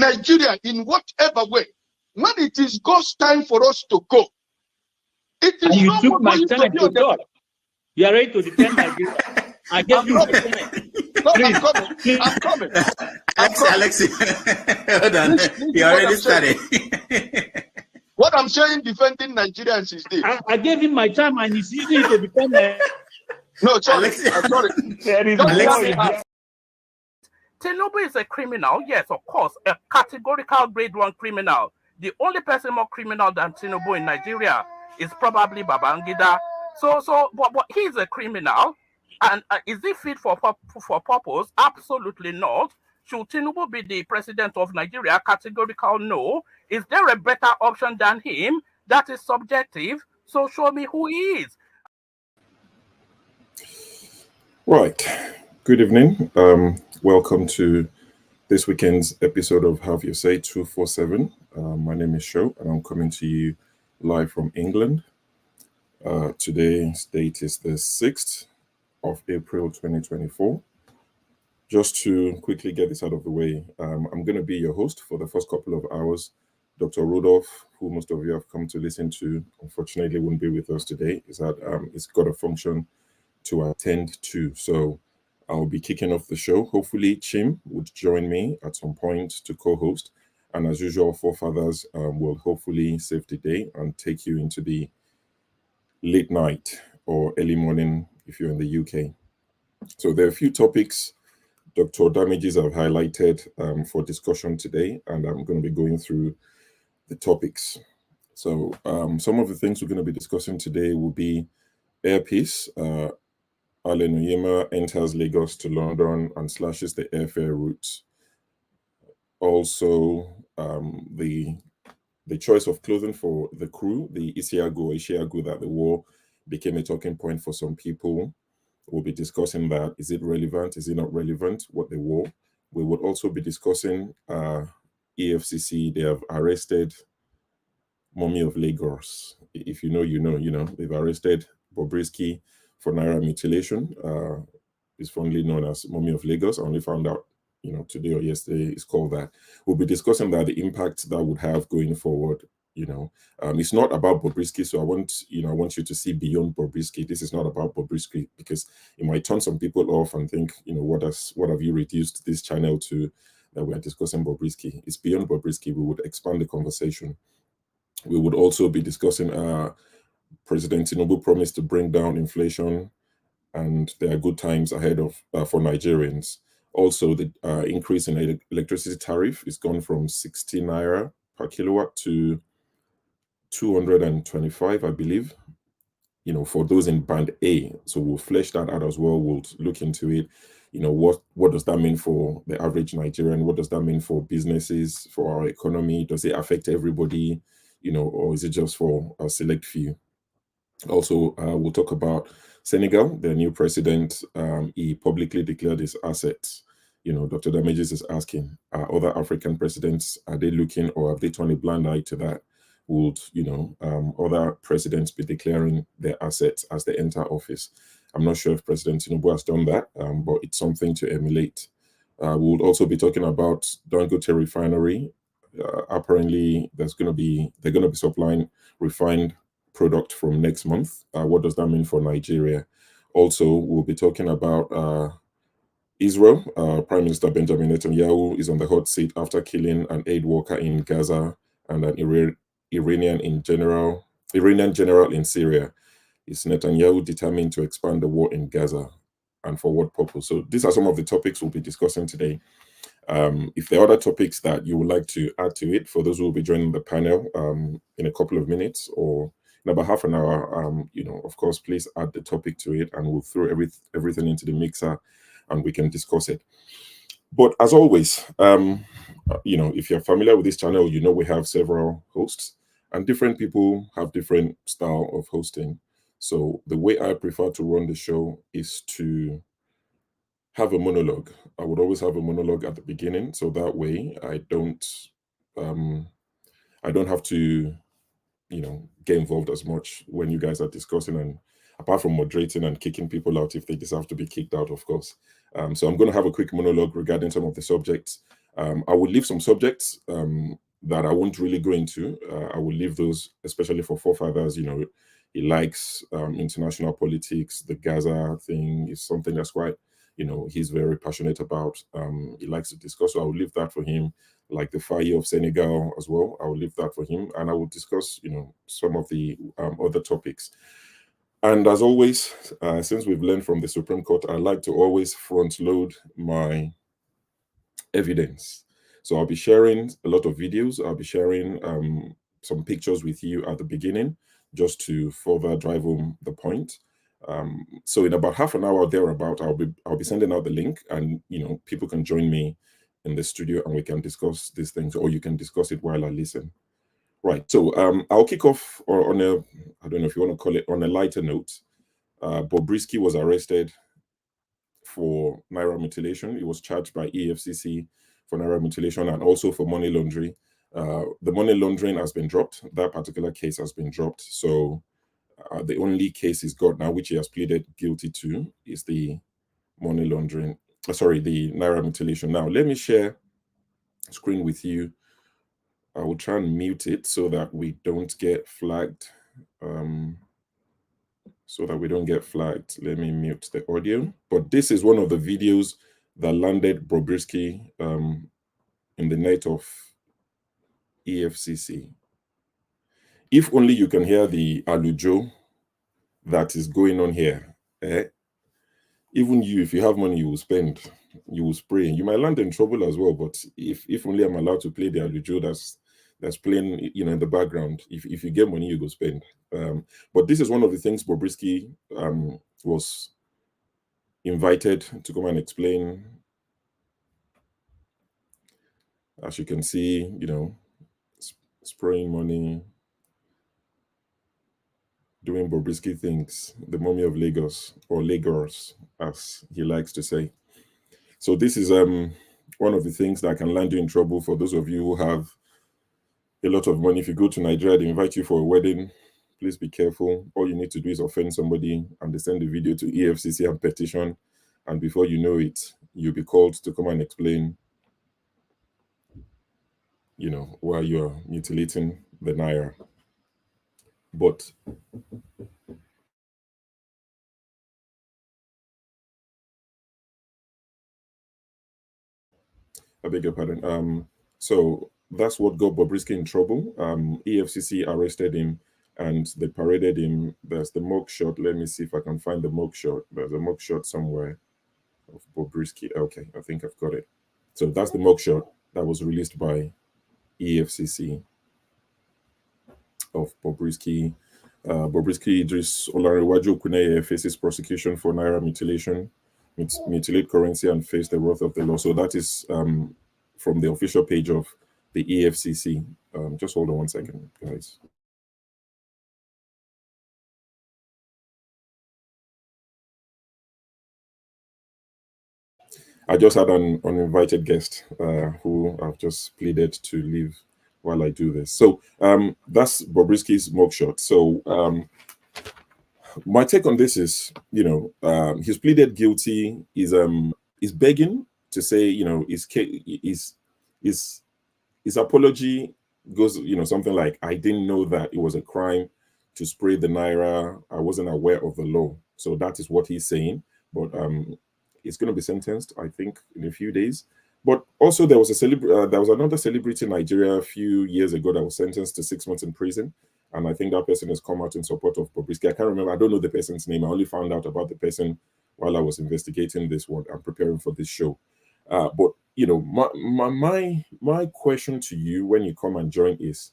Nigeria in whatever way. When it is God's time for us to go, it is and you not took my going time be to on the... talk. You are ready to defend Nigeria. I gave you my time. No, I'm coming. Alex, hold on. You already started. What I'm saying, defending Nigerians is this. I gave him my time and he's using it to defend Nigeria. No, sorry. I'm sorry. Tinubu is a criminal, yes, of course, a categorical grade 1 criminal. The only person more criminal than Tinubu in Nigeria is probably Babangida. But he's a criminal, and is he fit for purpose? Absolutely not. Should Tinubu be the president of Nigeria? Categorical no. Is there a better option than him? That is subjective. So show me who he is. Right. Good evening. Welcome to this weekend's episode of Have Your Say 247. My name is Sho, and I'm coming to you live from England. Today's date is the 6th of April 2024. Just to quickly get this out of the way, I'm going to be your host for the first couple of hours. Dr. Rudolph, who most of you have come to listen to, unfortunately won't be with us today. It's got a function to attend to. So I'll be kicking off the show. Hopefully Chim would join me at some point to co-host. And as usual, Forefathers will hopefully save the day and take you into the late night or early morning if you're in the UK. So there are a few topics Dr. Damages have highlighted for discussion today, and I'm going to be going through the topics. So some of the things we're going to be discussing today will be air peace. Onyeama enters Lagos to London and slashes the airfare routes. Also, the choice of clothing for the crew, the Isiagu that the war became a talking point for some people. We'll be discussing that. Is it relevant? Is it not relevant? What they wore. We would also be discussing EFCC. They have arrested Mummy of Lagos. If you know, you know. They've arrested Bobrisky for Naira mutilation. Is fondly known as Mummy of Lagos. I only found out, today or yesterday it's called that. We'll be discussing that, the impact that would have going forward. It's not about Bobrisky, so I want you to see beyond Bobrisky. This is not about Bobrisky because it might turn some people off and think, what have you reduced this channel to, that we are discussing Bobrisky. It's beyond Bobrisky. We would expand the conversation. We would also be discussing President Tinubu promised to bring down inflation, and there are good times ahead of for Nigerians. Also, the increase in electricity tariff is gone from 60 Naira per kilowatt to 225, I believe, for those in band A. So we'll flesh that out as well. We'll look into it. What does that mean for the average Nigerian? What does that mean for businesses, for our economy? Does it affect everybody, or is it just for a select few? Also, we'll talk about Senegal, their new president. He publicly declared his assets. Dr. Damages is asking, are other African presidents, are they looking, or have they turned a blind eye to that? Would other presidents be declaring their assets as they enter office? I'm not sure if President Tinubu has done that, but it's something to emulate. We'll also be talking about Dangote refinery. Apparently, they're going to be supplying refined product from next month. What does that mean for Nigeria? Also, we'll be talking about Israel. Prime Minister Benjamin Netanyahu is on the hot seat after killing an aid worker in Gaza and an Iranian General in Syria. Is Netanyahu determined to expand the war in Gaza, and for what purpose? So these are some of the topics we'll be discussing today. If there are other topics that you would like to add to it, for those who will be joining the panel in a couple of minutes or in about half an hour, of course, please add the topic to it and we'll throw everything into the mixer and we can discuss it. But as always, if you're familiar with this channel, we have several hosts and different people have different style of hosting. So the way I prefer to run the show is to have a monologue. I would always have a monologue at the beginning, so that way I don't have to, get involved as much when you guys are discussing, and apart from moderating and kicking people out if they deserve to be kicked out, of course. So I'm going to have a quick monologue regarding some of the subjects. I will leave some subjects that I won't really go into. I will leave those, especially for forefathers. He likes international politics. The Gaza thing is something that's quite, he's very passionate about. He likes to discuss, so I will leave that for him. Like the Faye of Senegal as well, I will leave that for him, and I will discuss, some of the other topics. And as always, since we've learned from the Supreme Court, I like to always front load my evidence. So I'll be sharing a lot of videos. I'll be sharing some pictures with you at the beginning, just to further drive home the point. So in about half an hour thereabout, I'll be sending out the link, and people can join me in the studio and we can discuss these things, or you can discuss it while I listen. Right. So I'll kick off on a, I don't know if you want to call it, on a lighter note. Bobrisky was arrested for Naira mutilation. He was charged by EFCC for Naira mutilation and also for money laundering. The money laundering has been dropped. That particular case has been dropped. So the only case he's got now, which he has pleaded guilty to, is the money laundering, the Naira mutilation. Now, let me share screen with you. I will try and mute it so that we don't get flagged. Let me mute the audio. But this is one of the videos that landed Bobrisky in the net of EFCC. If only you can hear the alujo that is going on here. Even you, if you have money, you will spend, you will spray. You might land in trouble as well, but if only I'm allowed to play the alujo that's playing, in the background. If you get money, you go spend. But this is one of the things Bobrisky was invited to come and explain. As you can see, spraying money, doing Bobrisky things, the mummy of Lagos, or Lagos, as he likes to say. So this is one of the things that can land you in trouble. For those of you who have a lot of money, if you go to Nigeria, they invite you for a wedding, please be careful. All you need to do is offend somebody and they send the video to EFCC and petition, and before you know it, you'll be called to come and explain, why you're mutilating the Naira. But I beg your pardon. So that's what got Bobrisky in trouble. EFCC arrested him and they paraded him. There's the mugshot. Let me see if I can find the mugshot. There's a mugshot somewhere of Bobrisky. Okay, I think I've got it. So that's the mugshot that was released by EFCC of Bobrisky. Bobrisky Idris Olarewaju Kuneye faces prosecution for Naira mutilation, mutilate currency and face the wrath of the law. So that is from the official page of the EFCC. Just hold on one second, guys. I just had an uninvited guest who I've just pleaded to leave while I do this. So that's Bobrisky's mugshot. So my take on this is, he's pleaded guilty. Is begging to say, his apology goes, something like, I didn't know that it was a crime to spray the Naira. I wasn't aware of the law. So that is what he's saying. But it's going to be sentenced, I think, in a few days. But also there was another celebrity in Nigeria a few years ago that was sentenced to 6 months in prison. And I think that person has come out in support of Bobrisky. I can't remember. I don't know the person's name. I only found out about the person while I was investigating this one and preparing for this show. But my question to you when you come and join is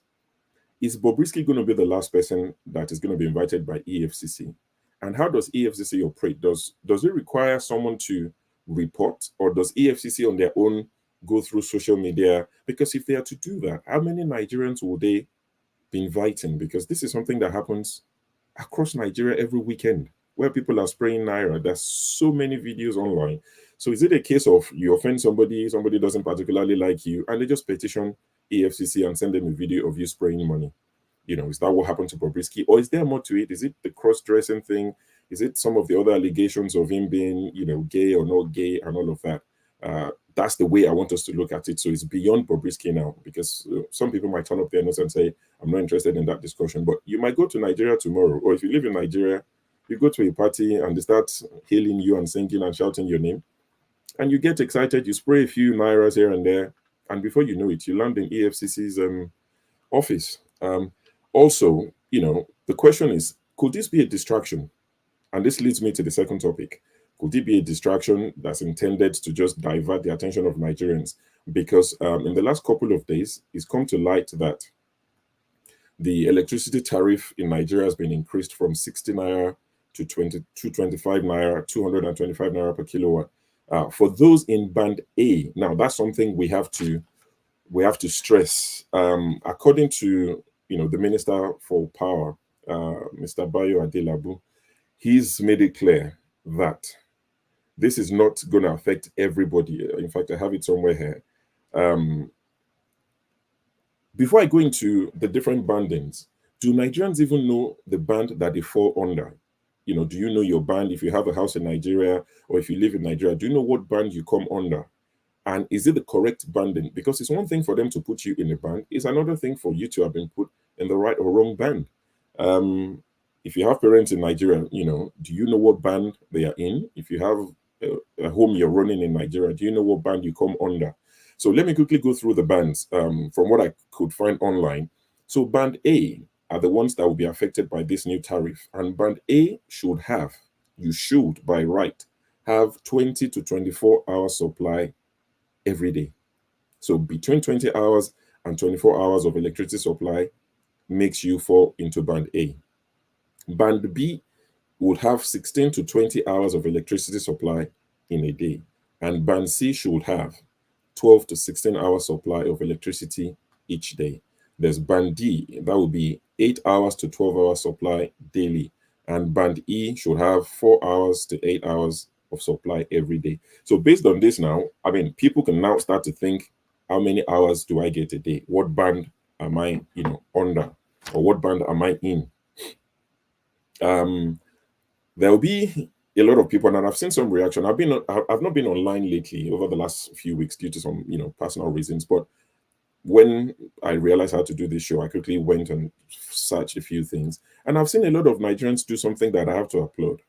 Bobrisky going to be the last person that is going to be invited by EFCC? And how does EFCC operate? Does it require someone to report, or does EFCC on their own go through social media? Because if they are to do that, how many Nigerians will they be inviting? Because this is something that happens across Nigeria every weekend, where people are spraying Naira. There's so many videos online. So is it a case of you offend somebody doesn't particularly like you, and they just petition EFCC and send them a video of you spraying money? Is that what happened to Bobrisky? Or is there more to it? Is it the cross-dressing thing? Is it some of the other allegations of him being, gay or not gay and all of that? that's the way I want us to look at it. So it's beyond Bobrisky now, because some people might turn up their nose and say, I'm not interested in that discussion. But you might go to Nigeria tomorrow, or if you live in Nigeria, you go to a party and they start hailing you and singing and shouting your name, and you get excited, you spray a few Nairas here and there, and before you know it, you land in EFCC's office. Also, the question is, could this be a distraction? And this leads me to the second topic. Could it be a distraction that's intended to just divert the attention of Nigerians? Because in the last couple of days, it's come to light that the electricity tariff in Nigeria has been increased from 60 Naira to 225 Naira, 225 Naira per kilowatt. For those in Band A, now that's something we have to stress. According to the Minister for Power, Mr. Bayo Adelabu, he's made it clear that this is not going to affect everybody. In fact, I have it somewhere here. Before I go into the different bandings, do Nigerians even know the band that they fall under? Do you know your band? If you have a house in Nigeria or if you live in Nigeria, do you know what band you come under? And is it the correct banding? Because it's one thing for them to put you in a band. It's another thing for you to have been put in the right or wrong band. If you have parents in Nigeria, do you know what band they are in? If you have a home you're running in Nigeria, do you know what band you come under? So let me quickly go through the bands from what I could find online. So Band A are the ones that will be affected by this new tariff. And Band A you should by right, have 20 to 24 hours supply every day. So between 20 hours and 24 hours of electricity supply makes you fall into Band A. Band B would have 16 to 20 hours of electricity supply in a day. And Band C should have 12 to 16 hours supply of electricity each day. There's Band D, that would be 8 hours to 12 hours supply daily. And Band E should have 4 hours to 8 hours of supply every day. So based on this now, people can now start to think, how many hours do I get a day? What band am I, under? Or what band am I in? There'll be a lot of people, and I've seen some reaction. I've not been online lately over the last few weeks due to some, personal reasons. But when I realized how to do this show, I quickly went and searched a few things. And I've seen a lot of Nigerians do something that I have to applaud.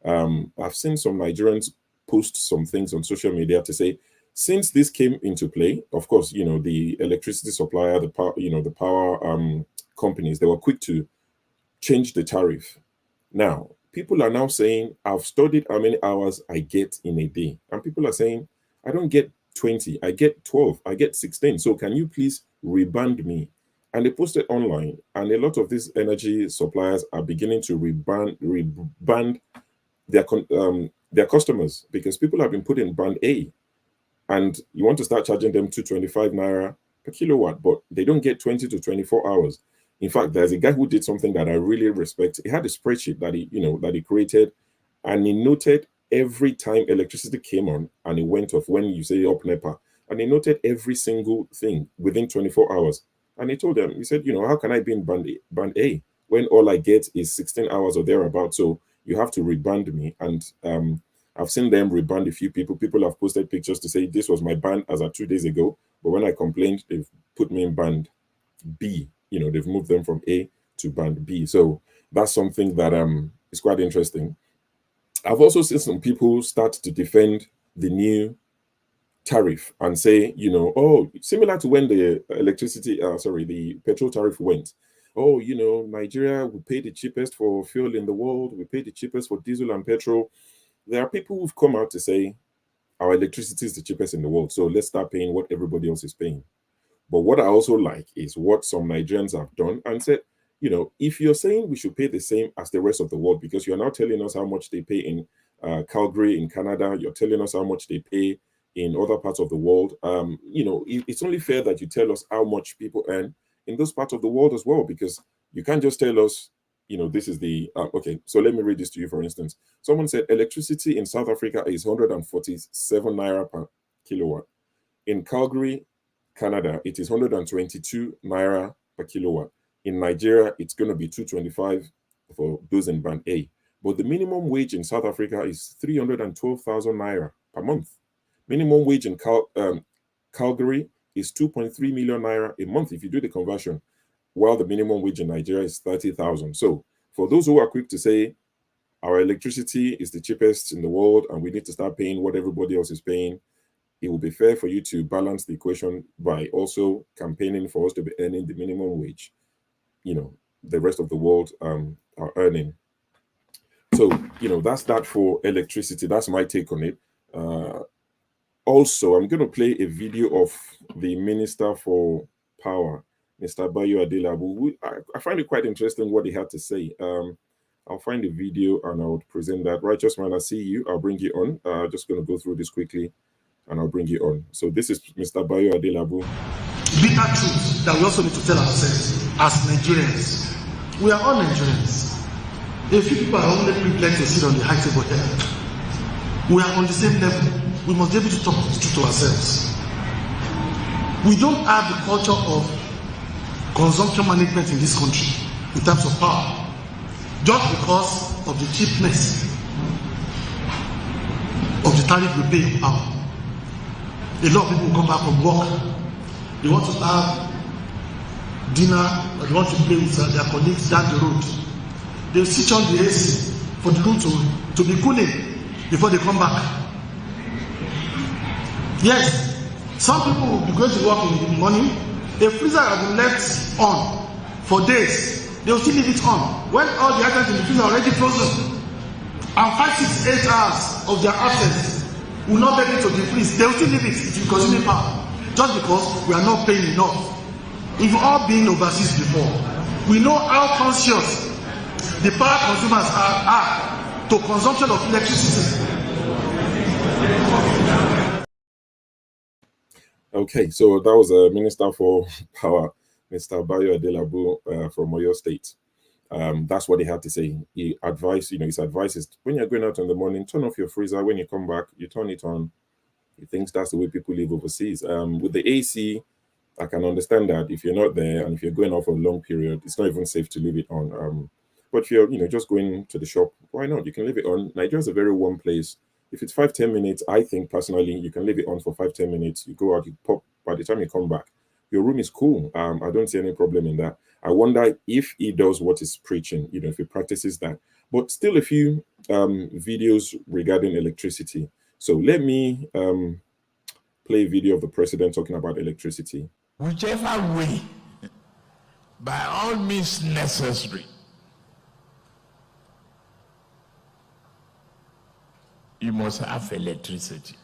I've seen some Nigerians post some things on social media to say, since this came into play, of course, the electricity supplier, the power companies, they were quick to change the tariff. Now, people are now saying, I've studied how many hours I get in a day. And people are saying, I don't get 20, I get 12, I get 16. So can you please reband me? And they posted online. And a lot of these energy suppliers are beginning to reband their customers, because people have been put in Band A. And you want to start charging them 225 Naira per kilowatt, but they don't get 20 to 24 hours. In fact, there's a guy who did something that I really respect. He had a spreadsheet that he created, and he noted every time electricity came on and it went off, when you say up NEPA, and he noted every single thing within 24 hours. And he told them, he said, how can I be in Band A when all I get is 16 hours or thereabouts? So you have to reband me. And I've seen them reband a few people. People have posted pictures to say this was my band as of 2 days ago. But when I complained, they've put me in Band B. They've moved them from A to Band B. So that's something that is quite interesting. I've also seen some people start to defend the new tariff and say, similar to when the the petrol tariff went. Nigeria, we pay the cheapest for fuel in the world. We pay the cheapest for diesel and petrol. There are people who've come out to say our electricity is the cheapest in the world, so let's start paying what everybody else is paying. But what I also like is what some Nigerians have done and said, if you're saying we should pay the same as the rest of the world, because you're now telling us how much they pay in Calgary in Canada, you're telling us how much they pay in other parts of the world, it's only fair that you tell us how much people earn in those parts of the world as well, because you can't just tell us, this is the, okay, so let me read this to you, for instance. Someone said electricity in South Africa is 147 Naira per kilowatt. In Calgary, Canada, it is 122 Naira per kilowatt. In Nigeria, it's going to be 225 for those in Band A. But the minimum wage in South Africa is 312,000 Naira per month. Minimum wage in Calgary is 2.3 million naira a month if you do the conversion, while the minimum wage in Nigeria is 30,000. So for those who are quick to say our electricity is the cheapest in the world and we need to start paying what everybody else is paying, it will be fair for you to balance the equation by also campaigning for us to be earning the minimum wage, the rest of the world are earning. So, that's that for electricity. That's my take on it. Also, I'm going to play a video of the Minister for Power, Mr. Bayo Adelabu. I find it quite interesting what he had to say. I'll find the video and I'll present that. Righteous man, I see you. I'll bring you on. Just going to go through this quickly and I'll bring you on. So this is Mr. Bayo Adelabu. Bitter truth that we also need to tell ourselves as Nigerians. We are all Nigerians. A few people are only privileged to sit on the high table here. We are on the same level. We must be able to talk the truth to ourselves. We don't have the culture of consumption management in this country in terms of power, just because of the cheapness of the tariff we pay for power. A lot of people come back from work. They want to have dinner, or they want to play with their colleagues down the road. They switch on the AC for the room to be cooling before they come back. Yes, some people will be going to work in the morning. A freezer has been left on for days. They will still leave it on when all the items in the freezer are already frozen. And 5, 6, 8 hours of their absence will not get into the freeze. They will still leave it. It will continue power just because we are not paying enough. We've all been overseas before. We know how conscious the power consumers are to consumption of electricity. Okay, so that was a Minister for Power, Mr. Bayo Adelabu from Oyo State. That's what he had to say. He advised, his advice is when you're going out in the morning, turn off your freezer. When you come back, you turn it on. He thinks that's the way people live overseas. With the AC, I can understand that if you're not there and if you're going out for a long period, it's not even safe to leave it on. But if you're, just going to the shop, why not? You can leave it on. Nigeria is a very warm place. If it's 5-10 minutes, I think personally, you can leave it on for 5-10 minutes. You go out, you pop. By the time you come back, your room is cool. I don't see any problem in that. I wonder if he does what he's preaching, if he practices that. But still a few videos regarding electricity. So let me play a video of the president talking about electricity. Whichever way, by all means necessary, you must have electricity.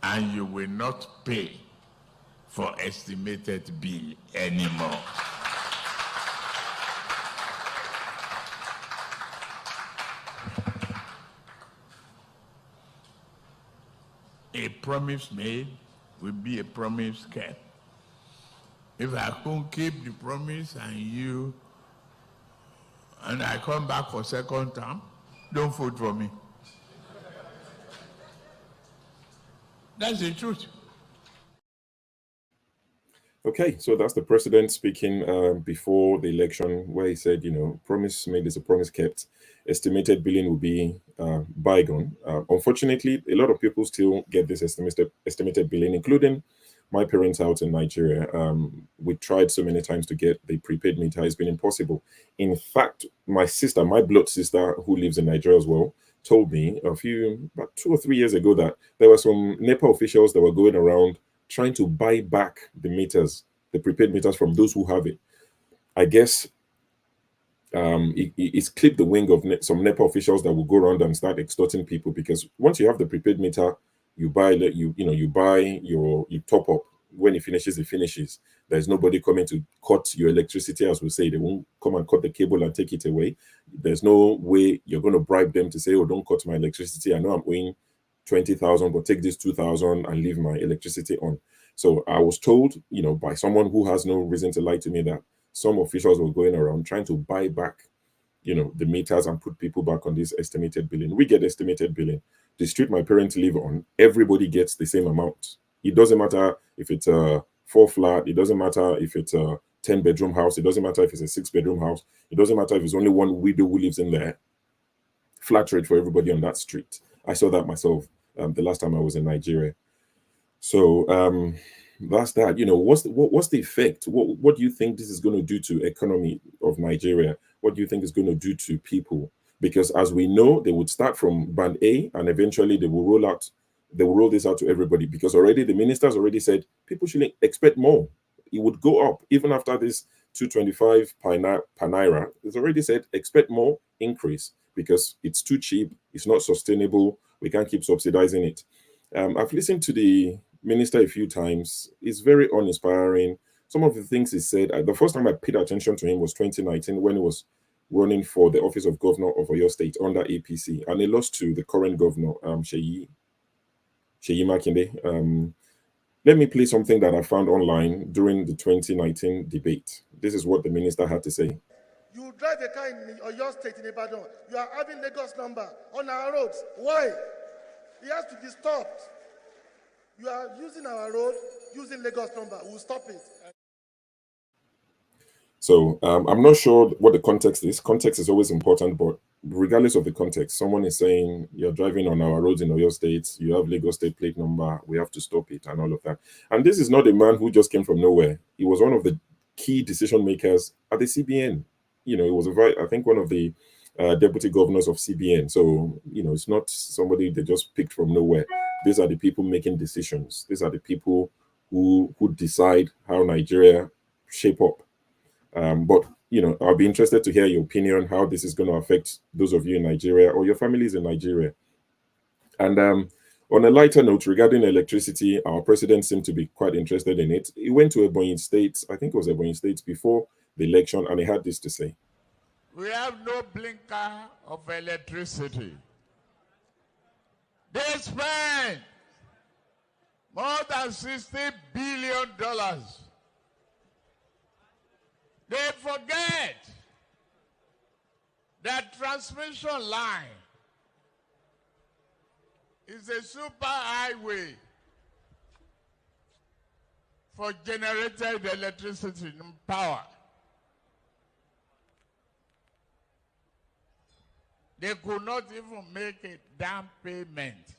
And you will not pay for estimated bill anymore. A promise made will be a promise kept. If I can't keep the promise and I come back for second term, don't vote for me. That's the truth. Okay, so that's the president speaking before the election, where he said, promise made is a promise kept. Estimated billing will be bygone. Unfortunately, a lot of people still get this estimated billing, including my parents out in Nigeria. We tried so many times to get the prepaid meter. It's been impossible. In fact, my blood sister, who lives in Nigeria as well, told me about 2 or 3 years ago that there were some NEPA officials that were going around trying to buy back the meters, the prepaid meters from those who have it. I guess it's clipped the wing of some NEPA officials that will go around and start extorting people, because once you have the prepaid meter, you buy you top up. When it finishes, it finishes. There's nobody coming to cut your electricity, as we say. They won't come and cut the cable and take it away. There's no way you're going to bribe them to say, oh, don't cut my electricity. I know I'm owing 20,000, but take this 2,000 and leave my electricity on. So I was told, by someone who has no reason to lie to me, that some officials were going around trying to buy back, the meters and put people back on this estimated billing. We get estimated billing. The street my parents live on, everybody gets the same amount. It doesn't matter if it's a 4 flat. It doesn't matter if it's a 10-bedroom house. It doesn't matter if it's a 6-bedroom house. It doesn't matter if it's only one widow who lives in there. Flat rate for everybody on that street. I saw that myself. the last time I was in Nigeria. So that's that. You know, what's the effect? What do you think this is going to do to economy of Nigeria? What do you think is going to do to people? Because as we know, they would start from band A and eventually they will roll this out to everybody, because already the ministers already said people should expect more. It would go up even after this 225 per Naira. It's already said expect more increase because it's too cheap, it's not sustainable, we can't keep subsidizing it. I've listened to the minister a few times. It's very uninspiring. Some of the things he said, the first time I paid attention to him was 2019 when he was running for the office of governor of Oyo State under APC, and he lost to the current governor, Seyi Makinde. Let me play something that I found online during the 2019 debate. This is what the minister had to say. You drive a car in Oyo State in Ibadan, you are having Lagos number on our roads. Why? It has to be stopped. You are using our road, using Lagos number. We'll stop it. So I'm not sure what the context is. Context is always important, but regardless of the context, someone is saying you're driving on our roads in Oyo State, you have Lagos State plate number, we have to stop it and all of that. And this is not a man who just came from nowhere. He was one of the key decision makers at the CBN. You know, he was I think one of the deputy governors of CBN. So, you know, it's not somebody they just picked from nowhere. These are the people making decisions. These are the people who decide how Nigeria shape up. But, you know, I'll be interested to hear your opinion, how this is going to affect those of you in Nigeria or your families in Nigeria. And on a lighter note, regarding electricity, our president seemed to be quite interested in it. He went to Ebonyi State, I think it was Ebonyi State, before the election, and he had this to say. We have no blinker of electricity. They spend more than $60 billion. They forget that transmission line is a super highway for generated electricity and power. They could not even make a down payment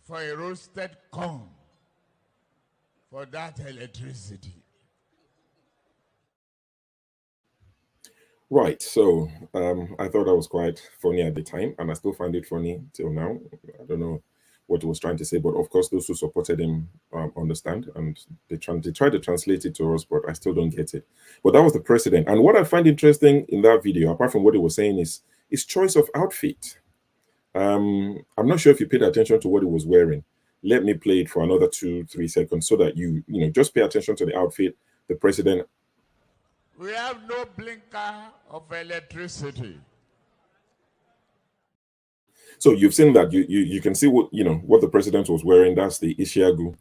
for a roasted corn for that electricity. Right. So I thought that was quite funny at the time, and I still find it funny till now. I don't know what he was trying to say, but of course, those who supported him understand, and they try to translate it to us, but I still don't get it. But that was the president. And what I find interesting in that video, apart from what he was saying, is his choice of outfit. I'm not sure if you paid attention to what he was wearing. Let me play it for another 2-3 seconds so that you just pay attention to the outfit the president. We have no blinker of electricity. So you've seen that you can see what what the president was wearing. That's the Ishiagu,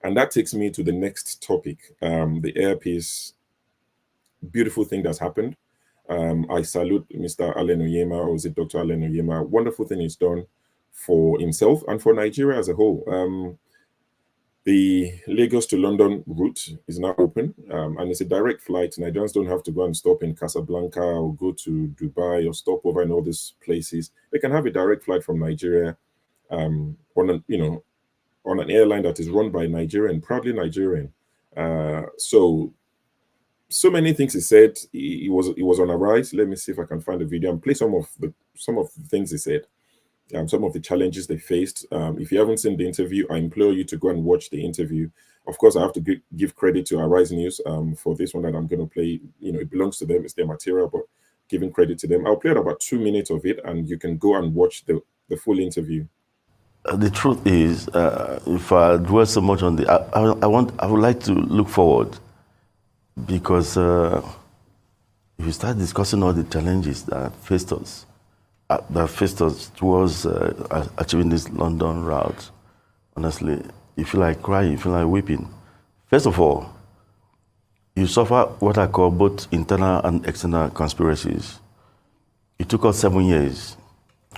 and that takes me to the next topic, the airpiece. Beautiful thing that's happened. I salute Mr. Onyeama, or is it Dr. Onyeama? Wonderful thing he's done for himself and for Nigeria as a whole. The Lagos to London route is now open, and it's a direct flight. Nigerians don't have to go and stop in Casablanca or go to Dubai or stop over in all these places. They can have a direct flight from Nigeria on an airline that is run by Nigerian, proudly Nigerian. So many things he said. He was on a rise. Let me see if I can find the video and play some of the things he said. Some of the challenges they faced. If you haven't seen the interview, I implore you to go and watch the interview. Of course, I have to give credit to Arise News for this one that I'm going to play. It belongs to them. It's their material, but giving credit to them. I'll play about 2 minutes of it, and you can go and watch the full interview. The truth is, if I dwell so much on the, I would like to look forward, because if you start discussing all the challenges that faced us towards achieving this London route, honestly, you feel like crying, you feel like weeping. First of all, you suffer what I call both internal and external conspiracies. It took us 7 years.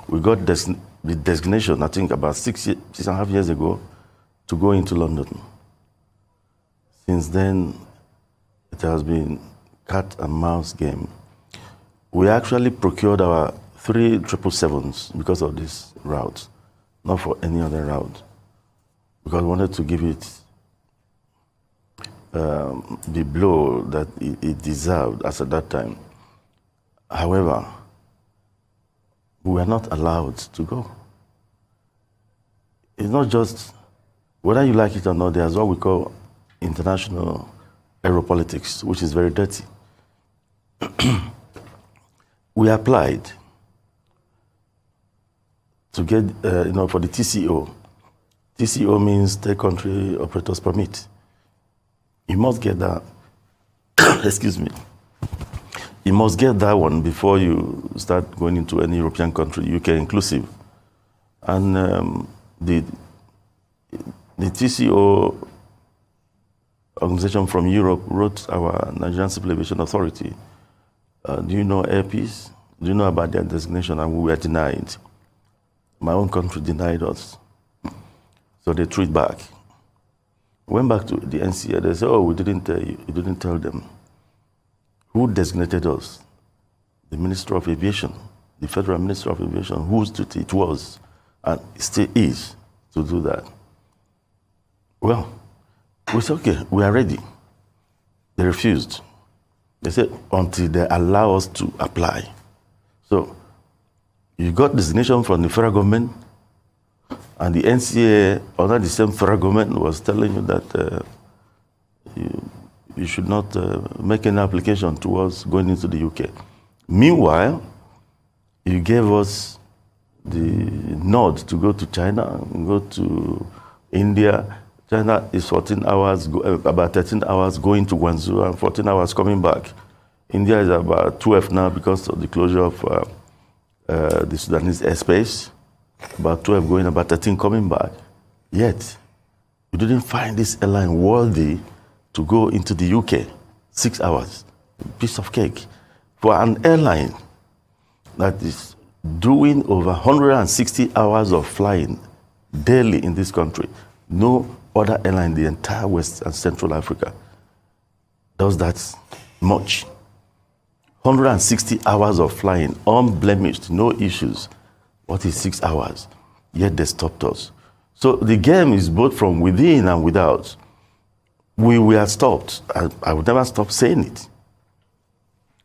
We got the designation, I think, about 6.5 years ago, to go into London. Since then, it has been cat and mouse game. We actually procured our 3 777s because of this route, not for any other route, because I wanted to give it the blow that it deserved as at that time. However, we were not allowed to go. It's not just, whether you like it or not, there's what we call international aeropolitics, which is very dirty. We applied to get, for the TCO. TCO means Third Country Operators Permit. You must get that, excuse me, you must get that one before you start going into any European country, UK inclusive. And the TCO organization from Europe wrote our Nigerian Civil Aviation Authority, do you know airpeace? Do you know about their designation? And we were denied. My own country denied us. So they threw it back. Went back to the NCA, they said, oh, we didn't tell you. You didn't tell them. Who designated us? The Minister of Aviation, the Federal Minister of Aviation, whose duty it was, and still is, to do that. Well, we said, okay, we are ready. They refused. They said, until they allow us to apply. So, you got designation from the federal government, and the NCA, under the same federal government, was telling you that you should not make any application towards going into the UK. Meanwhile, you gave us the nod to go to China, go to India. China is 14 hours, about 13 hours going to Guangzhou and 14 hours coming back. India is about 12 now because of the closure of the Sudanese airspace. About 12 going, about 13 coming back. Yet, you didn't find this airline worthy to go into the UK. 6 hours, piece of cake. For an airline that is doing over 160 hours of flying daily in this country, no other airline in the entire West and Central Africa does that much. 160 hours of flying, unblemished, no issues. What is 6 hours? Yet they stopped us. So the game is both from within and without. We were stopped. I would never stop saying it.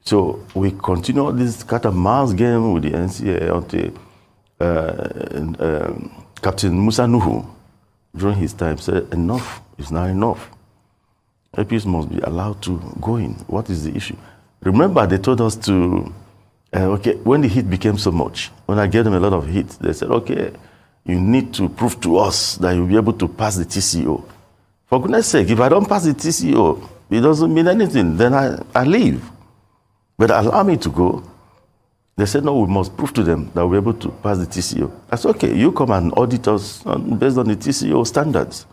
So we continue this cat and mouse game with the NCA until Captain Musa Nuhu, during his time, said, enough is not enough. APs must be allowed to go in. What is the issue? Remember, they told us to, okay, when the heat became so much, when I gave them a lot of heat, they said, okay, you need to prove to us that you'll be able to pass the TCO. For goodness sake, if I don't pass the TCO, it doesn't mean anything, then I leave. But allow me to go. They said, no, we must prove to them that we're able to pass the TCO. I said, okay, you come and audit us based on the TCO standards.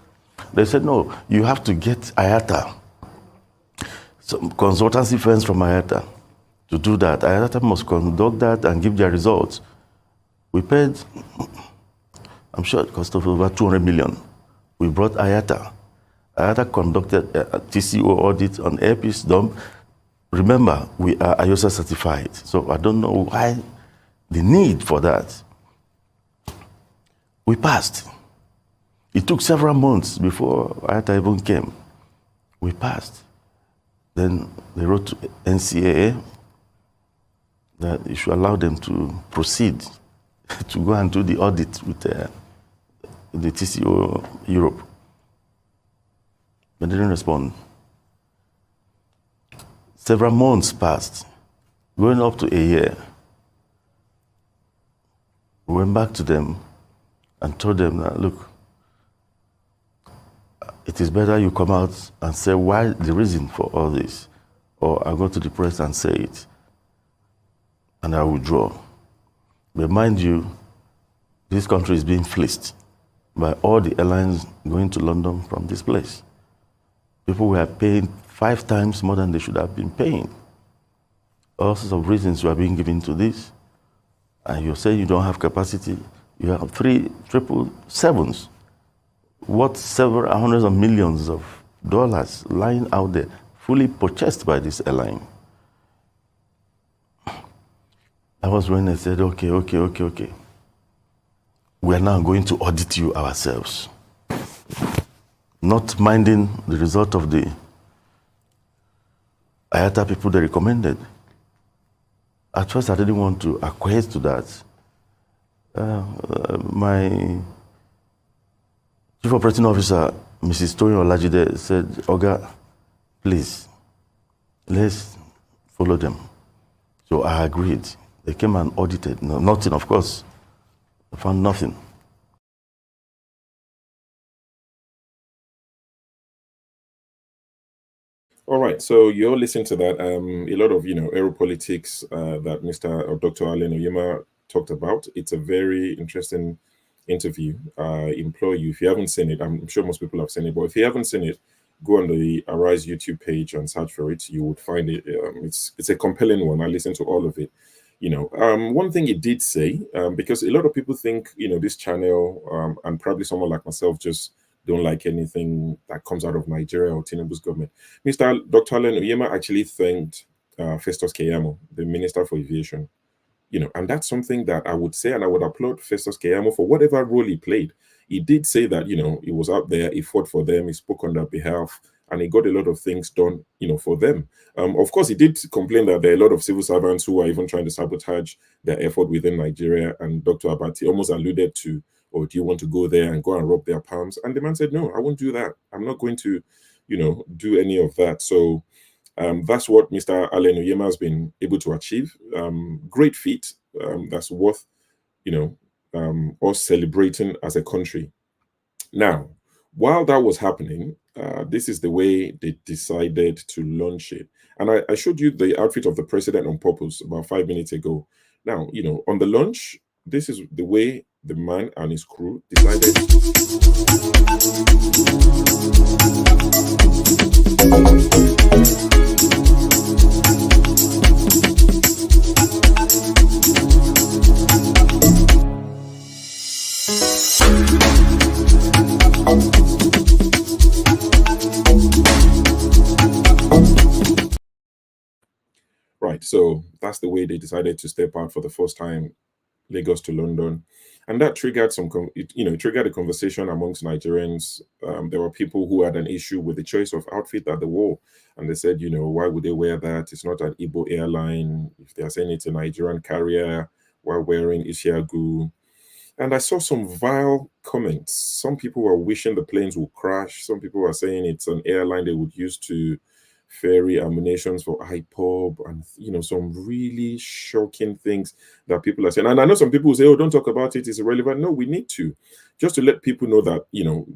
They said, no, you have to get IATA, some consultancy firms from IATA to do that. IATA must conduct that and give their results. We paid, I'm sure it cost of over 200 million. We brought IATA. IATA conducted a TCO audit on airpiece dump. Remember, we are IOSA certified, so I don't know why the need for that. We passed. It took several months before IATA even came. We passed. Then they wrote to NCAA that you should allow them to proceed to go and do the audit with the TCO Europe. They didn't respond. Several months passed, going up to a year. We went back to them and told them that, look, it is better you come out and say why the reason for all this, or I go to the press and say it, and I withdraw. But mind you, this country is being fleeced by all the airlines going to London from this place. People were paying 5 times more than they should have been paying. All sorts of reasons were being given to this. And you say you don't have capacity. You have 3 777s, worth several hundreds of millions of dollars lying out there, fully purchased by this airline. I was when I said, okay. We are now going to audit you ourselves. Not minding the result of the IATA people they recommended. At first, I didn't want to acquiesce to that. My chief operating officer, Mrs. Toyin Olajide, said, Oga, please, let's follow them. So I agreed. They came and audited. No, nothing, of course. I found nothing. All right, so you're listening to that. A lot of aeropolitics that Mr. or Dr. Onyeama talked about. It's a very interesting interview. I implore you, if you haven't seen it, I'm sure most people have seen it, but if you haven't seen it, go on the Arise YouTube page and search for it. You would find it. It's a compelling one. I listened to all of it. One thing it did say, because a lot of people think this channel and probably someone like myself just don't like anything that comes out of Nigeria or Tinubu's government. Dr. Onyeama actually thanked Festus Keyamo, the Minister for Aviation. And that's something that I would say, and I would applaud Festus Keyamo for whatever role he played. He did say that, he was out there, he fought for them, he spoke on their behalf, and he got a lot of things done, for them. Of course, he did complain that there are a lot of civil servants who are even trying to sabotage their effort within Nigeria, and Dr. Abati almost alluded to, or do you want to go there and go and rub their palms? And the man said, no, I won't do that. I'm not going to, do any of that. So that's what Mr. Onyeama has been able to achieve. Great feat. That's worth, us celebrating as a country. Now, while that was happening, this is the way they decided to launch it. And I showed you the outfit of the president on purpose about 5 minutes ago. Now, on the launch, this is the way the man and his crew decided. Right, so that's the way they decided to step out for the first time, Lagos to London, and that triggered triggered a conversation amongst Nigerians. There were people who had an issue with the choice of outfit that they wore, and they said, why would they wear that? It's not an Igbo airline. If they are saying it's a Nigerian carrier, while wearing Ishiagu. And I saw some vile comments. Some people were wishing the planes would crash. Some people were saying it's an airline they would use to ferry ammunitions for IPOB, and some really shocking things that people are saying. And I know some people will say, oh, don't talk about it, it's irrelevant. No, we need to, just to let people know that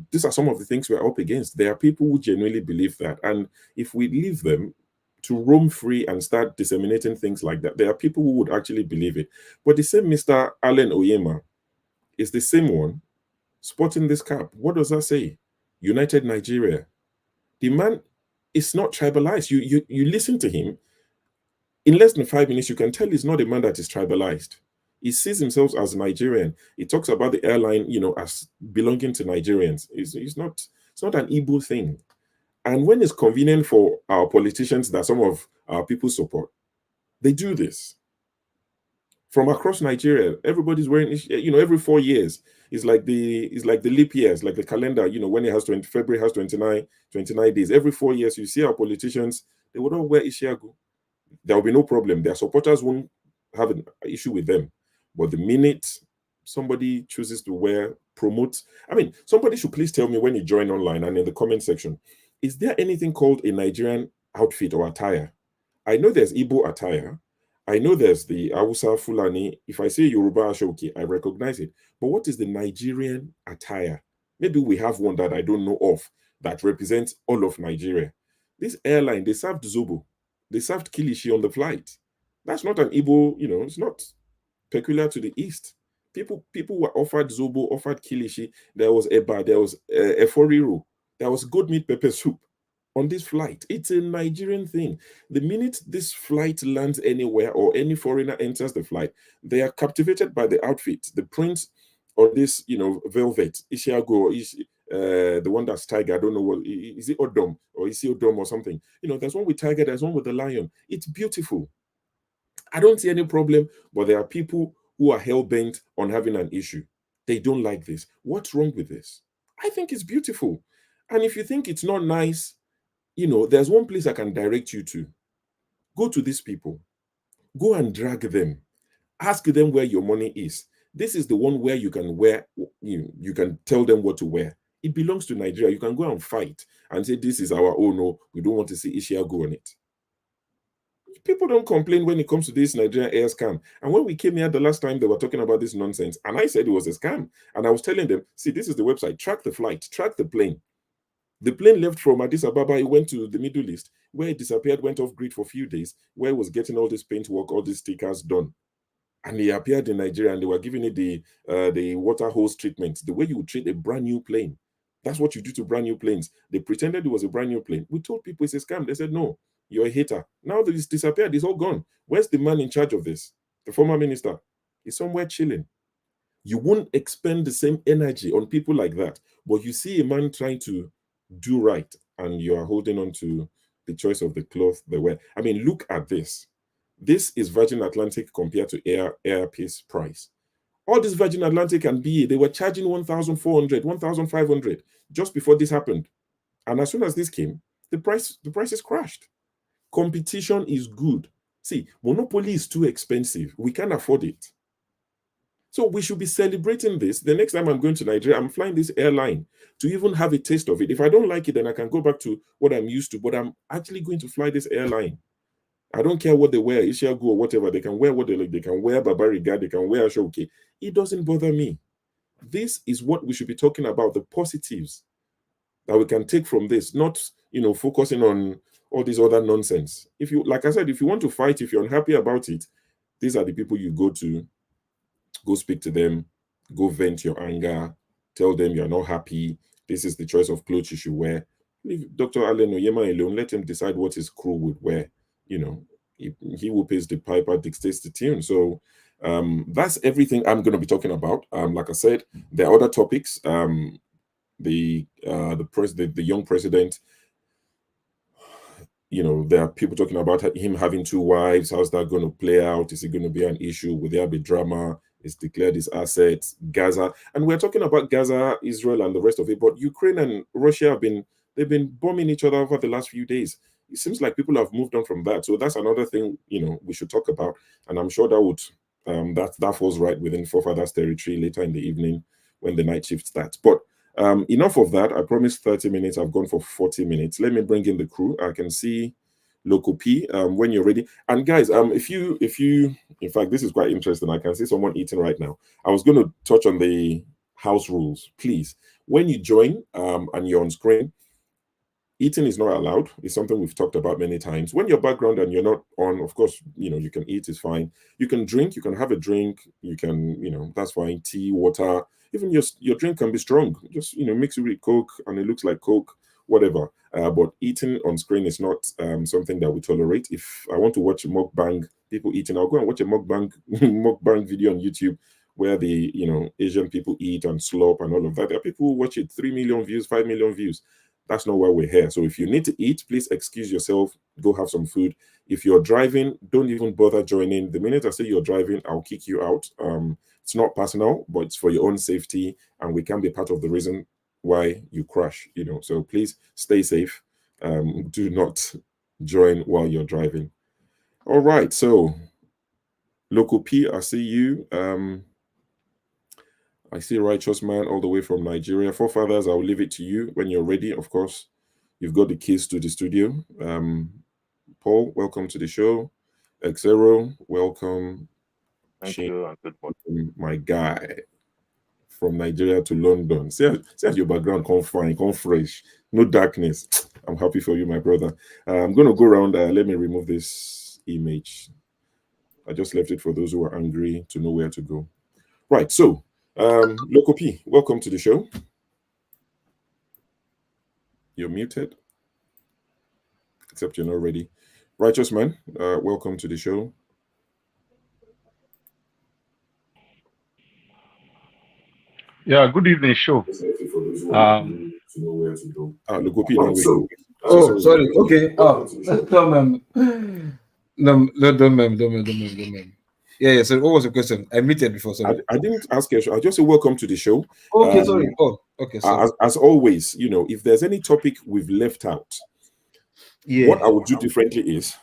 these are some of the things we're up against. There are people who genuinely believe that, and if we leave them to roam free and start disseminating things like that, there are people who would actually believe it. But the same Mr. Onyeama is the same one sporting this cap. What does that say? United Nigeria. The man is not tribalized. You listen to him, in less than 5 minutes, you can tell he's not a man that is tribalized. He sees himself as Nigerian. He talks about the airline, as belonging to Nigerians. It's not an Igbo thing. And when it's convenient for our politicians that some of our people support, they do this. From across Nigeria, everybody's wearing, every 4 years. It's like the leap years, like the calendar, when it has February has 29 days. Every 4 years, you see our politicians, they would all wear Ishiagu. There will be no problem. Their supporters won't have an issue with them. But the minute somebody chooses to somebody should please tell me when you join online and in the comment section, is there anything called a Nigerian outfit or attire? I know there's Igbo attire. I know there's the Hausa Fulani. If I say Yoruba Ashoki, I recognize it. But what is the Nigerian attire? Maybe we have one that I don't know of that represents all of Nigeria. This airline, they served Zobo. They served Kilishi on the flight. That's not an Igbo, it's not peculiar to the East. People were offered Zobo, offered Kilishi. There was Eba, there was Eforiru. There was goat meat pepper soup on this flight. It's a Nigerian thing. The minute this flight lands anywhere or any foreigner enters the flight, they are captivated by the outfit, the print on this, velvet, Ishiago, the one that's tiger. I don't know what is it, Odom or is it Odom or something. There's one with tiger, there's one with the lion. It's beautiful. I don't see any problem, but there are people who are hell-bent on having an issue. They don't like this. What's wrong with this? I think it's beautiful. And if you think it's not nice, there's one place I can direct you to. Go to these people. Go and drag them. Ask them where your money is. This is the one where you can wear, you can tell them what to wear. It belongs to Nigeria. You can go and fight and say, this is our own. No, we don't want to see Ishiago on it. People don't complain when it comes to this Nigerian air scam. And when we came here the last time, they were talking about this nonsense. And I said it was a scam. And I was telling them, see, this is the website. Track the flight. Track the plane. The plane left from Addis Ababa. It went to the Middle East, where it disappeared, went off grid for a few days, where it was getting all this paint work, all these stickers done. And they appeared in Nigeria, and they were giving it the water hose treatment, the way you would treat a brand new plane. That's what you do to brand new planes. They pretended it was a brand new plane. We told people it's a scam. They said, no, you're a hater. Now that it's disappeared, it's all gone. Where's the man in charge of this? The former minister. He's somewhere chilling. You won't expend the same energy on people like that. But you see a man trying to do right, and you are holding on to the choice of the cloth they wear. I mean, look at this. This is Virgin Atlantic compared to Airpeace price. All this Virgin Atlantic and BA, they were charging 1,400, 1,500 just before this happened. And as soon as this came, the prices crashed. Competition is good. See, monopoly is too expensive. We can't afford it. So we should be celebrating this. The next time I'm going to Nigeria, I'm flying this airline to even have a taste of it. If I don't like it, then I can go back to what I'm used to. But I'm actually going to fly this airline. I don't care what they wear, Ishiago or whatever. They can wear what they like. They can wear Babariga. They can wear Ashoke. It doesn't bother me. This is what we should be talking about, the positives that we can take from this, not, focusing on all this other nonsense. If you, like I said, if you want to fight, if you're unhappy about it, these are the people you go to. Go speak to them. Go vent your anger. Tell them you're not happy. This is the choice of clothes you should wear. Leave Dr. Allen Onyeama alone. Let him decide what his crew would wear. He who pays the piper dictates the tune. So that's everything I'm going to be talking about. Like I said, there are other topics. The young president. There are people talking about him having 2 wives. How's that going to play out? Is it going to be an issue? Will there be drama? He's declared his assets. Gaza, and we're talking about Gaza, Israel, and the rest of it. But Ukraine and Russia they've been bombing each other over the last few days. It seems like people have moved on from that. So that's another thing, we should talk about. And I'm sure that would that falls right within Forefathers territory later in the evening when the night shift starts. But enough of that. I promised 30 minutes. I've gone for 40 minutes. Let me bring in the crew. I can see Loco P when you're ready. And guys, if you, in fact, this is quite interesting. I can see someone eating right now. I was going to touch on the house rules. Please, when you join and you're on screen, eating is not allowed. It's something we've talked about many times. When you're background and you're not on, of course, you can eat, is fine. You can drink, you can have a drink, you can, that's fine. Tea, water, even your drink can be strong. Just, mix it with Coke and it looks like Coke, whatever. But eating on screen is not something that we tolerate. If I want to watch mukbang, people eating, I'll go and watch a mukbang video on YouTube where the, Asian people eat and slop and all of that. There are people who watch it, 3 million views, 5 million views. That's not why we're here. So if you need to eat, please excuse yourself, go have some food. If you're driving, don't even bother joining. The minute I say you're driving, I'll kick you out. It's not personal, but it's for your own safety, and we can be part of the reason why you crash, So please stay safe. Do not join while you're driving. All right, so Local P, I see you. I see Righteous Man all the way from Nigeria. Forefathers, I'll leave it to you when you're ready. Of course, you've got the keys to the studio. Paul, welcome to the show. Xero, welcome. Thank you, and good morning. My guy from Nigeria to London. See how your background come fine, come fresh, no darkness. I'm happy for you, my brother. I'm going to go around. Let me remove this image. I just left it for those who are angry to know where to go. Right, so Loco P, welcome to the show. You're muted, except you're not ready. Righteous Man, welcome to the show. Yeah, good evening, show. Loco P, sorry. Okay. No, don't ma'am. Yeah. So what was the question? I muted before. Sorry. I didn't ask you. I just say welcome to the show. Okay, sorry. Oh, okay. Sorry. As always, if there's any topic we've left out, what I would do differently is,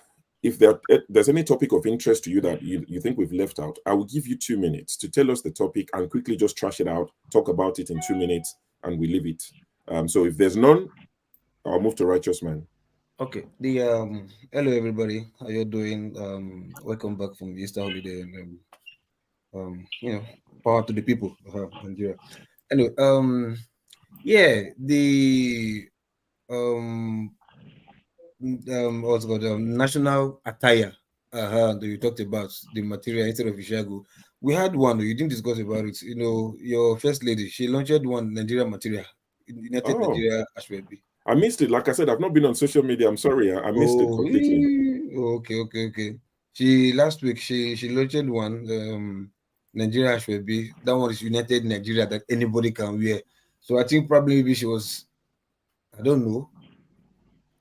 if there's any topic of interest to you that you think we've left out, I will give you 2 minutes to tell us the topic and quickly just trash it out, talk about it in 2 minutes, and we leave it. So if there's none, I'll move to Righteous Man. Okay. Hello everybody. How you doing? Welcome back from the Easter holiday, and power to the people of Nigeria. Anyway, what's called national attire. That you talked about the material instead of Ishago. We had one. You didn't discuss about it. Your first lady, she launched one Nigerian material. United Nigeria Ashwebi. I missed it. Like I said, I've not been on social media. I'm sorry. I missed it completely. Okay. Last week she launched one Nigeria Ashwebi. That one is United Nigeria that anybody can wear. So I think probably maybe she was, I don't know.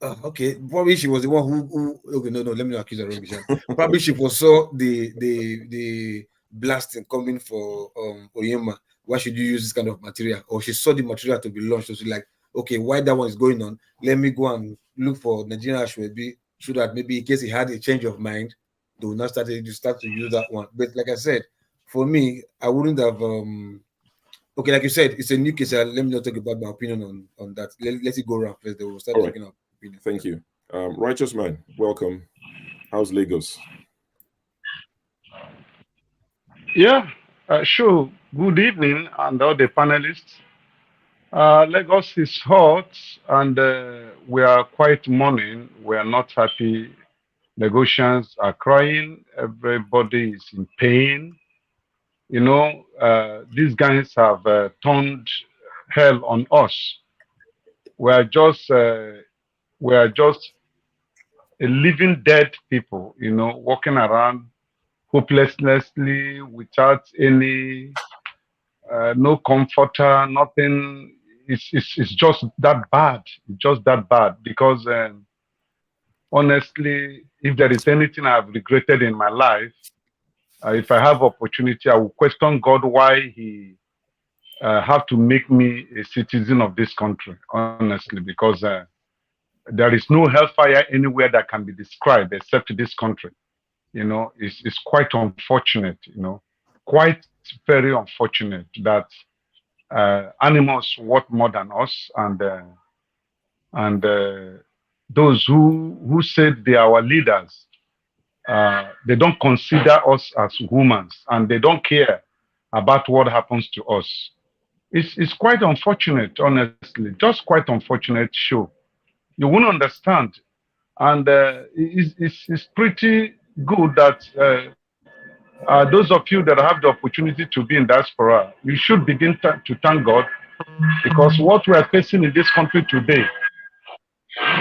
Okay, probably she was the one who okay, no, let me not accuse her wrong. Probably she foresaw the blasting coming for Onyeama. Why should you use this kind of material? Or she saw the material to be launched, so she's like, okay, why that one is going on? Let me go and look for Nigerian Ashwebi, so that maybe in case he had a change of mind, they will not start to use that one. But like I said, for me, I wouldn't have okay, like you said, it's a new case. Let me not talk about my opinion on that. Let it go around first. They will start talking up. Thank you. Righteous Man, welcome. How's Lagos? Yeah, sure. Good evening, and all the panelists. Lagos is hot, and we are quite mourning. We are not happy. Negotiations are crying. Everybody is in pain. These guys have turned hell on us. We are just a living dead people, walking around hopelessly without any no comforter, nothing. It's just that bad. It's just that bad because honestly, if there is anything I've regretted in my life, if I have opportunity, I will question God why He have to make me a citizen of this country. Honestly, because there is no hellfire anywhere that can be described except this country. It's quite unfortunate. Quite very unfortunate that animals worth more than us, and those who said they are our leaders, they don't consider us as humans, and they don't care about what happens to us. It's quite unfortunate, honestly, just quite unfortunate show. You won't understand, and it's pretty good that those of you that have the opportunity to be in diaspora, you should begin to thank God, because what we are facing in this country today,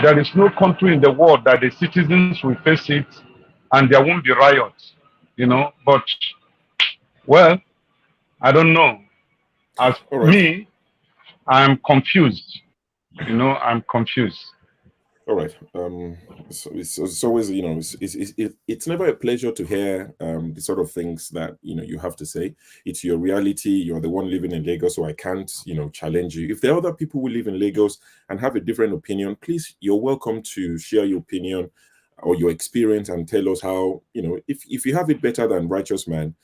there is no country in the world that the citizens will face it and there won't be riots, but, well, I don't know. As me, I'm confused, I'm confused. All right. So it's always, it's never a pleasure to hear the sort of things that you have to say. It's your reality. You're the one living in Lagos, so I can't challenge you. If there are other people who live in Lagos and have a different opinion, please, you're welcome to share your opinion or your experience and tell us how. If you have it better than Righteous Man,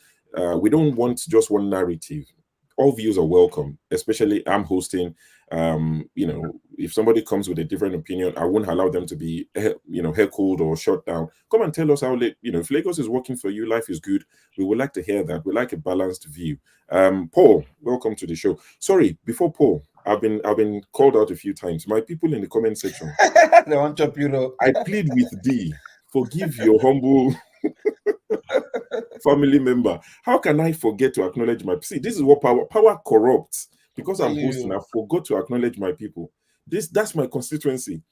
we don't want just one narrative. All views are welcome. Especially I'm hosting. If somebody comes with a different opinion, I won't allow them to be heckled or shut down. Come and tell us how if Lagos is working for you, life is good. We would like to hear that. We like a balanced view. Paul, welcome to the show. Sorry, before Paul, I've been called out a few times. My people in the comment section, they want to chop I plead with thee, forgive your humble family member. How can I forget to acknowledge my? See, this is what power corrupts. Because I'm hosting, I forgot to acknowledge my people. That's my constituency.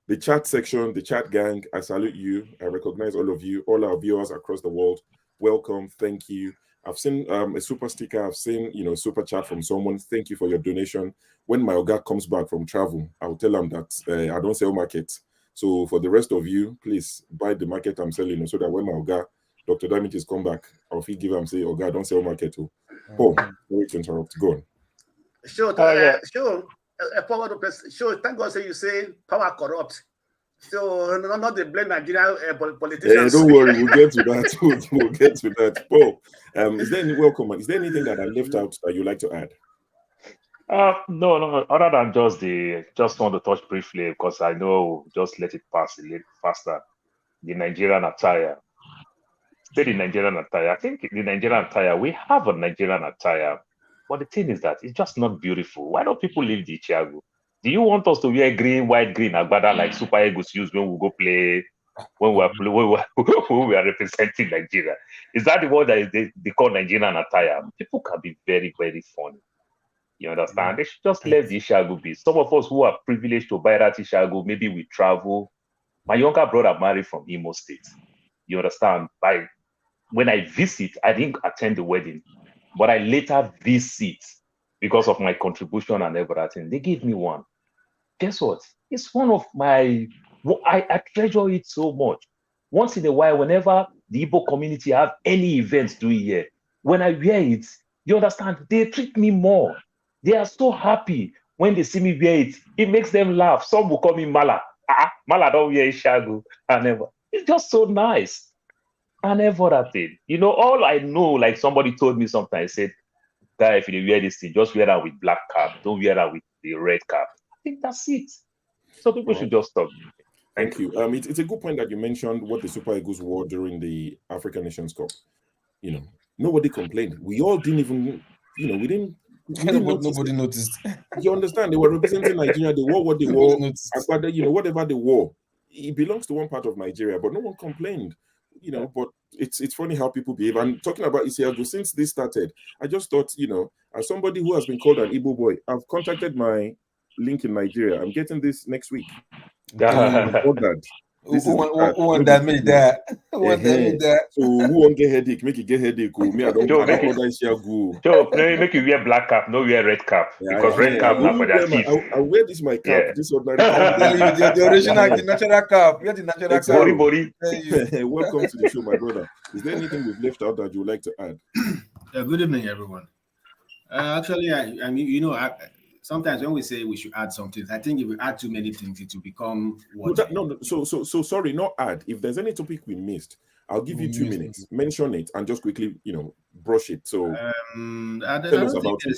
The chat section, the chat gang, I salute you. I recognize all of you, all our viewers across the world. Welcome, thank you. I've seen a super sticker. I've seen a super chat from someone. Thank you for your donation. When my Oga comes back from travel, I'll tell him that I don't sell markets. So for the rest of you, please buy the market I'm selling, so that when my Oga, Dr. Damitis come back, I'll give him say, Oga, don't sell market too. Paul, sorry to interrupt. Go on. Sure, power to press. Sure, thank God say you say power corrupt. So not the blame Nigerian politicians. Don't worry, we'll get to that. We'll get to that. Paul, is there any welcome? Is there anything that I left out that you'd like to add? No. Other than just want to touch briefly, because I know just let it pass a little faster. The Nigerian attire. Say the Nigerian attire. I think the Nigerian attire. We have a Nigerian attire, but the thing is that it's just not beautiful. Why don't people leave the Chiago? Do you want us to wear green, white, green agbada like Super Eagles use when we go play, when we are representing Nigeria? Is that the word that they call Nigerian attire? People can be very, very funny. You understand? They should just let the Ishagu be. Some of us who are privileged to buy that Ishagu, maybe we travel. My younger brother married from Imo State. You understand? When I visit, I didn't attend the wedding, but I later visit because of my contribution and everything. They gave me one. Guess what? It's one of my, I treasure it so much. Once in a while, whenever the Igbo community have any events doing here, when I wear it, you understand, they treat me more. They are so happy when they see me wear it. It makes them laugh. Some will call me Mala. Mala don't wear Ishagu. It's just so nice. And everything. All I know, like somebody told me sometimes, said, guy, if you wear this thing, just wear that with black cap. Don't wear that with the red cap. I think that's it. So people should just stop. Thank you. It's a good point that you mentioned what the Super Eagles wore during the African Nations Cup. Nobody complained. We all didn't even, we didn't nobody noticed. You understand? They were representing Nigeria. They wore what they wore. Whatever they wore, it belongs to one part of Nigeria, but no one complained. But it's funny how people behave. And talking about Isiago, since this started, I just thought, as somebody who has been called an Igbo boy, I've contacted my link in Nigeria. I'm getting this next week. Who want that made that? Who want that made that? So who won't get headache? Make it get headache. Me, I don't know that Isiago. Joe, make you wear black cap, no wear red cap. Because red cap now for their chief. I wear this my cap, this ordinary cap. The original, the natural cap. Wear the natural cap. Bori. Welcome to the show, my brother. Is there anything we've left out that you would like to add? Good evening, everyone. Actually, I mean, sometimes when we say we should add something, I think if we add too many things, it will become what? No. So sorry, not add. If there's any topic we missed, I'll give you 2 minutes. Mention it and just quickly, brush it. So tell us about it.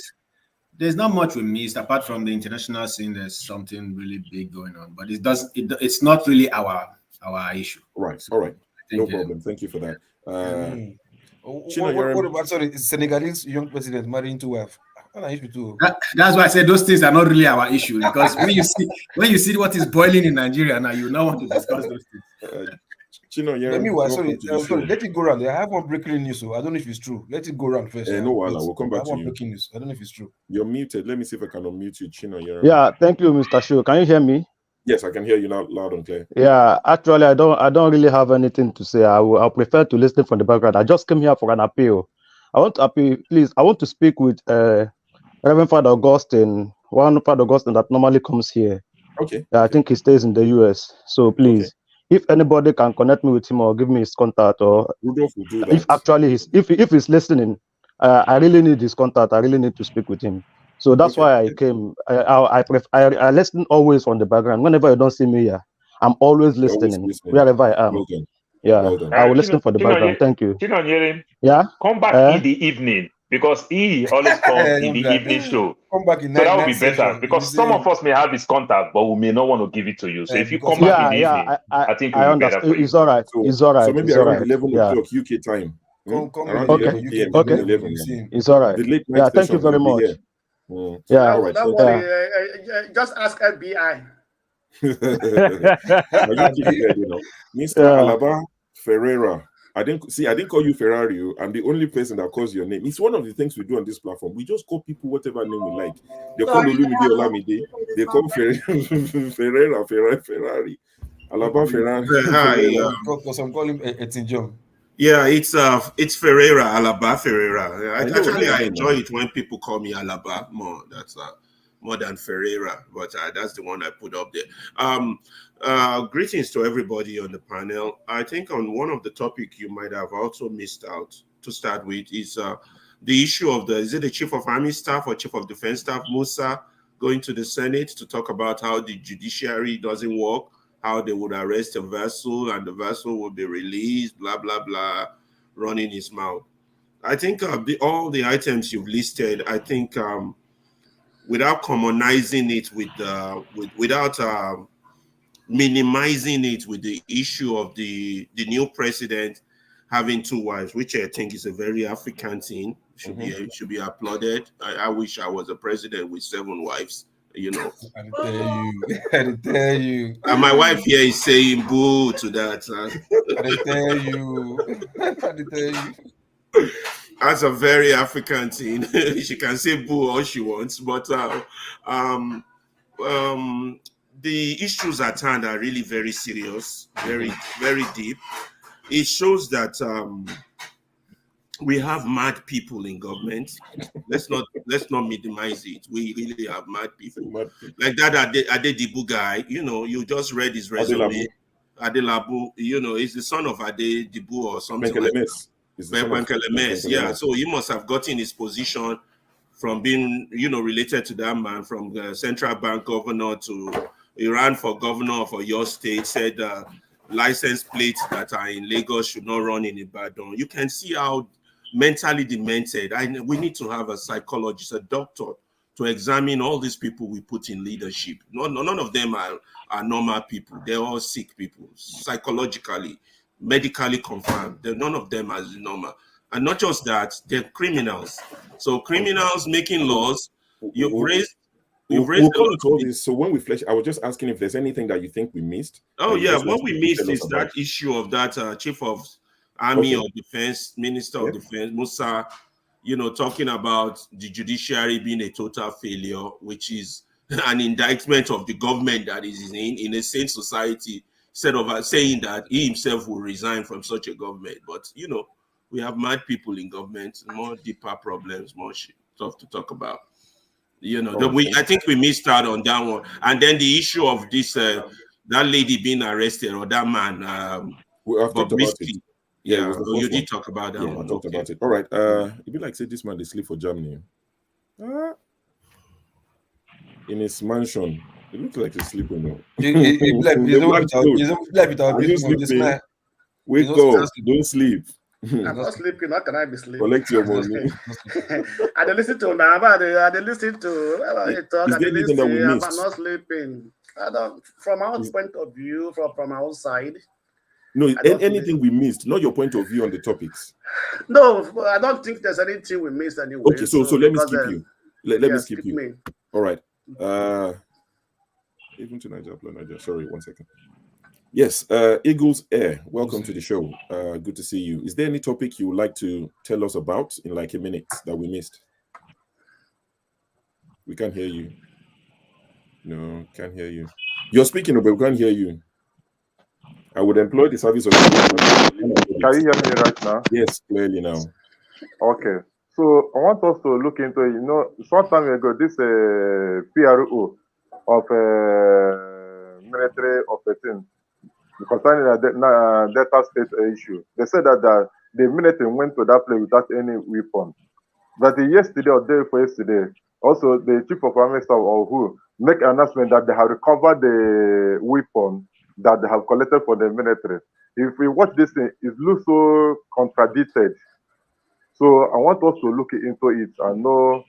There's not much we missed apart from the international scene. There's something really big going on, but it's not really our issue. Right. All right. No problem. Thank you for that. What about Senegalese young president marrying 2 wives? That's why I said those things are not really our issue, because when you see what is boiling in Nigeria now, you now want to discuss those things. Let it go around. I have one breaking news, so I don't know if it's true. Let it go around first. No, we'll come back to you. Breaking news. I don't know if it's true. You're muted. Let me see if I can unmute you, Chino. Yeah, thank you, Mr. Shu. Can you hear me? Yes, I can hear you loud and clear. Yeah, actually, I don't really have anything to say. I prefer to listen from the background. I just came here for an appeal. I want to appeal, please. I want to speak with Reverend Father Augustine, one Father Augustine that normally comes here. Okay. I think he stays in the US. So please, if anybody can connect me with him or give me his contact, or Rudolph will do that. If actually if he's listening, I really need his contact. I really need to speak with him. So that's why I came. I listen always from the background. Whenever you don't see me here, I'm always listening wherever I am. I will listen for the background. Thank you. Yeah. Come back in the evening, because he always comes in the evening show. Come back in so that would be better, because some of us may have his contact, but we may not want to give it to you. So if you come back in the evening, I think it will be better for you. It's all right. It's all right. So maybe around 11 o'clock UK time. Okay. It's all right. Yeah. Thank you very much. Yeah. All right. Don't worry. Just ask FBI. Mr. Alaba Ferreira. I didn't call you Ferrari. I'm the only person that calls your name. It's one of the things we do on this platform. We just call people whatever name we like. They call Olumide Olamide. They call Ferreira, Ferrari. Alaba Ferrari. Hi. Because I'm calling Etinjom. Yeah, it's Ferreira, Alaba Ferreira. I enjoy it when people call me Alaba more. That's more than Ferreira, but that's the one I put up there. Greetings to everybody on the panel. I think on one of the topics you might have also missed out to start with is the issue of is it the Chief of Army Staff or Chief of Defense Staff, Musa, going to the Senate to talk about how the judiciary doesn't work, how they would arrest a vessel and the vessel will be released, blah, blah, blah, running his mouth. I think all the items you've listed, I think without commonizing it without minimizing it with the issue of the new president having 2 wives, which I think is a very African thing, should be applauded. I wish I was a president with 7 wives, you know. I tell you. And my wife here is saying boo to that. I tell you. That's a very African thing. She can say boo all she wants, but the issues at hand are really very serious, very, very deep. It shows that we have mad people in government. Let's not minimize it. We really have mad people. Like that Adedibu guy, you know, you just read his resume. Adelabu, you know, he's the son of Adedibu or something like that. Yeah, so he must have gotten his position from being, you know, related to that man, from the central bank governor to Iran for governor for your state, said license plates that are in Lagos should not run in Ibadan. You can see how mentally demented. We need to have a psychologist, a doctor, to examine all these people we put in leadership. None of them are normal people. They're all sick people, psychologically, medically confirmed. None of them are normal. And not just that, they're criminals. So criminals making laws, you've raised we'll come to all this. So when we flesh, I was just asking if there's anything that you think we missed. Oh yeah, what we missed is that issue of that Chief of Army or Defense, Minister of Defense, Musa, you know, talking about the judiciary being a total failure, which is an indictment of the government that is in a sane society, instead of saying that he himself will resign from such a government. But, you know, we have mad people in government, more deeper problems, more stuff to talk about. You know, I think we missed out on that one. And then the issue of this, that lady being arrested, or that man, Bobrisky. Yeah, you did talk about that one. I talked about it. All right. It'd be like, say, this man, they sleep for Germany. In his mansion. It looks like he's sleeping now. Wake up, don't sleep. I'm not sleeping. How can I be sleeping? Collect your money. I listen to Naira. I listen to talk. I'm not sleeping. From our point of view, from our side. No, anything we missed, not your point of view on the topics. No, I don't think there's anything we missed anyway. Okay, so let me skip you. Let me skip you. Me. All right. Even to Niger. Sorry, 1 second. Yes, Eagles Air, welcome to the show. Good to see you. Is there any topic you would like to tell us about in like a minute that we missed? We can't hear you. No, can't hear you. You're speaking, but we can't hear you. I would employ the service of... Can you hear me right now? Yes, clearly now. Okay. So I want us to look into, you know, some time ago, this PRO of military operating concerning the Delta State issue. They said that the military went to that place without any weapon. But yesterday or day before yesterday, also the Chief of Army Staff or who make an announcement that they have recovered the weapon that they have collected for the military. If we watch this thing, it looks so contradicted. So I want us to look into it and know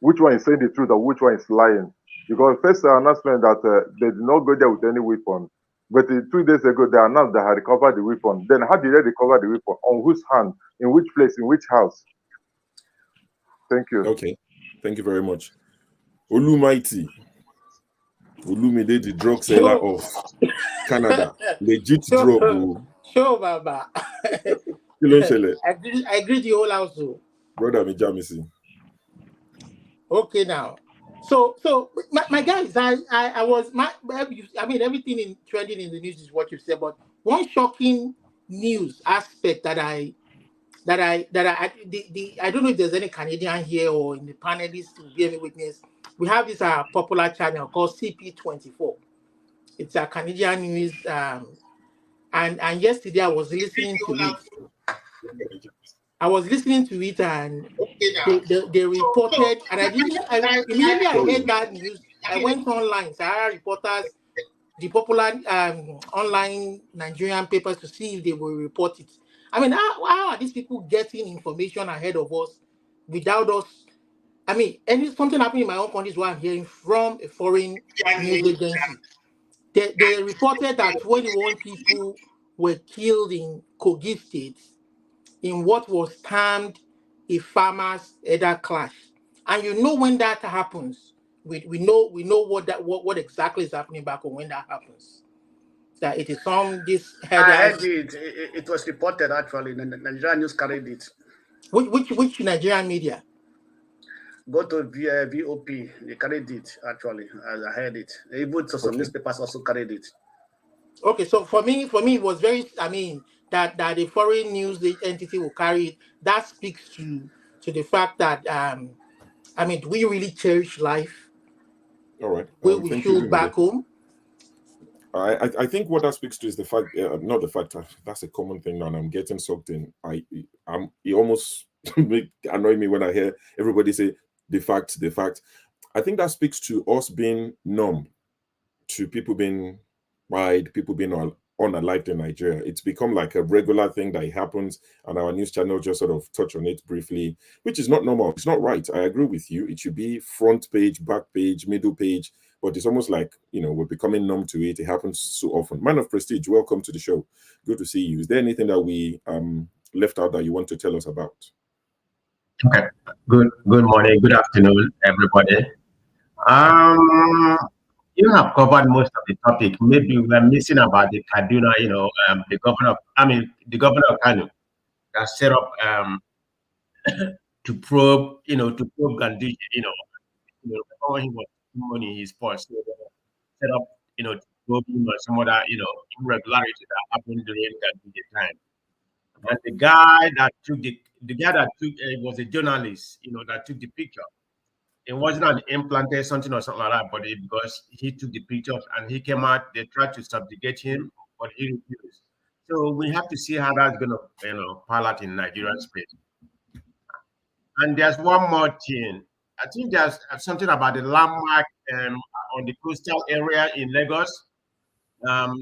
which one is saying the truth or which one is lying. Because first announcement that they did not go there with any weapon. But 2 days ago, they announced they had recovered the weapon. Then how did they recover the weapon? On whose hand? In which place? In which house? Thank you. Okay. Thank you very much. Olumighty. Olumide, the drug seller of Canada. Legit drug. Sure, Baba. I agree the whole house. Brother Mijamisi. Okay, now. So my guys, I mean everything in trending in the news is what you said, but one shocking news aspect that I don't know if there's any Canadian here or in the panelists to be any witness. We have this popular channel called CP24. It's a Canadian news. And yesterday I was listening to it. And they reported, and immediately I heard that news. I went online, Sahara Reporters, the popular online Nigerian papers, to see if they will report it. I mean, how are these people getting information ahead of us without us? I mean, something happening in my own country is what I'm hearing from a foreign news agency. They reported that 21 people were killed in Kogi State in what was termed a farmers' elder clash. And you know when that happens, we know what exactly is happening back home when that happens. That it is this headers. I heard it. It was reported actually. The Nigerian news carried it. Which Nigerian media? Go to VOP. They carried it actually. I heard it. Even some newspapers also carried it. Okay, so for me, it was very. I mean, that the foreign news entity will carry it. That speaks to the fact that I mean, do we really cherish life? All right. We should back home. I think what that speaks to is the fact, not the fact, that's a common thing now, and I'm getting sucked in. It almost annoy me when I hear everybody say the fact. I think that speaks to us being numb to people being wide, people being unalived in Nigeria. It's become like a regular thing that happens, and our news channel just sort of touch on it briefly, which is not normal. It's not right. I agree with you. It should be front page, back page, middle page, but it's almost like, we're becoming numb to it. It happens so often. Man of Prestige, welcome to the show. Good to see you. Is there anything that we left out that you want to tell us about? Okay. Good morning, good afternoon, everybody. You have covered most of the topic. Maybe we're missing about the Kaduna, the governor of Kano that set up to probe Gandhi, when he was money in his purse. So set up, to probe him or some other, irregularity that happened during Gandhi time. And the guy that took was a journalist, that took the picture. It wasn't an implanted something or something like that, but because he took the pictures and he came out, they tried to subjugate him, but he refused. So we have to see how that's going to pile out in Nigerian space. And there's one more thing. I think there's something about the landmark on the coastal area in Lagos. I've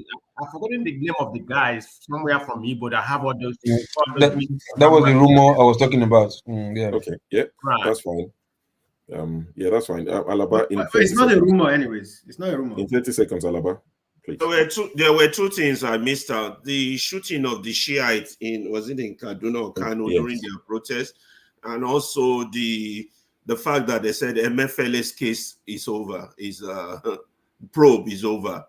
forgotten the name of the guys somewhere from Igbo that have all those things. That was the rumor I was talking about. Yeah. Okay. Yeah. Right. That's fine. That's fine. Alaba, it's not a rumor, anyways. It's not a rumor. In 30 seconds, Alaba, please. There were two things I missed out. The shooting of the Shiites in Kaduna or Kano during their protest, and also the fact that they said MFLA's case is over, probe is over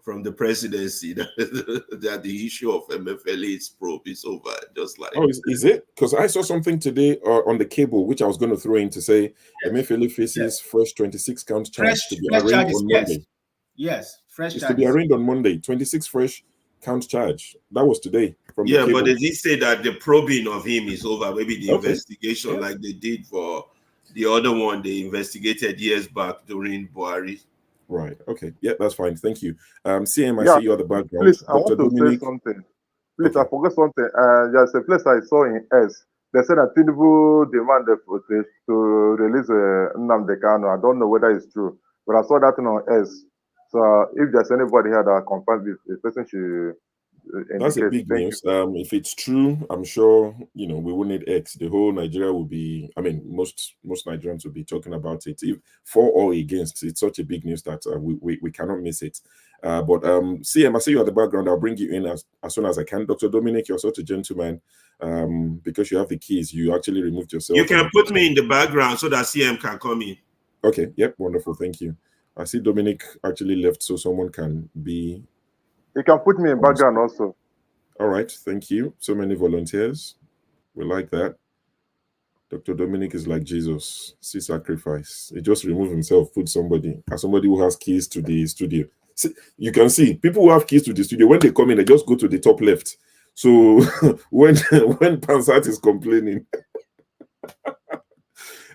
from the presidency. That the issue of MFLA's probe is over. Just like is it? Because I saw something today on the cable, which I was going to throw in to say MFLA faces fresh 26 count charge to be arraigned on Monday. Yes, fresh charges. To be arraigned on Monday. 26 fresh count charge. That was today. From the but they did say that the probing of him is over. Maybe the investigation, like they did for the other one they investigated years back during Buhari. Right. Okay. Yeah, that's fine. Thank you. CM, I see you at the background. Please, I want to say something. Please, I forgot something. There's a place I saw in S. They said that Tinubu demanded to release Nnamdi Kanu. I don't know whether it's true, but I saw that on S. So if there's anybody here that confirms this, the person should. That's a big news. If it's true, I'm sure we will need X. The whole Nigeria will be. I mean, most Nigerians will be talking about it. If for or against, it's such a big news that we cannot miss it. But CM, I see you at the background. I'll bring you in as soon as I can. Dr. Dominic, you're such a gentleman. Because you have the keys, you actually removed yourself. You can put me in the background so that CM can come in. Okay. Yep. Wonderful. Thank you. I see Dominic actually left, so someone can be. You can put me in background also. All right, thank you. So many volunteers. We like that. Dr. Dominic is like Jesus. See sacrifice. He just removed himself, put somebody who has keys to the studio. See, you can see people who have keys to the studio, when they come in, they just go to the top left. So when Pansat is complaining.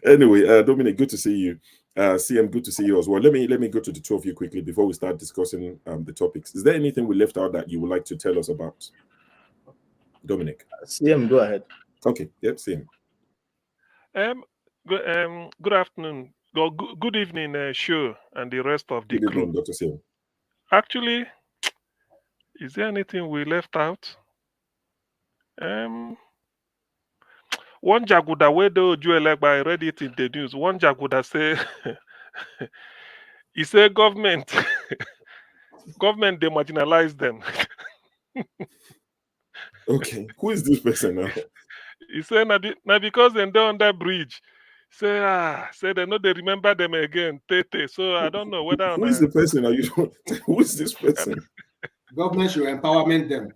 Anyway, Dominic, good to see you. CM, good to see you as well. Let me go to the two of you quickly before we start discussing the topics. Is there anything we left out that you would like to tell us about? Dominic. CM, go ahead. Okay, yep, CM. Good afternoon. Well, good evening, Shu, and the rest of the Good crew. evening, Dr. CM. Actually, is there anything we left out? One Jaguda, where the Juelek, I read it in the news. One Jaguda say, he said government, government, they marginalize them. Okay, who is this person now? He said, now because they're on that bridge, say they know they remember them again. Tete. So I don't know whether who is the person? Are you? Who is this person? Government should empowerment them.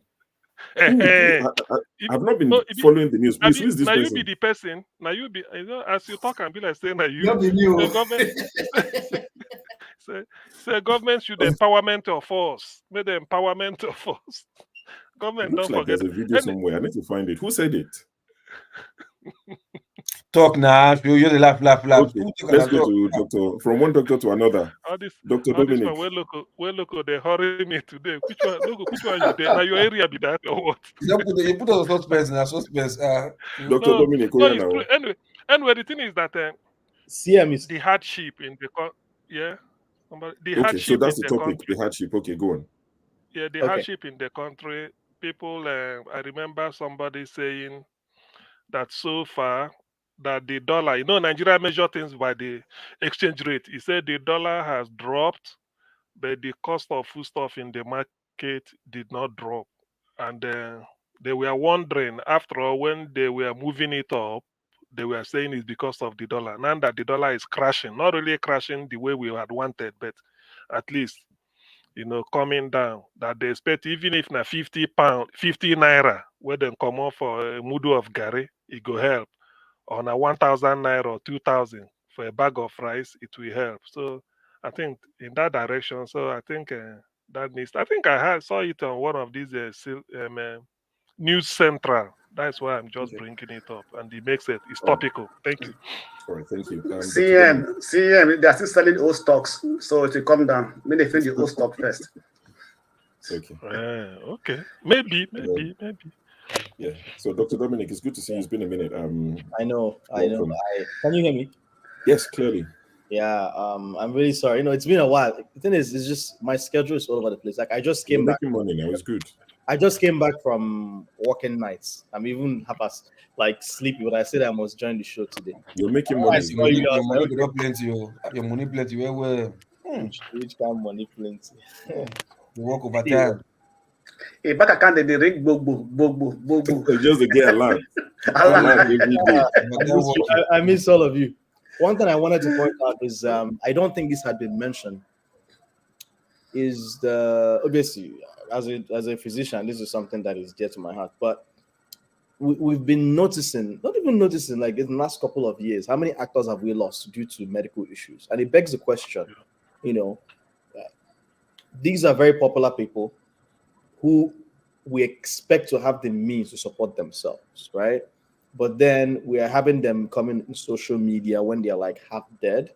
I've not been following the news. Please, who is this now person? you be the person. Now you be, as you talk and be like saying that you. Not be new. The government. say government should empowerment of us. Make the empowerment of us. Government Looks don't like forget. there's a video somewhere. I need to find it. Who said it? Talk now. You're the laugh. Okay, let's go to doctor. From one doctor to another. Dr. Dominic. This one, look, they hurry me today. Which one? Look, which one you there? Now your area be that or what? You put on suspense now. Suspense. Dr. Dominic, anyway, the thing is that CM is the hardship in the the okay, hardship so that's in the the topic. country. The hardship. Okay, go on. Yeah, the Okay. hardship in the country. People, I remember somebody saying that so far that the dollar, Nigeria measure things by the exchange rate. He said the dollar has dropped, but the cost of foodstuff in the market did not drop. And they were wondering, after all, when they were moving it up, they were saying it's because of the dollar. Now that the dollar is crashing, not really crashing the way we had wanted, but at least, coming down, that they expect, even if na 50 naira, where they come off for a mudu of gari, it go help. Or na 1,000 naira or 2,000 for a bag of rice, it will help. So I think in that direction. So I think that needs. I think I saw it on one of these news central. That's why I'm just bringing it up, and it makes it. It's topical. Thank you. All right, thank you. CM, they're still selling old stocks, so it will come down. Maybe they fill the old stock first. Okay. Okay. Maybe. Yeah. So, Dr. Dominic, it's good to see you. It's been a minute. I know. Welcome. Can you hear me? Yes, clearly. Yeah. I'm really sorry. It's been a while. The thing is, it's just my schedule is all over the place. Like I just came back. Making money now. It's good. I just came back from working nights. I'm even sleepy, but I said I must join the show today. You're making money. Your money got plenty. Your money plenty. Well. Which kind of money plenty? You work over time. A bank account they ring bobo. Just to get a lot. Every day. I miss all of you. One thing I wanted to point out is I don't think this had been mentioned. Is obviously as a physician, this is something that is dear to my heart. But we've been not even noticing, like in the last couple of years, how many actors have we lost due to medical issues? And it begs the question, these are very popular people who we expect to have the means to support themselves, right? But then we are having them coming in social media when they're like half dead,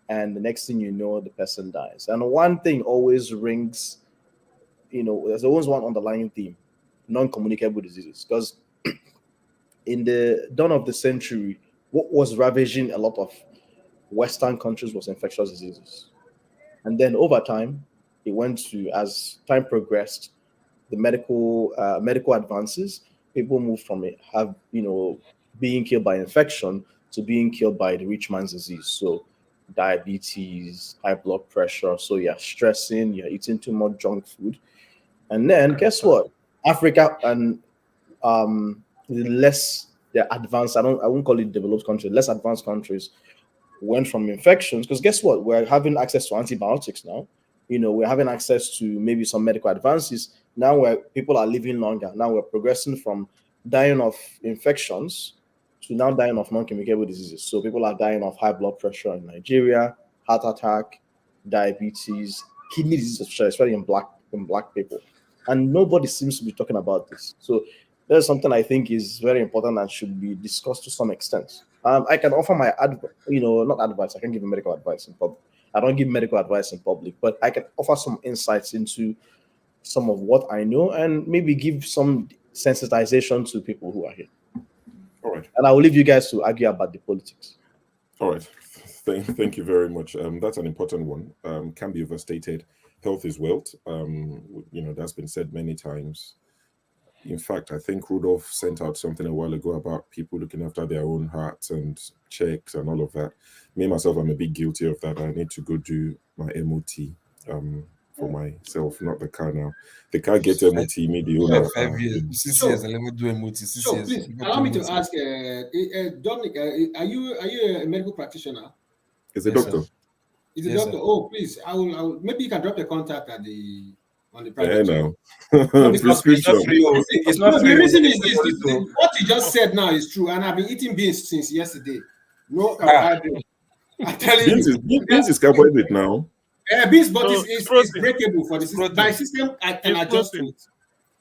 and the next thing you know, the person dies. And one thing always rings, there's always one underlying theme: non-communicable diseases. Because in the dawn of the century, what was ravaging a lot of Western countries was infectious diseases. And then over time, it went to, as time progressed, the medical advances, people moved from being killed by infection to being killed by the rich man's disease. So diabetes, high blood pressure. So you're stressing, you're eating too much junk food. And then guess what? Africa and they're advanced, I won't call it developed countries, less advanced countries went from infections, because guess what? We're having access to antibiotics now. We're having access to maybe some medical advances now where people are living longer. Now we're progressing from dying of infections to now dying of non-communicable diseases. So people are dying of high blood pressure in Nigeria, heart attack, diabetes, kidney disease, especially in black people. And nobody seems to be talking about this. So there's something I think is very important and should be discussed to some extent. I can offer my not advice. I can give medical advice in public. I don't give medical advice in public, but I can offer some insights into some of what I know and maybe give some sensitization to people who are here. All right. And I will leave you guys to argue about the politics. All right. Thank you very much. That's an important one. Can be overstated. Health is wealth. That's been said many times. In fact, I think Rudolph sent out something a while ago about people looking after their own hearts and checks and all of that. Me, myself, I'm a bit guilty of that. I need to go do my MOT for myself, not the car now. The car gets MOT, me, the owner. 5 years, 6 years, let me do MOT. 6 years. Please, allow me to ask, Dominic, are you a medical practitioner? Is a doctor. Is a doctor? Sir. Oh, please, I will. Maybe you can drop the contact on the Yeah, private. no. It's not free. The reason is this: what you just said now is true, and I've been eating beans since yesterday. No carbohydrate. I'm telling you, beans is carbohydrate now. Beans, but it's breakable for the system. My system, I can adjust to it.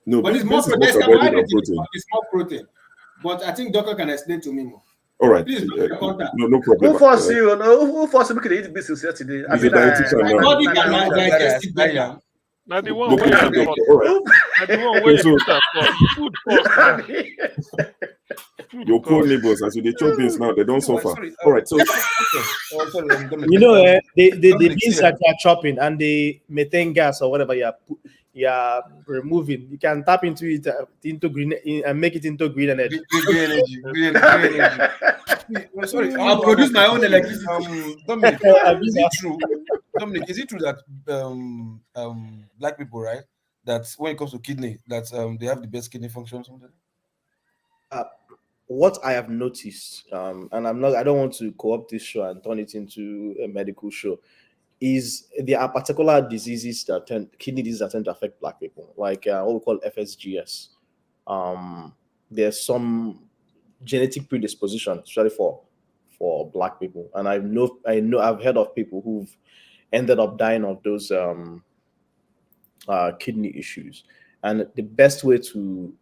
No, but it's more protein. It's more protein. But I think doctor can explain to me more. All right. Please, no problem. Who forced you? No, who forced you to eat beans since yesterday? He's a dietitian now. My body cannot digest it better. Now the one where food cost. Your poor neighbors, as they chop beans now, they don't suffer. All right, so the beans that you are chopping and the methane gas or whatever you are removing, you can tap into it into green and make it into green energy. Green energy. Sorry, I'll produce my own electricity. Dominic, is it true? Dominic, is it true that black people, right? That when it comes to kidney, that they have the best kidney function? What I have noticed, and I don't want to co-opt this show and turn it into a medical show, is there are particular diseases kidney diseases that tend to affect black people, like what we call FSGS. There's some genetic predisposition, especially for black people, and I know I've heard of people who've ended up dying of those kidney issues, and the best way to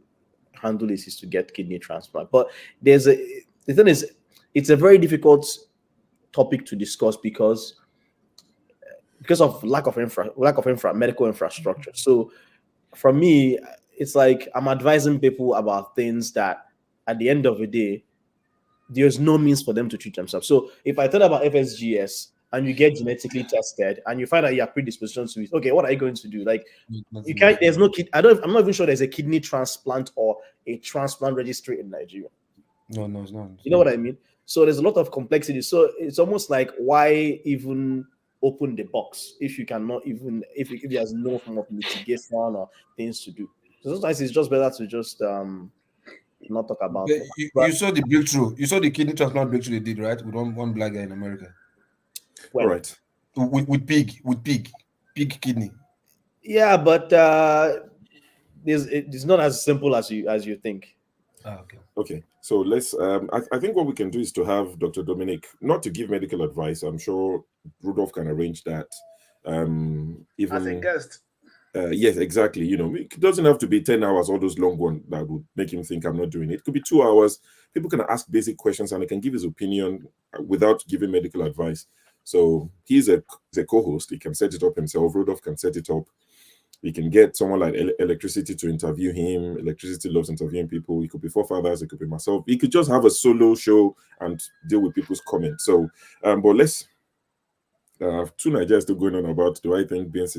handle this is to get kidney transplant. But the thing is, it's a very difficult topic to discuss because of lack of medical infrastructure. So for me, it's like I'm advising people about things that at the end of the day, there's no means for them to treat themselves. So if I thought about FSGS and you get genetically tested and you find out you have predispositions to it, okay, what are you going to do? Like, you can't, there's no kid. I'm not even sure there's a kidney transplant or a transplant registry in Nigeria. No, it's not. You know what I mean? So there's a lot of complexity. So it's almost like, why even open the box if you cannot even, if there's no form of mitigation or things to do? So sometimes it's just better to just not talk about it. You saw the breakthrough. You saw the kidney transplant breakthrough they did, right? With one black guy in America. Well, all right. With pig kidney. Yeah, but it's not as simple as you think. Okay. So let's. I think what we can do is to have Dr. Dominic, not to give medical advice. I'm sure Rudolph can arrange that. Even as a guest. Yes, exactly. You know, it doesn't have to be 10 hours, all those long ones that would make him think I'm not doing it. It could be 2 hours. People can ask basic questions and he can give his opinion without giving medical advice. So he's a co-host. He can set it up himself. Rudolph can set it up. We can get someone like Electricity to interview him. Electricity loves interviewing people. It could be Forefathers. It could be myself. He could just have a solo show and deal with people's comments. So, but let's. Two Nigerians still going on about, do I think beans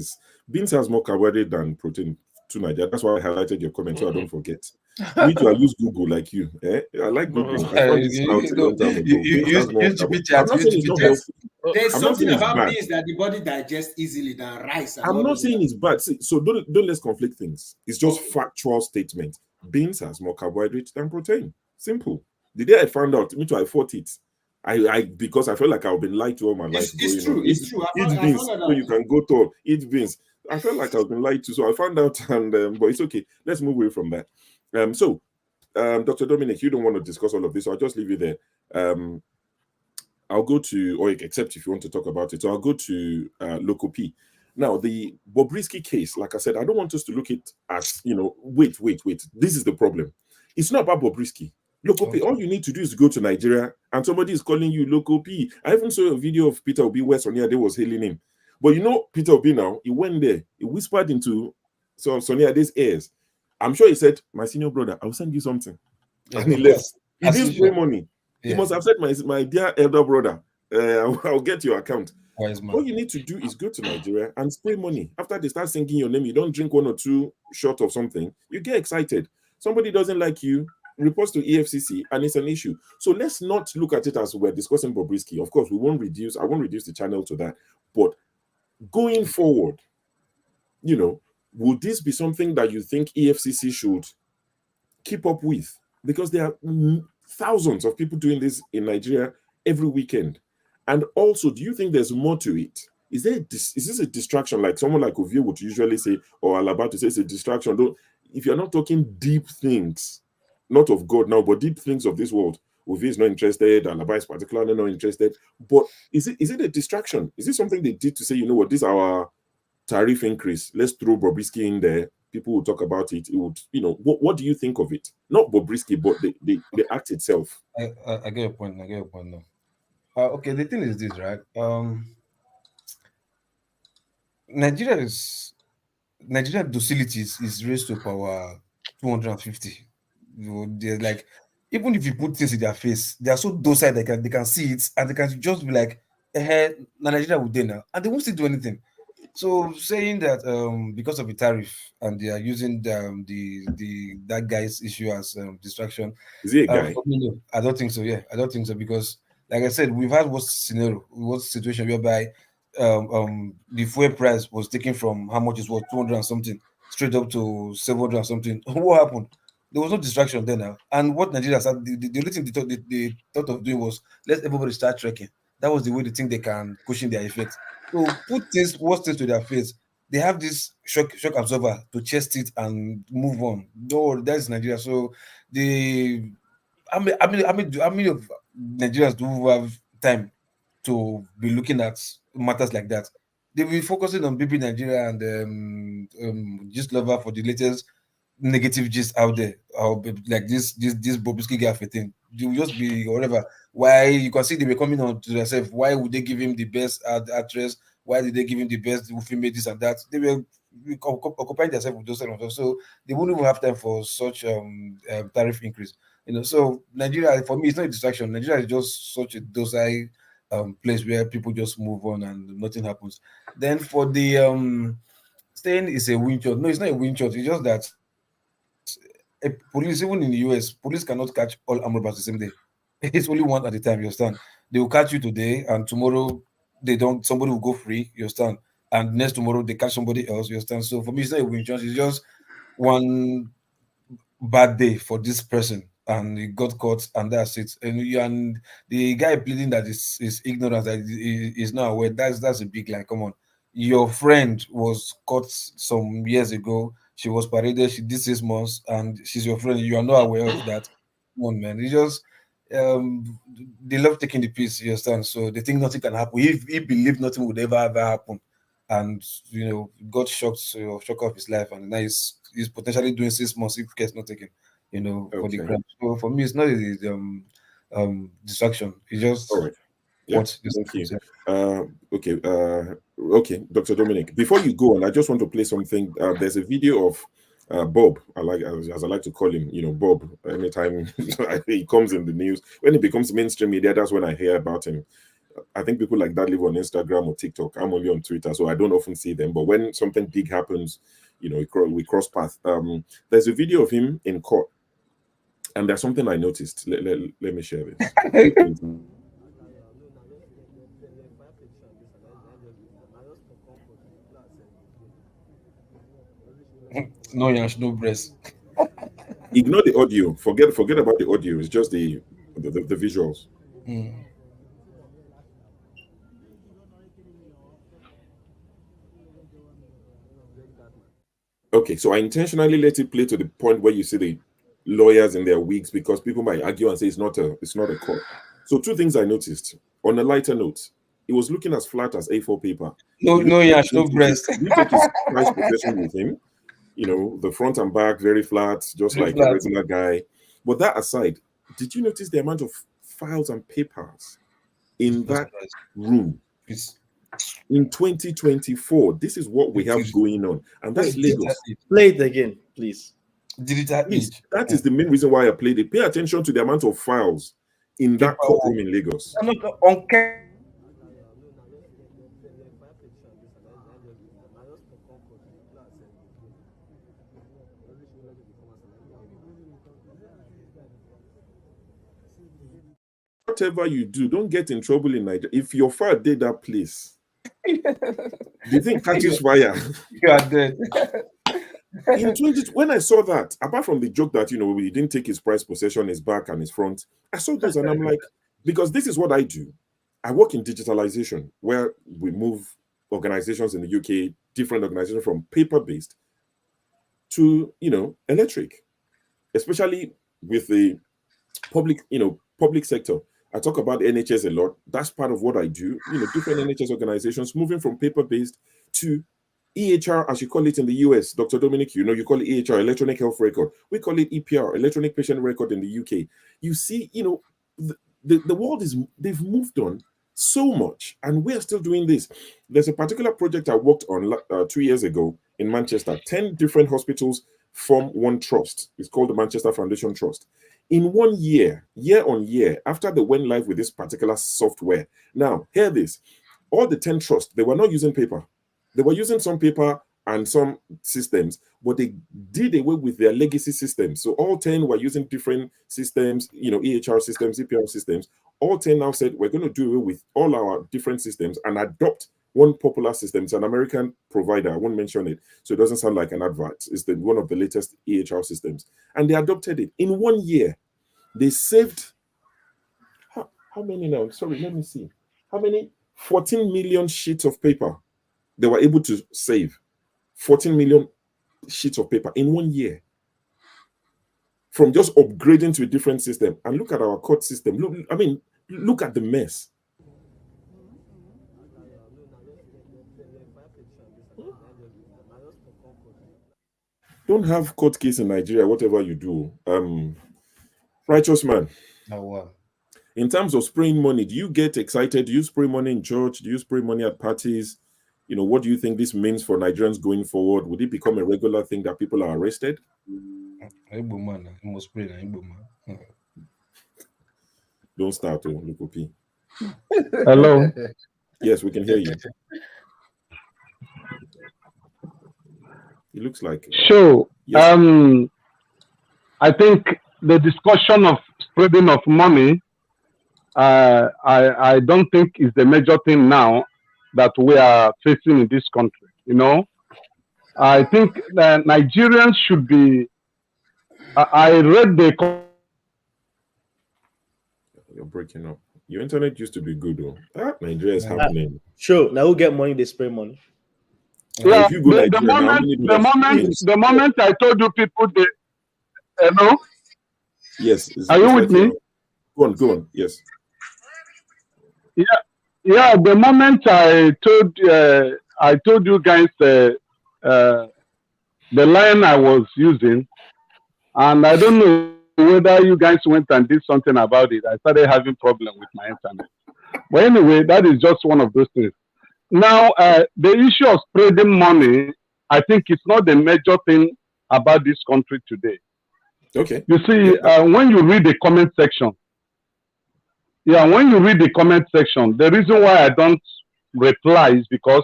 has more carbohydrate than protein? To Nigeria. That's why I highlighted your comment so I don't forget. Me too, I use Google like you. I like Google. There's something about beans that the body digests easily than rice. I'm not saying it's bad. See, so don't let's conflict things. It's just factual statement. Beans has more carbohydrate than protein. Simple. The day I found out, me too, I fought it. I because I felt like I've been lied to all my life. It's true. It's true. Eat beans so you can go tall. Eat beans. I felt like I've been lied to, so I found out, and but it's okay. Let's move away from that. Dr. Dominic, you don't want to discuss all of this, so I'll just leave you there. I'll go to, or except if you want to talk about it, so I'll go to Loco P. Now, the Bobrisky case, like I said, I don't want us to look at it as, wait. This is the problem. It's not about Bobrisky. Local P. All you need to do is go to Nigeria and somebody is calling you Local P. I even saw a video of Peter Obi where Sonia Ade was hailing him. But you know, Peter Obi now, he went there, he whispered into Sonia Ade's ears. I'm sure he said, my senior brother, I'll send you something. And he left. He didn't spray money. He must have said, my dear elder brother, I'll get your account. All you need to do is go to Nigeria and spray money. After they start singing your name, you don't drink 1 or 2 shots of something, you get excited. Somebody doesn't like you, reports to EFCC, and it's an issue. So let's not look at it as we're discussing Bobrisky. Of course, I won't reduce the channel to that. But going forward, you know, would this be something that you think EFCC should keep up with? Because there are thousands of people doing this in Nigeria every weekend. And also, do you think there's more to it? Is this a distraction, like someone like Ovie would usually say, or Alaba to say it's a distraction? Though, if you're not talking deep things, not of God now, but deep things of this world, Ovie is not interested, Alaba is particularly not interested. But is it a distraction? Is it something they did to say, you know what, this is our tariff increase, let's throw Bobrisky in there, people will talk about it, it would, you know, what do you think of it? Not Bobrisky, but the act itself. I get your point now. Okay, the thing is this, right? Nigeria docility is raised to power 250. You know, they're like, even if you put things in their face, they are so docile they can see it and they can just be like, Nigeria will do now, and they won't still do anything. So saying that because of the tariff and they are using that guy's issue as distraction. Is he a guy? No, I don't think so. Yeah, I don't think so, because like I said, we've had what situation whereby the fuel price was taken from how much is worth 200 and something straight up to 700 and something. What happened? There was no distraction there now. And what Nigeria said, the only thing they thought of doing was let everybody start trekking. That was the way they think they can cushion their effect. So put worst things to their face. They have this shock absorber to chest it and move on. No, that's Nigeria. So how many of Nigerians do have time to be looking at matters like that? They will be focusing on BB Nigeria and Gist Lover for the latest negative gist out there, or like this Bobrisky guy thing. They will just be whatever. Why you can see they were coming on to themselves. Why would they give him the best actress? Why did they give him the best female this and that? They were occupying themselves with those kind of stuff. So they wouldn't even have time for such tariff increase. You know, so Nigeria, for me, it's not a distraction. Nigeria is just such a docile place where people just move on and nothing happens. Then for the staying is a wind shot. No, it's not a wind shot. It's just that police, even in the US, police cannot catch all armed robbers the same day. It's only one at a time. You understand? They will catch you today, and tomorrow they don't. Somebody will go free. You understand? And next tomorrow they catch somebody else. You understand? So for me, it's not a wind shot. It's just one bad day for this person, and he got caught, and that's it. And the guy pleading that is ignorance, that is not aware. That's a big lie. Come on, your friend was caught some years ago. She was paraded. She did 6 months, and she's your friend. You are not aware of that. Come on, man. It's just they love taking the piece. You understand? So they think nothing can happen. He believed nothing would ever happen, and you know, got shock off his life, and now he's potentially doing 6 months if care's not taken. You know, for the crime. So for me, it's not a distraction. It's just all right. Yeah, thank you. Okay, Dr. Dominic. Before you go on, I just want to play something. There's a video of Bob, as I like to call him. You know, Bob. Anytime he comes in the news, when he becomes mainstream media, that's when I hear about him. I think people like that live on Instagram or TikTok. I'm only on Twitter, so I don't often see them. But when something big happens, you know, we cross paths. There's a video of him in court, and there's something I noticed. Let me share this. No yash, no breast. Ignore the audio. Forget about the audio. It's just the visuals. Okay, so I intentionally let it play to the point where you see the lawyers in their wigs, because people might argue and say it's not a court. So 2 things I noticed. On a lighter note, it was looking as flat as A4 paper. No yash, no breast. You take his price possession with him. You know, the front and back very flat, just like a regular guy. But that aside, did you notice the amount of files and papers in that room? In 2024, this is what we have going on, and that's Lagos. Play it again, please. Please, that is the main reason why I played it. Pay attention to the amount of files in that courtroom in Lagos. Whatever you do, don't get in trouble in Nigeria. If your fire did that place, the thing catches fire. You are dead. When I saw that, apart from the joke that, we didn't take his prized possession, his back and his front, I saw those and I'm like, because this is what I do. I work in digitalization, where we move organizations in the UK, different organizations from paper-based to, electric, especially with the public sector. I talk about the NHS a lot. That's part of what I do. Different NHS organizations moving from paper-based to EHR, as you call it in the US. Dr. Dominic, you call it EHR, electronic health record. We call it EPR, electronic patient record in the UK. You see, the world they've moved on so much, and we're still doing this. There's a particular project I worked on 2 years ago in Manchester. 10 different hospitals form one trust. It's called the Manchester Foundation Trust. In 1 year, year on year, after they went live with this particular software. Now, hear this. All the 10 trusts, they were not using paper. They were using some paper and some systems, but they did away with their legacy systems. So all 10 were using different systems, EHR systems, EPR systems. All 10 now said, we're going to do away with all our different systems and adopt one popular system. It's an American provider. I won't mention it, so it doesn't sound like an advert. It's one of the latest EHR systems. And they adopted it. In 1 year, they saved, how many now? Sorry, let me see. How many? 14 million sheets of paper they were able to save. 14 million sheets of paper in 1 year. From just upgrading to a different system. And look at our court system. Look at the mess. Don't have court case in Nigeria, whatever you do. Righteous man. In terms of spraying money, do you get excited? Do you spray money in church? Do you spray money at parties? What do you think this means for Nigerians going forward? Would it become a regular thing that people are arrested? Don't start, Lukopi. Hello. Yes, we can hear you. It looks like. So, yes. I think the discussion of spreading of money, I don't think is the major thing now that we are facing in this country. I think that Nigerians should be. I read the. You're breaking up. Your internet used to be good, though. Nigeria is happening. Sure. Now who get money? They spray money. Yeah, if you go the moment I told you people, hello. Yes. Are you with me? Go on. Yes. Yeah. The moment I told you guys the line I was using, and I don't know whether you guys went and did something about it. I started having problem with my internet. But anyway, that is just one of those things. Now, the issue of spreading money, I think it's not the major thing about this country today. Okay. You see, when you read the comment section, the reason why I don't reply is because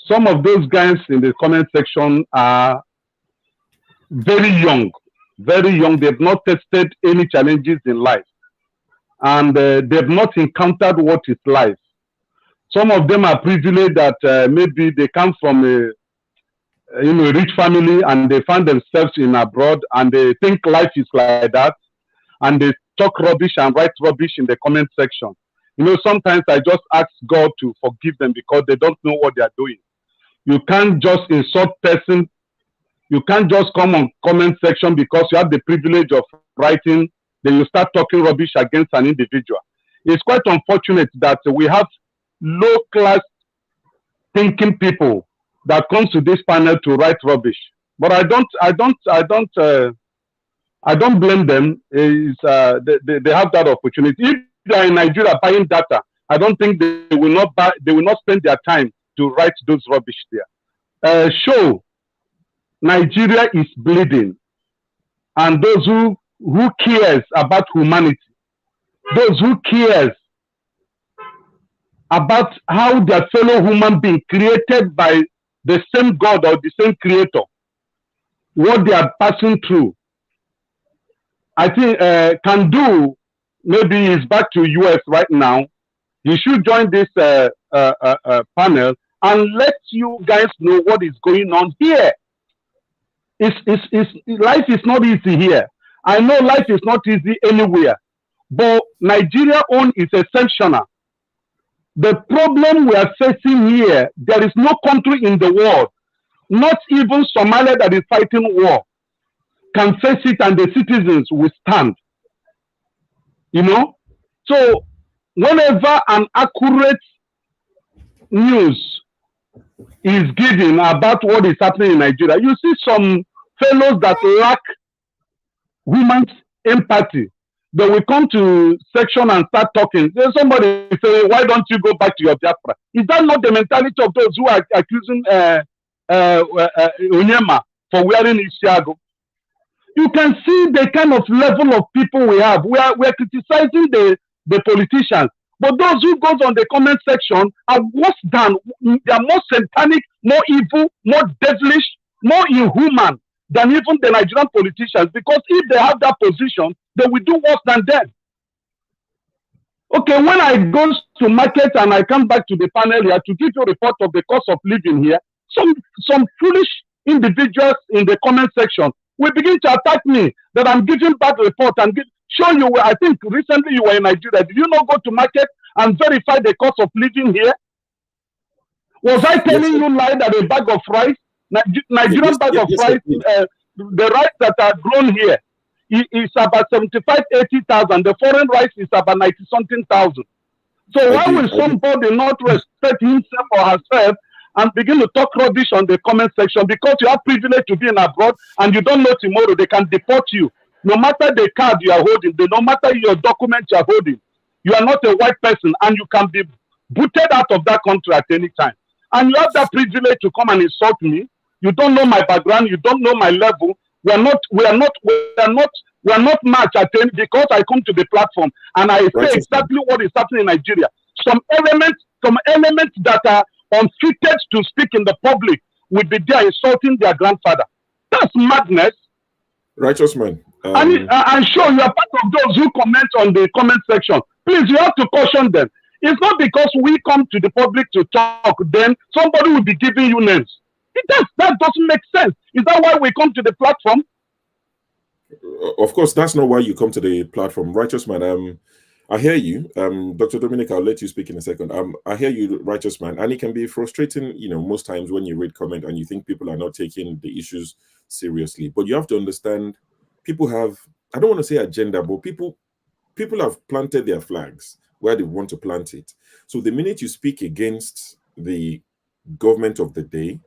some of those guys in the comment section are very young. They've not tested any challenges in life. And they've not encountered what is life. Some of them are privileged that maybe they come from a rich family and they find themselves in abroad and they think life is like that. And they talk rubbish and write rubbish in the comment section. Sometimes I just ask God to forgive them because they don't know what they are doing. You can't just insult person. You can't just come on comment section because you have the privilege of writing. Then you start talking rubbish against an individual. It's quite unfortunate that we have low-class thinking people that comes to this panel to write rubbish. But I don't I don't blame them. They have that opportunity. If they are in Nigeria buying data, I don't think they will not buy. They will not spend their time to write those rubbish there. Show Nigeria is bleeding, and those who cares about humanity, those who cares about how their fellow human being created by the same God or the same creator, what they are passing through. I think can do, maybe he's back to US right now. You should join this panel and let you guys know what is going on here. Life is not easy here. I know life is not easy anywhere, but Nigeria own is exceptional. The problem we are facing here, there is no country in the world, not even Somalia that is fighting war, can face it and the citizens will stand. You know? So whenever an accurate news is given about what is happening in Nigeria, you see some fellows that lack human empathy. They will come to section and start talking. There's somebody say, why don't you go back to your Biafra? Is that not the mentality of those who are accusing Onyeama for wearing Isiago? You can see the kind of level of people we have. We are criticizing the politicians. But those who go on the comment section are worse than, they are more satanic, more evil, more devilish, more inhuman than even the Nigerian politicians. Because if they have that position, they will do worse than them. Okay, when I go to market and I come back to the panel here to give you a report of the cost of living here, some foolish individuals in the comment section will begin to attack me that I'm giving bad report and show you where I think recently you were in Nigeria. Did you not go to market and verify the cost of living here? Was I telling you lie that a bag of rice, Nigerian bag of rice, the rice that are grown here is about 75,000-80,000. The foreign rice is about 90-something thousand. So why will somebody not respect himself or herself and begin to talk rubbish on the comment section because you have privilege to be in abroad and you don't know tomorrow they can deport you? No matter the card you are holding, no matter your document you are holding, you are not a white person and you can be booted out of that country at any time. And you have that privilege to come and insult me. You don't know my background. You don't know my level. We are not matched at any, because I come to the platform and I say exactly what is happening in Nigeria. Some elements that are unfitted to speak in the public will be there insulting their grandfather. That's madness. Righteous man. I'm sure you are part of those who comment on the comment section. Please, you have to caution them. It's not because we come to the public to talk, then somebody will be giving you names. That doesn't make sense. Is that why we come to the platform? Of course, that's not why you come to the platform. Righteous man, I hear you. Dr. Dominic, I'll let you speak in a second. I hear you, righteous man. And it can be frustrating, most times when you read comment and you think people are not taking the issues seriously. But you have to understand, people have, I don't want to say agenda, but people have planted their flags where they want to plant it. So the minute you speak against the government of the day,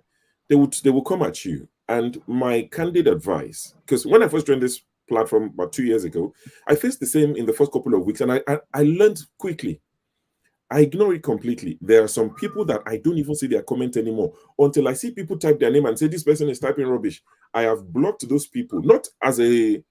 they will come at you. And my candid advice, because when I first joined this platform about 2 years ago, I faced the same in the first couple of weeks, and I learned quickly. I ignore it completely. There are some people that I don't even see their comment anymore until I see people type their name and say this person is typing rubbish. I have blocked those people, not as a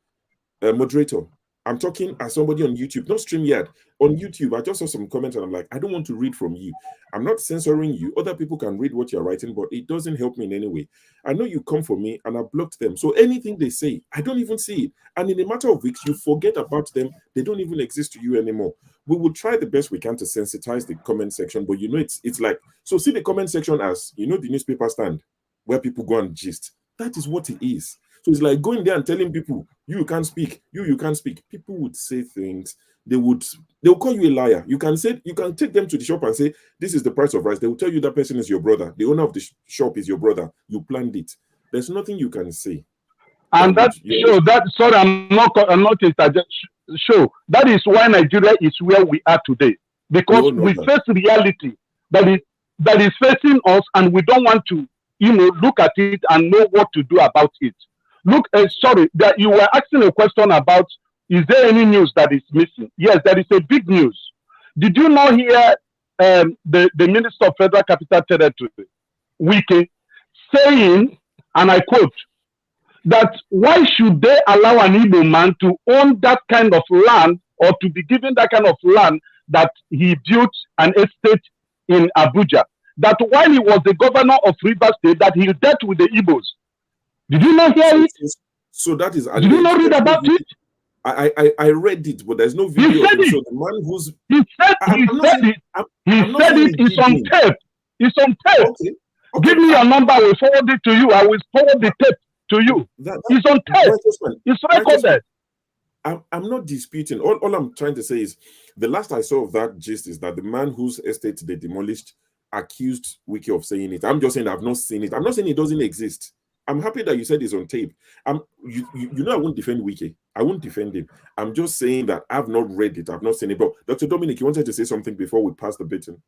moderator. I'm talking as somebody on YouTube, not StreamYard. On YouTube, I just saw some comments and I'm like, I don't want to read from you. I'm not censoring you. Other people can read what you're writing, but it doesn't help me in any way. I know you come for me and I blocked them. So anything they say, I don't even see it. And in a matter of weeks, you forget about them. They don't even exist to you anymore. We will try the best we can to sensitize the comment section, but it's like, so see the comment section as, the newspaper stand where people go and gist. That is what it is. So it's like going there and telling people, you can't speak, you can't speak. People would say things. They'll call you a liar. You can take them to the shop and say, this is the price of rice. They will tell you that person is your brother. The owner of the shop is your brother. You planned it. There's nothing you can say. And that show that, sorry, I'm not show. That is why Nigeria is where we are today. Because we face reality that is facing us and we don't want to, look at it and know what to do about it. Look, sorry, that you were asking a question about, is there any news that is missing? Yes, there is a big news. Did you not hear the Minister of Federal Capital Territory, Wike, saying, and I quote, that why should they allow an Igbo man to own that kind of land or to be given that kind of land that he built an estate in Abuja? That while he was the governor of Rivers State, that he dealt with the Igbos. Did you not hear it? So that is. Did you not read about it? I read it, but there's no video. He said it. So the man who's he said it. It's on tape. It's on tape. Okay. Give me your number. I will forward it to you. I will forward the tape to you. It's on tape. It's recorded. I'm not disputing. All I'm trying to say is the last I saw of that gist is that the man whose estate they demolished accused Wiki of saying it. I'm just saying I've not seen it. I'm not saying it doesn't exist. I'm happy that you said it's on tape. You know I won't defend Wiki. I won't defend him. I'm just saying that I've not read it. I've not seen it. But Dr. Dominic, you wanted to say something before we pass the baton?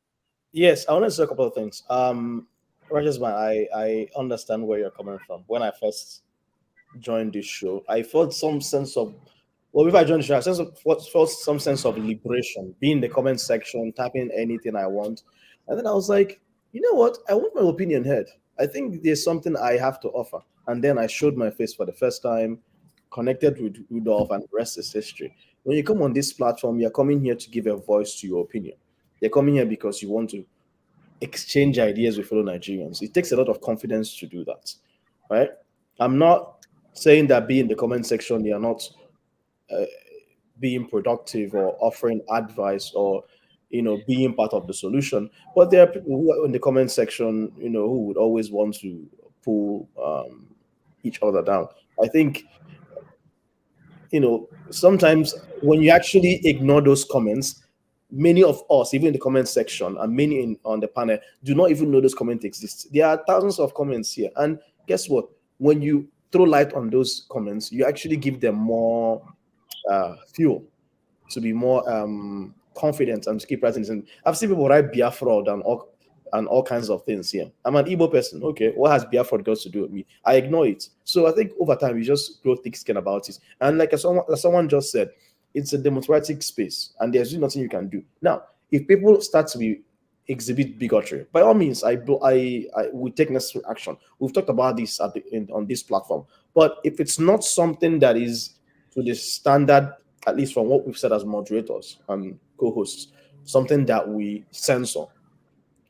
Yes, I want to say a couple of things. Rajesman, I understand where you're coming from. When I first joined this show, I felt some sense of, well, if I joined the show, I felt some sense of liberation, being in the comment section, typing anything I want. And then I was like, you know what? I want my opinion heard. I think there's something I have to offer. And then I showed my face for the first time, connected with Rudolph, and the rest is history. When you come on this platform, you're coming here to give a voice to your opinion. You're coming here because you want to exchange ideas with fellow Nigerians. It takes a lot of confidence to do that, right? I'm not saying that being in the comment section, you're not being productive or offering advice or, being part of the solution. But there are people who are in the comment section, who would always want to pull each other down. I think, sometimes when you actually ignore those comments, many of us, even in the comment section and many on the panel, do not even know those comments exist. There are thousands of comments here. And guess what? When you throw light on those comments, you actually give them more fuel to be more confident and to keep writing. And I've seen people write Biafra and all kinds of things here. I'm an Igbo person. Okay, what has Biafra got to do with me? I ignore it. So I think over time, you just grow thick skin about it. And like someone just said, it's a democratic space, and there's nothing you can do. Now, if people start to exhibit bigotry, by all means, I will take necessary action. We've talked about this on this platform. But if it's not something that is to the standard, at least from what we've said as moderators and co-hosts, something that we censor,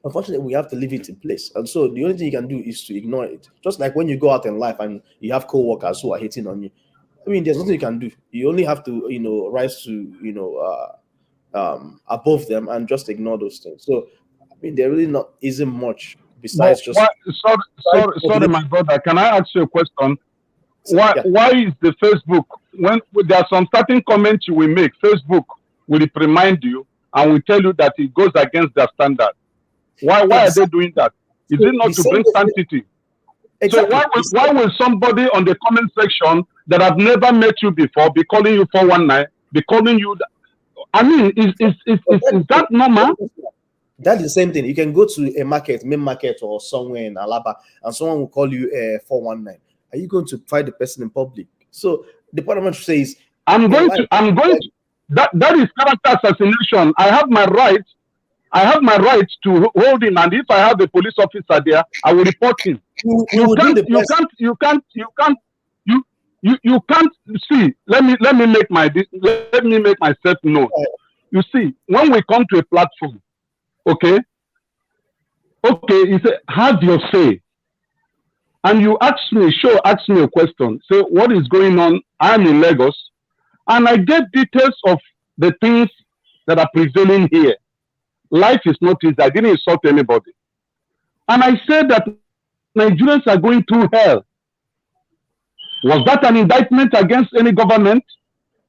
unfortunately, we have to leave it in place. And so the only thing you can do is to ignore it. Just like when you go out in life and you have co-workers who are hating on you. I mean, there's nothing you can do. You only have to, rise to, above them and just ignore those things. So, I mean, there really isn't much besides just. Sorry, my brother. Can I ask you a question? Why is the Facebook, when there are some certain comments you will make, Facebook will remind you and will tell you that it goes against their standard? Why are they doing that? Is it not to bring sanctity? Exactly. So why will somebody on the comment section that have never met you before be calling you 419, be calling you? I mean, is that normal? That's the same thing. You can go to a market, main market, or somewhere in Alaba, and someone will call you 419. Are you going to fight the person in public? So the point I'm trying to say is, I'm going to. That is character assassination. I have my right. I have my right to hold him, and if I have a police officer there, I will report him. You can't see. Let me make myself known. You see, when we come to a platform, okay, you say, have your say. And you ask me a question. Say, what is going on? I'm in Lagos, and I get details of the things that are prevailing here. Life is not easy. I didn't insult anybody. And I said that Nigerians are going through hell. Was that an indictment against any government?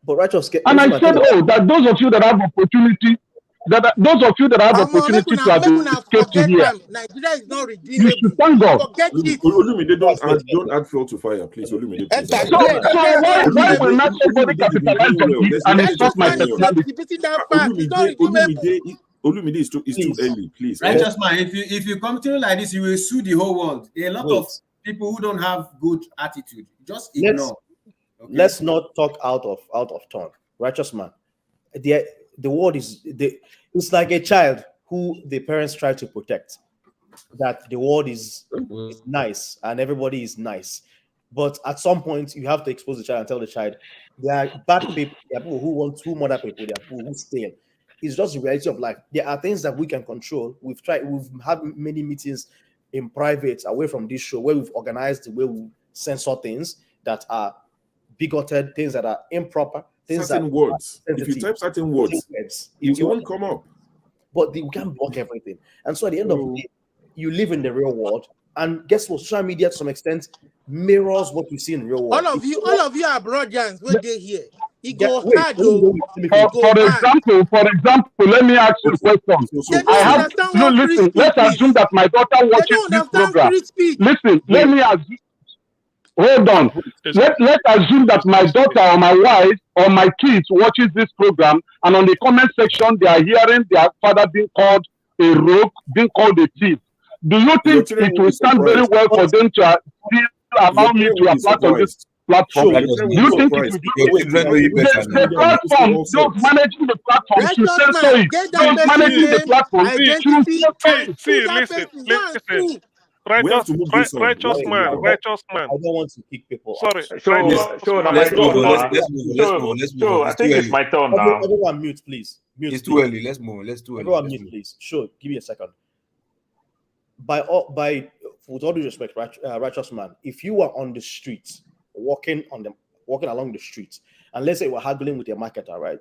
But and I said, that those of you that have opportunity, to have escaped to here, Nigeria is not redeemable. you should thank God. Olumide, don't add fuel to fire, please. Olumide, please. So why will not somebody capitalize on this and insult my personality? Olumide is too early, please. Righteous man, if you continue like this, you will sue the whole world. A lot of people who don't have good attitude. Just ignore. Let's not talk out of turn. Righteous man. The word is it's like a child who the parents try to protect. That the world is nice and everybody is nice. But at some point, you have to expose the child and tell the child there are bad people, there are people who want to murder people, there are people who steal. It's just the reality of life. There are things that we can control. We've had many meetings in private away from this show where we've organized the way we censor things that are bigoted, things that are improper, things certain words. If you type certain words, it won't come up. But we can't block everything. And so at the end of the day, you live in the real world, and guess what? Social media, to some extent, mirrors what you see in the real world. All of you are Brodians. When they here, he go hard. For example, let me ask you a question. Listen. Let's assume that my daughter watches this program. Listen, let me ask. Hold on. Let's assume that my daughter or my wife or my kids watches this program, and on the comment section they are hearing their father being called a rogue, being called a thief. Do you think it will stand very well for them to still allow me to apply on this platform? Do you think it will be the platform, those managing the platform should censor it. Those managing the platform listen. Righteous man. I don't want to kick people. Sorry. Let's move. I think it's my turn now. Everyone mute, please. It's too early. Let's move. Everyone mute, please. Sure, give me a second. With all due respect, righteous man, if you were on the streets, walking along the streets, and let's say we're haggling with a marketer, right?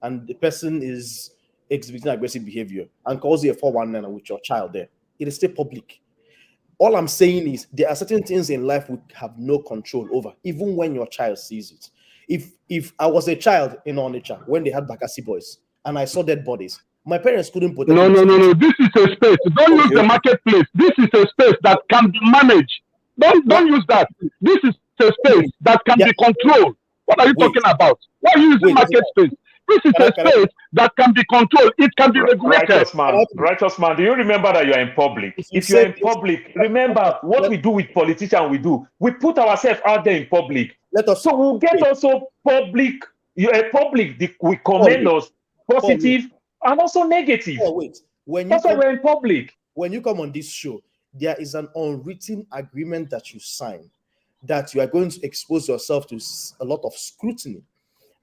And the person is exhibiting aggressive behavior and calls you a 419 with your child there, it is still public. All I'm saying is there are certain things in life we have no control over, even when your child sees it. If I was a child in Onitsha when they had Bakassi boys and I saw dead bodies, my parents couldn't put them. No. This is a space. Don't use the marketplace. This is a space that can be managed. Don't use that. This is a space that can be controlled. What are you talking about? Why are you using market space? This is a space that can be controlled. It can be regulated. Righteous man, do you remember that you are in public? If you're in public, remember what we do with politicians. We put ourselves out there in public. So we'll get also public. We commend us positive and also negative. That's why we're in public. When you come on this show, there is an unwritten agreement that you sign that you are going to expose yourself to a lot of scrutiny.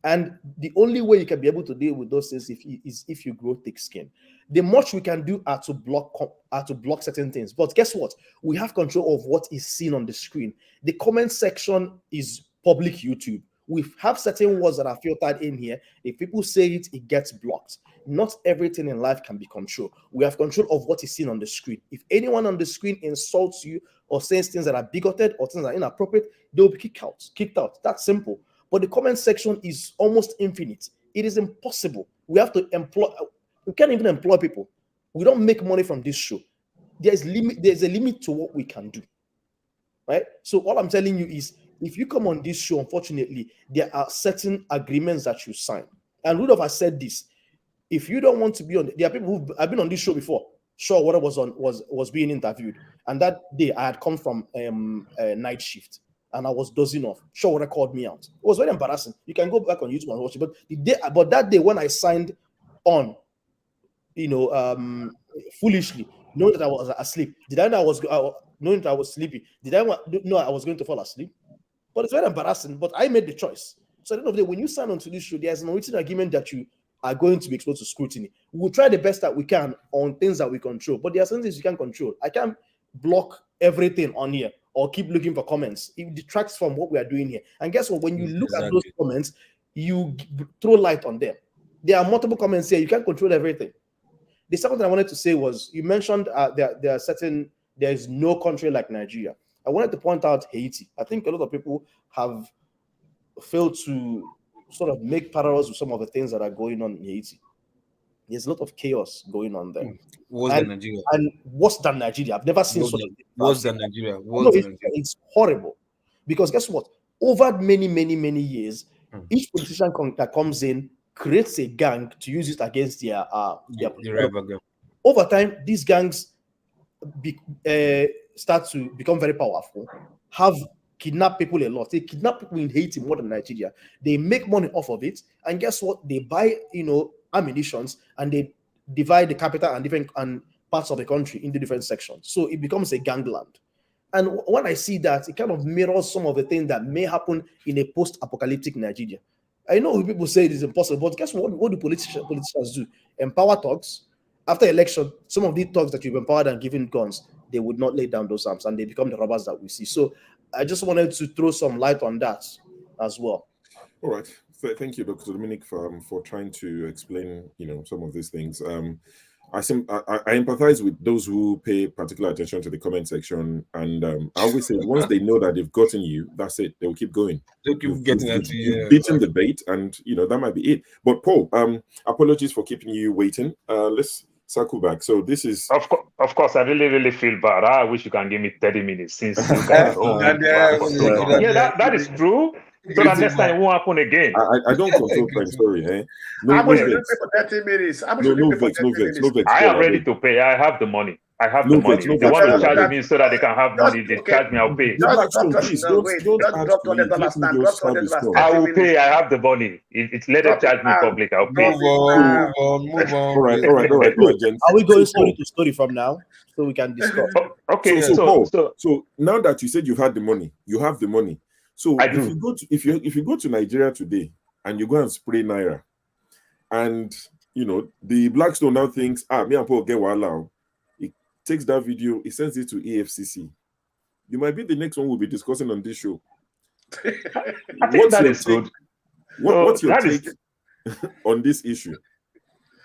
And the only way you can be able to deal with those things is if you grow thick skin. The much we can do are to block certain things. But guess what? We have control of what is seen on the screen. The comment section is public YouTube. We have certain words that are filtered in here. If people say it, it gets blocked. Not everything in life can be controlled. We have control of what is seen on the screen. If anyone on the screen insults you or says things that are bigoted or things that are inappropriate, they will be kicked out. That's simple. But the comment section is almost infinite. It is impossible. We have to employ. We can't even employ people. We don't make money from this show. There's a limit to what we can do. Right? So all I'm telling you is, if you come on this show, unfortunately, there are certain agreements that you sign. And Rudolph has said this. If you don't want to be on, there are people who have been on this show before. Sure, what was being interviewed, and that day I had come from night shift. And I was dozing off. Shawara called me out. It was very embarrassing. You can go back on YouTube and watch it. But that day when I signed on, foolishly, knowing that I was asleep, did I know I was knowing that I was sleepy? Did I know I was going to fall asleep? But it's very embarrassing. But I made the choice. So at the end of the day, when you sign on to this show, there's an written agreement that you are going to be exposed to scrutiny. We'll try the best that we can on things that we control. But there are some things you can't control. I can't block everything on here or keep looking for comments. It detracts from what we are doing here. And guess what? When you look at those comments, you throw light on them. There are multiple comments here. You can't control everything. The second thing I wanted to say was, you mentioned there is no country like Nigeria. I wanted to point out Haiti. I think a lot of people have failed to sort of make parallels with some of the things that are going on in Haiti. There's a lot of chaos going on there. Worse than Nigeria. And worse than Nigeria. I've never seen something. Worse than Nigeria. It's horrible. Because guess what? Over many, many, many years, each politician that comes in creates a gang to use it against their rival gang. Over time, these gangs start to become very powerful, have kidnap people a lot. They kidnap people in Haiti more than Nigeria. They make money off of it, and guess what? They buy, ammunitions, and they divide the capital and different parts of the country into different sections. So it becomes a gangland. And when I see that, it kind of mirrors some of the things that may happen in a post-apocalyptic Nigeria. I know people say it is impossible, but guess what do politicians do? Empower thugs. After election, some of these thugs that you've empowered and given guns, they would not lay down those arms, and they become the robbers that we see. So I just wanted to throw some light on that as well. All right. Thank you, Dr. Dominic, for trying to explain, some of these things. I empathize with those who pay particular attention to the comment section, and I always say once they know that they've gotten you, that's it. They'll keep going. They'll keep getting at you. You've beaten the bait, and that might be it. But Paul, apologies for keeping you waiting. Let's circle back. So this is of course I really feel bad. I wish you can give me 30 minutes since you guys that is true. So that next time it won't happen again. I don't control time, sorry. How much should you pay for 30 minutes? No vex. I am ready to pay. I have the money. They want to charge me so that they can have money. They charge me, I'll pay. I will pay. I have the money. It's let them charge me public. I'll pay. Move on. All right, gents. Are we going story to story from now so we can discuss? Okay. So now that you said you had the money, you have the money. So if you go to Nigeria today and you go and spray Naira, and the Blackstone now thinks, me and Paul get Wala, it takes that video, it sends it to EFCC. You might be the next one we'll be discussing on this show. I think that is good. What's your take on this issue?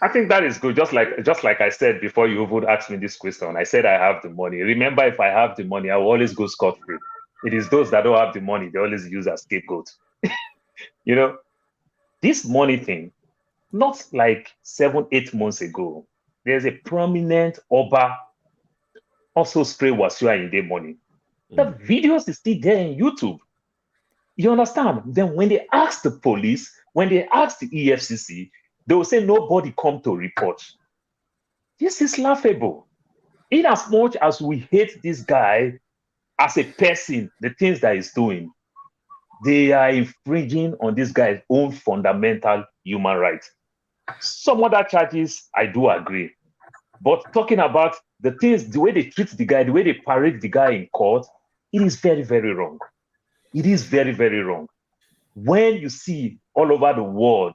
I think that is good. Just like I said before you would ask me this question, I said I have the money. Remember, if I have the money, I will always go scot-free. It is those that don't have the money, they always use as scapegoat. This money thing, not like 7-8 months ago, there's a prominent Oba also spray Wasiu Ayinde money. The videos is still there in YouTube. You understand? Then when they ask the police, when they ask the EFCC, they will say nobody come to report. This is laughable. In as much as we hate this guy as a person, the things that he's doing, they are infringing on this guy's own fundamental human rights. Some other charges, I do agree. But talking about the things, the way they treat the guy, the way they parade the guy in court, it is very, very wrong. It is very, very wrong. When you see all over the world,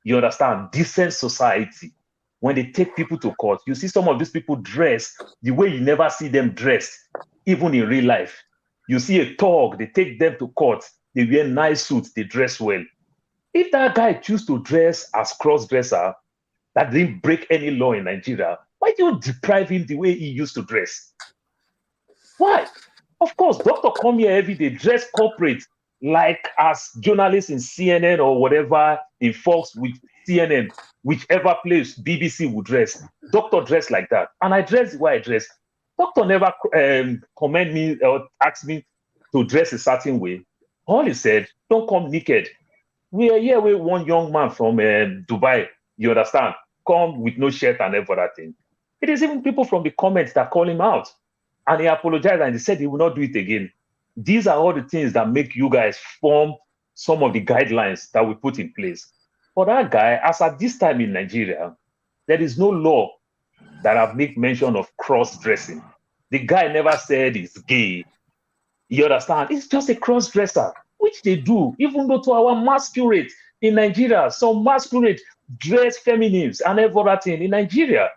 you understand, decent society, when they take people to court, you see some of these people dress the way you never see them dressed, even in real life. You see a thug, they take them to court, they wear nice suits, they dress well. If that guy chooses to dress as cross-dresser, that didn't break any law in Nigeria, why do you deprive him the way he used to dress? Why? Of course, doctor come here every day, dress corporate, like as journalists in CNN or whatever, in Fox with CNN, whichever place BBC would dress. Doctor dress like that. And I dress the way I dress. Doctor never commend me or ask me to dress a certain way. All he said, don't come naked. We are here with one young man from Dubai, you understand, come with no shirt and everything. It is even people from the comments that call him out. And he apologized and he said he will not do it again. These are all the things that make you guys form some of the guidelines that we put in place. For that guy, as at this time in Nigeria, there is no law that have made mention of cross-dressing. The guy never said he's gay. You understand? It's just a cross-dresser, which they do, even though to our masquerade in Nigeria, some masquerade dress feminines and everything in Nigeria,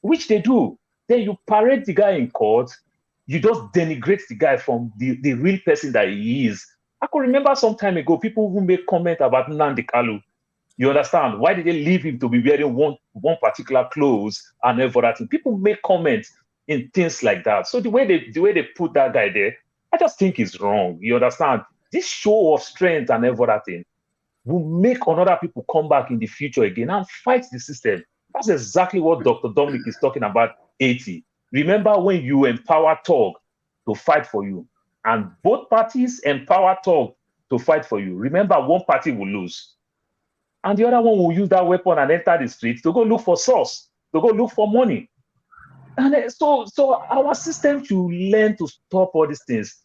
which they do. Then you parade the guy in court, you just denigrate the guy from the real person that he is. I could remember some time ago, people who make comment about Nnamdi Kalu. You understand? Why did they leave him to be wearing one particular clothes and everything? People make comments in things like that. So the way they put that guy there, I just think it's wrong. You understand? This show of strength and everything will make another people come back in the future again and fight the system. That's exactly what Dr. Dominic is talking about. 80. Remember when you empower Tog to fight for you, and both parties empower Tog to fight for you. Remember, one party will lose, and the other one will use that weapon and enter the streets to go look for source, to go look for money. And so our system should learn to stop all these things.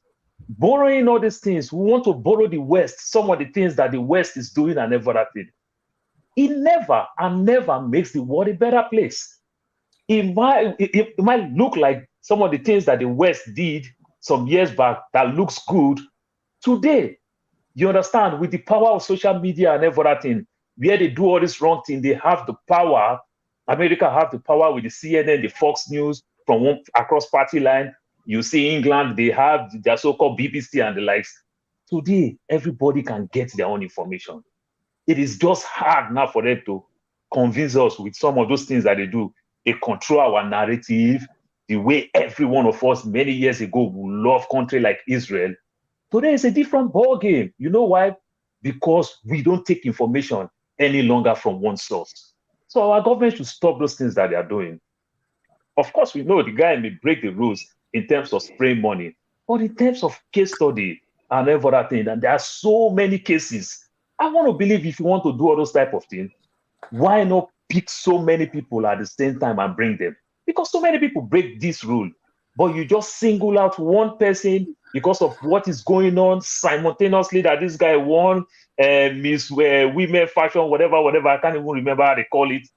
Borrowing all these things, we want to borrow the West, some of the things that the West is doing and everything. It never and never makes the world a better place. It might look like some of the things that the West did some years back that looks good today. You understand, with the power of social media and everything, where they do all this wrong thing, they have the power. America have the power with the CNN, the Fox News, from one across party line. You see England, they have their so-called BBC and the likes. Today, everybody can get their own information. It is just hard now for them to convince us with some of those things that they do. They control our narrative, the way every one of us many years ago would love country like Israel. Today is a different ball game. You know why? Because we don't take information any longer from one source. So our government should stop those things that they are doing. Of course, we know the guy may break the rules in terms of spraying money, but in terms of case study and everything, and there are so many cases. I want to believe if you want to do all those type of things, why not pick so many people at the same time and bring them? Because so many people break this rule, but you just single out one person because of what is going on simultaneously, that this guy won Miss Women Fashion, whatever, I can't even remember how they call it.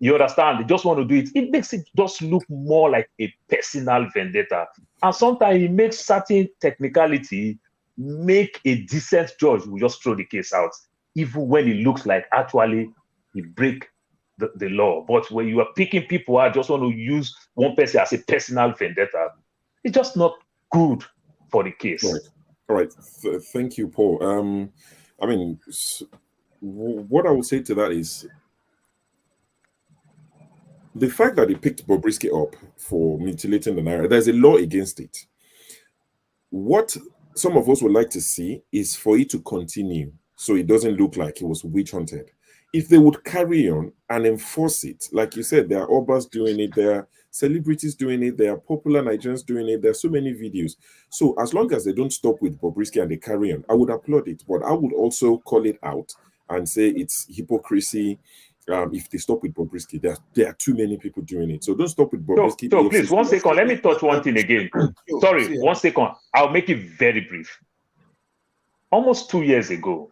You understand? They just want to do it. It makes it just look more like a personal vendetta. And sometimes it makes certain technicality make a decent judge will just throw the case out, even when it looks like actually he break the law. But when you are picking people out, just want to use one person as a personal vendetta, it's just not good for the case. Right. All right. Thank you, Paul. I mean, what I would say to that is the fact that he picked Bobrisky up for mutilating the Naira, there's a law against it. What some of us would like to see is for it to continue so it doesn't look like he was witch hunted. If they would carry on and enforce it, like you said, there are Obas doing it, there are celebrities doing it, there are popular Nigerians doing it, there are so many videos. So as long as they don't stop with Bobrisky and they carry on, I would applaud it. But I would also call it out and say it's hypocrisy. If they stop with Bobrisky, there are too many people doing it. So don't stop with Bobrisky. So please, 1 second. Let me touch one thing again. Sorry, 1 second. I'll make it very brief. Almost 2 years ago,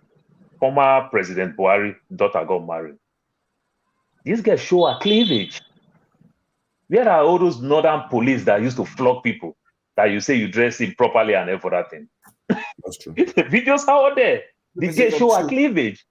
former President Buhari's daughter got married. These guys show a cleavage. Where are all those northern police that used to flog people that you say you dress improperly and everything? That's true. The videos are out there. The guys show a cleavage.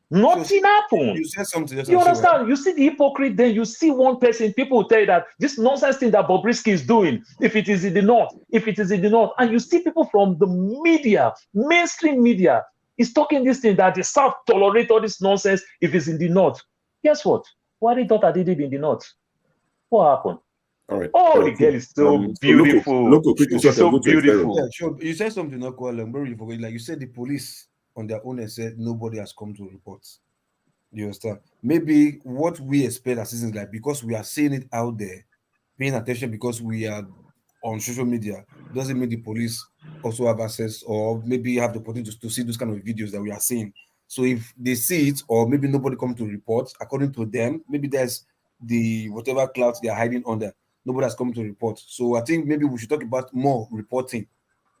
Nothing happened. You said something. You understand? You see the hypocrite, then you see one person, people will tell you that this nonsense thing that Bobrisky is doing, if it is in the north, and you see people from the media, mainstream media, is talking this thing that the South tolerate all this nonsense if it's in the north. Guess what? Why they thought I did it in the north? What happened? All right. Oh, the girl is so beautiful. She's so beautiful. Yeah, sure. You said something not quite long, but you forget. Like you said, the police on their own and said nobody has come to report. You understand? Maybe what we expect as citizens, like because we are seeing it out there, paying attention because we are on social media, doesn't mean the police also have access or maybe have the opportunity to see those kind of videos that we are seeing. So if they see it, or maybe nobody come to report, according to them, maybe there's the whatever clouds they are hiding under, nobody has come to report. So I think maybe we should talk about more reporting.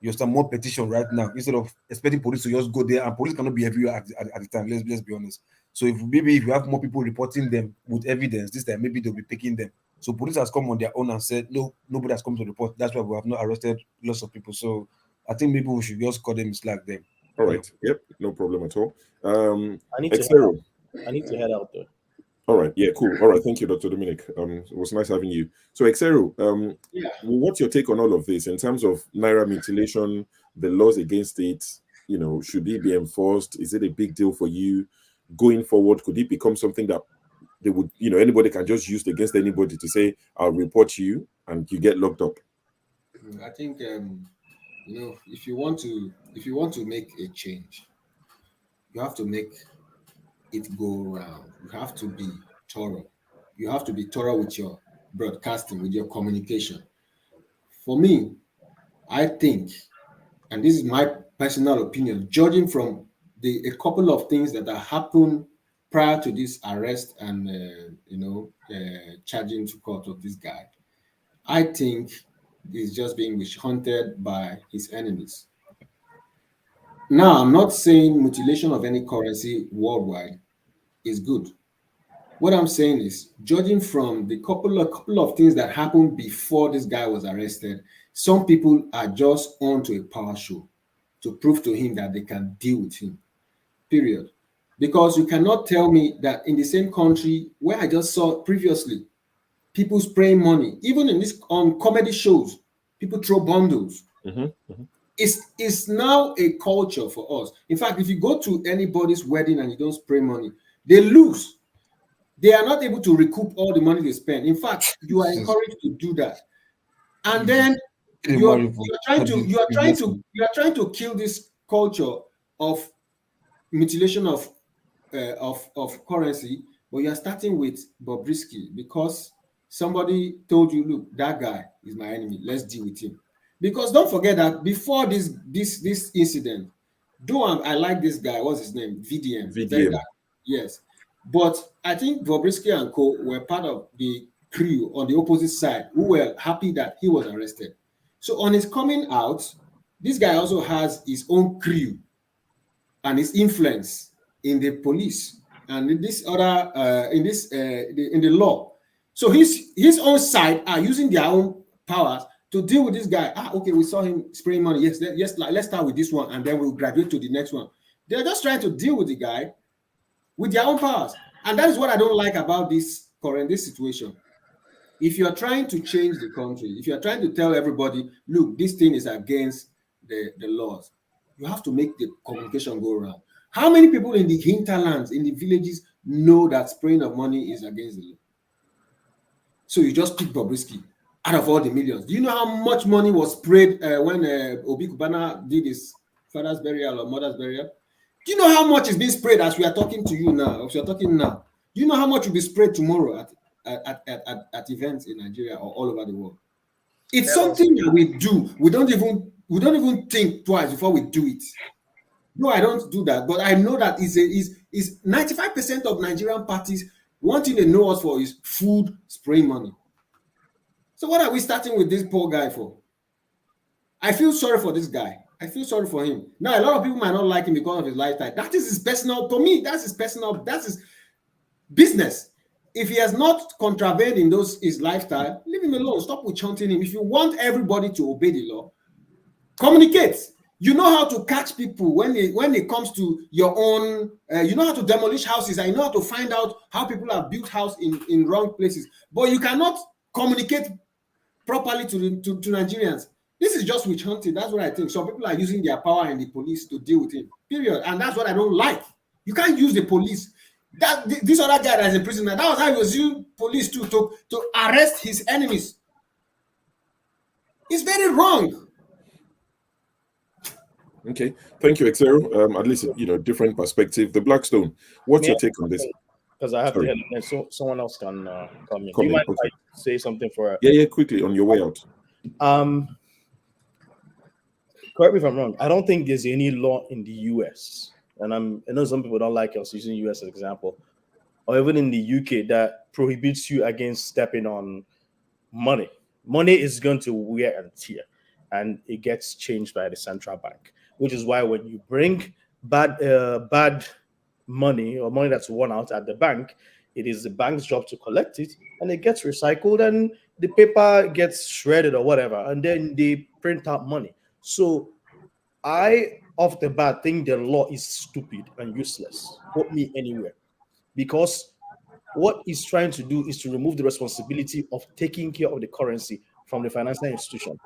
You start more petition right now instead of expecting police to just go there, and police cannot be everywhere at the time. Let's be honest. So if you have more people reporting them with evidence, this time maybe they'll be picking them. So police has come on their own and said no, nobody has come to report. That's why we have not arrested lots of people. So I think maybe we should just call them slack them. All right. Yep. No problem at all. I need to head out though. All right. Yeah, cool. All right. Thank you, Dr. Dominic. It was nice having you. So, Exero, what's your take on all of this in terms of Naira mutilation, the laws against it? You know, should it be enforced? Is it a big deal for you going forward? Could it become something that they would, anybody can just use against anybody to say, I'll report you and you get locked up? I think, if you want to make a change, you have to make it go around. You have to be thorough. You have to be thorough with your broadcasting, with your communication. For me, I think, and this is my personal opinion, judging from a couple of things that have happened prior to this arrest and charging to court of this guy, I think he's just being witch-hunted by his enemies. Now, I'm not saying mutilation of any currency worldwide is good. What I'm saying is, judging from the couple of things that happened before this guy was arrested, some people are just onto a power show to prove to him that they can deal with him. Period. Because you cannot tell me that in the same country where I just saw previously, people spraying money, even in this on comedy shows, people throw bundles. It's now a culture for us. In fact, if you go to anybody's wedding and you don't spray money, they lose. They are not able to recoup all the money they spend. In fact, you are encouraged to do that, and then you are trying to kill this culture of mutilation of currency. But you are starting with Bobrisky because somebody told you, look, that guy is my enemy. Let's deal with him. Because don't forget that before this incident, though I like this guy, what's his name? VDM. Yes. But I think Bobrisky and co were part of the crew on the opposite side who were happy that he was arrested. So on his coming out, this guy also has his own crew and his influence in the police and in this other in the law. So his own side are using their own powers to deal with this guy. Okay, we saw him spraying money. Yes, let's start with this one and then we'll graduate to the next one. They're just trying to deal with the guy with their own powers. And that is what I don't like about this situation. If you're trying to change the country, if you're trying to tell everybody, look, this thing is against the laws, you have to make the communication go around. How many people in the hinterlands, in the villages, know that spraying of money is against the law? So you just pick Bobrisky out of all the millions. Do you know how much money was sprayed when Obi Kubana did his father's burial or mother's burial? Do you know how much is being sprayed as we are talking to you now? As we are talking now, do you know how much will be sprayed tomorrow at events in Nigeria or all over the world? It's something that we do. We don't even think twice before we do it. No, I don't do that, but I know that is 95% of Nigerian parties wanting to know us for is food spraying money. So what are we starting with this poor guy for? I feel sorry for this guy. I feel sorry for him. Now, a lot of people might not like him because of his lifestyle. That is his personal, to me, that's his personal, that's his business. If he has not contravened in his lifestyle, leave him alone. Stop with chanting him. If you want everybody to obey the law, communicate. You know how to catch people when it comes to your own, you know how to demolish houses. I know how to find out how people have built houses in wrong places. But you cannot communicate properly to Nigerians. This is just witch hunting. That's what I think. Some people are using their power in the police to deal with him. Period. And that's what I don't like. You can't use the police. This other guy that's a prisoner, that was how he was using police to arrest his enemies. It's very wrong. Okay, thank you, Exero. At least different perspective. The Blackstone, what's your take on this? Because I have to head, and so someone else can come in. Do you mind if I say something for? Yeah, quickly on your way out. Correct me if I'm wrong. I don't think there's any law in the US, and I know some people don't like us using the US as an example, or even in the UK that prohibits you against stepping on money. Money is going to wear and tear, and it gets changed by the central bank, which is why when you bring bad money or money that's worn out at the bank, it is the bank's job to collect it, and it gets recycled, and the paper gets shredded or whatever, and then they print out money. So I, off the bat, think the law is stupid and useless. Put me anywhere. Because what it's trying to do is to remove the responsibility of taking care of the currency from the financial institution.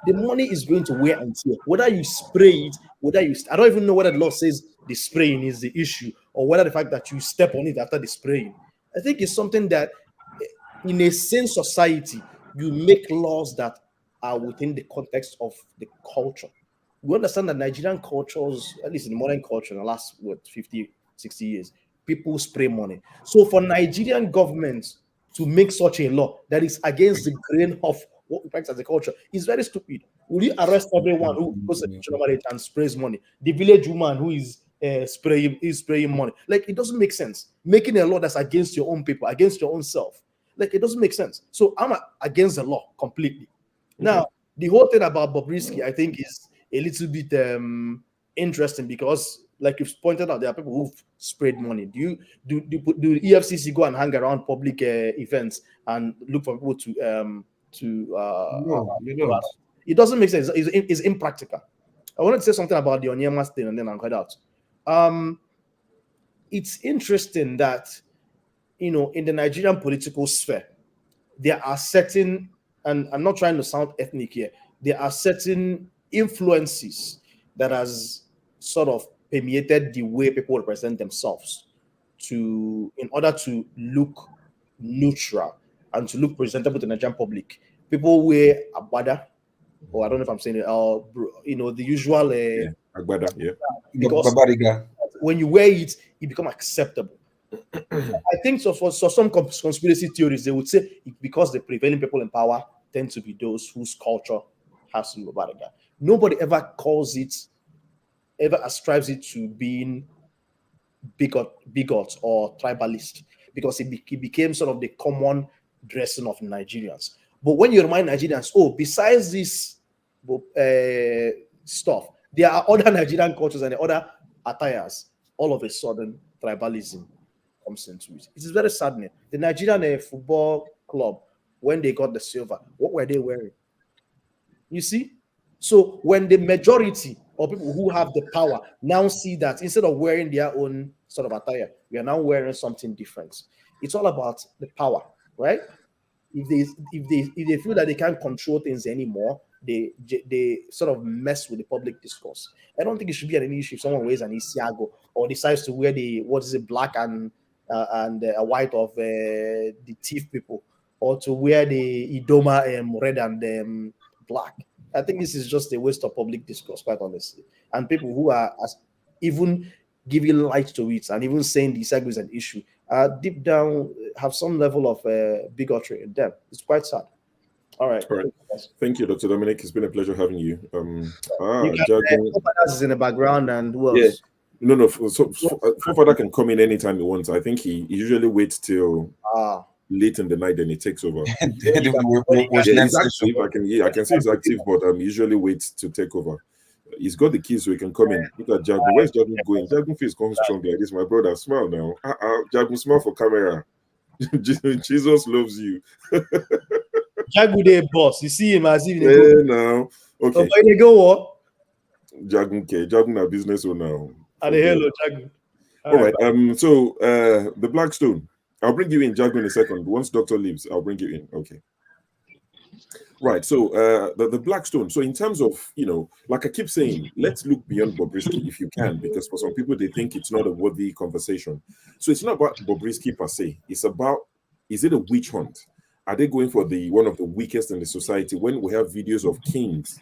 The money is going to wear and tear. Whether you spray it, I don't even know whether the law says the spraying is the issue or whether the fact that you step on it after the spraying. I think it's something that in a sane society, you make laws that are within the context of the culture. We understand that Nigerian cultures, at least in modern culture, in the last 50, 60 years, people spray money. So for Nigerian government to make such a law that is against the grain of what we practice as a culture is very stupid. Will you arrest everyone who goes to the marriage and sprays money? The village woman who is spraying money. Like, it doesn't make sense. Making a law that's against your own people, against your own self. Like, it doesn't make sense. So I'm against the law completely. Now, the whole thing about Bobrisky, I think, is a little bit interesting because, like you've pointed out, there are people who've sprayed money. Do EFCC go and hang around public events and look for people to No, they don't. It doesn't make sense. It's impractical. I wanted to say something about the Onyeama thing, and then I'll cut out. It's interesting that, you know, in the Nigerian political sphere, there are certain, and I'm not trying to sound ethnic here, there are certain influences that has sort of permeated the way people represent themselves in order to look neutral and to look presentable to the Nigerian public. People wear agbada, or I don't know if I'm saying it, you know, the usual agbada, yeah. Because when you wear it, it becomes acceptable. I think so. For some conspiracy theories, they would say because the prevailing people in power tend to be those whose culture has to be Babariga. Nobody ever ascribes it to being bigot or tribalist, because it became sort of the common dressing of Nigerians. But when you remind Nigerians, oh, besides this stuff, there are other Nigerian cultures and other attires, all of a sudden tribalism comes into it. It is very saddening. The Nigerian football club, when they got the silver, what were they wearing? You see? So when the majority of people who have the power now see that instead of wearing their own sort of attire, we are now wearing something different. It's all about the power, right? If they feel that they can't control things anymore, they sort of mess with the public discourse. I don't think it should be an issue if someone wears an Isiago or decides to wear black and a white of the thief people, or to wear the Idoma red and black. I think this is just a waste of public discourse, quite honestly. And people who are even giving light to it and even saying the Isiago is an issue, deep down have some level of bigotry in them. It's quite sad. All right. Thank you, Dr. Dominic. It's been a pleasure having you. Is in the background, and who else? Yeah. No. So Father can come in anytime he wants. I think he usually waits till late in the night, then he takes over. He's active. I can say he's active, but usually waits to take over. He's got the keys so he can come in. Look at Jagun. Where's Jagun going? Jagun feels coming strong like this. My brother, smile now. Jagun, smile for camera. Jesus loves you. Jagun, the boss. You see him as if now. Okay. So they go what? Jagun, Jagun, a business owner. Hello, Jagun. All right. So the Blackstone. I'll bring you in, Jagun, in a second. Once Doctor leaves, I'll bring you in. Okay. Right. So the Blackstone. So in terms of, like I keep saying, let's look beyond Bobrisky if you can, because for some people they think it's not a worthy conversation. So it's not about Bobrisky per se. It's about, is it a witch hunt? Are they going for one of the weakest in the society? When we have videos of kings,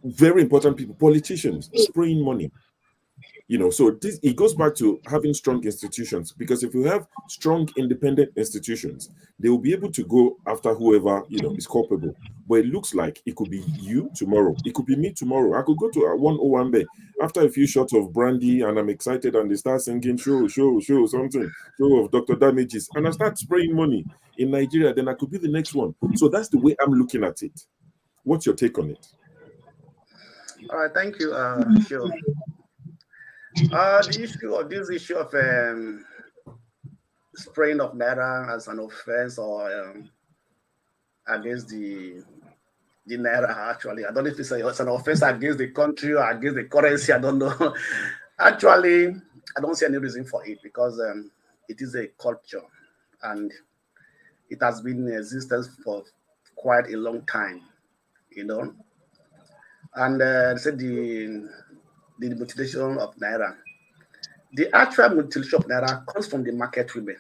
very important people, politicians spraying money. So it goes back to having strong institutions, because if you have strong independent institutions, they will be able to go after whoever is culpable. But it looks like it could be you tomorrow, it could be me tomorrow. I could go to one Owambe after a few shots of brandy and I'm excited and they start singing show something, show of Dr. Damages, and I start spraying money in Nigeria, then I could be the next one. So that's the way I'm looking at it. What's your take on it? All right, thank you. Sure. The issue of spraying of Naira as an offense or against the Naira, actually, I don't know if it's an offense against the country or against the currency. I don't know. Actually, I don't see any reason for it, because it is a culture and it has been in existence for quite a long time, And said the mutilation of Naira. The actual mutilation of Naira comes from the market women.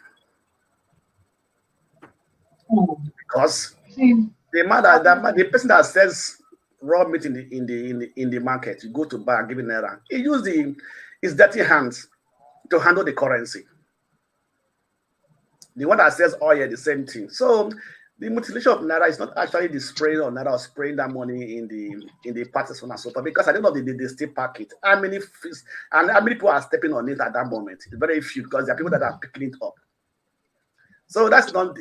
Because the person that sells raw meat in the market, you go to buy and give it Naira, he used his dirty hands to handle the currency. The one that sells oil, the same thing. So the mutilation of Naira is not actually the spraying of Naira or spraying that money in the parties and so forth, because at the end of the day, they still pack it. How many people are stepping on it at that moment? It's very few, because there are people that are picking it up. So that's not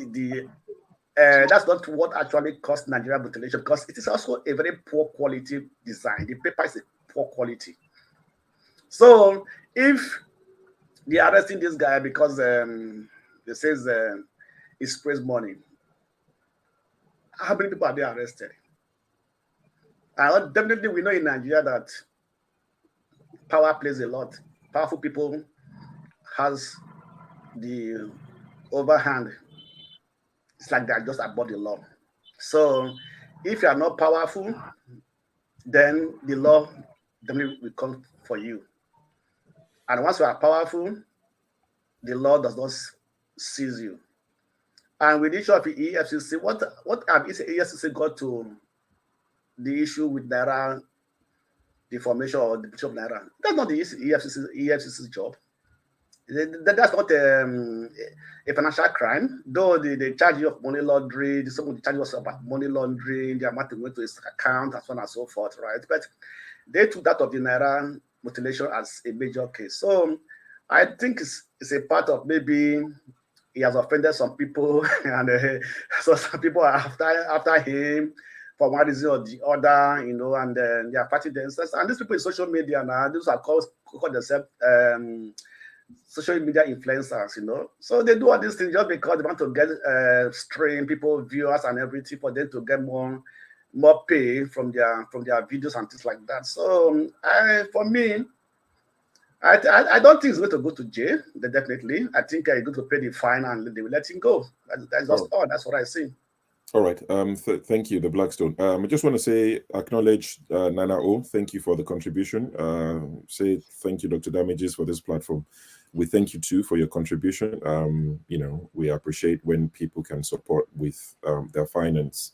that's not what actually caused Nigerian mutilation, because it is also a very poor quality design. The paper is a poor quality. So if they are arresting this guy because they says he sprays money, how many people are they arrested? Definitely we know in Nigeria that power plays a lot. Powerful people has the overhand. It's like they're just above the law. So if you are not powerful, then the law definitely will come for you. And once you are powerful, the law does not seize you. And with the issue of the EFCC, what have EFCC got to the issue with Naira deformation or the picture of Naira? That's not the EFCC's job. That's not a financial crime, though they charge you of money laundering, some charge you about money laundering, the amount went to his account, and so on and so forth, right? But they took that of the Naira mutilation as a major case. So I think it's a part of maybe he has offended some people, and so some people are after him for one reason or the other, and they are fighting themselves. And these people in social media now, these are called themselves social media influencers, So they do all these things just because they want to get stream people, viewers, and everything for them to get more pay from their videos and things like that. So for me, I don't think he's going to go to jail. Definitely, I think he's going to pay the fine and they will let him go. That's just all. That's what I see. All right. Thank you, the Blackstone. I just want to acknowledge Nana O. Thank you for the contribution. Say thank you, Dr. Damages, for this platform. We thank you too for your contribution. We appreciate when people can support with their finance.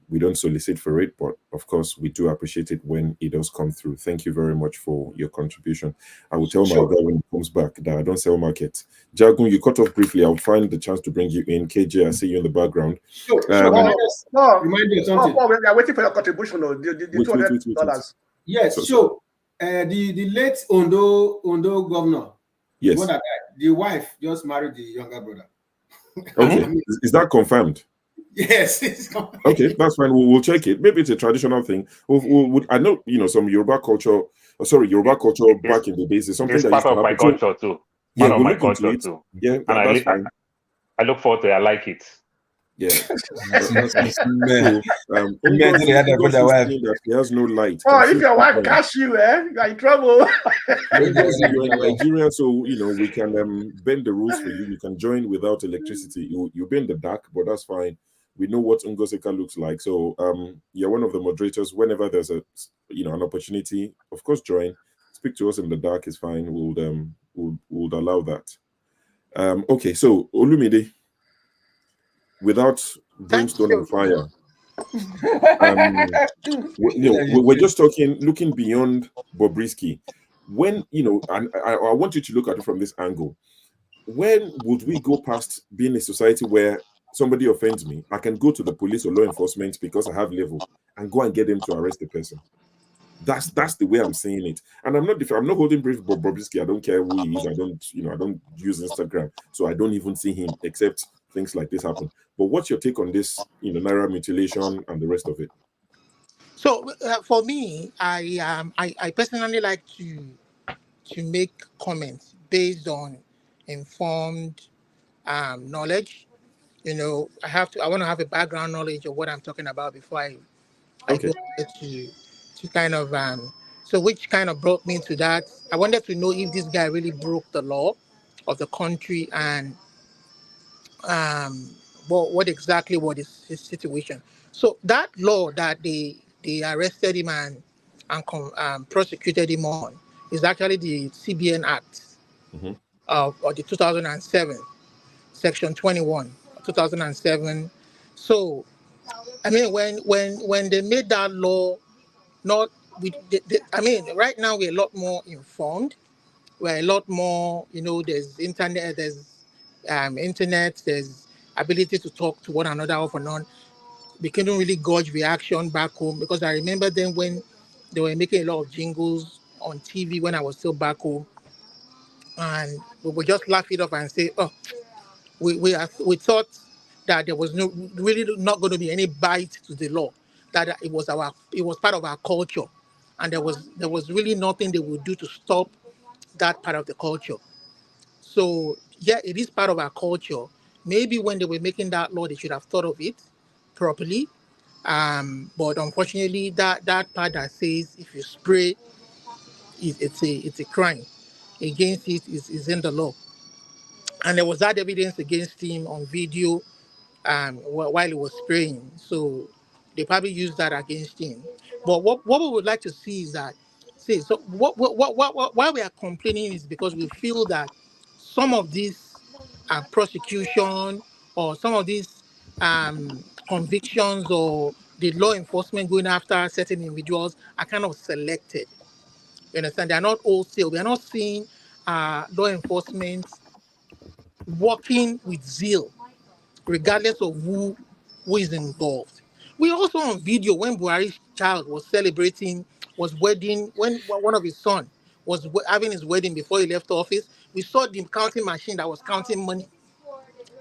We don't solicit for it, but of course we do appreciate it when it does come through. Thank you very much for your contribution. I will tell my guy when he comes back that I don't sell market. Jagun, you cut off briefly. I'll find the chance to bring you in. KJ, I see you in the background. Remind you of something. We are waiting for your contribution. The $200. Yes, the late Ondo governor, yes, the wife just married the younger brother. Okay, is that confirmed? Yes. Okay, that's fine. We'll check it. Maybe it's a traditional thing. I know, some Yoruba culture. Yoruba culture back in the days is something it's that part used of my culture too. Yeah, part of we'll my look into culture it. too. Yeah, and that's fine. I look forward to it. I like it. Yeah. Man. That he has no light. If your wife cash you, you are in trouble. You're in Nigeria, so we can bend the rules for you. You can join without electricity. You'll be in the dark, but that's fine. We know what Ngoseka looks like. So you're one of the moderators. Whenever there's an opportunity, of course, join. Speak to us in the dark is fine. We'll allow that. Okay, so Olumide, without brimstone and fire. We're just looking beyond Bobrisky. When and I want you to look at it from this angle. When would we go past being a society where somebody offends me, I can go to the police or law enforcement because I have level and go and get them to arrest the person? That's the way I'm saying it. And I'm not holding brief for Bobrisky. I don't care who he is. I don't use Instagram, so I don't even see him except things like this happen. But what's your take on this, Naira mutilation and the rest of it? So for me, I personally like to make comments based on informed knowledge. I want to have a background knowledge of what I'm talking about before I go to kind of so which kind of brought me to that. I wanted to know if this guy really broke the law of the country and what exactly was his situation. So that law that they arrested him and prosecuted him on is actually the CBN Act of the 2007, Section 21, 2007. So I mean, when they made that law, right now we're a lot more informed. We're a lot more, there's internet, there's ability to talk to one another off and on. We couldn't really gauge reaction back home because I remember then when they were making a lot of jingles on TV when I was still back home, and we would just laugh it off and say, "Oh, we thought that there was really not going to be any bite to the law, that it was part of our culture, and there was really nothing they would do to stop that part of the culture. So yeah, it is part of our culture. Maybe when they were making that law, they should have thought of it properly. But unfortunately, that part that says if you spray, it's a crime against it is in the law. And there was that evidence against him on video while he was spraying. So they probably used that against him. But what we would like to see is that, why we are complaining is because we feel that some of these prosecution or some of these convictions or the law enforcement going after certain individuals are kind of selected. You understand? They are not wholesale. We are not seeing law enforcement working with zeal, regardless of who is involved. We also on video when Buhari's child was wedding, when one of his sons was having his wedding before he left office, we saw the counting machine that was counting money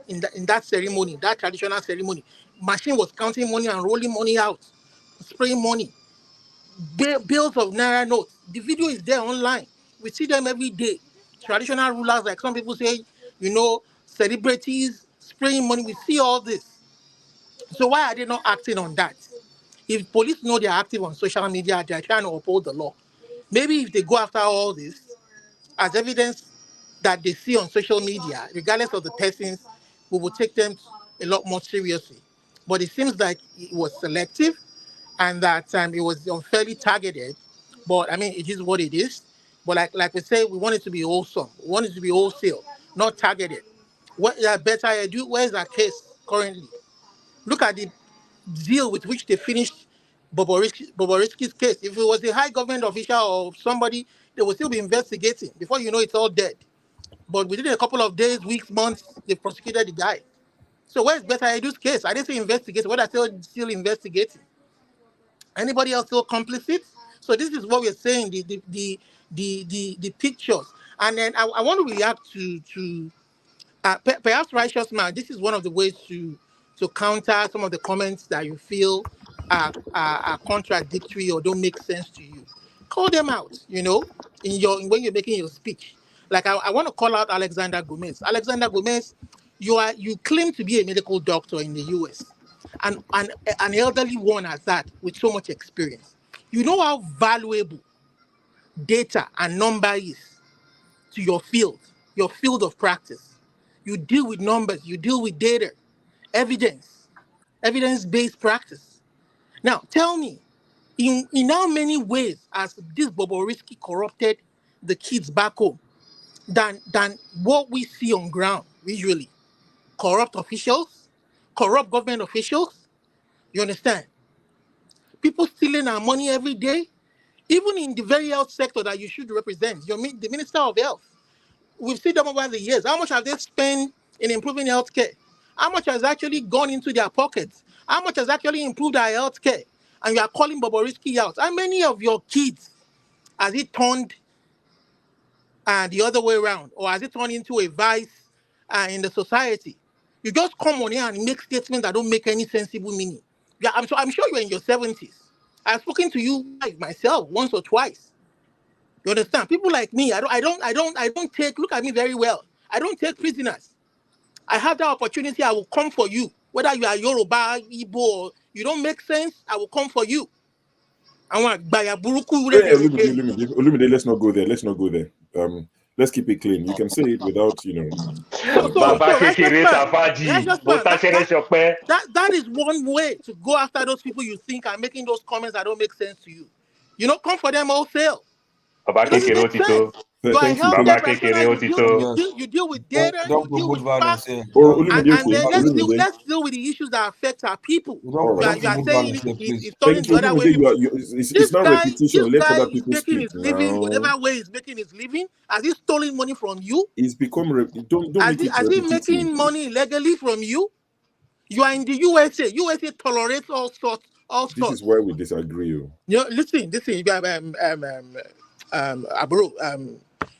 in that ceremony, that traditional ceremony. Machine was counting money and rolling money out, spraying money, bills of Naira notes. The video is there online. We see them every day. Traditional rulers, like some people say, celebrities spraying money. We see all this. So why are they not acting on that? If police know they are active on social media, they are trying to uphold the law. Maybe if they go after all this as evidence that they see on social media, regardless of the persons, we will take them a lot more seriously. But it seems like it was selective and that it was unfairly targeted. But I mean, it is what it is. But like we say, we want it to be wholesome. We want it to be wholesale, not targeted. What better I do? Where is our case currently? Look at the deal with which they finished Bobrisky's case. If it was a high government official or somebody, they will still be investigating. Before you know, it's all dead. But within a couple of days, weeks, months, they prosecuted the guy. So where's Better Edu's case? I didn't say investigate. What I still investigating? Anybody else still complicit? So this is what we're saying. The pictures, and then I want to react to perhaps Righteous Man. This is one of the ways to counter some of the comments that you feel are contradictory or don't make sense to you. Call them out. When you're making your speech. Like I want to call out Alexander Gomez. Alexander Gomez, you claim to be a medical doctor in the US, and an elderly one at that with so much experience. You know how valuable data and number is to your field of practice. You deal with numbers, you deal with data, evidence-based practice. Now, tell me, in how many ways has this Bobrisky corrupted the kids back home than what we see on ground visually? Corrupt officials, corrupt government officials, you understand? People stealing our money every day, even in the very health sector that you should represent, the Minister of Health. We've seen them over the years. How much have they spent in improving healthcare? How much has actually gone into their pockets? How much has actually improved our healthcare? And you are calling Bobrisky out. How many of your kids has it turned the other way around? Or has it turned into a vice in the society? You just come on here and make statements that don't make any sensible meaning. Yeah, I'm sure you're in your 70s. I've spoken to you myself once or twice. You understand? People like me, I don't take, look at me very well. I don't take prisoners. I have that opportunity, I will come for you. Whether you are Yoruba, Igbo, or you don't make sense, I will come for you. I want Olumide, let's not go there. Let's not go there. Let's keep it clean. You can say it without, that is one way to go after those people you think are making those comments that don't make sense to you. Come for them wholesale. You are a healthcare professional. You deal with data, you deal with facts, and then let's deal with the issues that affect our people. You are saying it's turning the other way. This guy is making his living, whatever way he's making his living. Has he stolen money from you? He's become Has he making money illegally from you? You are in the USA. USA tolerates all sorts. This is where we disagree. Listen,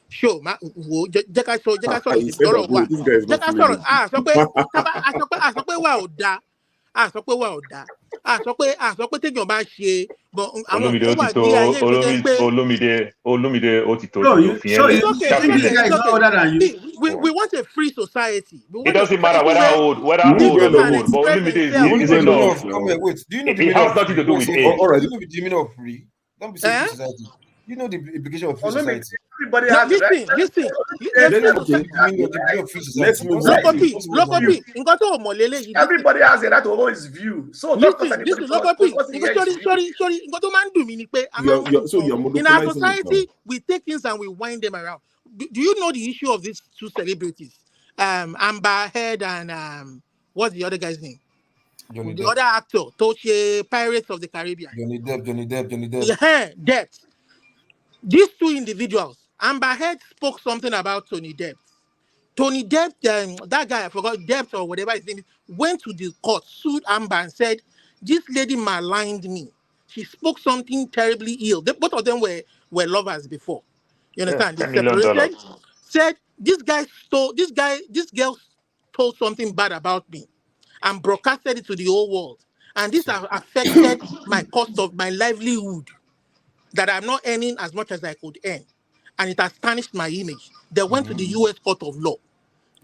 show wo jẹ́ ká sọ He said that, bro, this guy is jẹ́ not ká fooling sọ̀rọ̀ me. a sọ pé wà ò dáa a sọ pé téèyàn bá ṣe àwọn Olumide kan wà ní ayé tó jẹ́ pé Olumide Otito. No, you think this guy is not older than you? we want a free society. It doesn't matter whether old or old, but Olumide is enough. Wait, do you know the It meaning has of nothing to do with free? age. All right. Do you know the meaning of free? Don't be saying free society. You know the implication of free society. Everybody has the right. Listen. Let's move Everybody has the right to hold his view. So listen, sorry. In our society, we take things and we wind them around. Do you know the issue of these two celebrities? Amber Heard and what's the other guy's name? The other actor, Toche, Pirates of the Caribbean. Johnny Depp. Yeah, Depp. These two individuals, Amber Heard spoke something about Tony Depp. Tony Depp, that guy, I forgot, Depp or whatever his name is, went to the court, sued Amber and said, this lady maligned me. She spoke something terribly ill. Both of them were lovers before. You understand? Yeah, they separated, said, this girl told something bad about me and broadcasted it to the whole world. And this has affected my cost of my livelihood, that I'm not earning as much as I could earn. And it has tarnished my image. They went to the U.S. Court of Law.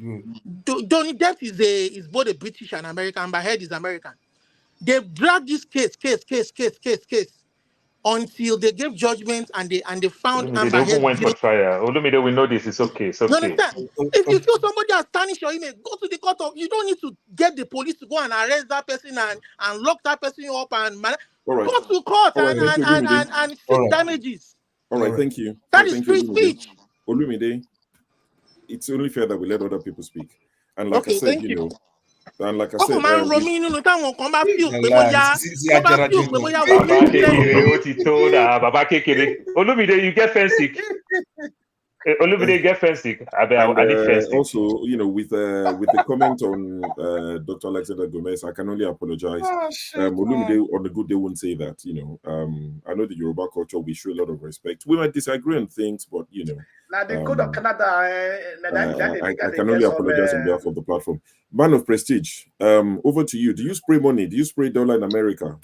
Johnny Depp is both a British and American, but Heard is American. They've dragged this case until they gave judgment and they found Olumide, they even went for trial. Olumide, we know this. It's okay. It's okay. You understand? If you feel somebody has tarnished your image, go to the court of. You don't need to get the police to go and arrest that person and lock that person up and go to court and seek damages. All right, thank you. That is free speech. Olumide, it's only fair that we let other people speak. And like I said, you know, and like I said, Olumide, you get fancy. Olumide, get fancy. Also, you know, with the comment on Dr. Alexander Gomez, I can only apologize. Olumide on the good day won't say that. You know, I know the Yoruba culture, we show a lot of respect. We might disagree on things, but you know, now they go to Canada. I can only apologize on behalf of the platform. Man of prestige, over to you. Do you spray money? Do you spray dollar in America?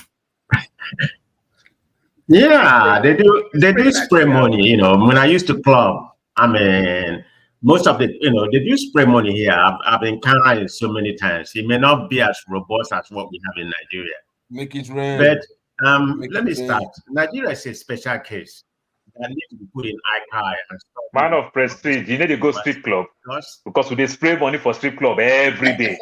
Yeah, they do. They do spray money. You know, when I used to club, I mean, most of the, you know, they do spray money here. I've encountered it so many times. It may not be as robust as what we have in Nigeria. Make it rain. But let me start. Nigeria is a special case that needs to be put in eye and stuff. Man of prestige, you need to go strip club because they spray money for strip club every day.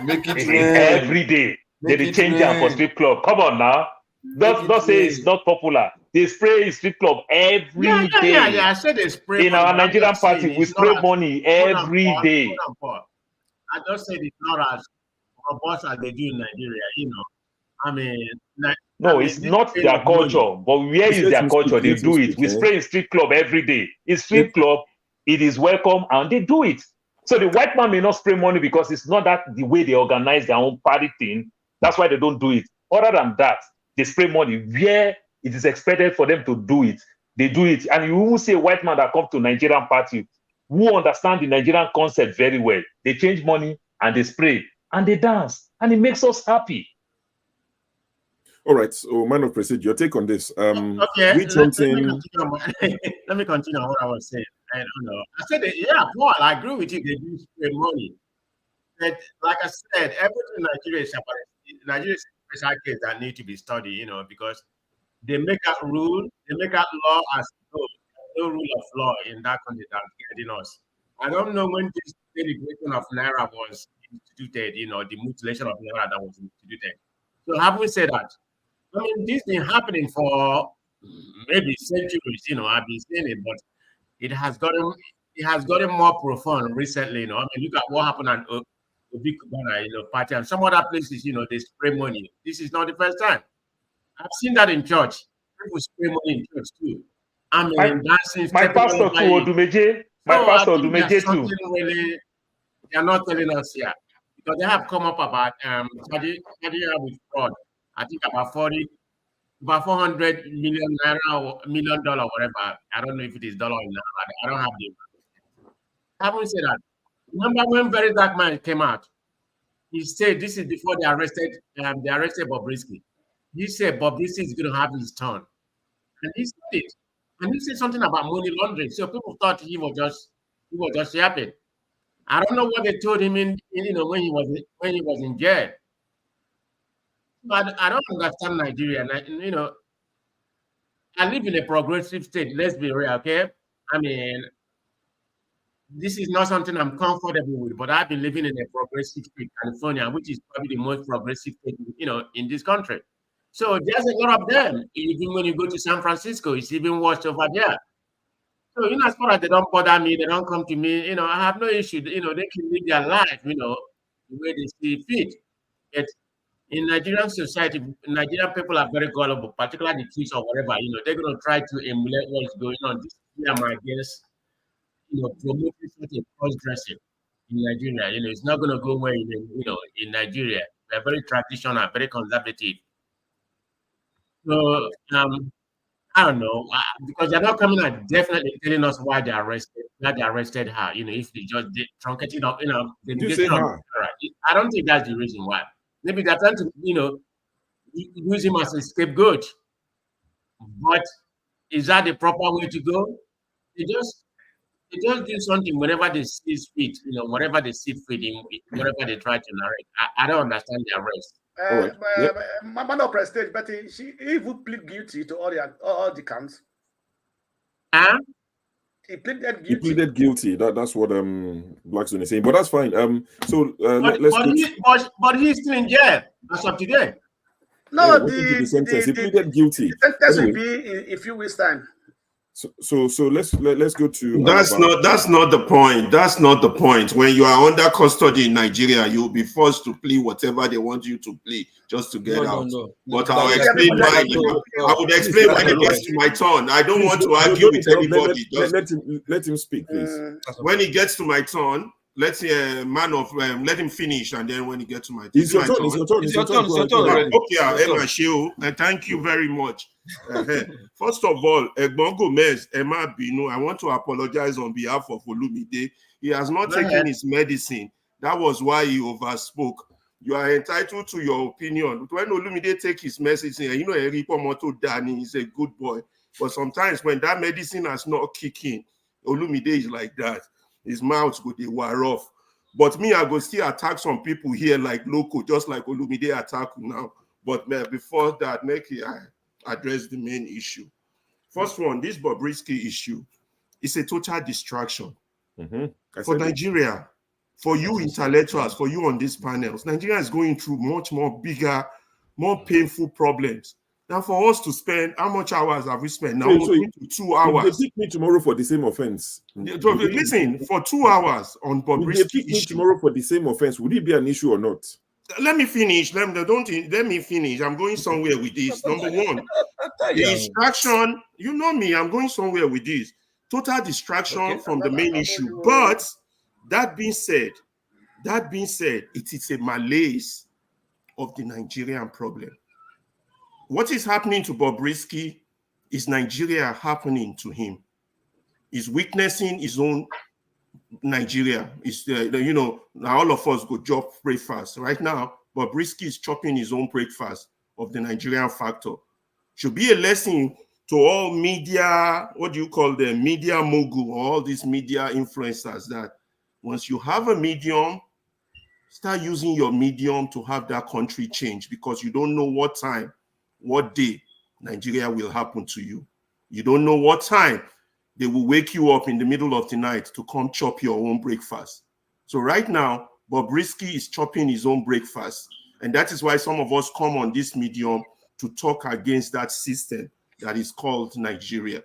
Make it rain. Every day. They change them for strip club. Come on now. Don't say it's not popular. They spray in strip club every day. Yeah. I said they spray in our Nigerian party. We spray money every day. I just said it's not as robust as they do in Nigeria. You know, I mean, it's not their culture. But where is their culture? They do it. We spray in strip club every day. In strip club, it is welcome, and they do it. So the white man may not spray money because it's not that the way they organize their own party thing. That's why they don't do it. Other than that, they spray money where it is expected for them to do it. They do it. And you will see a white man that comes to Nigerian party who understand the Nigerian concept very well. They change money and they spray and they dance. And it makes us happy. All right. So, man of prestige, your take on this. Okay. Let me continue on what I was saying. I don't know. I said, Paul, I agree with you. They do spray money. But like I said, everything in Nigeria is about Nigeria is a special case that need to be studied, you know, because they make out rule, they make out law as no rule of law in that country that's guiding us. I don't know when this delegation of Naira was instituted, you know, the mutilation of Naira that was instituted. So having said that, I mean, this been happening for maybe centuries, you know, I've been saying it, but it has gotten more profound recently, you know. I mean, look at what happened at Big Ghana, you know, party and some other places, you know, they spray money. This is not the first time. I've seen that in church. People spray money in church too. I mean, my pastor too, Odumeje. My pastor Odumeje too. Really, they are not telling us here because they have come up about charging with fraud. I think about 40 about 400 million naira or $1 million, whatever. I don't know if it is dollar or naira. I don't have the. Having said that, remember when Very Dark Man came out? He said this is before they arrested Bobrisky. He said Bobrisky is going to have his turn, and he said it. And he said something about money laundering. So people thought he was just yapping. I don't know what they told him when he was in jail. But I don't understand Nigeria. I live in a progressive state. Let's be real, okay? I mean, this is not something I'm comfortable with, but I've been living in a progressive state, California, which is probably the most progressive state, in this country. So there's a lot of them. Even when you go to San Francisco, it's even worse over there. So, as far as they don't bother me, they don't come to me, I have no issue. They can live their life, the way they see fit. But in Nigerian society, Nigerian people are very gullible, particularly the kids or whatever, they're going to try to emulate what's going on. This year, my guess, promoting such a cross-dressing in Nigeria, it's not going to go well in Nigeria. They're very traditional, very conservative. So, I don't know, because they're not coming out definitely telling us why they arrested her. If they just did truncated up, I don't think that's the reason why. Maybe they're trying to, use him as a scapegoat. But is that the proper way to go? They just do something whenever they see fit, whatever they see fit in, whatever they try to narrate. I don't understand the arrest. Man of prestige, but he even plead guilty to all the counts. He pleaded guilty. He pleaded guilty. That's what Blackstone is saying. But that's fine. But he's still in jail as of today. No, the sentence. He pleaded guilty. The sentence will be in a few weeks' time. So let's go to. That's not the point. That's not the point. When you are under custody in Nigeria, you'll be forced to plead whatever they want you to plead just to get out. But I'll explain why. I would explain when it gets to my turn. I don't want to argue with anybody. Let him speak, please. When it gets to my turn, let's say let him finish, and then when he gets to my turn, it's your turn. Okay, and thank you very much. First of all, Egbon Gomez, Emma Binu, I want to apologize on behalf of Olumide. He has not taken his medicine. That was why he overspoke. You are entitled to your opinion. When Olumide take his medicine, Eripo Moto Dani is a good boy. But sometimes when that medicine has not kicked in, Olumide is like that. His mouth go they wire off. But me, I go still attack some people here like local, just like Olumide attack now. But before that, I address the main issue. First one, this Bobrisky issue is a total distraction for Nigeria, for you intellectuals, for you on these panels. Nigeria is going through much more bigger, more painful problems. Now, for us to spend, how much hours have we spent? Now, so 2 hours. If they pick me tomorrow for the same offense. Listen, for 2 hours on Bobrisky. If they pick me tomorrow for the same offense, would it be an issue or not? Let me finish. Let me finish. I'm going somewhere with this. Number one, the distraction. You know me. I'm going somewhere with this. Total distraction from the main issue. But that being said, it is a malaise of the Nigerian problem. What is happening to Bobrisky is Nigeria happening to him. He's witnessing his own Nigeria. Is now all of us go chop breakfast right now. Bobrisky is chopping his own breakfast of the Nigerian factor. Should be a lesson to all media. What do you call them? Media mogul, all these media influencers. That once you have a medium, start using your medium to have that country change, because you don't know what time, what day Nigeria will happen to you. You don't know what time they will wake you up in the middle of the night to come chop your own breakfast. So right now, Bobrisky is chopping his own breakfast. And that is why some of us come on this medium to talk against that system that is called Nigeria.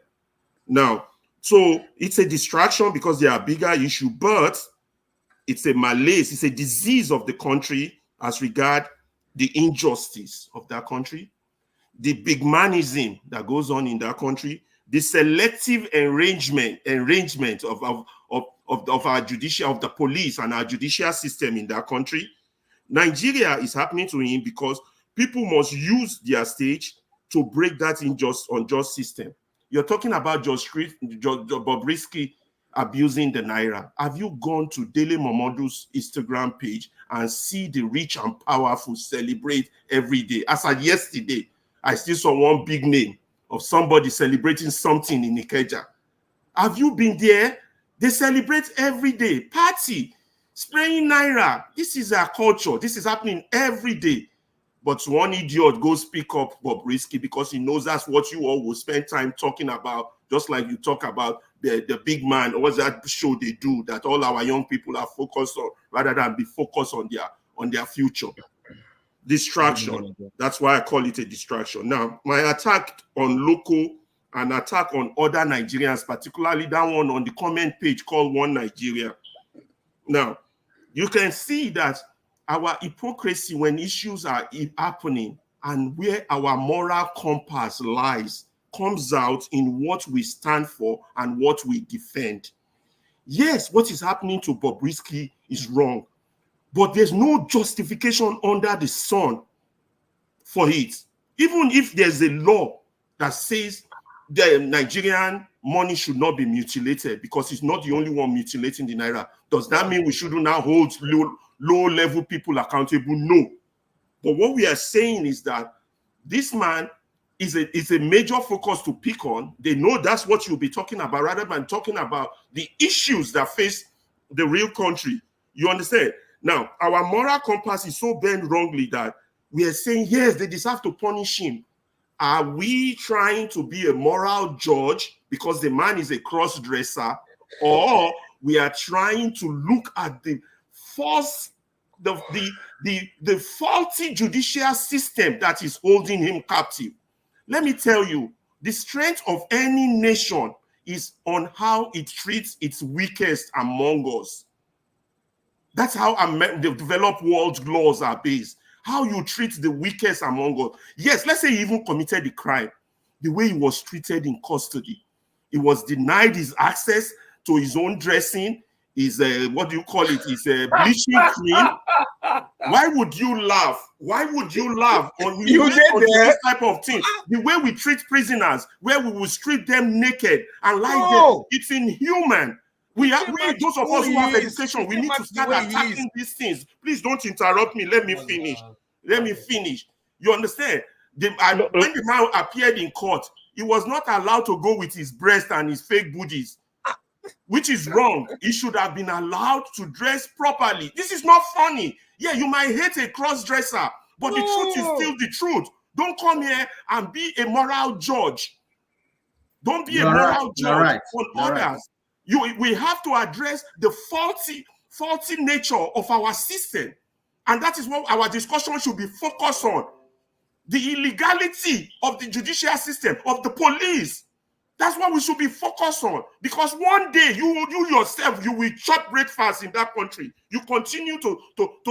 Now, so it's a distraction because there are bigger issues, but it's a malaise, it's a disease of the country as regard the injustice of that country, the big manism that goes on in that country, the selective arrangement of our judicial, of the police and our judicial system in that country. Nigeria is happening to him because people must use their stage to break that unjust system. You're talking about Bobrisky abusing the Naira. Have you gone to Dele Momodu's Instagram page and see the rich and powerful celebrate every day? As of yesterday, I still saw one big name of somebody celebrating something in Ikeja. Have you been there? They celebrate every day. Party, spraying Naira. This is our culture. This is happening every day. But one idiot goes speak up Bobrisky because he knows that's what you all will spend time talking about, just like you talk about the big man. What's that show they do that all our young people are focused on rather than be focused on their future? Distraction. That's why I call it a distraction. Now, my attack on local and attack on other Nigerians, particularly that one on the comment page called One Nigeria. Now, you can see that our hypocrisy when issues are happening and where our moral compass lies comes out in what we stand for and what we defend. Yes, what is happening to Bobrisky is wrong, but there's no justification under the sun for it. Even if there's a law that says the Nigerian money should not be mutilated because it's not the only one mutilating the Naira, does that mean we shouldn't now hold low-level people accountable? No. But what we are saying is that this man is a major focus to pick on. They know that's what you'll be talking about rather than talking about the issues that face the real country. You understand? Now, our moral compass is so bent wrongly that we are saying, yes, they deserve to punish him. Are we trying to be a moral judge because the man is a cross-dresser, or we are trying to look at the faulty judicial system that is holding him captive? Let me tell you, the strength of any nation is on how it treats its weakest among us. That's how the developed world laws are based. How you treat the weakest among us. Yes, let's say he even committed the crime. The way he was treated in custody. He was denied his access to his own dressing, his, what do you call it, his bleaching cream. Why would you laugh? Why would you laugh on this type of thing? The way we treat prisoners, where we will strip them naked and lie there, it's inhuman. Those of us who have education, we need to start attacking these things. Please don't interrupt me. Let me finish. Let me finish. You understand? When the man appeared in court, he was not allowed to go with his breast and his fake booties, which is wrong. He should have been allowed to dress properly. This is not funny. Yeah, you might hate a cross-dresser, but the truth is still the truth. Don't come here and be a moral judge. Don't be a moral judge on others. We have to address the faulty nature of our system. And that is what our discussion should be focused on. The illegality of the judicial system, of the police. That's what we should be focused on. Because one day, you yourself, you will chop breakfast in that country. You continue to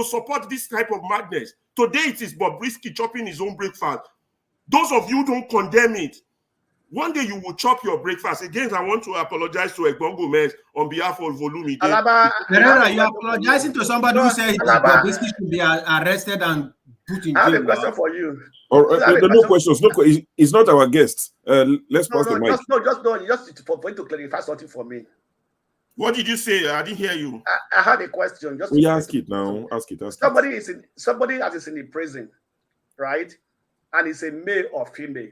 support this type of madness. Today, it is Bobrisky chopping his own breakfast. Those of you who don't condemn it, one day you will chop your breakfast. Again, I want to apologize to Egbon Gomez on behalf of Volumide. Herrera, you're apologizing to somebody who said that Bobrisky should be arrested and put in jail. I have a question for you. No questions. It's not our guest. Let's pass the mic. Just for you to clarify something for me. What did you say? I didn't hear you. I had a question. We ask it now. Ask it. Somebody that is in the prison, right? And it's a male or female.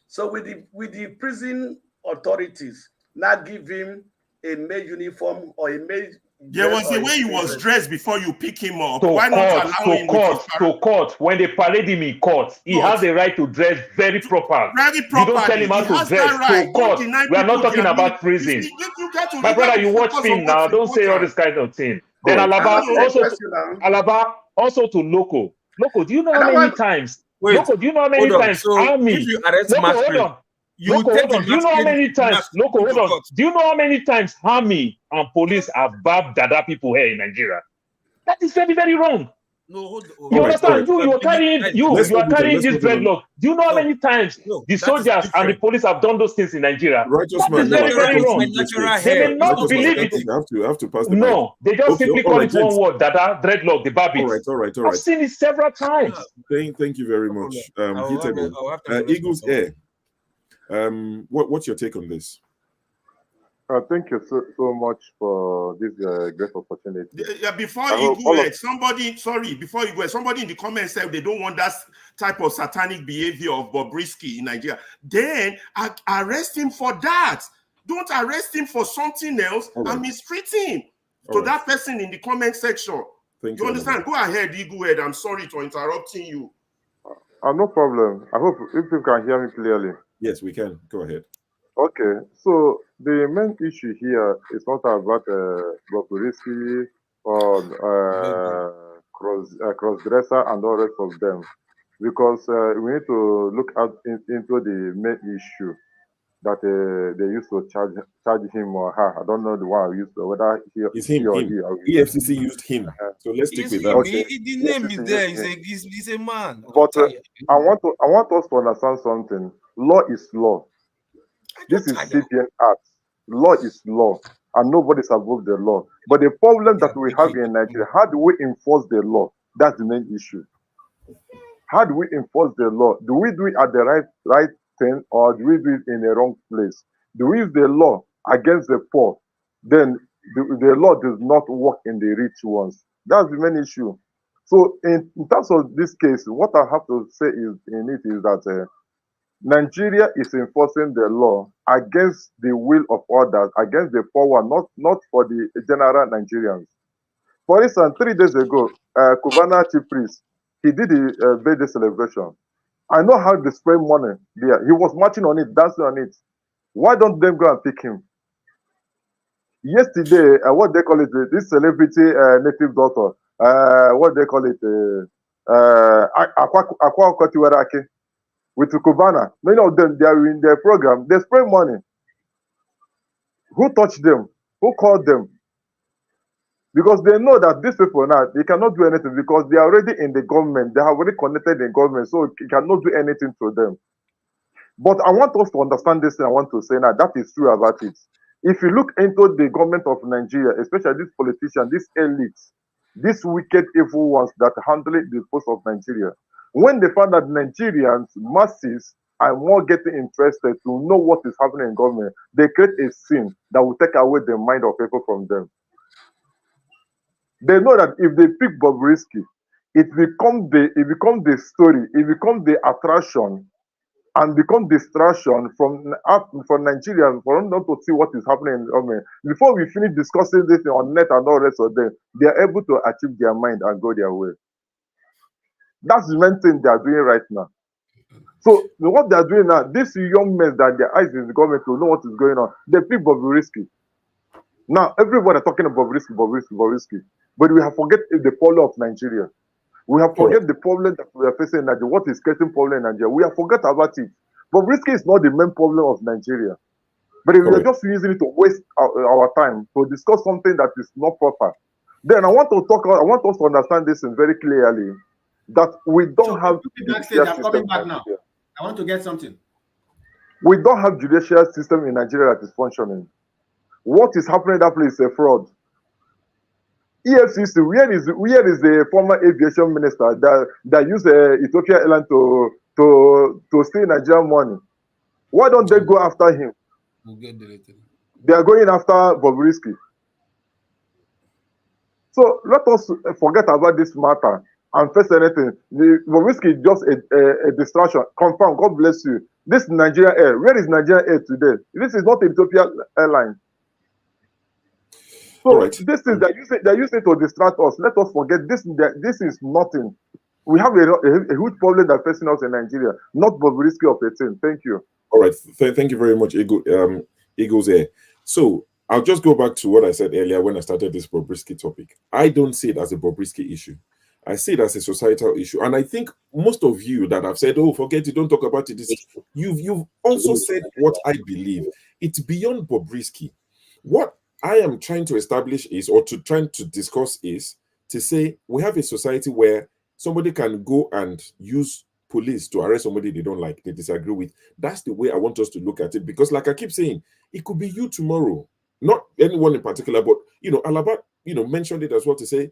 So with the prison authorities not give him a male uniform or a male. There was a way he was dressed before you pick him up. To court. When they parade him in court, he has the right to dress very proper. You don't tell him how to dress. Right. To court. We are not talking about prison. My brother, you watch film now. Don't say all this kind of thing. Then Alaba also to Loco. Loco, do you know how many times? Loco, do you know how many times army? If you arrest Loco, hold on. Loco, hold on. Do you know how many times? Loco, hold on. Do you know how many times army and police have barbed Dada people here in Nigeria? That is very, very wrong. No, hold You on. understand? You are carrying you are carrying this move on. dreadlock. Do you know how many times No, the that is soldiers and the different. police have done those things in Nigeria? Righteous That is man, very, very wrong. They may not Righteous man, believe it. I have to pass the mic. No, they just Okay, simply all call right, it one gents. word, Dada, dreadlock, the babies. All I've right. seen it several times. Thank you very much. Heatable. I'll Eagles Air. What's your take on this? Thank you so much for this great opportunity. Before I you hope go all ahead, somebody in the comments said they don't want that type of satanic behavior of Bobrisky in Nigeria. Then arrest him for that. Don't arrest him for something else and mistreat him. That person in the comment section. Thank you understand? Go ahead, Eagle Head. I'm sorry for interrupting you. no problem. I hope if you can hear me clearly. Yes, we can. Go ahead. Okay, so the main issue here is not about Bobrisky or cross-dresser and all rest of them, because we need to look into the main issue that they used to charge him or her. I don't know the one I used to, whether he or he. EFCC used him. So let's stick with that. Okay. The name is there. He's a man. But I want us to understand something. Law is law. This is CPN Act. Law is law, and nobody's above the law. But the problem that we have in Nigeria, how do we enforce the law? That's the main issue. How do we enforce the law? Do we do it at the right thing, or do we do it in the wrong place? Do we use the law against the poor? Then the law does not work in the rich ones. That's the main issue. So in terms of this case, what I have to say is that Nigeria is enforcing the law against the will of others, against the power, not for the general Nigerians. For instance, 3 days ago, Cubana chief priest, he did a birthday celebration. I know how they spend money there. He was marching on it, dancing on it. Why don't they go and pick him? Yesterday, what they call it, this celebrity native daughter, what they call it, Akwa Kotiwarake, with Cubana. Many of them, they are in their program. They spend money. Who touched them? Who called them? Because they know that these people now, they cannot do anything because they are already in the government. They have already connected in government, so you cannot do anything to them. But I want us to understand this thing I want to say now. That is true about it. If you look into the government of Nigeria, especially these politicians, these elites, these wicked, evil ones that handle the post of Nigeria, when they find that Nigerians, masses, are more getting interested to know what is happening in government, they create a scene that will take away the mind of people from them. They know that if they pick Bobrisky, it becomes the story, it becomes the attraction, and become distraction from Nigerians for them not to see what is happening in the government. Before we finish discussing this on net and all the rest of them, they are able to achieve their mind and go their way. That's the main thing they are doing right now. So what they are doing now, these young men that their eyes in the government to know what is going on, they pick Bobrisky. Now everybody are talking about Bobrisky, but we have forget the problem of Nigeria. We have forget the problem that we are facing in Nigeria. What is creating problem in Nigeria? We have forgot about it. Bobrisky is not the main problem of Nigeria. But we are just using it to waste our time to discuss something that is not proper. Then I want us to understand this very clearly, that we don't have judicial I'm coming back now. I want to get something. We don't have judicial system in Nigeria that is functioning. What is happening in that place is a fraud. EFCC, where is the former aviation minister that used Ethiopian airline to steal Nigerian money? Why don't they go after him? We'll get deleted. They are going after Bobrisky. So let us forget about this matter and face anything. Bobrisky is just a distraction. Confirm. God bless you. This is Nigeria Air. Where is Nigeria Air today? This is not Ethiopian airline. So this is they're using to distract us. Let us forget this. This is nothing. We have a huge problem that's facing us in Nigeria, not Bobrisky of 18. Thank you. All right. Thank you very much, Eagles Air. So I'll just go back to what I said earlier when I started this Bobrisky topic. I don't see it as a Bobrisky issue. I see it as a societal issue. And I think most of you that have said, oh, forget it, don't talk about it, you've also said what I believe. It's beyond Bobrisky. What I am trying to establish is, or trying to discuss is, to say we have a society where somebody can go and use police to arrest somebody they don't like, they disagree with. That's the way I want us to look at it. Because like I keep saying, it could be you tomorrow, not anyone in particular, but Alaba, mentioned it as well to say,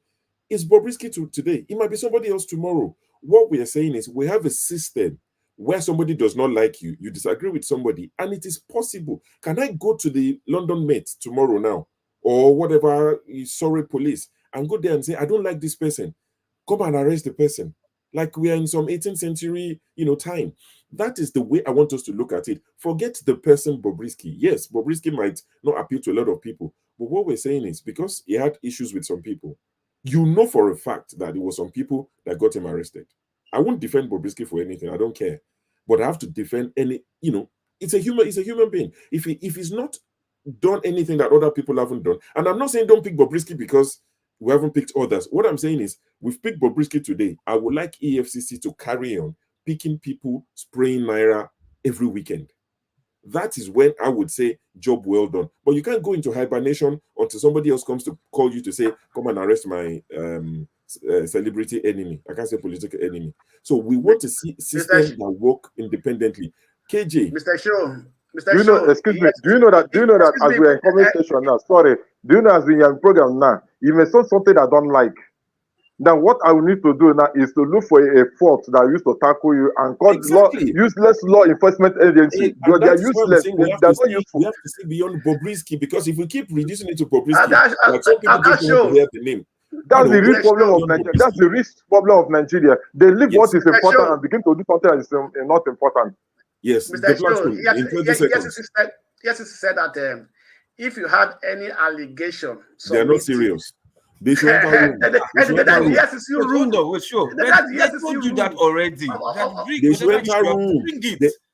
it's Bobrisky today. It might be somebody else tomorrow. What we are saying is we have a system where somebody does not like you, you disagree with somebody, and it is possible. Can I go to the London Met tomorrow now, or whatever, sorry, police, and go there and say, I don't like this person, come and arrest the person? Like we are in some 18th century, time. That is the way I want us to look at it. Forget the person Bobrisky. Yes, Bobrisky might not appeal to a lot of people, but what we're saying is because he had issues with some people, you know for a fact that it was some people that got him arrested. I won't defend Bobrisky for anything. I don't care, but I have to defend any. It's a human being. If he's not done anything that other people haven't done, and I'm not saying don't pick Bobrisky because we haven't picked others. What I'm saying is we've picked Bobrisky today. I would like EFCC to carry on picking people spraying Naira every weekend. That is when I would say job well done. But you can't go into hibernation until somebody else comes to call you to say, come and arrest my celebrity enemy. I can't say political enemy. So we want to see systems that work independently. KJ. Mr. Show. Do you know, excuse me, do you know that as we're in conversation now, sorry, do you know as we are in program now, you may say something I don't like. Now, what I will need to do now is to look for a fault that used to tackle you and call useless law enforcement agency. They are useless. They're not useful. We have to see beyond Bobrisky, because if we keep reducing it to Bobrisky, like some people just don't want to hear the name. That's the real problem of Nigeria. That's the real problem of Nigeria. They leave what is important and begin to do something that is not important. Yes, Mr. Show, yes, he said that if you had any allegation, they are not serious. They should enter room. Yes, it's your room. They told you that already. They should enter room.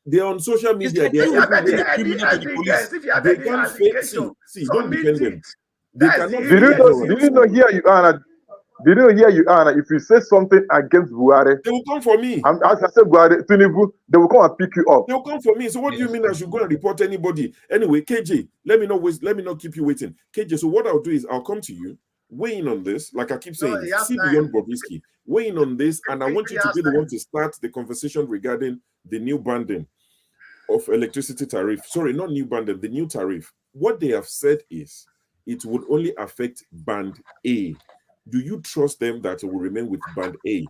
They're on social media. They are criminal to the police. They can't fake. See, don't defend them. They cannot. Did you know here you are? Did you hear you are? If you say something against Buhari, they will come for me. As I said, Buhari, Tinubu, they will come and pick you up. They will come for me. So what do you mean I should go and report anybody? Anyway, KJ, let me not keep you waiting. KJ, so what I'll do is I'll come to you, weigh in on this, like I keep saying, see beyond Bobrisky, weigh in on this, and I want you to be the one to start the conversation regarding the new banding of electricity tariff. Sorry, not new banding, the new tariff. What they have said is it would only affect band A. Do you trust them that it will remain with band A?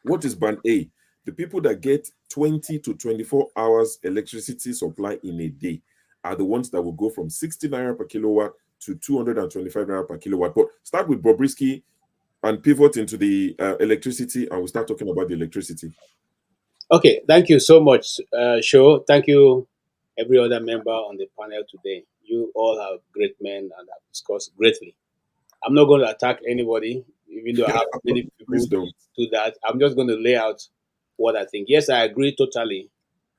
What is band A? The people that get 20 to 24 hours electricity supply in a day are the ones that will go from 60 naira per kilowatt to 225 naira per kilowatt. But start with Bobrisky and pivot into the electricity, and we'll start talking about the electricity. Okay, thank you so much, Sho. Thank you, every other member on the panel today. You all are great men and have discussed greatly. I'm not going to attack anybody, even though I have many people do that. I'm just going to lay out what I think. Yes, I agree totally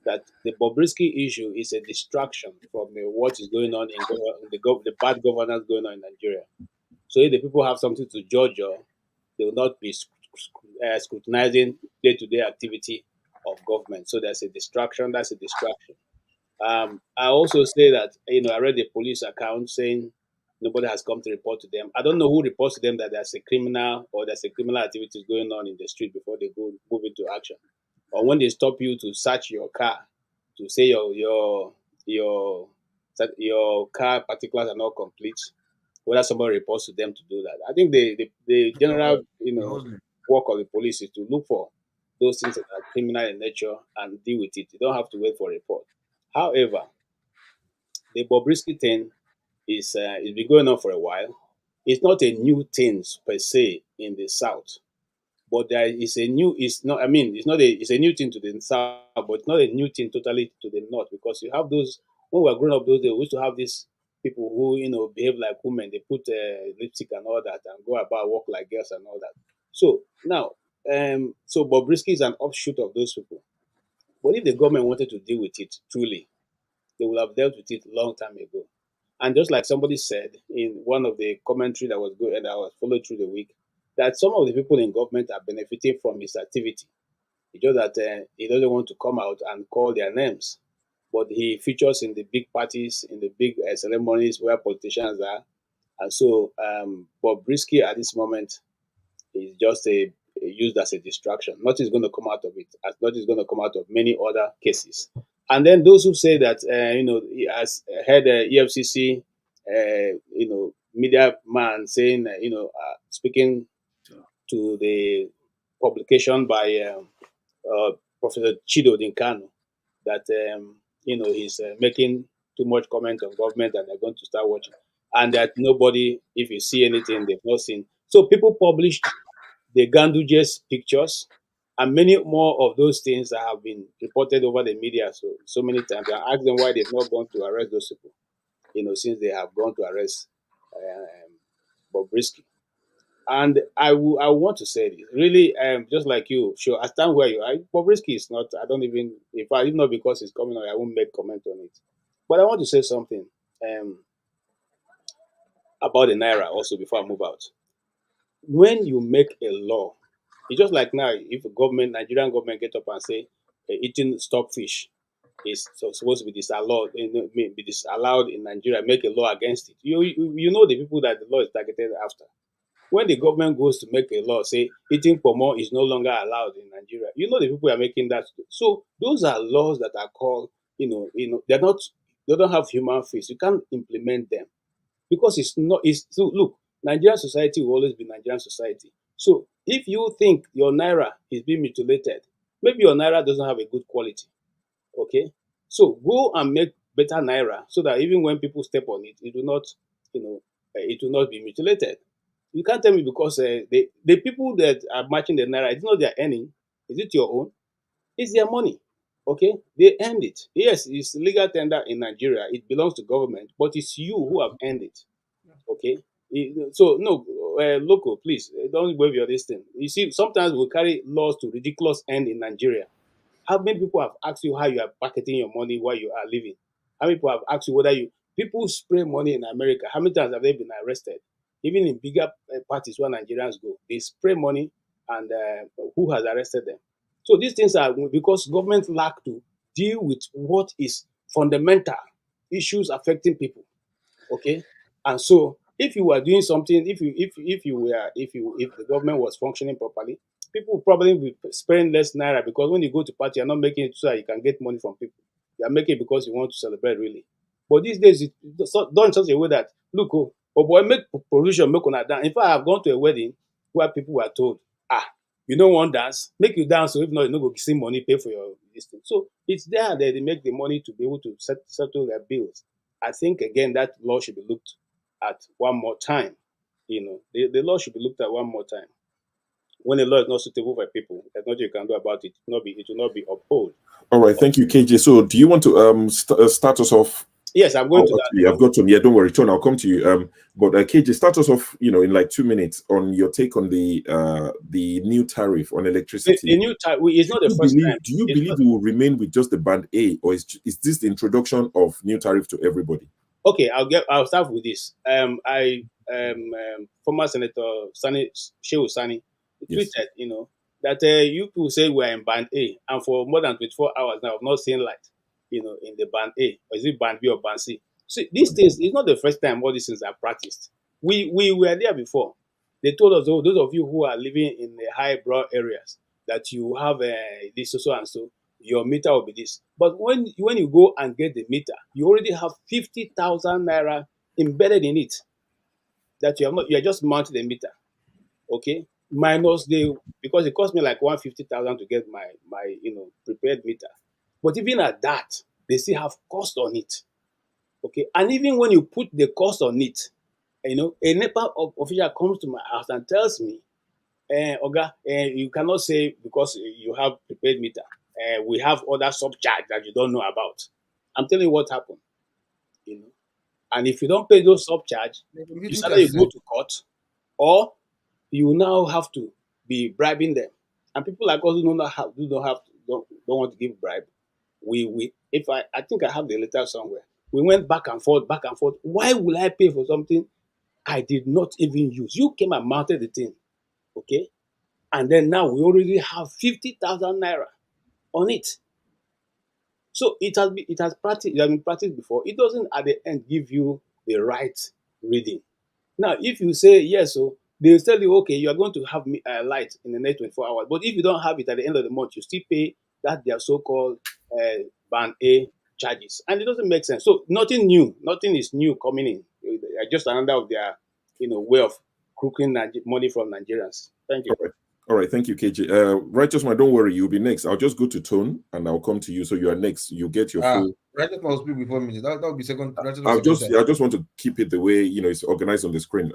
that the Bobrisky issue is a distraction from what is going on in the bad governance going on in Nigeria. So if the people have something to judge on, they will not be scrutinizing day-to-day activity of government. So that's a distraction. That's a distraction. I also say that, I read the police account saying nobody has come to report to them. I don't know who reports to them that there's a criminal or there's a criminal activities going on in the street before they move into action. Or when they stop you to search your car, to say your car particulars are not complete, whether somebody reports to them to do that. I think the general work of the police is to look for those things that are criminal in nature and deal with it. You don't have to wait for a report. However, the Bobrisky thing it's been going on for a while. It's not a new thing per se in the South, but there is a new. It's not. I mean, it's a new thing to the South, but it's not a new thing totally to the North, because you have those when we were growing up those days. We used to have these people who behave like women. They put lipstick and all that and go about walk like girls and all that. So now, so Bobrisky is an offshoot of those people. But if the government wanted to deal with it truly, they would have dealt with it a long time ago. And just like somebody said in one of the commentary that was good and I was followed through the week, that some of the people in government are benefiting from his activity. It's just that he doesn't want to come out and call their names. But he features in the big parties, in the big ceremonies where politicians are. And so Bobrisky at this moment is just used as a distraction. Nothing is going to come out of it, as nothing is going to come out of many other cases. And then those who say that, he has heard EFCC, media man saying, speaking to the publication by Professor Chido Dinkano, that he's making too much comment on government and they're going to start watching, and that nobody, if you see anything, they've not seen. So people published the Ganduje's pictures and many more of those things that have been reported over the media so many times. I asked them why they've not gone to arrest those people, since they have gone to arrest Bobrisky. And I want to say this really, just like you, sure, I stand where you are. Bobrisky is not. I don't even. If I, if not because it's coming on, I won't make comment on it. But I want to say something about the naira also before I move out. When you make a law, it's just like now, if a government, Nigerian government, get up and say eating stockfish is supposed to be disallowed, be disallowed in Nigeria, make a law against it. You know the people that the law is targeted after. When the government goes to make a law, say eating pomo is no longer allowed in Nigeria, you know the people are making that. So those are laws that are called, they're not, they don't have human face. You can't implement them because it's not. It's so look, Nigerian society will always be Nigerian society. So if you think your naira is being mutilated, maybe your naira doesn't have a good quality. Okay, so go and make better naira so that even when people step on it, it will not, it will not be mutilated. You can't tell me because the people that are matching the naira, it's not their earning. Is it your own? It's their money. Okay, they earned it. Yes, it's legal tender in Nigeria. It belongs to government, but it's you who have earned it. Okay, so no, local, please don't wave your this thing. You see, sometimes we carry laws to ridiculous end in Nigeria. How many people have asked you how you are pocketing your money while you are living? How many people have asked you whether people spray money in America? How many times have they been arrested? Even in bigger parties where Nigerians go, they spray money, and who has arrested them? So these things are because government lack to deal with what is fundamental issues affecting people. Okay, and so if you were doing something, if the government was functioning properly, people would probably be spending less naira, because when you go to party, you're not making it so that you can get money from people. You're making it because you want to celebrate, really. But these days, it's done in such a way that, look, oh boy, make provision, make on dance. In fact, I've gone to a wedding where people were told, you don't want dance, make you dance, so if not, you don't go see money, pay for your this thing. So it's there that they make the money to be able to settle their bills. I think again that law should be looked at one more time. The law should be looked at one more time. When a law is not suitable for people, there's nothing you can do about it. It will not be upheld. All right, thank you, KJ. So, do you want to start us off? Yes, I'm going to that. Actually, I've got some. Yeah, don't worry, Tone. I'll come to you. But KJ, start us off. In like 2 minutes on your take on the new tariff on electricity. The new tariff is not the first time. Do you believe we will remain with just the band A, or is this the introduction of new tariff to everybody? Okay, I'll start with this. Former Senator Shehu Sani tweeted, that you people say we're in band A, and for more than 24 hours now, I've not seen light, in the band A, or is it band B or band C? So these things, it's not the first time all these things are practiced. We were there before. They told us, those of you who are living in the highbrow areas, that you have this so and so, your meter will be this. But when you go and get the meter, you already have 50,000 naira embedded in it that you are just mounting the meter. Okay, minus because it cost me like 150,000 to get my prepared meter. But even at that, they still have cost on it. Okay, and even when you put the cost on it, a NEPA official comes to my house and tells me, Oga, you cannot say because you have prepaid meter. We have other subcharge that you don't know about. I'm telling you what happened. And if you don't pay those subcharge, you go to court, or you now have to be bribing them. And people like us who don't want to give bribe. I think I have the letter somewhere. We went back and forth. Why will I pay for something I did not even use? You came and mounted the thing, okay? And then now we already have 50,000 naira on it. So it has been practiced before. It doesn't at the end give you the right reading. Now, if you say yes, so They'll tell you, okay, you are going to have light in the next 24 hours. But if you don't have it at the end of the month, you still pay that their so-called band A charges. And it doesn't make sense. So nothing new, nothing is new coming in. Just another of their, way of crooking money from Nigerians. Thank you. All right, thank you, KJ. Righteous man, don't worry, you'll be next. I'll just go to Tone and I'll come to you. So you are next. You get your full. Righteous man will speak before me. That will be second. I just want to keep it the way it's organized on the screen.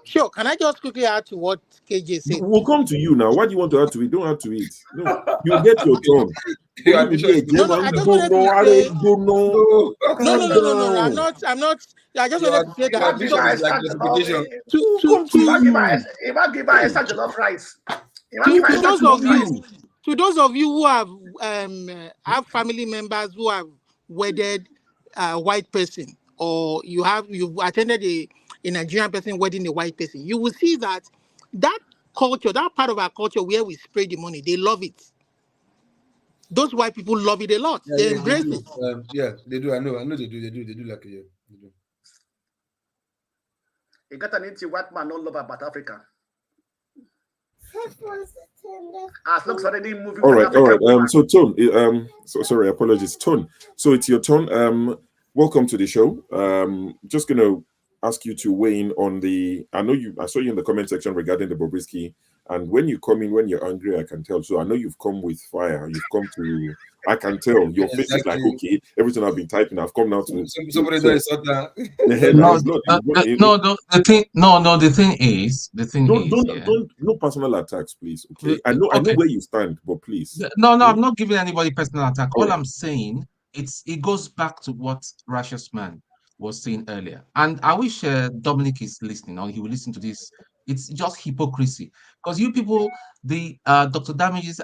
Sure. Can I just quickly add to what KJ said? We'll come to you now. Why do you want to add to it? Don't add to it. No, you get your turn. I just wanted to say. No. I'm not. I just wanted to say that. Give her extra jollof rice. To those of you who have family members who have wedded a white person, or you've attended a Nigerian person wedding a white person, you will see that culture, that part of our culture where we spray the money, they love it. Those white people love it a lot. They embrace it. They do. I know they do. They do like it. They do. You got an white man all over about Africa. All right. So Tone, sorry, apologies, Tone. So it's your turn. Welcome to the show. Just gonna ask you to weigh in on I saw you in the comment section regarding the Bobrisky. And when you come in, when you're angry, I can tell. So I know you've come with fire. You've come to. I can tell your face is like, okay, everything I've been typing, I've come now to. Somebody does that. The thing is, don't no personal attacks, please. Okay, I know where you stand, but please. No, I'm not giving anybody personal attack. All I'm saying, it goes back to what Righteous Man was saying earlier, and I wish Dominic is listening, or he will listen to this. It's just hypocrisy, because you people, the Dr. Damages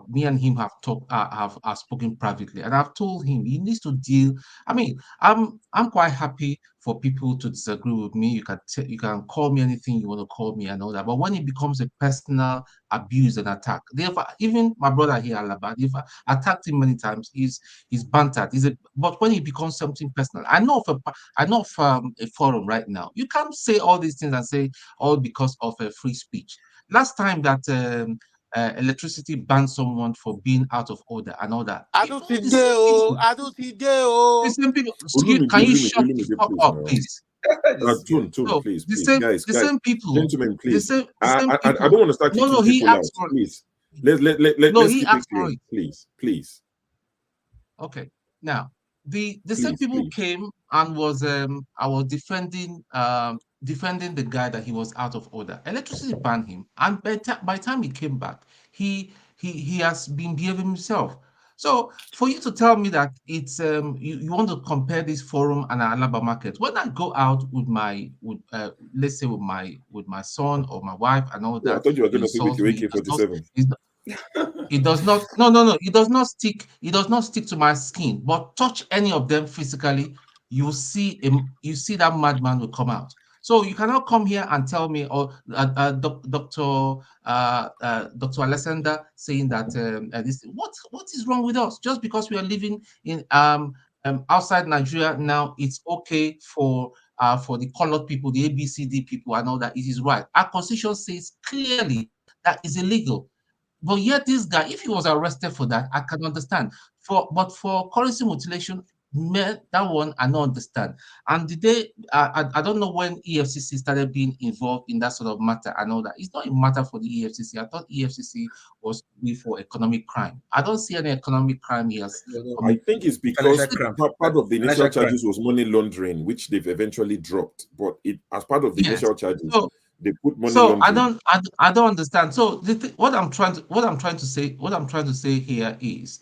me and him have talked, have spoken privately, and I've told him he needs to deal. I mean, I'm quite happy for people to disagree with me. You can call me anything you want to call me and all that, but when it becomes a personal abuse and attack, even my brother here, Alaba, they've attacked him many times. He's bantered. But when it becomes something personal, I know of a forum right now. You can't say all these things and say all because of a free speech. Last time that electricity banned someone for being out of order and all that. I don't see the same people. Can you shut the fuck up, please? Tune, please, guys, same people, gentlemen, please. I don't want to start kicking people out, please. Let's keep it clear, please. Okay, now the same people came and was I was defending the guy that he was out of order. Electricity banned him, and by the time he came back, he has been behaving himself. So for you to tell me that it's you want to compare this forum and Alaba market, when I go out with let's say with my son or my wife and all that, I thought you were going to say with your AK-47. It does not. No. It does not stick. It does not stick to my skin. But touch any of them physically, you see that madman will come out. So you cannot come here and tell me, or Dr. Alexander saying that this. What is wrong with us? Just because we are living in outside Nigeria now, it's okay for the colored people, the ABCD people, and all that. It is right. Our constitution says clearly that is illegal. But yet this guy, if he was arrested for that, I can understand. But for currency mutilation, that one I don't understand. And the day I don't know when EFCC started being involved in that sort of matter and all that. It's not a matter for the EFCC. I thought EFCC was for economic crime. I don't see any economic crime here. I think it's because part of the initial charges was money laundering, which they've eventually dropped. But as part of the initial charges. They put money. So I don't understand. So what I'm trying to say here is,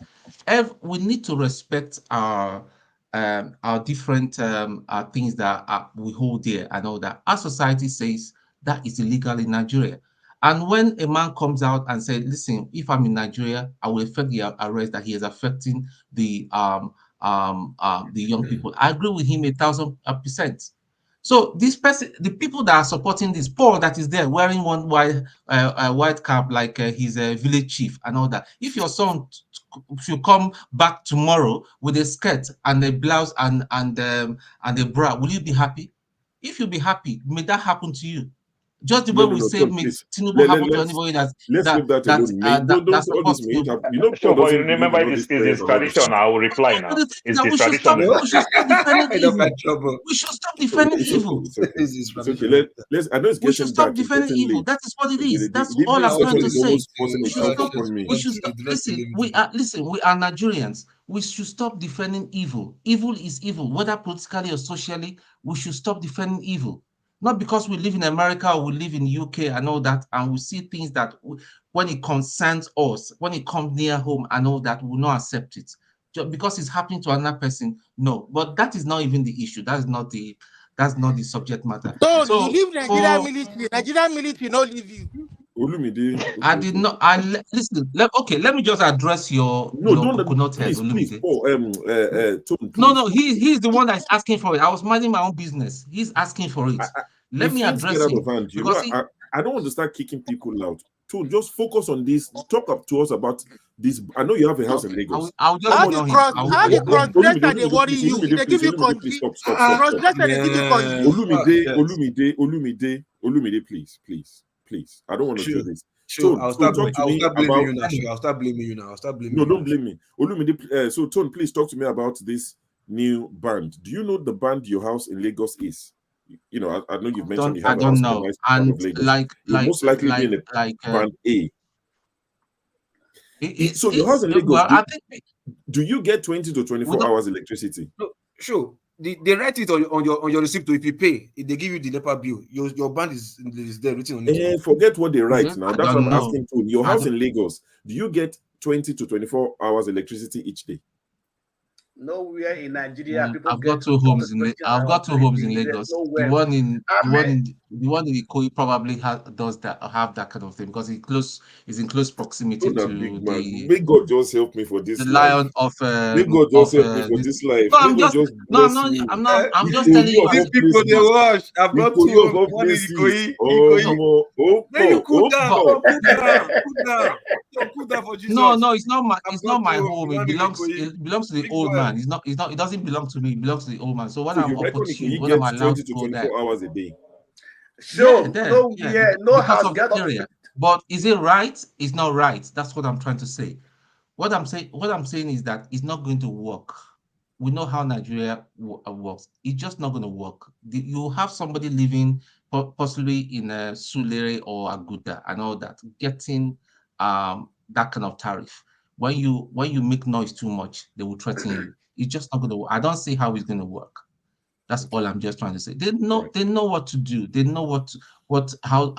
we need to respect our different things that we hold dear and all that. Our society says that is illegal in Nigeria. And when a man comes out and says, "Listen, if I'm in Nigeria, I will affect the arrest that he is affecting the young people," I agree with him 1,000%. So this person, the people that are supporting this, Paul that is there wearing one white cap like he's a village chief and all that. If your son should come back tomorrow with a skirt and a blouse and a bra, will you be happy? If you be happy, may that happen to you. Just the way No, we say please. Tinubu happen to anybody Let's leave that alone. that Don't all this supports may Tinubu. Paul Sure, but doesn't believe remember, in all this it's prayers his and all this tradition. shit. I will reply But now. the thing is It's that his we should stop. tradition. We should stop defending I don't evil. have trouble. We should stop defending It's evil. okay. It's okay. It's okay. tradition. Let's. I know it's We should getting stop dark. It's defending getting evil. late. That is what it is. That's The all evening I'm trying session to is say. almost forcing We should itself stop. upon me. We should stop. Listen, we are Nigerians. We should stop defending evil. Evil is evil, whether politically or socially. We should stop defending evil. Not because we live in America or we live in UK and all that, and we see things that when it concerns us, when it comes near home and all that, we will not accept it. Just because it's happening to another person, no. But that is not even the issue. That's not the subject matter. So So you leave Nigerian military. Nigerian military no leave you. I did not. Listen. Let me just address your coconut head, please, Olumide. Paul. Tone, please. No, he's the one that's asking for it. I was minding my own business. He's asking for it. Let me things address get out him of hand, you because know, I don't want to start kicking people out. To just focus on this. Talk up to us about this. I know you have a house in Lagos. I'll just How the cross-dresser they worry you? They give you please stop. cross-dresser. They give you Olumide, please. I don't want to do this. Sure, Tone, I'll start blaming you now. about. I'll start blaming you now. I'll start blaming No, you. don't blame me. Olumide, so Tone, please talk to me about this new band. Do you know the band your house in Lagos is? You know, I know you've mentioned you have a house in a nice part of Lagos. You'll most likely be in a band A. So your house in Lagos, do you get 20 to 24 hours electricity? No, sure. They write it on your receipt. If you pay, if they give you the NEPA bill, your band is there written on it. Forget what they write now. That's what I'm asking too. Your house in Lagos, do you get 20 to 24 hours electricity each day? Nowhere in Nigeria, people I've got two homes in Lagos. The one in Ikoyi probably does that, have that kind of thing because it's in close proximity to the. May God just help me for this. The lion of. May God just help me for this life. No, I'm just telling you. People they wash. I've got two. One in Ikoyi. Then you cool down. Cool down for Jesus. No, it's not my home. It belongs to the old man. It doesn't belong to me. It belongs to the old man. So when I'm opportune, when I'm allowed to go there, 24 hours a day. Sure, no house of area. But is it right? It's not right. That's what I'm trying to say. What I'm saying is that it's not going to work. We know how Nigeria works. It's just not going to work. You have somebody living possibly in a Sulere or Aguda and all that, getting that kind of tariff. When you make noise too much, they will threaten you. It's just not going to work. I don't see how it's going to work. That's all I'm just trying to say. They know what to do. They know how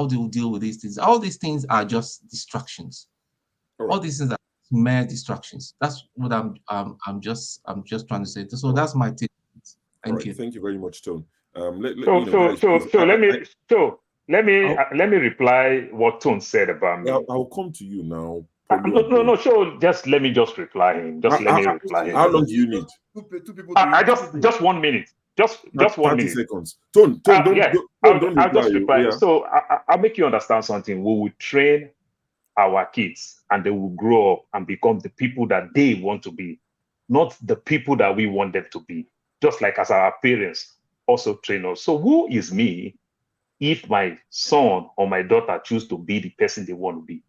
they will deal with these things. All these things are just distractions. All these things are mere distractions. That's what I'm just trying to say. So that's my take. Thank you. Thank you very much, Tone. Let me reply what Tone said about me. I'll come to you now. No. Just let me reply him. Let me reply him. How long do you need? Two people. Just 1 minute. Just 1 minute. 30 seconds. Tone, I'll just reply. Yeah. So I'll make you understand something. We will train our kids, and they will grow up and become the people that they want to be, not the people that we want them to be. Just like as our parents also train us. So who is me if my son or my daughter choose to be the person they want to be?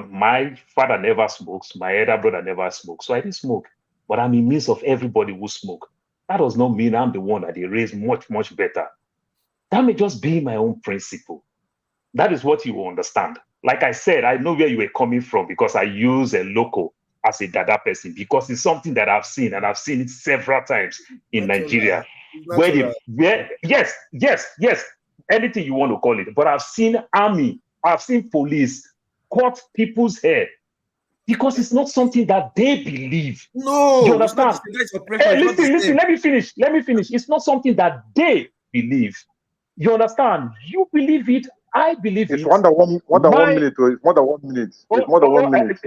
My father never smokes. My elder brother never smokes. So I didn't smoke. But I'm in midst of everybody who smoke. That does not mean I'm the one that they raise much, much better. That may just be my own principle. That is what you will understand. Like I said, I know where you were coming from because I use a local as a dada person because it's something that I've seen, and I've seen it several times in Nigeria. Yes, anything you want to call it. But I've seen army, I've seen police cut people's hair because it's not something that they believe. No, you understand? Hey, listen, let me finish. It's not something that they believe. You understand? You believe it, I believe it's it. More than 1 minute. It's more than 1 minute. It's more than 1 minute.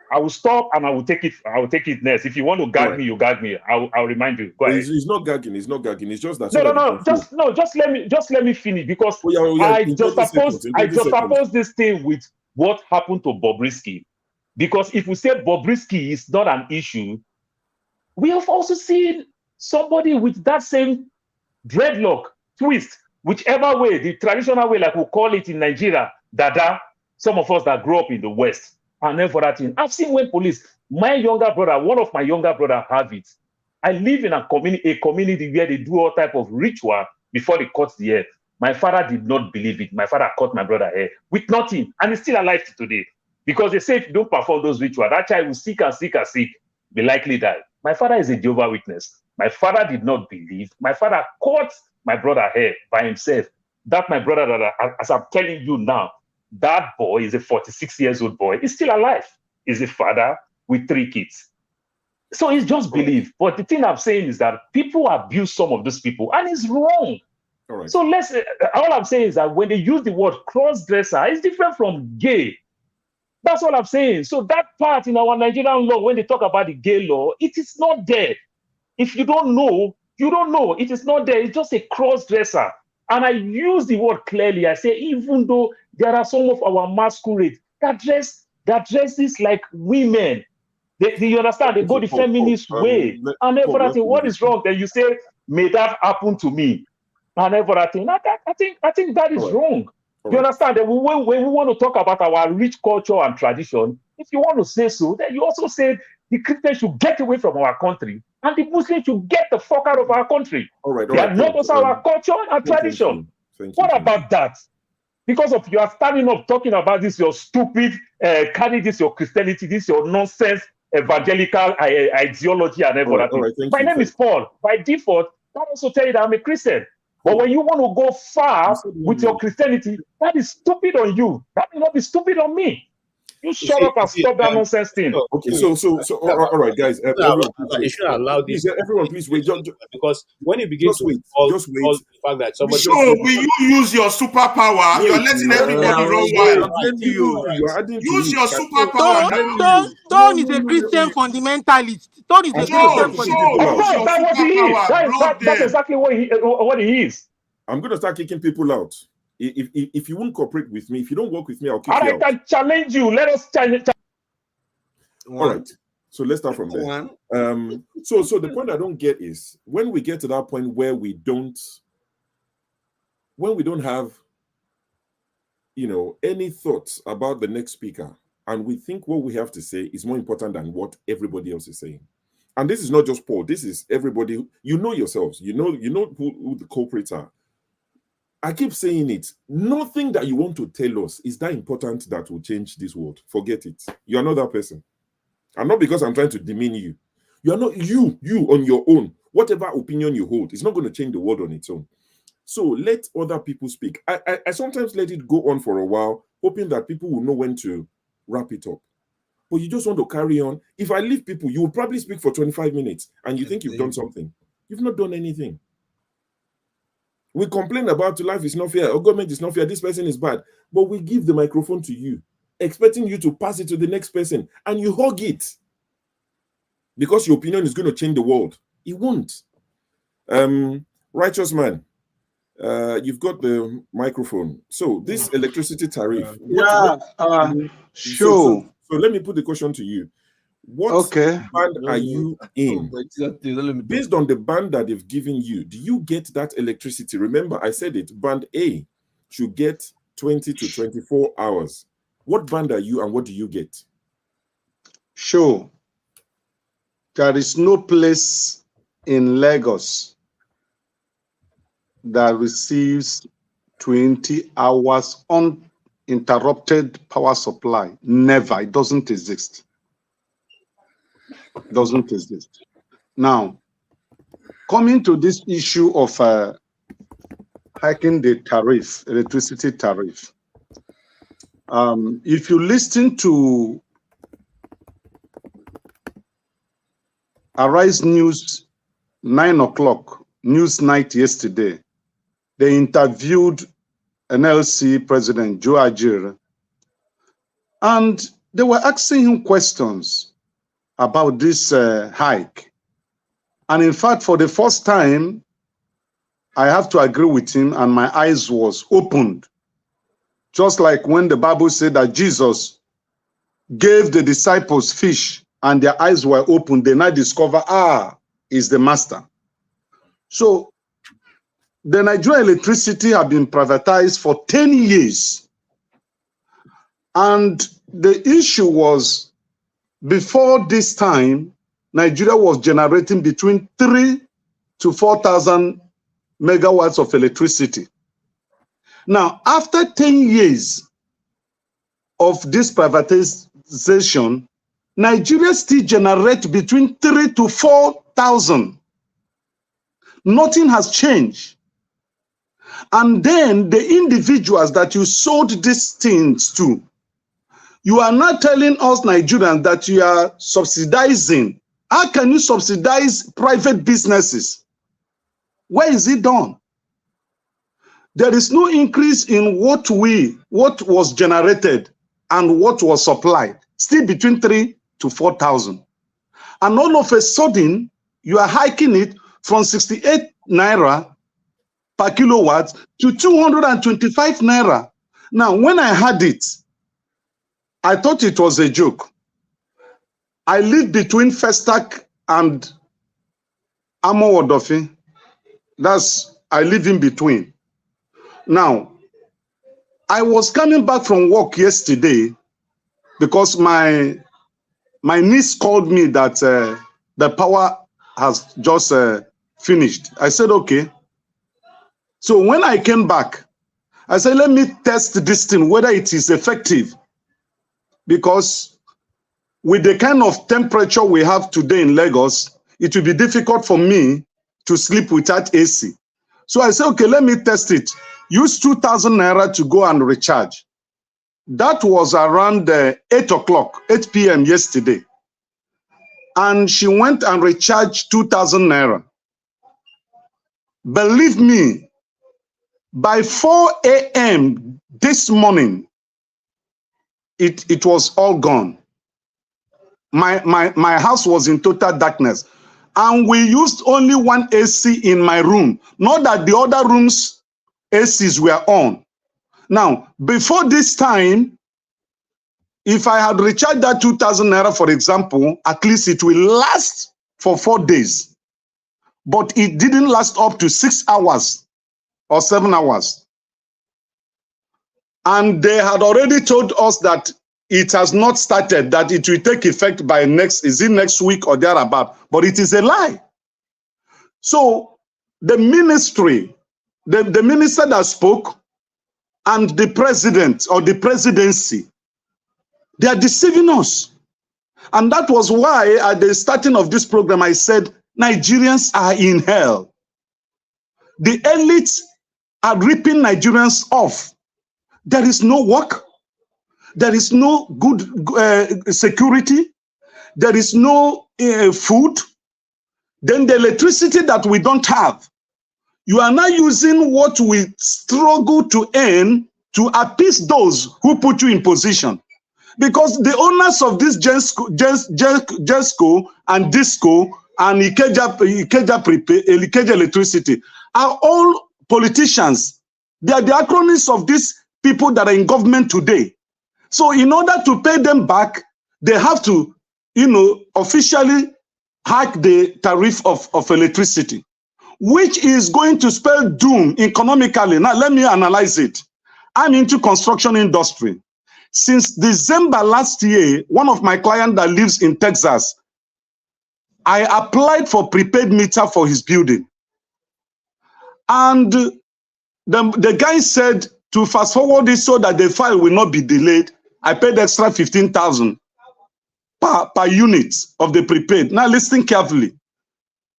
I will stop and I will take it next. If you want to gag me, you gag me. I'll remind you. Go ahead. He's not gagging. It's just that. Just let me finish because I just suppose this thing with what happened to Bobrisky. Because if we say Bobrisky is not an issue, we have also seen somebody with that same dreadlock twist whichever way, the traditional way, like we call it in Nigeria, Dada, some of us that grew up in the West, and then for that thing. I've seen when police, my younger brother, one of my younger brother have it. I live in a community where they do all type of ritual before they cut the hair. My father did not believe it. My father cut my brother hair with nothing, and he's still alive today. Because they say if you don't perform those rituals, that child will sick and sick and sick, be likely die. My father is a Jehovah's Witness. My father did not believe. My father cut my brother hair by himself. That my brother, that as I'm telling you now, that boy is a 46 years old boy. He's still alive. He's a father with 3 kids. So he's just belief. But the thing I'm saying is that people abuse some of these people, and it's wrong. So all I'm saying is that when they use the word cross-dresser, it's different from gay. That's all I'm saying. So that part in our Nigerian law, when they talk about the gay law, it is not there. If you don't know, you don't know. It is not there. It's just a cross-dresser. And I use the word clearly. I say, even though there are some of our masquerades that dresses like women, you understand? They go the feminist way. And everything. What is wrong? Then you say, may that happen to me. And everything. I think that is wrong. You understand that when we want to talk about our rich culture and tradition, if you want to say so, then you also say the Christians should get away from our country and the Muslims should get the fuck out of our country. They are not also our culture and tradition. What about that? Because of you are standing up talking about this, your stupid, carry this, your Christianity, this, your nonsense evangelical ideology and everything. My name is Paul. By default, that also tell you that I'm a Christian. But when you want to go far with your Christianity, that is stupid on you. That will not be stupid on me. You shut up and stop that nonsense thing. Okay, so all right, guys. Everyone, you should allow this. Everyone, please wait. Because when you begin just wait. the fact that somebody. So will you use your superpower? You're letting everybody run wild. Use your superpower. Don is a Christian fundamentalist. Don is a Christian fundamentalist. That's exactly what he is. I'm going to start kicking people out. If you won't cooperate with me, if you don't work with me, I'll kick you out. I can challenge you. Let us challenge. All right. So let's start from there. So the point I don't get is when we get to that point where we don't have, any thoughts about the next speaker, and we think what we have to say is more important than what everybody else is saying. And this is not just Paul. This is everybody. You know yourselves. You know who the culprits are. I keep saying it. Nothing that you want to tell us is that important that will change this world. Forget it. You are not that person. And not because I'm trying to demean you. You are not you on your own. Whatever opinion you hold, it's not going to change the world on its own. So let other people speak. I sometimes let it go on for a while, hoping that people will know when to wrap it up. But you just want to carry on. If I leave people, you will probably speak for 25 minutes and you think you've done something. You've not done anything. We complain about life is not fair, or government is not fair, this person is bad. But we give the microphone to you, expecting you to pass it to the next person, and you hug it. Because your opinion is going to change the world. It won't. Righteous man, you've got the microphone. So this electricity tariff. Sure. So let me put the question to you. What band are you in? Based on the band that they've given you, do you get that electricity? Remember, I said it, band A should get 20 to 24 hours. What band are you and what do you get? Sure. There is no place in Lagos that receives 20 hours uninterrupted power supply. Never. It doesn't exist. Doesn't exist. Now, coming to this issue of hiking the tariff, electricity tariff, if you listen to Arise News 9 o'clock news night yesterday, they interviewed NLC President Joe Ajir, and they were asking him questions about this hike. And in fact, for the first time, I have to agree with him, and my eyes was opened. Just like when the Bible said that Jesus gave the disciples fish and their eyes were opened, they now discover, is the master. So the Nigerian electricity have been privatized for 10 years. And the issue was, before this time, Nigeria was generating between 3 to 4,000 megawatts of electricity. Now, after 10 years of this privatization, Nigeria still generates between 3 to 4,000. Nothing has changed. And then the individuals that you sold these things to, you are not telling us Nigerians that you are subsidizing. How can you subsidize private businesses? Where is it done? There is no increase in what was generated and what was supplied, still between 3 to 4,000. And all of a sudden, you are hiking it from 68 Naira per kilowatt to 225 Naira. Now, when I heard it, I thought it was a joke. I live between Festac and Amowodofi. I live in between. Now, I was coming back from work yesterday because my niece called me that the power has just finished. I said, okay. So when I came back, I said, let me test this thing, whether it is effective. Because with the kind of temperature we have today in Lagos, it will be difficult for me to sleep without AC. So I said, okay, let me test it. Use 2,000 Naira to go and recharge. That was around 8 p.m. yesterday. And she went and recharged 2,000 Naira. Believe me, by 4 a.m. this morning, it was all gone. My house was in total darkness. And we used only one AC in my room. Not that the other rooms' ACs were on. Now, before this time, if I had recharged that 2,000 Naira, for example, at least it will last for 4 days. But it didn't last up to 6 hours or 7 hours. And they had already told us that it has not started, that it will take effect by next week or thereabout, but it is a lie. So the ministry, the minister that spoke, and the president or the presidency, they are deceiving us. And that was why at the starting of this program, I said, Nigerians are in hell. The elites are ripping Nigerians off. There is no work. There is no good security. There is no food. Then the electricity that we don't have. You are now using what we struggle to earn to appease those who put you in position. Because the owners of this Jesco and Disco and Ikeja Electricity are all politicians. They are the acronyms of these people that are in government today. So in order to pay them back, they have to, officially hike the tariff of electricity, which is going to spell doom economically. Now, let me analyze it. I'm into construction industry. Since December last year, one of my clients that lives in Texas, I applied for prepaid meter for his building. And the guy said to fast forward it so that the file will not be delayed. I paid extra 15,000 per unit of the prepaid. Now listen carefully.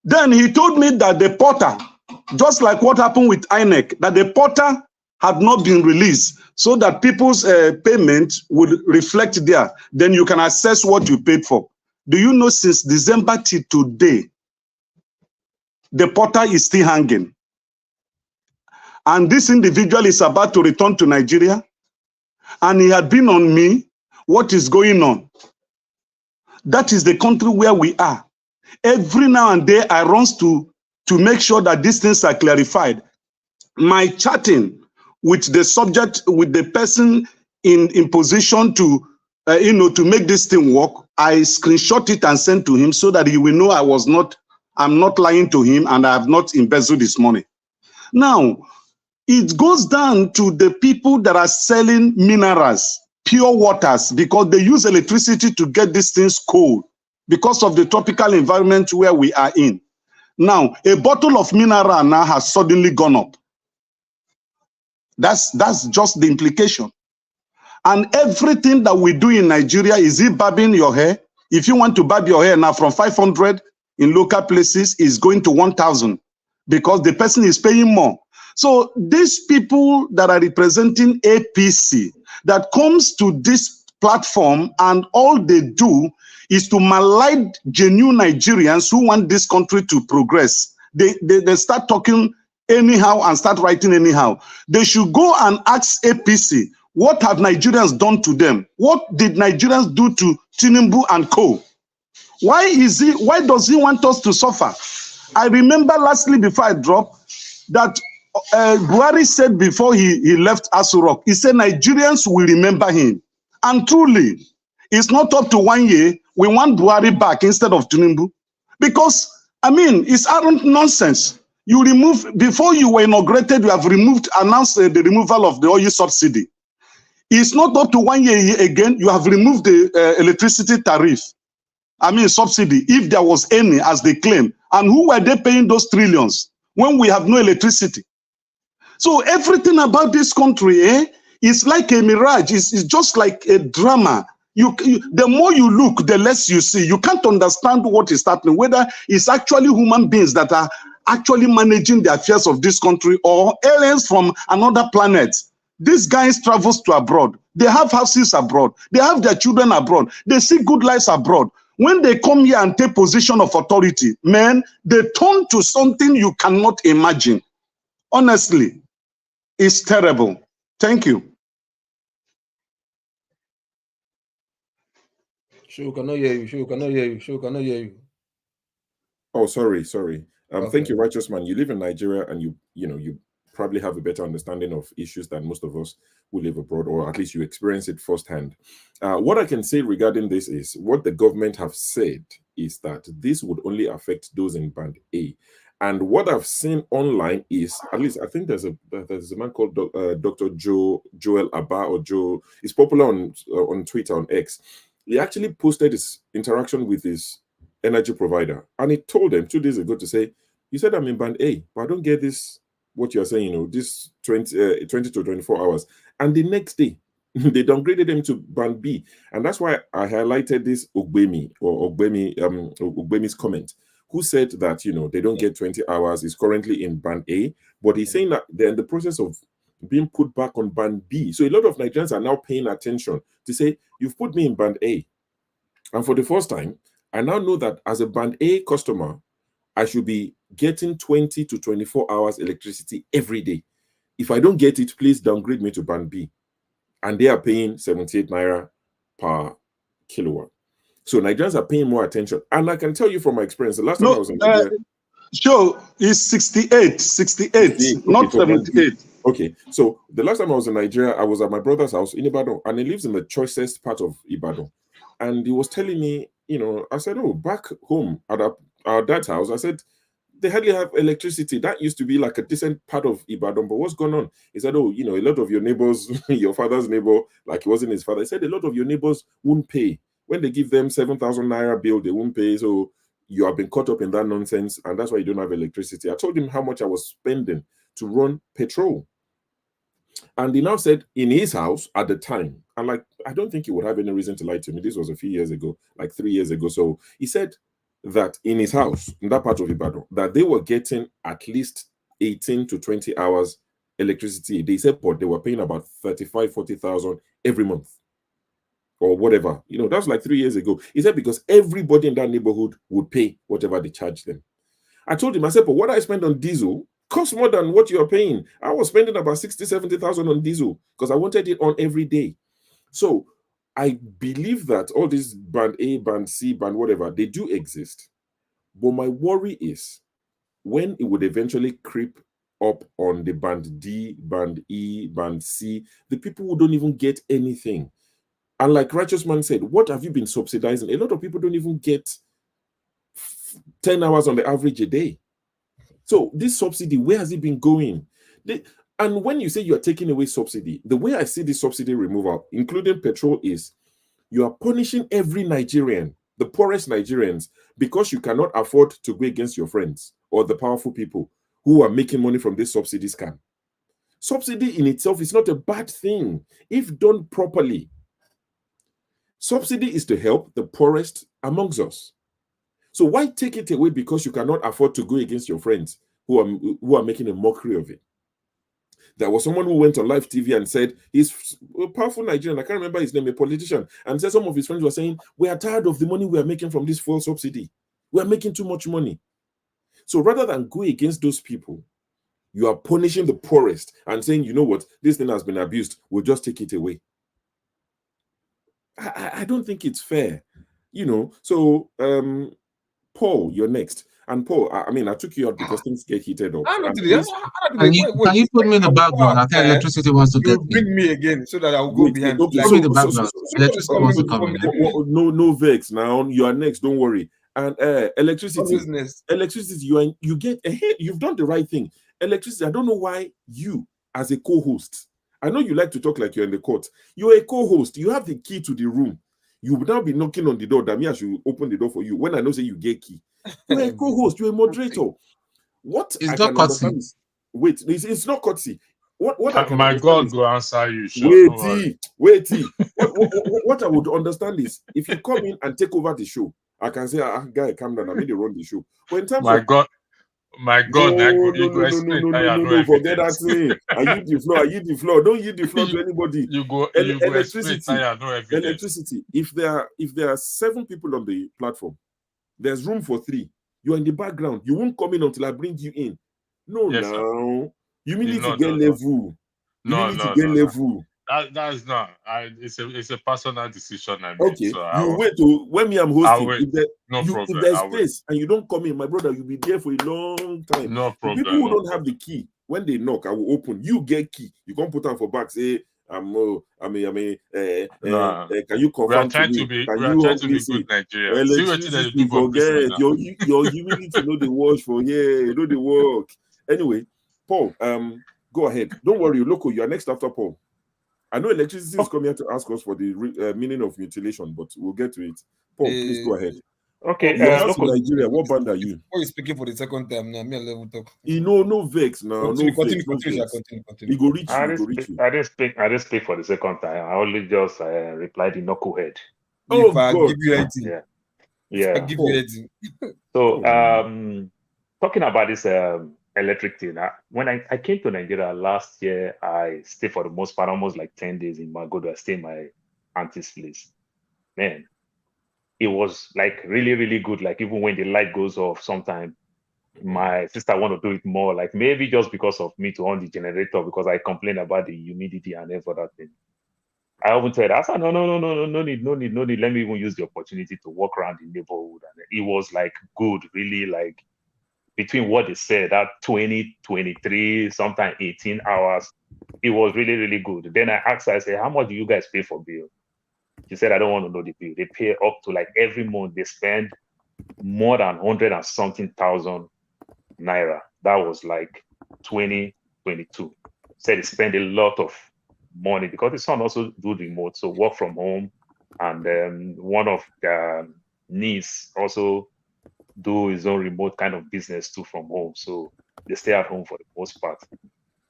Then he told me that the portal, just like what happened with INEC, that the portal had not been released so that people's payment would reflect there. Then you can assess what you paid for. Do you know since December till today, the portal is still hanging? And this individual is about to return to Nigeria. And he had been on me. What is going on? That is the country where we are. Every now and then I run to make sure that these things are clarified. My chatting with the subject, with the person in position to, to make this thing work, I screenshot it and sent to him so that he will know I'm not lying to him and I have not embezzled his money. Now, it goes down to the people that are selling minerals, pure waters, because they use electricity to get these things cold because of the tropical environment where we are in. Now, a bottle of mineral now has suddenly gone up. That's just the implication. And everything that we do in Nigeria, is it barbing your hair? If you want to barb your hair now from 500 in local places, is going to 1,000 because the person is paying more. So these people that are representing APC that comes to this platform and all they do is to malign genuine Nigerians who want this country to progress. They start talking anyhow and start writing anyhow. They should go and ask APC, what have Nigerians done to them? What did Nigerians do to Tinubu and co? Why does he want us to suffer? I remember lastly before I drop that Buhari said before he left Aso Rock, he said Nigerians will remember him. And truly, it's not up to 1 year. We want Buhari back instead of Tinubu. Because, I mean, it's arrant nonsense. You remove, before you were inaugurated, you have announced the removal of the oil subsidy. It's not up to 1 year again. You have removed the electricity tariff. I mean, subsidy, if there was any, as they claim. And who were they paying those trillions when we have no electricity? So everything about this country is like a mirage. It's just like a drama. The more you look, the less you see. You can't understand what is happening, whether it's actually human beings that are actually managing the affairs of this country or aliens from another planet. These guys travels to abroad. They have houses abroad. They have their children abroad. They see good lives abroad. When they come here and take position of authority, man, they turn to something you cannot imagine. Honestly, it's terrible. Thank you. Sure, cannot hear you. Sure, cannot hear you. Sure, cannot hear you. Oh, sorry. Okay. Thank you, righteous man. You live in Nigeria, and you probably have a better understanding of issues than most of us who live abroad, or at least you experience it firsthand. What I can say regarding this is what the government have said is that this would only affect those in Band A. And what I've seen online is, at least I think there's a man called Dr. Joel Abba, or Joe. He's popular on Twitter, on X. He actually posted his interaction with his energy provider, and he told them 2 days ago to say, "You said I'm in Band A, but I don't get this. What you're saying, this 20 to 24 hours." And the next day, they downgraded him to Band B, and that's why I highlighted this Ogbemi's comment, who said that they don't get 20 hours. Is currently in Band A, but he's saying that they're in the process of being put back on Band B. So a lot of Nigerians are now paying attention to say, "You've put me in Band A," and for the first time, I now know that as a Band A customer, I should be getting 20 to 24 hours electricity every day. If I don't get it, please downgrade me to Band B. And they are paying 78 Naira per kilowatt. So Nigerians are paying more attention. And I can tell you from my experience, the last time I was in Nigeria... Sure, it's 68, not 78. Okay, so the last time I was in Nigeria, I was at my brother's house in Ibadan, and he lives in the choicest part of Ibadan. And he was telling me, I said, oh, back home at our dad's house, I said, they hardly have electricity. That used to be like a decent part of Ibadan, but what's going on? He said, oh, a lot of your neighbors, your father's neighbor, like he wasn't his father, he said a lot of your neighbors won't pay. When they give them 7,000 Naira bill, they won't pay. So you have been caught up in that nonsense, and that's why you don't have electricity. I told him how much I was spending to run petrol. And he now said in his house at the time, and I don't think he would have any reason to lie to me. This was a few years ago, like 3 years ago. So he said that in his house, in that part of Ibadan, that they were getting at least 18 to 20 hours electricity. They said, but they were paying about 35, 40,000 every month or whatever. That's like 3 years ago. He said, because everybody in that neighborhood would pay whatever they charged them. I told him, I said, but what I spend on diesel costs more than what you are paying. I was spending about 60, 70,000 on diesel because I wanted it on every day. So I believe that all these Band A, Band C, Band whatever, they do exist. But my worry is when it would eventually creep up on the Band D, Band E, Band C, the people who don't even get anything. And like Righteous Man said, what have you been subsidizing? A lot of people don't even get 10 hours on the average a day. So this subsidy, where has it been going? And when you say you are taking away subsidy, the way I see this subsidy removal, including petrol, is you are punishing every Nigerian, the poorest Nigerians, because you cannot afford to go against your friends or the powerful people who are making money from this subsidy scam. Subsidy in itself is not a bad thing if done properly. Subsidy is to help the poorest amongst us. So why take it away because you cannot afford to go against your friends who are making a mockery of it? There was someone who went on live TV and said, he's a powerful Nigerian, I can't remember his name, a politician, and said some of his friends were saying, we are tired of the money we are making from this fuel subsidy. We are making too much money. So rather than go against those people, you are punishing the poorest and saying, you know what, this thing has been abused, we'll just take it away. I don't think it's fair, you know. So, Paul, you're next. And Paul, I mean, I took you out because things get heated up. Can you put me in the background? I think electricity wants to get me. Bring me again so that I will go behind. Put me in the background. Electricity wants to come in. No vex now. You are next. Don't worry. And electricity, you get ahead. You've done the right thing. Electricity. I don't know why you, as a co-host, I know you like to talk like you're in the court. You're a co-host. You have the key to the room. You will now be knocking on the door. That means I should open the door for you. When I know say you get key. You're a co-host. You're a moderator. What it's I not can understand is, wait, it's not courtesy. What I can my God is, will answer you. Sure, wait. What I would understand is if you come in and take over the show, I can say, guy, calm down. I mean, they run the show. But in terms my of God, no, forget that thing. I yield the floor. Don't yield the floor to anybody. You go electricity. If there are 7 people on the platform, there's room for 3. You're in the background. You won't come in until I bring you in. No, yes, now you need to No. get level. Level. That's not. It's a personal decision I made. Okay, So you wait to when me I'm hosting. If there's problem. space and you don't come in, my brother, you'll be there for a long time. No problem. The people who don't have the key, when they knock, I will open. You get key. You can't put on for back. Say, can you confirm to me? We are trying to be good Nigerians. Electricity, forget your humility. Know the wash for you know the work. Anyway, Paul, go ahead. Don't worry, Loco. You are next after Paul. I know electricity is coming here to ask us for the meaning of mutilation, but we'll get to it. Paul, please go ahead. Okay, Nigeria, what band are you? Why are you speaking for the second time now? Me and level talk. You know, no vex now. Continue. He go reach you. I didn't speak for the second time. I only just replied in knucklehead. Oh, God. Give you anything. Yeah. Give you anything. So, talking about this electric thing, when I came to Nigeria last year, I stayed for the most part, almost like 10 days in Magodo. I stayed in my auntie's place. Man, it was like really, really good. Like even when the light goes off, sometimes my sister want to do it more. Like maybe just because of me to on the generator because I complain about the humidity and every other thing. I often said, I said, no need. Let me even use the opportunity to walk around the neighborhood. And it was like good, really like between what they said, that 20, 23, sometimes 18 hours, it was really, really good. Then I asked her, I said, how much do you guys pay for bill? She said, I don't want to know the bill. They pay up to like every month, they spend more than 100 and something thousand Naira. That was like 2022. Said they spend a lot of money because the son also do remote, so work from home. And then one of their niece also do his own remote kind of business too from home. So they stay at home for the most part.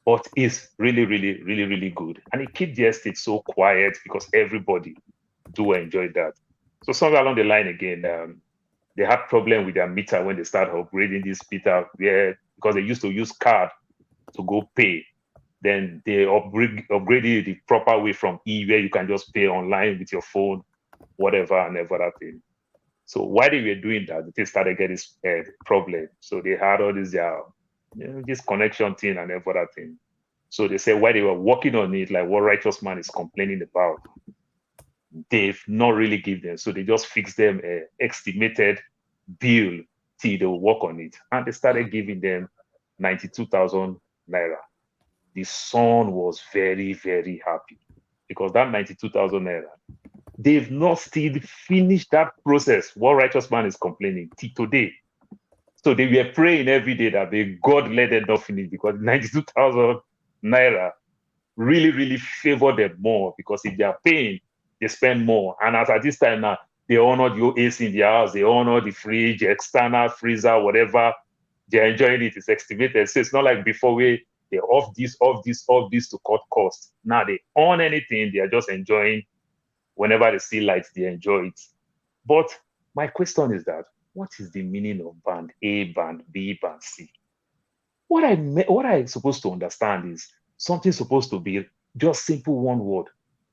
But it's really, really, really, really good. And it keeps the estate so quiet because everybody do enjoy that. So somewhere along the line again, they had problem with their meter when they start upgrading this meter because they used to use card to go pay. Then they upgraded it the proper way from where you can just pay online with your phone, whatever and every other thing. So while they were doing that, they started getting this problem. So they had all this this connection thing and every other thing. So they said while they were working on it, like what righteous man is complaining about, they've not really given them. So they just fixed them an estimated bill till they will work on it. And they started giving them 92,000 Naira. The son was very, very happy because that 92,000 Naira, they've not still finished that process. What righteous man is complaining till today. So they were praying every day that God let them not finish, because 92,000 Naira really, really favor them more, because if they are paying, they spend more. And as at this time now, they honor the AC in their house, they honor the fridge, external freezer, whatever. They're enjoying it. It's estimated. So it's not like before where they off this to cut costs. Now they own anything, they are just enjoying. Whenever they see lights, they enjoy it. But my question is that, what is the meaning of band A, band B, band C? What I supposed to understand is something supposed to be just simple one word: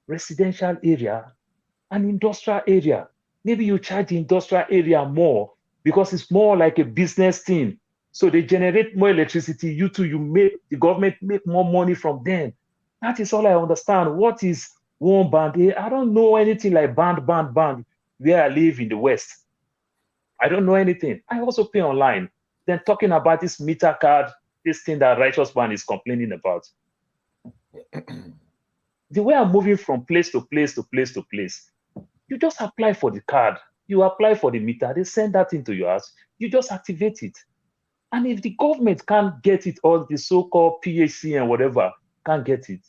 residential area and industrial area. Maybe you charge the industrial area more because it's more like a business thing. So they generate more electricity. The government make more money from them. That is all I understand. What is one band A? I don't know anything like band where I live in the West. I don't know anything. I also pay online. Then talking about this meter card, this thing that Righteous Man is complaining about. The way I'm moving from place to place to place to place, you just apply for the card. You apply for the meter. They send that into your house. You just activate it. And if the government can't get it, or the so-called PHC and whatever can't get it,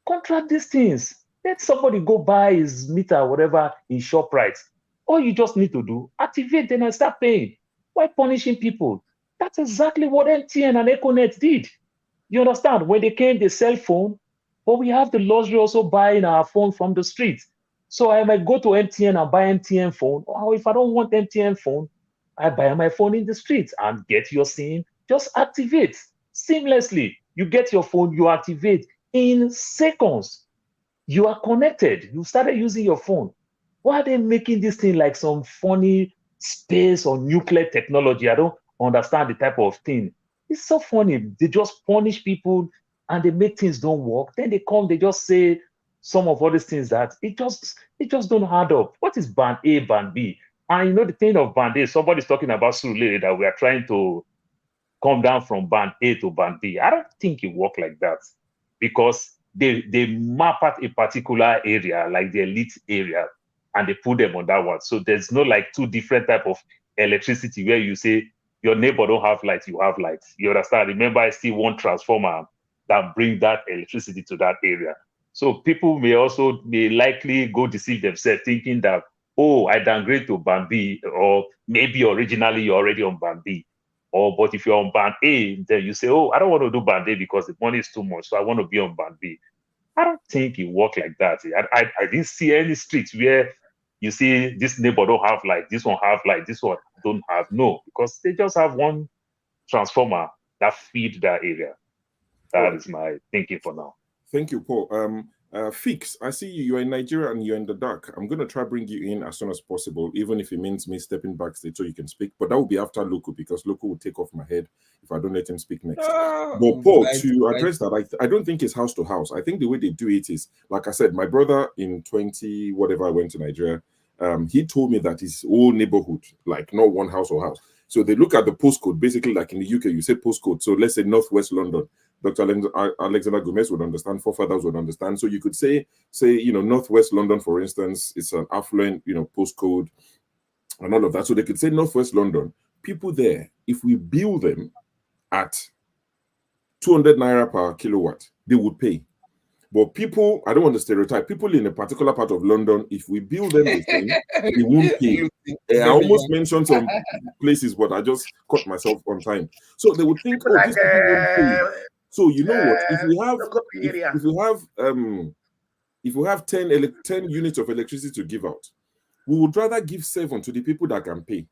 contract these things. Let somebody go buy his meter, whatever, in ShopRite. All you just need to do, activate them and start paying. Why punishing people? That's exactly what MTN and Econet did. You understand? When they came, they sell phone, but we have the luxury also buying our phone from the street. So I might go to MTN and buy MTN phone, or if I don't want MTN phone, I buy my phone in the street and get your SIM. Just activate seamlessly. You get your phone, you activate in seconds. You are connected. You started using your phone. Why are they making this thing like some funny space or nuclear technology? I don't understand the type of thing. It's so funny. They just punish people and they make things don't work. Then they come, they just say some of all these things that it just don't add up. What is band A, band B? And you know the thing of band A, somebody's talking about Surulere, that we are trying to come down from band A to band B. I don't think it works like that, because they map out a particular area, like the elite area, and they put them on that one. So there's no like two different type of electricity where you say your neighbor don't have light, you have light. You understand? Remember, I still want transformer that bring that electricity to that area. So people may likely go deceive themselves thinking that, oh, I downgrade to band B, or maybe originally you're already on band B. But if you're on band A, then you say, oh, I don't want to do band A because the money is too much, so I want to be on band B. I don't think it works like that. I didn't see any streets where you see this neighbor don't have light, this one have light, this one don't have. No, because they just have one transformer that feed that area. That is my thinking for now. Thank you, Paul. Fix, I see you're in Nigeria and you're in the dark. I'm going to try bring you in as soon as possible, even if it means me stepping backstage so you can speak. But that will be after Loco, because Loco will take off my head if I don't let him speak next. But Paul, to address that, I don't think it's house to house. I think the way they do it is, like I said, my brother in 20 whatever I went to Nigeria, he told me that his whole neighborhood, like not one house or house. So they look at the postcode, basically like in the UK, you say postcode. So let's say Northwest London. Dr. Alexander Gomez would understand, forefathers would understand. So you could say, Northwest London, for instance, it's an affluent, postcode and all of that. So they could say Northwest London. People there, if we bill them at 200 Naira per kilowatt, they would pay. But people, I don't want to stereotype, people in a particular part of London, if we bill them the same, they won't pay. I almost mentioned some places, but I just caught myself on time. So they would think, oh, these people won't pay. So you know what? If we have 10 units of electricity to give out, we would rather give 7 to the people that can pay.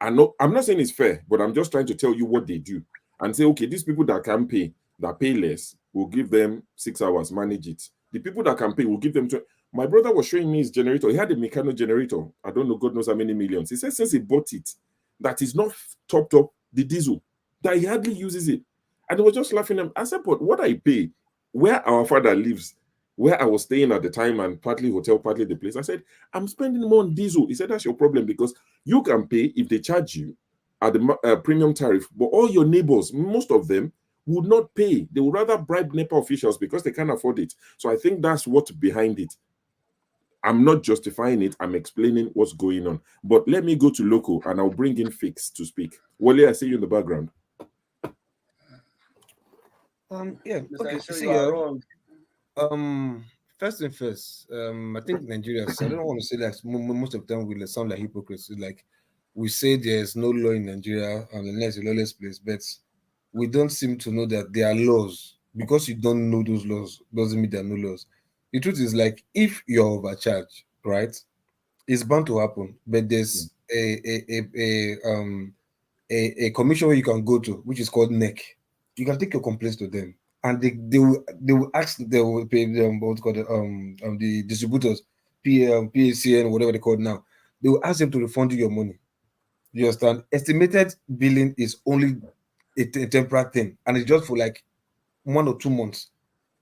I'm not saying it's fair, but I'm just trying to tell you what they do and say, okay, these people that can pay, that pay less, we'll give them 6 hours, manage it. The people that can pay, we'll give them 20. My brother was showing me his generator. He had a mechanical generator. I don't know, God knows how many millions. He said since he bought it, that is not topped up the diesel, that he hardly uses it. And they were just laughing at him. I said, but what I pay, where our father lives, where I was staying at the time, and partly hotel, partly the place, I said, I'm spending more on diesel. He said, that's your problem, because you can pay if they charge you at the premium tariff, but all your neighbors, most of them, would not pay. They would rather bribe NEPA officials because they can't afford it. So I think that's what's behind it. I'm not justifying it. I'm explaining what's going on. But let me go to local and I'll bring in Fix to speak. Wale, I see you in the background. Yeah, Mr. okay. Isho, See, you are wrong. First thing first, I think Nigerians, I don't want to say like most of the time we sound like hypocrites. Like we say there's no law in Nigeria unless a lawless place, but we don't seem to know that there are laws. Because you don't know those laws doesn't mean there are no laws. The truth is, like, if you're overcharged, right, it's bound to happen. But there's a commission where you can go to, which is called NEC. You can take your complaints to them, and they will ask, they will pay them what's called the distributors, PACN, whatever they call it now. They will ask them to refund you your money. You understand? Estimated billing is only a temporary thing, and it's just for like 1 or 2 months.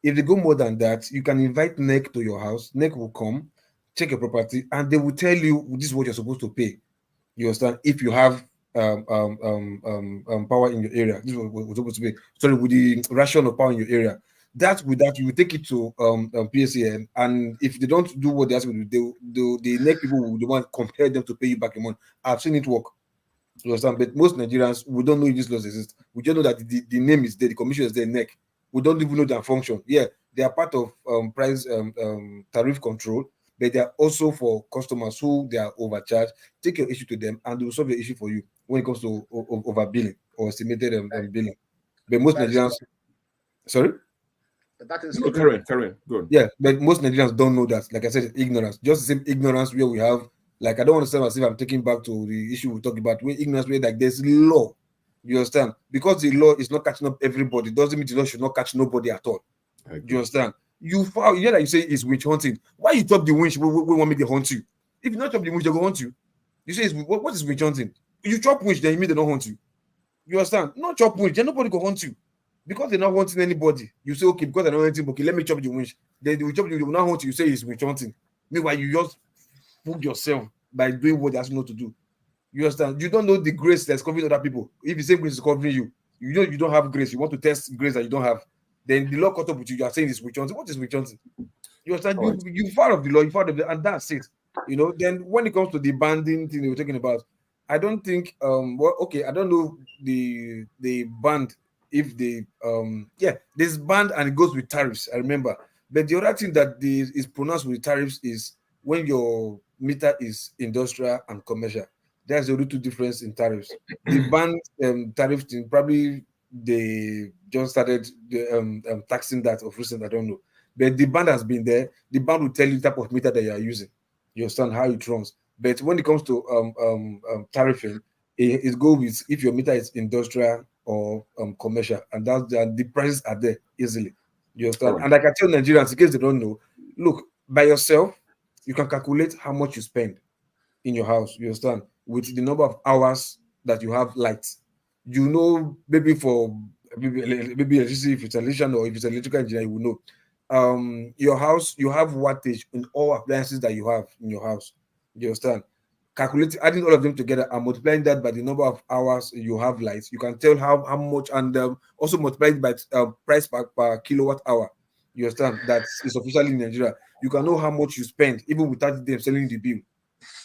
If they go more than that, you can invite NEC to your house. NEC will come, check your property, and they will tell you this is what you're supposed to pay. You understand? If you have power in your area, this is what we're supposed to pay. Sorry, with the ration of power in your area. With that, you will take it to PACN, and if they don't do what they ask you to do, the NEC people will the one compare them to pay you back your money. I've seen it work. You understand? But most Nigerians, we don't know if these laws exist. We just know that the name is there, the commission is there, NEC. We don't even know their function. Yeah, they are part of price tariff control, but they are also for customers who they are overcharged. Take your issue to them, and they will solve the issue for you when it comes to overbilling or estimated billing. But most Nigerians, sorry. That is no, Karen, good. Yeah, but most Nigerians don't know that. Like I said, ignorance. Just the same ignorance where we have. Like, I don't want to sound as if I'm taking back to the issue we talked about. Where ignorance, where like there's law. You understand? Because the law is not catching up everybody, doesn't mean the law should not catch nobody at all. You understand? You hear that you say it's witch hunting. Why you chop the winch? We want me to hunt you. If you not chop the winch, they go hunt you. You say what is witch hunting? You chop winch, then you mean they don't hunt you. You understand? Not chop winch, then nobody go hunt you. Because they're not hunting anybody. You say, okay, because they're not hunting, okay, let me chop the winch. Then they will chop you, they will not hunt you. You say it's witch hunting. Meanwhile, you just fool yourself by doing what they ask you not to do. You understand? You don't know the grace that's covering other people. If the same grace is covering you, you know you don't have grace. You want to test grace that you don't have. Then the law caught up with you. You are saying it's witch hunting. What is witch hunting? You understand? You far of the law, you far of the, and that's it. You know. Then when it comes to the banding thing we're talking about, I don't think I don't know the band if they there's band and it goes with tariffs. I remember, but the other thing that is pronounced with tariffs is when your meter is industrial and commercial. There's a little difference in tariffs. The band tariff thing, probably they just started taxing that of recent, I don't know. But the band has been there. The band will tell you the type of meter that you are using. You understand how it runs. But when it comes to tariffing, it goes with if your meter is industrial or commercial, and the prices are there easily. You understand? And like I tell Nigerians, in case they don't know, look, by yourself, you can calculate how much you spend in your house. You understand? With the number of hours that you have lights. You know, maybe for maybe electricity, if it's electrician or if it's electrical engineer, you will know. Your house, you have wattage in all appliances that you have in your house. You understand? Calculating, adding all of them together and multiplying that by the number of hours you have lights, you can tell how much, and also multiplying by price per kilowatt hour. You understand? That is officially in Nigeria. You can know how much you spend even without them selling the bill.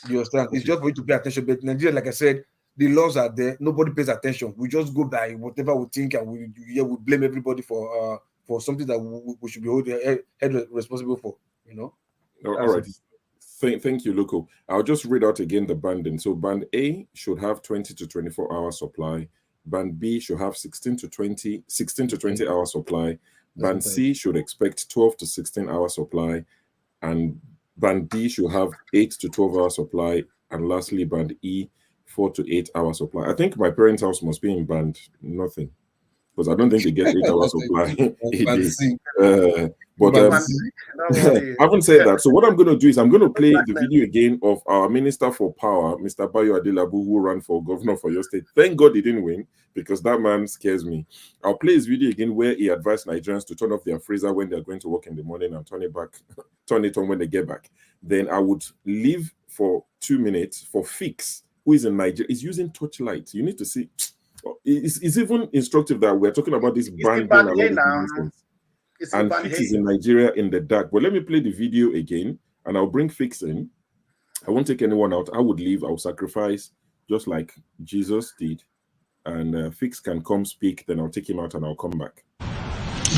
You understand? It's just for you to pay attention. But Nigeria, like I said, the laws are there. Nobody pays attention. We just go by whatever we think, and we blame everybody for something that we should be held responsible for. You know. All right. Thank you, Loco. I'll just read out again the banding. So band A should have 20 to 24 hour supply. Band B should have 16 to 20 hour supply. Band C should expect 12 to 16 hour supply. And band D should have 8 to 12 hour supply. And lastly, band E, 4 to 8 hour supply. I think my parents' house must be in band nothing, because I don't think they get 8 hours supply a day. But having said that, so what I'm going to do is I'm going to play the video again of our Minister for Power, Mr. Bayo Adelabu, who ran for governor for your state. Thank God he didn't win, because that man scares me. I'll play his video again where he advised Nigerians to turn off their freezer when they're going to work in the morning and turn it on when they get back. Then I would leave for 2 minutes for Fix, who is in Nigeria. He's using torchlight. You need to see. It's even instructive that we're talking about this banding and Fix is in Nigeria in the dark. But let me play the video again, and I'll bring Fix in. I won't take anyone out. I would leave. I'll sacrifice just like Jesus did. And Fix can come speak, then I'll take him out and I'll come back.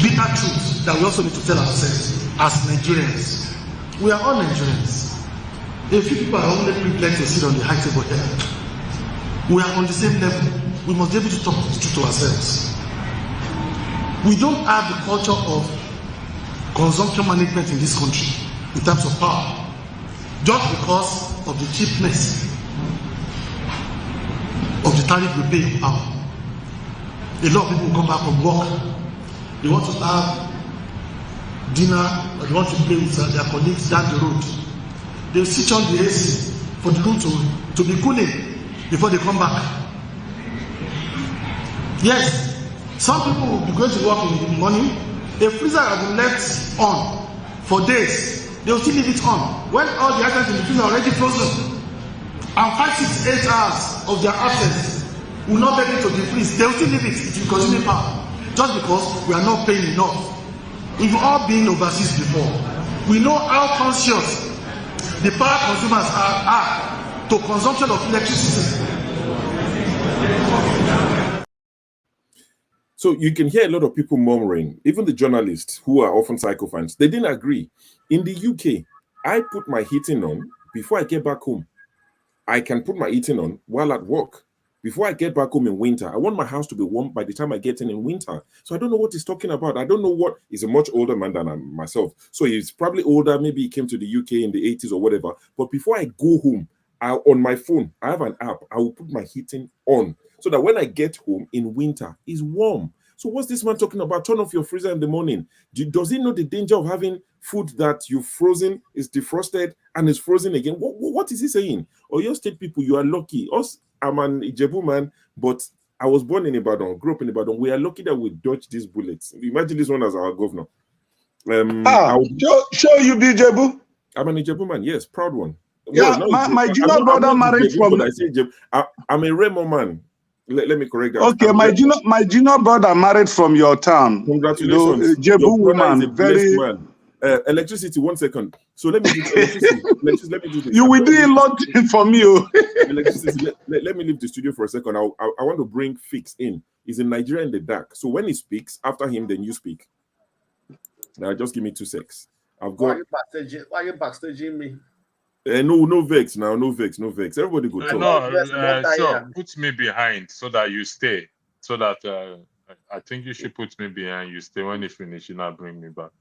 Bitter truth that we also need to tell ourselves as Nigerians. We are all Nigerians. A few people are only privileged to sit on the high table here. We are on the same level. We must be able to talk the truth to ourselves. We don't have the culture of consumption management in this country in terms of power, just because of the cheapness of the tariff we pay in power. A lot of people will come back from work. They want to have dinner, or they want to play with their colleagues down the road. They switch on the AC for the room to be cooling before they come back. Yes, some people will be going to work in the morning. A freezer has been left on for days. They will still leave it on when all the items in the freezer are already frozen. And 5, 6, 8 hours of their absence will not get into the freeze. They will still leave it. It will continue power. Just because we are not paying enough. We've all been overseas before. We know how conscious the power consumers are to consumption of electricity. So you can hear a lot of people murmuring, even the journalists who are often sycophants, they didn't agree. In the UK, I put my heating on before I get back home. I can put my heating on while at work. Before I get back home in winter, I want my house to be warm by the time I get in winter. So I don't know what he's talking about. I don't know what. He's a much older man than myself. So he's probably older. Maybe he came to the UK in the 80s or whatever. But before I go home, on my phone, I have an app. I will put my heating on so that when I get home in winter, it's warm. So what's this man talking about? Turn off your freezer in the morning. Does he know the danger of having food that you've frozen, is defrosted, and is frozen again? What is he saying? Oyo State people, you are lucky. Us, I'm an Ijebu man, but I was born in Ibadan, grew up in Ibadan. We are lucky that we dodged these bullets. Imagine this one as our governor. Show you be Ijebu. I'm an Ijebu man, yes, proud one. Yeah, well, my junior brother married Ijebu, from. I say Ijebu. I'm a Remo man. Let me correct that. Okay, my junior brother married from your town. Congratulations. Ijebu woman, very man. Electricity, 1 second. So let me do electricity. Let me do this. You will do a lot for me. Electricity. Let me leave the studio for a second. I want to bring Fix in. He's in Nigeria in the dark. So when he speaks, after him, then you speak. Now just give me 2 secs. I've got. Why are you backstaging me? No vex now, no vex. Everybody go talk. No, sure. Put me behind so that you stay. So that I think you should put me behind. You stay when you finish. You not bring me back.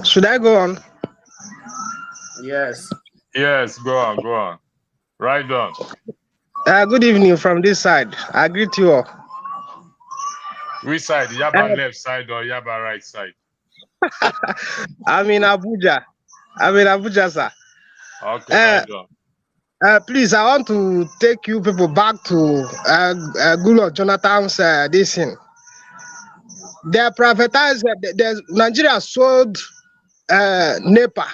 Should I go on? Yes. Yes, go on. Right on. Good evening from this side. I greet you all. Which side? Yaba left side or Yaba right side? I'm in Abuja, sir. Okay, please, I want to take you people back to Goodluck Jonathan's this thing. They privatized. Nigeria sold NEPA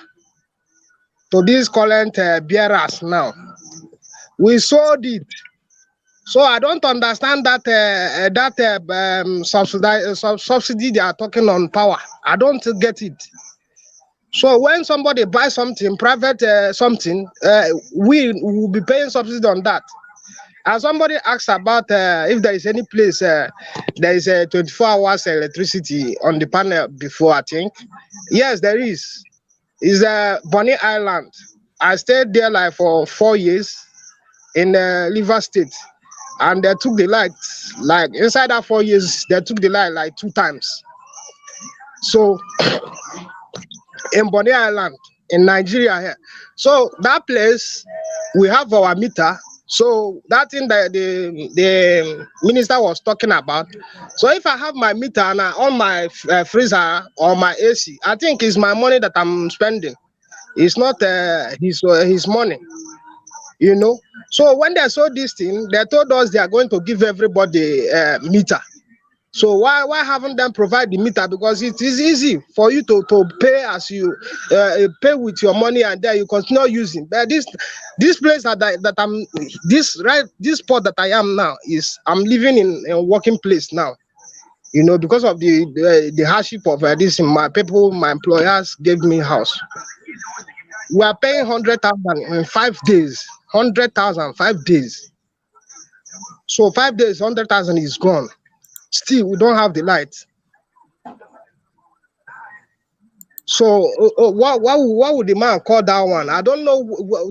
to these current bearers now. We sold it. So I don't understand that subsidy they are talking on power. I don't get it. So when somebody buys something, private something, we will be paying subsidy on that. And somebody asked about if there is any place there is a 24 hours electricity on the panel before, I think. Yes, there is. It's Bonny Island. I stayed there like for 4 years in River State. And they took the lights, like inside that 4 years, they took the light like 2 times. So in Bonny Island, in Nigeria here. So that place, we have our meter. So that thing that the minister was talking about. So if I have my meter and I on my freezer or my AC, I think it's my money that I'm spending. It's not his money. You know, so when they saw this thing, they told us they are going to give everybody a meter. So why haven't them provide the meter? Because it is easy for you to pay as you pay with your money, and then you continue using. But this place that I'm this spot that I am now is I'm living in a working place now. You know, because of the hardship of this, my people, my employers gave me house. We are paying 100,000 in 5 days. 100,000 5 days. So 5 days, 100,000 is gone. Still, we don't have the light. So what would the man call that one? I don't know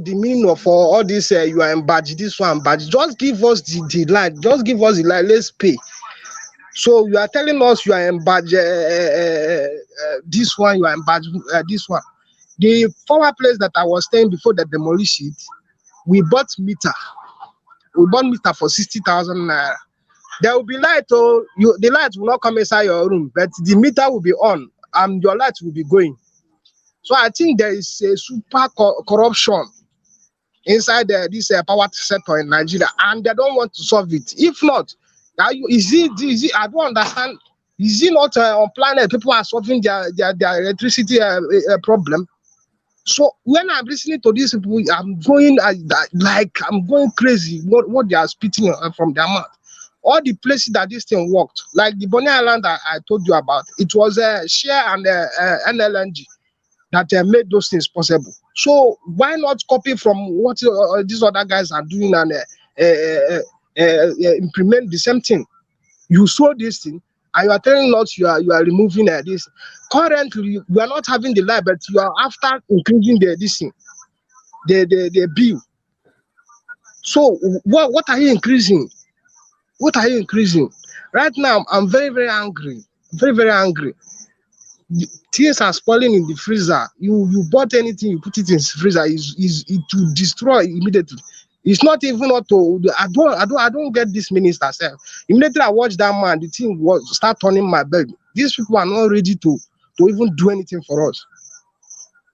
the meaning of all this. You are in badge, this one badge. Just give us the light. Just give us the light. Let's pay. So you are telling us you are in badge. This one you are in badge. This one. The former place that I was staying before the demolish it, we bought meter. We bought meter for 60,000 naira. There will be light. Oh, the light will not come inside your room, but the meter will be on and your light will be going. So I think there is a super corruption inside this power sector in Nigeria, and they don't want to solve it. If not, is it? I don't understand. Is it not on planet people are solving their electricity problem? So when I'm listening to these people, I'm going I'm going crazy. What they are spitting from their mouth. All the places that this thing worked, like the Bonny Island that I told you about, it was Share and NLNG that made those things possible. So why not copy from what these other guys are doing and implement the same thing? You saw this thing and you are telling us you are removing this. Currently, we are not having the light, but you are after increasing this thing, the bill. So what are you increasing? What are you increasing? Right now, I'm very, very angry. Very, very angry. Things are spoiling in the freezer. You bought anything, you put it in the freezer, it will destroy immediately. It's not even not to. I don't get this minister self. Immediately I watch that man, the thing was start turning my bed. These people are not ready to even do anything for us.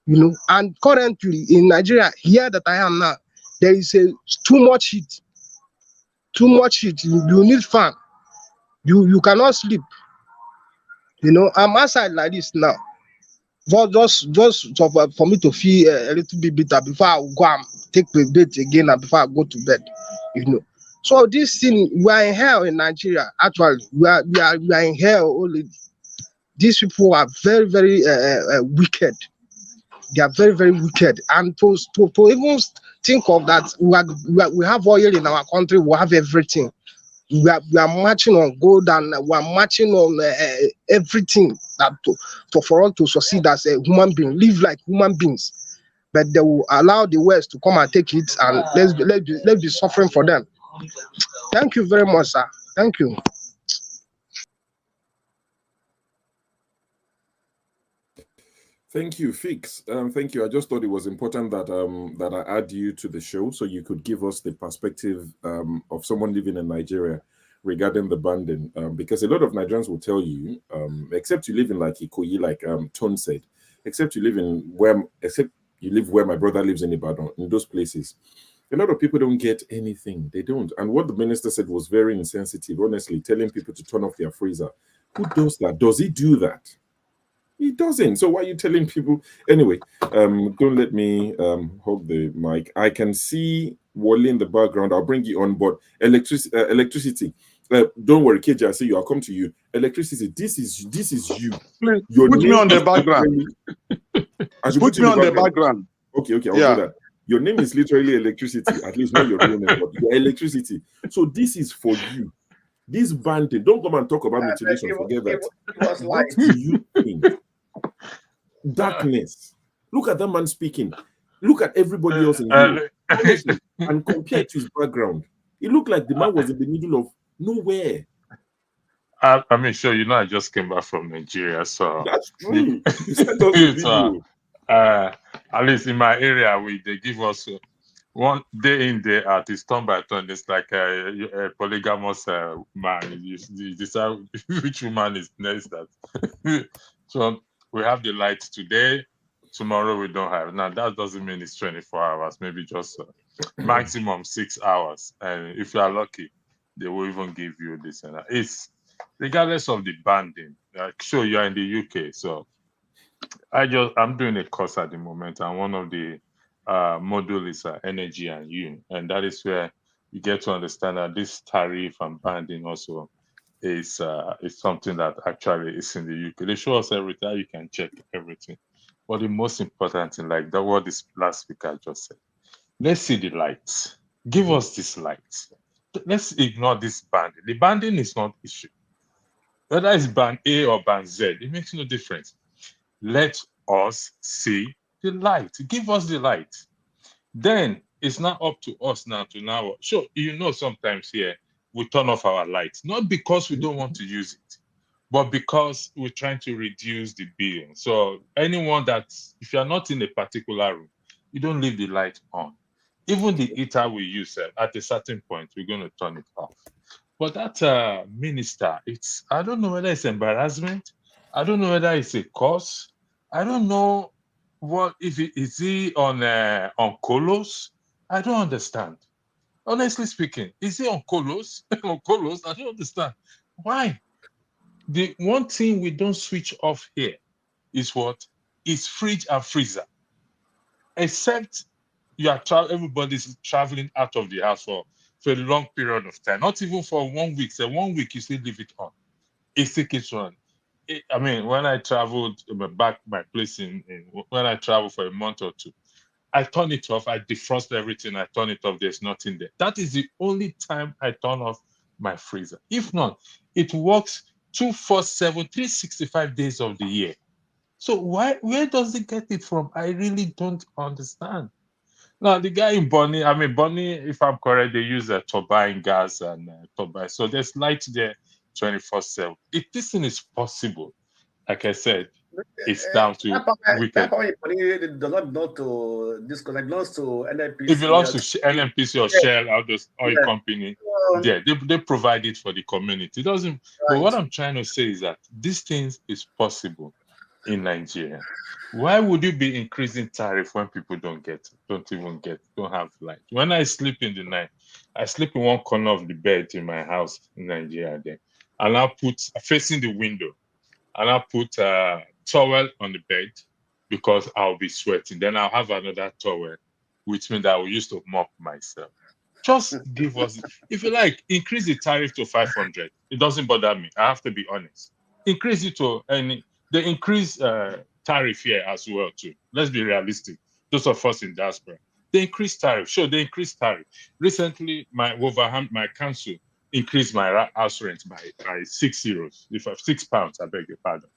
You know, and currently in Nigeria, here that I am now, there is too much heat. Too much heat. You need fan. You cannot sleep. You know, I'm outside like this now. Just for me to feel a little bit bitter before I go and take the bait again and before I go to bed. You know. So this thing, we are in hell in Nigeria. Actually, we are in hell already. These people are very, very wicked. They are very, very wicked. And to even think of that, we have oil in our country, we have everything. We are marching on gold and we are marching on everything that for us to succeed as a human being, live like human beings. But they will allow the West to come and take it, and let's be suffering for them. Thank you very much, sir. Thank you. Thank you, Fix. Thank you. I just thought it was important that that I add you to the show so you could give us the perspective of someone living in Nigeria regarding the banding. Because a lot of Nigerians will tell you, except you live in like Ikoyi, like Tone said, except you live where my brother lives in Ibadan, in those places. A lot of people don't get anything. They don't. And what the minister said was very insensitive, honestly, telling people to turn off their freezer. Who does that? Does he do that? He doesn't. So why are you telling people? Anyway, don't let me hog the mic. I can see Wally in the background. I'll bring you on, but electricity. Don't worry, KJ. I see you. I'll come to you. Electricity. This is you. Please put me on the background. Put me on the background. Okay, I'll do that. Your name is literally electricity. At least not your real name, but your electricity. So this is for you. This banding. Don't come and talk about mutilation. Forget that. What do you think? Darkness. Look at that man speaking. Look at everybody else in here. Honestly, and compare to his background. It looked like the man was in the middle of nowhere. I mean, sure, I just came back from Nigeria, so that's true. You sent us a video. At least in my area, they give us one day in, day out. It's turn by turn. It's like a polygamous man. You decide which woman is next. So we have the light today. Tomorrow we don't have. Now that doesn't mean it's 24 hours. Maybe just maximum 6 hours. And if you are lucky, they will even give you this. And it's regardless of the banding. Sure, you are in the UK, so I'm doing a course at the moment, and one of the module is energy and you, and that is where you get to understand that this tariff and banding also is something that actually is in the UK. They show us everything. You can check everything. But the most important thing, like that, what this last speaker just said, let's see the lights. Give us this light. Let's ignore this banding. The banding is not issue. Whether it's band A or band Z, it makes no difference. Let us see the light. Give us the light. Then it's not up to us now to now. Sure, sometimes here we turn off our lights, not because we don't want to use it, but because we're trying to reduce the bill. So anyone if you're not in a particular room, you don't leave the light on. Even the heater we use, at a certain point, we're going to turn it off. But that minister, I don't know whether it's embarrassment. I don't know whether it's a cause. I don't know is he on Colos? I don't understand. Honestly speaking, is he on Colos? On Colos? I don't understand. Why? The one thing we don't switch off here is what? Is fridge and freezer. Except everybody's traveling out of the house for a long period of time, not even for 1 week. So 1 week you still leave it on. It still keeps on. I mean, when I traveled back my place when I traveled for a month or two, I turn it off, I defrost everything, I turn it off, there's nothing there. That is the only time I turn off my freezer. If not, it works 247, 365 days of the year. So where does it get it from? I really don't understand. Now, the guy in Bonny, if I'm correct, they use a turbine gas and turbine. So there's light there 24/7. If this thing is possible, like I said, it's down to wicked. It does not belong to this, it belongs to NNPC. It belongs to NNPC or Shell or those oil company. Yeah, they provide it for the community. It doesn't. Right. But what I'm trying to say is that this thing is possible in Nigeria. Why would you be increasing tariff when people don't have light? When I sleep in the night, I sleep in one corner of the bed in my house in Nigeria then. And I'll put facing the window. And I'll put a towel on the bed because I'll be sweating. Then I'll have another towel, which means I will use to mop myself. Just give us, if you like, increase the tariff to 500. It doesn't bother me. I have to be honest. Increase it to any. They increase tariff here as well too. Let's be realistic. Those of us in diaspora, they increase tariff. Sure, they increase tariff. Recently, my council increased my house rent by 6 euros. If I have £6, I beg your pardon.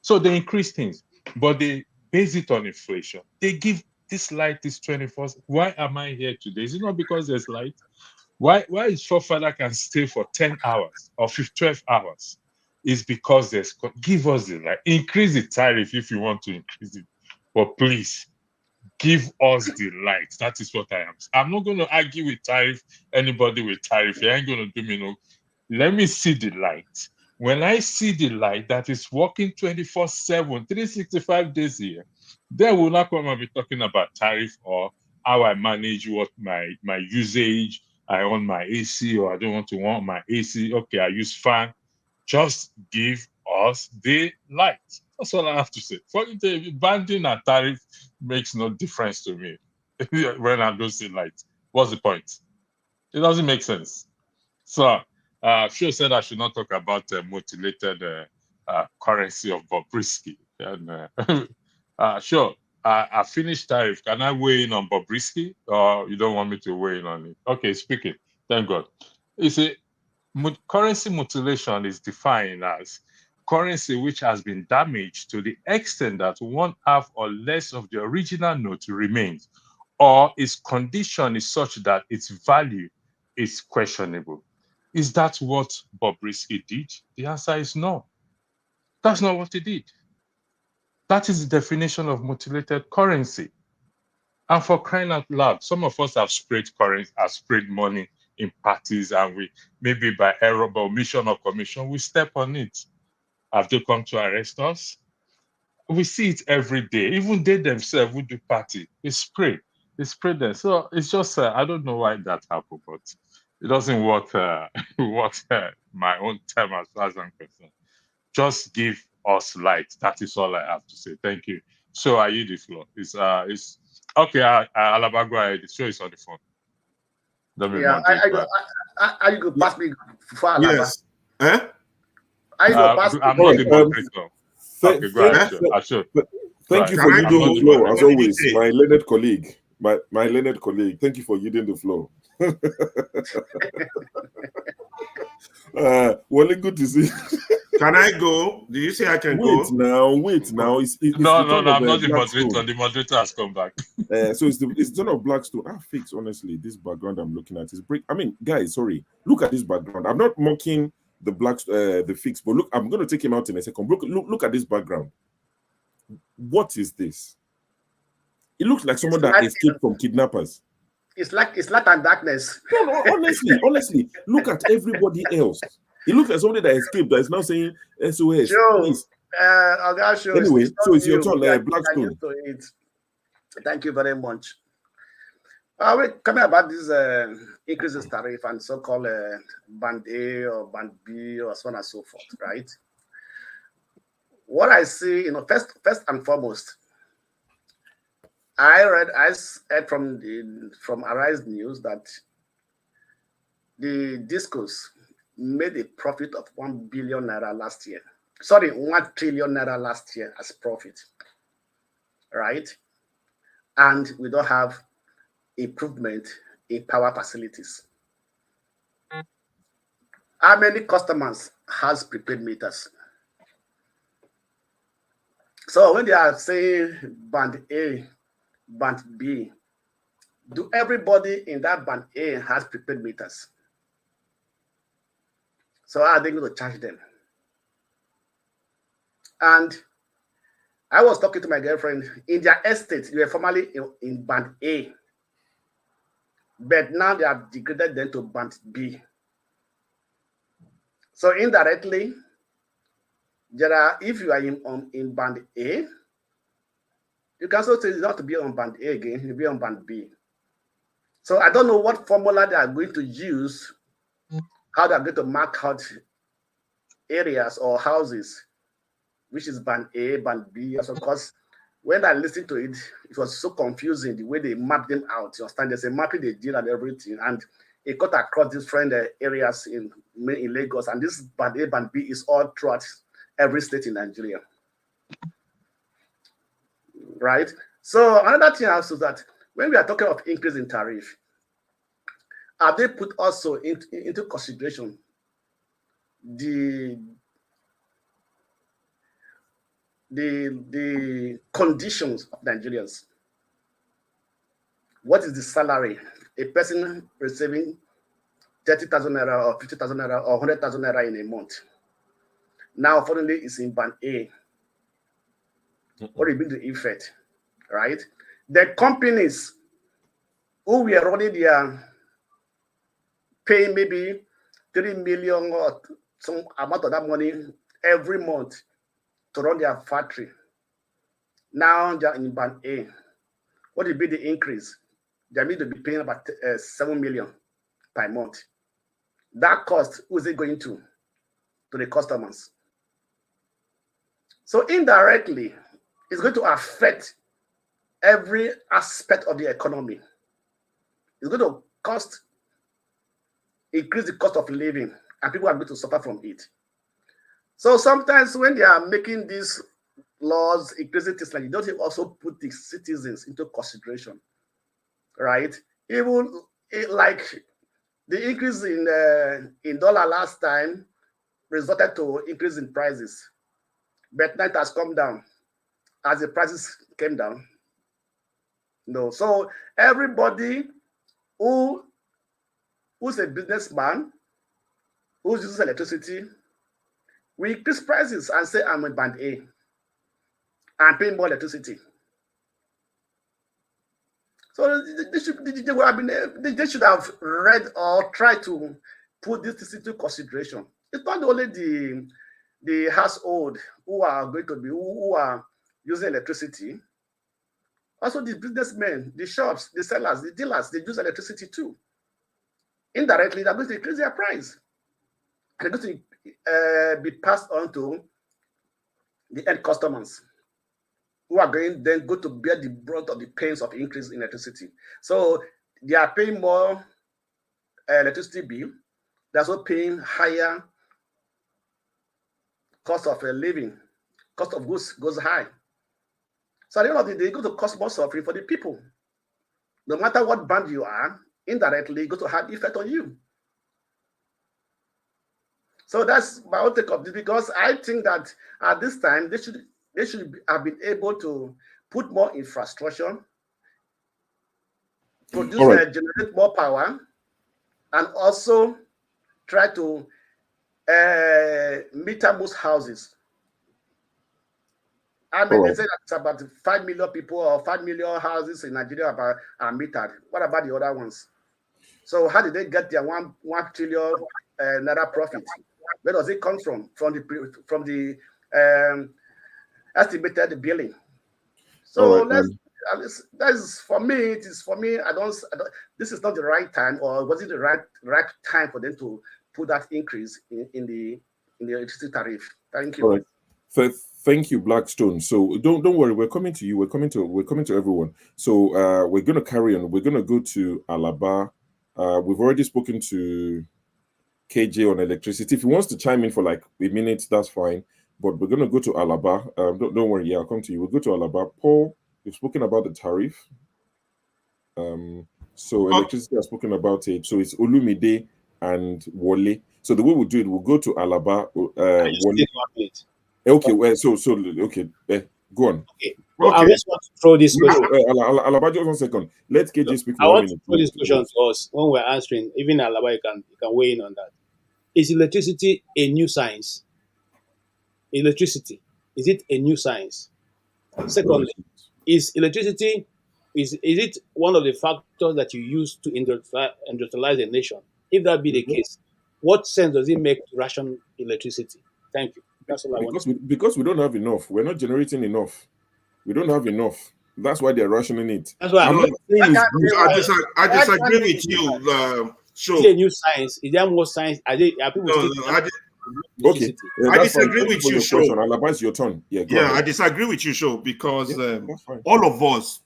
So they increase things, but they base it on inflation. They give this light is 24. Why am I here today? Is it not because there's light? Why is forefather can stay for 10 hours or 12 hours? Is because give us the light. Increase the tariff if you want to increase it. But please, give us the light. That is what I am. I'm not going to argue with tariff, anybody with tariff. You ain't going to do me no. Let me see the light. When I see the light that is working 24/7, 365 days a year, then we'll not come and be talking about tariff or how I manage what my usage. I own my AC or I don't want my AC. Okay, I use fan. Just give us the light. That's all I have to say. For the banding and tariff makes no difference to me when I don't see light. What's the point? It doesn't make sense. So, Phil said I should not talk about mutilated currency of Bobrisky. And sure, I finished tariff. Can I weigh in on Bobrisky, or you don't want me to weigh in on it? Okay, speaking. Thank God. You see, currency mutilation is defined as currency which has been damaged to the extent that 1/2 or less of the original note remains, or its condition is such that its value is questionable. Is that what Bobrisky did? The answer is no. That's not what he did. That is the definition of mutilated currency. And for crying out loud, some of us have sprayed money in parties, and we maybe by error, by omission or commission, we step on it. Have they come to arrest us? We see it every day. Even they themselves who do party, they spray them. So it's just I don't know why that happened, but it doesn't work my own term as far as I'm concerned. Just give us light. That is all I have to say. Thank you. So I yield the floor. It's okay. Alaba, go ahead. The show is on the phone. I you could pass me for Alaba. Yes. I know, I'm not the moderator. Okay, go ahead. Sure. Thank you for yielding the floor, as always, my learned colleague. My learned colleague. Thank you for yielding the floor. Well, good to see. Can I go? Do you say I can wait go? Now. It's no, I'm not the moderator. The moderator has come back. So it's the turn of Blackstone. Fix, honestly, this background I'm looking at is break. I mean, guys, sorry. Look at this background. I'm not mocking the fix, but look, I'm going to take him out in a second. Look at this background. What is this? It looks like someone that escaped from kidnappers. It's like and darkness. No, honestly, look at everybody else. It looks like somebody that escaped that is now saying SOS. Please. Anyway, so it's your turn, Blackstone. Thank you very much. We're coming about this increases tariff and so-called band A or band B or so on and so forth, right? What I see, first and foremost, I heard from Arise News that the discos made a profit of 1 billion naira last year. Sorry, 1 trillion naira last year as profit, right? And we don't have improvement in power facilities. How many customers has prepaid meters? So when they are saying band A, band B, do everybody in that band A has prepaid meters? So how are they going to charge them? And I was talking to my girlfriend. In their estate, they were formerly in band A, but now they have degraded them to band B. So indirectly, if you are in band A, you can also say not to be on band A again, you'll be on band B. So I don't know what formula they are going to use, how they are going to mark out areas or houses, which is band A, band B. Also, because when I listened to it, it was so confusing the way they mapped them out. You understand? There's a mapping they did and everything, and it cut across different areas in Lagos. And this band A, band B is all throughout every state in Nigeria, right? So another thing also that when we are talking of increase in tariff, have they put also into consideration the conditions of Nigerians? What is the salary a person receiving 30,000 naira or 50,000 naira or 100,000 naira in a month? Now, finally, it's in band A. What will be the effect, right? The companies who were running their paying maybe 3 million or some amount of that money every month to run their factory. Now they're in band A. What will be the increase? They need to be paying about 7 million per month. That cost, who is it going to? To the customers. So indirectly, it's going to affect every aspect of the economy. It's going to increase the cost of living, and people are going to suffer from it. So sometimes when they are making these laws, increasing things like, you don't also put the citizens into consideration, right? Even like the increase in dollar last time resulted to increase in prices, but now it has come down as the prices came down. No, so everybody who's a businessman who uses electricity, we increase prices and say I'm in band A. I'm paying more electricity. So they should have read or tried to put this into consideration. It's not only the household who are going to be who are using electricity. Also, the businessmen, the shops, the sellers, the dealers, they use electricity too. Indirectly, they're going to increase their price. And they're going to be passed on to the end customers, who are going to bear the brunt of the pains of increase in electricity. So they are paying more electricity bill. They're also paying higher cost of living, cost of goods goes high. So at the end of the day, it's going to cause more suffering for the people. No matter what band you are, indirectly, it's going to have effect on you. So that's my own take of this, because I think that at this time, they should have been able to put more infrastructure, produce generate more power, and also try to meter most houses. I mean, they say that it's about 5 million people or 5 million houses in Nigeria are metered. What about the other ones? So how did they get their 1 trillion Naira profit? Where does it come from? From the estimated billing. So that is for me. It is for me. I don't. This is not the right time, or was it the right time for them to put that increase in the electricity tariff? Thank you. All right. Thank you, Blackstone. So don't worry. We're coming to you. We're coming to everyone. So we're going to carry on. We're going to go to Alaba. We've already spoken to KJ on electricity. If he wants to chime in for like a minute, that's fine. But we're going to go to Alaba. Don't worry. Yeah, I'll come to you. We'll go to Alaba. Paul, you've spoken about the tariff. So electricity has spoken about it. So it's Olumide and Wole. So the way we'll do it, we'll go to Alaba. Wole. Okay. Okay. Go on. Okay. Well, I just want to throw this question. Alaba, just 1 second. Let KJ speak. I want to throw this question to us when we're answering. Even Alaba, you can weigh in on that. Is electricity a new science? Electricity, is it a new science? Secondly, is electricity is it one of the factors that you use to industrialize a nation? If that be the case, what sense does it make to ration electricity? Thank you. That's all I want. Because we don't have enough. We're not generating enough. We don't have enough. That's why they're rationing it. That's why I disagree with you. Is it a new science? Is there more science? Are people okay. I disagree with you, Sho. Alaba, it's your turn. Yeah, I disagree with you, Sho, because all of us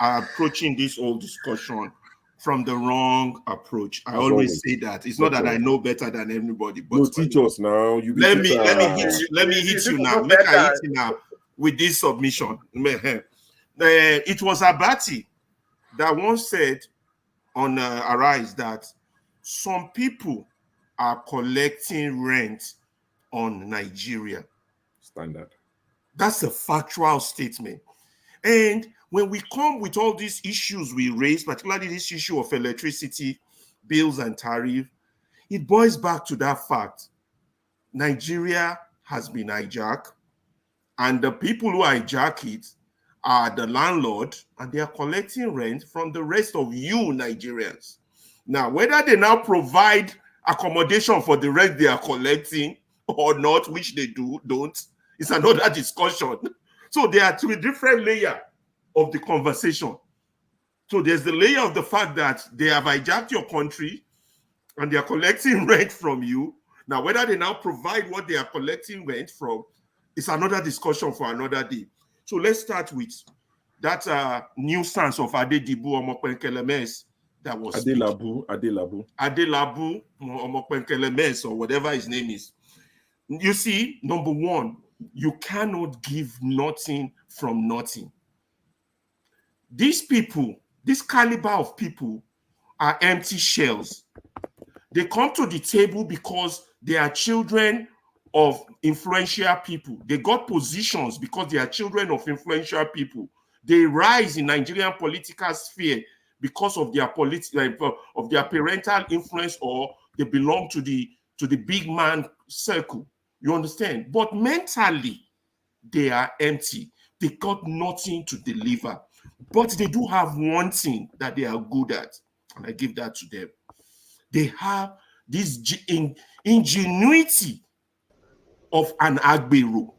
are approaching this whole discussion from the wrong approach. I always say that. It's not that I know better than everybody, but teach us now. Let me hit you now. Make I hit you now with this submission. It was Abati that once said on Arise that some people are collecting rent on Nigeria. Standard. That's a factual statement. And when we come with all these issues we raise, particularly this issue of electricity, bills and tariff, it boils back to that fact. Nigeria has been hijacked, and the people who hijack it are the landlord, and they are collecting rent from the rest of you Nigerians. Now, whether they now provide accommodation for the rent they are collecting or not, which they don't, it's another discussion. So there are two different layers of the conversation. So there's the layer of the fact that they have hijacked your country and they are collecting rent from you. Now, whether they now provide what they are collecting rent from, it's another discussion for another day. So let's start with that nuisance of Adedibu Omokpenkelemes that was Adelabu Omokpenkelemes, or whatever his name is. You see, number one, you cannot give nothing from nothing. These people, this caliber of people, are empty shells. They come to the table because they are children of influential people. They got positions because they are children of influential people. They rise in Nigerian political sphere because of their parental influence, or they belong to the big man circle. You understand? But mentally, they are empty. They got nothing to deliver. But they do have one thing that they are good at, and I give that to them. They have this ingenuity of an Agbero.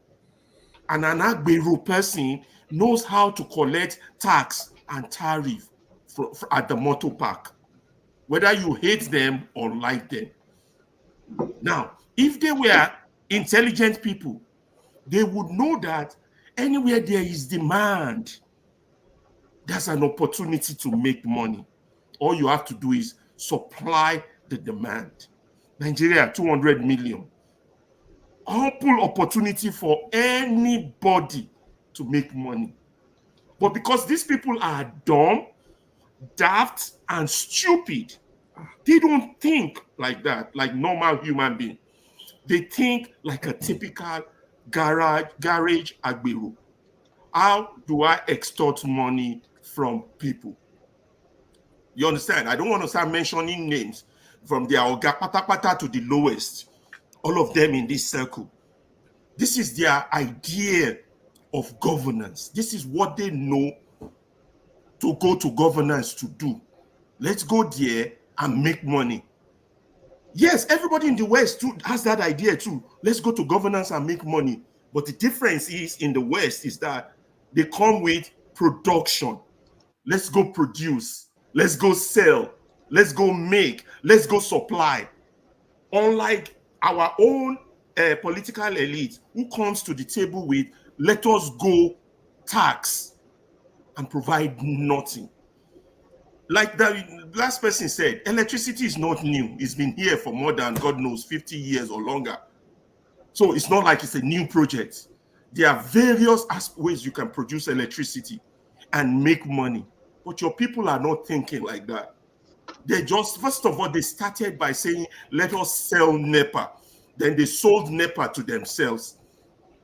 And an Agbero person knows how to collect tax and tariff at the motor park, whether you hate them or like them. Now, if they were intelligent people, they would know that anywhere there is demand, there's an opportunity to make money. All you have to do is supply the demand. Nigeria, 200 million. ample opportunity for anybody to make money. But because these people are dumb, daft, and stupid, they don't think like that, like normal human beings. They think like a typical garage agbero. How do I extort money from people? You understand? I don't want to start mentioning names from the Oga Patapata to the lowest, all of them in this circle. This is their idea of governance. This is what they know to go to governance to do. Let's go there and make money. Yes, everybody in the West too has that idea too. Let's go to governance and make money. But the difference is in the West is that they come with production. Let's go produce. Let's go sell. Let's go make. Let's go supply. Unlike our own political elite who comes to the table with let us go tax and provide nothing. Like the last person said, electricity is not new. It's been here for more than, God knows, 50 years or longer. So it's not like it's a new project. There are various ways you can produce electricity and make money. But your people are not thinking like that. They just, first of all, they started by saying, let us sell NEPA. Then they sold NEPA to themselves.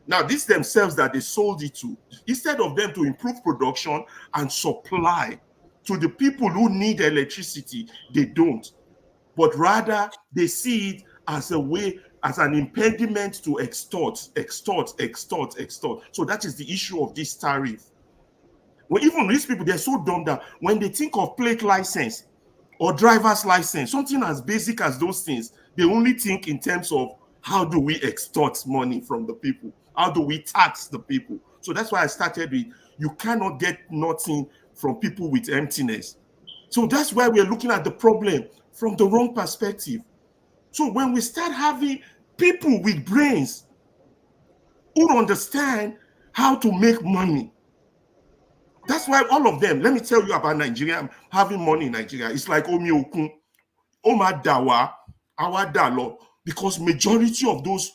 Now, this themselves that they sold it to, instead of them to improve production and supply to the people who need electricity, they don't. But rather, they see it as a way, as an impediment to extort. So that is the issue of this tariff. Well, even these people, they're so dumb that when they think of plate license or driver's license, something as basic as those things, they only think in terms of how do we extort money from the people? How do we tax the people? So that's why I started with, you cannot get nothing from people with emptiness. So that's why we're looking at the problem from the wrong perspective. So when we start having people with brains who understand how to make money, that's why all of them, let me tell you about Nigeria, having money in Nigeria. It's like Omi Okun, Oma Dawa, Awa Dalo, because majority of those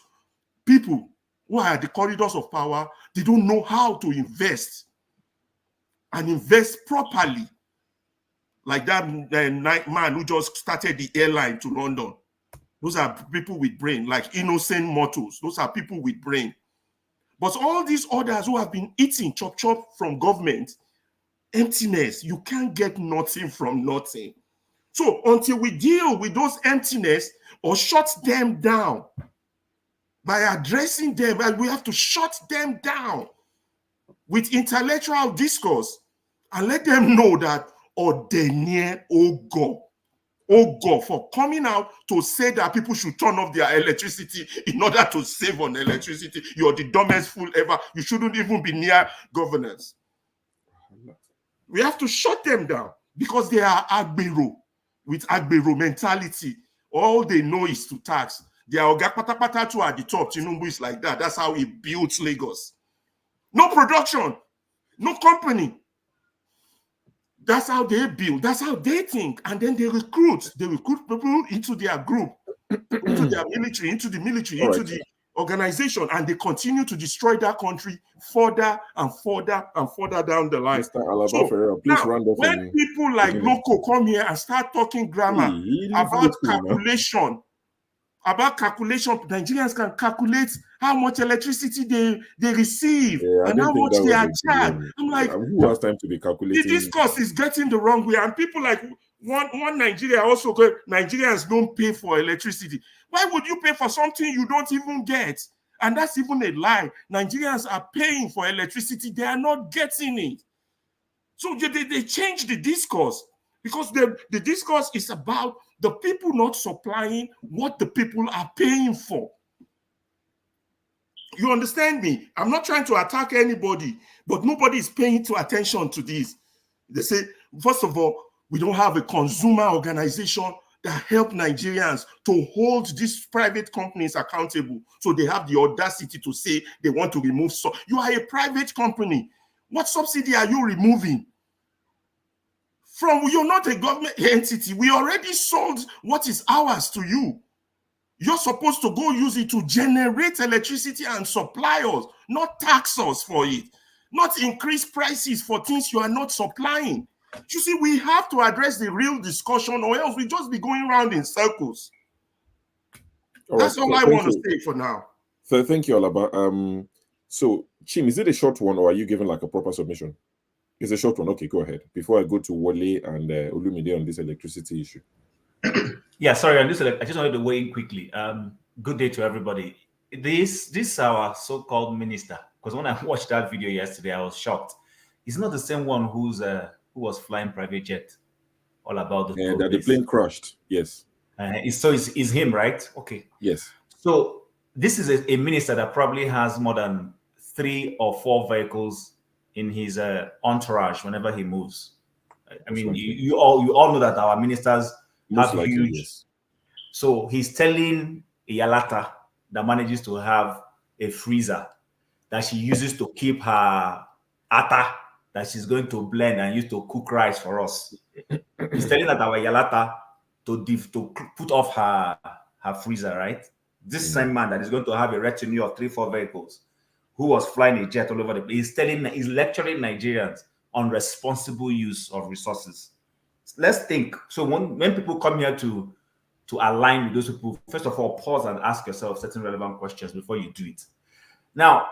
people who are at the corridors of power, they don't know how to invest and invest properly. Like that man who just started the airline to London. Those are people with brain, like Innocent Motors. Those are people with brain. But all these others who have been eating chop from government, emptiness, you can't get nothing from nothing. So until we deal with those emptiness or shut them down by addressing them, and we have to shut them down with intellectual discourse and let them know that Odenie Ogo for coming out to say that people should turn off their electricity in order to save on electricity. You're the dumbest fool ever. You shouldn't even be near governance. We have to shut them down because they are agbero with agbero mentality. All they know is to tax. They are Oga Patapata too at the top. Tinubu is like that. That's how he built Lagos. No production, no company. That's how they build. That's how they think. And then they recruit. They recruit people into their group, into their military, into the organization, and they continue to destroy that country further and further and further down the line. So now, when people like Loco come here and start talking grammar about calculation, Nigerians can calculate how much electricity they receive and how much they are charged. I'm like, who has time to be calculating? The discourse is getting the wrong way, and people like one Nigeria also go, Nigerians don't pay for electricity. Why would you pay for something you don't even get? And that's even a lie. Nigerians are paying for electricity; they are not getting it. So they change the discourse because the discourse is about the people not supplying what the people are paying for. You understand me? I'm not trying to attack anybody, but nobody is paying attention to this. They say, first of all, we don't have a consumer organization that help Nigerians to hold these private companies accountable. So they have the audacity to say they want to remove. So you are a private company. What subsidy are you removing? You're not a government entity. We already sold what is ours to you. You're supposed to go use it to generate electricity and supply us, not tax us for it, not increase prices for things you are not supplying. You see, we have to address the real discussion, or else we just be going around in circles. That's all I want to say for now. So thank you, Alaba. So, Chim, is it a short one, or are you giving like a proper submission? It's a short one. Okay, go ahead. Before I go to Wole and Olumide on this electricity issue. Yeah, sorry, on this, I just wanted to weigh in quickly. Good day to everybody. This our so-called minister, because when I watched that video yesterday, I was shocked. He's not the same one who was flying private jet. All about the that the plane crashed. Yes. So it's him, right? Okay. Yes. So this is a minister that probably has more than 3 or 4 vehicles in his entourage whenever he moves. I mean, you all know that our ministers have huge. Yes. So he's telling Yalata that manages to have a freezer that she uses to keep her atta that she's going to blend and use to cook rice for us. He's telling that our Yalata to put off her freezer, right? This same man that is going to have a retinue of 3-4 vehicles, who was flying a jet all over the place, he's lecturing Nigerians on responsible use of resources. Let's think. So when people come here to align with those people, first of all, pause and ask yourself certain relevant questions before you do it. Now,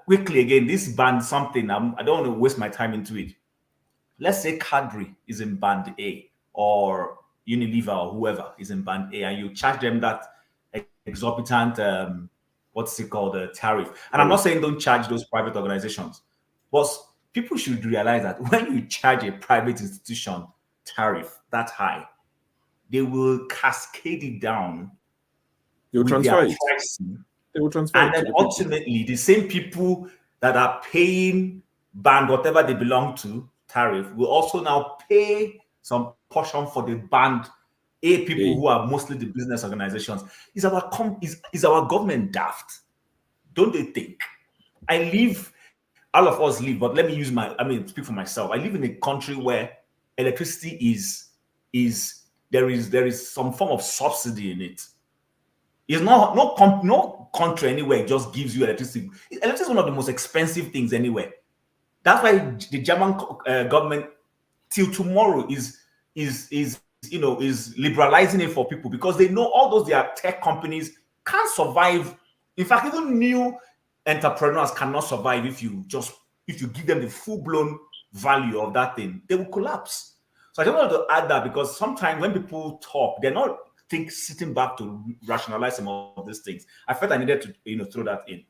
quickly again, this band something, I don't want to waste my time into it. Let's say Cadbury is in band A, or Unilever or whoever is in band A, and you charge them that exorbitant, what's it called, tariff. And I'm not saying don't charge those private organizations, but people should realize that when you charge a private institution tariff that high, they will cascade it down. They will transfer it. They will transfer it. And then ultimately, the same people that are paying band, whatever they belong to, tariff, will also now pay some portion for the band A people who are mostly the business organizations. Is our government daft? Don't they think? All of us live, but let me speak for myself. I live in a country where electricity there is some form of subsidy in it. It's no country anywhere just gives you electricity. Electricity is one of the most expensive things anywhere. That's why the German government till tomorrow is liberalizing it for people, because they know all those their tech companies can't survive. In fact, even new entrepreneurs cannot survive if you give them the full-blown value of that thing. They will collapse. So I just wanted to add that, because sometimes when people talk, they're not sitting back to rationalize some of these things. I felt I needed to throw that in.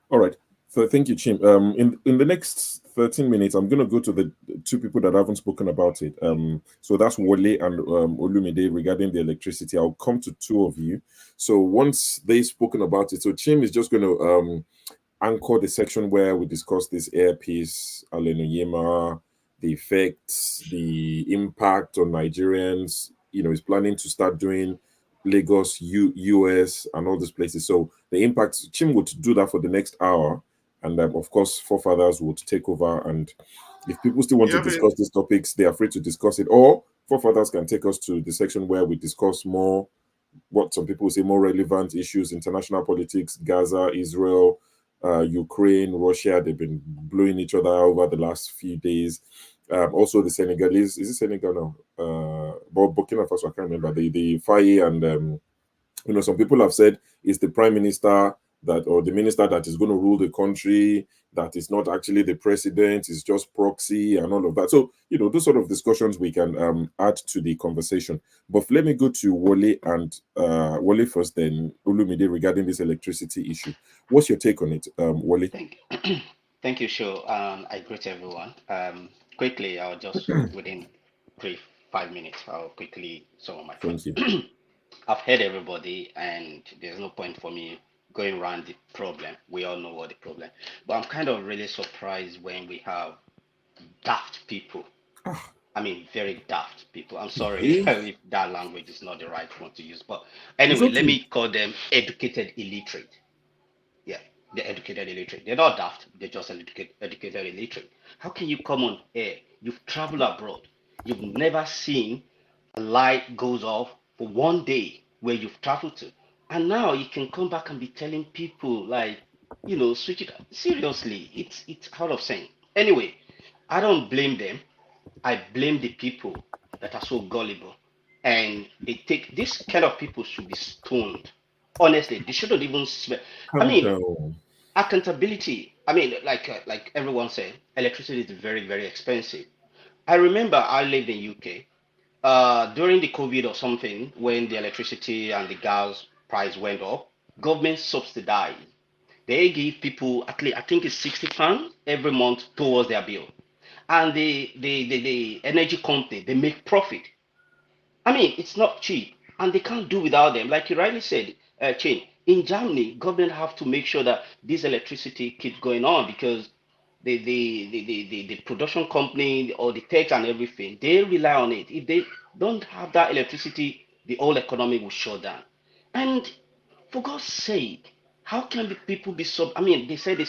All right. So thank you, Chim. In the next 13 minutes, I'm going to go to the 2 people that haven't spoken about it. So that's Wole and Olumide regarding the electricity. I'll come to 2 of you. So once they've spoken about it, so Chim is just going to anchor the section where we discuss this air peace, Onyeama, the effects, the impact on Nigerians. He's planning to start doing Lagos, US, and all these places. So the impact, Chim would do that for the next hour. And of course, forefathers would take over. And if people still want to discuss these topics, they are free to discuss it. Or forefathers can take us to the section where we discuss more, what some people say, more relevant issues, international politics, Gaza, Israel, Ukraine, Russia. They've been blowing each other over the last few days. Also, the Senegalese, is it Senegal now? Burkina Faso, I can't remember. The Faye and, some people have said it's the Prime Minister or the minister that is going to rule the country, that is not actually the president, is just proxy and all of that. So, those sort of discussions we can add to the conversation. But let me go to Wole and Wole first, then Olumide regarding this electricity issue. What's your take on it, Wole? Thank you, Sho. I greet everyone. Quickly, I'll just, within 3-5 minutes, I'll quickly some of my thoughts. Thank you. I've heard everybody, and there's no point for me going around the problem. We all know what the problem. But I'm kind of really surprised when we have daft people. I mean, very daft people. I'm sorry if that language is not the right one to use. But anyway, let me call them educated illiterate. Yeah, they're educated illiterate. They're not daft. They're just educated illiterate. How can you come on air? You've traveled abroad. You've never seen a light goes off for one day where you've traveled to. And now you can come back and be telling people like, switch it. Seriously, it's out of sync. Anyway, I don't blame them. I blame the people that are so gullible. And they take this kind of people should be stoned. Honestly, they shouldn't even swear. I Calm mean, down. accountability. I mean, like everyone said, electricity is very, very expensive. I remember I lived in UK during the COVID or something, when the electricity and the gas price went up, government subsidized. They give people at least, I think it's £60 every month towards their bill. And the energy company, they make profit. I mean, it's not cheap, and they can't do without them. Like you rightly said, Chain, in Germany, government have to make sure that this electricity keeps going on because the production company or the tech and everything, they rely on it. If they don't have that electricity, the whole economy will shut down. And for God's sake, how can the people be I mean, they say they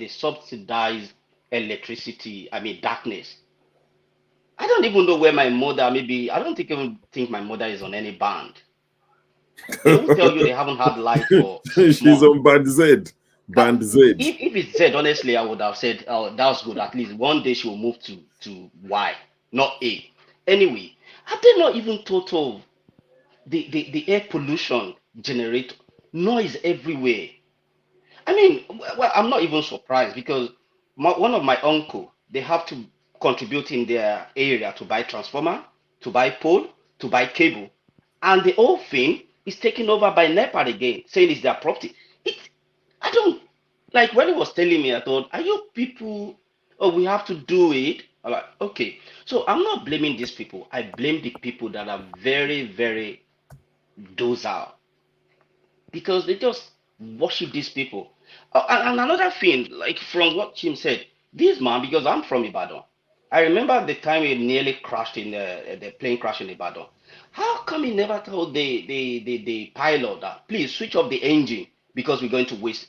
subsidize electricity, I mean darkness. I don't even know where my mother, maybe, I don't even think my mother is on any band. They will tell you they haven't had light for 6 She's months. on band Z. Band Z. If it's Z, honestly, I would have said, oh, that's good. At least one day she will move to Y, not A. Anyway, have they not even thought of the air pollution generate noise everywhere? I mean, well, I'm not even surprised because one of my uncle, they have to contribute in their area to buy transformer, to buy pole, to buy cable, and the whole thing is taken over by NEPA again, saying it's their property. I don't like when he was telling me. I thought, are you people? Oh, we have to do it. I'm like, okay. So I'm not blaming these people. I blame the people that are very, very docile because they just worship these people. Oh, and another thing, like from what Jim said, this man, because I'm from Ibadan, I remember the time he nearly crashed in the plane crash in Ibadan. How come he never told the pilot that please switch off the engine because we're going to waste?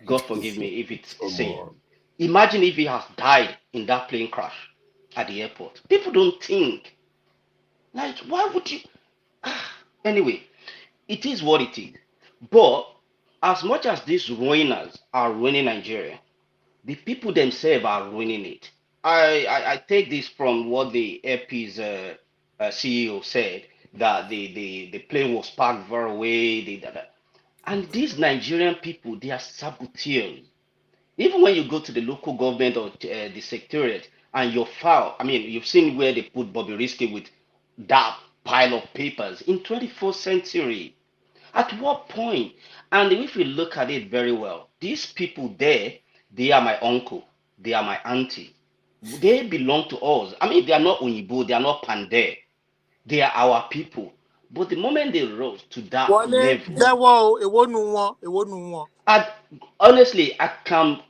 God forgive me if it's safe. Imagine if he has died in that plane crash at the airport. People don't think. Like, why would you? Anyway, it is what it is. But as much as these ruiners are ruining Nigeria, the people themselves are ruining it. I take this from what the AP's CEO said that the plane was parked far away. And these Nigerian people, they are saboteurs. Even when you go to the local government or the secretariat and your file, I mean, you've seen where they put Bobrisky with that pile of papers in 21st century. At what point? And if you look at it very well, these people there, they are my uncle, they are my auntie. They belong to us. I mean, they are not Onyibo, they are not Pandey. They are our people. But the moment they rose to that level, honestly, I can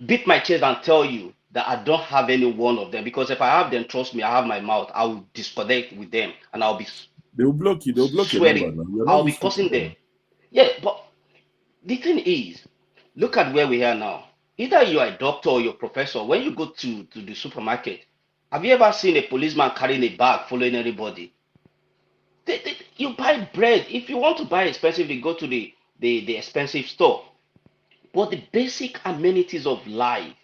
beat my chest and tell you that I don't have any one of them because if I have them, trust me, I have my mouth. I will disconnect with them and I'll be. They will block you. They'll block your number now. You're I'll not be listening to cursing them. Yeah, but the thing is, look at where we are now. Either you are a doctor or you're a professor. When you go to the supermarket, have you ever seen a policeman carrying a bag following anybody? You buy bread. If you want to buy expensive, you go to the expensive store. But the basic amenities of life,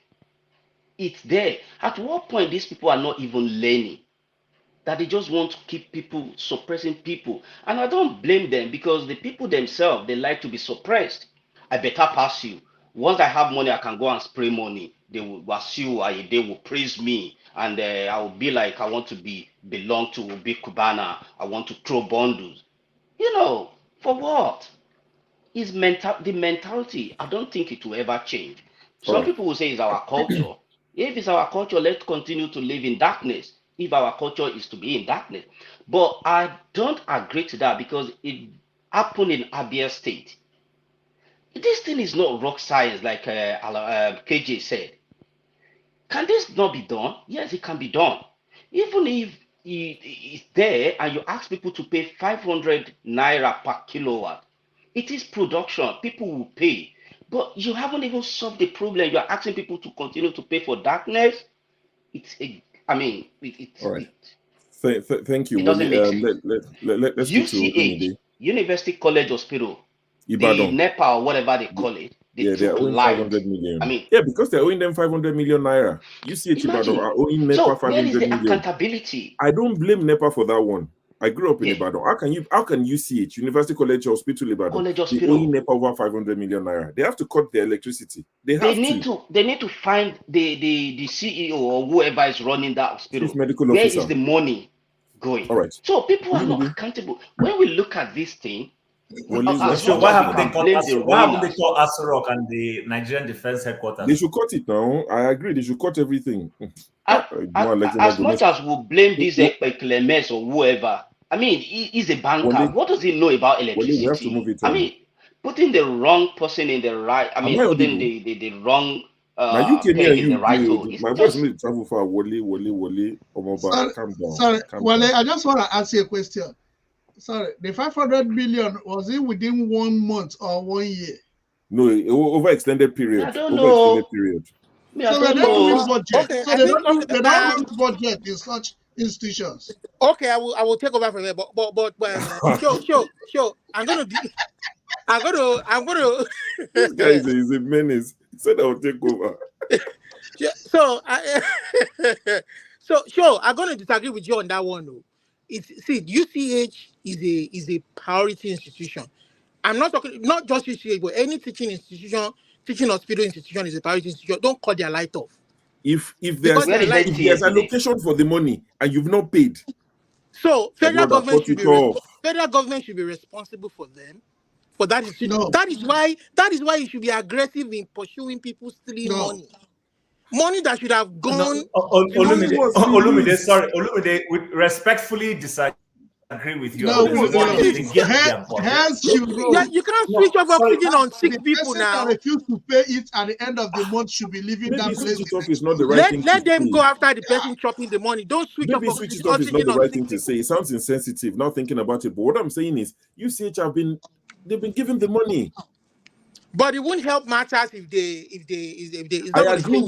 it's there. At what point these people are not even learning? That they just want to keep people suppressing people. And I don't blame them because the people themselves, they like to be suppressed. I better pass you. Once I have money, I can go and spray money. They will Bassirou, they will praise me. And I will be like, I want to belong to big Cubana. I want to throw bundles. For what? Is the mentality. I don't think it will ever change. Some people will say it's our culture. If it's our culture, let's continue to live in darkness. If our culture is to be in darkness. But I don't agree to that because it happened in Abia State. This thing is not rock science like KJ said. Can this not be done? Yes, it can be done. Even if it's there and you ask people to pay 500 Naira per kilowatt, it is production. People will pay. But you haven't even solved the problem. You are asking people to continue to pay for darkness. All right. Thank you. It doesn't make sense. Let's speak to UCH, University College Hospital, the Ibadan. NEPA or whatever they call it, they They're took owing light. 500 million. I mean, yeah, because they're owing them 500 million naira. UCH Ibadan are owing NEPA so 500 where is the million. accountability? I don't blame NEPA for that one. I grew up in Ibadan. How can UCH, University College Hospital Ibadan, be owing NEPA over 500 million naira? They have to cut their electricity. They need to find the CEO or whoever is running that hospital. Chief Medical Where Officer. is the money going? All right. So people are not accountable. When we look at this thing, so why haven't they cut Asurok and the Nigerian Defense Headquarters? They should cut it now. I agree. They should cut everything. As much as we blame this Eklemes or whoever, I mean, he's a banker. What does he know about electricity? We have to move it I on. mean, putting the wrong person in the right. I mean, putting the wrong. Now you came here and you right my voice made travel for Wole. Calm down. Sorry, Calm I just want to ask you a question. Sorry, the 500 million, was it within 1 month or 1 year? No, over extended period. I don't know. Extended period. So they don't use budget. Okay, so they don't use budget in such institutions. Okay, I will take over from here. But sure. I'm gonna. This guy is a menace. He said I will take over. So sure, I'm gonna disagree with you on that one though. UCH is a priority institution. I'm not talking not just UCH, but any teaching hospital institution is a priority institution. Don't cut their light off. If there's allocation for the money and you've not paid, so federal government should be responsible for them. For that is that is why you should be aggressive in pursuing people stealing money that should have gone. Olumide, sorry, Olumide, we respectfully disagree with you. You can't switch off oxygen on sick people now. That refuse to pay it at the end of the month should be leaving that place. Switch it off is not the right thing. Let them go after the person chopping the money. Don't switch off switch it off is not the right thing to say. It sounds insensitive, not thinking about it. But what I'm saying is, UCH they've been given the money. But it won't help matters if they. I agree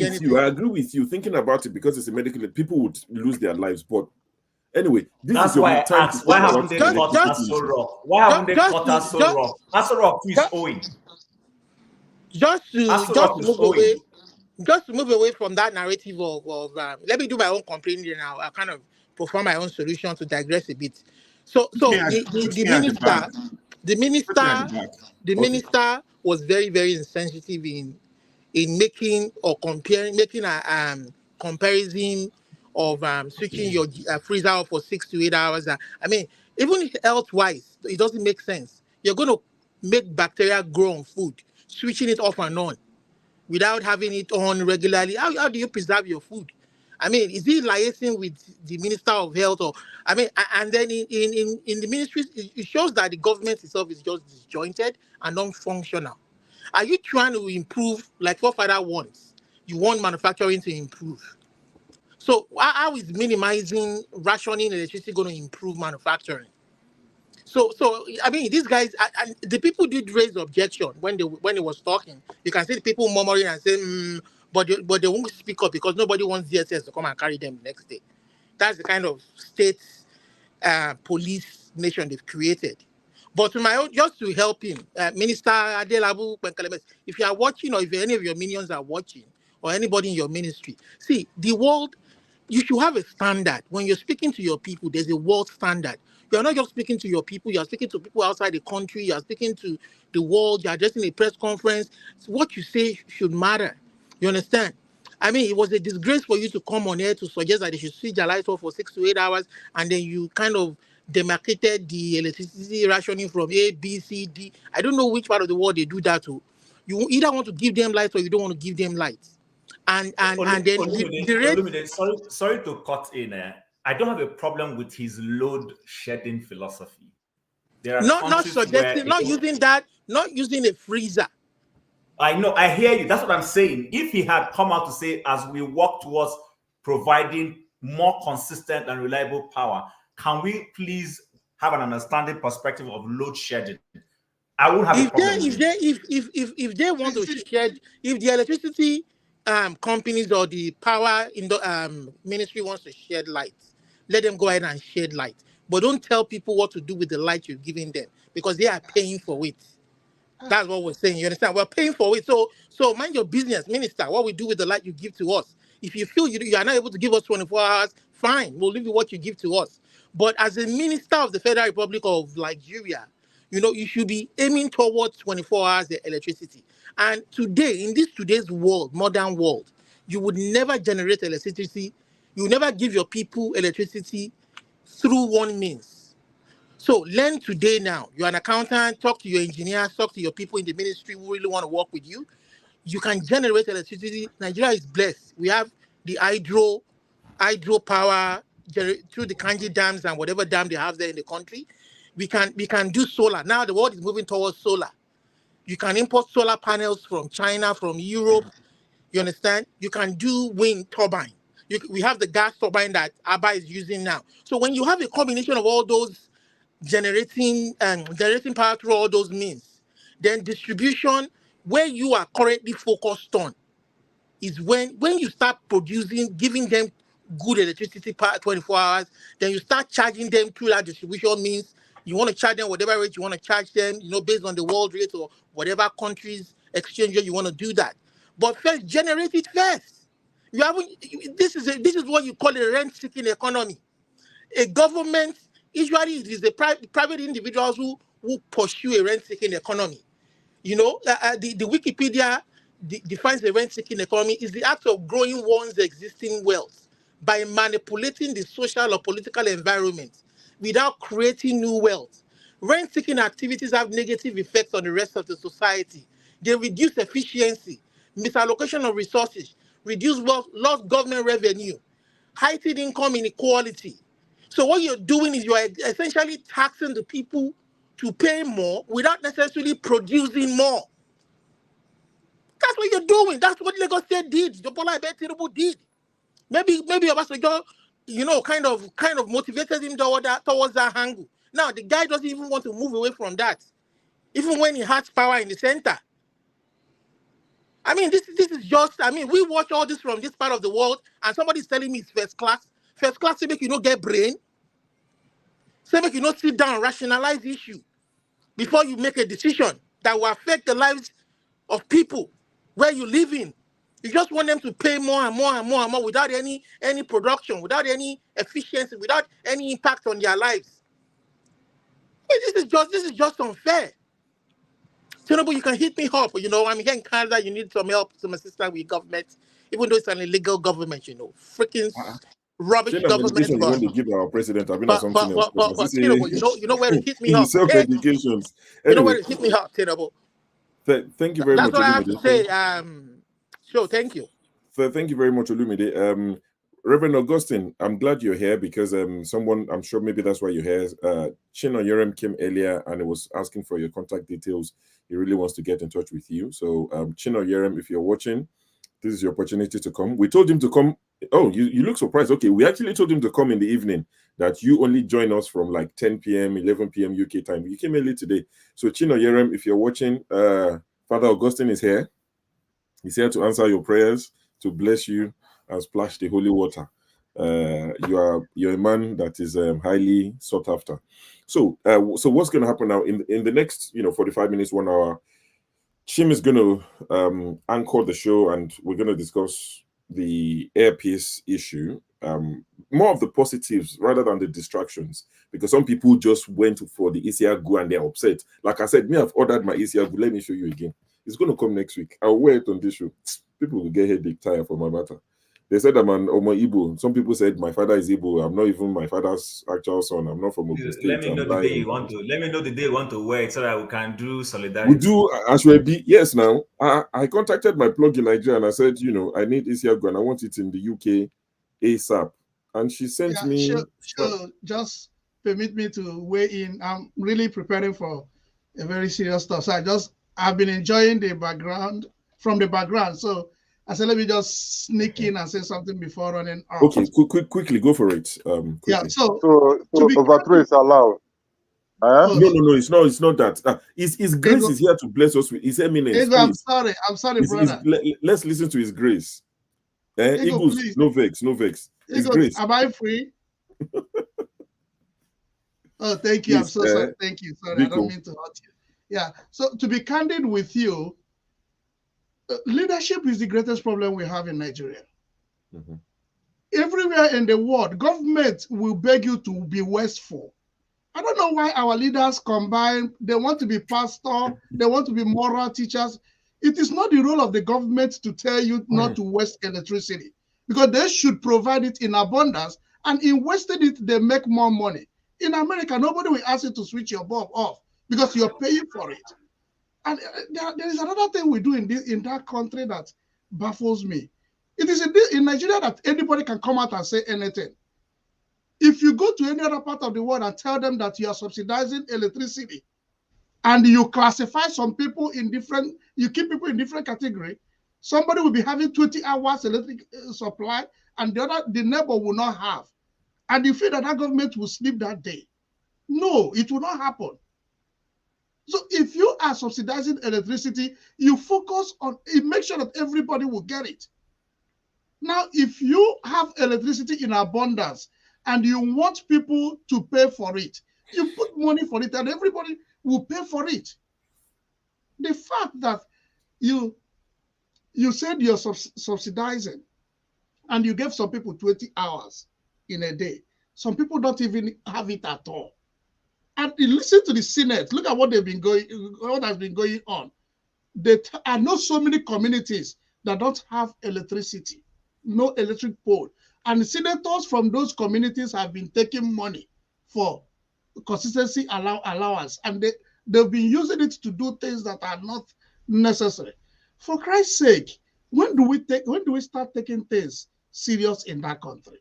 with you. Thinking about it because it's a medical, people would lose their lives. But anyway, that's why I asked. Why haven't they cut Asurok? Why haven't they cut Asurok? Asurok is owing. Just to move away from that narrative of let me do my own complaining now. I kind of perform my own solution to digress a bit. So the minister was very, very insensitive in making a comparison of switching your freezer off for 6 to 8 hours. I mean, even health-wise, it doesn't make sense. You're going to make bacteria grow on food, switching it off and on without having it on regularly. How do you preserve your food? I mean, is he liaising with the Minister of Health? Or I mean, and then in the ministries, it shows that the government itself is just disjointed and non-functional. Are you trying to improve like what father wants? You want manufacturing to improve. So how is minimizing rationing electricity going to improve manufacturing? So I mean, these guys, and the people did raise objection when he was talking. You can see the people murmuring and saying, but they won't speak up because nobody wants DSS to come and carry them the next day. That's the kind of state police nation they've created. But to my own, just to help him, Minister Adelabu, if you are watching, or if any of your minions are watching, or anybody in your ministry, see, the world, you should have a standard. When you're speaking to your people, there's a world standard. You're not just speaking to your people, you're speaking to people outside the country, you're speaking to the world, you're addressing a press conference. What you say should matter. You understand? I mean, it was a disgrace for you to come on here to suggest that they should switch their lights off for 6 to 8 hours, and then you kind of demarcated the electricity rationing from A, B, C, D. I don't know which part of the world they do that to. You either want to give them lights or you don't want to give them lights. And then the rate... Sorry to cut in. I don't have a problem with his load shedding philosophy. There are not suggesting, not using a freezer. I know, I hear you. That's what I'm saying. If he had come out to say, as we work towards providing more consistent and reliable power, can we please have an understanding perspective of load shedding? I won't have a problem. If they want to shed, if the electricity companies or the power in the ministry wants to shed light, let them go ahead and shed light. But don't tell people what to do with the light you're giving them, because they are paying for it. That's what we're saying. You understand? We're paying for it. So mind your business, minister. What we do with the light you give to us. If you feel you are not able to give us 24 hours, fine. We'll leave you what you give to us. But as a minister of the Federal Republic of Nigeria, you should be aiming towards 24 hours of electricity. And today, in today's world, modern world, you would never generate electricity. You never give your people electricity through one means. So learn today now. You're an accountant, talk to your engineers, talk to your people in the ministry who really want to work with you. You can generate electricity. Nigeria is blessed. We have the hydro power through the Kanji dams and whatever dam they have there in the country. We can do solar. Now the world is moving towards solar. You can import solar panels from China, from Europe. You understand? You can do wind turbine. We have the gas turbine that Abba is using now. So when you have a combination of all those generating power through all those means, then distribution, where you are currently focused on, is when you start producing, giving them good electricity power 24 hours, then you start charging them through that distribution means. You want to charge them whatever rate you want to charge them, based on the world rate or whatever country's exchange rate you want to do that. But first, generate it first. This is what you call a rent-seeking economy. A government, usually it is the private individuals who pursue a rent-seeking economy. The Wikipedia defines a rent-seeking economy is the act of growing one's existing wealth by manipulating the social or political environment without creating new wealth. Rent-seeking activities have negative effects on the rest of the society. They reduce efficiency, misallocation of resources, reduce lost government revenue, heightened income inequality. So what you're doing is you're essentially taxing the people to pay more without necessarily producing more. That's what you're doing. That's what Lagos State did. Bola Tinubu did. Maybe Obasanjo, kind of motivated him towards that angle. Now the guy doesn't even want to move away from that, even when he has power in the center. I mean, this is just. I mean, we watch all this from this part of the world, and somebody's telling me it's first class. First class, say make you not get brain. Say make you not sit down and rationalize the issue before you make a decision that will affect the lives of people where you live in. You just want them to pay more and more and more and more without any production, without any efficiency, without any impact on their lives. This is just unfair. Tinubu, you can hit me up. I'm here in Canada. You need some help, some assistance with government, even though it's an illegal government. Freaking rubbish government. Medication you want to give our president? I've been on something else. But Tinubu, you know where to hit me up. Self-medications. You know where to hit me up, Tinubu. Thank you very much. That's what I have to say. Sure, thank you. Thank you very much, Olumide. Reverend Augustine, I'm glad you're here because someone, I'm sure maybe that's why you're here. Chin Onyeama came earlier and he was asking for your contact details. He really wants to get in touch with you. So Chin Onyeama, if you're watching, this is your opportunity to come. We told him to come. Oh, you look surprised. Okay, we actually told him to come in the evening, that you only join us from like 10 p.m., 11 p.m. UK time. You came early today. So Chin Onyeama, if you're watching, Father Augustine is here. He's here to answer your prayers, to bless you and splash the holy water. You're a man that is highly sought after. So what's going to happen now in the next 45 minutes, 1 hour? Chim is going to anchor the show, and we're going to discuss the airpiece issue, more of the positives rather than the distractions, because some people just went for the Isiagu and they're upset. Like I said, I've ordered my Isiagu. Let me show you again. It's going to come next week. I'll wear it on this show. People will get headache tired for my matter. They said I'm an Omo Igbo. Some people said my father is Igbo. I'm not even my father's actual son. I'm not from Ogun State. Let me know the day you want to. Let me know the day you want to wear it so that we can do solidarity. We do Ashwebi. Yes, now I contacted my plug in Nigeria and I said, I need Isiagu and I want it in the UK ASAP. And she sent me. Sure. Just permit me to weigh in. I'm really preparing for a very serious stuff. So I've been enjoying the background from the background. So I said, let me just sneak in and say something before running off. Okay, quickly, go for it. Quickly. Yeah, so overthrow is allowed. No, it's not that. His grace is here to bless us with his eminence. I'm sorry, brother. Let's listen to his grace. Eagles, no vex. His grace. Am I free? Oh, thank you. I'm Please, so sorry. Thank you. Sorry, I don't Biko. mean to hurt you. Yeah. So to be candid with you, leadership is the greatest problem we have in Nigeria. Mhm. Everywhere in the world, government will beg you to be wasteful. I don't know why our leaders combine. They want to be pastor. They want to be moral teachers. It is not the role of the government to tell you not to waste electricity, because they should provide it in abundance. And in wasting it, they make more money. In America, nobody will ask you to switch your bulb off because you're paying for it. And there is another thing we do in that country that baffles me. It is in Nigeria that anybody can come out and say anything. If you go to any other part of the world and tell them that you are subsidizing electricity, and you classify some people in different, you keep people in different category, somebody will be having 20 hours electric supply, and the neighbor will not have. And you feel that government will sleep that day. No, it will not happen. So if you are subsidizing electricity, you focus on it, make sure that everybody will get it. Now, if you have electricity in abundance and you want people to pay for it, you put money for it and everybody will pay for it. The fact that you said you're subsidizing and you gave some people 20 hours in a day, some people don't even have it at all. And you listen to the Senate, look at what has been going on. I know so many communities that don't have electricity, no electric pole. And the senators from those communities have been taking money for consistency allowance. And they've been using it to do things that are not necessary. For Christ's sake, when do we start taking things serious in that country?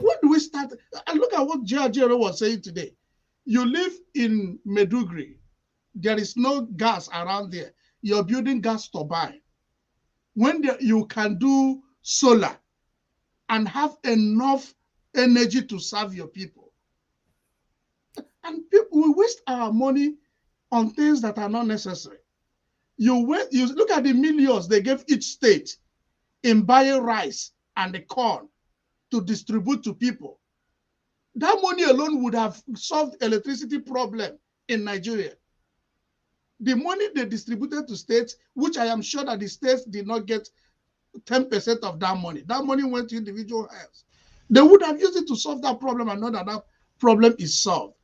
When do we start? And look at what Jero was saying today. You live in Meduguri. There is no gas around there. You're building gas turbine. When you can do solar and have enough energy to serve your people. And we waste our money on things that are not necessary. You look at the millions they gave each state in buying rice and the corn to distribute to people. That money alone would have solved electricity problem in Nigeria. The money they distributed to states, which I am sure that the states did not get 10% of that money went to individual hands. They would have used it to solve that problem and know that that problem is solved.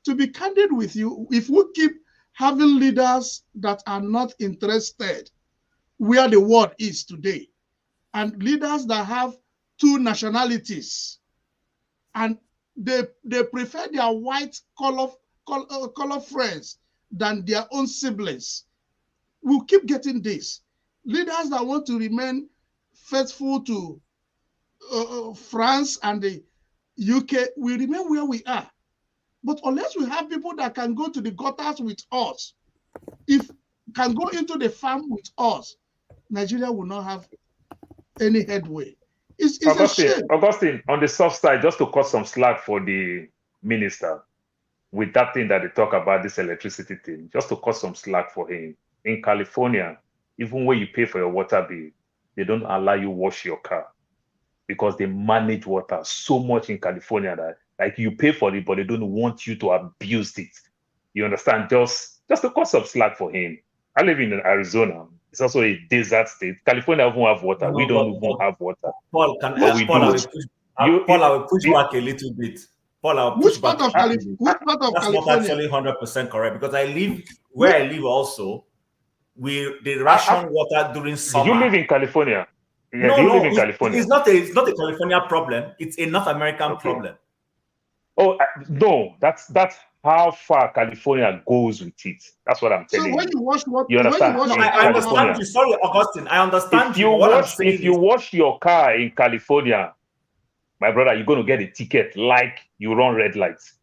To be candid with you, if we keep having leaders that are not interested where the world is today, and leaders that have two nationalities, and they prefer their white color friends than their own siblings, we'll keep getting this. Leaders that want to remain faithful to France and the UK will remain where we are. But unless we have people that can go to the gutters with us, can go into the farm with us, Nigeria will not have any headway. It's a shame. Augustine, on the soft side, just to cut some slack for the minister with that thing that they talk about, this electricity thing, just to cut some slack for him. In California, even when you pay for your water bill, they don't allow you wash your car because they manage water so much in California that like you pay for it, but they don't want you to abuse it. You understand? Just to cut some slack for him. I live in Arizona. It's also a desert state. California doesn't have water. No, we don't even have water. Paul, but we do. I will push back a little bit. Paul, I will push back. That's California? Not actually 100% correct because I live where I live also. They ration water during summer. Do you live in California? Yeah, no, do you live in California? It's not a California problem. It's a North American problem. Oh no, that's how far California goes with it. That's what I'm telling you. So when you wash water, you understand? I understand you. Sorry, Augustine. I understand if you wash your car in California, my brother, you're going to get a ticket like you run red lights.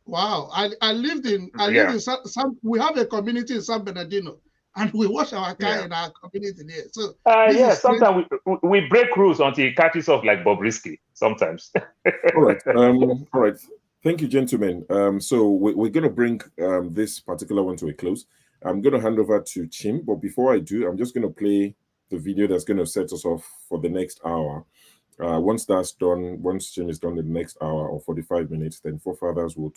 Wow, I lived in some. We have a community in San Bernardino, and we wash our car in our community there. So sometimes we break rules until it catches up like Bobrisky. Sometimes. All right. All right. Thank you, gentlemen. So we're going to bring this particular one to a close. I'm going to hand over to Chim, but before I do, I'm just going to play the video that's going to set us off for the next hour. Once that's done, once stream is done in the next hour or 45 minutes, then forefathers would,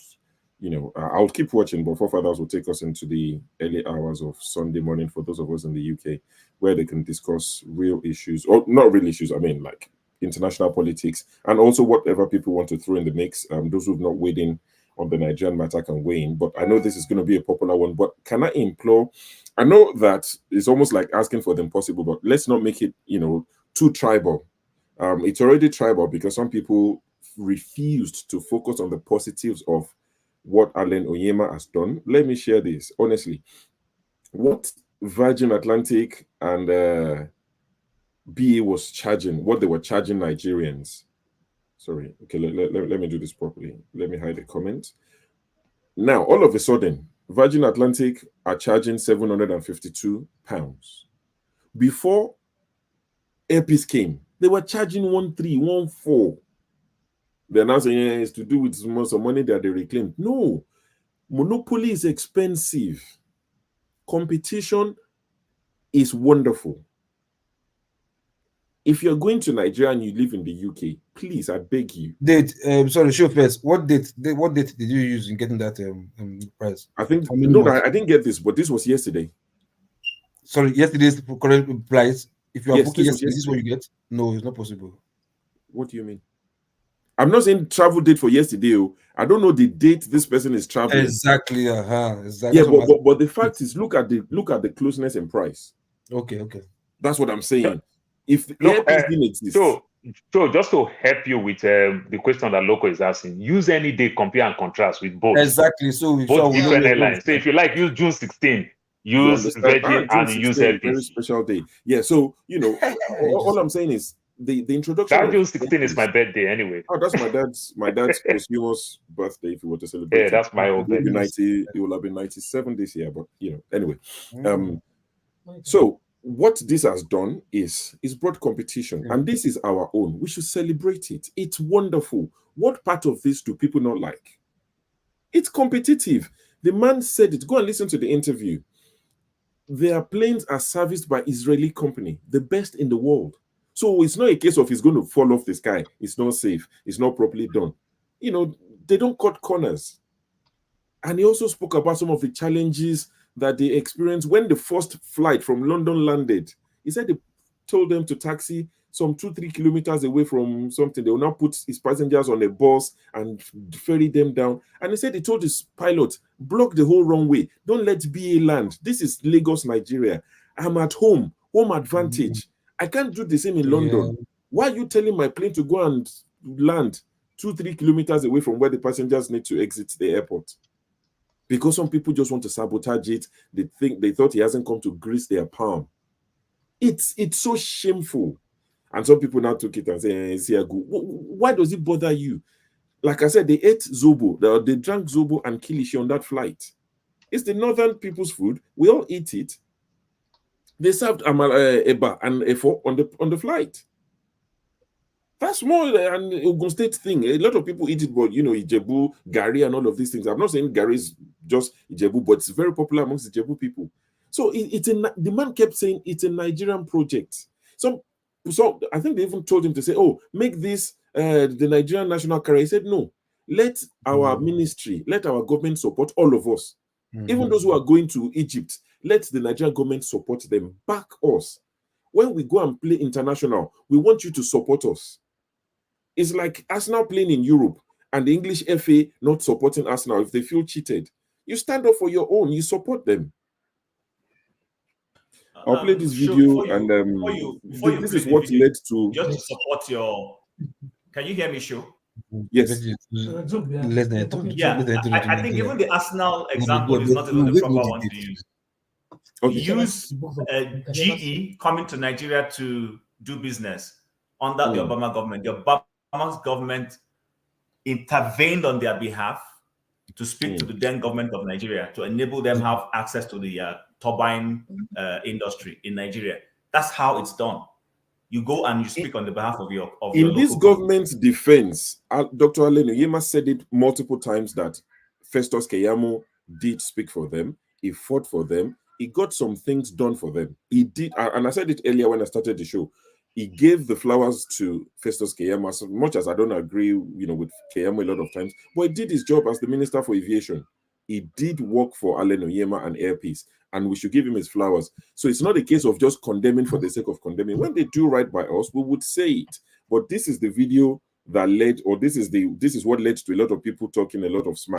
I'll keep watching, but forefathers will take us into the early hours of Sunday morning for those of us in the UK, where they can discuss real issues, or not real issues, I mean, like international politics, and also whatever people want to throw in the mix. Those who've not weighed in on the Nigerian matter can weigh in, but I know this is going to be a popular one. But can I implore? I know that it's almost like asking for the impossible, but let's not make it, too tribal. It's already tribal because some people refused to focus on the positives of what Alan Onyeama has done. Let me share this honestly. What Virgin Atlantic and BA was charging, what they were charging Nigerians. Sorry, okay, let me do this properly. Let me hide the comment. Now, all of a sudden, Virgin Atlantic are charging £752. Before Airpeace came, they were charging 1314. They're now saying it's to do with some money that they reclaimed. No, monopoly is expensive. Competition is wonderful. If you're going to Nigeria and you live in the UK, please, I beg you. Sorry, show first. What date did you use in getting that price? I think I didn't get this, but this was yesterday. Sorry, yesterday's current price. If you are booking yesterday, this is what you get. No, it's not possible. What do you mean? I'm not saying travel date for yesterday. I don't know the date this person is traveling. Exactly. Exactly. Yeah, but the fact is, look at the closeness in price. Okay. That's what I'm saying. If the Airpeace didn't exist, so just to help you with the question that Loco is asking, use any day, compare and contrast with both. Exactly. So both different airlines. So if you like, use June 16. Use Virgin and use Airpeace. Very special day. Yeah. So all I'm saying is the introduction. That June 16 is my birthday anyway. Oh, that's my dad's posthumous birthday. If you were to celebrate, yeah, that's my old birthday. It will have been 97 this year, but anyway. So what this has done is brought competition, and this is our own. We should celebrate it. It's wonderful. What part of this do people not like? It's competitive. The man said it. Go and listen to the interview. Their planes are serviced by Israeli company, the best in the world. So it's not a case of it's going to fall off the sky. It's not safe. It's not properly done. They don't cut corners. And he also spoke about some of the challenges that they experienced when the first flight from London landed. He said they told them to taxi some 2-3 kilometers away from something. They will now put his passengers on a bus and ferry them down. And he said he told his pilot, block the whole runway. Don't let BA land. This is Lagos, Nigeria. I'm at home advantage. I can't do the same in London. Why are you telling my plane to go and land 2-3 kilometers away from where the passengers need to exit the airport? Because some people just want to sabotage it. They thought he hasn't come to grease their palm. It's so shameful. And some people now took it and say, why does it bother you? Like I said, they ate zobo. They drank zobo and kilishi on that flight. It's the northern people's food. We all eat it. They served eba and efo on the flight. That's more an Ogun State thing. A lot of people eat it, but Ijebu, Gari, and all of these things. I'm not saying Gari is just Ijebu, but it's very popular amongst Ijebu people. So the man kept saying it's a Nigerian project. So I think they even told him to say, make this the Nigerian national carrier. He said, no, let our ministry, let our government support all of us. Even those who are going to Egypt, let the Nigerian government support them, back us. When we go and play international, we want you to support us. It's like Arsenal playing in Europe and the English FA not supporting Arsenal if they feel cheated. You stand up for your own, you support them. I'll play this video this is what led to... Just to support your... Can you hear me, Sho? Yes. Yeah, I think even the Arsenal example is not even the proper one to use. Okay. Use GE coming to Nigeria to do business under the Obama government. The Obama's government intervened on their behalf to speak to the then government of Nigeria to enable them have access to the turbine industry in Nigeria. That's how it's done. You go and you speak on the behalf of your in this government's defense. Dr. Onyeama said it multiple times that Festus Keyamo did speak for them. He fought for them. He got some things done for them. He did, and I said it earlier when I started the show. He gave the flowers to Festus Keyamo, as much as I don't agree, with Keyamo a lot of times, but he did his job as the Minister for Aviation. He did work for Onyeama and Air Peace, and we should give him his flowers. So it's not a case of just condemning for the sake of condemning. When they do right by us, we would say it. But this is the video that led, or this is what led to a lot of people talking a lot of smack.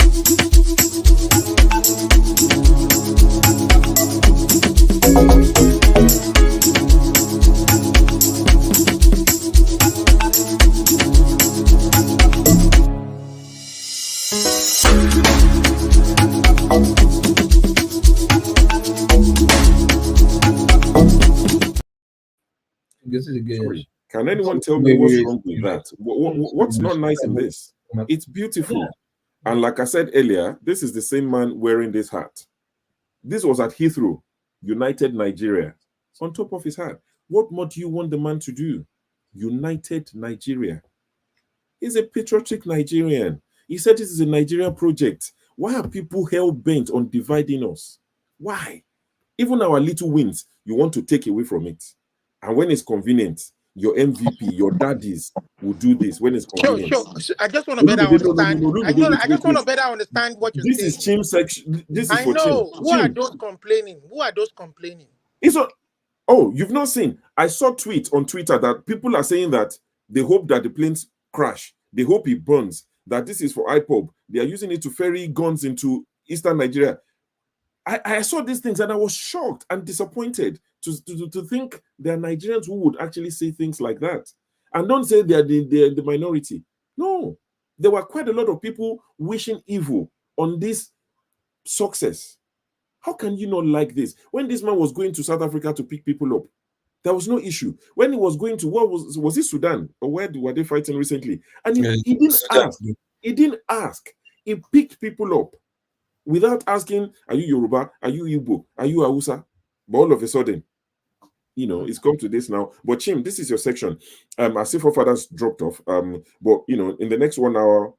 Sorry. Can anyone tell me what's wrong with that? What's not nice in this? It's beautiful. And like I said earlier, this is the same man wearing this hat. This was at Heathrow, United Nigeria. On top of his hat. What more do you want the man to do? United Nigeria. He's a patriotic Nigerian. He said this is a Nigeria project. Why are people hell-bent on dividing us? Why? Even our little wins, you want to take away from it. And when it's convenient, your MVP, your daddies will do this when it's convenient. Sure. I just want to better understand. I just want to better understand what you're saying. This is Chim section. This is for Chim. I know. Who are those complaining? Oh, you've not seen. I saw tweet on Twitter that people are saying that they hope that the planes crash. They hope it burns. That this is for IPOB. They are using it to ferry guns into eastern Nigeria. I saw these things and I was shocked and disappointed to think there are Nigerians who would actually say things like that. And don't say they're the minority. No, there were quite a lot of people wishing evil on this success. How can you not like this? When this man was going to South Africa to pick people up, there was no issue. When he was going to, was it Sudan? Or where were they fighting recently? And he didn't ask. He didn't ask. He picked people up without asking, are you Yoruba? Are you Igbo? Are you Hausa? But all of a sudden, it's come to this now. But Chim, this is your section. I see forefathers dropped off. But in the next 1 hour,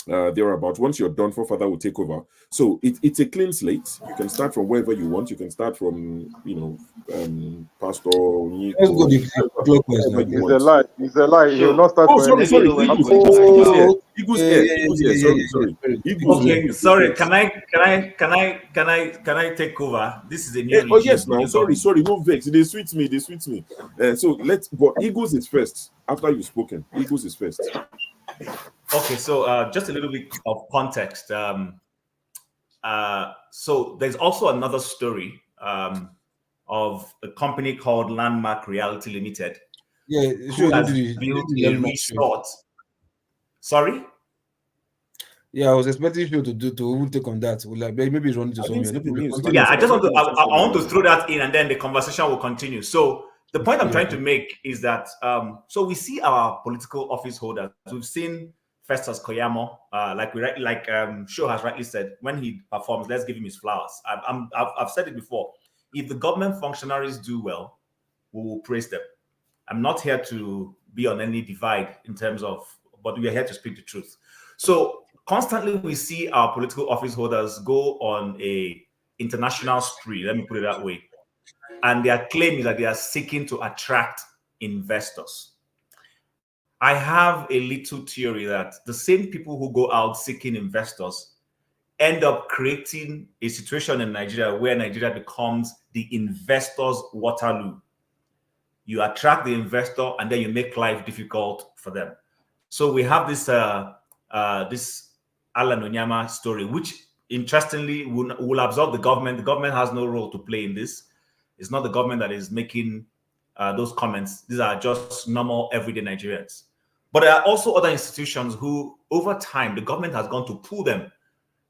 thereabout, once you're done, forefather will take over. So it's a clean slate. You can start from wherever you want. You can start from Pastor. Let's go the It's a lie. It's a lie. He will not start. Sorry. Sorry. Okay, sorry. Can I take over? This is a new. Oh yes, now. Sorry. No vex. They sweet me. So but Eagles is first. After you've spoken, Eagles is first. Okay, so just a little bit of context. So there's also another story of a company called Landmark Reality Limited. Yeah, who has built a resort. Sorry? Yeah, I was expecting you to take on that. Maybe run into somewhere. Yeah, I just want to I want to throw that in, and then the conversation will continue. So the point I'm trying to make is that so we see our political office holders. We've seen Festus Keyamo, Sho has rightly said, when he performs, let's give him his flowers. I've said it before. If the government functionaries do well, we will praise them. I'm not here to be on any divide in terms of, but we are here to speak the truth. So constantly we see our political office holders go on a international spree, let me put it that way. And their claim is that they are seeking to attract investors. I have a little theory that the same people who go out seeking investors end up creating a situation in Nigeria where Nigeria becomes the investor's Waterloo. You attract the investor and then you make life difficult for them. So we have this this Onyeama story, which interestingly will absorb the government. The government has no role to play in this. It's not the government that is making those comments. These are just normal, everyday Nigerians. But there are also other institutions who, over time, the government has gone to pull them.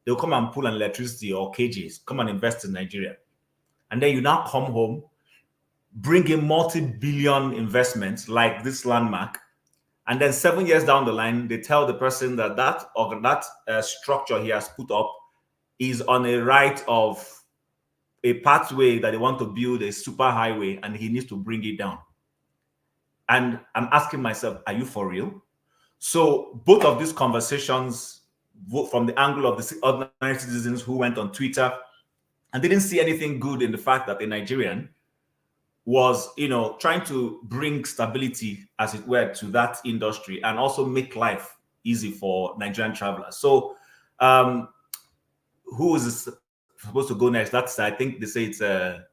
They'll come and pull an electricity or KJs, come and invest in Nigeria. And then you now come home, bring in multi-billion investments like this Landmark, and then 7 years down the line, they tell the person that that structure he has put up is on a right of a pathway that they want to build a super highway, and he needs to bring it down. And I'm asking myself, are you for real? So both of these conversations, from the angle of the ordinary citizens who went on Twitter and didn't see anything good in the fact that a Nigerian was, trying to bring stability, as it were, to that industry and also make life easy for Nigerian travelers. So, who is supposed to go next? That's, I think they say it's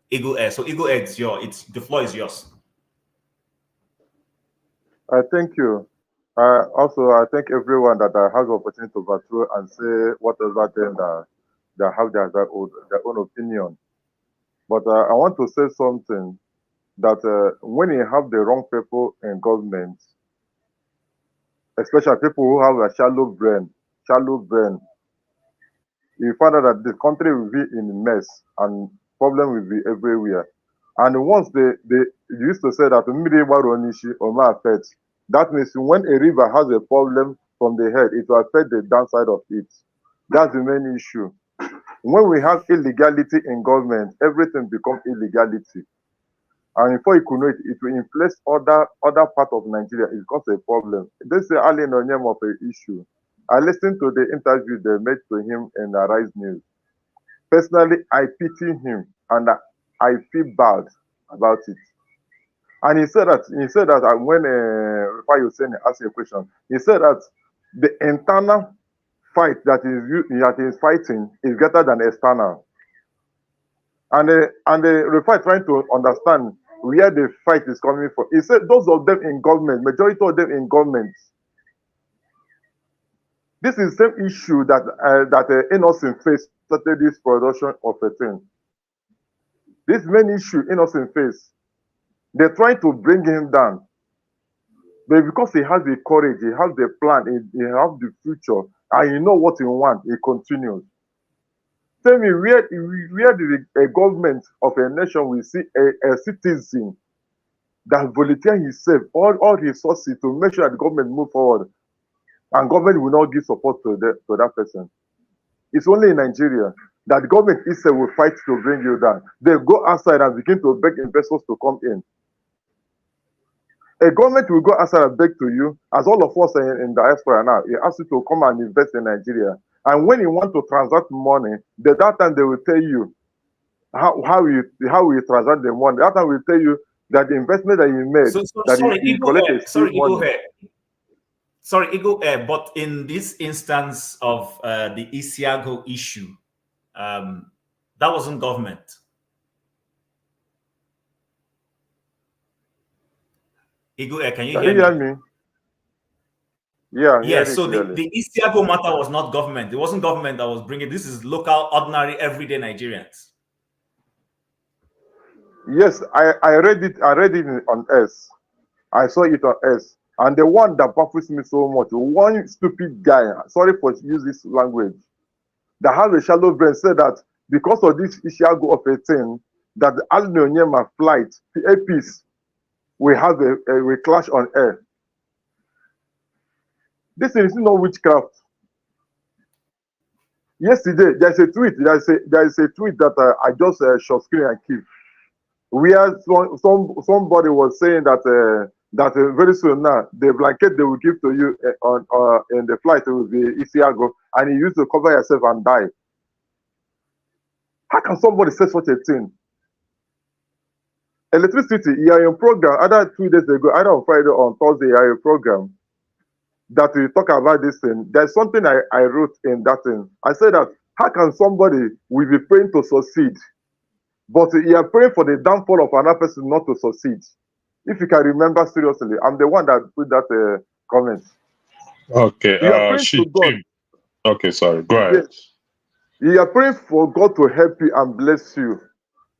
Eagle Air. So Eagle Air, the floor is yours. Thank you. Also, I thank everyone that has the opportunity to go through and say whatever thing that have their own opinion. But I want to say something that when you have the wrong people in government, especially people who have a shallow brain, you find out that the country will be in a mess and problem will be everywhere. And once they used to say that that means when a river has a problem from the head, it will affect the downside of it. That's the main issue. When we have illegality in government, everything becomes illegality. And before you could know it, it will influence other part of Nigeria. It becomes a problem. This is only the name of an issue. I listened to the interview they made to him in Arise News. Personally, I pity him and I feel bad about it. And he said that when Faye asked a question, he said that the internal fight that is fighting is greater than external. And the Rufai trying to understand where the fight is coming from. He said those of them in government, majority of them in government. This is the same issue that Innocent Face started this production of a thing. This main issue Innocent Face, they're trying to bring him down. But because he has the courage, he has the plan, he has the future, and he knows what he wants, he continues. Tell me, where did a government of a nation will see a citizen that volunteer himself, all resources to make sure that the government move forward, and government will not give support to that person? It's only in Nigeria that the government itself will fight to bring you down. They go outside and begin to beg investors to come in. A government will go outside and beg to you, as all of us in diaspora now, he asks you to come and invest in Nigeria. And when you want to transact money, that time they will tell you how you transact the money. That time will tell you that the investment that you made, Sorry, Eagle Air, but in this instance of the Isiago issue, that wasn't government. Eagle Air, can you hear me? Yeah, so the Isiago matter was not government. It wasn't government that was bringing. This is local, ordinary, everyday Nigerians. Yes, I read it on S. I saw it on S. And the one that baffles me so much, one stupid guy, sorry for use this language, that has a shallow brain, said that because of this Isiago of a thing, that the Onyeama flight, a piece, we have a clash on air. This is not witchcraft. Yesterday, there's a tweet that I just short screen and keep, where somebody was saying that very soon now the blanket they will give to you in the flight will be Isiago, and you used to cover yourself and die. How can somebody say such a thing? Electricity, you are in program. Either 2 days ago, either on Friday or on Thursday, you are in program that we talk about this thing. There's something I wrote in that thing. I said that how can somebody will be praying to succeed, but you are praying for the downfall of another person not to succeed? If you can remember seriously, I'm the one that put that comment. Okay, you are praying to God. Okay, sorry, go ahead. Yes. You are praying for God to help you and bless you,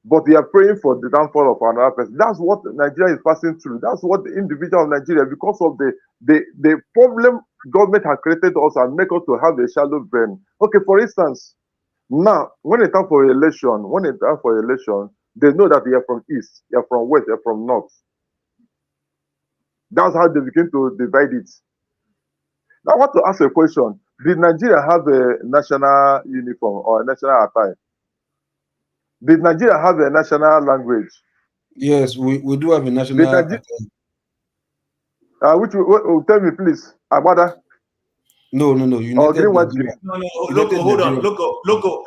but you are praying for the downfall of another person. That's what Nigeria is passing through. That's what the individual of Nigeria, because of the problem government has created us and make us to have a shallow brain. Okay, for instance, now when it's time for election, they know that you are from east, you are from west, you are from north. That's how they begin to divide it. Now I want to ask a question. Did Nigeria have a national uniform or a national attire? Did Nigeria have a national language? Yes, we do have a national attire. Tell me please, Abada. No. Or green, white, green. No, United Loco, hold on. Nigeria.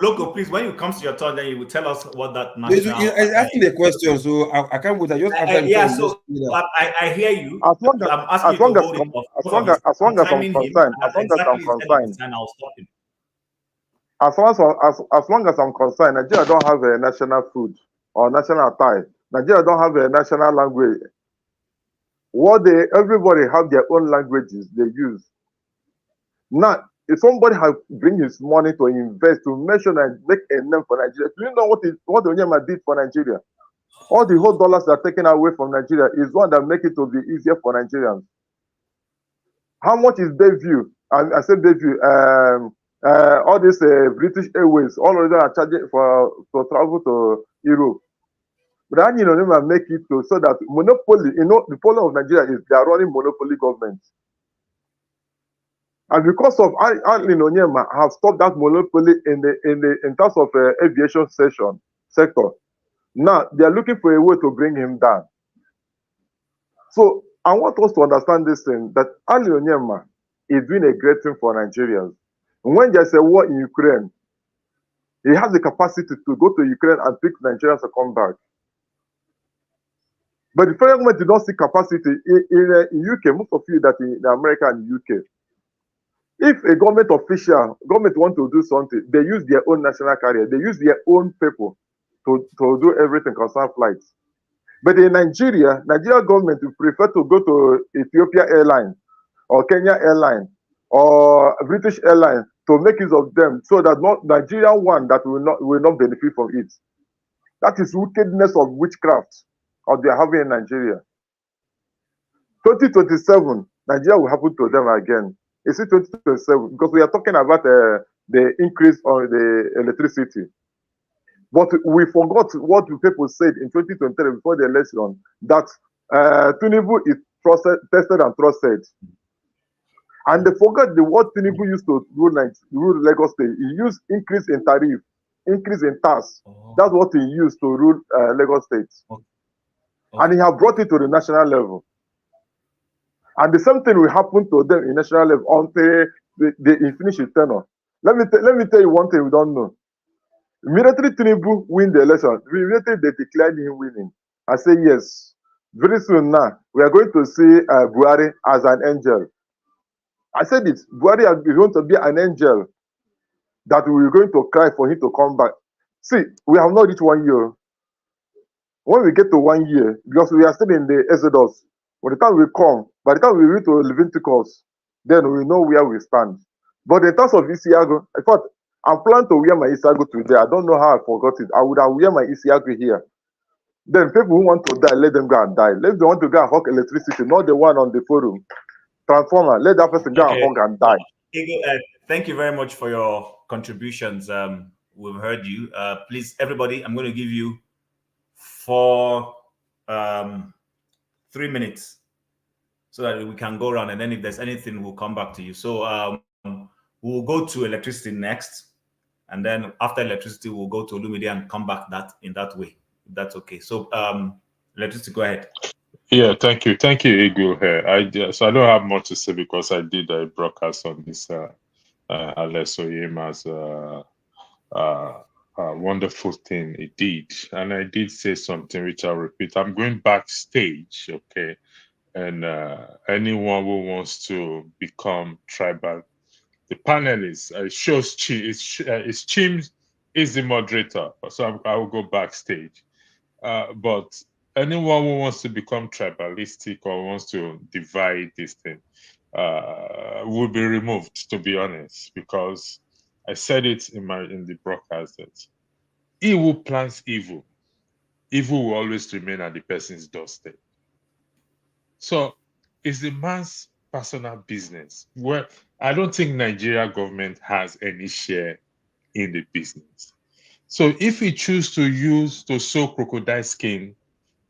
Loco, please, when you come to your turn, then you will tell us what that No, national... I asking the question, so I can't wait. I just after him yeah, talk, so I hear you. As long as, I'm asking you to hold it off. as long as I'm timing him, concerned, and exactly he said it, and I'll stop him. as long as I'm concerned, Nigeria don't have a national food or national attire. Nigeria don't have a national language. Everybody have their own languages they use. Now, if somebody has bring his money to invest to mention and make a name for Nigeria, do you know what Onyeama did for Nigeria? All the whole dollars that are taken away from Nigeria is one that make it to be easier for Nigerians. How much is Bayview? I said Bayview. All these British Airways, all of them are charging to travel to Europe. But you know, make it so that monopoly. You know, the problem of Nigeria is they are running monopoly government. And because of Onyeama have stopped that monopoly in terms of aviation sector. Now they are looking for a way to bring him down. So I want us to understand this thing that Onyeama is doing a great thing for Nigerians. And when there's a war in Ukraine, he has the capacity to go to Ukraine and pick Nigerians to come back. But the federal government did not see capacity in UK. Most of you that in America and UK. If a government want to do something, they use their own national carrier. They use their own people to do everything concern flights. But in Nigeria government will prefer to go to Ethiopia Airline or Kenya Airline or British Airline to make use of them so that not Nigerian one that will not benefit from it. That is wickedness of witchcraft or they are having in Nigeria. 2027, Nigeria will happen to them again. Is it 2027? Because we are talking about the increase on the electricity. But we forgot what the people said in 2023 before the election, that Tinubu is tested and trusted. And they forgot what Tinubu used to rule Lagos State. He used increase in tariff, increase in tax. That's what he used to rule Lagos State. And he has brought it to the national level. And the same thing will happen to them in national level until they finish the tenure. Let me tell you one thing we don't know. Immediately Tinubu win the election, immediately they declared him winning. I say yes. Very soon now, we are going to see Buhari as an angel. I said it. Buhari is going to be an angel that we are going to cry for him to come back. See, we have not reached 1 year. When we get to 1 year, because we are still in the Exodus, by the time we reach to Leviticus, then we know where we stand. But in terms of Isiago, I thought I'm planning to wear my Isiago today. I don't know how I forgot it. I would have wear my Isiago here. Then people who want to die, let them go and die. Let them want to go and hawk electricity, not the one on the forum. Transformer, let that person go and hawk and die. Thank you very much for your contributions. We've heard you. Please, everybody, I'm going to give you 3 minutes so that we can go around, and then if there's anything, we'll come back to you. So we'll go to electricity next, and then after electricity, we'll go to Olumide and come back in that way. If that's okay. So electricity, go ahead. Yeah, thank you, Eagle here. So I don't have much to say because I did a broadcast on this Alex Onyeama's wonderful thing he did, and I did say something which I'll repeat. I'm going backstage, okay, and anyone who wants to become tribal, the panelists, shows Chim is the moderator, so I will go backstage. But anyone who wants to become tribalistic or wants to divide this thing will be removed, to be honest, because I said it in the broadcast that he who plans evil will always remain at the person's doorstep. So it's the man's personal business. Well, I don't think Nigeria government has any share in the business. So if he chooses to sew crocodile skin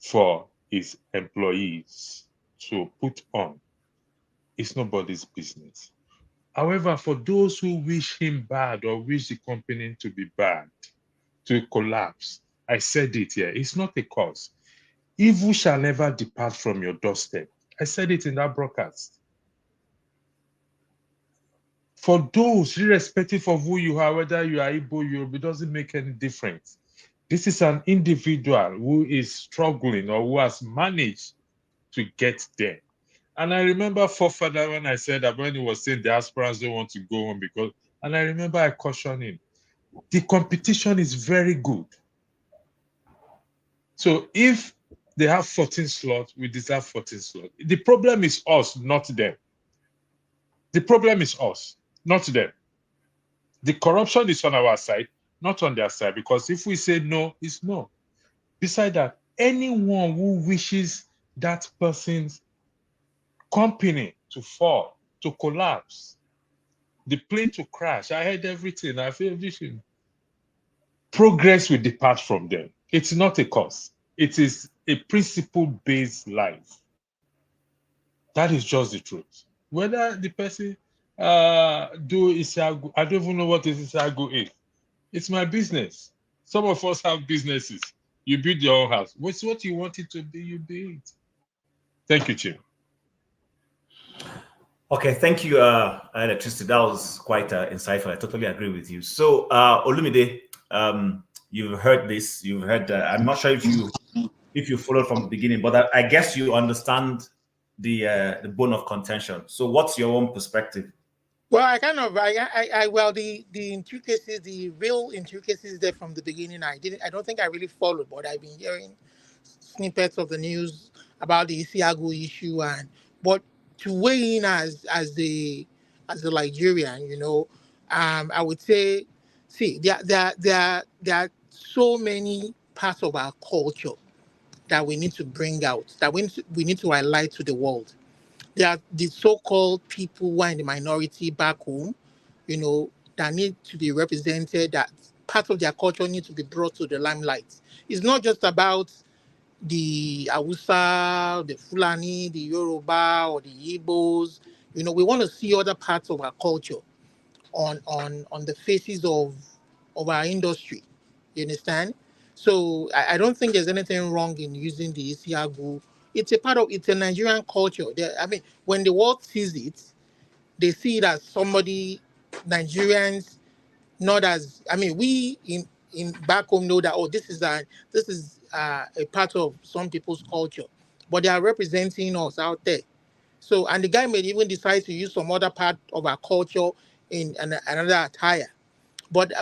for his employees to put on, it's nobody's business. However, for those who wish him bad or wish the company to be bad, to collapse, I said it here, it's not a cause. Evil shall never depart from your doorstep. I said it in that broadcast. For those, irrespective of who you are, whether you are Igbo, Yoruba, it doesn't make any difference. This is an individual who is struggling or who has managed to get there. And I remember forefather when I said that when he was saying diasporans don't want to go on because, and I remember I cautioned him, the competition is very good. So if they have 14 slots, we deserve 14 slots. The problem is us, not them. The problem is us, not them. The corruption is on our side, not on their side, because if we say no, it's no. Besides that, anyone who wishes that person's company to fall, to collapse, the plane to crash, I heard everything, I feel everything. Progress will depart from them. It's not a cause. It is a principle-based life. That is just the truth. Whether the person do Isiagu, I don't even know what Isiagu is. It's my business. Some of us have businesses. You build your own house. What's what you want it to be, you be it. Thank you, Jim. Okay, thank you, Electricity. That was quite insightful. I totally agree with you. So, Olumide, you've heard this. You've heard. I'm not sure if you followed from the beginning, but I guess you understand the bone of contention. So, what's your own perspective? Well, the intricacies, the real intricacies there from the beginning, I don't think I really followed, but I've been hearing snippets of the news about the Isiagu issue, but to weigh in as the Nigerian, I would say, see, there are so many parts of our culture that we need to bring out, that we need to highlight to the world. There are the so-called people who are in the minority back home, that need to be represented, that part of their culture needs to be brought to the limelight. It's not just about the Hausa, the Fulani, the Yoruba, or the Igbos. We want to see other parts of our culture on the faces of our industry. You understand? So I don't think there's anything wrong in using the Isiagu. It's a Nigerian culture. When the world sees it, they see it as somebody, Nigerians, not as, we in back home know that, this is a part of some people's culture, but they are representing us out there. So, and the guy may even decide to use some other part of our culture in another attire. But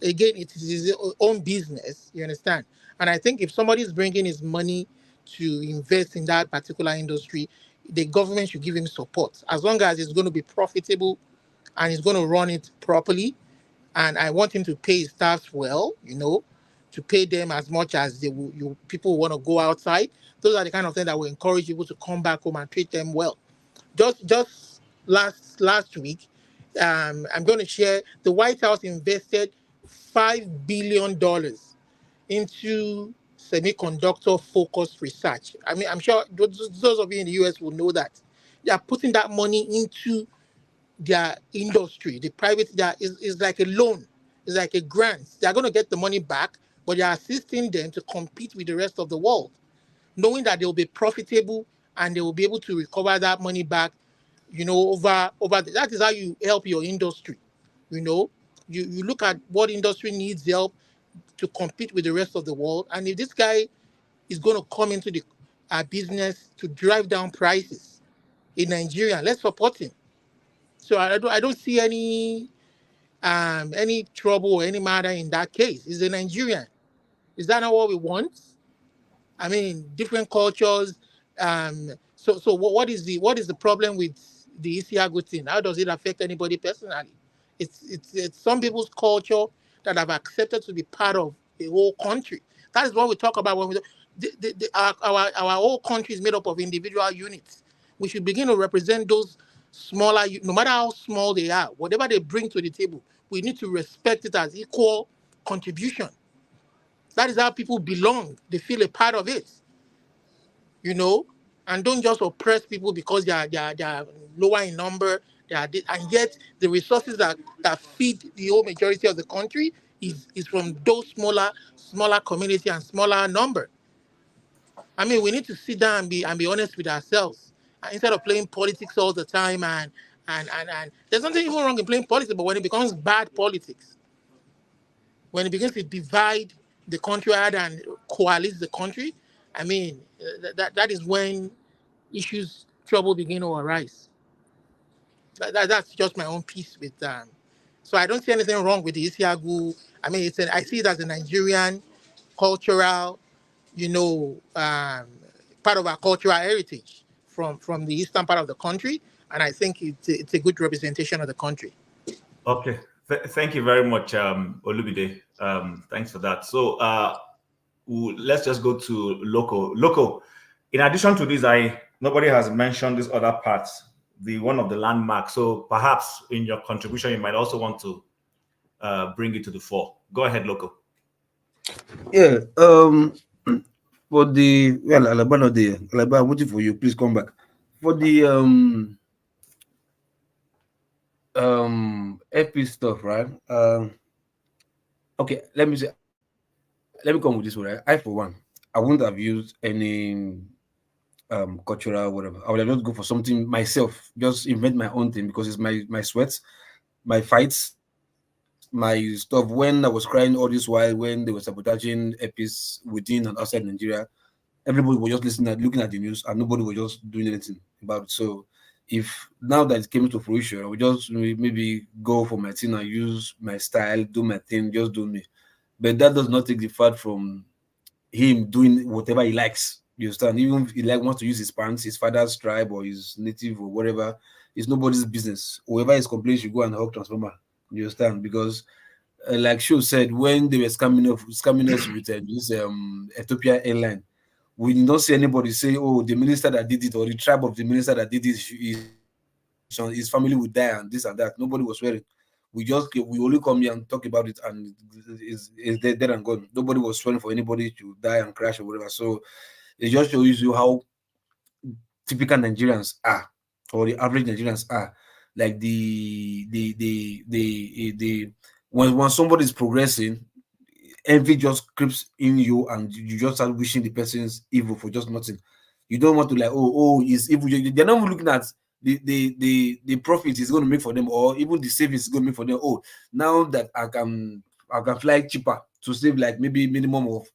again, it is his own business, you understand? And I think if somebody is bringing his money to invest in that particular industry, the government should give him support, as long as it's going to be profitable and he's going to run it properly. And I want him to pay his staff well, to pay them as much as people want to go outside. Those are the kind of things that will encourage people to come back home and treat them well. Just last week, I'm going to share, the White House invested $5 billion into semiconductor-focused research. I'm sure those of you in the US will know that. They are putting that money into their industry. The private, is like a loan. It's like a grant. They're going to get the money back, but they're assisting them to compete with the rest of the world, knowing that they'll be profitable and they will be able to recover that money back, over that is how you help your industry. You look at what industry needs help to compete with the rest of the world. And if this guy is going to come into the business to drive down prices in Nigeria, let's support him. So I don't see any trouble or any matter in that case. He's a Nigerian. Is that not what we want? Different cultures. So what is the problem with the Isiagu thing? How does it affect anybody personally? It's some people's culture that have accepted to be part of the whole country. That is what we talk about when our whole country is made up of individual units. We should begin to represent those smaller, no matter how small they are, whatever they bring to the table, we need to respect it as equal contribution. That is how people belong. They feel a part of it, and don't just oppress people because they are lower in number. And yet the resources that feed the whole majority of the country is from those smaller community and smaller number. We need to sit down and be honest with ourselves, instead of playing politics all the time and And there's nothing even wrong in playing politics, but when it becomes bad politics, when it begins to divide the country rather than coalesce the country, I mean, that is when trouble begin to arise. That's just my own piece with So I don't see anything wrong with the Isiagu. I mean, I see it as a Nigerian cultural, part of our cultural heritage from the eastern part of the country, and I think it's a good representation of the country. Okay, thank you very much, Olubide. Thanks for that. So let's just go to Loco. In addition to this, nobody has mentioned this other part, the one of the landmark. So perhaps in your contribution, you might also want to bring it to the fore. Go ahead, Loco. Yeah. For the Alabama, I'm waiting for you. Please come back. For the FP stuff, right? Okay, let me come with this one, right? I, for one, I wouldn't have used any cultural whatever. I would have just go for something myself, just invent my own thing, because it's my sweats, my fights, my stuff. When I was crying all this while, when they were sabotaging EPs within and outside Nigeria, everybody was just listening and looking at the news, and nobody was just doing anything about it. So if now that it came to fruition, I would just maybe go for my thing and use my style, do my thing, just do me. But that does not take the fact from him doing whatever he likes. You understand? Even if he wants to use his pants, his father's tribe, or his native, or whatever, it's nobody's business. Whoever is complaining should go and hug transformer. You understand? Because, like Shu said, when they were scamming us with this Ethiopia airline, we did not see anybody say, "Oh, the minister that did it," or the tribe of the minister that did it, his family would die and this and that. Nobody was swearing. We only come here and talk about it, and it's dead and gone. Nobody was swearing for anybody to die and crash or whatever. So it just shows you how typical Nigerians are, or the average Nigerians are. Like when somebody is progressing, envy just creeps in you, and you just start wishing the person's evil for just nothing. You don't want to it's evil. They're not even looking at the profit is going to make for them, or even the savings is going to make for them. Oh, now that I can fly cheaper to save like maybe minimum of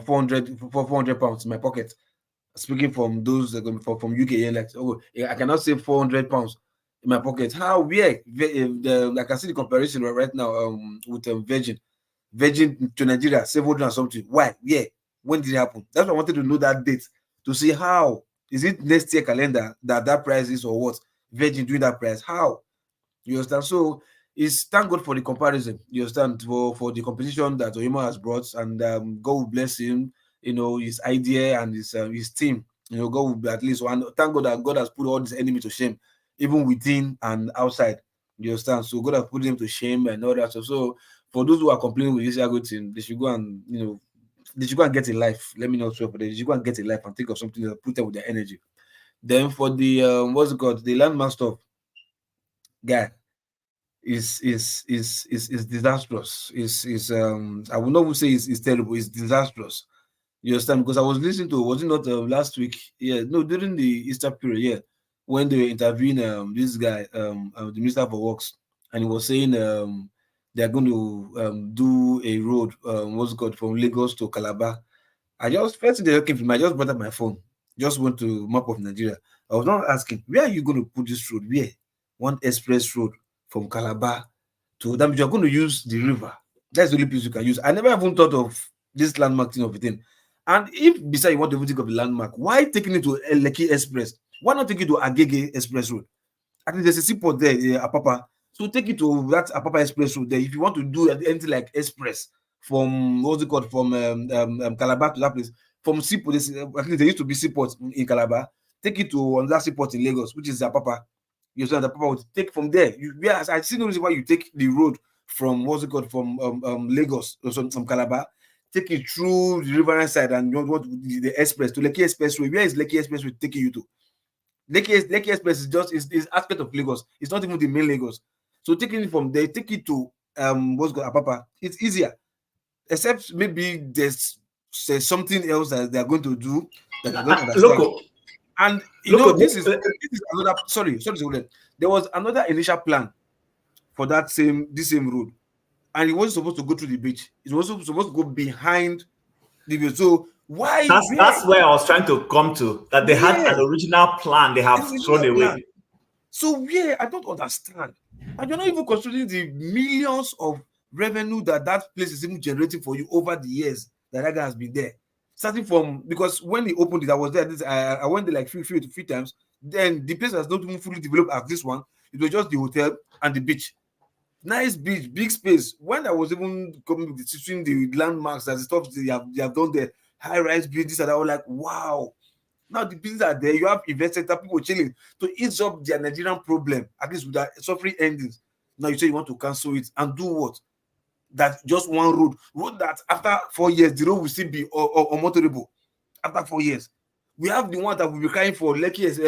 400 pounds in my pocket. Speaking from those from UK, like, oh, I cannot save 400 pounds in my pocket. How? Where? I can see the comparison right now with Virgin to Nigeria, 700 and something. Why? Yeah. When did it happen? That's why I wanted to know that date, to see how is it next year calendar that price is, or what Virgin doing that price. How? You understand? So it's thank God for the comparison. You understand? For the competition that Onyeama has brought, and God will bless him. His idea and his team. God will at least one. Thank God that God has put all this enemy to shame, even within and outside. You understand? So God has put them to shame and all that stuff. So for those who are complaining with this Iago team, they should go and they should go and get a life. Let me know so for them. They should go and get a life and think of something that put them with their energy. Then for the what's it called? The landmark stuff, guy, is disastrous. I will not say it's terrible. It's disastrous. You understand? Because I was listening to, was it not last week? Yeah, no, during the Easter period, yeah, when they were interviewing this guy, the Minister for Works, and he was saying they are going to do a road, what's it called, from Lagos to Calabar. I just first thing came to me, I just brought up my phone, just went to map of Nigeria. I was not asking, where are you going to put this road? Where? One express road from Calabar to that means you're going to use the river. That's the only place you can use. I never even thought of this landmark thing of a thing. And if besides you want to think of the landmark, why taking it to Lekki Express? Why not take it to Agege Express Road? I think there's a seaport there, Apapa. So take it to that Apapa Express Road there. If you want to do anything like express from what's it called, from Calabar to that place, from seaport, I think there used to be seaport in Calabar. Take it to another seaport in Lagos, which is Apapa. You said the Apapa would take from there. I see no reason why you take the road from what's it called, from Lagos, from Calabar. Take it through the riverine side and you want the express to Lekki Expressway. Where is Lekki Expressway taking you to? Lekki Express is just is aspect of Lagos. It's not even the main Lagos. So taking it from there, take it to what's called Apapa. It's easier, except maybe there's something else that they are going to do that I don't understand. Loco. And this is another. Sorry. There was another initial plan for this same road, and it wasn't supposed to go through the beach. It was also supposed to go behind the beach. So why? That's where I was trying to come to, that they had an original plan they have thrown away. So I don't understand. And you're not even considering the millions of revenue that place is even generating for you over the years that guy has been there. Starting from, because when he opened it, I was there. I went there like three times. Then the place has not even fully developed as this one. It was just the hotel and the beach. Nice beach, big space. When I was even coming between the landmarks, that the stuff they have done there, high-rise buildings, and I was like, wow. Now the buildings are there. You have invested, people chilling to ease up their Nigerian problem, at least with that suffering endings. Now you say you want to cancel it and do what? That just one road that after 4 years the road will still be unmotorable. After 4 years, we have the one that we'll be crying for. Lagos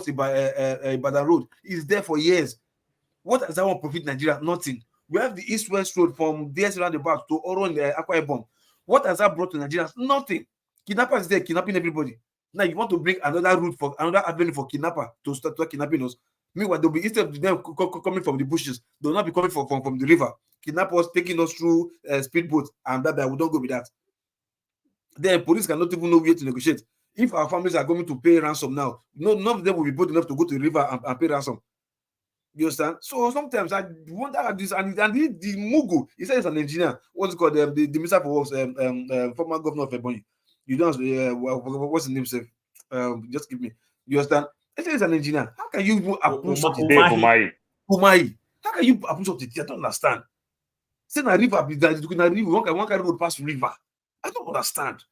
Ibadan road is there for years. What does that one profit Nigeria? Nothing. We have the east-west road from DS roundabout to Oro in the Akwa Ibom. What has that brought to Nigerians? Nothing. Kidnappers is there kidnapping everybody. Now you want to bring another route for another avenue for kidnapper to start kidnapping us. Meanwhile, they'll be, instead of them coming from the bushes, they'll not be coming from the river. Kidnappers taking us through speedboats, and that we don't go with that. Then police cannot even know where to negotiate. If our families are going to pay ransom now, none of them will be bold enough to go to the river and pay ransom. You understand? So sometimes I wonder at this, and the Mugu, he said he's an engineer. What's it called? The Minister for Works, former governor of Ebonyi. You don't what's the name, sir? Just give me. You understand? He said he's an engineer. How can you approve something? Umahi. How can you approve something? I don't understand. Say na river, one can road past river. I don't understand.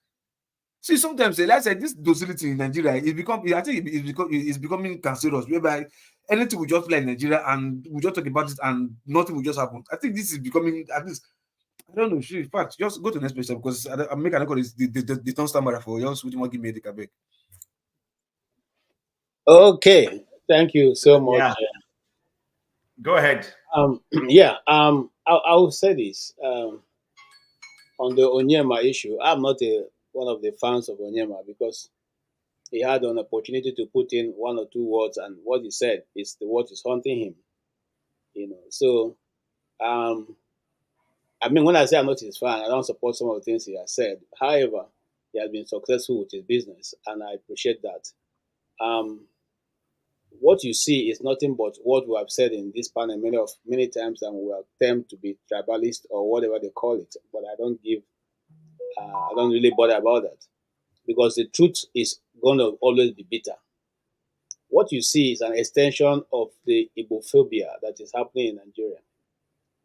See, sometimes, like I said, this docility in Nigeria it's becoming cancerous, whereby anything will just fly in Nigeria and we just talk about it and nothing will just happen. I think this is becoming, at least, I don't know. In fact, just go to the next page because I'm making a call. The turn stammer for yours. Would you want to give me a decabek? Okay, thank you so much. Yeah. Go ahead. I will say this on the Onyeama issue. I'm not one of the fans of Onyeama because he had an opportunity to put in one or two words, and what he said is the word is haunting him. So I mean, when I say I'm not his fan, I don't support some of the things he has said. However, he has been successful with his business, and I appreciate that. What you see is nothing but what we have said in this panel many times, and we attempt to be tribalist or whatever they call it. But I don't really bother about that because the truth is going to always be bitter. What you see is an extension of the Igbophobia that is happening in Nigeria.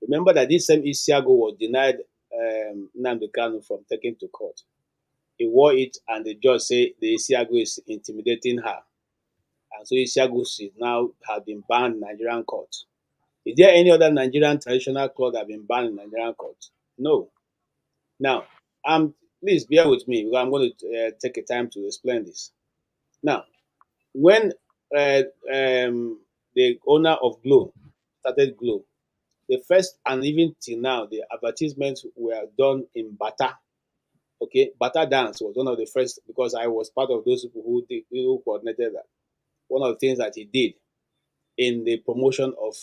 Remember that this same Isiago was denied Nnamdi Kanu from taking to court. He wore it, and the judge said the Isiago is intimidating her. And so Isiago now has been banned in Nigerian court. Is there any other Nigerian traditional cloth that has been banned in Nigerian court? No. Now, please bear with me because I'm going to take a time to explain this. Now, when the owner of Glo started Glo, the first and even till now, the advertisements were done in Bata. Okay, Bata dance was one of the first because I was part of those people who coordinated that. One of the things that he did in the promotion of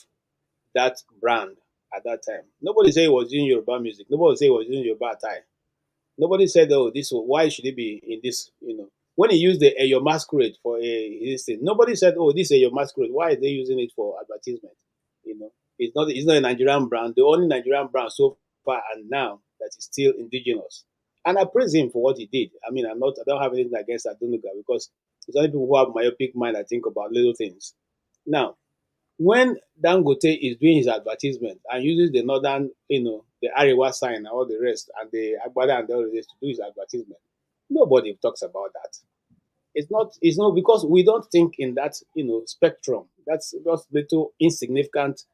that brand at that time. Nobody said he was using Yoruba music. Nobody said he was using Yoruba attire. Nobody said, "Oh, why should he be in this?" When he used the Your Masquerade for his thing, nobody said, "Oh, this is Your Masquerade. Why are they using it for advertisement?" It's not a Nigerian brand. The only Nigerian brand so far and now that is still indigenous. And I praise him for what he did. I mean, I don't have anything against Adunuga because it's only people who have myopic mind that think about little things. Now, when Dangote is doing his advertisement and uses the northern, the Arewa sign and all the rest, and the Agbada and all the rest to do his advertisement, nobody talks about that. It's not because we don't think in that, spectrum. That's just little insignificant,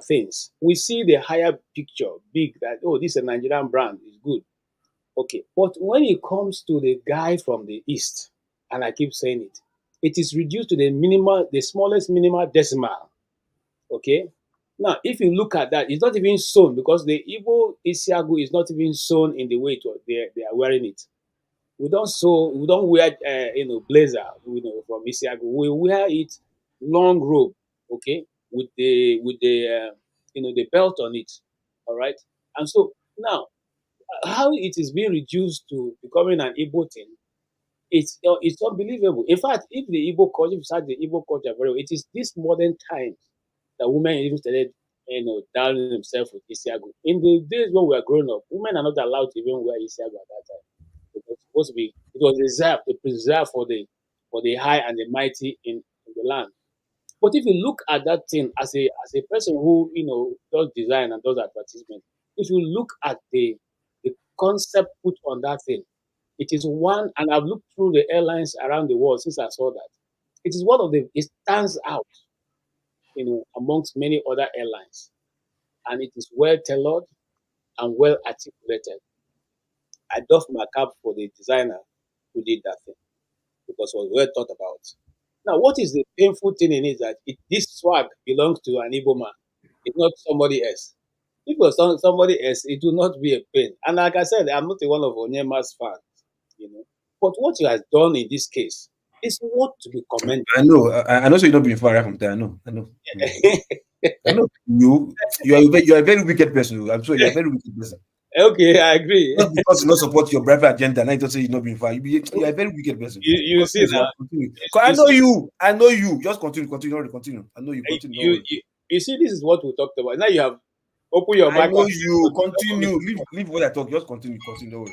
things. We see the higher picture, big, that, oh, this is a Nigerian brand, it's good. Okay. But when it comes to the guy from the East, and I keep saying it, it is reduced to the smallest minimal decimal. Okay. Now, if you look at that, it's not even sewn because the Igbo Isiagu is not even sewn in the way they are wearing it. We don't wear, blazer, from Isiagu. We wear it long robe, okay, with the the belt on it. All right. And so now, how it is being reduced to becoming an Igbo thing, it's unbelievable. In fact, if the Igbo culture, if you start the Igbo culture very well, it is this modern times that women even started, downing themselves with Isiago. In the days when we were growing up, women are not allowed to even wear Isiago at that time. It was supposed to be, it was reserved, preserved for the high and the mighty in the land. But if you look at that thing as a person who does design and does advertisement, if you look at the concept put on that thing, it is one, and I've looked through the airlines around the world since I saw that. It is one of the, it stands out, amongst many other airlines, and it is well tailored and well articulated. I doff my cap for the designer who did that thing because it was well thought about. Now, what is the painful thing in it that this swag belongs to an Igbo man, it's not somebody else. If it was somebody else, it will not be a pain. And like I said, I'm not one of Onyeama's fans, But what he has done in this case is what to be commended. I know. I know. So you're not being far from there. I know. I know. I know. You are a very wicked person. I'm sure you're a very wicked person. Okay, I agree. Not because you not support your private agenda, and I don't say you're not being far. You are a very wicked person. You see that? I know you. I know you. Just continue. I know you. Continue. You see, this is what we talked about. Now you have opened your mic. I know you. Continue. Leave what I talk. Just continue. Continue.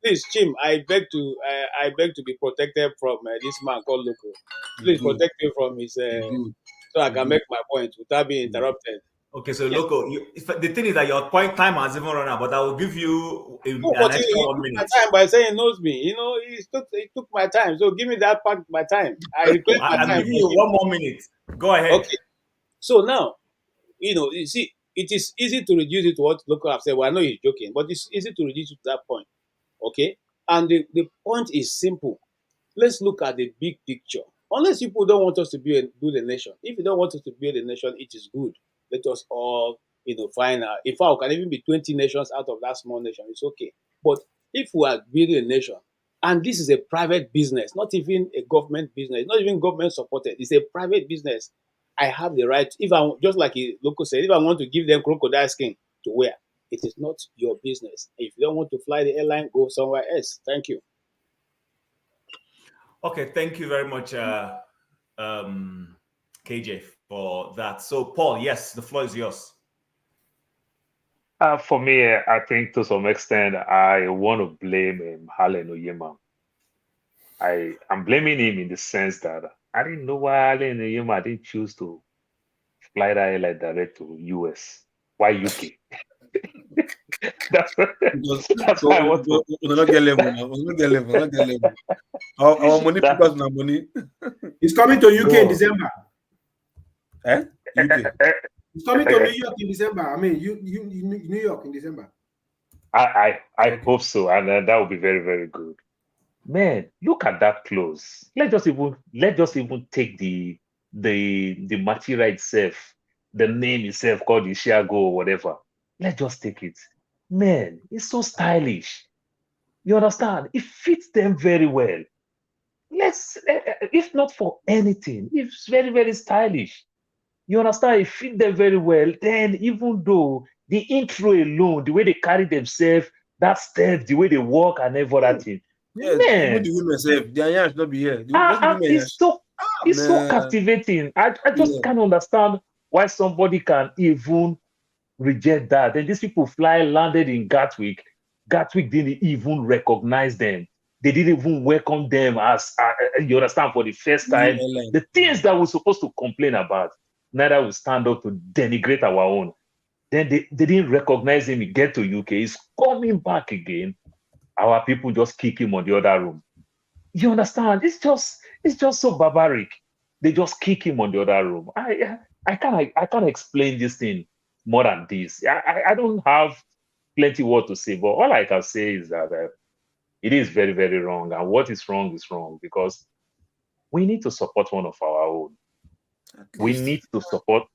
Please, Chim, I beg to be protected from this man called Loco. Please protect me from his so I can make my point without being interrupted. Okay, so Loco, the thing is that your point time has even run out, but I will give you an extra 1 minute. My time by saying he knows me. He took my time. So give me that part of my time. I request my time. I'm giving you 1 more minute. Go ahead. Okay. So now, you see, it is easy to reduce it to what Loco have said. Well, I know he's joking, but it's easy to reduce it to that point. Okay? And the point is simple. Let's look at the big picture. Unless people don't want us to build a nation. If you don't want us to build a nation, it is good. Let us all, find out. In fact, we can even be 20 nations out of that small nation. It's okay. But if we are building a nation, and this is a private business, not even a government business, not even government supported, it's a private business. I have the right, just like Loco said, if I want to give them crocodile skin to wear, it is not your business. If you don't want to fly the airline, go somewhere else. Thank you. Okay, thank you very much, KJ, for that. So, Paul, yes, the floor is yours. For me, I think to some extent, I want to blame Onyeama. I'm blaming him in the sense that I didn't know why Onyeama didn't choose to fly that airline direct to US. Why UK? that's why I want to. We'll not get level. Our money, because no money. He's coming to UK in December. UK. He's coming to New York in December. I mean, New York in December. I hope so, and that would be very, very good. Man, look at that clothes. Let's just even take the material itself, the name itself called Isiago or whatever. Let's just take it. Man, it's so stylish. You understand? It fits them very well. If not for anything, it's very, very stylish. You understand? It fits them very well. Then, even though the intro alone, the way they carry themselves, that step, the way they walk and everything. Yes, Man, the women self, the Anya should not be here. it's so captivating. I just can't understand why somebody can even reject that. And these people landed in Gatwick. Gatwick didn't even recognize them. They didn't even welcome them as, you understand, for the first time. The things that we're supposed to complain about, neither will stand up to denigrate our own. Then they didn't recognize him. He get to UK. He's coming back again. Our people just kick him on the other room. You understand? It's just so barbaric. They just kick him on the other room. I can't explain this thing more than this. I don't have plenty word to say, but all I can say is that it is very, very wrong. And what is wrong, because we need to support one of our own. We need to support.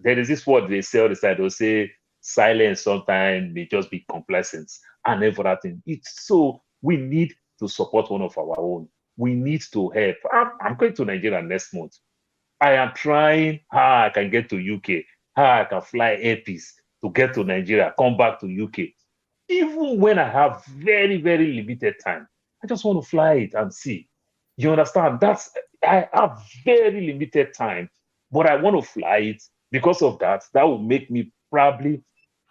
There is this word they say on the side. They'll say silence sometimes may just be complacence and everything. It's so we need to support one of our own. We need to help. I'm going to Nigeria next month. I am trying how I can get to UK, how I can fly airpiece to get to Nigeria, come back to UK. Even when I have very, very limited time, I just want to fly it and see. You understand? I have very limited time, but I want to fly it. Because of that, that will make me probably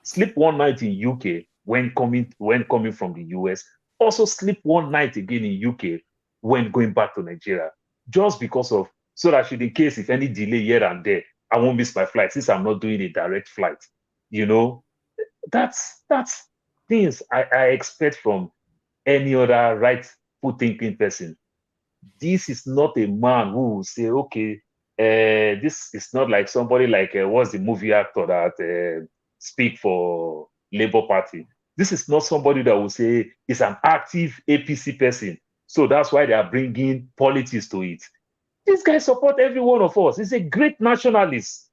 sleep one night in UK when coming from the US. Also sleep one night again in UK when going back to Nigeria. Just because of, so that should in case if any delay here and there, I won't miss my flight since I'm not doing a direct flight. You know, that's things I expect from any other rightful thinking person. This is not a man who will say, okay, this is not like somebody like what's the movie actor that speak for Labour Party. This is not somebody that will say is an active APC person. So that's why they are bringing politics to it. This guy support every one of us. He's a great nationalist.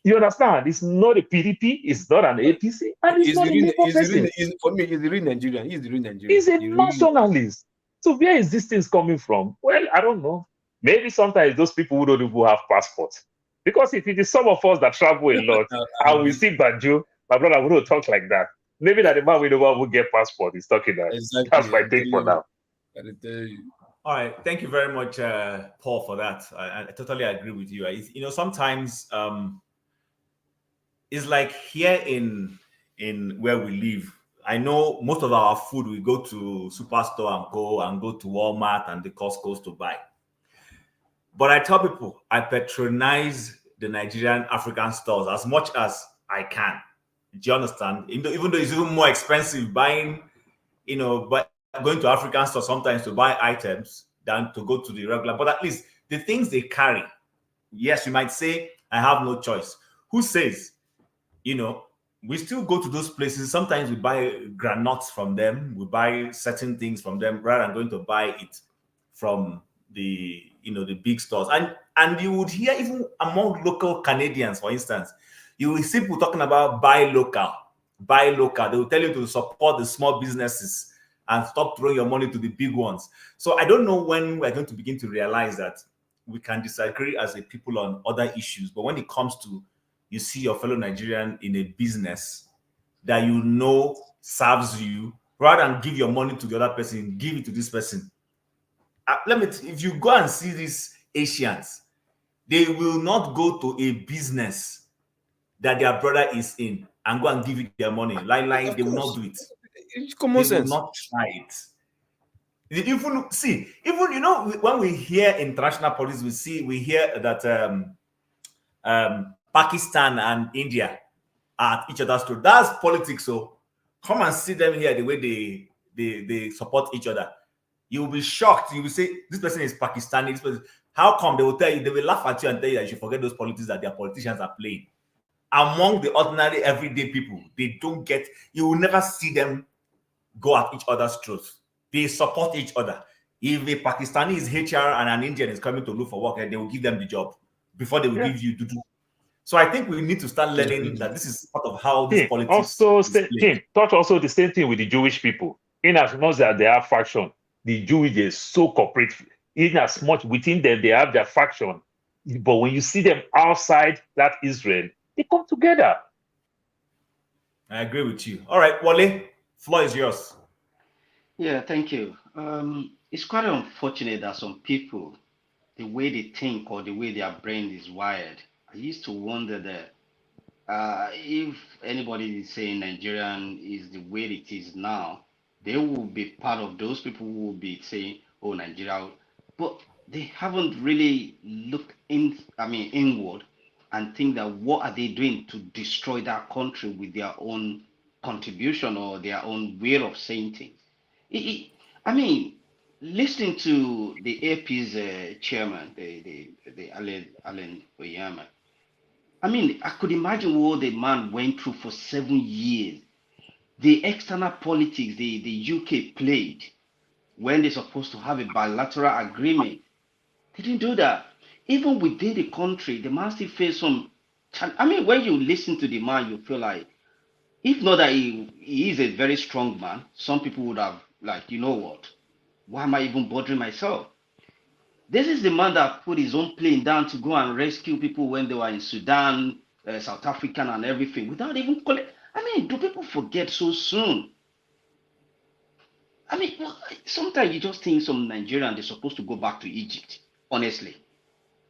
You understand? It's not a PDP. It's not an APC. And it's not a Labour person. For me, he's the real Nigerian. He's the real Nigerian. He's a nationalist. So where is this thing coming from? Well, I don't know. Maybe sometimes those people who don't even have passports. Because if it is some of us that travel a lot, and we see Banjo, my brother, we don't talk like that. Maybe that the man we know who get passport is talking that. Exactly. That's my take for now. All right, thank you very much, Paul, for that. I totally agree with you. You know, sometimes it's like here in where we live. I know most of our food we go to Superstore and go to Walmart and the Costco's to buy. But I tell people I patronize the Nigerian African stores as much as I can. Do you understand? Even though it's even more expensive buying, but going to African stores sometimes to buy items than to go to the regular. But at least the things they carry, yes, you might say, I have no choice. Who says, we still go to those places. Sometimes we buy granuts from them. We buy certain things from them rather than going to buy it from the big stores. And you would hear even among local Canadians, for instance, you will see people talking about buy local. They will tell you to support the small businesses and stop throwing your money to the big ones. So I don't know when we're going to begin to realize that we can disagree as a people on other issues. But when it comes to you see your fellow Nigerian in a business that serves you, rather than give your money to the other person, give it to this person. If you go and see these Asians, they will not go to a business that their brother is in and go and give it their money. They will not do it. It's common sense. They will not try it. Even when we hear international politics, we hear that Pakistan and India are at each other's throat. That's politics. So come and see them here the way they support each other. You will be shocked. You will say, this person is Pakistani. This person. How come? They will tell you, they will laugh at you and tell you that you should forget those politics that their politicians are playing. Among the ordinary everyday people, they don't get, you will never see them go at each other's throats. They support each other. If a Pakistani is HR and an Indian is coming to look for work, they will give them the job before they will give you dudu. So I think we need to start learning that this is part of how this politics touch also the same thing with the Jewish people. In as much as they have faction, the Jewish is so cooperative. In as much within them, they have their faction. But when you see them outside that Israel, they come together. I agree with you. All right, Wale, floor is yours. Yeah, thank you. It's quite unfortunate that some people, the way they think or the way their brain is wired, I used to wonder that if anybody is saying Nigerian is the way it is now, they will be part of those people who will be saying, oh, Nigeria. But they haven't really looked inward and think that what are they doing to destroy that country with their own contribution or their own way of saying things. Listening to the AP's chairman, the Alan Onyeama, I could imagine what the man went through for 7 years. The external politics the UK played when they're supposed to have a bilateral agreement. They didn't do that. Even within the country, the man still faced some. When you listen to the man, you feel like, if not that he is a very strong man, some people would have, you know what? Why am I even bothering myself? This is the man that put his own plane down to go and rescue people when they were in Sudan, South Africa, and everything without even collect. I mean, do people forget so soon? I mean, sometimes you just think some Nigerians they're supposed to go back to Egypt. Honestly,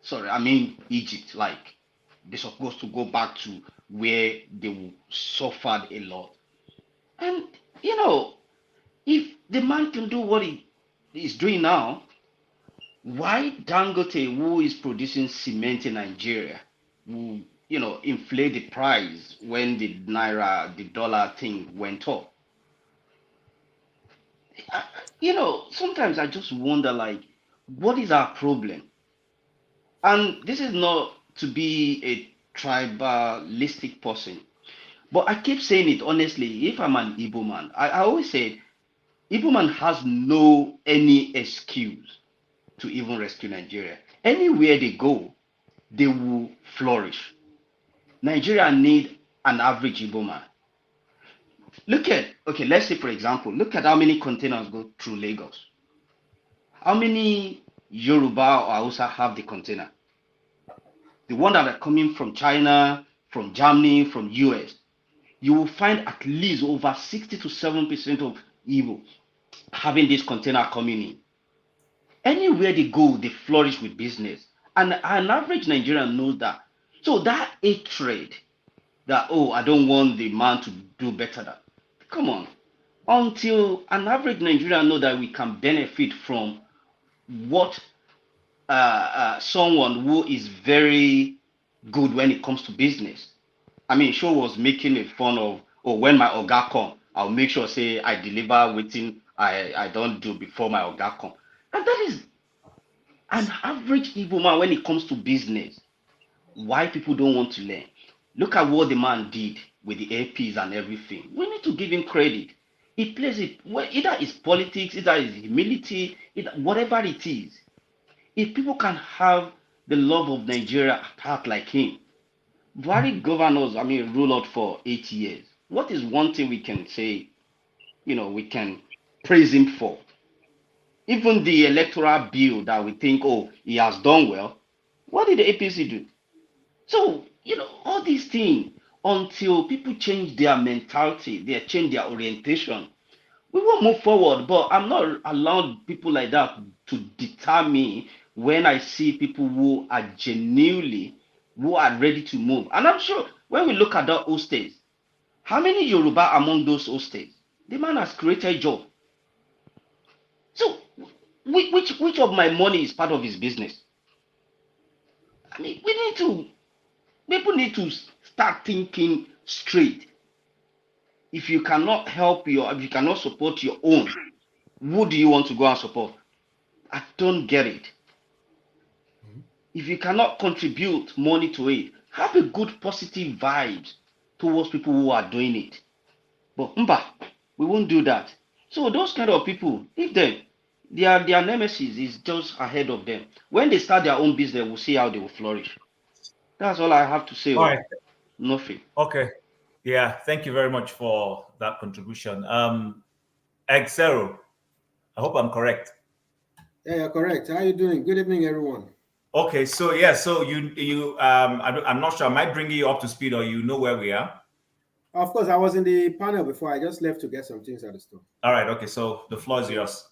sorry, I mean Egypt. Like they're supposed to go back to where they suffered a lot. And you know, if the man can do what he is doing now, why Dangote, who is producing cement in Nigeria, will inflate the price when the Naira, the dollar thing went up? Sometimes I just wonder, like, what is our problem? And this is not to be a tribalistic person, but I keep saying it honestly. If I'm an Igbo man, I always say Igbo man has no any excuse to even rescue Nigeria. Anywhere they go, they will flourish. Nigeria need an average Igbo man. Let's say for example, look at how many containers go through Lagos. How many Yoruba or Hausa have the container? The one that are coming from China, from Germany, from US, you will find at least over 60 to 7% of Igbo having this container coming in. Anywhere they go, they flourish with business. And an average Nigerian knows that. So that hatred that, oh, I don't want the man to do better than. Come on. Until an average Nigerian know that we can benefit from what someone who is very good when it comes to business. I mean, Shaw was making a fun of, oh, when my oga come, I'll make sure say I deliver waiting I don't do before my oga come. And that is an average Igbo man when it comes to business. Why people don't want to learn? Look at what the man did with the APs and everything. We need to give him credit. He plays it, well, either it's politics, either it's humility, whatever it is. If people can have the love of Nigeria at heart like him, Buhari governors, rule out for 8 years. What is one thing we can say, we can praise him for? Even the electoral bill that we think, oh, he has done well, what did the APC do? So, all these things, until people change their mentality, they change their orientation, we will move forward. But I'm not allowing people like that to deter me when I see people who are genuinely, who are ready to move. And I'm sure when we look at the hostage, how many Yoruba among those hostage? The man has created a job. So, which of my money is part of his business? I mean, people need to start thinking straight. If you cannot if you cannot support your own, who do you want to go and support? I don't get it. If you cannot contribute money to it, have a good positive vibes towards people who are doing it. But we won't do that. So those kind of people, if their nemesis is just ahead of them. When they start their own business, we'll see how they will flourish. That's all I have to say. All right. Nothing. Okay. Yeah, thank you very much for that contribution. Exero, I hope I'm correct. Yeah, you're correct. How are you doing? Good evening, everyone. Okay, so yeah, so I'm not sure. Am I bringing you up to speed, or you know where we are? Of course, I was in the panel before. I just left to get some things at the store. All right. Okay, so the floor is yours.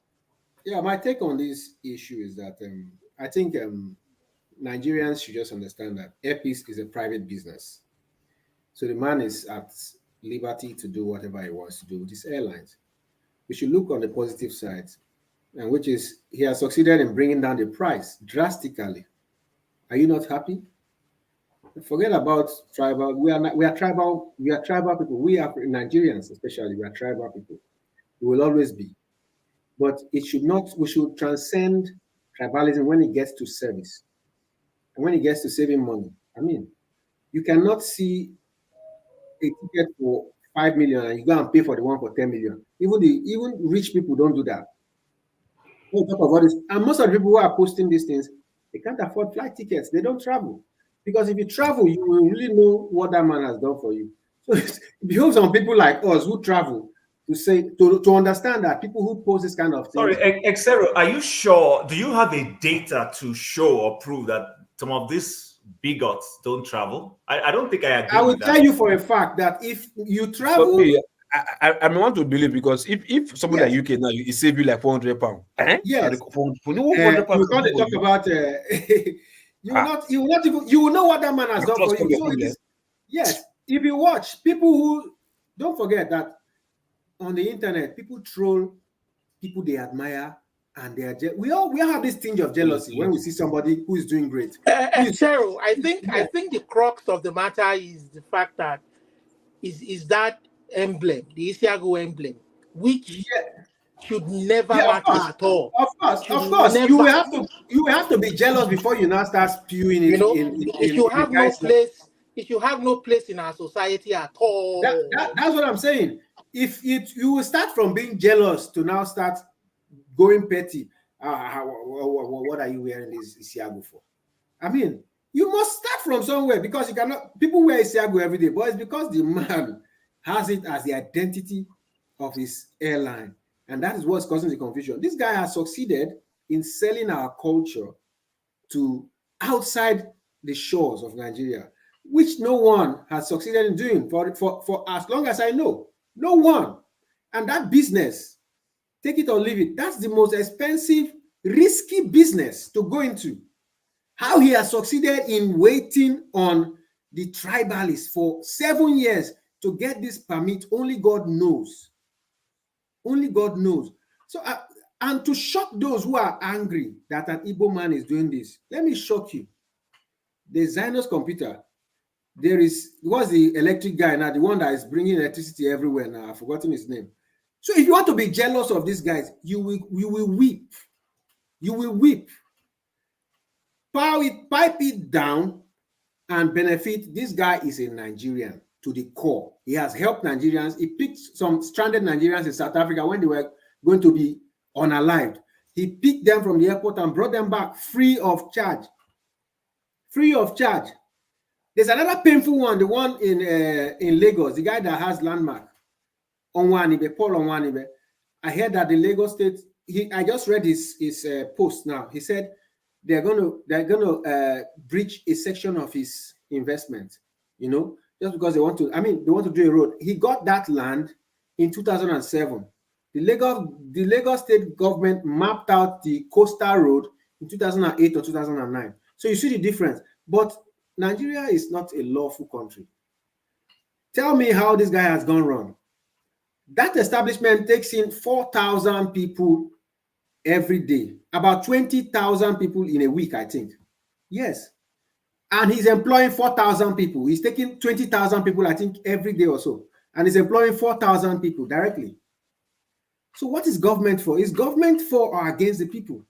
Yeah, my take on this issue is that I think Nigerians should just understand that Airpeace is a private business. So the man is at liberty to do whatever he wants to do with his airlines. We should look on the positive side, and which is he has succeeded in bringing down the price drastically. Are you not happy? Forget about tribal. We are tribal people. We are Nigerians, especially. We are tribal people. We will always be. But it should not. We should transcend tribalism when it gets to service, and when it gets to saving money. I mean, you cannot see a ticket for 5 million and you go and pay for the one for 10 million. Even rich people don't do that. On top of all this, and most of the people who are posting these things, they can't afford flight tickets. They don't travel. Because if you travel, you will really know what that man has done for you. So it behoves on people like us who travel to say to understand that people who post this kind of things. Sorry, Exero, are you sure? Do you have a data to show or prove that some of these bigots don't travel? I don't think I agree. I will with that. tell you for a fact that if you travel, I want to believe, because if somebody like UK now, it save you like £400. Yes. For you can't talk about you will know what that man has done for you. So it is, yes, if you watch people who, don't forget that on the internet, people troll people they admire, and we all have this tinge of jealousy when we see somebody who is doing great. Cheryl, I think the crux of the matter is the fact that is that emblem, the Isiago emblem, which should never matter at all. Of course, you will have to be jealous before you now start spewing it. It should have no place. It should have no place in our society at all. That's what I'm saying. If you will start from being jealous to now start going petty. What are you wearing this Isiago for? I mean, you must start from somewhere, because you cannot. People wear Isiago every day, but it's because the man has it as the identity of his airline, and that is what's causing the confusion. This guy has succeeded in selling our culture to outside the shores of Nigeria, which no one has succeeded in doing for as long as I know. No one. And that business, take it or leave it, that's the most expensive, risky business to go into. How he has succeeded in waiting on the tribalists for 7 years to get this permit, only God knows. Only God knows. So, and to shock those who are angry that an Igbo man is doing this, let me shock you. The Zionist computer, what's the electric guy now, the one that is bringing electricity everywhere now? I've forgotten his name. So if you want to be jealous of these guys, you will weep. You will weep. Pipe it down and benefit. This guy is a Nigerian to the core. He has helped Nigerians. He picked some stranded Nigerians in South Africa when they were going to be unalived. He picked them from the airport and brought them back free of charge. Free of charge. There's another painful one, the one in Lagos, the guy that has landmark, Onyeama, Paul Onyeama. I heard that the Lagos State, I just read his post now. He said they're gonna breach a section of his investment, just because they want to do a road. He got that land in 2007. The Lagos State government mapped out the coastal road in 2008 or 2009. So you see the difference. But Nigeria is not a lawful country. Tell me how this guy has gone wrong. That establishment takes in 4,000 people every day, about 20,000 people in a week, I think. Yes. And he's employing 4,000 people. He's taking 20,000 people, I think, every day or so. And he's employing 4,000 people directly. So what is government for? Is government for or against the people?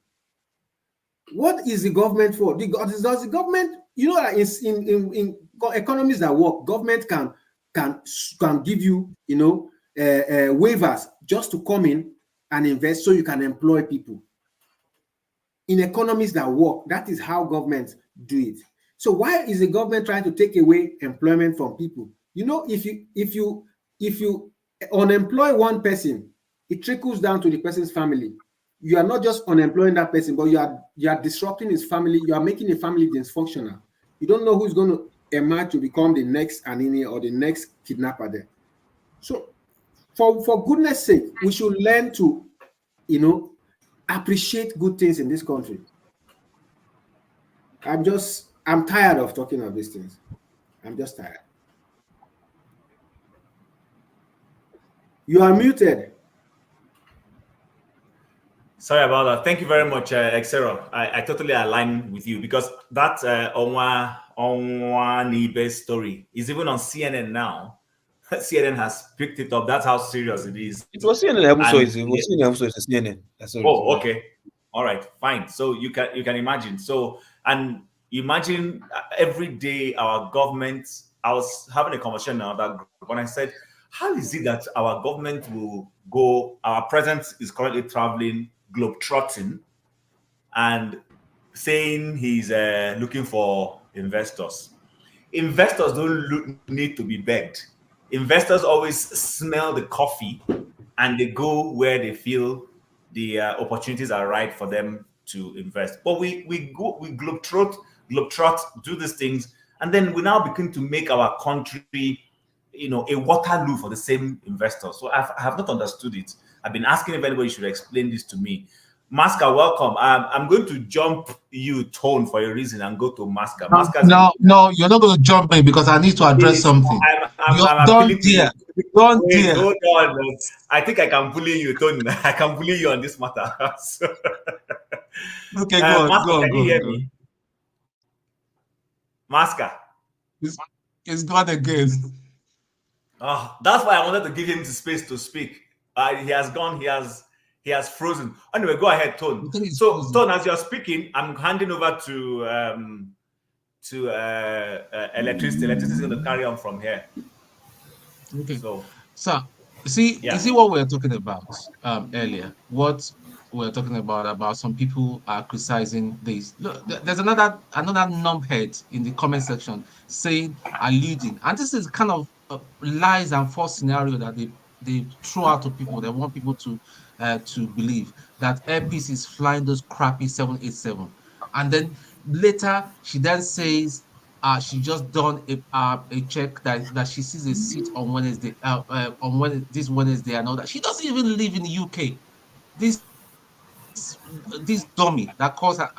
What is the government for? Does the government, that in economies that work, government can give you, waivers just to come in and invest so you can employ people. In economies that work, that is how governments do it. So why is the government trying to take away employment from people? If you unemploy one person, it trickles down to the person's family. You are not just unemploying that person, but you are disrupting his family. You are making a family dysfunctional. You don't know who's going to emerge to become the next Anini or the next kidnapper there. So for goodness sake, we should learn to, appreciate good things in this country. I'm tired of talking of these things. I'm just tired. You are muted. Sorry about that. Thank you very much, Exero. I totally align with you, because that Onyeama story is even on CNN now. CNN has picked it up. That's how serious it is. It was CNN. CNN. That's all. Oh, okay. All right, fine. So you can imagine. So, and imagine every day our government. I was having a conversation now that when I said, how is it that our government will go? Our president is currently traveling, globetrotting, and saying he's looking for investors. Investors don't need to be begged. Investors always smell the coffee and they go where they feel the opportunities are right for them to invest. But we globetrot, do these things, and then we now begin to make our country, a Waterloo for the same investors. So I have not understood it. I've been asking if anybody should explain this to me. Masca, welcome. I'm going to jump you tone for a reason and go to Masca. No, you're not going to jump me because I need to address something. I'm appealing to you. Wait, hold on. I think I can bully you, Tony. I can bully you on this matter. Okay, go on. Can you hear me? Masca. It's gone again. Oh, that's why I wanted to give him the space to speak. He has gone. He has frozen. Anyway, go ahead, Tone. So, Tone, as you're speaking, I'm handing over to electricity. Electricity is going to carry on from here. Okay. So you see what we were talking about earlier. What we were talking about some people are criticizing this. Look, there's another numbhead in the comment section saying, alluding, and this is kind of lies and false scenario that they throw out to people. They want people to believe that Air Peace is flying those crappy 787, and then later she then says she just done a check that she sees a seat on Wednesday this Wednesday and all that. She doesn't even live in the UK. This dummy that calls her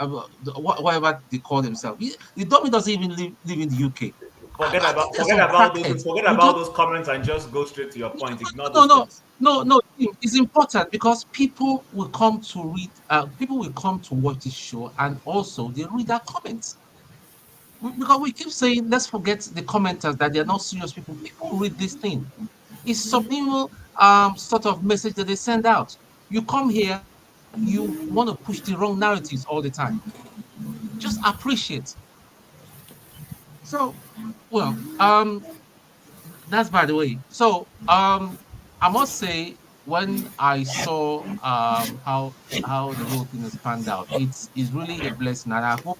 whatever they call themselves. The dummy doesn't even live in the UK. Forget about those comments and just go straight to your point. Ignore those things. No, it's important because people will come to read, people will come to watch this show, and also they read our comments. Because we keep saying, let's forget the commenters, that they're not serious people. People read this thing. It's subliminal sort of message that they send out. You come here, you want to push the wrong narratives all the time. Just appreciate. So, well, that's by the way. So, I must say, when I saw how the whole thing has panned out, it's really a blessing, and I hope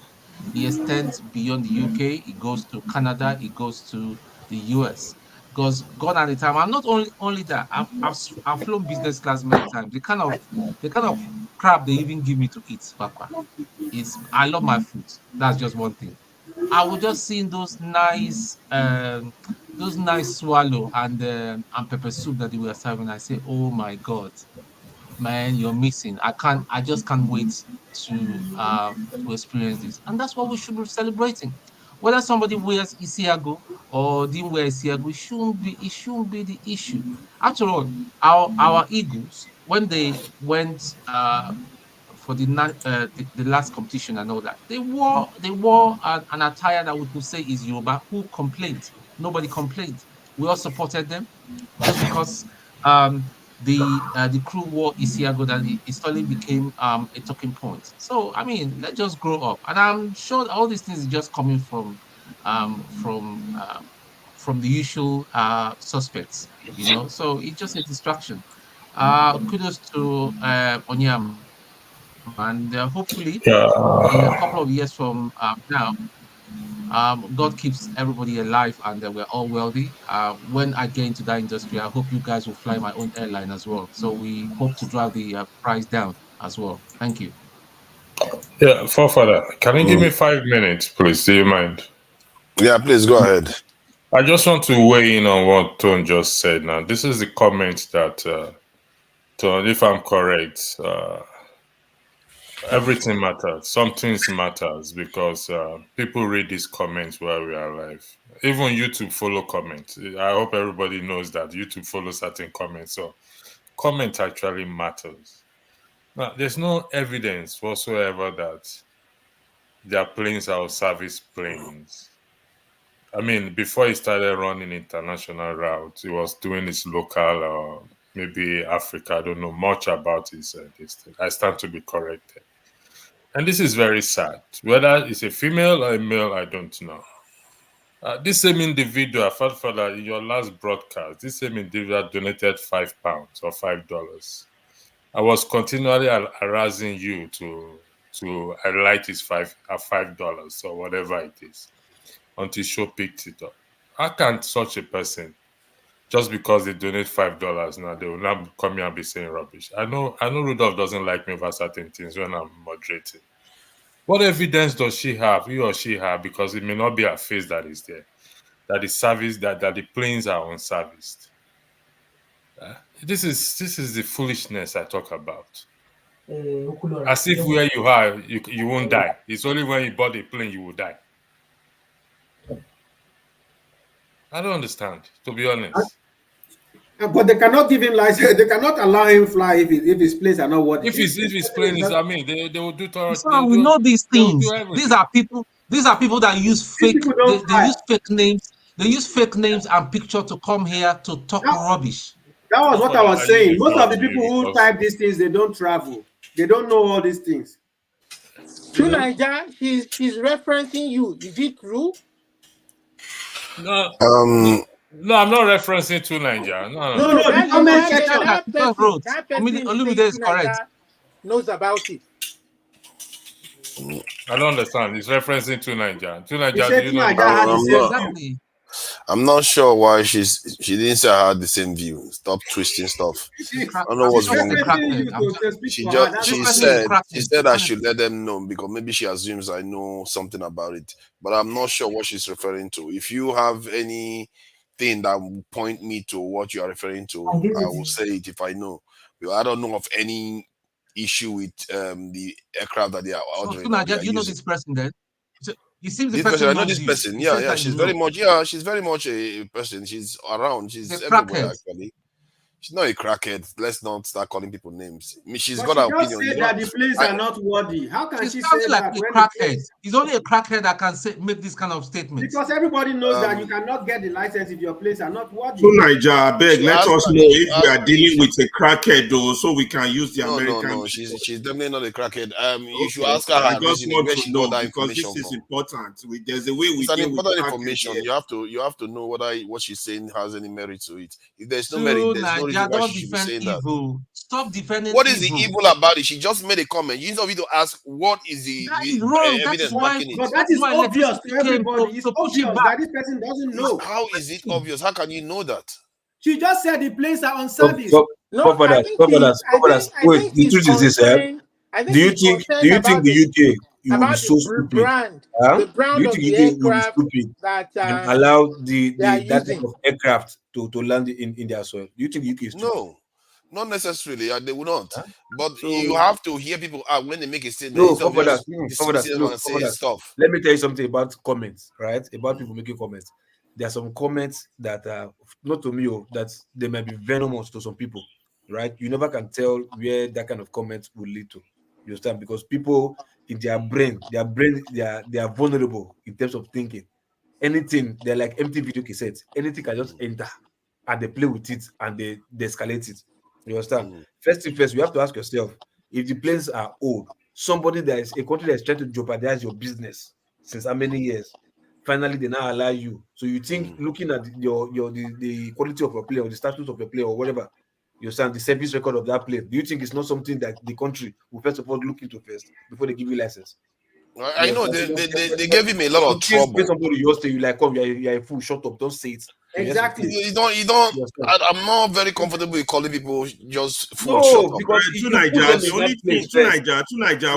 it extends beyond the UK. It goes to Canada. It goes to the US. Because gone at the time, I'm not only that. I've flown business class many times. The kind of crap they even give me to eat, Papa, is I love my food. That's just one thing. I was just seeing those nice swallow and pepper soup that they were serving. I say, oh my God, man, you're missing. I just can't wait to experience this. And that's what we should be celebrating. Whether somebody wears Isiago or didn't wear Isiago, it shouldn't be the issue. After all, our Eagles, when they went for the last competition and all that, they wore an attire that we could say is Yoruba. Who complained? Nobody complained. We all supported them just because the crew wore Isiago, that it suddenly became a talking point. So I mean, let's just grow up, and I'm sure all these things is just coming from the usual suspects, So it's just a distraction. Kudos to Onyeama, and hopefully in a couple of years from now, God keeps everybody alive and we're all wealthy. When I get into that industry, I hope you guys will fly my own airline as well. So we hope to drive the price down as well. Thank you. Yeah, Forefather, can you give me 5 minutes, please? Do you mind? Yeah, please go ahead. I just want to weigh in on what Tone just said. Now, this is the comment that, Tone, if I'm correct, everything matters. Some things matters because people read these comments while we are live. Even YouTube follow comments. I hope everybody knows that YouTube follows certain comments. So comment actually matters. Now, there's no evidence whatsoever that their planes are service planes. I mean, before he started running international routes, he was doing his local or maybe Africa. I don't know much about his this thing. I stand to be corrected. And this is very sad. Whether it's a female or a male, I don't know. This same individual, I felt for that in your last broadcast, this same individual donated £5 or $5. I was continually harassing you to highlight his $5 or whatever it is until show picked it up. How can such a person just because they donate $5 now, they will not come here and be saying rubbish. I know Rudolph doesn't like me over certain things when I'm moderating. What evidence does she have, he or she have? Because it may not be her face that is there, that the service, that the planes are unserviced. This is the foolishness I talk about. As if where you are, you won't die. It's only when you board a plane you will die. I don't understand, to be honest. But they cannot give him license. They cannot allow him fly if his planes are not worthy. If his plane is, I mean, they will do thorough. So we know these things. These are people that use fake. They use fake names. They use fake names and picture to come here to talk rubbish. That was what I was saying. Most of the people who type these things, they don't travel. They don't know all these things. To Niger, she's referencing you. Is it true? No, no, I'm not referencing to Nigeria. No. The comment section. That person is correct. Knows about it. I don't understand. He's referencing to Nigeria. To Nigeria, do you know? I'm not sure why she didn't say I had the same view. Stop twisting stuff. I don't know what's wrong with her. She said I should let them know because maybe she assumes I know something about it. But I'm not sure what she's referring to. If you have anything that will point me to what you are referring to, I will say it if I know. I don't know of any issue with the aircraft that they are ordering. So, you know this person then? You seem the this person. I know this person. Yeah. She's very much. Yeah, she's very much a person. She's around. She's everywhere actually. She's not a crackhead. Let's not start calling people names. I mean, she's got her opinion. She that the planes are not worthy. How can she say like that? A crackhead. It's only a crackhead that can make this kind of statement. Because everybody knows that you cannot get the license if your planes are not worthy. To Niger, I beg, let us know if we are dealing with a crackhead, though, so we can use the American. No, she's definitely not a crackhead. You should ask her. I just want to know because this is important. There's a way we. It's an important information. You have to know whether what she's saying has any merit to it. If there's no merit, there's no reason why she should be saying that. Stop defending. What is the evil about it? She just made a comment. You need to ask what is the evidence backing it. But that is obvious to everybody. It's obvious that this person doesn't know. How is it obvious? How can you know that? She just said the planes are on service. Wait, the truth is this, do you think the UK will be so stupid? The brand do you think the UK will be stupid and allow that type of aircraft to land in their soil? Do you think the UK is stupid? No. Not necessarily, they will not. But you have to hear people out when they make a statement. Stuff. Let me tell you something about comments, right? About people making comments. There are some comments that are not to me, that they might be venomous to some people, right? You never can tell where that kind of comment will lead to. You understand? Because people in their brain, they are vulnerable in terms of thinking. Anything, they're like empty video cassettes. Anything can just enter and they play with it and they escalate it. You understand? First thing first, you have to ask yourself, if the planes are old, somebody that is a country that is trying to jeopardize your business since how many years, finally they now allow you. So you think looking at the quality of your plane or the status of your plane or whatever, you understand, the service record of that plane, do you think it's not something that the country will first of all look into first before they give you license? I know they gave him a lot of trouble. Somebody you say you like, come, you're a fool, shut up, don't say it. Exactly. You don't. I'm not very comfortable with calling people just full shut up. Because to Niger, the only thing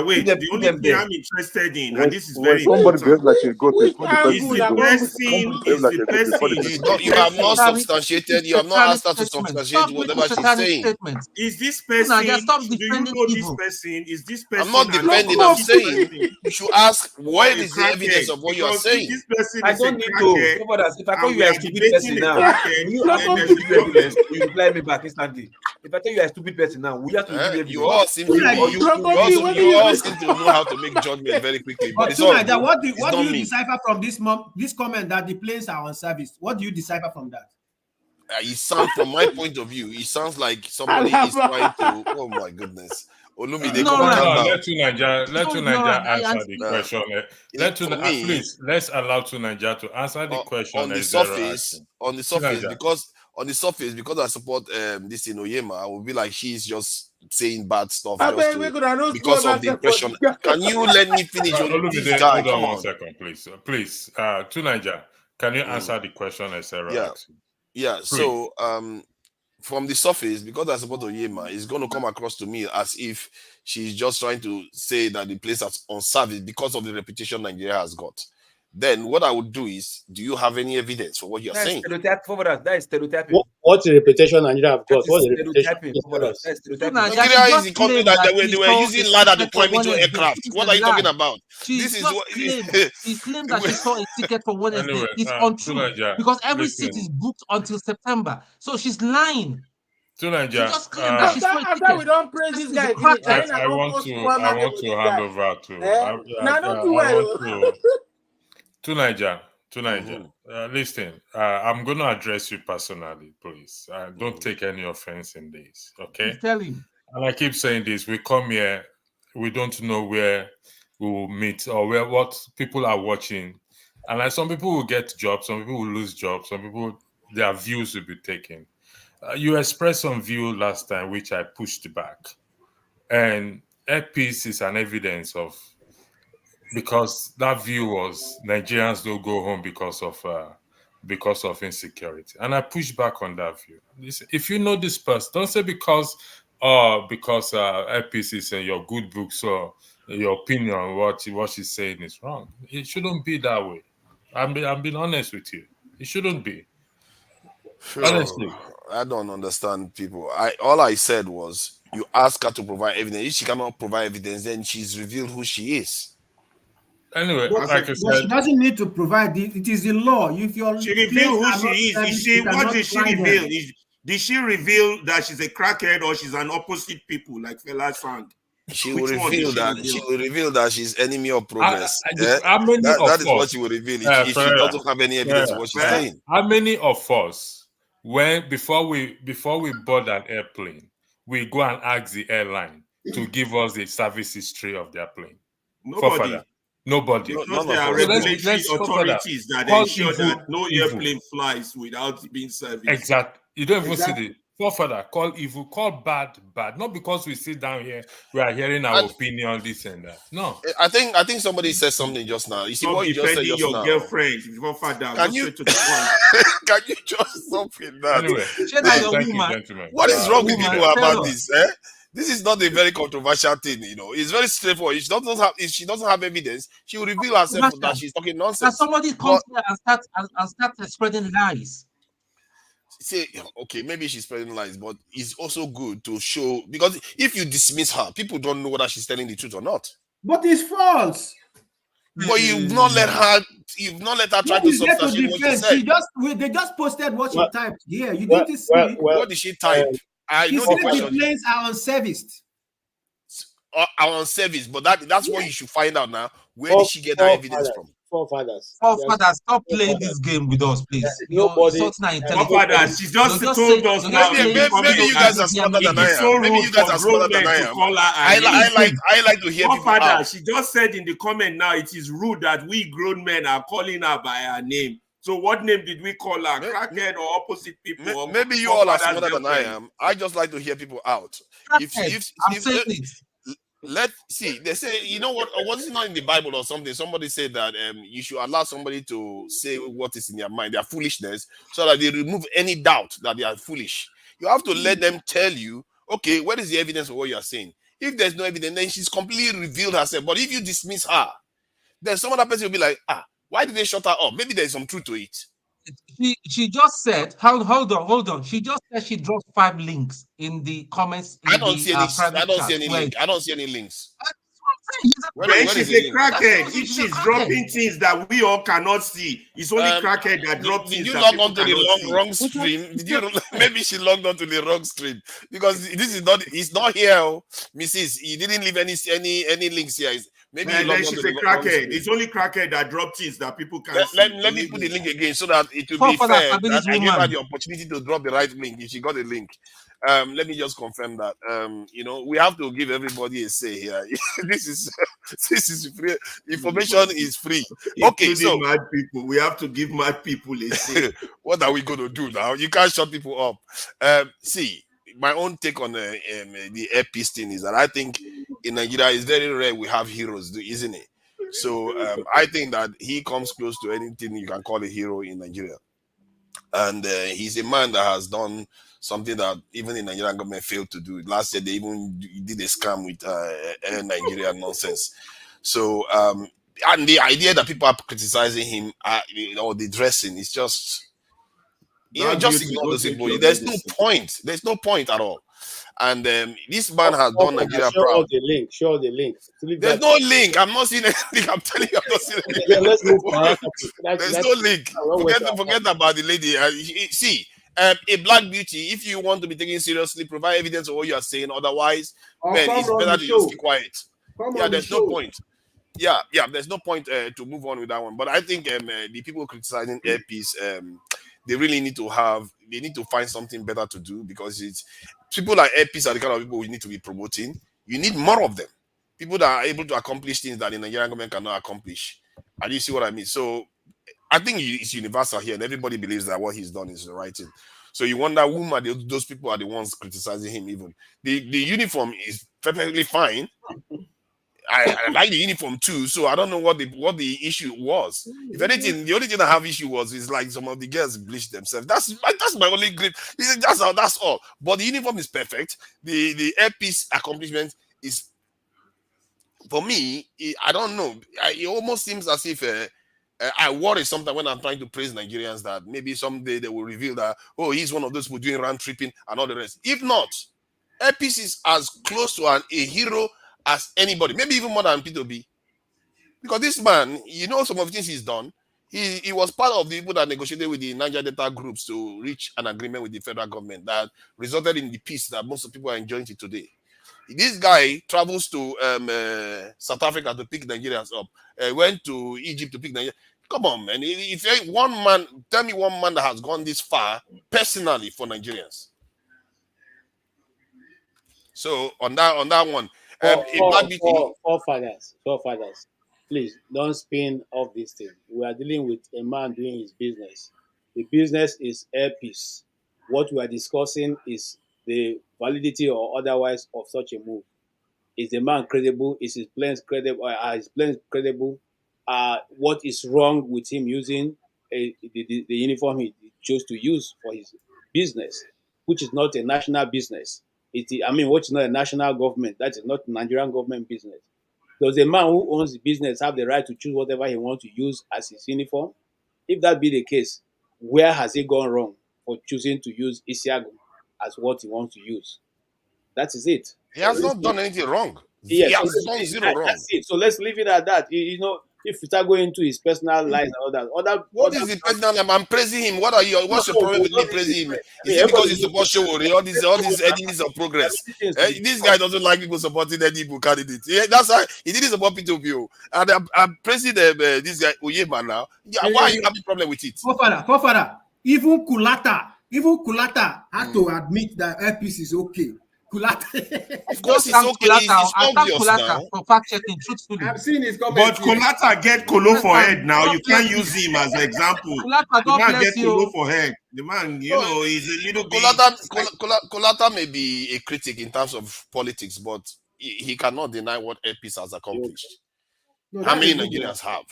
wait, the only thing I'm interested in, and this is very important, is the person. You have not substantiated. You have not asked her to substantiate whatever she's saying. Is this person? Do you know this person? Is this person? I'm not defending. I'm saying you should ask what is the evidence of what you are saying. I don't need to. If I call you a stupid person now, you reply me back instantly. If I tell you a stupid person now, we have to give you all seem to know how to make judgment very quickly. But what do you decipher from this comment that the planes are on service? What do you decipher from that? It sounds, from my point of view, it sounds like somebody is trying to. Oh my goodness. Let Niger answer the question. Let's allow Niger to answer the question. On the surface, because I support this Onyeama, I will be like she's just saying bad stuff because of the impression. Can you let me finish? Hold on 1 second, please. To Niger, can you answer the question as Sarah asked? Yeah. Please. So from the surface, because I support Onyeama, it's going to come across to me as if she's just trying to say that the place is unserviced because of the reputation Nigeria has got. Then what I would do is, do you have any evidence for what you're That's saying? stereotype for us. That is stereotyping. What's the reputation Nigeria have got? That What's is the reputation? stereotyping Please for tell us. us. That's So stereotyping. Nigeria, Nigeria she is just the country claimed that that they she were saw a using ladder to ticket for climb into Wednesday. aircraft. It's a What are you talking lie. about? She This is just what. claimed. She claimed that she saw a ticket for Wednesday. Anyway, It's untrue Tunaja, because every seat listen. is booked until September. So she's lying. She Tunaja, just claimed that she saw a After we ticket. don't praise This this is a guy finish, crackhead. I don't post one I market want for to this hand guy. over to. Eh? Now don't do I well. want to. Tunaja. Listen, I'm going to address you personally, please. Don't take any offense in this, okay? Tell him. And I keep saying this: we come here, we don't know where we will meet or where what people are watching, and like some people will get jobs, some people will lose jobs, some people their views will be taken. You expressed some view last time, which I pushed back, and peace is an evidence of. Because that view was Nigerians don't go home because of insecurity, and I push back on that view. Listen, if you know this person, don't say because APC is in your good book, so your opinion what she's saying is wrong. It shouldn't be that way. I'm being honest with you. It shouldn't be. Honestly. I don't understand people. All I said was you ask her to provide evidence. If she cannot provide evidence, then she's revealed who she is. Anyway, But, like I but she said, doesn't need to provide it. It is the law. If your She claims revealed who are she not is. serviced, She you what cannot did she find them. reveal? Did she reveal that she's a crackhead or she's an opposite people like Fela sang? She Which will one did reveal that she's enemy of progress. how many of that is what us? she will reveal if she doesn't have any evidence of what she's saying. How many of us, before we board an airplane, we go and ask the airline to give us the service history of their plane? Nobody. Nobody. Because there are regulatory authorities that ensure that no airplane flies without being serviced. Exactly. You don't even see the forefather. Call evil, call bad. Not because we sit down here, we are hearing our opinion, this and that. No. I think somebody said something just now. You see Stop what you just said defending just your now. girlfriend, forefather. Can Go you straight to the point. can you just stop with that? Anyway, Thank you, gentlemen. What is wrong with people about Tell this? Eh? This is not a very controversial thing, It's very straightforward. If she doesn't have evidence, she will reveal herself that she's talking nonsense. That somebody comes here and starts spreading lies. Say, okay, maybe she's spreading lies, but it's also good to show, because if you dismiss her, people don't know whether she's telling the truth or not. But it's false. But you've not let her try to substantiate what she said. They just posted what she typed here. You didn't see it. What did she type? She said the planes are unserviced. Are on service, but that's what you should find out now. Where did she get that evidence from? Forefathers, stop playing this game with us, please. Forefathers, she just told us now. Maybe you guys are smarter than I am. Maybe you guys are smarter than I am. I like to hear people out. She just said in the comment now, it is rude that we grown men are calling her by her name. So what name did we call her? Crackhead or opposite people? Maybe you all are smarter than I am. I just like to hear people out. Let's see. They say, you know what? Was it not in the Bible or something? Somebody said that you should allow somebody to say what is in their mind, their foolishness, so that they remove any doubt that they are foolish. You have to let them tell you, okay, what is the evidence of what you are saying? If there's no evidence, then she's completely revealed herself. But if you dismiss her, then some other person will be like, why did they shut her up? Maybe there's some truth to it. She just said, hold on. She just said she dropped 5 links in the comments. I don't see any link. I don't see any links. When she's a crackhead, if she's dropping things that we all cannot see, it's only crackhead that drops things. Did you log on to the wrong stream? Maybe she logged on to the wrong stream, because this is not. It's not here, Mrs. You didn't leave any links here. Maybe then she's a crackhead. It's only crackhead that drop things that people can see. Let me put the link again so that it will be fair. That I gave her the opportunity to drop the right link if she got a link. Let me just confirm that. We have to give everybody a say here. this is free. Information is free. Okay, so mad people, we have to give mad people a say. What are we going to do now? You can't shut people up. See, my own take on the air peace thing is that I think in Nigeria it's very rare we have heroes, isn't it? So I think that he comes close to anything you can call a hero in Nigeria. And he's a man that has done something that even the Nigerian government failed to do. Last year, they even did a scam with Air Nigeria nonsense. So, and the idea that people are criticizing him, or the dressing, is just, just ignore those people. There's no point. There's no point at all. And this man has done Nigeria show proud. us the link. Show us the link. There's no link. I'm not seeing anything. I'm telling you, I'm not seeing anything. Let's move to another topic. There's no link. Forget about the lady. See, a black beauty, if you want to be taken seriously, provide evidence of what you are saying. Otherwise, man, it's better to just keep quiet. There's no point. There's no point to move on with that one. But I think the people criticizing Airpeace, they really need to find something better to do, because it's people like Airpeace are the kind of people we need to be promoting. You need more of them. People that are able to accomplish things that the Nigerian government cannot accomplish. And you see what I mean? So I think it's universal here, and everybody believes that what he's done is the right thing. So you wonder whom are those people are the ones criticizing him. Even the uniform is perfectly fine. I like the uniform too, so I don't know what the issue was. If anything, the only thing I have issue was is like some of the girls bleached themselves. That's my only grip. That's all. But the uniform is perfect. The Airpeace accomplishment is, for me, I don't know. It almost seems as if I worry sometimes when I'm trying to praise Nigerians that maybe someday they will reveal that, oh, he's one of those people doing round tripping and all the rest. If not, Airpeace is as close to a hero as anybody, maybe even more than P2B. Because this man, some of the things he's done. He was part of the people that negotiated with the Niger Delta groups to reach an agreement with the federal government that resulted in the peace that most of people are enjoying today. This guy travels to South Africa to pick Nigerians up. Went to Egypt to pick Nigerians. Come on, man. If one man, tell me one man that has gone this far personally for Nigerians. So on that one, forefathers, please don't spin off this thing. We are dealing with a man doing his business. The business is Airpeace. What we are discussing is the validity or otherwise of such a move. Is the man credible? Is his plans credible? What is wrong with him using the uniform he chose to use for his business, which is not a national business? Which is not a national government. That is not Nigerian government business. Does a man who owns the business have the right to choose whatever he wants to use as his uniform? If that be the case, where has he gone wrong for choosing to use Isiagu as what he wants to use? That is it. He has not done anything wrong. Yes, he has done zero wrong. That's it. So let's leave it at that. If we start going into his personal life and all that, what is the personal life? I'm praising him. What's your problem with me praising him? Is it because he supports Showore? All these enemies of progress. This guy doesn't like people supporting any candidates. That's why he didn't support P2P. And I'm praising this guy Onyeama now. Why are you having a problem with it? Forefather, even Kulata had to admit that Airpeace is okay. Kulata. Of course, it's okay. It's obvious now. For fact checking, truthfully. I've seen his comments. But Kulata get Kolo for head now. You can't use him as an example. Kulata, the man get Kolo for head. The man, he's a little bit. Kulata may be a critic in terms of politics, but he cannot deny what Airpeace has accomplished. How many Nigerians have?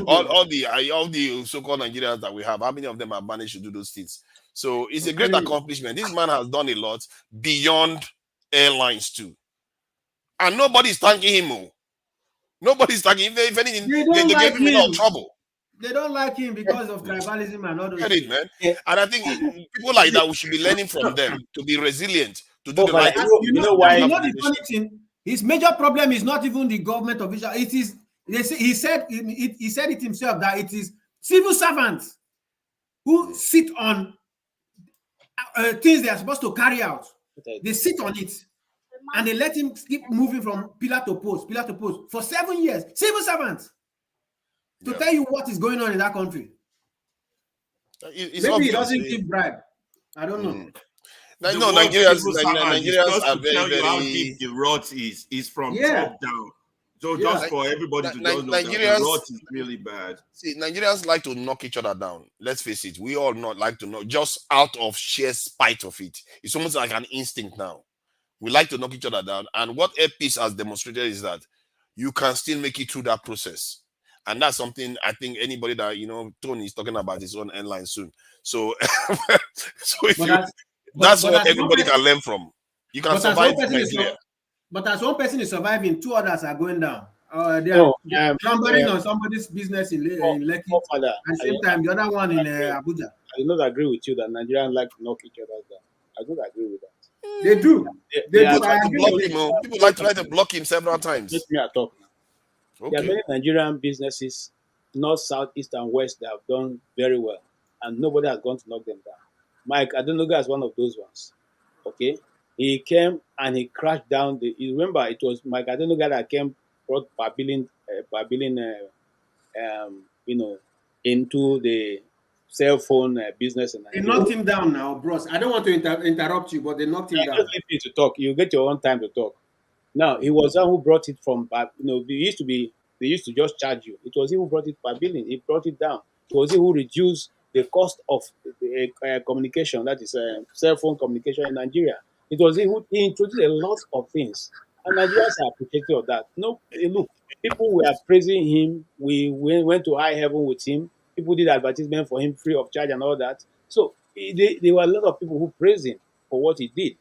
All the so-called Nigerians that we have, how many of them have managed to do those things? So it's a great accomplishment. This man has done a lot beyond airlines too. And nobody's thanking him. Nobody's thanking him. If anything, they gave him a lot of trouble. They don't like him because of tribalism and all those things. Man. And I think people like that, we should be learning from them to be resilient, to do the right thing. You know the funny thing? His major problem is not even the government official. It is, he said it himself, that it is civil servants who sit on things they are supposed to carry out. They sit on it and they let him keep moving from pillar to post for 7 years. Civil servants to tell you what is going on in that country. Maybe he doesn't give bribe. I don't know. No, Nigerians are very, tell you how very deep the rot is from top down. So just for everybody to know that the rot is really bad. See, Nigerians like to knock each other down. Let's face it. We all not like to knock just out of sheer spite of it. It's almost like an instinct now. We like to knock each other down. And what Airpeace has demonstrated is that you can still make it through that process. And that's something I think anybody that, Tony is talking about his own airline soon. So, so if that's what everybody can learn from. You can survive Nigeria. But as one person is surviving, 2 others are going down. They are clambering on somebody's business in Lekki. At the same time, the other one in Abuja. I do not agree with you that Nigerians like to knock each other down. I don't agree with that. They do. They do. Try to block him. People like try to block him several times. Let me talk now. Okay. There are many Nigerian businesses, north, south, east, and west, that have done very well, and nobody has gone to knock them down. Mike Adenuga is one of those ones. Okay, he came and he crashed down. You remember, it was Mike Adenuga that came, brought per billion, into the cell phone business. They knocked him down now, bros. I don't want to interrupt you, but they knocked him down. Just leave me to talk. You get your own time to talk. Now, he was the one who brought it from, they used to just charge you. It was he who brought it per billion. He brought it down. It was he who reduced the cost of communication, that is cell phone communication in Nigeria. It was he introduced a lot of things. And Nigerians are appreciative of that. No, look, people were praising him. We went to high heaven with him. People did advertisement for him free of charge and all that. So there were a lot of people who praised him for what he did.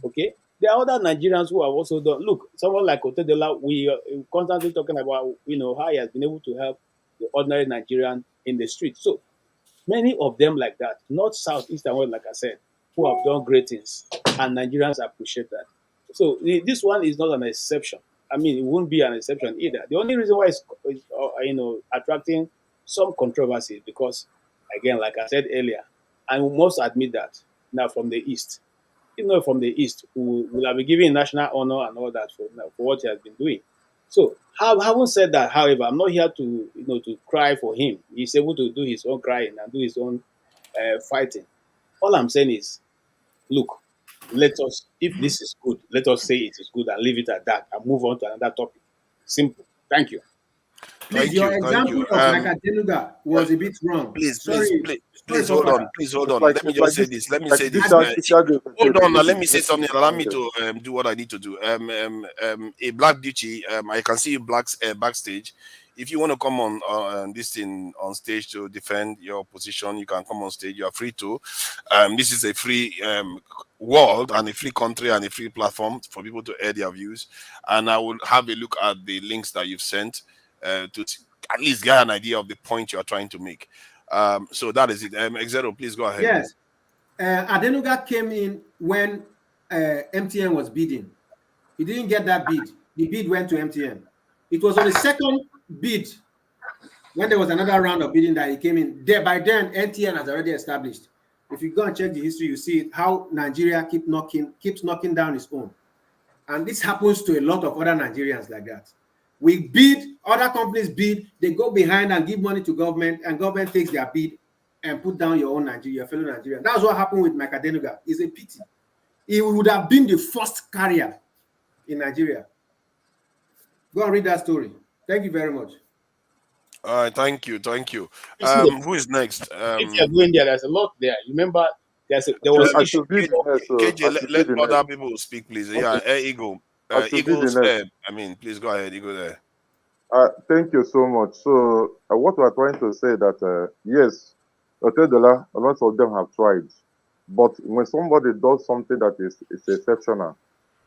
Okay? There are other Nigerians who have also done. Look, someone like Otedola, we are constantly talking about, how he has been able to help the ordinary Nigerian in the street. So many of them like that, north, south, east, and west, like I said, who have done great things, and Nigerians appreciate that. So this one is not an exception. I mean, it won't be an exception either. The only reason why it's attracting some controversy is because, again, like I said earlier, and we must admit that now from the east, from the east, who will have been given national honor and all that for what he has been doing. So, having said that, however, I'm not here to to cry for him. He's able to do his own crying and do his own fighting. All I'm saying is, look, let us, if this is good, let us say it is good and leave it at that and move on to another topic. Simple. Thank you. Please, your example of Nakadenuga was a bit wrong. Please hold on. Please hold on. Let me just say this. Hold on. Now, let me say something. Allow me to do what I need to do. A black duty. I can see you blacks backstage. If you want to come on this thing on stage to defend your position, you can come on stage. You are free to. This is a free world and a free country and a free platform for people to air their views. And I will have a look at the links that you've sent to at least get an idea of the point you are trying to make. So that is it. Exero, please go ahead. Yes. Adenuga came in when MTN was bidding. He didn't get that bid. The bid went to MTN. It was on the second bid, when there was another round of bidding, that he came in. By then, MTN has already established. If you go and check the history, you see how Nigeria keeps knocking down its own. And this happens to a lot of other Nigerians like that. We bid, other companies bid, they go behind and give money to government, and government takes their bid and put down your own Nigeria, your fellow Nigerian. That's what happened with Mike Adenuga. It's a pity. He would have been the first carrier in Nigeria. Go and read that story. Thank you very much. All right, thank you. Who is next? If you're going there, there's a lot there. Remember, there was issue. KJ, let other people speak, please. Yeah, Eagle. Eagles, please go ahead. Eagle there. Thank you so much. So, what we are trying to say that yes, Otedola, a lot of them have tried, but when somebody does something that is exceptional,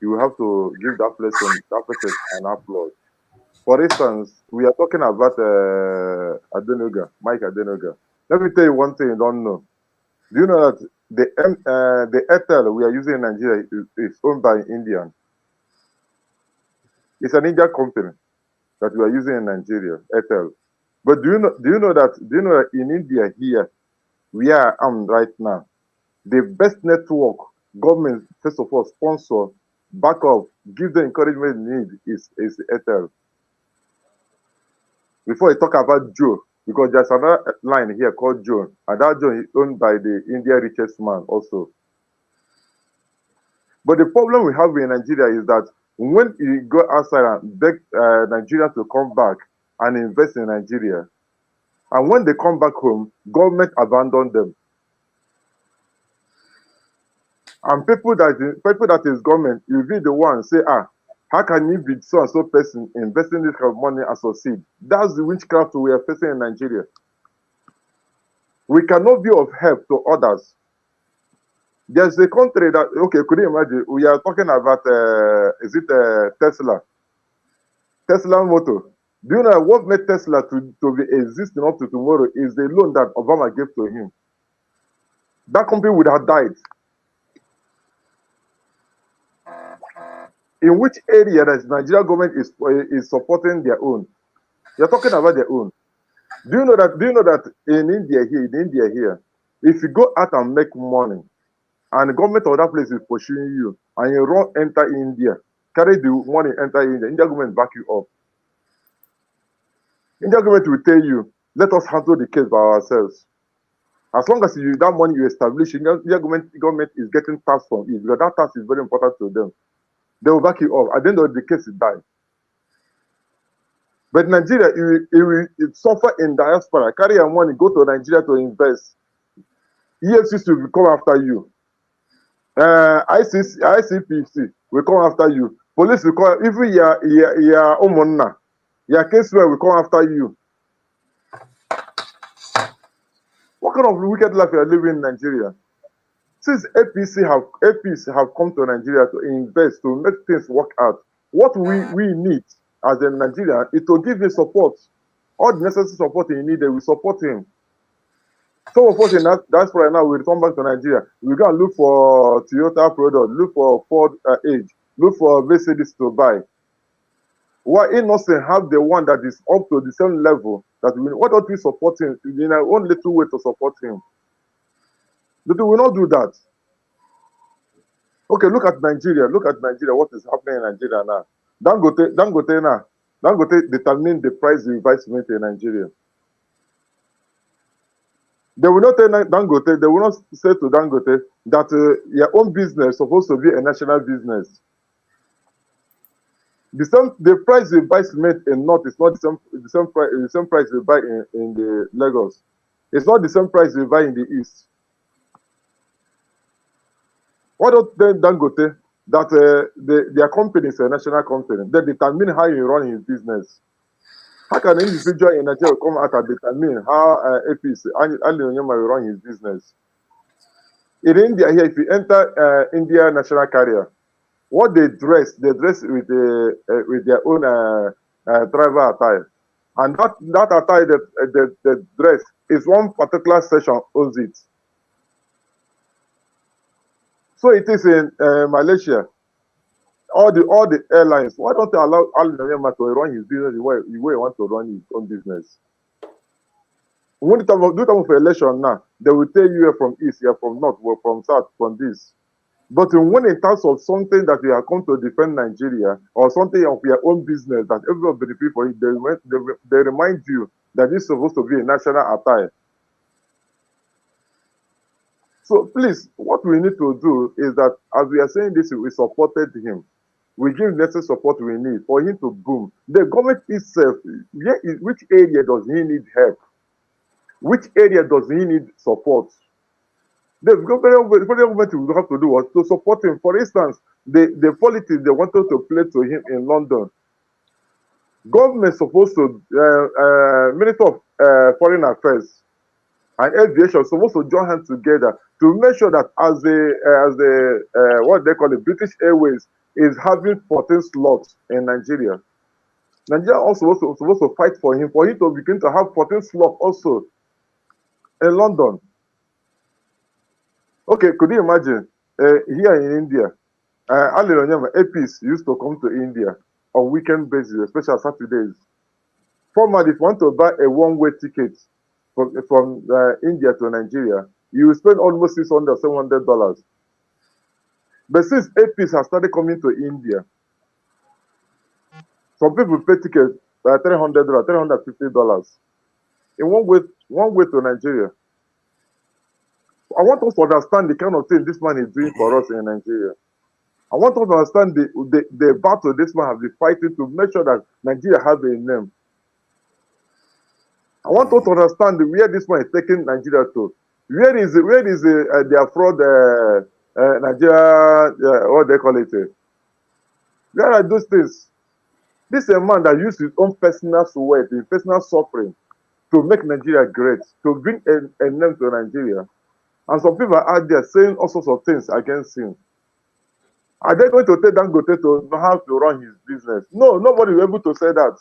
you will have to give that person an applause. For instance, we are talking about Adenuga, Mike Adenuga. Let me tell you one thing you don't know. Do you know that the Airtel we are using in Nigeria is owned by Indian? It's an Indian company that we are using in Nigeria, Airtel. But do you know that in India here, we are right now, the best network government, first of all, sponsor, back up, give the encouragement need is Airtel. Before I talk about Joe, because there's another line here called Joe, and that Joe is owned by the India richest man also. But the problem we have in Nigeria is that when you go outside and beg Nigeria to come back and invest in Nigeria, and when they come back home, government abandon them. And people that is government, you be the one say, How can you be so and so person investing this kind of money and succeed? That's the witchcraft we are facing in Nigeria. We cannot be of help to others. There's a country that, okay, could you imagine? We are talking about, is it Tesla? Tesla Motor. Do you know what made Tesla to be existing up to tomorrow is the loan that Obama gave to him. That company would have died. In which area that Nigeria government is supporting their own? You're talking about their own. Do you know that in India here, if you go out and make money, and the government of that place is pursuing you, and you run enter India, carry the money enter India, India government back you up. India government will tell you, let us handle the case by ourselves. As long as that money you establish, India government is getting tax from it, because that tax is very important to them. They will back you up. At the end of the case, it dies. But Nigeria, it suffer in diaspora. Carry your money, go to Nigeria to invest. EFCC will come after you. ICPC will come after you. Police will come. Even your Omonna, your case will come after you. What kind of wicked life you are living in Nigeria? Since APC have come to Nigeria to invest, to make things work out, what we need as a Nigerian is to give him support. All the necessary support he needed, we support him. Some of us in that's right now, we return back to Nigeria. We go and look for Toyota product, look for Ford Edge, look for Mercedes to buy. Why innocent have the one that is up to the same level that we? Why don't we support him in our own little way to support him? But we will not do that. Okay, look at Nigeria. Look at Nigeria. What is happening in Nigeria now? Dangote determine the price of investment in Nigeria. They will not tell Dangote, they will not say to Dangote that your own business is supposed to be a national business. The price you buy cement in North is not the same price you buy in the Lagos. It's not the same price you buy in the East. Why don't tell Dangote that their company is a national company? They determine how you run his business. How can an individual in Nigeria come out and determine how APC, Onyeama will run his business? In India here, if you enter India national carrier, what they dress with their own tribal attire. And that attire that they dress is one particular section owns it. So it is in Malaysia. All the airlines, why don't they allow Onyeama to run his business the way he wants to run his own business? When you do time of election now, they will tell you you're from East, you're from North, we're from South, from this. But when in terms of something that you have come to defend Nigeria, or something of your own business that everybody benefit for it, they remind you that this is supposed to be a national attire. So please, what we need to do is that, as we are saying this, we supported him. We give necessary support we need for him to boom. The government itself, which area does he need help? Which area does he need support? The government will have to do was to support him. For instance, the politics they wanted to play to him in London. Government supposed to, Minister of Foreign Affairs and aviation supposed to join hands together to make sure that as the what they call it, British Airways is having 14 slots in Nigeria. Nigeria also supposed to fight for him to begin to have 14 slots also in London. Okay, could you imagine here in India, Onyeama APs used to come to India on weekend basis, especially Saturdays. Formerly, if you want to buy a one-way ticket from India to Nigeria, you will spend almost $600, $700. But since APs have started coming to India, some people pay tickets $300, $350 in one way to Nigeria. I want us to understand the kind of thing this man is doing for us in Nigeria. I want us to understand the battle this man has been fighting to make sure that Nigeria has a name. I want us to understand where this man is taking Nigeria to. Where is their fraud Nigeria, what they call it? Where are those things? This is a man that used his own personal sweat, his personal suffering to make Nigeria great, to bring a name to Nigeria. And some people are out there saying all sorts of things against him. Are they going to tell Dangote to know how to run his business? No, nobody will be able to say that.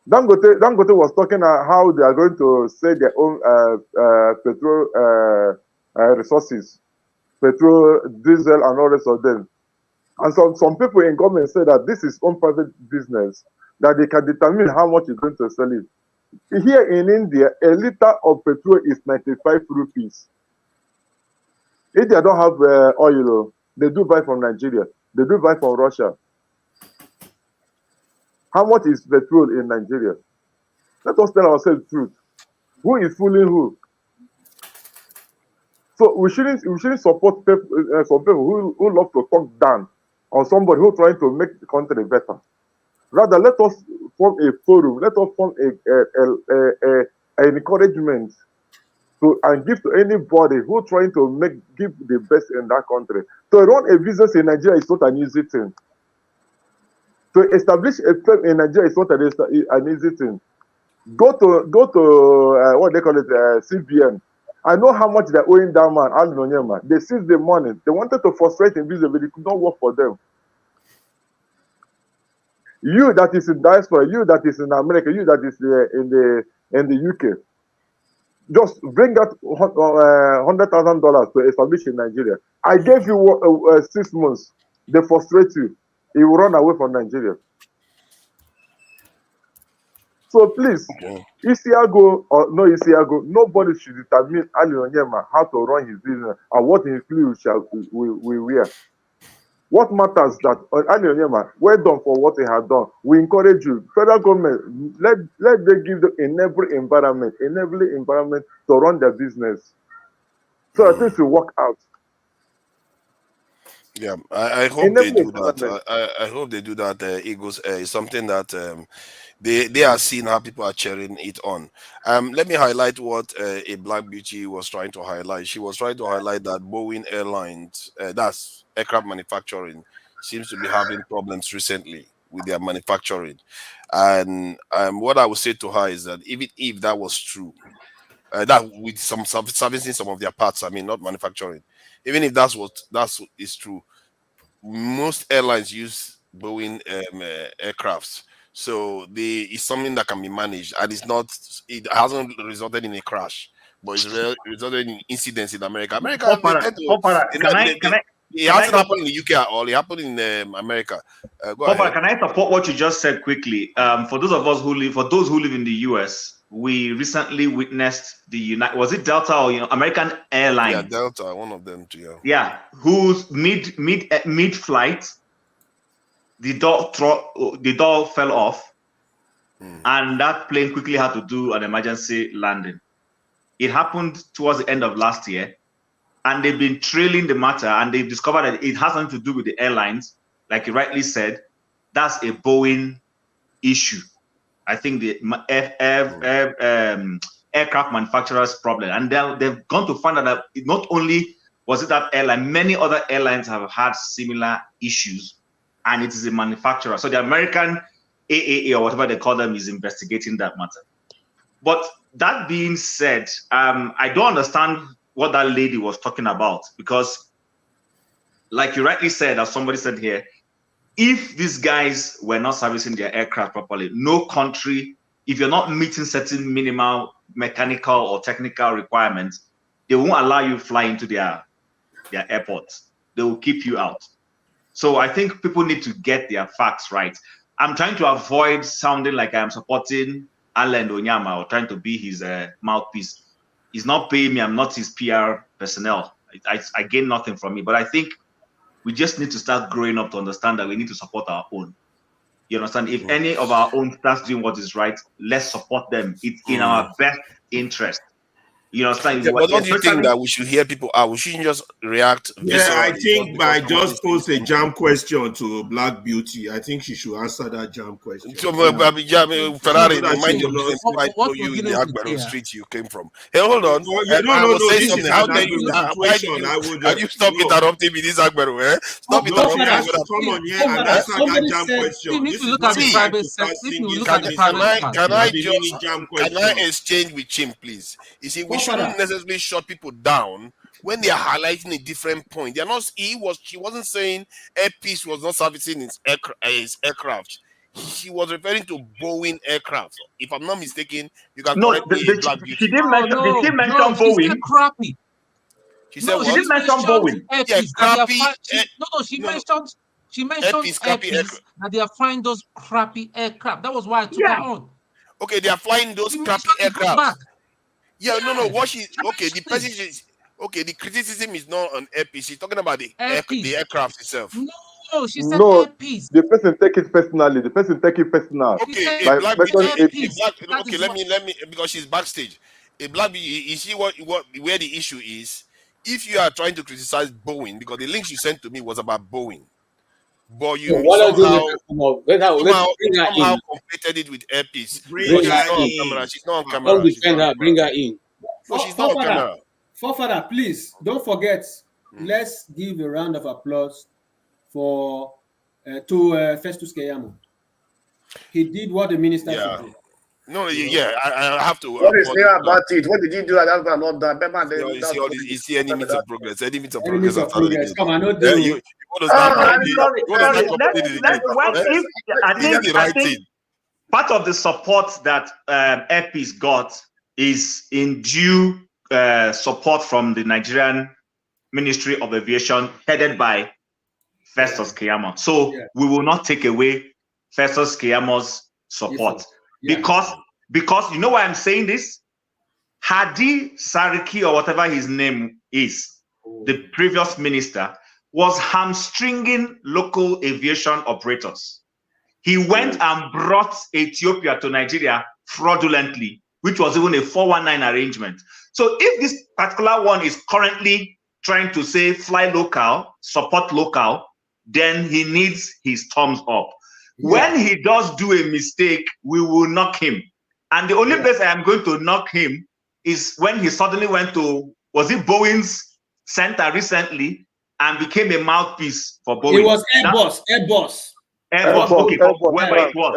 Dangote was talking about how they are going to sell their own petrol resources, petrol, diesel, and all the rest of them. And some people in government say that this is own private business, that they can determine how much is going to sell it. Here in India, a liter of petrol is 95 rupees. If they don't have oil, they do buy from Nigeria. They do buy from Russia. How much is petrol in Nigeria? Let us tell ourselves the truth. Who is fooling who? So we shouldn't support some people who love to talk down on somebody who is trying to make the country better. Rather, let us form a forum. Let us form an encouragement to and give to anybody who is trying to give the best in that country. To run a business in Nigeria is not an easy thing. To establish a firm in Nigeria is not an easy thing. Go to what they call it, CBN. I know how much they're owing that man, Onyeama. They seized the money. They wanted to frustrate him business, but it could not work for them. You that is in diaspora, you that is in America, you that is in the UK, just bring that $100,000 to establish in Nigeria. I gave you 6 months. They frustrate you. You will run away from Nigeria. So please, Isiago or no Isiago, nobody should determine Onyeama how to run his business and what his clothes will wear. What matters that Onyeama, well done for what he has done. We encourage you, federal government, let them give them enabling environment to run their business. So I think it will work out. Yeah, I hope they do that. I hope they do that. Eagles is something that they are seeing how people are cheering it on. Let me highlight what a Black Beauty was trying to highlight. She was trying to highlight that Boeing Airlines, that's aircraft manufacturing, seems to be having problems recently with their manufacturing. And what I would say to her is that even if that was true, that with some servicing some of their parts, I mean, not manufacturing, even if that's what is true, most airlines use Boeing aircrafts. So it's something that can be managed, and it hasn't resulted in a crash, but it's resulted in incidents in America. It hasn't happened in the UK at all. It happened in America. Go ahead. Can I support what you just said quickly? For those who live in the US, we recently witnessed was it Delta or American Airline? Yeah, Delta, one of them too. Yeah, whose mid flight, the door fell off, and that plane quickly had to do an emergency landing. It happened towards the end of last year, and they've been trailing the matter, and they've discovered that it has nothing to do with the airlines, like you rightly said. That's a Boeing issue. I think the aircraft manufacturers' problem, and they've gone to find out that not only was it that airline, many other airlines have had similar issues, and it is a manufacturer. So the American AAA or whatever they call them is investigating that matter. But that being said, I don't understand what that lady was talking about, because like you rightly said, as somebody said here, if these guys were not servicing their aircraft properly, no country, if you're not meeting certain minimal mechanical or technical requirements, they won't allow you fly into their airports. They will keep you out. So I think people need to get their facts right. I'm trying to avoid sounding like I'm supporting Onyeama or trying to be his mouthpiece. He's not paying me. I'm not his PR personnel. I gain nothing from me. But I think we just need to start growing up to understand that we need to support our own. You understand? If any of our own starts doing what is right, let's support them. It's in our best interest. You understand? Yeah, but don't you think that we should hear people out? We shouldn't just react. Yeah, I think by because just pose a jam question to Black Beauty, I think she should answer that jam question. So, Ferrari, mind your business. I know What you we're in the dealing with Agbero here. street you came from. Hey, hold on. I will say something. How dare you? Can you stop interrupting me, this Agbero? Stop interrupting me. Come on here and answer that jam question. This is not the time to start singing. Can I exchange with Chim, please? You see, we shouldn't necessarily shut people down when they are highlighting a different point. They're not. She wasn't saying Air Peace was not servicing his aircraft. She was referring to Boeing aircraft. If I'm not mistaken, you can correct me. Black Beauty. She didn't mention. Did she mention She Boeing? said crappy. She said what? She didn't mention Boeing. Yeah, crappy. She mentioned Air Peace that they are flying those crappy aircraft. That was why I took her on. Okay, they are flying those crappy aircraft. Yeah, no. What she the person is the criticism is not on Air Peace. She's talking about the aircraft itself. No, she said No, Air Peace. the person take it personally. The person take it personal. Okay, By Black mentioning Beauty, Air Peace. let me because she's backstage. A Black Beauty, you see where the issue is. If you are trying to criticize Boeing, because the link she sent to me was about Boeing, but you somehow completed it with Air Peace. She's not on camera. She's not on camera. Don't defend her. Bring her in. No, she's not on camera. Forefather, please don't forget. Let's give a round of applause for Festus Keyamo. He did what the minister should do. No, I have to. What is there about it? What did you do? I don't know. You see enemies of progress. Enemies of progress. Come on, no deal. I think part of the support that Air Peace got is in due support from the Nigerian Ministry of Aviation, headed by Festus Keyamo. So we will not take away Festus Keyamo's support. Because you know why I'm saying this? Hadi Sariki, or whatever his name is, the previous minister, was hamstringing local aviation operators. He went and brought Ethiopia to Nigeria fraudulently, which was even a 419 arrangement. So if this particular one is currently trying to say fly local, support local, then he needs his thumbs up. When he does do a mistake, we will knock him. And the only place I am going to knock him is when he suddenly went to, was it Boeing's center recently, and became a mouthpiece for Boeing. It was Airbus. Okay, whoever it was.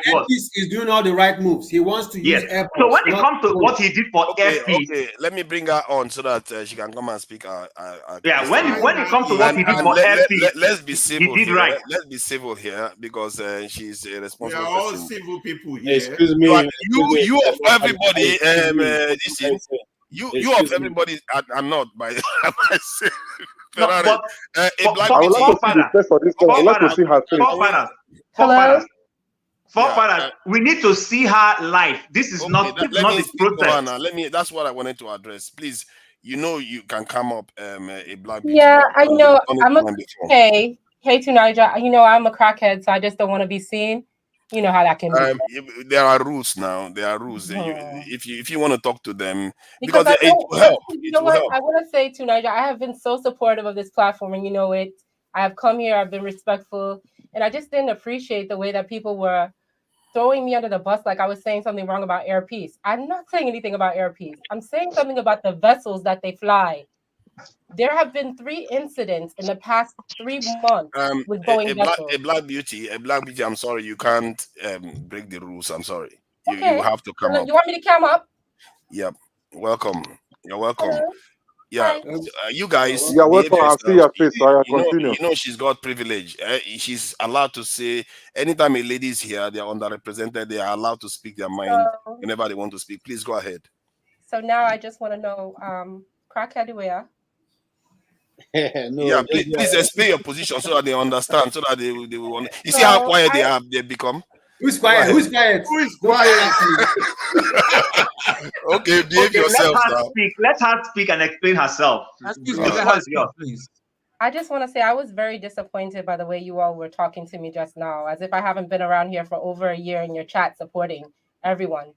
Air Peace is doing all the right moves. He wants to use Airbus. So when it comes to what he did for Air Peace, let me bring her on so that she can come and speak. When it comes to what he did for Air Peace, let's be civil. He did right. Let's be civil here because she's a responsible person. We are all civil people here. Excuse me. You of everybody. You of everybody are not by. Ferrari. I would like to see the face of this girl. I would like to see her face. Forefather, we need to see her live. This is not the process. That's what I wanted to address. Please, you can come up, a Black. Yeah, I know. Hey, Tunaja. I'm a crackhead, so I just don't want to be seen. You know how that can be. There are rules now. There are rules. If you want to talk to them, because it will help. You know what? I want to say to Niger, I have been so supportive of this platform, and you know it. I have come here. I've been respectful, and I just didn't appreciate the way that people were throwing me under the bus, like I was saying something wrong about Air Peace. I'm not saying anything about Air Peace. I'm saying something about the vessels that they fly. There have been 3 incidents in the past 3 months with Boeing vessels. A Black Beauty. I'm sorry, you can't break the rules. I'm sorry. You have to come up. You want me to come up? Yep. Welcome. You're welcome. Hello. Yeah, you guys. You're welcome. I'll see your face. So I continue. She's got privilege. She's allowed to say anytime a lady is here, they are underrepresented. They are allowed to speak their mind whenever they want to speak. Please go ahead. So now I just want to know, crackhead where? Please explain your position so that they understand, so that they will want. You see how quiet they become. Who's quiet? Who's quiet? Who is quiet? Okay, behave yourself now. Let her speak and explain herself. Please. I just want to say I was very disappointed by the way you all were talking to me just now, as if I haven't been around here for over a year in your chat supporting everyone.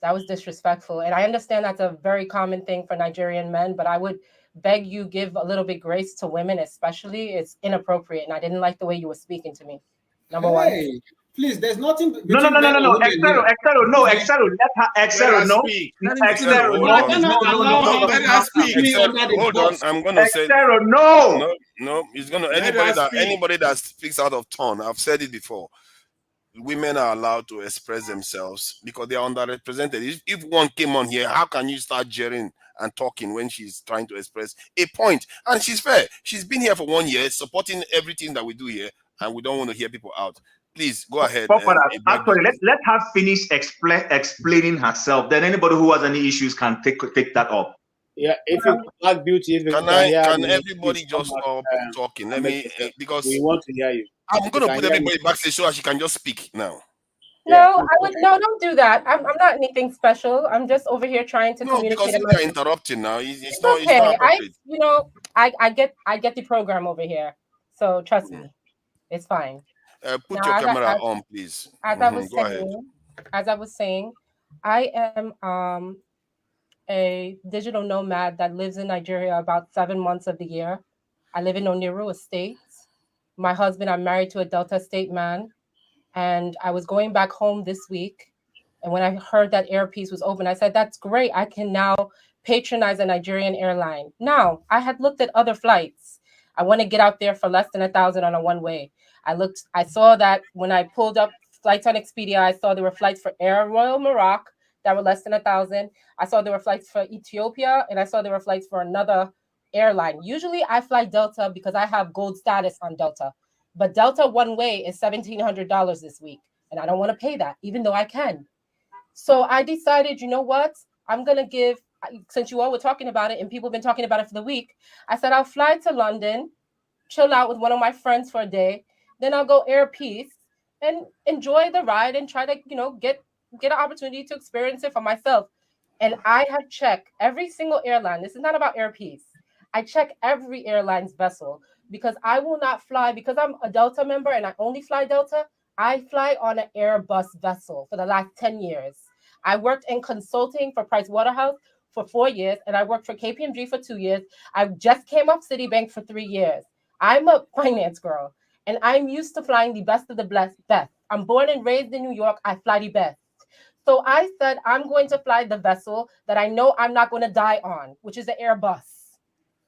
That was disrespectful. And I understand that's a very common thing for Nigerian men, but I would beg you give a little bit grace to women, especially. It's inappropriate. And I didn't like the way you were speaking to me. Number one. Please, there's nothing No, between no, no, no, men no, and no. women Extero, here. Extero, no, Extero, let her, Extero, no. Extero, Hold no, on. no, no, no, no, Let her speak. Hold on. I'm gonna say Extero, no. no, no. It's gonna Let her anybody that speaks out of turn. I've said it before. Women are allowed to express themselves because they are underrepresented. If one came on here, how can you start jeering and talking when she's trying to express a point? And she's fair. She's been here for 1 year, supporting everything that we do here, and we don't want to hear people out. Please go ahead. Actually, let her finish explaining herself. Then anybody who has any issues can take that up. Yeah, if you Black Beauty, if you Can everybody just stop talking? Let me because we want to hear you. I'm gonna put everybody backstage so that she can just speak now. No, I would don't do that. I'm not anything special. I'm just over here trying to communicate. Because if they're interrupting now, it's not okay. appropriate. I get the program over here. So trust me, it's fine. Put Now, your camera on, please. As I was saying, I am a digital nomad that lives in Nigeria about 7 months of the year. I live in Oniru Estate. My husband, I'm married to a Delta State man. And I was going back home this week. And when I heard that Airpeace was open, I said, that's great. I can now patronize a Nigerian airline. Now, I had looked at other flights. I want to get out there for less than 1,000 on a one-way. I saw that when I pulled up flights on Expedia, I saw there were flights for Air Royal Morocco that were less than 1,000. I saw there were flights for Ethiopia, and I saw there were flights for another airline. Usually I fly Delta because I have gold status on Delta. But Delta one way is $1,700 this week. And I don't want to pay that, even though I can. So I decided, you know what? I'm going to give, since you all were talking about it and people have been talking about it for the week, I said, I'll fly to London, chill out with one of my friends for a day. Then I'll go Airpeace and enjoy the ride and try to, get an opportunity to experience it for myself. And I have checked every single airline. This is not about Airpeace. I check every airline's vessel. Because I will not fly, because I'm a Delta member and I only fly Delta, I fly on an Airbus vessel for the last 10 years. I worked in consulting for Price Waterhouse for 4 years, and I worked for KPMG for 2 years. I just came off Citibank for 3 years. I'm a finance girl, and I'm used to flying the best of the best. I'm born and raised in New York. I fly the best. So I said, I'm going to fly the vessel that I know I'm not going to die on, which is the Airbus.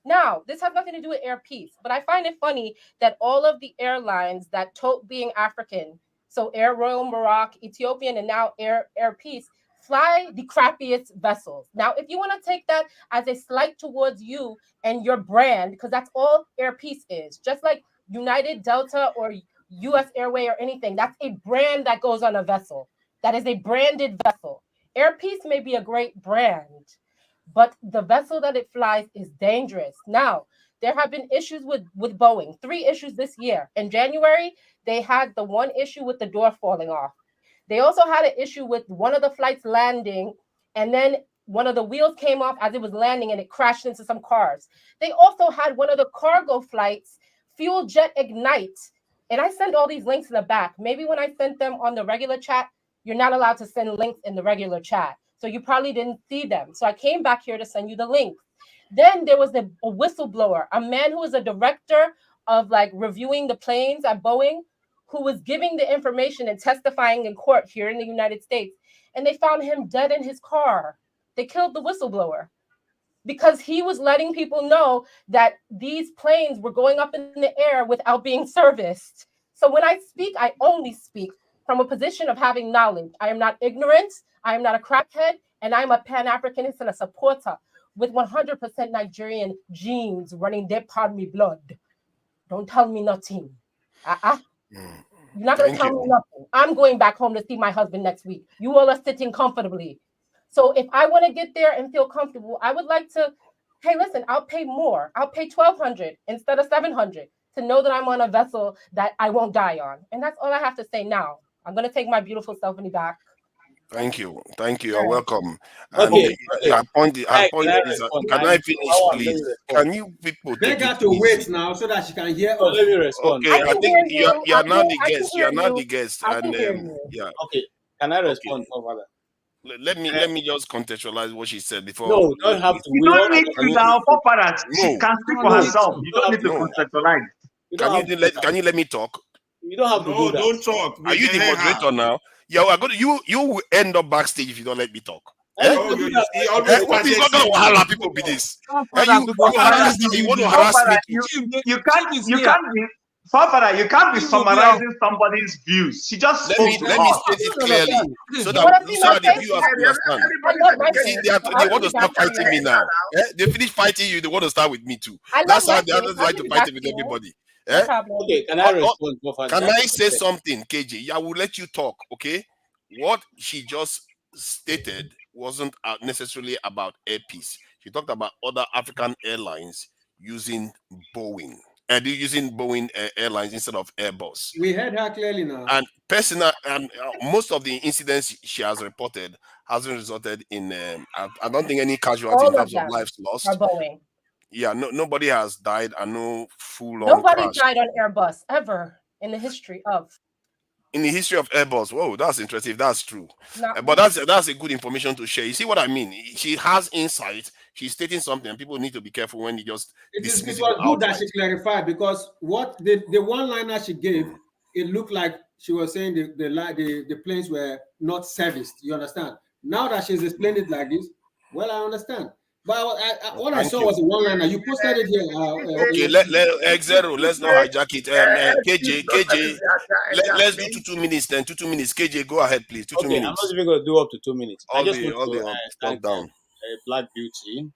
Now, this has nothing to do with Airpeace, but I find it funny that all of the airlines that tote being African, so Air Royal Morocco, Ethiopian, and now Airpeace, fly the crappiest vessels. Now, if you want to take that as a slight towards you and your brand, because that's all Airpeace is, just like United, Delta, or US Airway or anything, that's a brand that goes on a vessel. That is a branded vessel. Airpeace may be a great brand, but the vessel that it flies is dangerous. Now, there have been issues with Boeing, 3 issues this year. In January, they had the one issue with the door falling off. They also had an issue with one of the flights landing, and then one of the wheels came off as it was landing and it crashed into some cars. They also had one of the cargo flights, fuel jet ignite. And I sent all these links in the back. Maybe when I sent them on the regular chat, you're not allowed to send links in the regular chat. So you probably didn't see them. So I came back here to send you the link. Then there was a whistleblower, a man who was a director of reviewing the planes at Boeing, who was giving the information and testifying in court here in the United States. And they found him dead in his car. They killed the whistleblower because he was letting people know that these planes were going up in the air without being serviced. So when I speak, I only speak from a position of having knowledge. I am not ignorant. I am not a crackhead, and I'm a Pan-Africanist and a supporter with 100% Nigerian genes running their part of me blood. Don't tell me nothing. You're not going to tell me nothing. I'm going back home to see my husband next week. You all are sitting comfortably. So if I want to get there and feel comfortable, I would like to, hey, listen, I'll pay more. I'll pay $1,200 instead of $700 to know that I'm on a vessel that I won't die on. And that's all I have to say now. I'm going to take my beautiful self in the back. Thank you. You're welcome. Okay. Her point is, can I finish, please? Can you people beg her to wait now so that she can hear us? Let me respond. Okay, I think you are not the guest. You are not the guest. And Okay. Can I respond, Father? let me just contextualize what she said before. No, we don't have to. You We all don't need to now, Papa. She can speak for herself. You don't need to conceptualize. Can you let me talk? You don't have to do that. Don't talk. Are you the moderator now? Yeah, we're going to, you will end up backstage if you don't let me talk. What is not going to allow people be this? You want to harass me? You can't be. Father, you can't be summarizing somebody's views. She just let me state it clearly so that the viewers understand. See, they want to start fighting me now. They finish fighting you. They want to start with me too. That's how the others like to fight with everybody. Okay, can I respond? Can I say something, KJ? I will let you talk. Okay, what she just stated wasn't necessarily about Air Peace. She talked about other African airlines using Boeing. Using Boeing airlines instead of Airbus. We heard her clearly now. And most of the incidents she has reported hasn't resulted in. I don't think any casualty in terms of lives lost. Are Boeing. Yeah, nobody has died, and no full-on Nobody crash. died on Airbus ever in the history of. In the history of Airbus, whoa, that's interesting. If that's true, but that's a good information to share. You see what I mean? She has insight. She's stating something, and people need to be careful when they just. It was good that she clarified, because what the one-liner she gave, it looked like she was saying the planes were not serviced. You understand? Now that she's explained it like this, well, I understand. But what I saw was a one-liner. You posted it here. Okay, let X0. Let's not hijack it. KJ. Let's do 2 minutes then. 2 minutes. KJ, go ahead, please. 2 minutes. I'm not even going to do up to 2 minutes. All the talk down. Black Beauty.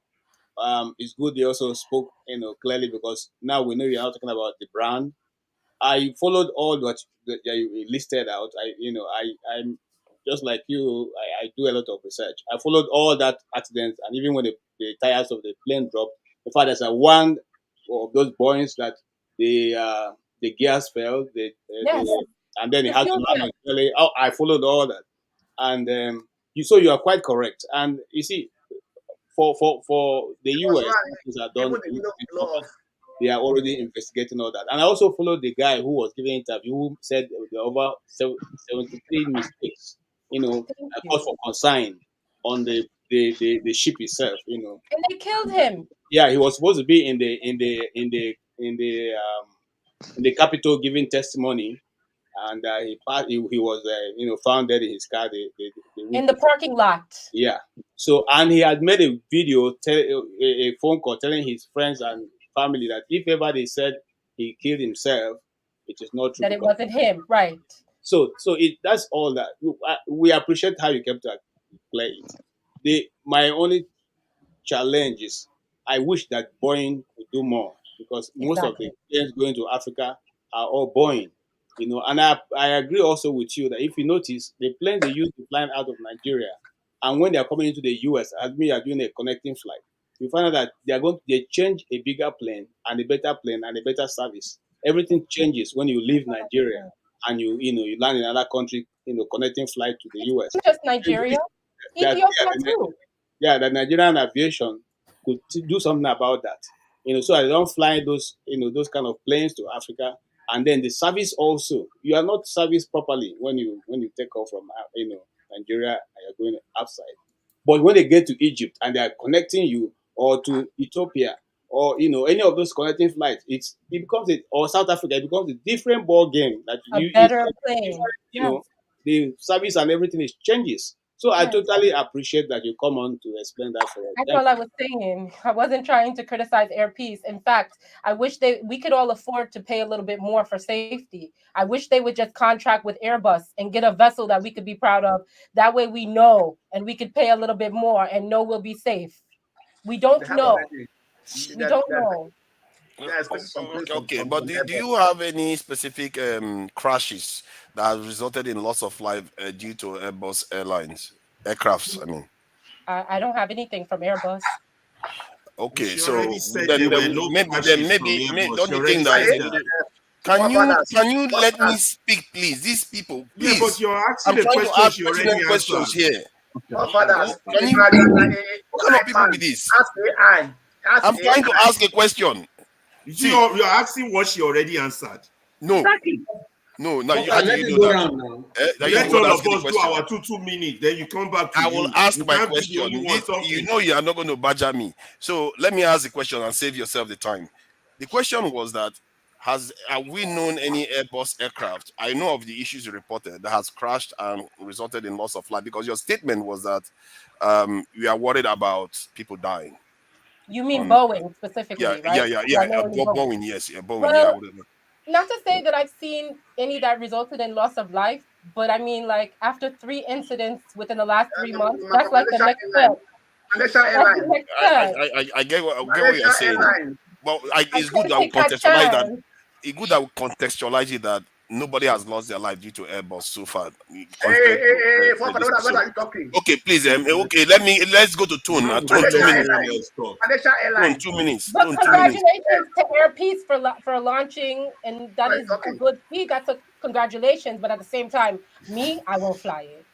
It's good they also spoke, clearly, because now we know you're not talking about the brand. I followed all what you listed out. I'm just like you. I do a lot of research. I followed all that accidents, and even when the tires of the plane dropped, the fact there's one of those Boeings that the gears fell, and then it had to land on belly. I followed all that, and you are quite correct. And you see, for the US, are done. They are already investigating all that. And I also followed the guy who was giving an interview who said there were over 73 mistakes, cause for concern on the ship itself, And they killed him. Yeah, he was supposed to be in the Capitol giving testimony, and he was found dead in his car in the parking lot. Yeah. So, and he had made a video, a phone call telling his friends and family that if ever they said he killed himself, it is not true. That it wasn't him, right? So that's all that. We appreciate how you kept that play it. My only challenge is I wish that Boeing would do more, because most of the planes going to Africa are all Boeing. And I agree also with you that if you notice, the planes they use to fly out of Nigeria, and when they are coming into the US, as we are doing a connecting flight, you find out that they change a bigger plane and a better service. Everything changes when you leave Nigeria and you land in another country, connecting flight to the US. Not just Nigeria, Ethiopia too. Yeah, the Nigerian aviation could do something about that. So I don't fly those kind of planes to Africa. And then the service also, you are not serviced properly when you take off from Nigeria and you're going outside. But when they get to Egypt and they are connecting you, or to Ethiopia, or any of those connecting flights, or South Africa, it becomes a different ball game. That better plane. The service and everything changes. So I totally appreciate that you come on to explain that for us. That's all I was saying. I wasn't trying to criticize Air Peace. In fact, I wish we could all afford to pay a little bit more for safety. I wish they would just contract with Airbus and get a vessel that we could be proud of. That way we know, and we could pay a little bit more and know we'll be safe. We don't know. We don't know. Okay, but do you have any specific crashes that have resulted in loss of life due to Airbus aircrafts? I mean, I don't have anything from Airbus. Okay, so then maybe the only thing that can you let me speak, please? These people, please. Yeah, but you're asking questions here. What kind of people be this? I'm trying to ask a question. You're asking what she already answered. No. Exactly. No, now Okay, how do let you it know go that? round now. Let all of us do our 2 minutes, then you come back to I you. will ask You my can't be the question. only one talking. You know you are not going to badger me. So let me ask the question and save yourself the time. The question was that have we known any Airbus aircraft? I know of the issues you reported that has crashed and resulted in loss of life, because your statement was that we are worried about people dying. You mean Boeing Yeah, specifically, yeah, right? yeah, Yeah, yeah. I know only Boeing. Boeing, yes, yeah, Boeing, yeah, Well, whatever. not to say that I've seen any that resulted in loss of life, but I mean, like, after 3 incidents within the last 3 months, that's like the Malaysia next Airline. step. Malaysia That's the Airline. next step. I get what Malaysia you're saying. Airline. But I it's good can't that we take that contextualize that. chance. It's good that we contextualize it that nobody has lost their life due to Airbus so far. Hey, what are you talking? Okay, please. Okay, let's go to Tone. Tone, 2 Malaysia minutes. Airline. Malaysia Tone, Airline. 2 minutes. But Tone, 2 minutes. congratulations to Air Peace for launching, and that is a good feat. That's a congratulations. But at the same time, I won't fly it.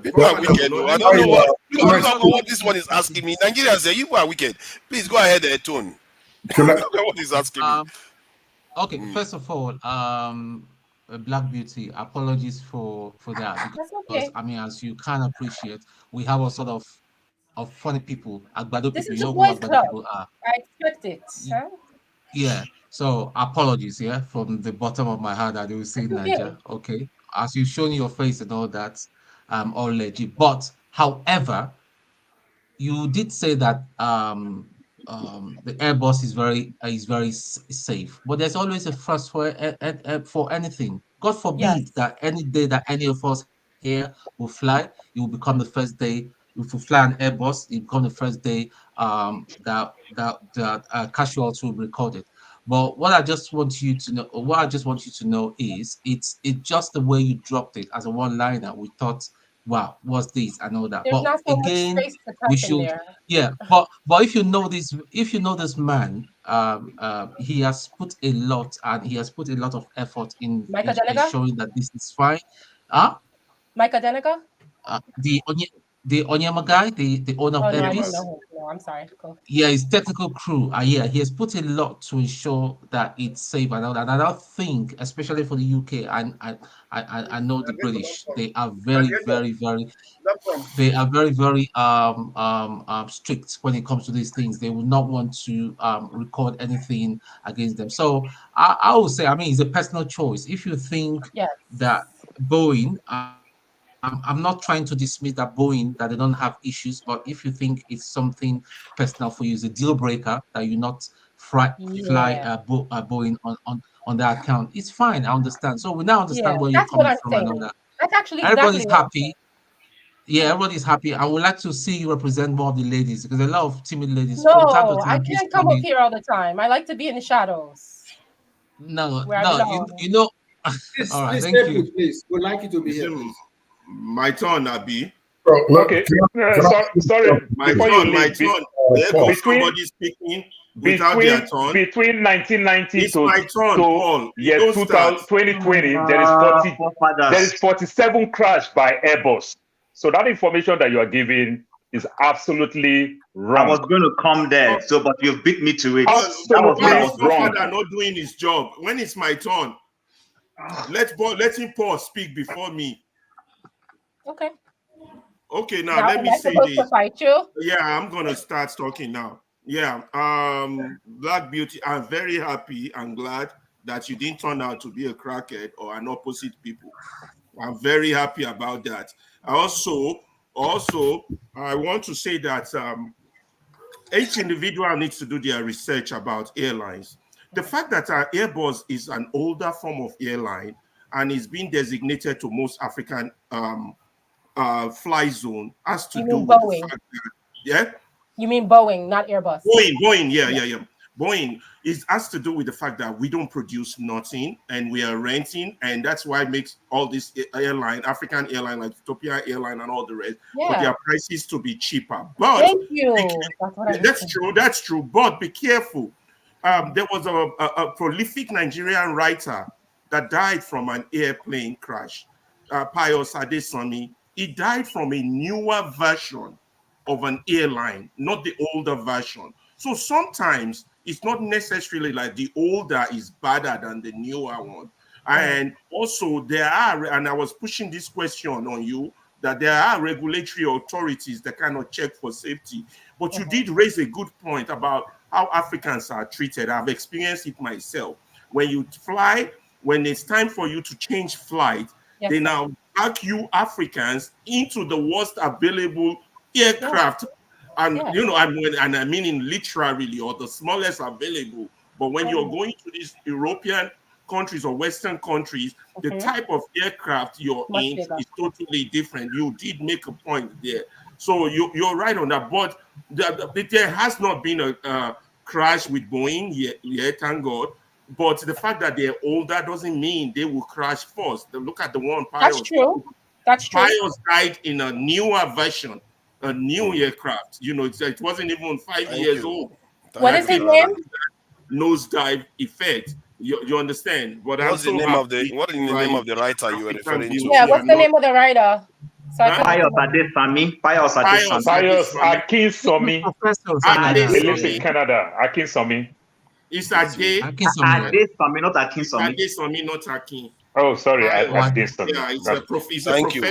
People are wicked, though. I don't know what. I don't know what this one is asking me. Nigerians say you are wicked. Please go ahead, Tone. What is asking me? Okay, first of all, Black Beauty, apologies for that, That's because okay. I mean, as you can appreciate, we have a sort of funny people, Agbado This people. is You the know who boys' Agbado club. people are. I expect it. Huh? Yeah. So apologies, yeah, from the bottom of my heart that you will say It's Niger. okay. Okay. As you've shown your face and all that, all legit. But however, you did say that the Airbus is very safe, but there's always a first for anything. God forbid Yes. that any day that any of us here will fly, it will become the first day. If we fly an Airbus, it become the first day that casualties will be recorded. But what I just want you to know is it's just the way you dropped it as a one-liner. We thought, wow, what's this and all that. There's But not so much again, space to we type in should, there. yeah. But if you know this man, he has put a lot and he has put a lot of effort in Micah in Denega? showing that this is fine. Huh? Micah Denega? Uh, the the Onyeama guy, the owner of Oh no, I don't Airpeace. know him. No, I'm sorry. Go. Yeah, his technical crew. Yeah, he has put a lot to ensure that it's safe and all that. And I don't think, especially for the UK, and I know the British, they are very strict when it comes to these things. They will not want to record anything against them. So I would say, I mean, it's a personal choice. If you think Yes. that Boeing, I'm not trying to dismiss that Boeing that they don't have issues, but if you think it's something personal for you, it's a deal breaker that you not fly Yeah. Boeing on that account, it's fine. I understand. So we now Yeah. understand where you're That's what coming I'm from and all saying. that. That's actually exactly Everybody's what I'm saying. happy. Yeah, everybody's happy. I would like to see you represent more of the ladies, because a lot of timid ladies from time to No, I time, please can't come come up in. here all the time. I like to be in the shadows No, where I no, belong. you know. Please, All right, please thank stay you. put, please. We'd like you to be here, please. My turn, Abi. Okay. Sorry. My Before you turn, my leave, turn. There goes between somebody speaking without their turn. between 1990 It's my turn, to Paul. You year don't 2000, start. 2020, there is 47 crash by Airbus. So that information that you are giving is absolutely I wrong. was going to come there, so but you've beat me to it. That was what I was Absolutely wrong. Father not doing his job. When it's my turn, let him Paul speak before me. Okay. Okay, now Now, let am me I say supposed to this. fight you? Yeah, I'm gonna start talking now. Yeah, Black Beauty, I'm very happy and glad that you didn't turn out to be a crackhead or an opposite people. I'm very happy about that. Also, I want to say that each individual needs to do their research about airlines. The fact that our Airbus is an older form of airline and is being designated to most African fly zone has to You do mean with the Boeing? fact that, yeah, You mean Boeing, not Airbus? Boeing, yeah. Boeing has to do with the fact that we don't produce nothing and we are renting, and that's why it makes all this airline, African airline like Ethiopia Airline and all the rest, for Yeah. their prices to be cheaper. But Thank you. That's what I was saying. that's true. But be careful. There was a prolific Nigerian writer that died from an airplane crash. Pius Adesanya. He died from a newer version of an airline, not the older version. So sometimes it's not necessarily like the older is better than the newer one. And also there are, and I was pushing this question on you, that there are regulatory authorities that cannot check for safety. But you did raise a good point about how Africans are treated. I've experienced it myself. When you fly, when it's time for you to change flight, they now pack you Africans into the worst available aircraft. And you know, I mean in literally, or the smallest available. But when you're going to these European countries or Western countries, the type of aircraft you're in is totally different. You did make a point there. So you're right on that. But there has not been a crash with Boeing yet, thank God. But the fact that they're older doesn't mean they will crash first. Look at the one Pius. That's true. That's true. Pius died in a newer version, a new aircraft. You know, it wasn't even 5 years old. What is his name? Nosedive effect. You understand? But what's the name of the writer you were referring to? Yeah, what's the name of the writer? So Pius Adesami. Pius Adesami. Pius Akinsomi. He lives in Canada. Akinsomi. It's Ade. Adesami, not Akinsomi. Adesomi, not Akin. Oh, sorry, Adesomi. Yeah, it's a professor. Thank you.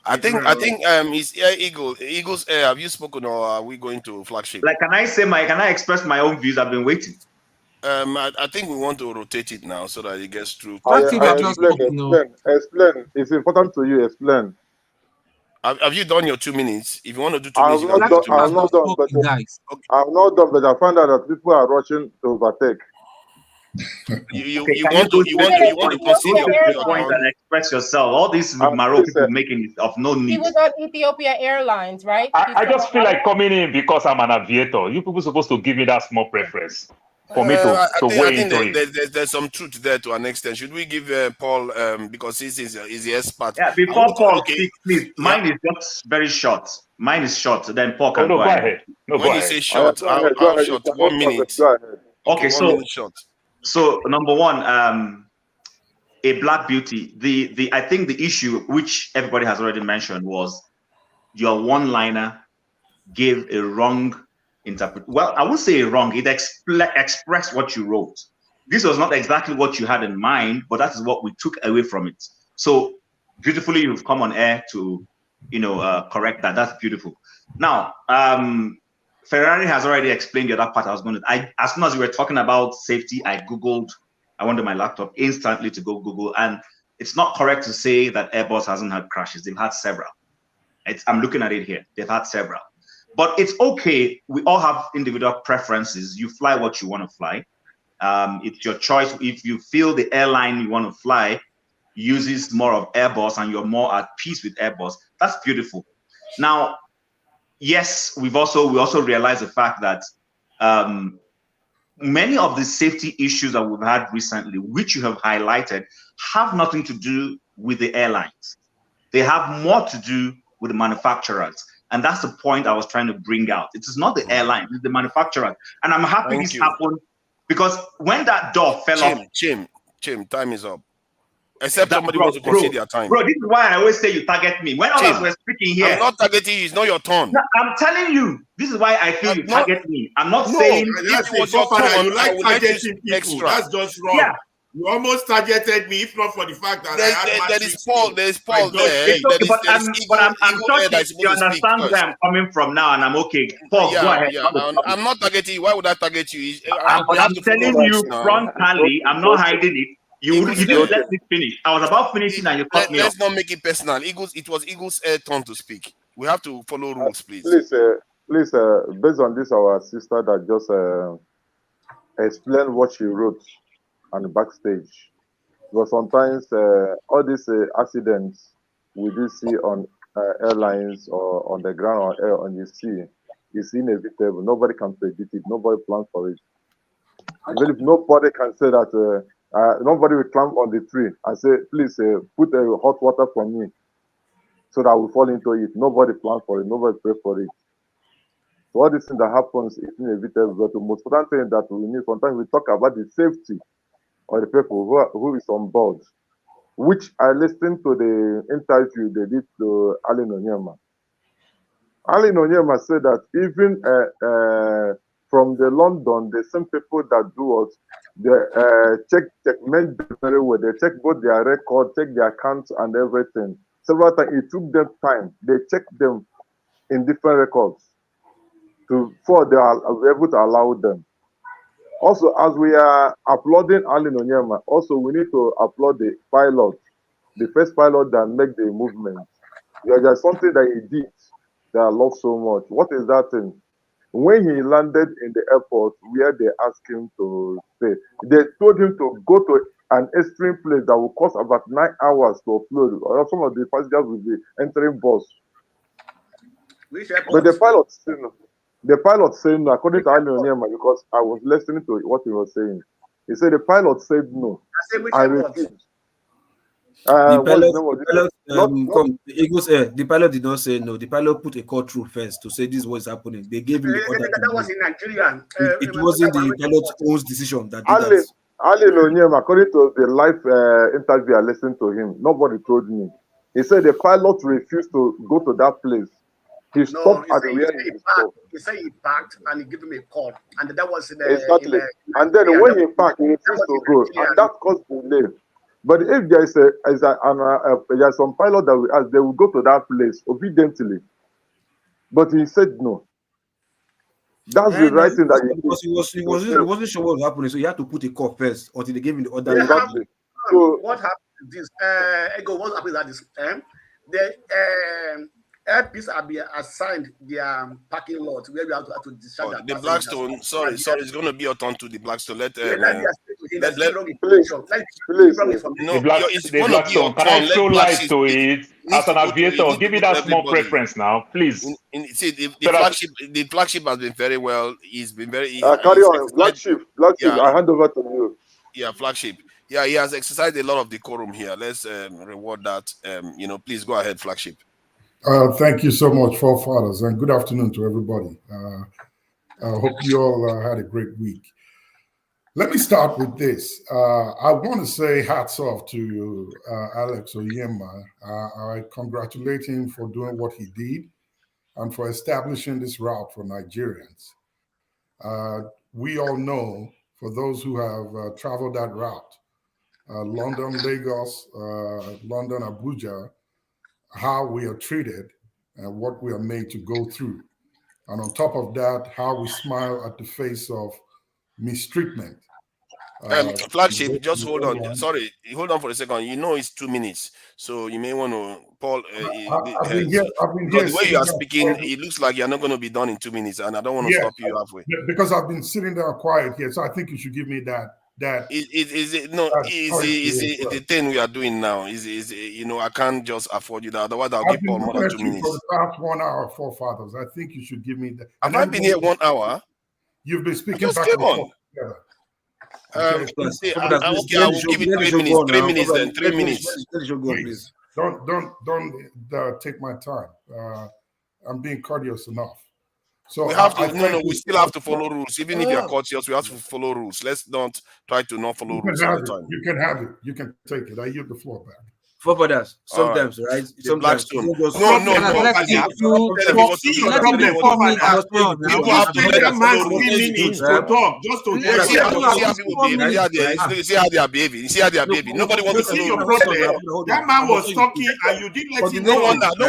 I think it's Air Eagle. Eagle's Air. Have you spoken, or are we going to flagship? Like, can I express my own views? I've been waiting. I think we want to rotate it now so that it gets through. Explain. It's important to you. Explain. Have you done your 2 minutes? If you want to do 2 I'm minutes, not done. But I found out that people are rushing to overtake. You want to consider your point and express yourself. All this Maro people making it of no need. He was on Ethiopia Airlines, right? I just feel like coming in because I'm an aviator. You people supposed to give me that small preference for me to weigh into it. There's some truth there to an extent. Should we give Paul because he's the expert? Yeah, before Paul speaks, please. Mine is just very short. Mine is short. Then Paul can go ahead. When you say short, how short? 1 minute. Okay, 1 minute short. So number one, a black beauty. I think the issue which everybody has already mentioned was your one-liner gave a wrong interpret. Well, I would say wrong. It expressed what you wrote. This was not exactly what you had in mind, but that is what we took away from it. So beautifully, you've come on air to, correct that. That's beautiful. Now, Ferrari has already explained the other part. As soon as we were talking about safety, I went to my laptop instantly to go Google, and it's not correct to say that Airbus hasn't had crashes. They've had several. I'm looking at it here. They've had several. But it's okay. We all have individual preferences. You fly what you want to fly. It's your choice. If you feel the airline you want to fly uses more of Airbus and you're more at peace with Airbus, that's beautiful. Now, yes, we also realize the fact that many of the safety issues that we've had recently, which you have highlighted, have nothing to do with the airlines. They have more to do with the manufacturers. And that's the point I was trying to bring out. It is not the airline, it's the manufacturer. And I'm happy this happened because when that door fell off. Chim, time is up. Except somebody wants to concede their time. Bro, this is why I always say you target me. When others were speaking here. I'm not targeting you, it's not your turn. No, I'm telling you, this is why I feel you target me. I'm not saying that's it was your turn. You like targeting people. Extra. That's just wrong. Yeah. You almost targeted me, if not for the fact that there's Paul there. But I'm sure you understand where I'm coming from now, and I'm okay. Paul, go ahead. Yeah. I'm not targeting you. Why would I target you? I'm telling you frontally, I'm not hiding it. You didn't let me finish. I was about finishing and you cut me off. Let's not make it personal. It was Eagle's turn to speak. We have to follow rules, please. Please, based on this, our sister that just explained what she wrote on the backstage. Because sometimes all these accidents we do see on airlines or on the ground or air on the sea is inevitable. Nobody can predict it. Nobody plans for it. Even if nobody can say that nobody will climb on the tree and say, please put hot water for me so that I will fall into it. Nobody plans for it. Nobody pray for it. So all this thing that happens is inevitable. But the most important thing that we need, sometimes we talk about the safety of the people who is on board, which I listened to the interview they did to Onyeama. Onyeama said that even from the London, the same people that do us They checkmate them very well. They check both their record, check their accounts and everything. Several times it took them time. They checked them in different records before they are able to allow them. Also, as we are applauding Onyeama, also we need to applaud the pilot, the first pilot that made the movement. There's something that he did that I love so much. What is that thing? When he landed in the airport where they asked him to stay, they told him to go to an extreme place that will cost about 9 hours to offload, or some of the passengers will be entering bus. But the pilot said no. The pilot said no, according to Onyeama, because I was listening to what he was saying. He said the pilot said no. I refused. The pilot did not say no. The pilot put a call through first to say this is what's happening. They gave him the order. That was in Nigeria. It wasn't the pilot's own decision that did that. Onyeama, according to the live interview I listened to him, nobody told me. He said the pilot refused to go to that place. He stopped at the he said he parked and he gave him a call, and that was in exactly. And then when he parked, he refused to go, and that caused delay. But if there is there's some pilot that we ask, they will go to that place obediently. But he said no. That's the right thing that he did. Because he wasn't sure what was happening, so he had to put a call first until they gave him the order. Exactly. So what happened is this? What happened at this time? The airpiece have been assigned their parking lot where we have to discharge the Blackstone. Sorry, it's going to be your turn to the Blackstone. Please. No, the Blackstone. Can I throw light to it as an aviator? Give me that small preference now, please. See, the flagship has been very well. He's been very. Carry on, flagship. Yeah. I hand over to you. Yeah, flagship. Yeah, he has exercised a lot of decorum here. Let's reward that. Please go ahead, flagship. Thank you so much, forefathers, and good afternoon to everybody. I hope you all had a great week. Let me start with this. I want to say hats off to Alex Onyeama. I congratulate him for doing what he did and for establishing this route for Nigerians. We all know, for those who have traveled that route, London, Lagos, London, Abuja, how we are treated and what we are made to go through. And on top of that, how we smile at the face of mistreatment. Flagship, just hold on. Sorry, hold on for a second. It's 2 minutes. So you may want to, Paul, the way you are speaking, it looks like you're not going to be done in 2 minutes. And I don't want to stop you halfway. Because I've been sitting there quiet here. So I think you should give me that. The thing we are doing now I can't just afford you that. Otherwise, I'll give Paul more than 2 minutes. For the past 1 hour, forefathers, I think you should give me that. Have I been here 1 hour? You've been speaking. Just came on. I will give it 3 minutes. 3 minutes then. 3 minutes. Please, don't take my time. I'm being courteous enough. So we have to. We still have to follow rules. Even if you're courteous, we have to follow rules. Let's not try to not follow rules all the time. You can have it. You can take it. I yield the floor back. For others, sometimes, right? Sometimes. No. You have to let a man 3 minutes to talk, just to see how they are behaving. See how they are behaving. Nobody wants to see your problem. That man was talking, and you didn't let him. No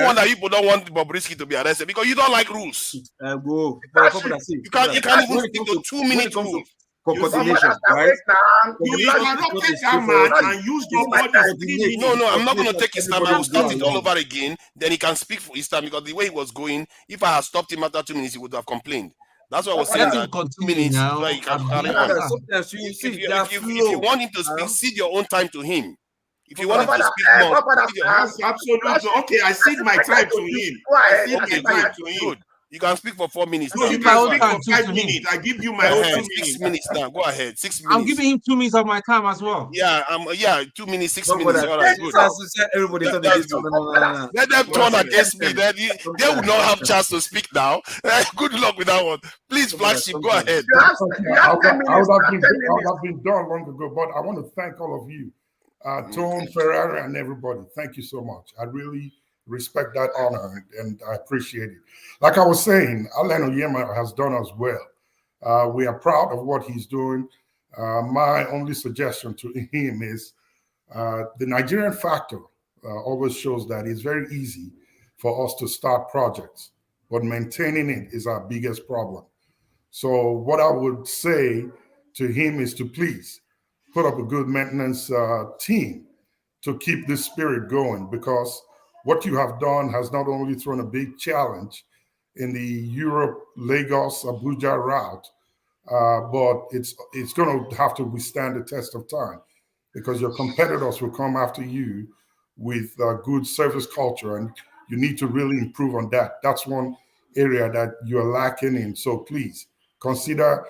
wonder people don't want Bobrisky to be arrested because you don't like rules. You can't even stick to 2 minute rules. Coordination, right? You interrupted that man and used your body. No, I'm not going to take his time. I will start it all over again. Then he can speak for his time because the way he was going, if I had stopped him after 2 minutes, he would have complained. That's why I was saying that 2 minutes, so he can carry on. If you want him to speak, cede your own time to him. If you want him to speak more, absolutely. Okay, I cede my time to him. Okay, good. You can speak for 4 minutes. No, you can speak for 5 minutes. I give you my own 2 minutes. 6 minutes now. Go ahead. 6 minutes. I'm giving him 2 minutes of my time as well. Yeah, 2 minutes, 6 minutes. All right, good. Everybody let them turn against me. They will not have chance to speak now. Good luck with that one. Please, flagship, go ahead. I would have been done long ago, but I want to thank all of you, Tone, Ferrari, and everybody. Thank you so much. I really respect that honor and I appreciate it. Like I was saying, Onyeama has done us well. We are proud of what he's doing. My only suggestion to him is the Nigerian factor always shows that it's very easy for us to start projects, but maintaining it is our biggest problem. So what I would say to him is to please put up a good maintenance team to keep this spirit going, because what you have done has not only thrown a big challenge in the Europe, Lagos, Abuja route, but it's going to have to withstand the test of time, because your competitors will come after you with good service culture, and you need to really improve on that. That's one area that you're lacking in. So please consider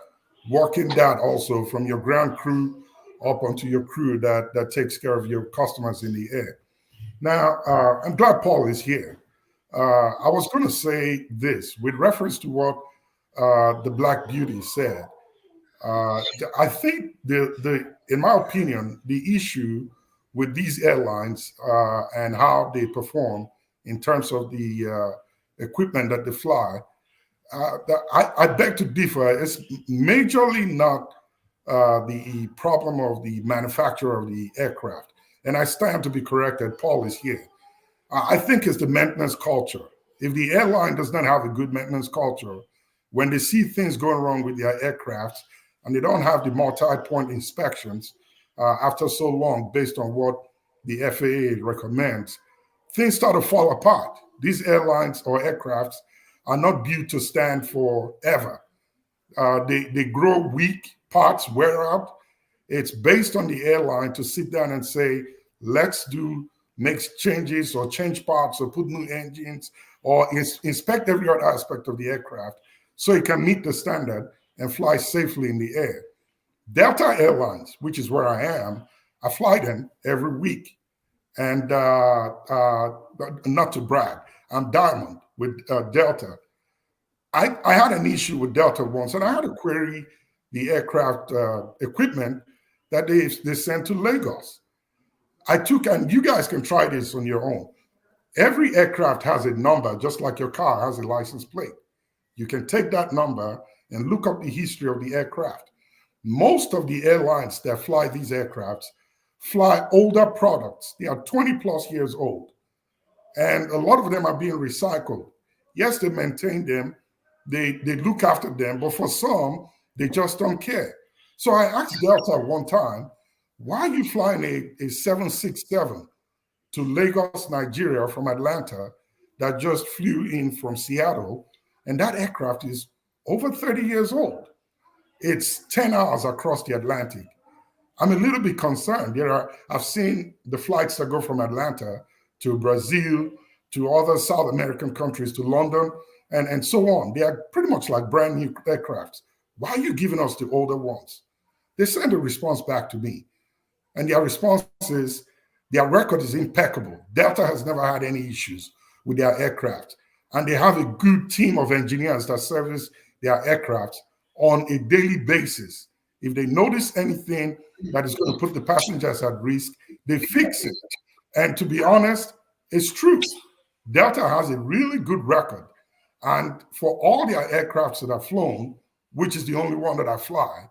working that also from your ground crew up onto your crew that takes care of your customers in the air. Now, I'm glad Paul is here. I was going to say this with reference to what the Black Beauty said. I think in my opinion, the issue with these airlines and how they perform in terms of the equipment that they fly, I beg to differ. It's majorly not the problem of the manufacturer of the aircraft. And I stand to be corrected. Paul is here. I think it's the maintenance culture. If the airline does not have a good maintenance culture, when they see things going wrong with their aircraft and they don't have the multi-point inspections after so long based on what the FAA recommends, things start to fall apart. These airlines or aircrafts are not built to stand forever. They grow weak, parts wear out. It's based on the airline to sit down and say, let's make changes or change parts or put new engines or inspect every other aspect of the aircraft so it can meet the standard and fly safely in the air. Delta Airlines, which is where I am, I fly them every week. And not to brag, I'm diamond with Delta. I had an issue with Delta once, and I had to query the aircraft equipment that they sent to Lagos. And you guys can try this on your own. Every aircraft has a number, just like your car has a license plate. You can take that number and look up the history of the aircraft. Most of the airlines that fly these aircrafts fly older products. They are 20 plus years old. And a lot of them are being recycled. Yes, they maintain them, they look after them, but for some, they just don't care. So I asked Delta one time, why are you flying a 767 to Lagos, Nigeria from Atlanta that just flew in from Seattle? And that aircraft is over 30 years old. It's 10 hours across the Atlantic. I'm a little bit concerned. I've seen the flights that go from Atlanta to Brazil, to other South American countries, to London, and so on. They are pretty much like brand new aircrafts. Why are you giving us the older ones? They send a response back to me. And their response is, their record is impeccable. Delta has never had any issues with their aircraft. And they have a good team of engineers that service their aircraft on a daily basis. If they notice anything that is going to put the passengers at risk, they fix it. And to be honest, it's true. Delta has a really good record. And for all their aircrafts that I've flown, which is the only one that I fly,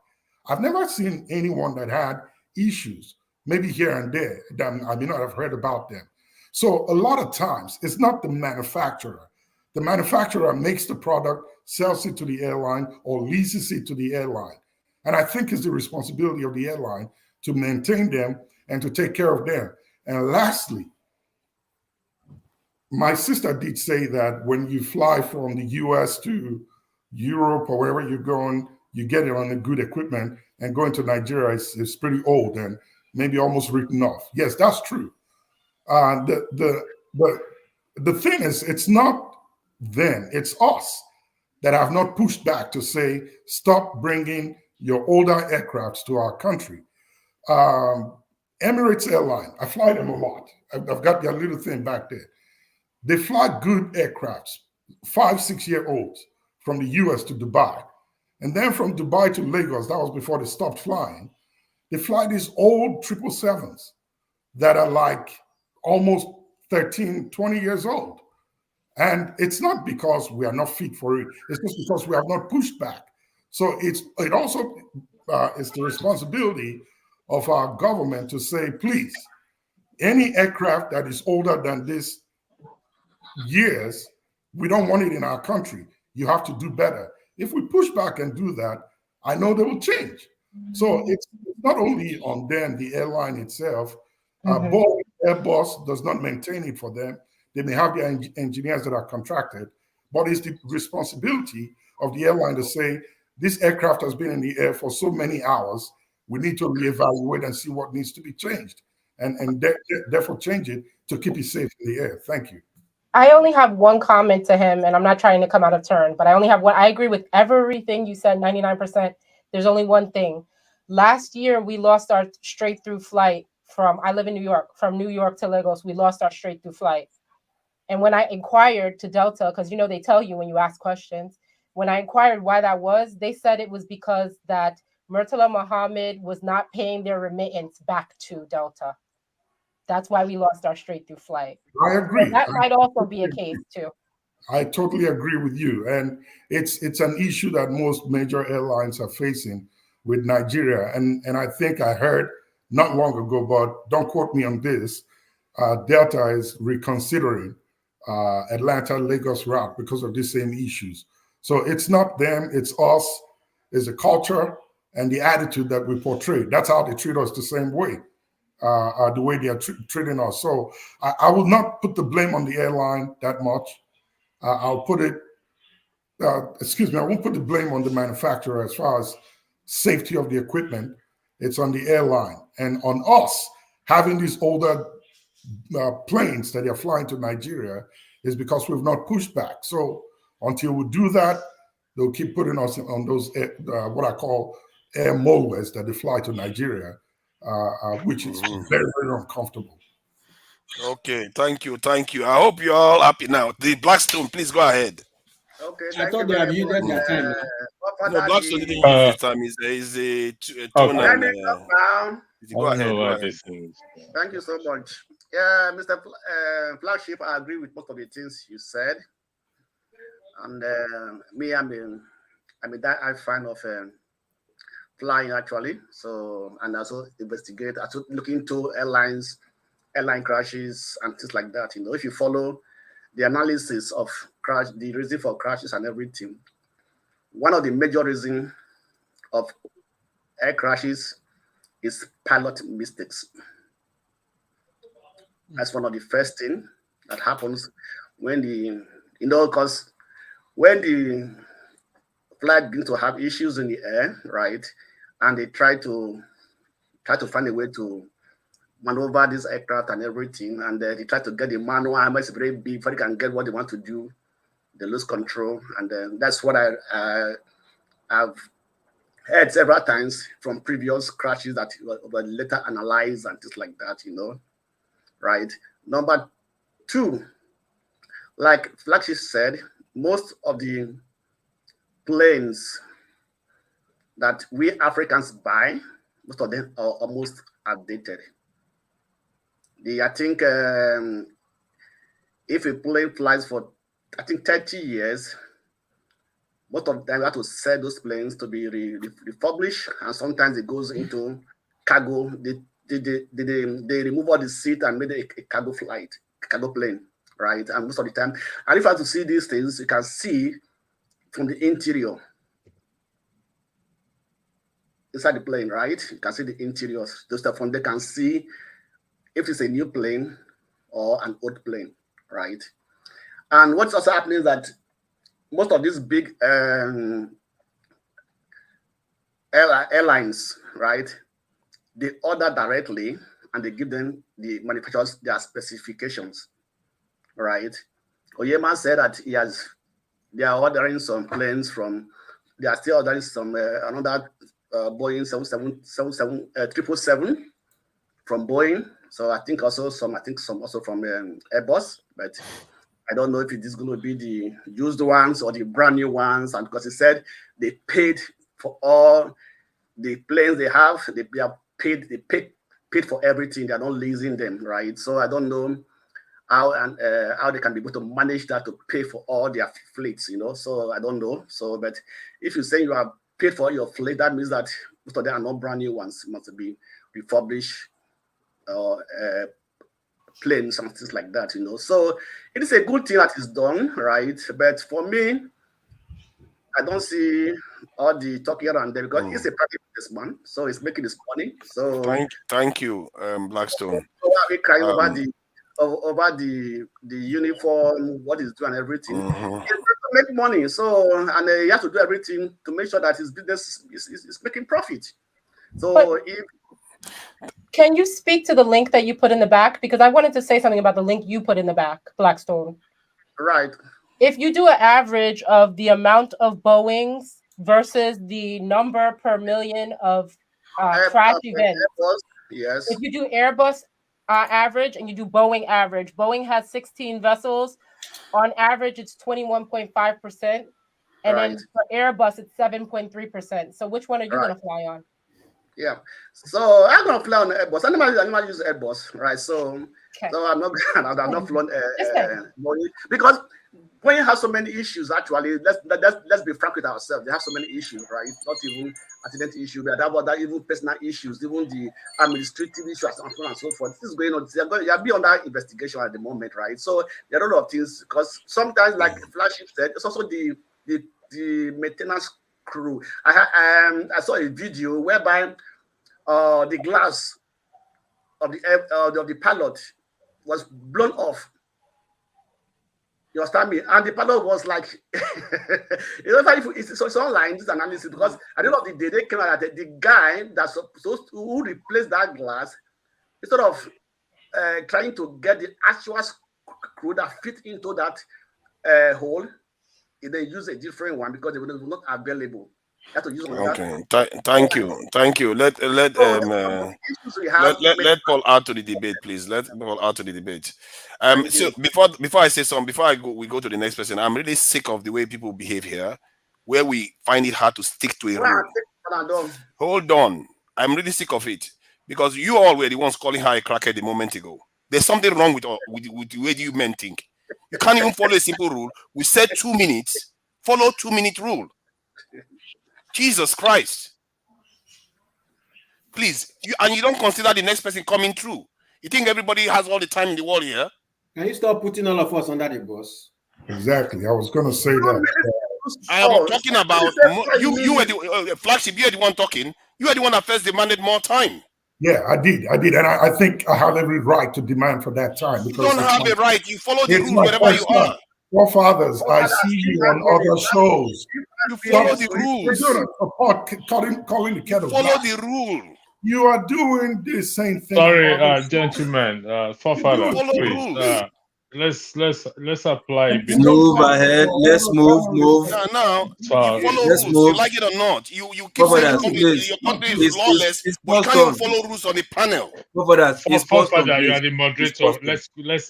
I've never seen anyone that had issues, maybe here and there, that I may not have heard about them. So a lot of times, it's not the manufacturer. The manufacturer makes the product, sells it to the airline, or leases it to the airline. And I think it's the responsibility of the airline to maintain them and to take care of them. And lastly, my sister did say that when you fly from the US to Europe or wherever you're going, you get it on a good equipment, and going to Nigeria is pretty old and maybe almost written off. Yes, that's true. The thing is, it's not them, it's us that have not pushed back to say, stop bringing your older aircrafts to our country. Emirates Airline, I fly them a lot. I've got their little thing back there. They fly good aircrafts, 5-6-year-olds from the US to Dubai. And then from Dubai to Lagos, that was before they stopped flying, they fly these old 777s that are like almost 13, 20 years old. And it's not because we are not fit for it. It's just because we have not pushed back. So it also it's the responsibility of our government to say, please, any aircraft that is older than this years, we don't want it in our country. You have to do better. If we push back and do that, I know they will change. So it's not only on them, the airline itself. Boeing, Airbus does not maintain it for them. They may have their engineers that are contracted, but it's the responsibility of the airline to say, this aircraft has been in the air for so many hours. We need to reevaluate and see what needs to be changed, and therefore change it to keep it safe in the air. Thank you. I only have one comment to him, and I'm not trying to come out of turn, but I only have one. I agree with everything you said, 99%. There's only one thing. Last year, we lost our straight through flight I live in New York, from New York to Lagos. We lost our straight through flight. And when I inquired to Delta, because they tell you when you ask questions, when I inquired why that was, they said it was because that Murtala Muhammad was not paying their remittance back to Delta. That's why we lost our straight through flight. I agree. So that might also be a case too. I totally agree with you. And it's an issue that most major airlines are facing with Nigeria. And I think I heard not long ago, but don't quote me on this, Delta is reconsidering Atlanta-Lagos route because of these same issues. So it's not them, it's us, it's the culture and the attitude that we portray. That's how they treat us the same way, the way they are treating us. So I will not put the blame on the airline that much. I'll put it, I won't put the blame on the manufacturer as far as safety of the equipment. It's on the airline and on us having these older planes that are flying to Nigeria is because we've not pushed back. So until we do that, they'll keep putting us on those what I call air molars that they fly to Nigeria, which is very, very uncomfortable. Okay, thank you. I hope you're all happy now. The Blackstone, please go ahead. Okay, I thought they have used their time. No, Blackstone didn't use his time. He's a tone Let and me talk now. go ahead. Go ahead. Thank you so much. Yeah, Mr. Flagship, I agree with most of the things you said. And me, I'm that I fan of flying actually. So, and also investigate, also look into airline crashes and things like that. If you follow the analysis of crash, the reason for crashes and everything, one of the major reasons of air crashes is pilot mistakes. That's one of the first things that happens when because when the flight begins to have issues in the air, right, and they try to find a way to maneuver this aircraft and everything, and they try to get the manual, it's very big before they can get what they want to do. They lose control, and that's what I've heard several times from previous crashes that were later analyzed and things like that, right? Number two, like Flagship said, most of the planes that we Africans buy, most of them are almost outdated. I think if a plane flies for, 30 years, most of them have to sell those planes to be refurbished, and sometimes it goes into cargo. They remove all the seat and made a cargo plane, right? And most of the time, and if you have to see these things, you can see from the interior inside the plane, right? You can see the interiors. Those stuff from they can see if it's a new plane or an old plane, right? And what's also happening is that most of these big airlines, right, they order directly and they give them, the manufacturers, their specifications, right? Onyeama said that they are ordering some planes they are still ordering some another Boeing 777 from Boeing. So I think some also from Airbus, but I don't know if it is going to be the used ones or the brand new ones. And because he said they paid for all the planes they have, they paid for everything. They are not leasing them, right? So I don't know how they can be able to manage that to pay for all their fleets, So I don't know. So, but if you say you have paid for your fleet, that means that Most of them are not brand new ones. Must be refurbished planes and things like that, you know. So it is a good thing that is done, right? But for me, I don't see all the talk here and there because it's a private businessman, so it's making his money. So thank you, Blackstone. So why are we crying over the uniform, what he's doing, and everything? He's going to make money, so and he has to do everything to make sure that his business is making profit. So can you speak to the link that you put in the back? Because I wanted to say something about the link you put in the back, Blackstone. Right. If you do an average of the amount of Boeings versus the number per million of crash events, Airbus, yes. If you do Airbus average and you do Boeing average, Boeing has 16 vessels. On average, it's 21.5%. And then for Airbus, it's 7.3%. So which one are you going to fly on? Yeah, so I'm gonna fly on Airbus. I'm gonna use Airbus, right? So, so I'm not flown because when you have so many issues, actually, let's be frank with ourselves. They have so many issues, right? Not even accident issue, but that even personal issues, even the administrative issues, and so on and so forth. This is going on. You'll be under investigation at the moment, right? So there are a lot of things because sometimes, like Flagship said, it's also the maintenance crew. I saw a video whereby the glass of the pilot was blown off. You understand me? And the pilot was like, it's online, this analysis, because at the end of the day, they came out that the guy that's supposed to who replaced that glass, instead of trying to get the actual screw that fit into that hole, they use a different one because they were not available. You have to use Thank you. Let Paul add to the debate, please. Let Paul add to the debate. So before I say something, we go to the next person. I'm really sick of the way people behave here, where we find it hard to stick to a rule. Hold on, I'm really sick of it because you all were the ones calling her a crackhead a moment ago. There's something wrong with the way you men think. You can't even follow a simple rule. We said 2 minutes. Follow 2-minute rule. Jesus Christ. Please, you don't consider the next person coming through. You think everybody has all the time in the world here? Can you stop putting all of us under the bus? Exactly. I was going to say that. I am talking about you were the Flagship. You are the one talking. You are the one that first demanded more time. Yeah, I did, and I think I have every right to demand for that time. Because you don't have a right. You follow the rules wherever you are. Forefathers, I see you on other shows. You follow the rules. Calling the kettle follow black. the rule. You are doing the same thing. Sorry, gentlemen, forefather, please. Let's apply a bit. Move ahead. Let's move. Now you follow let's rules. Move. You like it or not. You keep saying your country is lawless, but you can't even follow rules on the panel. Forefather, you are the moderator.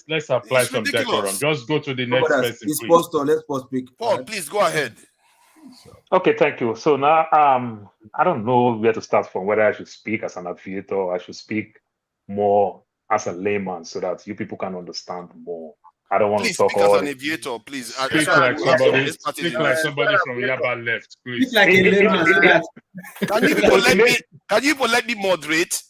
Let's apply some decorum. Just go to the next person, please. Let's speak. Paul, please go ahead. Okay, thank you. So now, I don't know where to start from, whether I should speak as an aviator or I should speak more as a layman so that you people can understand more. I don't want to talk speak as an aviator, please. Speak like somebody from Yaba left, please. Speak like a layman. Can you let me moderate?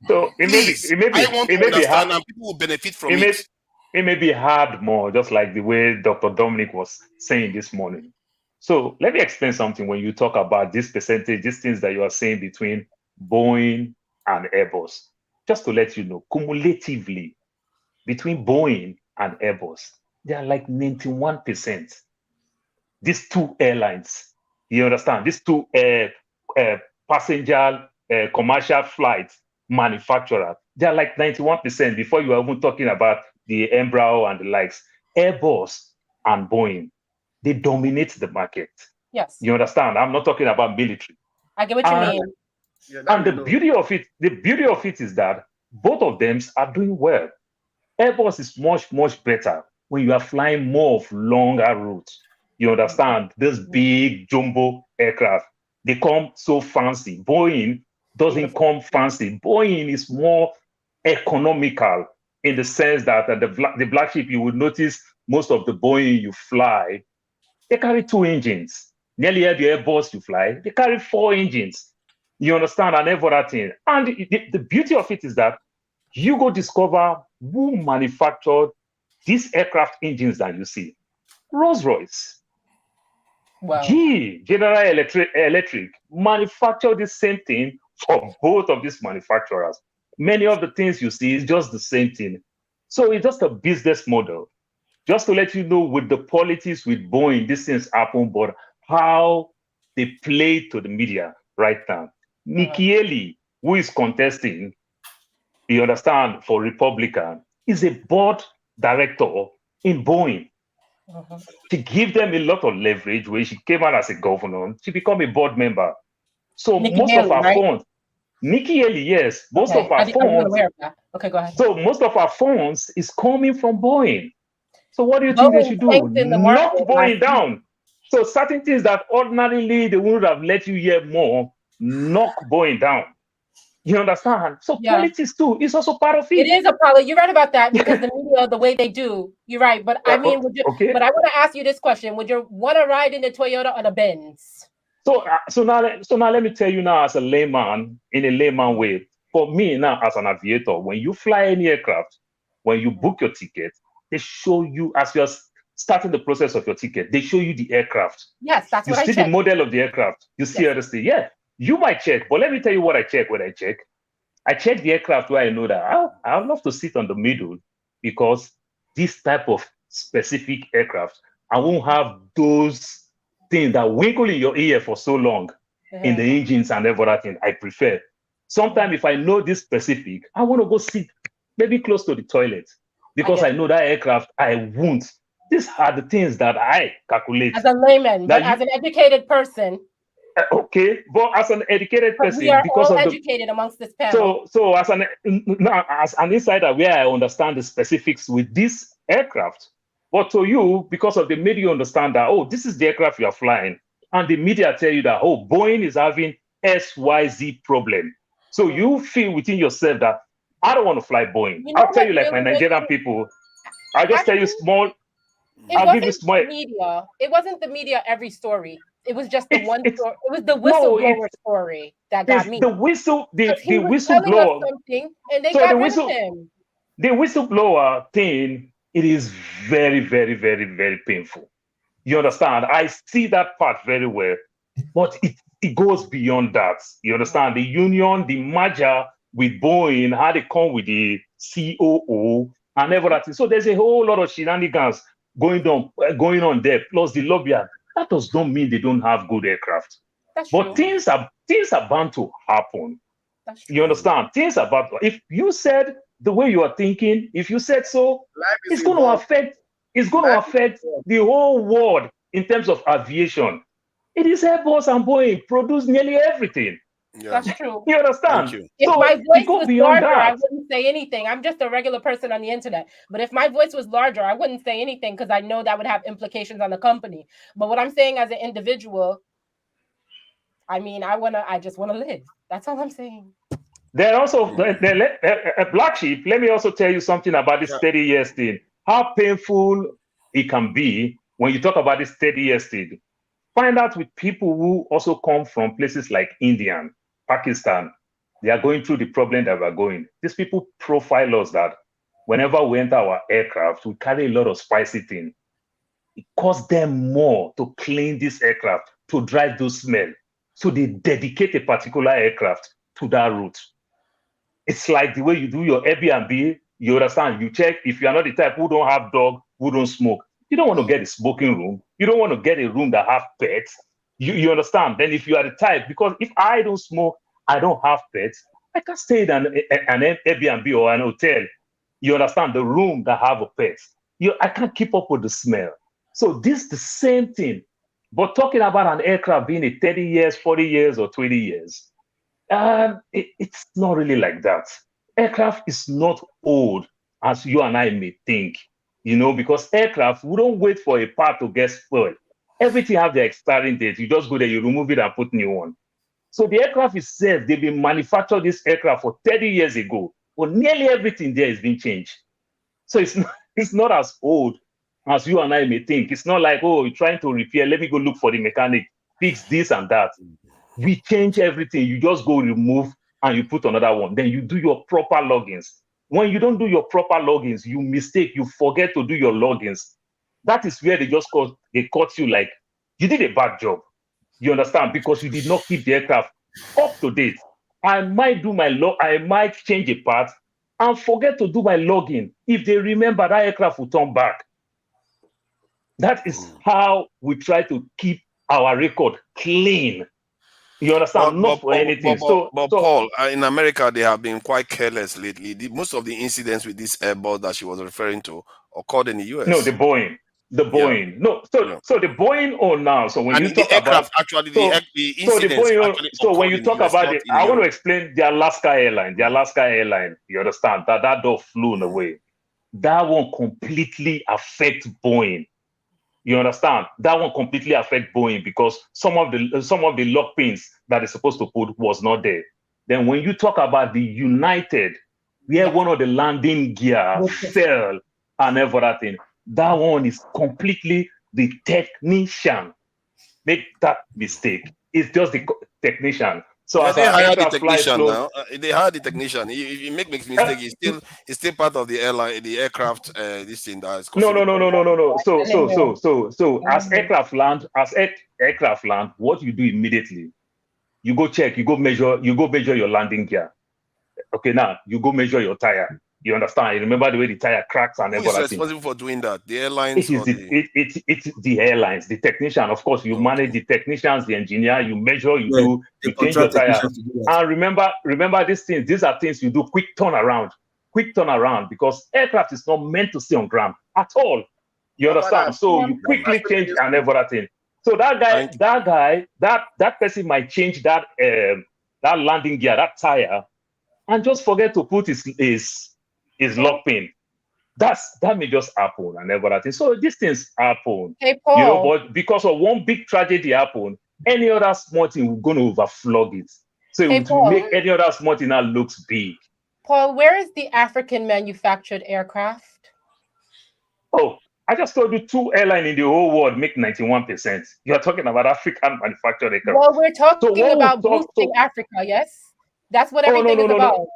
So please, I want to understand and people will benefit from it. It may be hard more, just like the way Dr. Dominic was saying this morning. So let me explain something when you talk about this percentage, these things that you are saying between Boeing and Airbus. Just to let you know, cumulatively, between Boeing and Airbus, they are like 91%. These two airlines, you understand? These two passenger commercial flight manufacturers, they are like 91% before you are even talking about the Embraer and the likes. Airbus and Boeing, they dominate the market. Yes. You understand? I'm not talking about military. I get what you mean. And the beauty of it is that both of them are doing well. Airbus is much, much better when you are flying more of longer routes. You understand? This big jumbo aircraft, they come so fancy. Boeing doesn't come fancy. Boeing is more economical in the sense that the black sheep, you will notice most of the Boeing you fly, they carry 2 engines. Nearly every Airbus you fly, they carry 4 engines. You understand? And every other thing. And the beauty of it is that you go discover who manufactured these aircraft engines that you see. Rolls-Royce. Wow. General Electric manufactured the same thing for both of these manufacturers. Many of the things you see is just the same thing. So it's just a business model. Just to let you know, with the politics with Boeing, these things happen, but how they play to the media right now. Nikki Haley, who is contesting, you understand, for Republican, is a board director in Boeing. She gave them a lot of leverage when she came out as a governor. She became a board member. So Nikki most Haley, of our right? funds, Nikki Haley, yes, most of our I'm not funds. aware of that. Okay, go ahead. So most of our funds is coming from Boeing. So what do you think they Boeing should do? tanked in the Knock market Boeing last down. So certain things that ordinarily they wouldn't have let you hear more, knock Boeing down. You understand? So Yeah. politics too is also part of It it. is a policy. You're right about that because the media, the way they do. You're right, but I mean, would you, okay. But I want to ask you this question: would you want to ride in the Toyota or the Benz? So now let me tell you now, as a layman, in a layman way, for me now as an aviator, when you fly any aircraft, when you book your ticket, they show you as you're starting the process of your ticket, they show you the aircraft. Yes, that's you what I see check. the model of the aircraft. You see everything. Yeah, you might check, but let me tell you what I check when I check. I check the aircraft where I know that I would love to sit on the middle because this type of specific aircraft, I won't have those things that winkle in your ear for so long in the engines and everything. I prefer. Sometimes if I know this specific, I want to go sit maybe close to the toilet because I know that aircraft I won't. These are the things that I calculate. As a layman, Now but as an educated person. Okay, but as an educated person, we are because all of educated amongst this panel. So as an insider, where I understand the specifics with this aircraft, but to you, because of the media, you understand that this is the aircraft you are flying, and the media tell you that Boeing is having XYZ problem. So you feel within yourself that I don't want to fly Boeing. I'll tell you, like my Nigerian people, I'll just tell you small. I'll give you small. Media. It wasn't the media every story. It was just the one story. It was the whistleblower story that got me. The whistleblower telling us something, and they got rid of him. The whistleblower thing, it is very, very, very, very painful. You understand? I see that part very well, but it goes beyond that. You understand? The union, the merger with Boeing, how they come with the COO and everything. So there's a whole lot of shenanigans going on there, plus the lobbying. That does not mean they don't have good aircraft. But things are bound to happen. You understand? Things are bound to. If you said the way you are thinking, if you said so, it's going to affect the whole world in terms of aviation. It is Airbus and Boeing produce nearly everything. Yeah. That's true. You understand? If so my voice was larger, that. I wouldn't say anything. I'm just a regular person on the internet. But if my voice was larger, I wouldn't say anything because I know that would have implications on the company. But what I'm saying as an individual, I mean, I just want to live. That's all I'm saying. They're also a black sheep. Let me also tell you something about this 30 years thing. How painful it can be when you talk about this 30 years thing. Find out with people who also come from places like India and Pakistan. They are going through the problem that we're going. These people profile us that whenever we enter our aircraft, we carry a lot of spicy thing. It costs them more to clean this aircraft, to drive those smell. So they dedicate a particular aircraft to that route. It's like the way you do your Airbnb. You understand? You check if you are not the type who don't have dog, who don't smoke. You don't want to get a smoking room. You don't want to get a room that have pets. You understand? Then if you are the type, because if I don't smoke, I don't have pets, I can stay in an Airbnb or an hotel. You understand? The room that have a pet. I can't keep up with the smell. So this is the same thing. But talking about an aircraft being a 30 years, 40 years, or 20 years, it's not really like that. Aircraft is not old as you and I may think, because aircraft, we don't wait for a part to get spoiled. Everything have their expiring date. You just go there, you remove it and put new one. So the aircraft itself, they've been manufactured this aircraft for 30 years ago, but nearly everything there has been changed. So it's not as old as you and I may think. It's not like, you're trying to repair, let me go look for the mechanic, fix this and that. We change everything. You just go remove and you put another one. Then you do your proper logins. When you don't do your proper logins, you mistake, you forget to do your logins. That is where they caught you like, you did a bad job. You understand? Because you did not keep the aircraft up to date. I might change a part and forget to do my login. If they remember, that aircraft will turn back. That is how we try to keep our record clean. You understand? Not for anything. But Paul, in America, they have been quite careless lately. Most of the incidents with this Airbus that she was referring to occurred in the US. No, the Boeing. The Boeing. Yeah. No, so the Boeing on now. So when you talk about actually the incidents so when you talk about it, I want to explain the Alaska airline. The Alaska airline, you understand that door flew away. That one completely affect Boeing. You understand? That one completely affect Boeing because some of the lock pins that they're supposed to put was not there. Then when you talk about the United, where one of the landing gear fell and everything, that one is completely the technician make that mistake. It's just the technician. So yeah, as they hired the technician now. They hired the technician. If he make mistake, he's still part of the airline, the aircraft. This thing that is no. So as aircraft land, what you do immediately, you go check, you go measure your landing gear. Okay, now you go measure your tire. You understand? You remember the way the tire cracks and everything. Who is responsible for doing that? The airlines? It's the airlines, the technician. Of course, you manage the technicians, the engineer. You measure, you change your tire. And remember these things. These are things you do quick turnaround, because aircraft is not meant to stay on ground at all. You understand? So you quickly change and everything. So that person might change that landing gear, that tire, and just forget to put his lock pin. That may just happen and everything. So these things happen. Hey, Paul. But because of one big tragedy happen, any other small thing we're going to overflog it. So it will make any other small thing that looks big. Paul, where is the African manufactured aircraft? Oh, I just told you 2 airlines in the whole world make 91%. You're talking about African manufactured aircraft. Well, we're talking about boosting Africa, yes? That's what everything is about. No.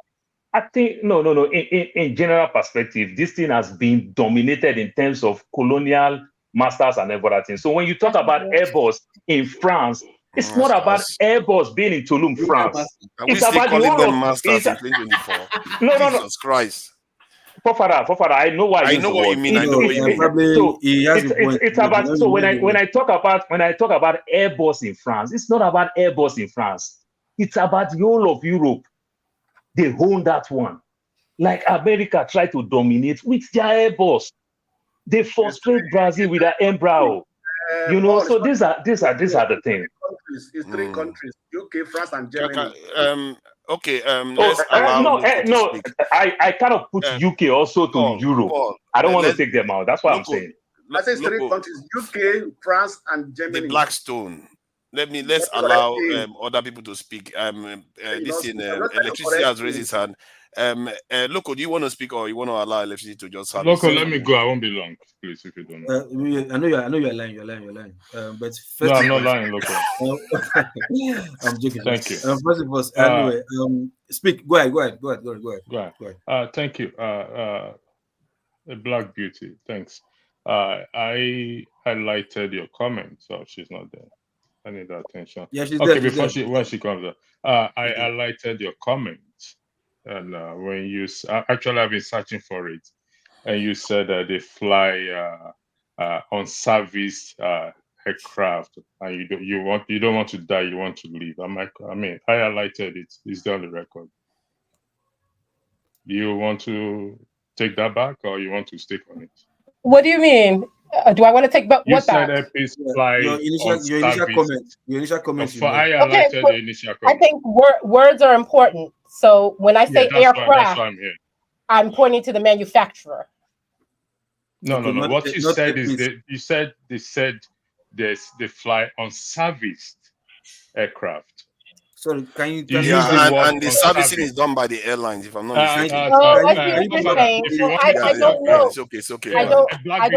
I think no. In general perspective, this thing has been dominated in terms of colonial masters and everything. So when you talk about Airbus in France, it's not about Airbus being in Toulouse, France. It's about the whole of masters in 2024. No. Jesus Christ. Fofara, I know why. I know what you mean. I know what you mean. It's about. So when I talk about Airbus in France, it's not about Airbus in France. It's about the whole of Europe. They own that one. Like America tried to dominate with their Airbus. They frustrate Brazil with their Embraer. So these are the things. It's 3 countries: UK, France, and Germany. Let's allow I kind of put UK also to Europe. I don't want to take them out. That's what I'm saying. I say 3 countries: UK, France, and Germany. The Blackstone. Let's allow other people to speak. Electricity has raised its hand. Loco, do you want to speak or you want to allow electricity to just have? Loco, let me go. I won't be long, please, if you don't know. I know you're lying. But first, no, I'm not lying, Loco. I'm joking. Thank you. First of all, anyway, speak. Go ahead. Thank you. A Black Beauty. Thanks. I highlighted your comment, so she's not there. I need that attention. Yeah, she's okay, there. When she comes up, I highlighted your comment, and when you actually I've been searching for it, and you said that they fly unserviced aircraft, and you don't want to die, you want to leave. I highlighted it. It's on the record. Do you want to take that back, or you want to stick on it? What do you mean? Do I want to take back what back? Your initial comment. I think words are important. So when I say aircraft, I'm pointing to the manufacturer. No. What you said is they said they fly unserviced aircraft. Sorry, can you? And the servicing is done by the airlines, if I'm not mistaken. I don't know. It's okay. I don't know. I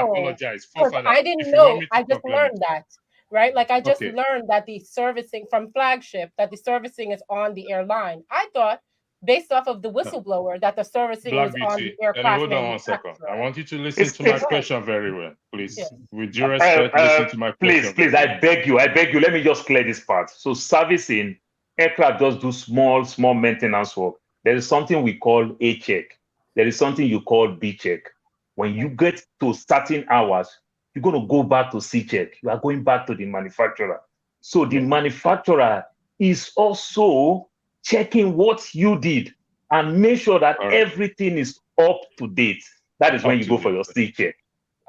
apologize. I didn't know. I just learned that. right? Like I just learned that the servicing from Flagship, that the servicing is on the airline. I thought, based off of the whistleblower, that the servicing Black was on the Beauty, aircraft hold on 1 second. manufacturer. I want you to listen to my question very well, please. Yeah. With due respect, listen to my question. Please, I beg you. Let me just clear this part. So servicing, aircraft just do small maintenance work. There is something we call A check. There is something you call B check. When you get to certain hours, you're going to go back to C check. You are going back to the manufacturer. So the manufacturer is also checking what you did and make sure that everything is up to date. That is when you go for your C check.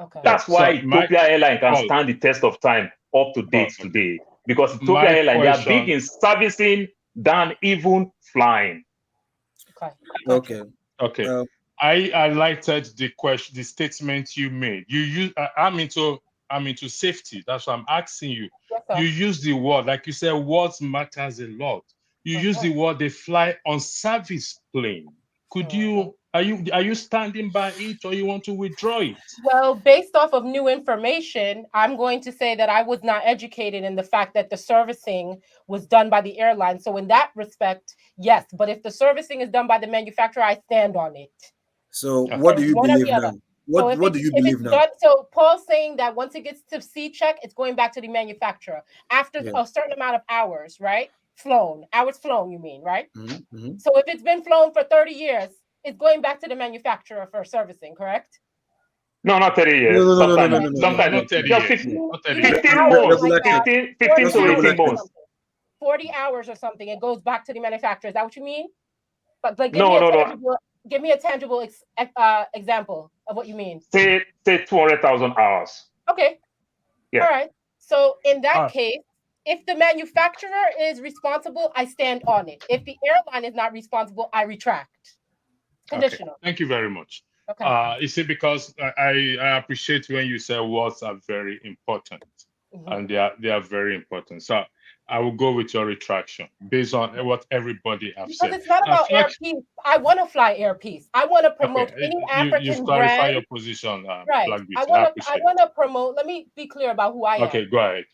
Okay. That's why Ethiopia Airline can stand the test of time up to date today. Because Ethiopia Airline, they are big in servicing than even flying. Okay. I highlighted the question, the statement you made. You use I'm into safety. That's why I'm asking you. You use the word, like you said, words matters a lot. You use the word they fly on service plane. Could you are you standing by it, or you want to withdraw it? Well, based off of new information, I'm going to say that I was not educated in the fact that the servicing was done by the airline. So in that respect, yes. But if the servicing is done by the manufacturer, I stand on it. So what do you believe now? What do you believe now? So Paul's saying that once it gets to C check, it's going back to the manufacturer after a certain amount of hours, right? Hours flown, you mean, right? Mm-hmm. So if it's been flown for 30 years, it's going back to the manufacturer for servicing, correct? No, not 30 years. No. Sometimes not 30 just years. 15 Not 30 months. Like 15 to 18 months. 40 hours or something. It goes back to the manufacturer. Is that what you mean? But like, give me a tangible example of what you mean. Say 200,000 hours. Okay. Yeah. All right. So in that case, if the manufacturer is responsible, I stand on it. If the airline is not responsible, I retract. Conditional. Okay. Thank you very much. Okay. You see, because I appreciate when you say words are very important, and they are very important. So I will go with your retraction based on what everybody have said. Because it's not about Air Peace. I want to fly Air Peace. I want to promote any African you've clarified brand. your position, Right. Black Beauty. I want to promote. Let me be clear about who I am. Okay, go ahead.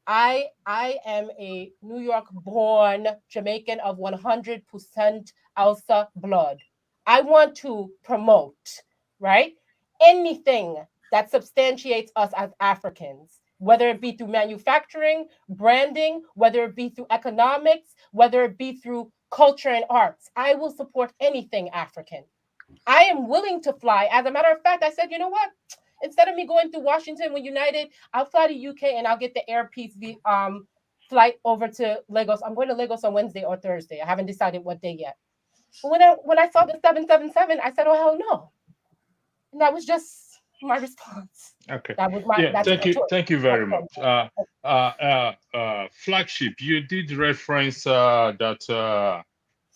I am a New York born Jamaican of 100% Hausa blood. I want to promote, right? Anything that substantiates us as Africans, whether it be through manufacturing, branding, whether it be through economics, whether it be through culture and arts. I will support anything African. I am willing to fly. As a matter of fact, I said, you know what? Instead of me going through Washington with United, I'll fly to UK and I'll get the Air Peace flight over to Lagos. I'm going to Lagos on Wednesday or Thursday. I haven't decided what day yet. But when I saw the 777, I said, oh, hell no. And that was just my response. Okay. That was my Thank you very much. Flagship, you did reference that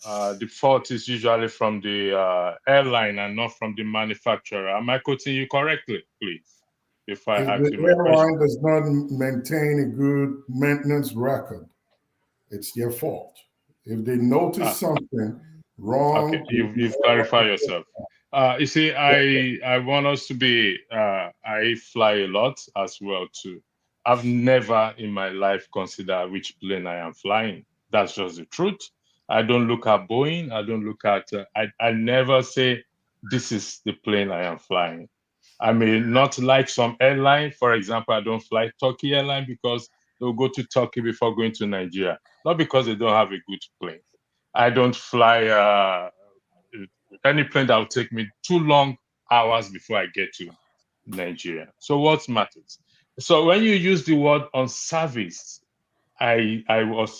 the fault is usually from the airline and not from the manufacturer. Am I quoting you correctly, please? If I ask you my question. The airline does not maintain a good maintenance record, it's their fault. If they notice something wrong, okay, you've clarified yourself. You see, I want us to be. I fly a lot as well too. I've never in my life considered which plane I am flying. That's just the truth. I don't look at Boeing. I don't look at. I never say this is the plane I am flying. I may not like some airline. For example, I don't fly Turkey airline because they'll go to Turkey before going to Nigeria. Not because they don't have a good plane. I don't fly any plane that will take me too long hours before I get to Nigeria. So what matters? So when you use the word on service, I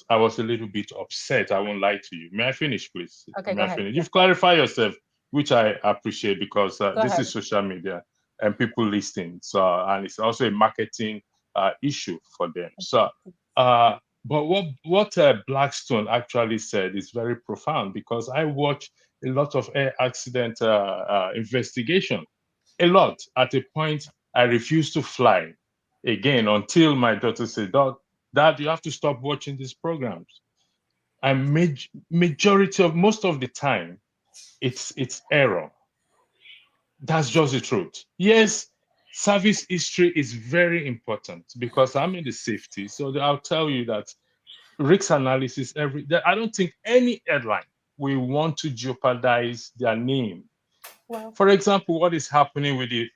was a little bit upset. I won't lie to you. May I finish, please? Okay, May I finish? You've clarified yourself, which I appreciate because this is social media and people listening. So and it's also a marketing issue for them. So, but what Blackstone actually said is very profound because I watch a lot of air accident investigation. A lot. At a point, I refused to fly again until my daughter said, Dad, you have to stop watching these programs. And most of the time, it's error. That's just the truth. Yes, service history is very important because I'm in the safety. So I'll tell you that risk analysis I don't think any airline will want to jeopardize their name. Well, For example, what is happening with the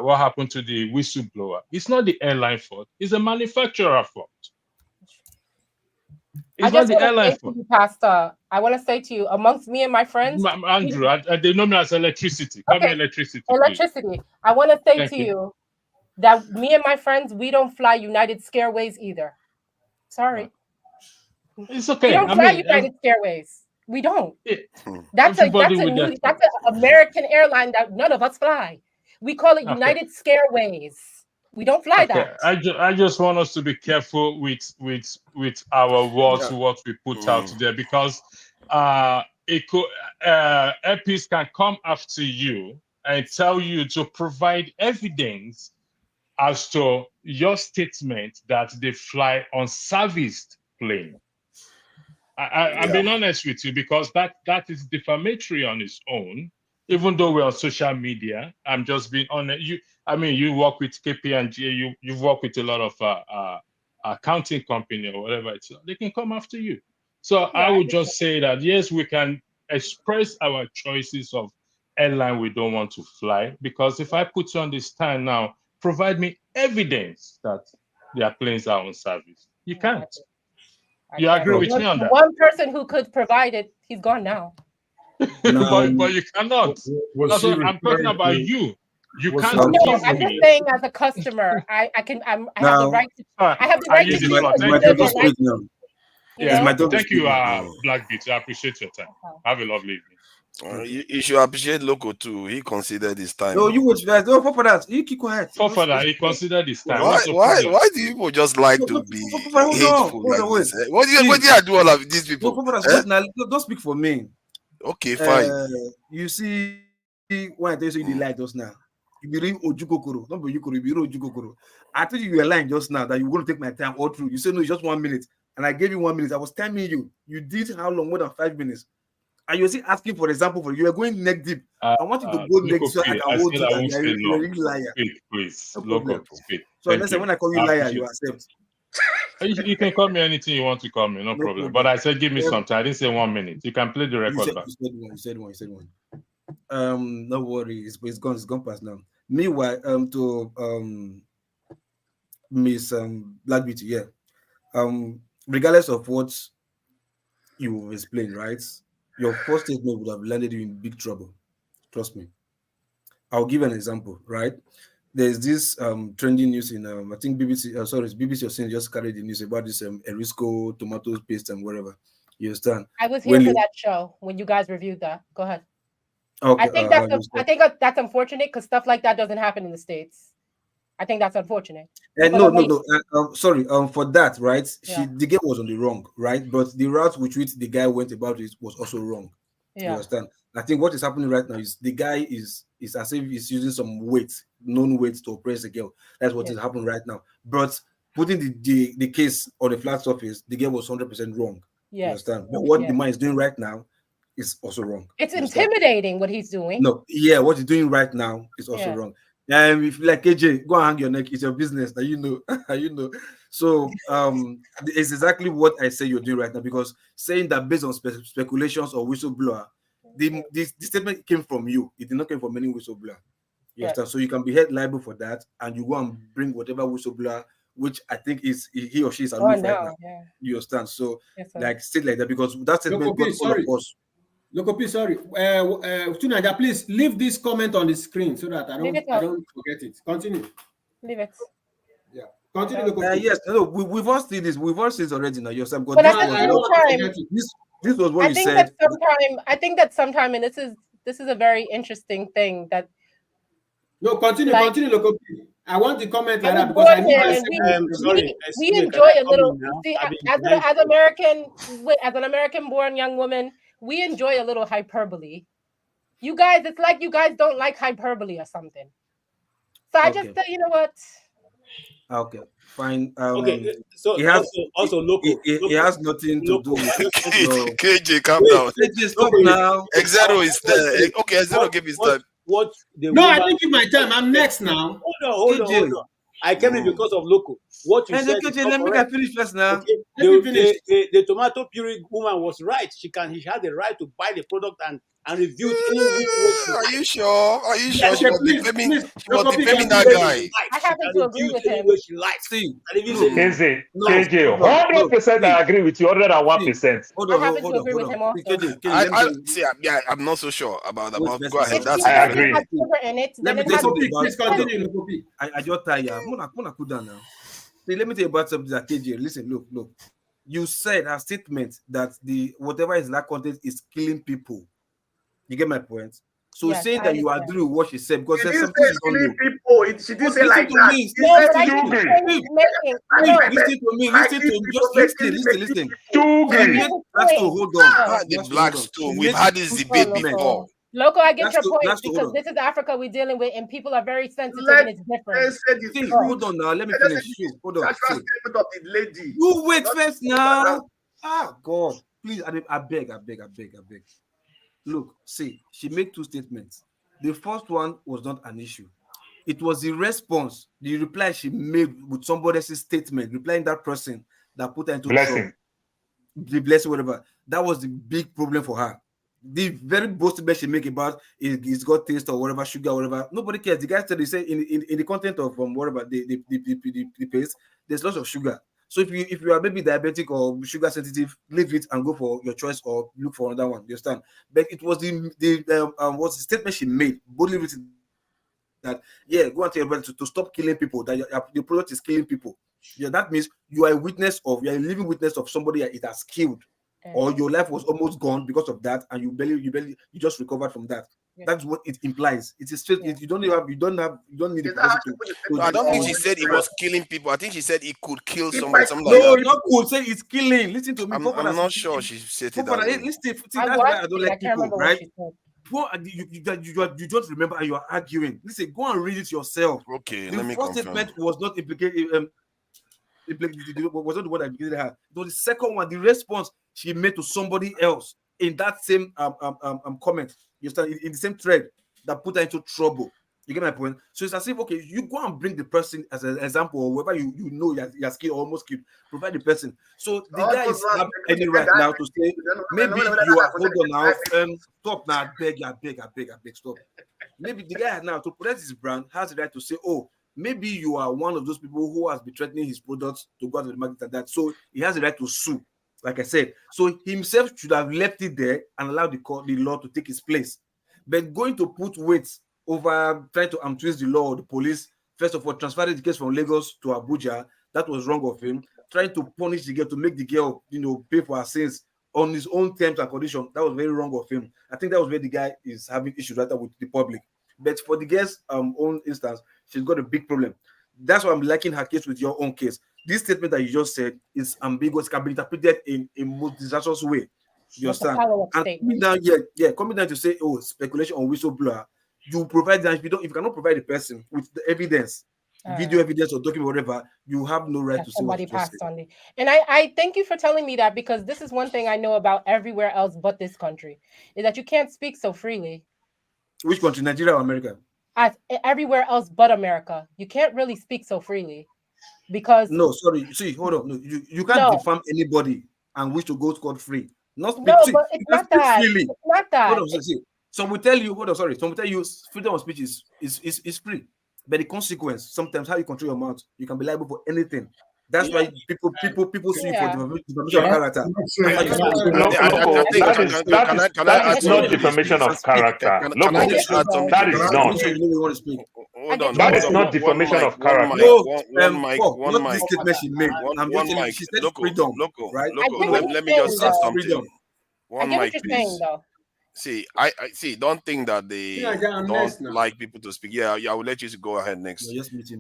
what happened to the whistleblower? It's not the airline fault, it's the manufacturer fault. I It's not just the want to airline say to fault. you, Pastor, I want to say to you, amongst me and my friends, Andrew, they know me as electricity. Call me okay, electricity, electricity. please. I want to say Thank to you. you that me and my friends, we don't fly United Scareways either. Sorry. It's We okay. don't I fly mean, United Scareways. We don't. everybody with their That's an American airline that none of us fly. We call it United Scareways. We don't fly that. I just want us to be careful with our words, what we put out there, because airpeace can come after you and tell you to provide evidence as to your statement that they fly unserviced plane. I'm being honest with you, because that is defamatory on its own. Even though we're on social media, I'm just being honest. You work with KPMG, you work with a lot of accounting company or whatever. They can come after you. So I would just say that yes, we can express our choices of airline we don't want to fly, because if I put you on the stand now, provide me evidence that their planes are unserviced. You can't. You agree with me on that? One person who could provide it, he's gone now. But you cannot. Was he I'm talking about referring to- you. You was can't he- give I'm me. just saying, as a customer, I have the right to. I have the right to choose Thank whether you. they like. Yeah, thank you, Black Beach. I appreciate your time. Have a lovely evening. You should appreciate Loco too. He considered his time. No, you watch that. No, for that. You keep quiet. He considered his time. Why do people just like to be hateful like this? What do you do all of these people? Don't speak for me. Okay, fine. You see, when I tell you the lie just now, you be reading Ojukokoro. Don't be Ojukokoro, you be reading Ojukokoro. I told you were lying just now that you want to take my time all through. You said no, it's just 1 minute. And I gave you 1 minute. I was timing you. You did how long? More than 5 minutes. And you're still asking for example for you are going neck deep. I want you to go neck deep so I can hold you. I won't say You're a real liar. Speak, please. No Loco, speak. So let's say when I call you liar, you accept. You can call me anything you want to call me, no problem. But I said give me some time. I didn't say 1 minute. You can play the record back. You said one. No worry, it's gone past now. Meanwhile, to Miss Black Beauty, regardless of what you explained, right? Your first statement would have landed you in big trouble. Trust me. I'll give an example, right? There's this trending news in I think BBC, it's BBC or something just carried the news about this Erisco tomato paste and whatever. You understand? I was here for that show when you guys reviewed that. Go ahead. Okay, I think that's unfortunate because stuff like that doesn't happen in the States. I think that's unfortunate. No. Sorry. For that, right? The game was on the wrong, right? But the route with which the guy went about it was also wrong. You understand? I think what is happening right now is the guy is as if he's using some known weight to oppress the girl. That's what is happening right now. But putting the case on a flat surface, the game was 100% wrong. You understand? But what the man is doing right now is also wrong. It's intimidating what he's doing. No, what he's doing right now is also wrong. And if you like KJ, go and hang your neck. It's your business that you know. So it's exactly what I say you're doing right now, because saying that based on speculations or whistleblower, this statement came from you. It did not come from any whistleblower. You understand? So you can be held liable for that, and you go and bring whatever whistleblower, which I think is he or she is aloof right now. You understand? So state like that, because that statement got all of us. Lokopi, sorry. Tunaja, please leave this comment on the screen so that I don't forget it. Continue. Leave it. Yeah. Continue, Lokopi. Yes, no, we've all seen this. We've all seen it already now. Yourself, but this was what you said. I think that sometime, and this is a very interesting thing that. No, continue, Lokopi. I want the comment like that because I need we enjoy a little. See, as an American-born young woman, we enjoy a little hyperbole. You guys, it's like you guys don't like hyperbole or something. So I just say, you know what? Okay, fine. So it has also local. It has nothing to do with KJ. Calm down. KJ, stop now. X0 is there. Okay, X0 give his time. what the No, I woman. didn't give my time. I'm next now. Hold on. I came in because of local. What you said is not let me correct. finish first now. Okay. The tomato puree woman was right. She had the right to buy the product and review it any which way she Are likes. you sure? Are you sure? Okay, She was defaming that guy. I happen to agree with him. Way she likes. See, KJ, no, 100% I agree with you, 101%. I happen to agree with him also. I'm not so sure about that. But go If ahead. That's I agree. It has sugar in it, Let then me it tell has you something Please about continue. I just tired. I'm gonna cool down now. See, let me tell you about something that KJ. Listen, look. You said a statement that the whatever is in that content is killing people. You get my point? So Yes, saying I that you understand. agree with what she said because She there's didn't something say you don't killing know. people. She didn't say Listen like to that. me. She No, said but I killing think people. making. Listen to me. Listen to me. Just listen. She made Blackstone. Hold on. the Blackstone, Black hold on. Stone. She We've made had this two debate statements. before. Local, I get your point Blackstone, because hold on. this is Africa we're dealing with, and people are very sensitive Let and it's different. say the See, truth. hold on now. Let me Let us finish. say the Hold on. actual See. statement of the lady. You wait Not first the now. background. Ah, God. Please, I beg. Look, see, she made two statements. The first one was not an issue. It was the response, the reply she made with somebody else's statement, replying that person that put her into Blessing. trouble. The blessing, whatever. That was the big problem for her. The very boast statement she make about it's got taste or whatever, sugar, or whatever. Nobody cares. The guy said they say in the content of whatever the paste, there's lots of sugar. So if you are maybe diabetic or sugar sensitive, leave it and go for your choice or look for another one. You understand? But it was what's the statement she made, boldly written, that go and tell everybody to stop killing people, that the product is killing people. Yeah, that means you are a living witness of somebody that it has killed, or your life was almost gone because of that, and you just recovered from that. That's what it implies. It's a straight. You don't need the person to. I don't think she said it was killing people. I think she said it could kill somebody. Something like No, that. not could say it's killing. Listen to me. I'm not sure she said it that way. Listen, see, that's why I don't like people, right? You don't remember and you are arguing. Listen, go and read it yourself. Okay, the let me first confirm. statement was not implicated. Was not the one that implicated her. It was the second one, the response she made to somebody else in that same comment. You start in the same thread that put her into trouble. You get my point? So it's as if, okay, you go and bring the person as an example, or whoever you know you are skilled or almost skilled, provide the person. So the guy is not any right now to say, maybe you are, hold on now, stop now, I beg, stop. Maybe the guy now, to protect his brand, has the right to say, oh, maybe you are one of those people who has been threatening his products to go out to the market and that. So he has the right to sue, like I said. So himself should have left it there and allowed the law to take his place. But going to put weight over trying to twist the law or the police, first of all, transferring the case from Lagos to Abuja, that was wrong of him. Trying to punish the girl, to make the girl, pay for her sins on his own terms and conditions, that was very wrong of him. I think that was where the guy is having issues right now with the public. But for the girl's own instance, she's got a big problem. That's why I'm liking her case with your own case. This statement that you just said is ambiguous, can be interpreted in a most disastrous way. You understand? And coming down to say, oh, speculation on whistleblower, you provide that. If you cannot provide the person with the evidence, video evidence or document, whatever, you have no right to say what you just said. On it. And I thank you for telling me that, because this is one thing I know about everywhere else but this country, is that you can't speak so freely. Which country, Nigeria or America? Everywhere else but America, you can't really speak so freely, because hold on. No, you can't defame anybody and wish to go scot-free. But it's not that. Freely. It's not that. Hold on, some will tell you, some will tell you freedom of speech is free. But the consequence, sometimes how you control your mouth, you can be liable for anything. That's why people sue you for defamation of character. That is not defamation of character. Can I just add something? That is not. That is not defamation of character. One mic. Let me just add something. One mic, please. See, I see. Don't think that they don't like people to speak. Yeah, I will let you go ahead next.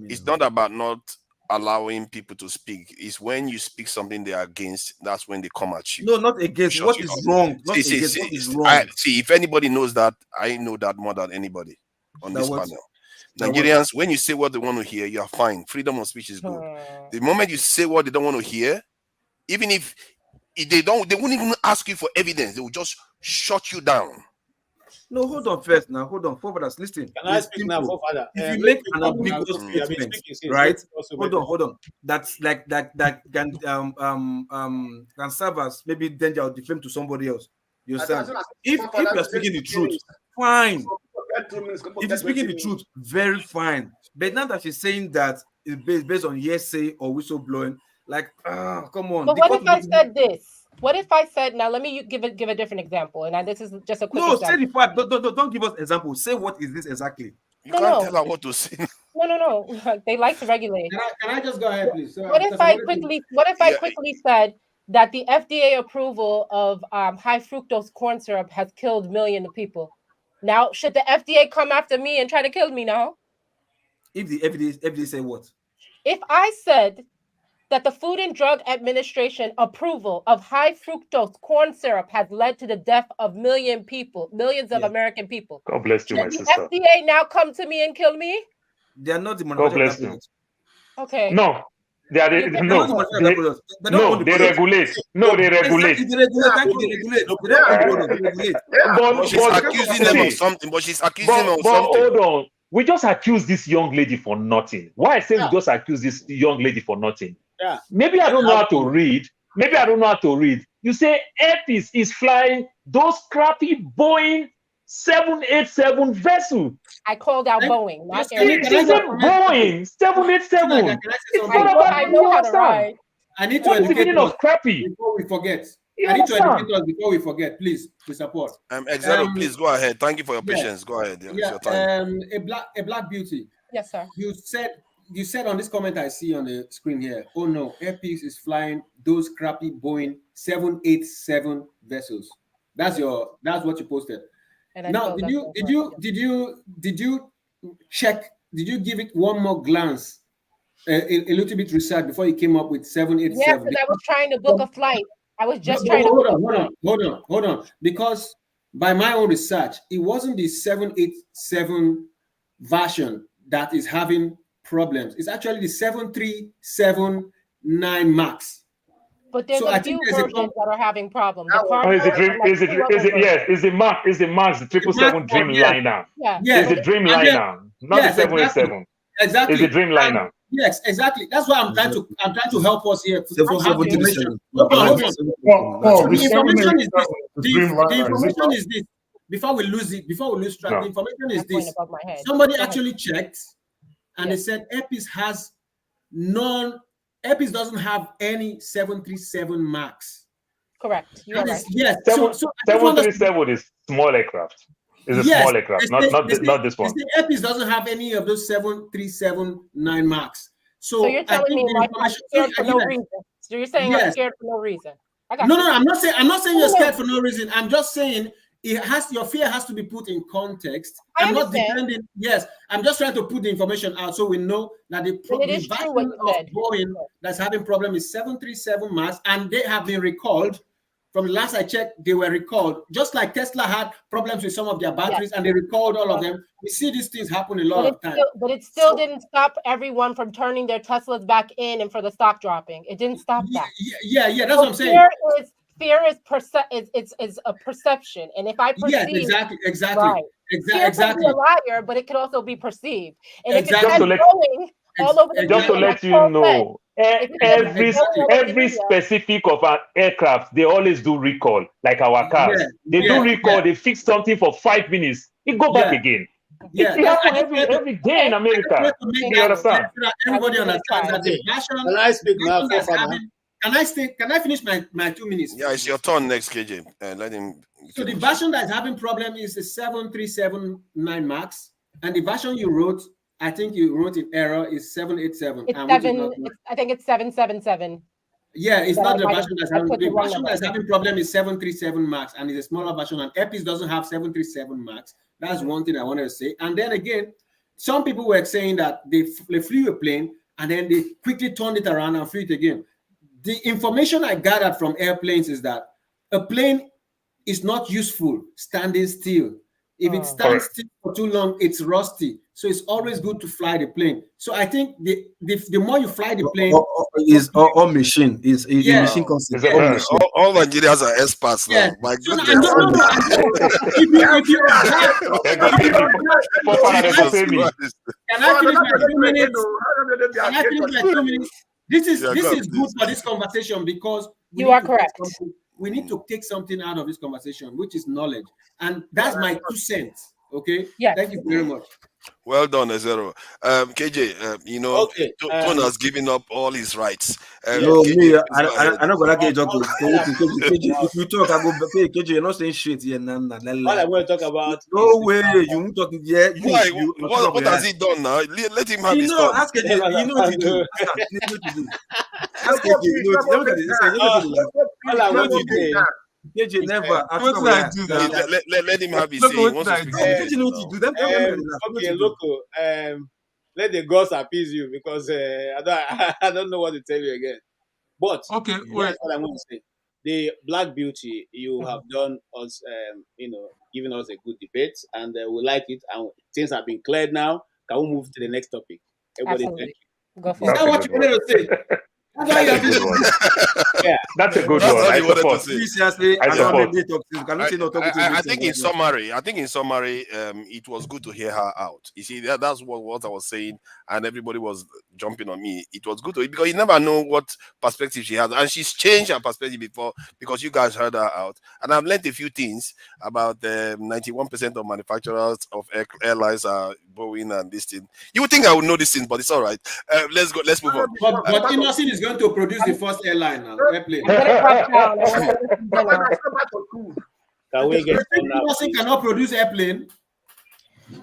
It's not about not allowing people to speak. It's when you speak something they are against, that's when they come at you. No, not against. What is wrong? What is wrong? See, if anybody knows that, I know that more than anybody on this panel. Nigerians, when you say what they want to hear, you are fine. Freedom of speech is good. The moment you say what they don't want to hear, even if they won't even ask you for evidence, they will just shut you down. No, hold on first now. Hold on, forefathers. Listen. Can I speak now, forefather? If you make an I've been ambiguous statement, speaking since. right? Also Hold on. That's like that can serve as maybe danger or defame to somebody else. You understand? If you're speaking the truth, fine. If you're speaking the truth, very fine. But now that she's saying that it's based on hearsay or whistleblowing, like, come on. But what if I said this? What if I said, now let me give a different example, and this is just a quick example. Say the fact. Don't give us examples. Say what is this exactly. You can't tell her what to say. No. They like to regulate. Can I just go ahead, please? What if I quickly said that the FDA approval of high fructose corn syrup has killed millions of people? Now, should the FDA come after me and try to kill me now? If the FDA say what? If I said that the Food and Drug Administration approval of high fructose corn syrup has led to the death of millions of American people. God bless you, my Should sister. the FDA now come to me and kill me? They are not the God bless you. Okay. No. They regulate. No, they regulate. She's accusing them of something, but she's accusing them of something. Hold on. We just accuse this young lady for nothing. Why I say we just accuse this young lady for nothing? Yeah. Maybe I don't know how to read. You say Airpeace is flying those crappy Boeing 787 vessels. I called out Boeing, not Airpeace. She said Boeing 787. I know how to ride. I need to educate us crappy before we forget. You I need to understand? educate us before we forget. Please, to support. Exero, please go ahead. Thank you for your patience. Go ahead. It's your time. A black beauty. Yes, sir. You said on this comment I see on the screen here, oh no, Airpeace is flying those crappy Boeing 787 vessels. That's what you posted. Now, did you check? Did you give it one more glance, a little bit research before you came up with 787? Yes, because I was trying to book a flight. I was just trying to hold on. Because by my own research, it wasn't the 787 version that is having problems. It's actually the 7379 Max. But there's a few versions that are having problems. Is the Max the 777 Dreamliner? Yeah. Is the Dreamliner, not the 787. Exactly. Is the Dreamliner. Yes, exactly. That's why I'm trying to help us here. The information is this. Before we lose track, the information is this. Somebody actually checked, and they said Airpeace doesn't have any 737 Max. Correct. You are right. Yes. 737 is small aircraft. It's a small aircraft, not this one. Airpeace doesn't have any of those 737-9 Max. So you're telling me I'm scared for no reason. So you're saying I'm scared for no reason. No, I'm not saying you're scared for no reason. I'm just saying your fear has to be put in context. I'm not defending. Yes, I'm just trying to put the information out so we know that the version of Boeing that's having problem is 737 Max, and they have been recalled. From the last I checked, they were recalled. Just like Tesla had problems with some of their batteries, and they recalled all of them. We see these things happen a lot of times. But it still didn't stop everyone from turning their Teslas back in and for the stock dropping. It didn't stop that. Yeah, that's what I'm saying. Fear is a perception, and if I perceive, exactly. Right. Fear can be a liar, but it can also be perceived. And if it's going all over the just to let you know, every specific of our aircraft, they always do recall, like our cars. They do recall. They fix something for 5 minutes. It go back again. It happens every day in America. You understand? Everybody understands that the version. Can I speak now? Can I finish my 2 minutes? Yeah, it's your turn next, KJ. Let him. So the version that's having problem is the 737-9 Max, and the version you wrote, I think you wrote in error, is 787. I think it's 777. Yeah, it's not the version that's having the version that's having problem is 737 Max, and it's a smaller version. And Airpeace doesn't have 737 Max. That's one thing I wanted to say. And then again, some people were saying that they flew a plane and then they quickly turned it around and flew it again. The information I gathered from airplanes is that a plane is not useful standing still. If it stands still for too long, it's rusty. So it's always good to fly the plane. So I think the more you fly the plane, is all machine. Is machine concept. All Nigerians are experts now. Yes. My So goodness. no. If you observe, can I finish my 2 minutes? Can I finish my 2 minutes? This is good for this conversation because you are correct. We need to take something out of this conversation, which is knowledge, and that's my 2 cents. Okay. Yeah. Thank you very much. Well done, Ezero. KJ, Tone has given up all his rights. No, KJ, me, please go I ahead. not gonna get job. If you talk, I go pay KJ. You're not saying shit here. All I'm going to talk about. No way. You won't talk. Yeah. What has he done now? Let him have his know, turn. ask KJ. You know what he do. Ask KJ. You know what he do. All I'm going to say. KJ never. Let him have his say. He wants to speak. KJ know what he do. Okay, local. Let the gods appease you because I don't know what to tell you again. But okay, that's what I'm going to say. The Black Beauty, you have done us, giving us a good debate, and we like it. And things have been cleared now. Can we move to the next topic? Everybody, thank you. Go for Is that what you wanted to say? That's a good one. I support. I think in summary, it was good to hear her out. You see, that's what I was saying, and everybody was jumping on me. It was good to because you never know what perspective she has, and she's changed her perspective before because you guys heard her out. And I've learned a few things about 91% of manufacturers of airlines are Boeing and this thing. You would think I would know this thing, but it's all right. Let's go. Let's move on. But Innocent is going to produce the first airline now. Airplane. Can we get Innocent cannot produce airplane.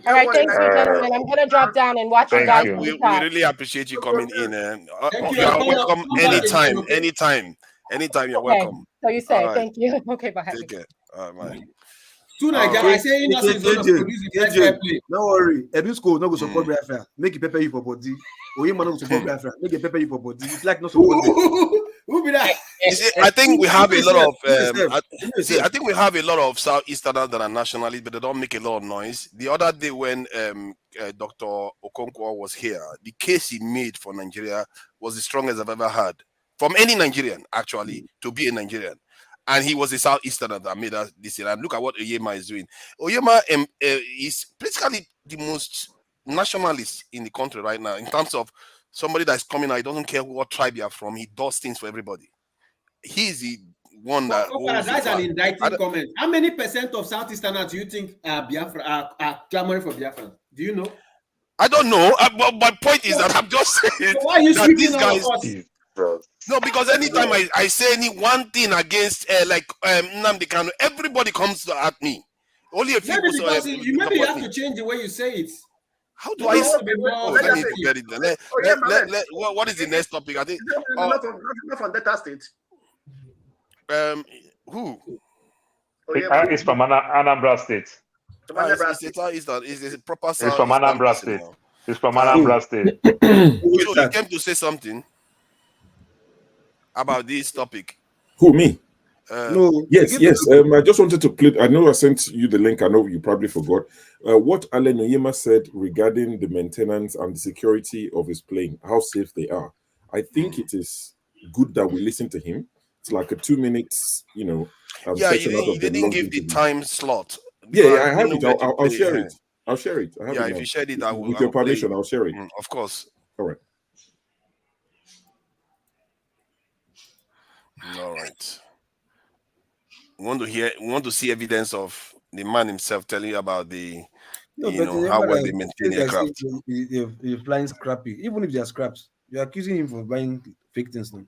All right, thank you, gentlemen. I'm gonna drop down and watch you guys. We really appreciate you coming in. You are welcome anytime. You're welcome. So you say, thank you. Okay, bye. Take care. All right, bye. I say Innocent is going to produce the first airplane. Don't worry. Edu school no go support airfare. Make it pepper you for body. Oyema no go support airfare. Make it pepper you for body. It's like no support. Who be that? I think we have a lot of. I think we have a lot of Southeasterners that are nationalists, but they don't make a lot of noise. The other day when Dr. Okonkwo was here, the case he made for Nigeria was the strongest I've ever had from any Nigerian actually to be a Nigerian. And he was a Southeasterner that made us this year. And look at what Onyeama is doing. Onyeama is basically the most nationalist in the country right now in terms of somebody that's coming out. He doesn't care what tribe you are from. He does things for everybody. He's the one that. That's an indicting comment. How many percent of Southeasterners do you think are clamoring for Biafra? Do you know? I don't know. But my point is that I'm just saying why are you that these guys. No, because anytime I say any one thing against Nnamdi Kanu, everybody comes at me. Only a few people. Maybe you have to change the way you say it. How do I? Let me forget it. What is the next topic? I think. Not from Delta State. Who? It's from Anambra State. It's a proper. It's from Anambra State. It's from Anambra State. So you came to say something about this topic. Who, me? No. Yes. I just wanted to click. I know I sent you the link. I know you probably forgot. What Alain Onyeama said regarding the maintenance and the security of his plane, how safe they are. I think it is good that we listen to him. It's like a 2 minutes, He didn't give the time slot. Yeah, I have it. I'll share it. I'll share it. I have it if you shared it, I will. With your permission, I'll share it. Of course. All right. All right. We want to see evidence of the man himself telling you about how well they maintain aircraft. You're flying scrappy, even if they are scraps. You're accusing him of buying fake things now.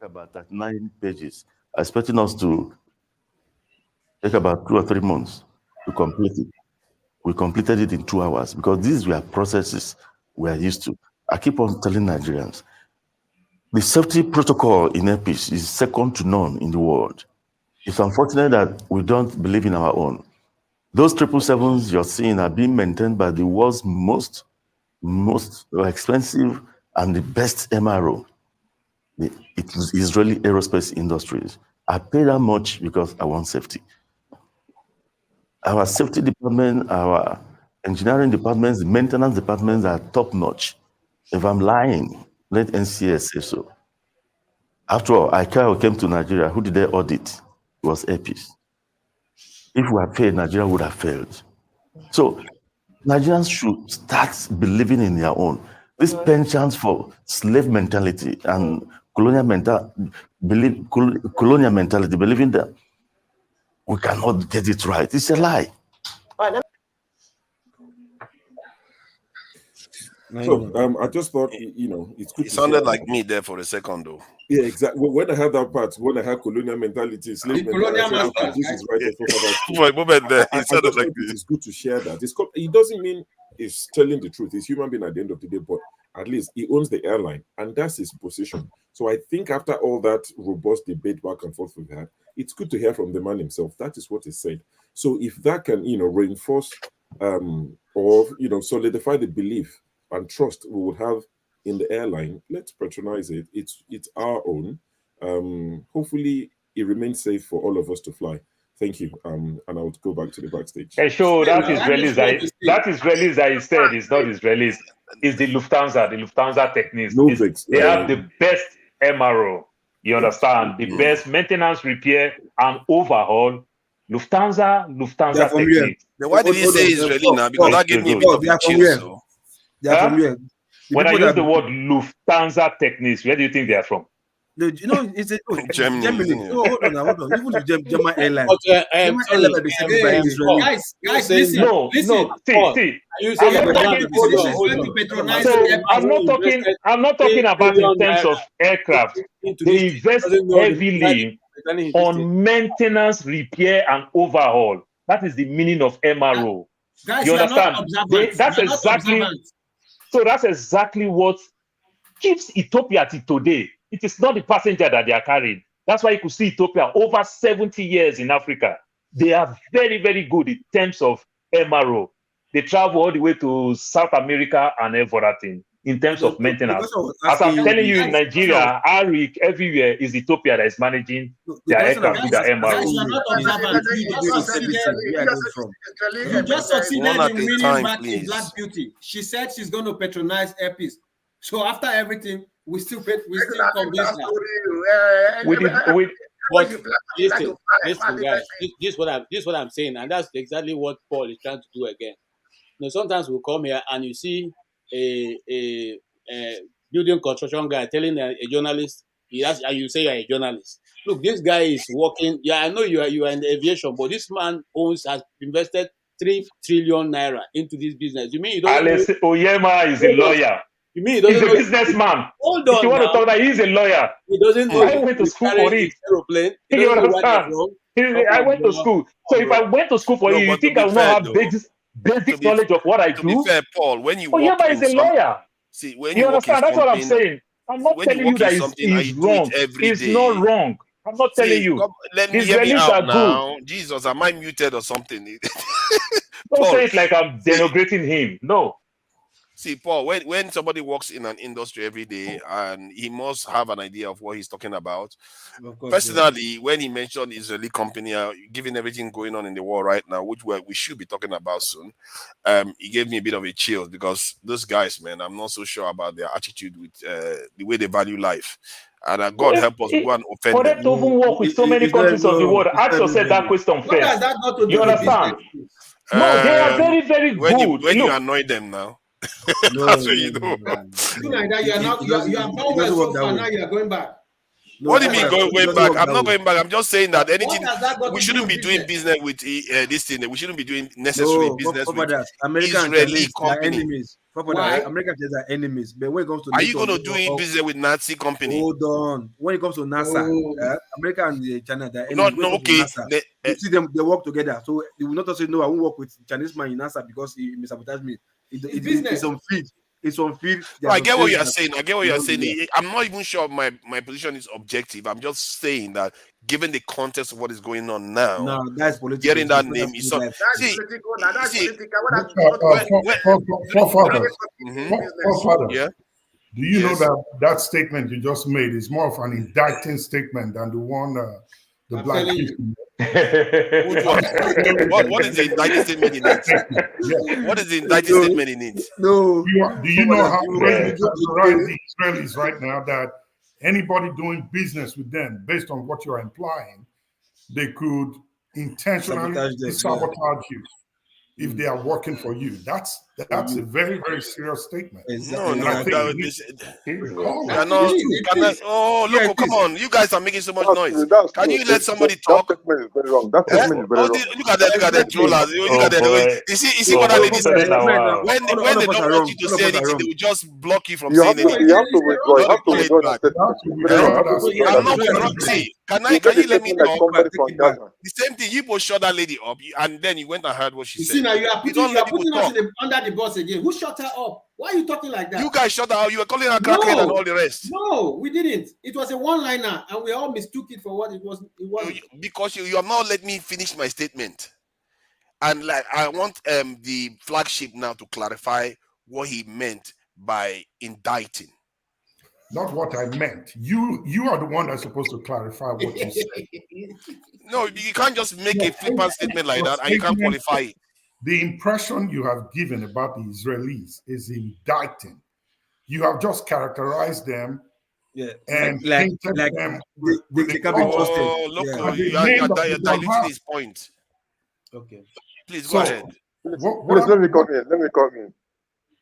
About 39 pages, expecting us to take about 2 or 3 months to complete it. We completed it in 2 hours because these were processes we are used to. I keep on telling Nigerians, the safety protocol in AirPeace is second to none in the world. It's unfortunate that we don't believe in our own. Those 777s you're seeing are being maintained by the world's most expensive and the best MRO. It is Israeli aerospace industries. I pay that much because I want safety. Our safety department, our engineering departments, maintenance departments are top notch. If I'm lying, let NCS say so. After all, ICAO came to Nigeria. Who did they audit? It was APs. If we had failed, Nigeria would have failed. So Nigerians should start believing in their own. This penchant for slave mentality and colonial mentality, believing that we cannot get it right, it's a lie. So I just thought, it's good. It sounded like me there for a second, though. Yeah, exactly. When I had that part, when I had colonial mentality, slave mentality, this is right. For a moment there, it sounded like this. It's good to share that. It doesn't mean it's telling the truth. He's human being at the end of the day, but at least he owns the airline, and that's his position. So I think after all that robust debate back and forth we've had, it's good to hear from the man himself. That is what he said. So if that can, reinforce or solidify the belief and trust we would have in the airline, let's patronize it. It's our own. Hopefully it remains safe for all of us to fly. Thank you. And I would go back to the backstage. Hey, sure, that Israelis that he said is not Israelis. It's the Lufthansa techniques. They have the best MRO. You understand? The best maintenance, repair, and overhaul. Lufthansa techniques. Then why did he say Israeli now? Because that gave me a bit of a chill. When I use the word Lufthansa techniques, where do you think they are from? It's Germany. No, hold on. Even the German airline. German airline are the same by Israel. Guys, listen. See. I'm not talking about in terms of aircraft. They invest heavily on maintenance, repair, and overhaul. That is the meaning of MRO. Guys, you understand? That's exactly what keeps Ethiopia to today. It is not the passenger that they are carrying. That's why you could see Ethiopia over 70 years in Africa. They are very, very good in terms of MRO. They travel all the way to South America and everything in terms of maintenance. As I'm telling you, in Nigeria, Arik, everywhere is Ethiopia that is managing their aircraft with their MRO. You just succeeded in winning back a Black Beauty. She said she's going to patronize Airpeace. So after everything, we still convince her. But listen, guys. This is what I'm saying, and that's exactly what Paul is trying to do again. Sometimes we come here and you see a building construction guy telling a journalist, and you say you're a journalist. Look, this guy is working. Yeah, I know you are in the aviation, but this man has invested 3 trillion naira into this business. You mean you don't? Onyeama is a lawyer. You mean he's a businessman? Hold on. If you want to talk about, he's a lawyer. He doesn't know. I went to school for it. Aeroplane. You understand? I went to school. So if I went to school for it, you think I will not have basic knowledge of what I do? To be fair, Paul, when you Onyeama is a lawyer. See, when you understand? That's what I'm saying. I'm not telling you that it's wrong. It's not wrong. I'm not telling you. Let me hear me out now. Jesus, am I muted or something? Don't say it like I'm denigrating him. No. See, Paul, when somebody works in an industry every day and he must have an idea of what he's talking about. Personally, when he mentioned Israeli company, given everything going on in the world right now, which we should be talking about soon, he gave me a bit of a chill because those guys, man, I'm not so sure about their attitude with the way they value life. And God help us go and offend for them to even work with so many countries of the world. Ask yourself that question first. You understand? No, they are very, very good. When you annoy them now. That's what you know. You are so far, now you are going back. What do you mean going back? I'm not going back. I'm just saying that anything we shouldn't be doing business with this thing. We shouldn't be doing necessary business with Israeli companies. Americans are enemies, but when it comes to are you going to do business with Nazi company? Hold on. When it comes to NASA, America and China, they're enemies. No, okay. You see them, they work together. So they will not say no. I won't work with Chinese man in NASA because he sabotage me. It's on feed. It's on feed. I get what you're saying. I'm not even sure my position is objective. I'm just saying that given the context of what is going on now, no, that's political. Getting that name is so. Yeah. Do you know that statement you just made is more of an indicting statement than the one the black people. What is the indicted statement in it? What is the indicted statement in it? Do you know how we categorize the Israelis right now, that anybody doing business with them, based on what you're implying, they could intentionally sabotage you if they are working for you. That's a very, very serious statement. No, And I think oh, look, come on. You guys are making so much noise. Can you let somebody talk? That statement is very wrong. That statement is very wrong. Look at the trollers. Look at the you see what that lady said? When they don't want you to say anything, they will just block you from saying anything. You have to withdraw. You have to withdraw that statement. I'm not wrong. See, can you let me talk? The same thing, you both shut that lady up, and then you went and heard what she said. See, now you are putting us under the bus again. Who shut her up? Why are you talking like that? You guys shut her up. You were calling her crackhead and all the rest. No, we didn't. It was a one-liner, and we all mistook it for what it was. Because you have not let me finish my statement. And like I want the flagship now to clarify what he meant by indicting. Not what I meant. You are the one that's supposed to clarify what you said. No, you can't just make a flippant statement like that and you can't qualify it. The impression you have given about the Israelis is indicting. You have just characterized them and painted them. Look, you are diluting his point. Okay. Please go ahead. Let me come in.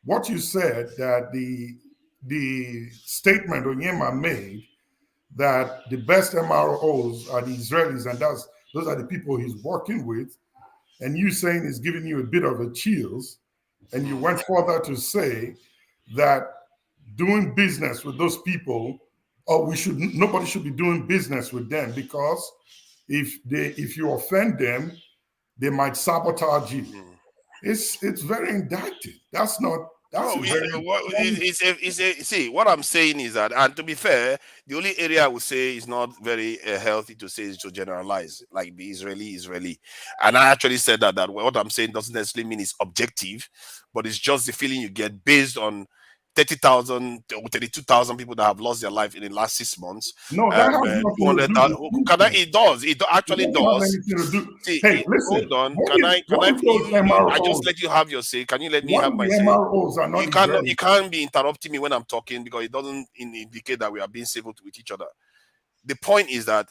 What you said, that the statement Onyeama made, that the best MROs are the Israelis, and those are the people he's working with, and you saying is giving you a bit of a chills, and you went further to say that doing business with those people, nobody should be doing business with them, because if you offend them, they might sabotage you. It's very indicted. That's not. See, what I'm saying is that, and to be fair, the only area I would say is not very healthy to say is to generalize, like the Israeli. And I actually said that what I'm saying doesn't necessarily mean it's objective, but it's just the feeling you get based on 30,000 or 32,000 people that have lost their life in the last 6 months. No, that has nothing to do. It does. It actually does. See, hey, listen. Hold on. I just let you have your say. Can you let me have my say? You can't be interrupting me when I'm talking, because it doesn't indicate that we are being civil with each other. The point is that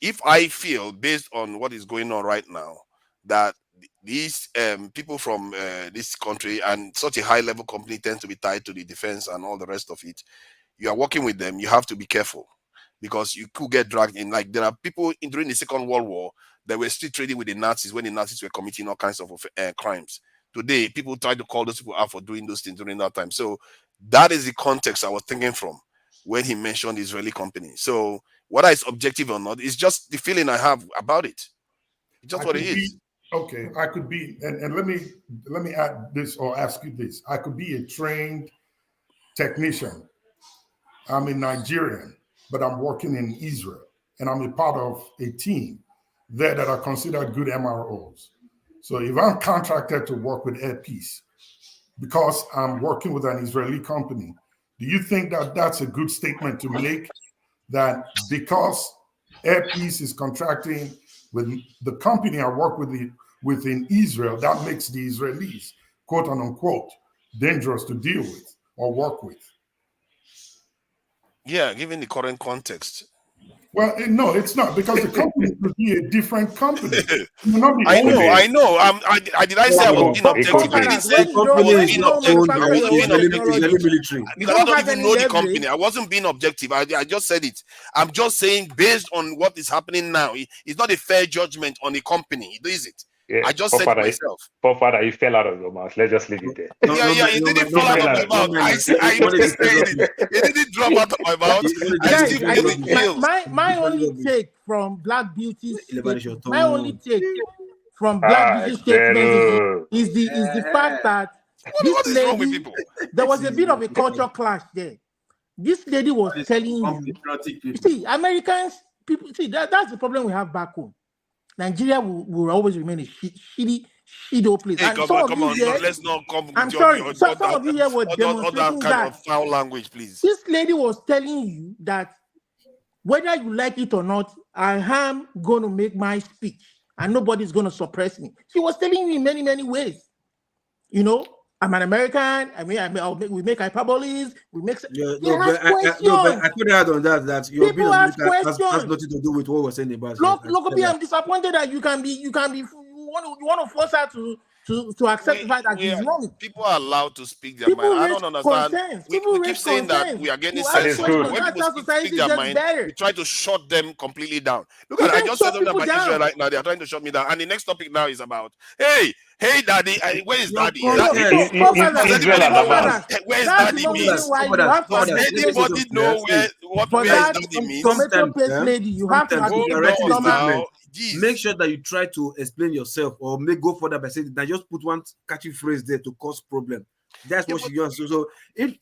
if I feel, based on what is going on right now, that these people from this country and such a high-level company tend to be tied to the defense and all the rest of it, you are working with them, you have to be careful, because you could get dragged in. Like, there are people during the Second World War that were still trading with the Nazis when the Nazis were committing all kinds of crimes. Today, people try to call those people out for doing those things during that time. So that is the context I was thinking from when he mentioned the Israeli company. So whether it's objective or not, it's just the feeling I have about it. It's just what it is. Okay, I could be, and let me add this or ask you this. I could be a trained technician. I'm a Nigerian, but I'm working in Israel, and I'm a part of a team there that are considered good MROs. So if I'm contracted to work with Air Peace because I'm working with an Israeli company, do you think that that's a good statement to make, that because Air Peace is contracting with the company I work within Israel, that makes the Israelis, quote unquote, dangerous to deal with or work with? Yeah, given the current context. Well, no, it's not, because the company could be a different company. I know. Did I say I was being objective? I didn't say I was being objective. Because I don't even know the company. I wasn't being objective. I just said it. I'm just saying, based on what is happening now, it's not a fair judgment on the company, is it? Yeah, I just said it myself. Poor father, you fell out of your mouth. Let's just leave it there. It didn't fall out of my mouth. I just said it. It didn't drop out of my mouth. My only take from Black Beauty's statement is the fact that this lady, there was a bit of a culture clash there. This lady was telling you, see, Americans, people, see, that's the problem we have back home. Nigeria will always remain a shitty place. Hey, come on, let's not come. I'm sorry. Some of you here were demonstrating kind of foul language, please. This lady was telling you that whether you like it or not, I am going to make my speech and nobody's going to suppress me. She was telling me in many, many ways. You know, I'm an American. We make hyperboles. We make. No, but I could add on that your people being ask America questions. has nothing to do with what we're saying about. Look, I'm disappointed that you want to force her to accept the fact that she's wrong. People are allowed to speak their mind. I don't understand. We keep saying that we are getting censored. When people speak their mind, we try to shut them completely down. Look at I just said something about Israel right now. They are trying to shut me down. And the next topic now is about, hey, daddy, where is daddy? Israel and Hamas. Where is daddy means? Does anybody know where daddy means? Tomato paste lady, you have to make sure that you try to explain yourself or go further by saying that just put one catchy phrase there to cause problem. That's what she does. So if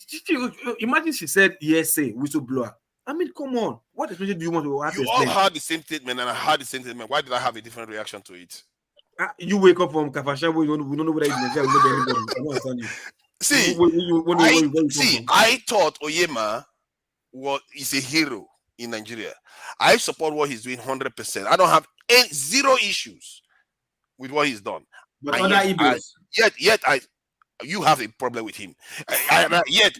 imagine she said yes, say whistleblower. I mean, come on. What explanation do you want to have? You all heard the same statement and I heard the same statement. Why did I have a different reaction to it? You wake up from Kafasha, we don't know whether it's Nigeria, we know anybody. I don't understand you. See, I thought Onyeama is a hero in Nigeria. I support what he's doing 100%. I don't have zero issues with what he's done. But other Igbos, you have a problem with him. Yet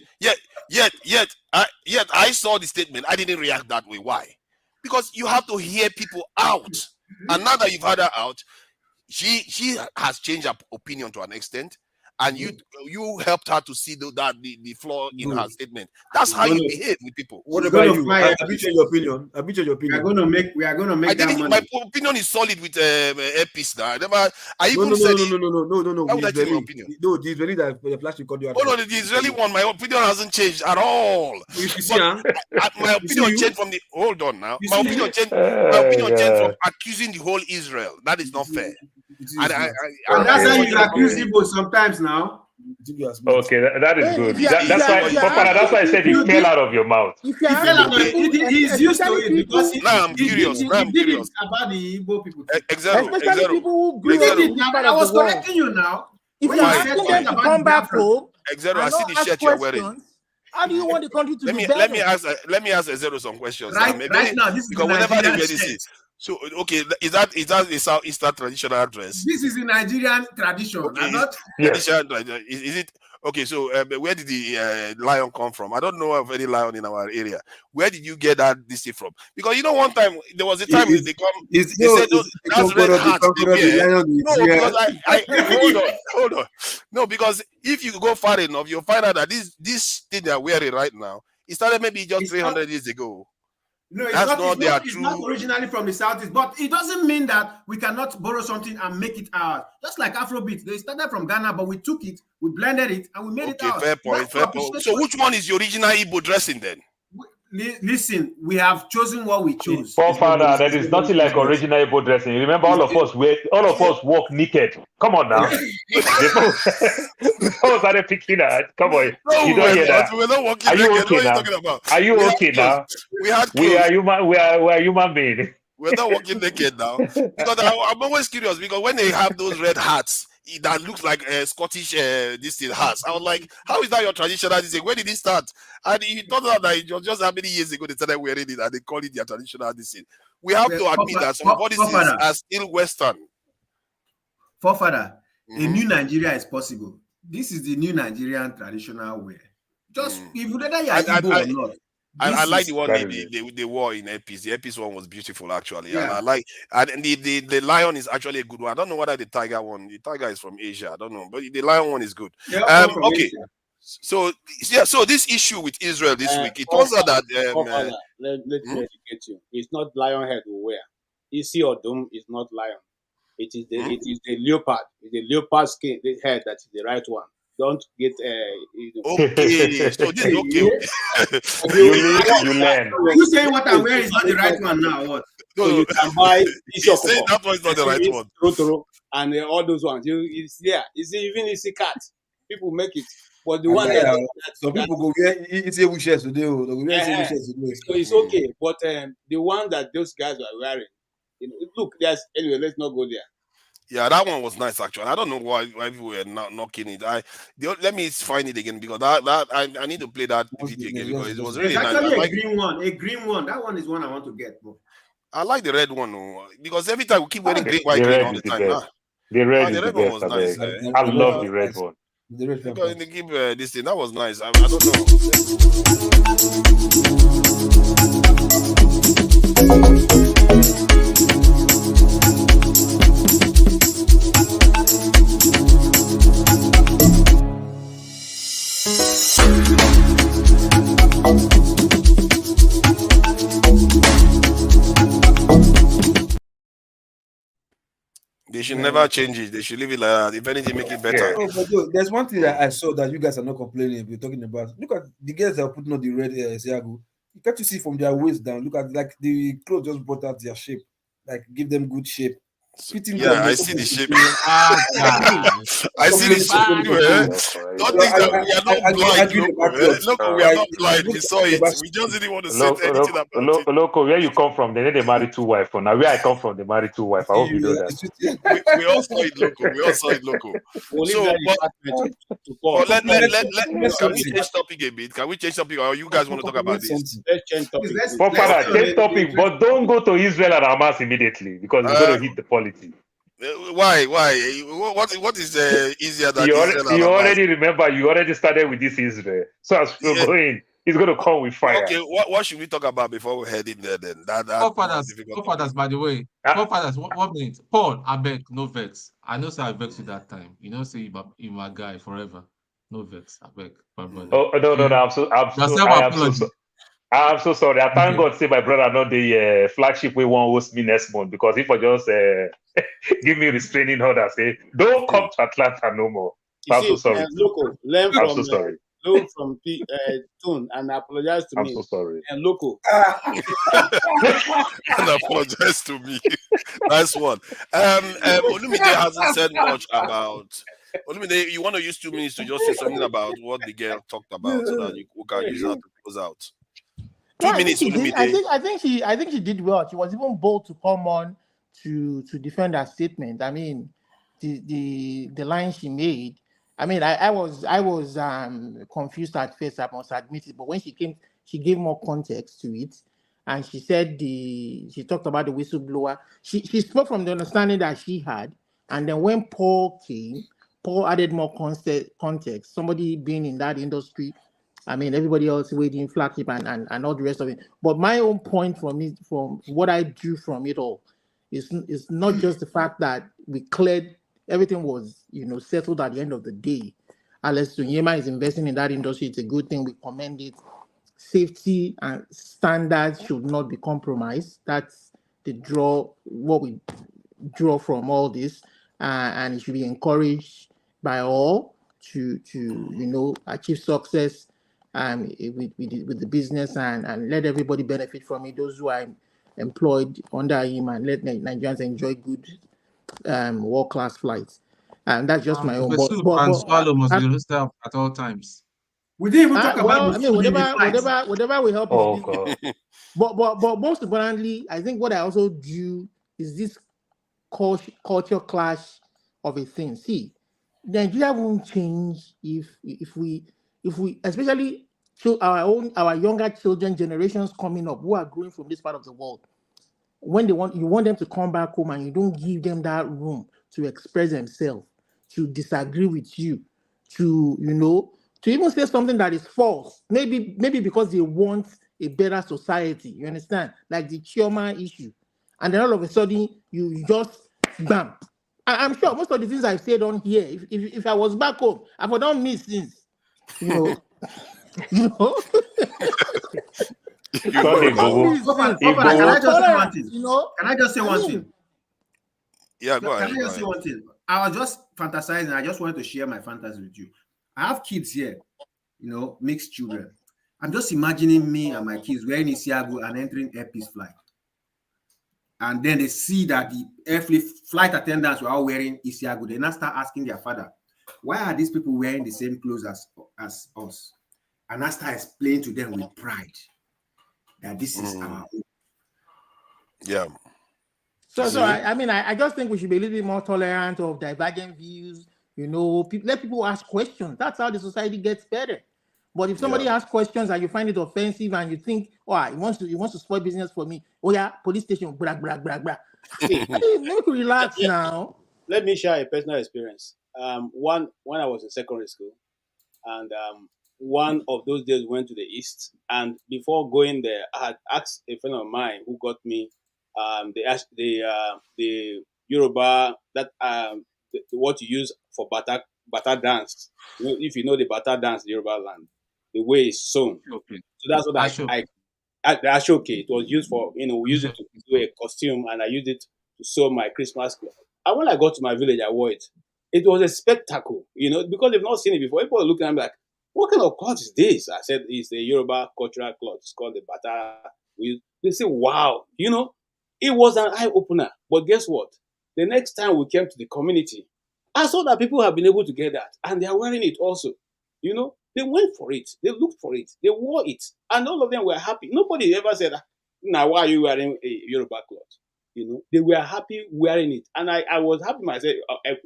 I saw the statement. I didn't react that way. Why? Because you have to hear people out. And now that you've had her out, she has changed her opinion to an extent. And you helped her to see the flaw in her statement. That's how you behave with people. What about you? I've changed your opinion. We are going to make that money. My opinion is solid with earpiece now. No. How would I change my opinion? No, the Israeli that the plastic cord. Oh no, the Israeli one. My opinion hasn't changed at all. You see, my opinion changed from the. Hold on now. My opinion changed. My opinion changed from accusing the whole Israel. That is not fair. And that's how you accuse Igbo sometimes now. Okay, that is good. That's why I said it fell out of your mouth. He's used to it because I'm curious. He did it about the Igbo people. Especially people who grew up in this part I of was the world. correcting you now. If you're asking them to come back home, I see the shirt you're wearing. How do you want the country to be let me ask Ezero some questions. Right now, this is because whenever they get this. So is that a Southeastern traditional dress? This is a Nigerian tradition. Okay, is it okay? So where did the lion come from? I don't know of any lion in our area. Where did you get this from? Because one time there was a time they come. They said that's red hat. No, because hold on. No, because if you go far enough, you'll find out that this thing they're wearing right now, it started maybe just 300 years ago. No, it's not originally from the Southeast, but it doesn't mean that we cannot borrow something and make it ours. Just like Afrobeat, they started from Ghana, but we took it, we blended it, and we made it ours. Fair point. So which one is the original Igbo dressing then? Listen, we have chosen what we chose. Father, there is nothing like original Igbo dressing. Remember, all of us walk naked. Come on now. Before started picking at. Come on. No, you don't hear that. We're not walking Are you naked. okay now? Are you okay now? We are human beings. We're not walking naked now. Because I'm always curious because when they have those red hats that looks like Scottish this thing hats, I was like, how is that your traditional this thing? Where did it start? And it turned out that it was just how many years ago they started wearing it and they call it their traditional this thing. We have to admit that some bodies are still Western. Forefather, a new Nigeria is possible. This is the new Nigerian traditional wear. Just if you whether you are Igbo or not. I like the one they wore in Epis. The Epis one was beautiful, actually. Yeah. I like, and the lion is actually a good one. I don't know whether the tiger one. The tiger is from Asia. I don't know, but the lion one is good. Okay. So this issue with Israel this week, it turns out that let me educate you. It's not lion head we wear. Isi or dome is not lion. It is the leopard. It's the leopard skin the head that is the right one. Don't get okay. So this is okay. You learn. You saying what I'm wearing is not the right one now? What? So you can buy that one is not the right one. Totoro, and all those ones. It's there. Even it's a cat. People make it. But the one people go wear it's a wishes today. So it's okay. But the one that those guys are wearing, look, anyway, let's not go there. Yeah, that one was nice actually. I don't know why people were not knocking it. Let me find it again because I need to play that video again because it was really nice. Actually, a green one. That one is one I want to get. Bro. I like the red one because every time we keep wearing green, The white, green red all is the the time. best. The red is The the red one best. was I nice. beg. I love the red one. They give this thing. That was nice. I don't know. They should never change it. They should leave it like that. If anything, make it better. Oh, but yo, there's one thing that I saw that you guys are not complaining. We're talking about. Look at the girls that are putting on the red Siago. You can't you see from their waist down. Look at like the clothes just brought out their shape. Like give them good shape. Fitting them. I see the shape. I see the shape. Don't think that we are not blind, Loco. We are not blind. We saw it. We just didn't want to say anything about it. Loco, where you come from? They marry two wives. For now, where I come from, they marry two wives. I hope you know that. We all saw it, Loco. We all saw it, Loco. So, but can we change topic a bit? Can we change topic, or you guys want to talk about this? Let's change topic. Father, change topic, but don't go to Israel and Hamas immediately because it's going to hit the polity. Why? What is easier than you Israel? You already started with this Israel. So as we're going, it's going to come with fire. Okay, what should we talk about before we head in there then? Forefathers, by the way. Forefathers, 1 minute. Paul, I beg, no vex. I know say I vex you that time. You know, say you my guy forever. No vex. I beg, my brother. Oh no, I'm so sorry. I thank God say my brother not the flagship we won't host me next month because if I just give me restraining order, say don't come to Atlanta no more. I'm so sorry. Loco, learn I'm from so sorry. Learn from Tune and apologize to me. I'm so sorry. And Loco. And apologize to me. Nice one. Olumide hasn't said much about. Olumide, you want to use 2 minutes to just say something about what the girl talked about so that you can use that to close out. 2 minutes, Olumide. I think she did well. She was even bold to come on to defend her statement. I mean, the line she made. I mean, I was confused at first, I must admit it. But when she came, she gave more context to it, and she said she talked about the whistleblower. She spoke from the understanding that she had, and then when Paul came, Paul added more context. Somebody being in that industry. I mean, everybody else waiting flagship and all the rest of it. But my own point from what I drew from it all is not just the fact that we cleared everything was settled at the end of the day. Unless Onyeama is investing in that industry, it's a good thing. We commend it. Safety and standards should not be compromised. That's what we draw from all this, and it should be encouraged by all to achieve success with the business and let everybody benefit from it. Those who are employed under him, and let Nigerians enjoy good world-class flights. And that's just my own. But swallow must be roasted at all times. We didn't even talk about. I mean, whatever will help. Oh God. But most importantly, I think what I also do is this culture clash of a thing. See, Nigeria won't change if we especially our younger children generations coming up who are growing from this part of the world. When you want them to come back home and you don't give them that room to express themselves, to disagree with you, to even say something that is false, maybe because they want a better society. You understand? Like the Chioma issue, and then all of a sudden you just bam. I'm sure most of the things I've said on here, if I was back home, I would not miss things. Can I just say one thing? Yeah, go ahead. Can I just say one thing? I was just fantasizing. I just wanted to share my fantasy with you. I have kids here, mixed children. I'm just imagining me and my kids wearing Isiago and entering Air Peace flight. And then they see that the flight attendants were all wearing Isiago. They now start asking their father, why are these people wearing the same clothes as us? And I start explaining to them with pride that this is our home. Yeah. So I just think we should be a little bit more tolerant of divergent views. Let people ask questions. That's how the society gets better. But if somebody asks questions and you find it offensive and you think, oh, he wants to spoil business for me. Oh yeah, police station, blah blah blah blah. Hey, make you relax now. Let me share a personal experience. When I was in secondary school, and one of those days we went to the east, and before going there, I had asked a friend of mine who got me the Yoruba that what you use for bata dance. If you know the bata dance, the Yoruba land, the way it's sewn. Okay. So that's what the ashoke. It was used for, we used it to do a costume, and I used it to sew my Christmas cloth. And when I got to my village, I wore it. It was a spectacle, because they've not seen it before. People are looking at me like, what kind of cloth is this? I said, it's the Yoruba cultural cloth. It's called the bata. They say, wow. It was an eye-opener. But guess what? The next time we came to the community, I saw that people have been able to get that. And they are wearing it also. They went for it. They looked for it. They wore it. And all of them were happy. Nobody ever said, now why are you wearing a Yoruba cloth? They were happy wearing it. And I was happy myself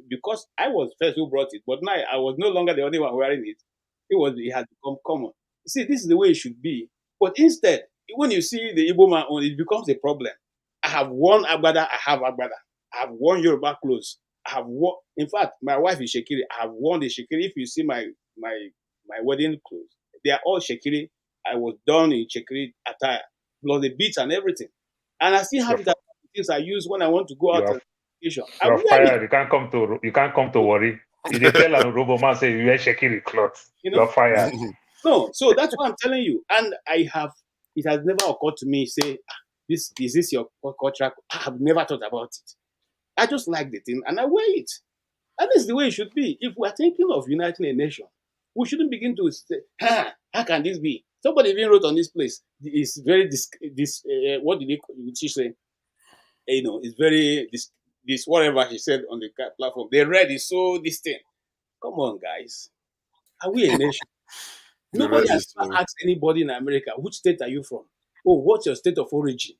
because I was first who brought it. But now I was no longer the only one wearing it. It had become common. See, this is the way it should be. But instead, when you see the Igbo man on, it becomes a problem. I have one agbada, I have agbada. I have one Yoruba clothes. I have one. In fact, my wife is Shekiri. I have worn the Shekiri. If you see my wedding clothes, they are all Shekiri. I was done in Shekiri attire, plus the beads and everything. And I still have that things I use when I want to go out on vacation. You're fired. You can't come to worry. You did tell a robo man say you wear Shekiri clothes. You're fired. No, so that's what I'm telling you. And it has never occurred to me, say, is this your culture? I have never thought about it. I just like the thing and I wear it. And this is the way it should be. If we're thinking of uniting a nation, we shouldn't begin to say, how can this be? Somebody even wrote on this place, it's very, what did she say? It's very, this whatever she said on the platform. The red is so distinct. Come on, guys. Are we a nation? Nobody has asked anybody in America, which state are you from? Oh, what's your state of origin?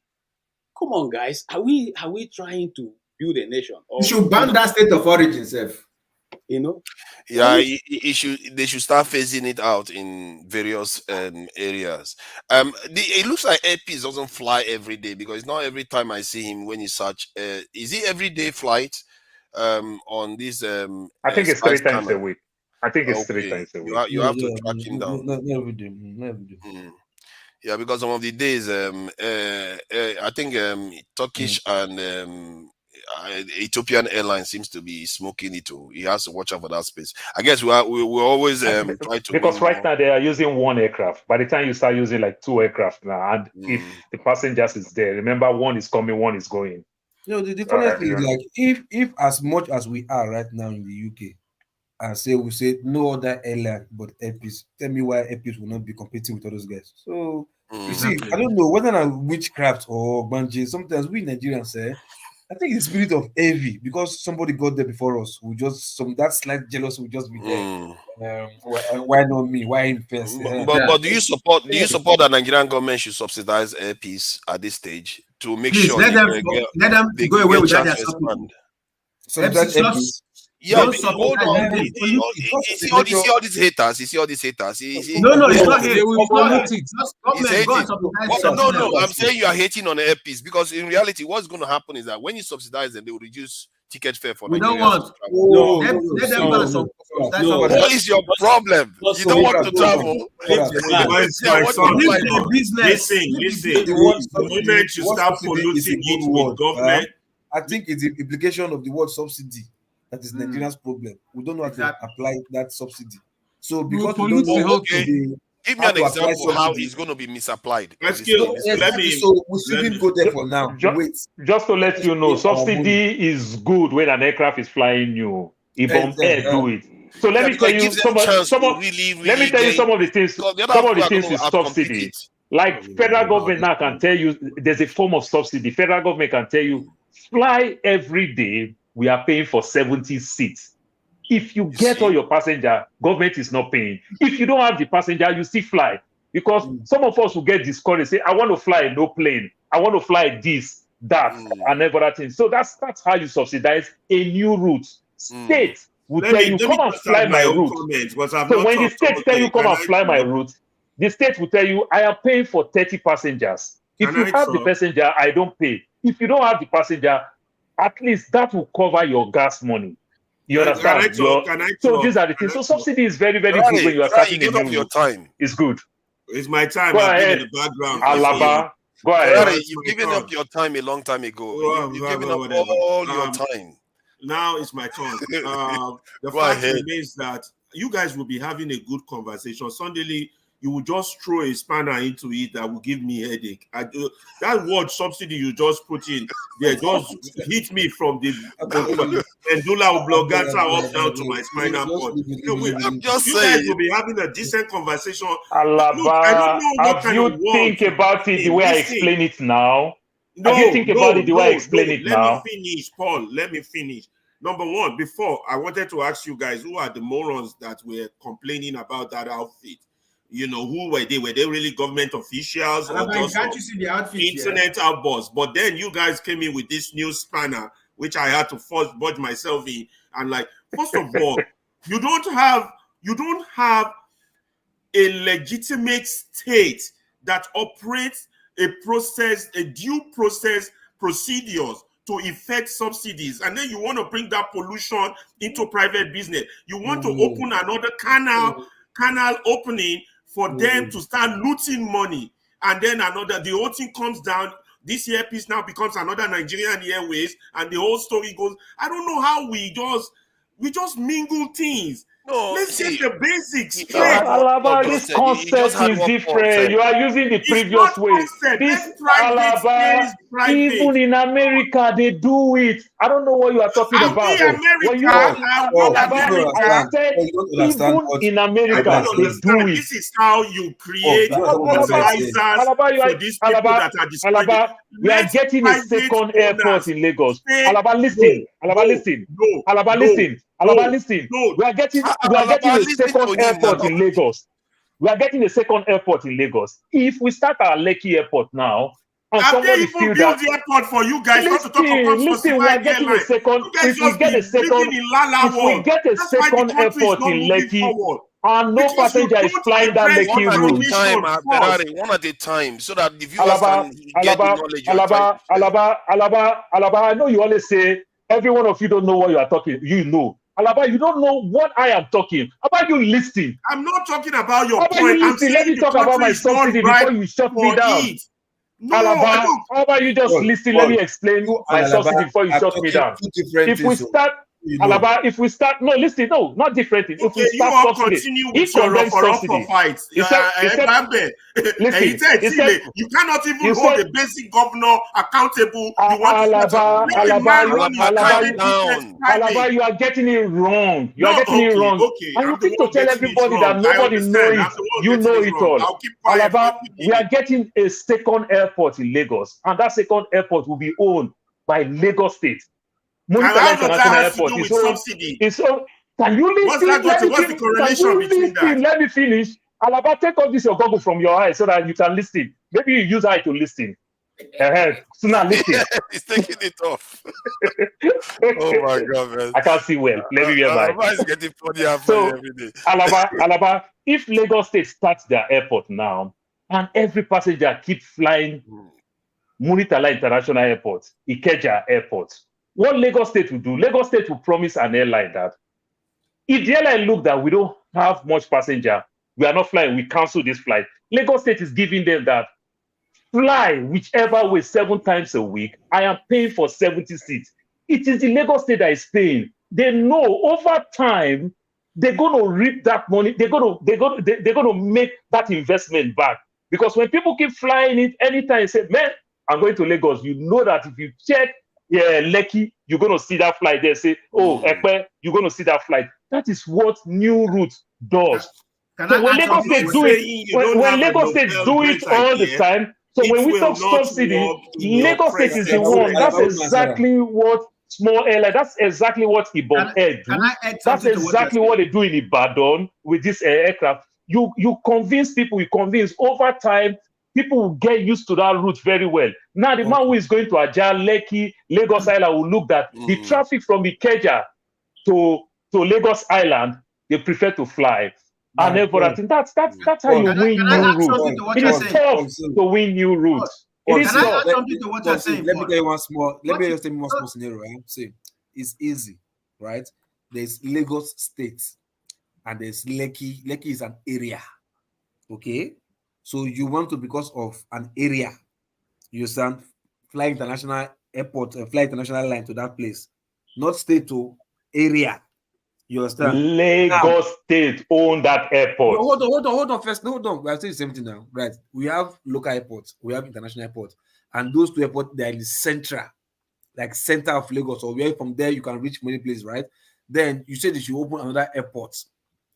Come on, guys. Are we trying to build a nation? You should ban that state of origin, Seth. Yeah, they should start phasing it out in various areas. It looks like Airpeace doesn't fly every day, because it's not every time I see him when you search. Is it everyday flight on this? I think it's 3 times a week. I think it's 3 times a week. You have to track him down. Not every day. Yeah, because some of the days, I think Turkish and Ethiopian Airlines seems to be smoking it too. He has to watch out for that space. I guess we always try to, because right now they are using 1 aircraft. By the time you start using like 2 aircraft now, and if the passengers is there, remember, 1 is coming, 1 is going. The funny thing is, like, if as much as we are right now in the UK, and we say no other airline but Airpeace, tell me why Airpeace will not be competing with all those guys. So you see, I don't know whether it's witchcraft or bungee. Sometimes we Nigerians say, I think it's the spirit of envy, because somebody got there before us. We just that slight jealousy will just be there. Why not me? Why him first? But do you support that Nigerian government should subsidize Airpeace at this stage to make sure let them go away with that? Yeah, hold on. You see all these haters. You see all these haters. No, it's not hate. No, I'm saying you are hating on the Airpeace, because in reality, what's going to happen is that when you subsidize them, they will reduce ticket fare for we Nigerians. Let them go. What is your problem? You don't want to travel. Listen. The government should start polluting it with government. I think it's the implication of the word subsidy that is Nigeria's problem. We don't know how to apply that subsidy. So because we don't know give me an example how it's going to be misapplied. So we shouldn't go there for now. Just to let you know, subsidy is good when an aircraft is flying new. If Air do it. So let me tell you some of the things with subsidy. Like federal government now can tell you there's a form of subsidy. Federal government can tell you fly every day. We are paying for 70 seats. If you get all your passenger, government is not paying. If you don't have the passenger, you still fly. Because some of us will get discouraged, say, I want to fly no plane. I want to fly this, that, and everything. So that's how you subsidize a new route. State will tell you, come and fly my route. So when the state tell you, come and fly my route, the state will tell you, I am paying for 30 passengers. If you have the passenger, I don't pay. If you don't have the passenger, at least that will cover your gas money. You understand? So these are the things. So subsidy is very, very good when you are starting a new route. Time. It's good. It's my time. Go I've ahead. been in the background. Alaba. Go ahead. You've given up your time a long time ago. You've given up all your time. Now it's my turn. The Go fact ahead. remains that you guys will be having a good conversation. Suddenly, you will just throw a spanner into it that will give me a headache. That word subsidy you just put in there just hit me from the medulla oblongata up down to my spinal cord. I'm just you saying. guys will be having a decent conversation. Alaba, Look, I don't know what have kind you of word think about it the way I explain it now? Have you think about it the way I explain it now? Let me finish, Paul. Let me finish. Number one, before I wanted to ask you guys, who are the morons that were complaining about that outfit? You know, who were they? Were they really government officials or just can't you see the outfit internet outbursts? But then you guys came in with this new spanner, which I had to first budge myself in. And like, first of all, you don't have a legitimate state that operates a due process procedures to effect subsidies, and then you want to bring that pollution into private business. You want to open another canal opening for them to start looting money, and then the whole thing comes down. This earpiece now becomes another Nigerian Airways, and the whole story goes. I don't know how we just mingle things. No, let's get the basics straight. Alaba, this concept is different. You are using the previous way. This Alaba, even in America, they do it. I don't know what you are talking about. When you I said, even in America, they do it. This is how you create fertilizers for these people that are destroying. We are getting a second airport in Lagos. Alaba, listen. Alaba, listen. Alaba, listen. Alaba, listen. We are getting a second airport in Lagos. We are getting a second airport in Lagos. If we start our Lekki airport now, and have they somebody even feel built that, the airport for you guys? Listen, we are getting a second. If we get a second, airport in Lekki, and no passenger is flying that Lekki route. One at a time, so that the viewers can get the knowledge. Alaba, I know you always say every one of you don't know what you are talking. You know. Alaba, you don't know what I am talking about. You listening? I'm not talking about your point. I'm saying let me talk about my subsidy before you shut me down. No, Alaba, how about you just listen? Let me explain my subsidy before you shut me down. If we start, Alaba, if we start, no, listen, no, not different. If we start subsidy, he condemns subsidy. Listen, you cannot even hold a basic governor accountable. You want Alaba, you are getting it wrong. You are getting it wrong. And you keep to tell everybody that nobody knows it. You know it all. Alaba, we are getting a second airport in Lagos, and that second airport will be owned by Lagos State. International Airport is owned. Can you listen? What's the correlation between that? Let me finish. Alaba, take off this your goggle from your eye so that you can listen. Maybe you use eye to listen. So now listen. He's taking it off. Oh my God, man! I can't see well. Let me hear my. Alaba is getting funnier every day. Alaba, if Lagos State starts their airport now, and every passenger keep flying Muritala International Airport, Ikeja Airport, what Lagos State will do? Lagos State will promise an airline that if the airline look that we don't have much passenger, we are not flying, we cancel this flight. Lagos State is giving them that fly whichever way 7 times a week. I am paying for 70 seats. It is the Lagos State that is paying. They know over time they're going to reap that money. They're going to make that investment back. Because when people keep flying it, anytime you say, man, I'm going to Lagos, you know that if you check Lekki, you're going to see that flight there. Say, oh, Ekpe, you're going to see that flight. That is what new route does. So when Lagos State do it, when Lagos State do it all the time, so when we talk subsidy, Lagos State is the one. That's exactly what small airline. That's exactly what Ibom Air do. That's exactly what they do in Ibadan with this aircraft. You convince people. You convince over time. People will get used to that route very well. Now, the man who is going to Ajah, Lekki, Lagos Island will look at the traffic from Ikeja to to Lagos Island, they prefer to fly. And everything. That's how you win new routes. It is tough to win new routes. It is tough. Let me tell you one small. Let me just tell you one small scenario. Right? See, it's easy, right? There's Lagos State, and there's Lekki. Lekki is an area. Okay, so you want to, because of an area, you understand, fly international airport, fly international line to that place, not state to area. You understand? Lagos State own that airport. No, hold on first. No, hold on. We are saying the same thing now, right? We have local airports, we have international airports, and those two airports, they are in the central, like center of Lagos, or where from there you can reach many places, right? Then you said that you open another airport,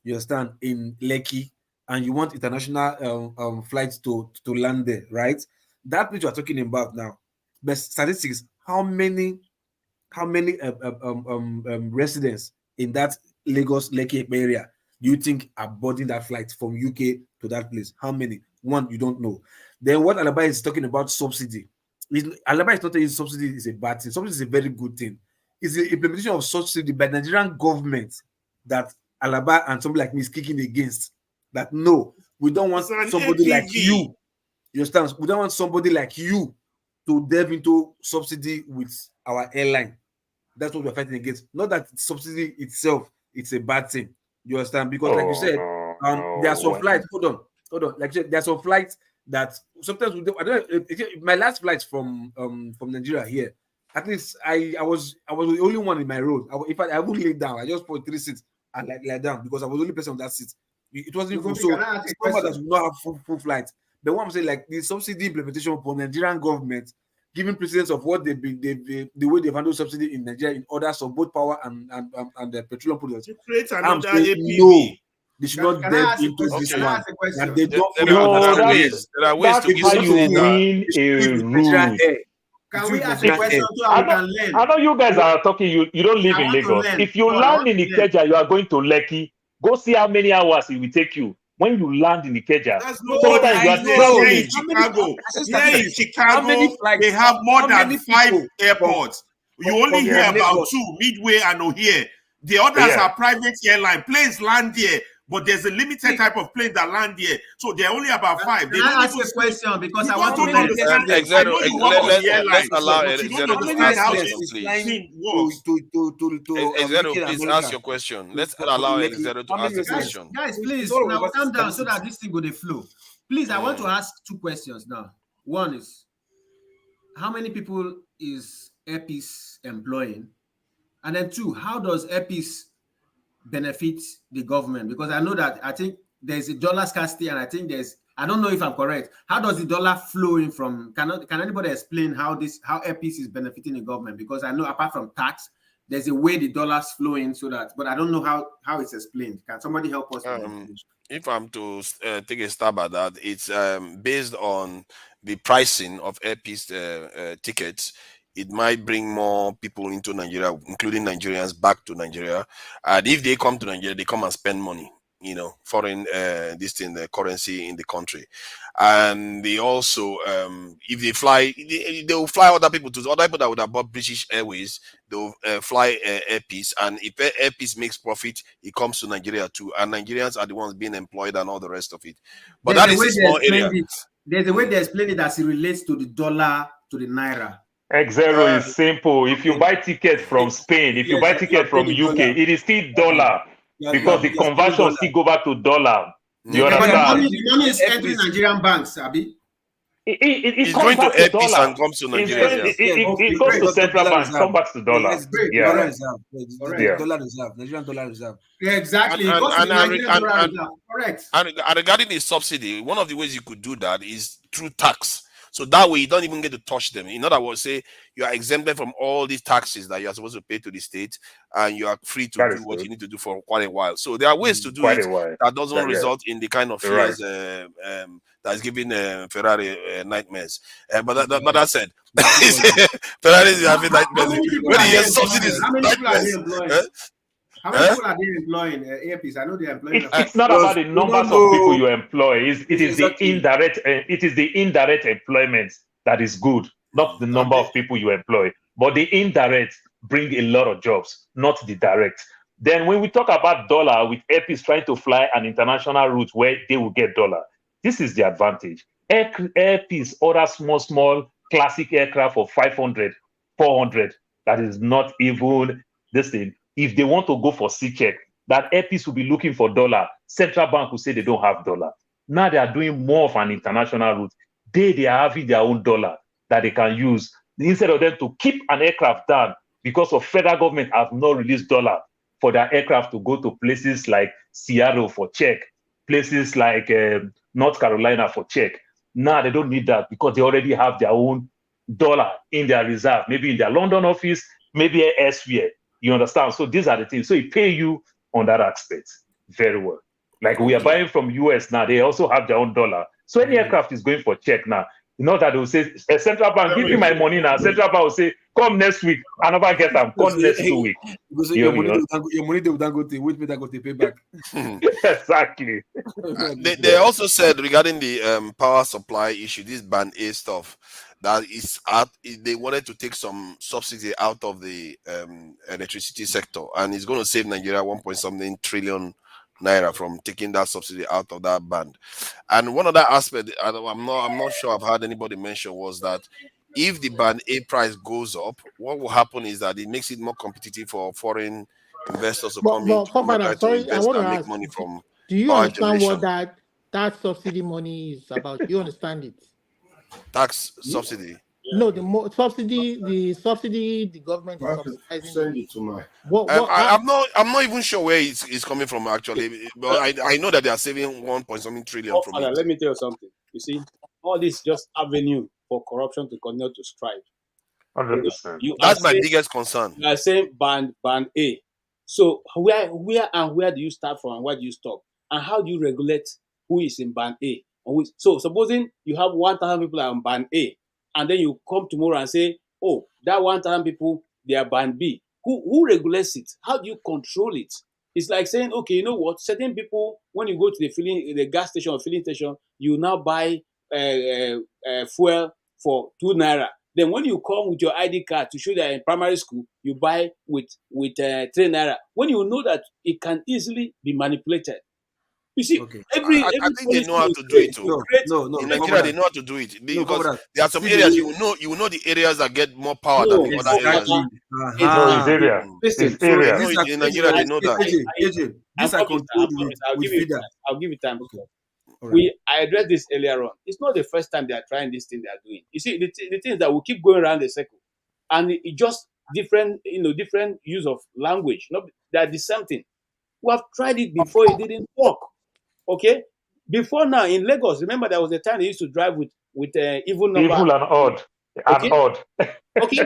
you understand, in Lekki, and you want international flights to land there, right? That which you are talking about now, but statistics, how many residents in that Lagos Lekki area do you think are boarding that flight from UK to that place? How many? One, you don't know. Then what Alaba is talking about, subsidy. Alaba is not saying subsidy is a bad thing. Subsidy is a very good thing. It's the implementation of subsidy by the Nigerian government that Alaba and somebody like me is kicking against. That no, we don't want somebody like you. You understand? We don't want somebody like you to delve into subsidy with our airline. That's what we're fighting against. Not that subsidy itself, it's a bad thing. You understand? Because like you said, there are some flights. Hold on. Like you said, there are some flights that sometimes we do. I don't know. My last flight from Nigeria here, at least I was the only one in my road. In fact, I wouldn't lay down. I just put 3 seats and lie down because I was the only person on that seat. It wasn't full. So some of us will not have full flights. But what I'm saying, like the subsidy implementation for Nigerian government, giving precedence of what the way they've handled subsidy in Nigeria in orders of both power and the petroleum products. Create another APB. No, they should not delve into this one. And they don't. There are ways to give subsidy. Win a route. Can we ask a question so we can learn? I know you guys are talking. You don't live in Lagos. If you land in Ikeja, you are going to Lekki. Go see how many hours it will take you. When you land in Ikeja, sometimes you are traveling. Here in Chicago, they have more than 5 airports. You only hear about 2, Midway and O'Hare. The others are private airline. Planes land there, but there's a limited type of plane that land there. So they're only about 5. Can I ask a question because I want to learn? Let's allow Exedo to ask question, please. Exedo, please ask your question. Let's allow Exedo to ask the question. Guys, please, now calm down so that this thing will flow. Please, I want to ask 2 questions now. One is, how many people is Airpeace employing? And then 2, how does Airpeace benefit the government? Because I know that I think there's a dollar scarcity, and I think I don't know if I'm correct. How does the dollar flow in from? Can anybody explain how Airpeace is benefiting the government? Because I know apart from tax, there's a way the dollars flow in, so that, but I don't know how it's explained. Can somebody help us? If I'm to take a stab at that, it's based on the pricing of Airpeace tickets. It might bring more people into Nigeria, including Nigerians, back to Nigeria. And if they come to Nigeria, they come and spend money, foreign the currency in the country. And they also, if they fly, they will fly other people that would have bought British Airways. They'll fly Airpeace, and if Airpeace makes profit, it comes to Nigeria too. And Nigerians are the ones being employed and all the rest of it. But that is a small area. There's a way they explain it as it relates to the dollar, to the Naira. X0 is simple. If you buy ticket from Spain, if you buy ticket from UK, it is still dollar because the conversion still go back to dollar. You understand? The money is entering Nigerian banks, Abi. It's going to Airpeace and comes to Nigeria. It goes to central bank, come back to dollar. Dollar reserve, Nigerian dollar reserve. Yeah, exactly. Correct. And regarding the subsidy, one of the ways you could do that is through tax. So that way you don't even get to touch them. In other words, say you are exempted from all these taxes that you are supposed to pay to the state, and you are free to do what you need to do for quite a while. So there are ways to do it that doesn't result in the kind of fears that's giving Ferrari nightmares. But that said, Ferrari is having nightmares. When he hears subsidies, nightmares. How many people are they employing Airpeace? I know they're employing. It's not about the numbers of people you employ. It is the indirect. It is the indirect employment that is good, not the number of people you employ. But the indirect bring a lot of jobs, not the direct. Then when we talk about dollar with airpeace trying to fly an international route where they will get dollar, this is the advantage. Airpeace order small classic aircraft for 500, 400. That is not even this thing. If they want to go for C-check, that airpeace will be looking for dollar. Central bank will say they don't have dollar. Now they are doing more of an international route. They are having their own dollar that they can use. Instead of them to keep an aircraft down because of federal government have not released dollar for their aircraft to go to places like Seattle for check, places like North Carolina for check. Now they don't need that because they already have their own dollar in their reserve, maybe in their London office, maybe elsewhere. You understand? So these are the things. So it pay you on that aspect very well. Like we are buying from US now, they also have their own dollar. So any aircraft is going for check now. You know that they will say, a central bank, give me my money now. Central bank will say, come next week. I never get them. Come next 2 weeks. Your money they will Dangote. Wait me Dangote pay back. Exactly. They also said regarding the power supply issue, this band A stuff, that is they wanted to take some subsidy out of the electricity sector, and it's going to save Nigeria 1.something trillion Naira from taking that subsidy out of that band. And one other aspect I'm not sure I've heard anybody mention was that if the band A price goes up, what will happen is that it makes it more competitive for foreign investors to come into Nigeria to invest and make money from do you power understand generation. what that subsidy money is about? Do you understand it? Tax subsidy. No, the subsidy the government is subsidizing. Send it to my. I'm not even sure where it's coming from actually, but I know that they are saving 1.something trillion from it. Let me tell you something. You see, all this just avenue for corruption to continue to strive. 100%. That's my biggest concern. You are saying band A. So where do you start from and where do you stop? And how do you regulate who is in band A? So supposing you have 1,000 people on band A, and then you come tomorrow and say, oh, that 1,000 people, they are band B. Who regulates it? How do you control it? It's like saying, okay, you know what? Certain people, when you go to the gas station or filling station, you now buy fuel for 2 Naira. Then when you come with your ID card to show that in primary school, you buy with 3 Naira. When you know that it can easily be manipulated. You see, I think they know how to do it too. No. In Nigeria, they know how to do it because there are some areas you know the areas that get more power than the other areas. No, it's area. It's area. In Nigeria, they know that. I'll give you time. I addressed this earlier on. It's not the first time they are trying this thing they are doing. You see, the thing is that we keep going around the circle, and it just different use of language. They are the same thing. We have tried it before; it didn't work. Okay, before now in Lagos, remember there was a time they used to drive with even number. Evil and odd. Okay? And odd. Okay,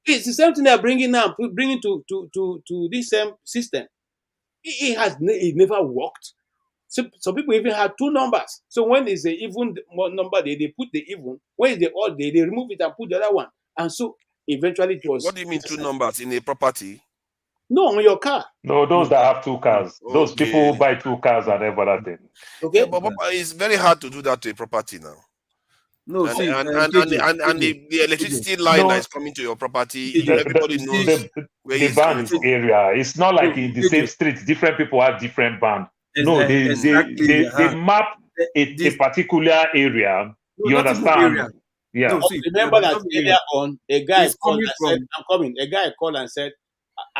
it's the same thing they are bringing now, bringing to this same system. It never worked. Some people even had 2 numbers. So when it's an even number, they put the even. When it's the odd, they remove it and put the other one. And so eventually it was. What do you mean 2 numbers in a property? No, on your car. No, those that have 2 cars. Those people who buy 2 cars and everything. Okay, but it's very hard to do that to a property now. No, and, see, and the electricity line that is coming to your property, everybody knows where the band area. It's not like in the same street, different people have different band. No, they map a particular area. You understand? Yeah. No, remember that earlier on, a guy called and said, I'm coming. A guy called and said,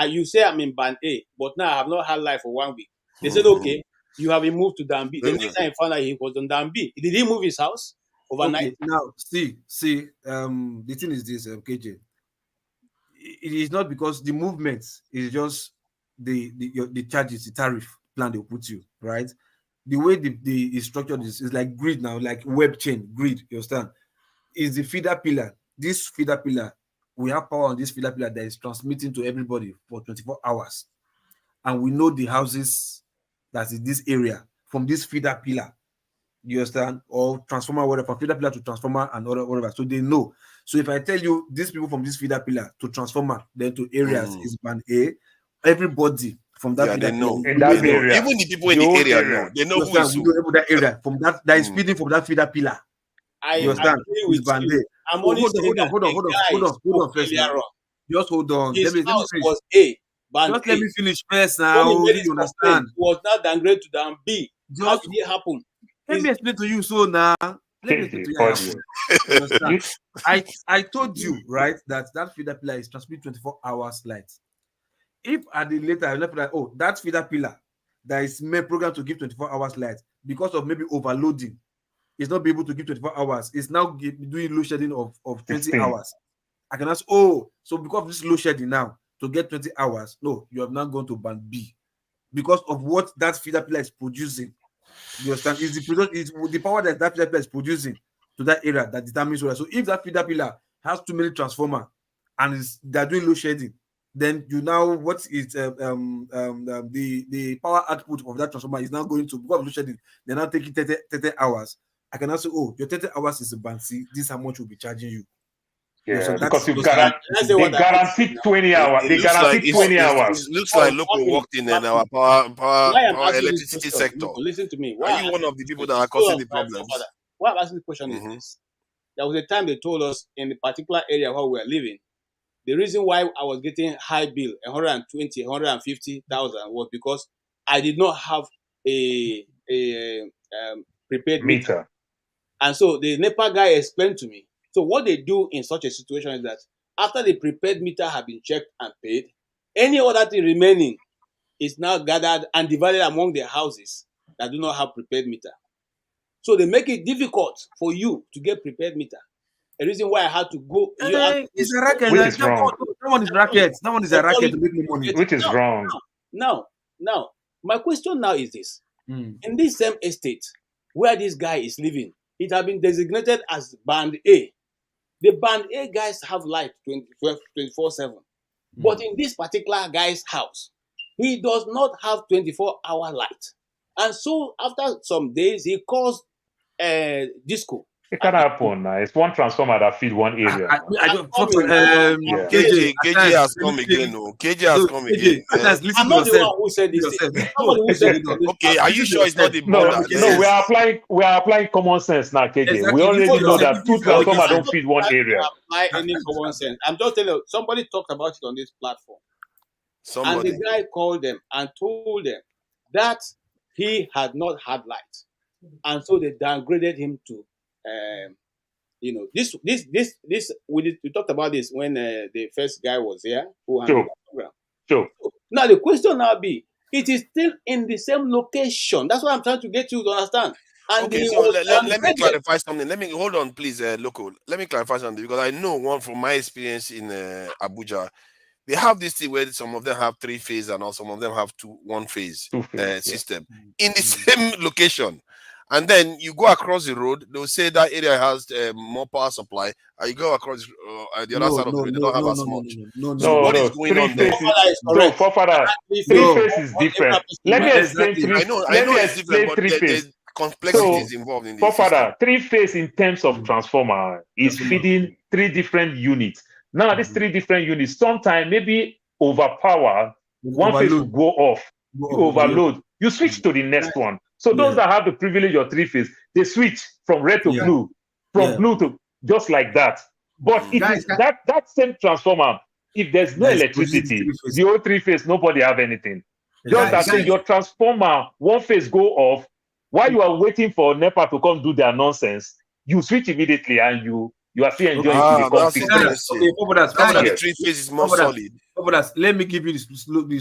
you say I'm in band A, but now I have not had life for 1 week. They said, okay, you have been moved to band B. The next time I found out he was on band B. Did he move his house overnight? Okay, now, see, the thing is this, KJ. It is not because the movement is just the charges, the tariff plan they put you, right? The way the structure is like grid now, like web chain, grid, you understand? Is the feeder pillar. This feeder pillar, we have power on this feeder pillar that is transmitting to everybody for 24 hours. And we know the houses that's in this area from this feeder pillar. You understand? Or transformer, whatever, from feeder pillar to transformer and whatever. So they know. So if I tell you these people from this feeder pillar to transformer, then to areas is band A, everybody from that feeder know. pillar. In that area. Even the people in the area know. They know who is who. That area from that is feeding from that feeder pillar. You understand? With band A. I'm only saying that hold on. First, just hold on. His house was A. band Just A. let me finish first now. When he made his You complaint, understand? it was now downgraded to band B. How Just did it happen? let me explain to you. So now, let me explain to you. How it happened. You understand? I told you right that feeder pillar is transmitting 24 hours light. If at the later I left like, oh, that feeder pillar that is made program to give 24 hours light because of maybe overloading, it's not be able to give 24 hours. It's now doing load shedding of 20 16. hours. I can ask, oh, so because of this load shedding now to get 20 hours, no, you have now gone to band B because of what that feeder pillar is producing. You understand? Is the power that feeder pillar is producing to that area that determines whether. So if that feeder pillar has too many transformers and they're doing load shedding, then you now what is the power output of that transformer is now going to, because of load shedding, they're now taking 30 hours. I can also, oh, your 30 hours is a band C. This is how much we'll be charging you. Yeah, So because they they guaranteed 20 hours. They guaranteed 20 hours. It looks like Loco worked in our power Why I'm asking this electricity question, sector. listen to me. Are you one of the people that are causing the problems? Why I'm asking the question is this. There was a time they told us in the particular area where we are living, the reason why I was getting high bill, 120, 150,000, was because I did not have a prepaid meter. And so the NEPA guy explained to me. So what they do in such a situation is that after the prepaid meter have been checked and paid, any other thing remaining is now gathered and divided among the houses that do not have prepaid meter. So they make it difficult for you to get prepaid meter. The reason why I had to go. It's a racket. Which is wrong. That one is racket. That one is a racket to make me money. Which is wrong. Now, my question now is this. In this same estate where this guy is living, it has been designated as band A. The band A guys have light 24/7. But in this particular guy's house, he does not have 24-hour light. And so after some days, he calls disco. It can happen. It's one transformer that feed one area. KJ has come again. KJ has come again. I'm not the one who said this. Somebody who said it. Okay, are you sure it's not the No, border? we are applying common sense now, KJ. Exactly. We already know that two transformers don't feed one area. Apply any common sense. I'm just telling you, somebody talked about it on this platform. And the guy called them and told them that he had not had light. And so they downgraded him to this we talked about this when the first guy was here who handled the program. Sure. Now the question now be, it is still in the same location. That's what I'm trying to get you to understand. And okay, so let me clarify something. Let me hold on, please, Loco. Let me clarify something because I know one from my experience in Abuja. They have this thing where some of them have 3-phase and some of them have 1-phase system in the same location. And then you go across the road, they'll say that area has more power supply, and you go across the other side of the road, they don't have as much. So what is going on there? No, three-phase is different. Let me explain I know it's different, but there's complexities involved in this. Three-phase in terms of transformer is feeding 3 different units. Now, these 3 different units, sometimes maybe overpower, one phase will go off, you overload, you switch to the next one. So those that have the privilege of 3-phase, they switch from red to blue, from blue to just like that. But it is that same transformer, if there's no electricity, the old 3-phase, nobody have anything. Just that your transformer, 1-phase go off, while you are waiting for NEPA to come do their nonsense, you switch immediately and you are still enjoying the 3-phase is more solid. Let me give you this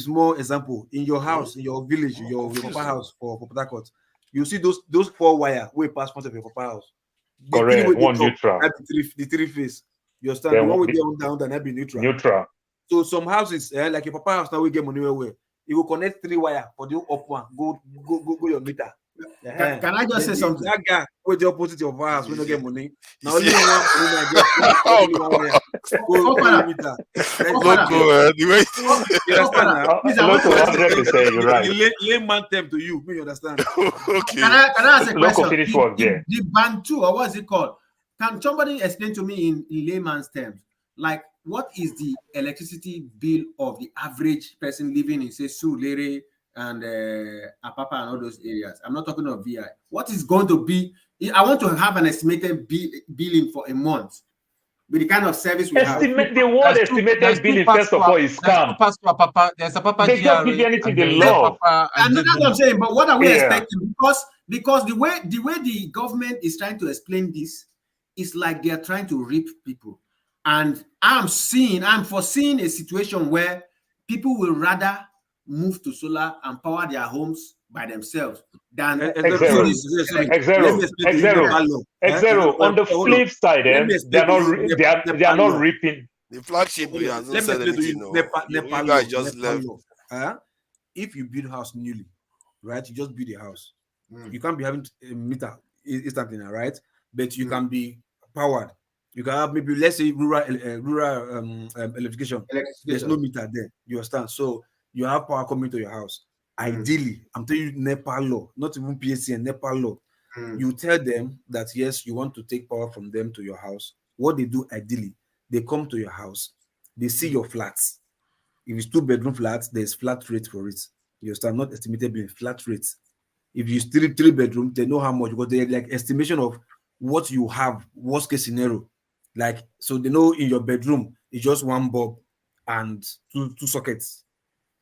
small example. In your house, in your village, your papa house for Port Harcourt, you see those 4 wire way past front of your papa house. Correct, one neutral. The 3-phase. You understand? The one with the down that be neutral. Neutral. So some houses, like your papa house now, we get money where you will connect 3 wire for the up one. Go your meter. Can I just say something? That guy with the opposite of us, we don't get money. Now only one layman term to you, you understand? Okay. Can I ask a question? Finish work there. The band 2, or what is it called? Can somebody explain to me in layman's terms, like what is the electricity bill of the average person living in, say, Surulere and Apapa and all those areas? I'm not talking of VI. What is going to be? I want to have an estimated billing for a month. with the kind of service we have. The word estimated billing, first of all, is scam. There's a Papa They don't give you anything they love. And that's what I'm saying. But what are we Yeah. expecting? Because the way the government is trying to explain this is like they are trying to rip people. And I'm foreseeing a situation where people will rather move to solar and power their homes by themselves than On the flip side, they are not ripping. The flagship has not said anything. No. You Nepal guys just left. If you build a house newly, right? You just build a house. You can't be having a meter instantly, right? But you can be powered. You can have maybe, let's say, rural electrification. There's no meter there. You understand? So you have power coming to your house. Ideally, I'm telling you, Nepal law, not even PSC and Nepal law. You tell them that yes, you want to take power from them to your house. What they do ideally, they come to your house, they see your flats. If it's 2-bedroom flats, there's flat rate for it. You understand? Not estimated being flat rates. If you still 3-bedroom, they know how much, because they like estimation of what you have, worst case scenario. Like, so they know in your bedroom, it's just one bulb and two sockets.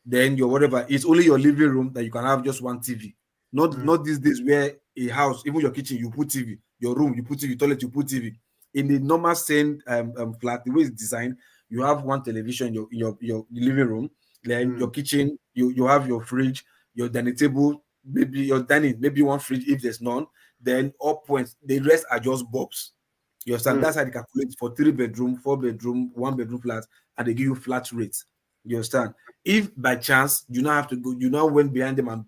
Then your whatever, it's only your living room that you can have just one TV. Not these days where a house, even your kitchen, you put TV, your room, you put TV, toilet, you put TV. In the normal same flat, the way it's designed, you have one television in your living room, then your kitchen, you have your fridge, your dining table, maybe your dining, maybe one fridge if there's none. Then up points, the rest are just bulbs. You understand? That's how they calculate for 3-bedroom, 4-bedroom, 1-bedroom flats, and they give you flat rates. You understand? If by chance you now have to go, you now went behind them and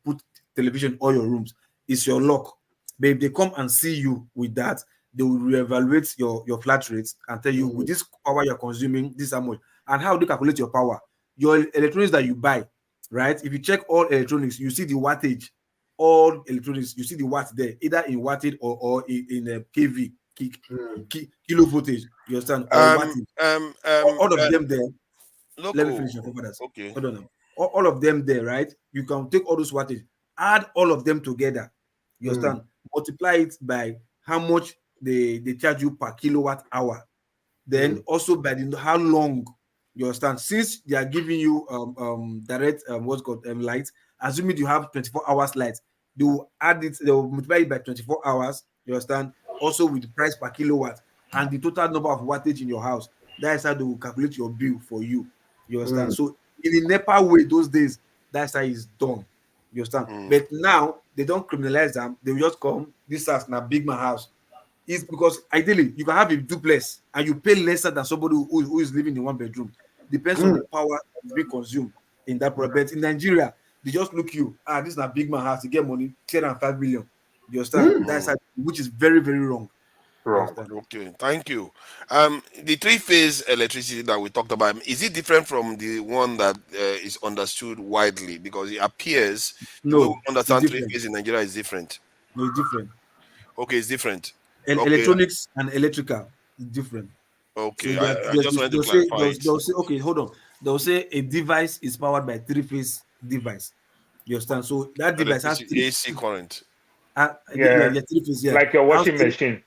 put television in all your rooms, it's your luck. But if they come and see you with that, they will reevaluate your flat rates and tell you with this power you're consuming, this is how much. And how do they calculate your power? Your electronics that you buy, right? If you check all electronics, you see the wattage. All electronics, you see the watt there, either in wattage or in a kV, kilo voltage. You understand? All of them there. Let me finish. Okay. Hold on. All of them there, right? You can take all those wattage, add all of them together. You understand? Multiply it by how much they charge you per kilowatt hour. Then also by how long. You understand? Since they are giving you direct what's called light, assuming you have 24 hours light, they will add it, they will multiply it by 24 hours. You understand? Also with the price per kilowatt and the total number of wattage in your house. That's how they will calculate your bill for you. You understand? So in the NEPA way, those days, that's how it's done. You understand? But now they don't criminalize them. They will just come. This house now, big man house. It's because ideally you can have a duplex and you pay lesser than somebody who is living in 1-bedroom. Depends on the power that's being consumed in that project. But in Nigeria, they just look you. This is a big man house. You get money, 5 million. You understand? That's how, which is very, very wrong. Wrong. Okay, thank you. The 3-phase electricity that we talked about, is it different from the one that is understood widely? Because it appears the way we understand 3-phase in Nigeria is different. No, it's different. Okay, it's different. Electronics and electrical is different. Okay, So I just wanted to clarify it. They'll say, okay, hold on. They'll say a device is powered by 3-phase device. You understand? So that device has AC current. 3-phase, like your washing machine.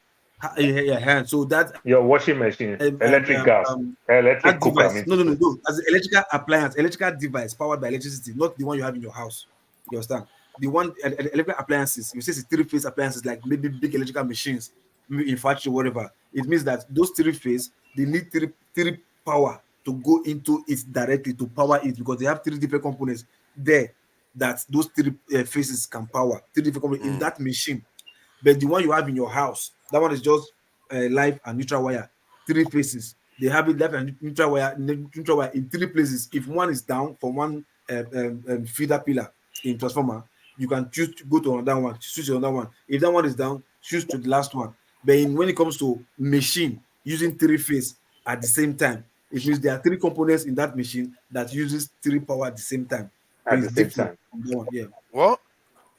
So that your washing machine, electric gas, electric cooker. No. As an electrical appliance, electrical device powered by electricity, not the one you have in your house. You understand? The one electrical appliances, you say it's 3-phase appliances, like maybe big electrical machines, maybe in factory, whatever. It means that those 3-phase, they need 3 power to go into it directly to power it, because they have 3 different components there that those 3 phases can power. 3 different components in that machine. But the one you have in your house, that one is just live and neutral wire, 3 phases. They have it live and neutral wire in 3 places. If one is down from one feeder pillar in transformer, you can choose to go to another one, switch to another one. If that one is down, choose to the last one. But when it comes to machine using 3-phase at the same time, it means there are 3 components in that machine that uses 3 power at the same time. At the same time. Yeah. What?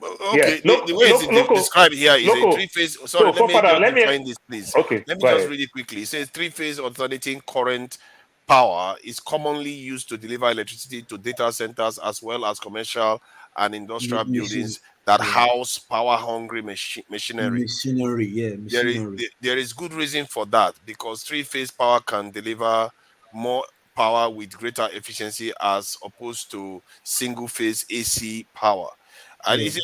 Okay, the way it's described here is a 3-phase. Sorry, let me define this, please. Okay, let me just read it quickly. It says 3-phase alternating current power is commonly used to deliver electricity to data centers as well as commercial and industrial buildings that house power-hungry machinery. There is good reason for that, because three-phase power can deliver more power with greater efficiency as opposed to single-phase AC power. And it's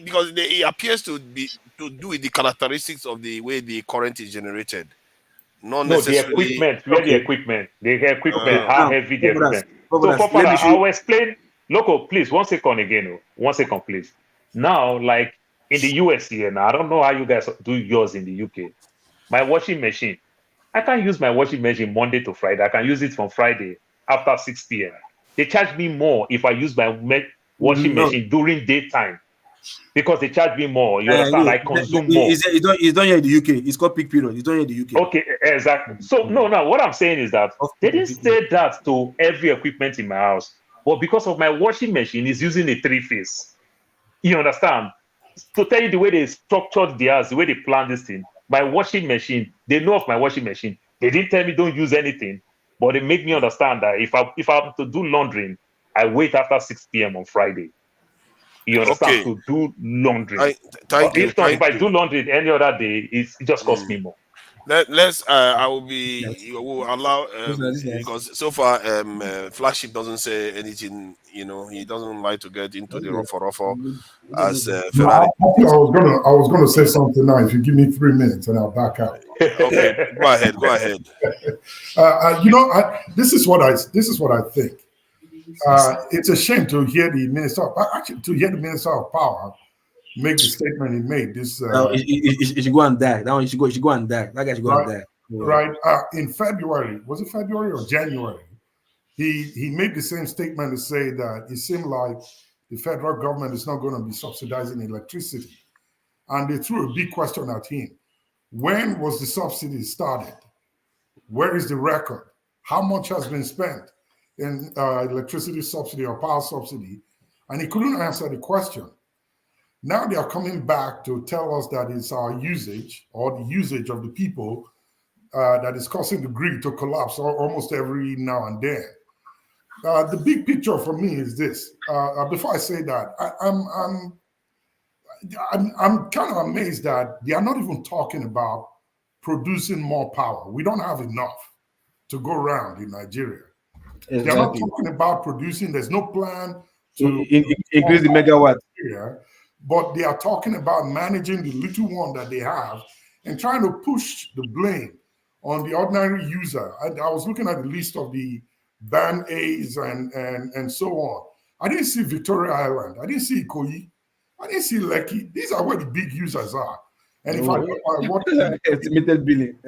because it appears to do with the characteristics of the way the current is generated. Not necessarily the equipment, how heavy the equipment. So, Father, I will explain. Local, please, 1 second again. 1 second, please. Now, like in the US here, now I don't know how you guys do yours in the UK. My washing machine, I can't use my washing machine Monday to Friday. I can use it from Friday after 6 p.m. They charge me more if I use my washing machine during daytime, because they charge me more. You understand? I consume more. It's not here in the UK. It's called peak period. It's not here in the UK. Okay, exactly. So no, what I'm saying is that they didn't say that to every equipment in my house, but because of my washing machine is using a three-phase. You understand? To tell you the way they structured the house, the way they planned this thing, my washing machine, they know of my washing machine. They didn't tell me don't use anything, but they make me understand that if I have to do laundering, I wait after 6 p.m. on Friday. You understand? To do laundry. If I do laundry any other day, it just costs me more. I will allow because so far Flagship doesn't say anything. You know, he doesn't like to get into the ruffle as Ferrari. I was gonna say something now. If you give me 3 minutes, and I'll back out. Okay, go ahead. This is what I think. It's a shame to hear the minister of power make the statement he made. This it should go and die. That one should go and die. That guy should go and die. Right. In February, was it February or January? He made the same statement to say that it seemed like the federal government is not going to be subsidizing electricity. And they threw a big question at him. When was the subsidy started? Where is the record? How much has been spent in electricity subsidy or power subsidy? And he couldn't answer the question. Now they are coming back to tell us that it's our usage or the usage of the people that is causing the grid to collapse almost every now and then. The big picture for me is this. Before I say that, I'm kind of amazed that they are not even talking about producing more power. We don't have enough to go around in Nigeria. Exactly. They're not talking about producing. There's no plan to increase the megawatt. But they are talking about managing the little one that they have and trying to push the blame on the ordinary user. I was looking at the list of the band A's and so on. I didn't see Victoria Island. I didn't see Ikoyi. I didn't see Lekki. These are where the big users are. And if I go by what estimated billing,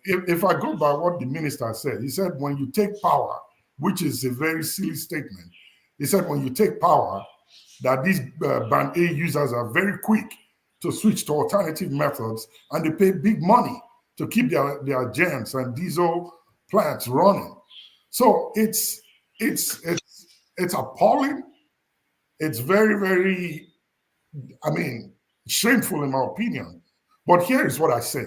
if I go by what the minister said, he said when you take power, which is a very silly statement, he said when you take power, that these band A users are very quick to switch to alternative methods, and they pay big money to keep their gens and diesel plants running. So it's appalling. It's very, very, shameful in my opinion. But here is what I say.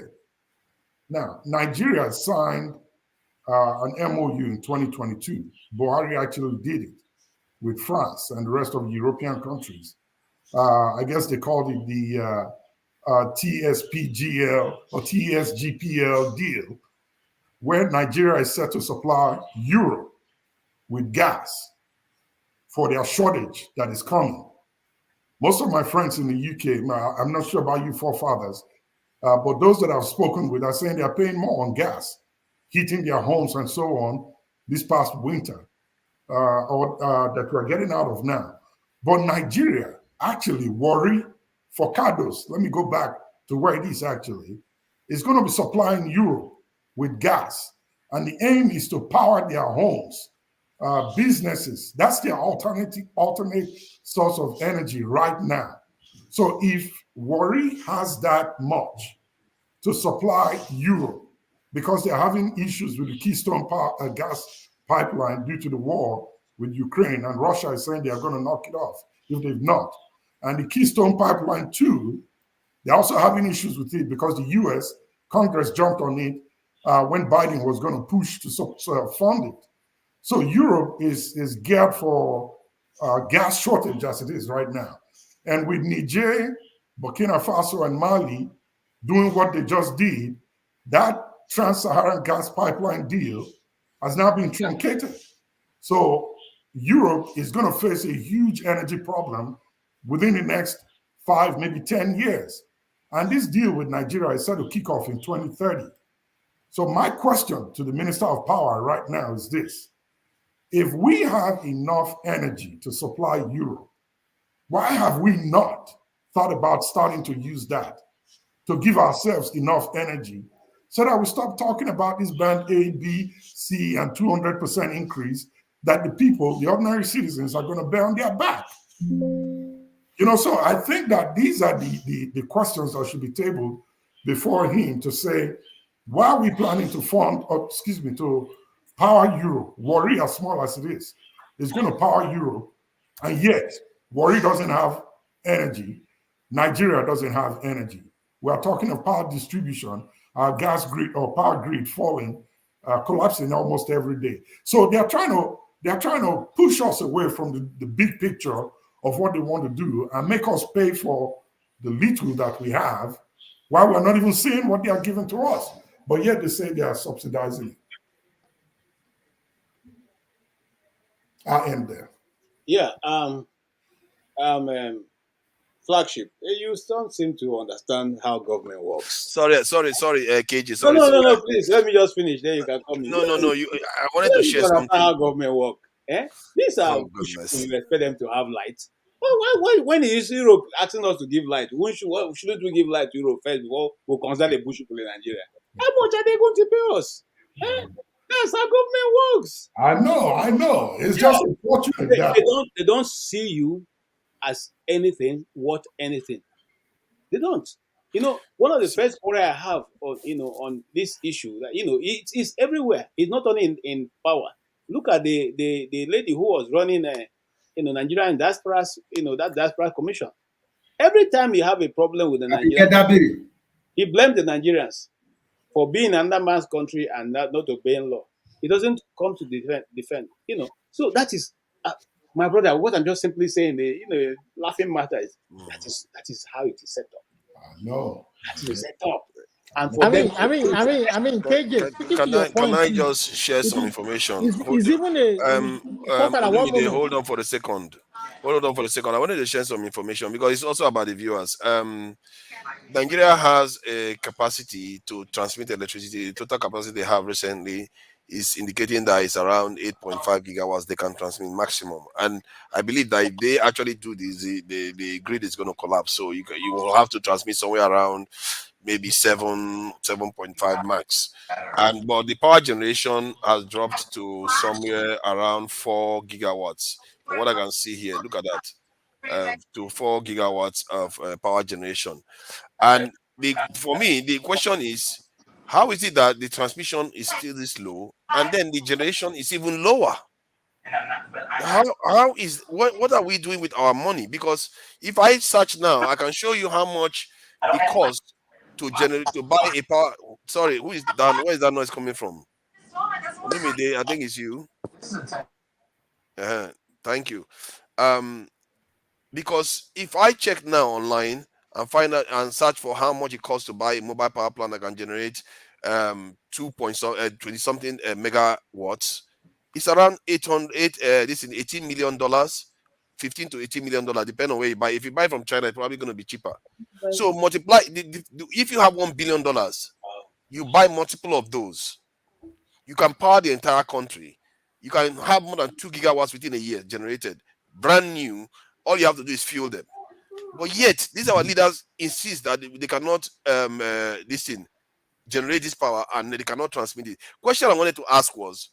Now, Nigeria signed an MOU in 2022. Buhari actually did it with France and the rest of the European countries. I guess they called it the TSPGL or TSGPL deal, where Nigeria is set to supply Europe with gas for their shortage that is coming. Most of my friends in the UK, I'm not sure about you forefathers, but those that I've spoken with are saying they're paying more on gas, heating their homes and so on this past winter, that we're getting out of now. But Nigeria actually worry for Cardos. Let me go back to where it is actually. It's going to be supplying Europe with gas. And the aim is to power their homes, businesses. That's their alternate source of energy right now. So if Warri has that much to supply Europe, because they're having issues with the Keystone gas pipeline due to the war with Ukraine, and Russia is saying they are going to knock it off if they've not. And the Keystone pipeline too, they're also having issues with it because the US Congress jumped on it when Biden was going to push to fund it. So Europe is geared for gas shortage as it is right now. And with Niger, Burkina Faso, and Mali doing what they just did, that trans-Saharan gas pipeline deal has now been truncated. So Europe is going to face a huge energy problem within the next 5, maybe 10 years. And this deal with Nigeria is set to kick off in 2030. So my question to the Minister of Power right now is this. If we have enough energy to supply Europe, why have we not thought about starting to use that to give ourselves enough energy so that we stop talking about this band A, B, C, and 200% increase that the people, the ordinary citizens, are going to bear on their back? You know, so I think that these are the questions that should be tabled before him to say, why are we planning to fund, to power Europe? Worry, as small as it is going to power Europe, and yet Worry doesn't have energy. Nigeria doesn't have energy. We are talking of power distribution, our gas grid or power grid falling, collapsing almost every day. So they're trying to push us away from the big picture of what they want to do and make us pay for the little that we have, while we're not even seeing what they are giving to us. But yet they say they are subsidizing it. I'll end there. Yeah. Flagship, you don't seem to understand how government works. Sorry, KG. Sorry. No, please, let me just finish. Then you can come in. No. I wanted to share something. How government work? These are you expect them to have light. Why when is Europe asking us to give light? Shouldn't we give light to Europe first before we consider the bush people in Nigeria? How much are they going to pay us? That's how government works. I know. It's just unfortunate that they don't see you as anything worth anything. They don't. You know, one of the first quarrel I have on this issue that it's everywhere. It's not only in power. Look at the lady who was running Nigerian diaspora, that diaspora commission. Every time you have a problem with the Nigerians, he blames the Nigerians for being under man's country and not obeying law. He doesn't come to defend. So that is my brother. What I'm just simply saying, the laughing matter is that is how it is set up. No, that is set up. And for I mean, KJ, can I just share some information? Hold on for a second. I wanted to share some information because it's also about the viewers. Nigeria has a capacity to transmit electricity. The total capacity they have recently is indicating that it's around 8.5 gigawatts they can transmit maximum. And I believe that if they actually do this, the grid is going to collapse. So you will have to transmit somewhere around maybe 7.5 max. But the power generation has dropped to somewhere around 4 gigawatts. From what I can see here, look at that, to 4 gigawatts of power generation. And for me, the question is, how is it that the transmission is still this low and then the generation is even lower? What are we doing with our money? Because if I search now, I can show you how much it costs to buy a power. Sorry, who is that? Where is that noise coming from? I think it's you. Thank you. Because if I check now online and find out and search for how much it costs to buy a mobile power plant that can generate 20 something megawatts, it's around $18 million, $15 to $18 million, depending on where you buy. If you buy from China, it's probably going to be cheaper. So multiply. If you have $1 billion, you buy multiple of those. You can power the entire country. You can have more than 2 gigawatts within a year generated, brand new. All you have to do is fuel them. But yet, these our leaders insist that they cannot generate this power and they cannot transmit it. Question I wanted to ask was,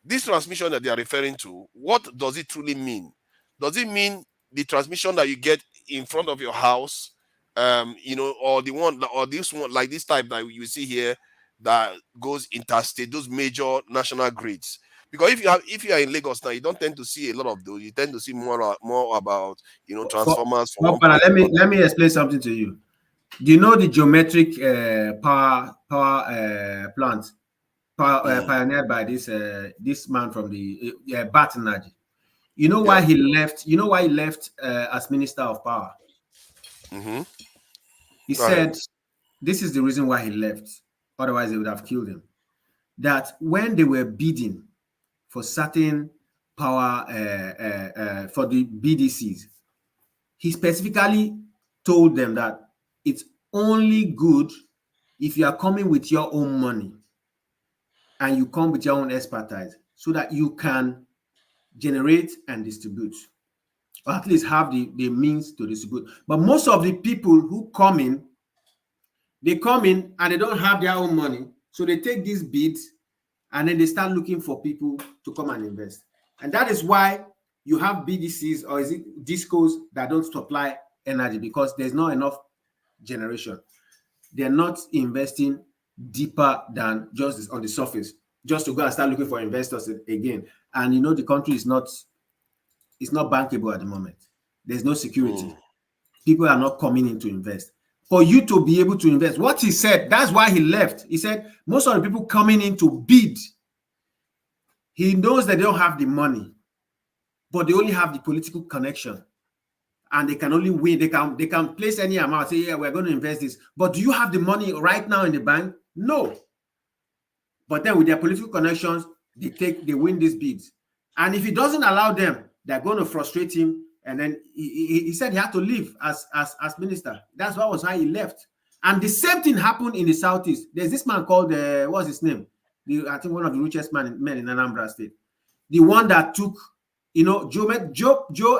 this transmission that they are referring to, what does it truly mean? Does it mean the transmission that you get in front of your house, or this one like this type that you see here that goes interstate, those major national grids? Because if you are in Lagos now, you don't tend to see a lot of those. You tend to see more about transformers. Let me explain something to you. Do you know the geometric power plant pioneered by this man from the Bat Energy? You know why he left? You know why he left as Minister of Power? He said, this is the reason why he left. Otherwise, they would have killed him. That when they were bidding for certain power for the BDCs, he specifically told them that it's only good if you are coming with your own money and you come with your own expertise so that you can generate and distribute, or at least have the means to distribute. But most of the people who come in, they come in and they don't have their own money. So they take these bids and then they start looking for people to come and invest. And that is why you have BDCs, or is it discos, that don't supply energy, because there's not enough generation. They're not investing deeper than just on the surface, just to go and start looking for investors again. And you know, the country is not bankable at the moment. There's no security. People are not coming in to invest. For you to be able to invest, what he said, that's why he left. He said most of the people coming in to bid, he knows that they don't have the money, but they only have the political connection, and they can only win. They can place any amount, say, yeah, we're going to invest this. But do you have the money right now in the bank? No. But then with their political connections, they win these bids. And if he doesn't allow them, they're going to frustrate him. And then he said he had to leave as minister. That's why he left. And the same thing happened in the Southeast. There's this man called, what's his name? I think one of the richest men in Anambra State. The one that took, you know, Joe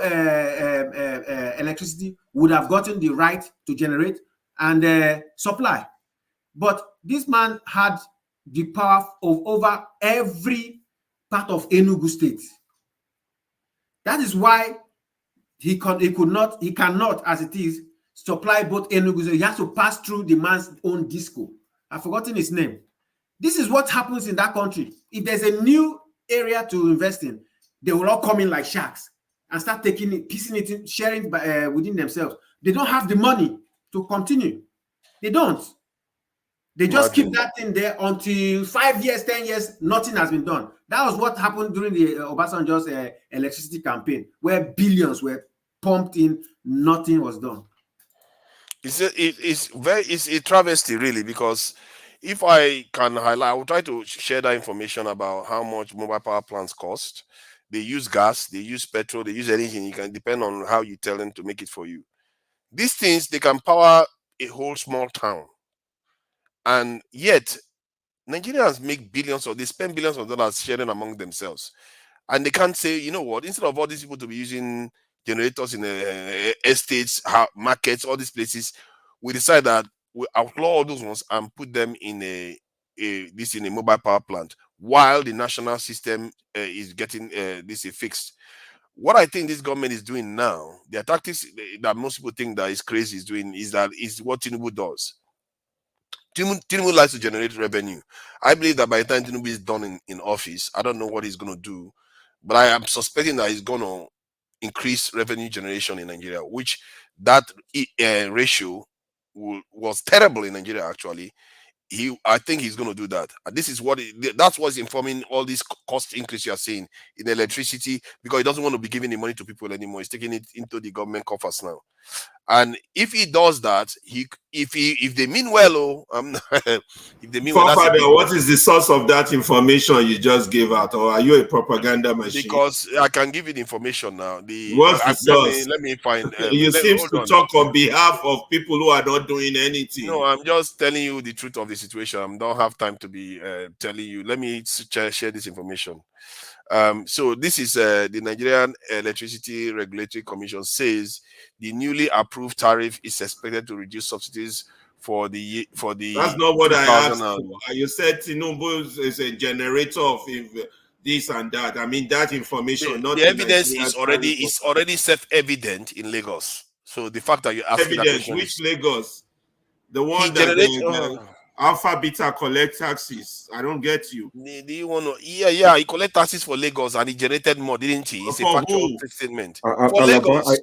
Electricity would have gotten the right to generate and supply. But this man had the power of over every part of Enugu State. That is why he cannot, as it is, supply both Enugu. He has to pass through the man's own disco. I've forgotten his name. This is what happens in that country. If there's a new area to invest in, they will all come in like sharks and start taking it, piecing it in, sharing within themselves. They don't have the money to continue. They don't. They just keep that thing there until 5 years, 10 years, nothing has been done. That was what happened during the Obasanjo's electricity campaign, where billions were pumped in, nothing was done. It's a travesty, really, because if I can highlight, I will try to share that information about how much mobile power plants cost. They use gas, they use petrol, they use anything. You can depend on how you tell them to make it for you. These things, they can power a whole small town. And yet, Nigerians make billions, or they spend billions of dollars sharing among themselves. And they can't say, you know what, instead of all these people to be using generators in estates, markets, all these places, we decide that we outlaw all those ones and put them in a mobile power plant, while the national system is getting this fixed. What I think this government is doing now, the tactics that most people think that is crazy is doing, is what Tinubu does. Tinubu likes to generate revenue. I believe that by the time Tinubu is done in office, I don't know what he's going to do, but I am suspecting that he's going to increase revenue generation in Nigeria, which that ratio was terrible in Nigeria, actually. I think he's going to do that. And this is that's what's informing all this cost increase you are seeing in electricity, because he doesn't want to be giving the money to people anymore. He's taking it into the government coffers now. And if he does that, if they mean well, if they mean well, what is the source of that information you just gave out, or are you a propaganda machine? Because I can give you the information now. What's the source? Let me find. You seem to talk on behalf of people who are not doing anything. No, I'm just telling you the truth of the situation. I don't have time to be telling you. Let me share this information. So this is the Nigerian Electricity Regulatory Commission says the newly approved tariff is expected to reduce subsidies for the. That's not what I asked for. You said Tinubu is a generator of this and that. I mean that information. The evidence is already self-evident in Lagos. So the fact that you asked evidence, which Lagos, the one that Alpha Beta collect taxes. I don't get you. Do you want to? Yeah. He collect taxes for Lagos and he generated more, didn't he? It's a factual statement. For Lagos.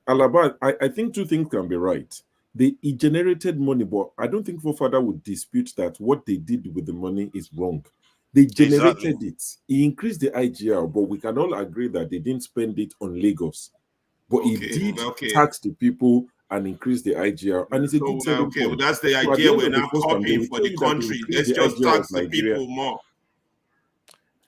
Alaba, I think two things can be right. He generated money, but I don't think Fofather would dispute that what they did with the money is wrong. They generated it. He increased the IGR, but we can all agree that they didn't spend it on Lagos. But he did tax the people and increase the IGR, and it's a good selling point. That's the So idea we're now copying for the country. Let's just tax the people more.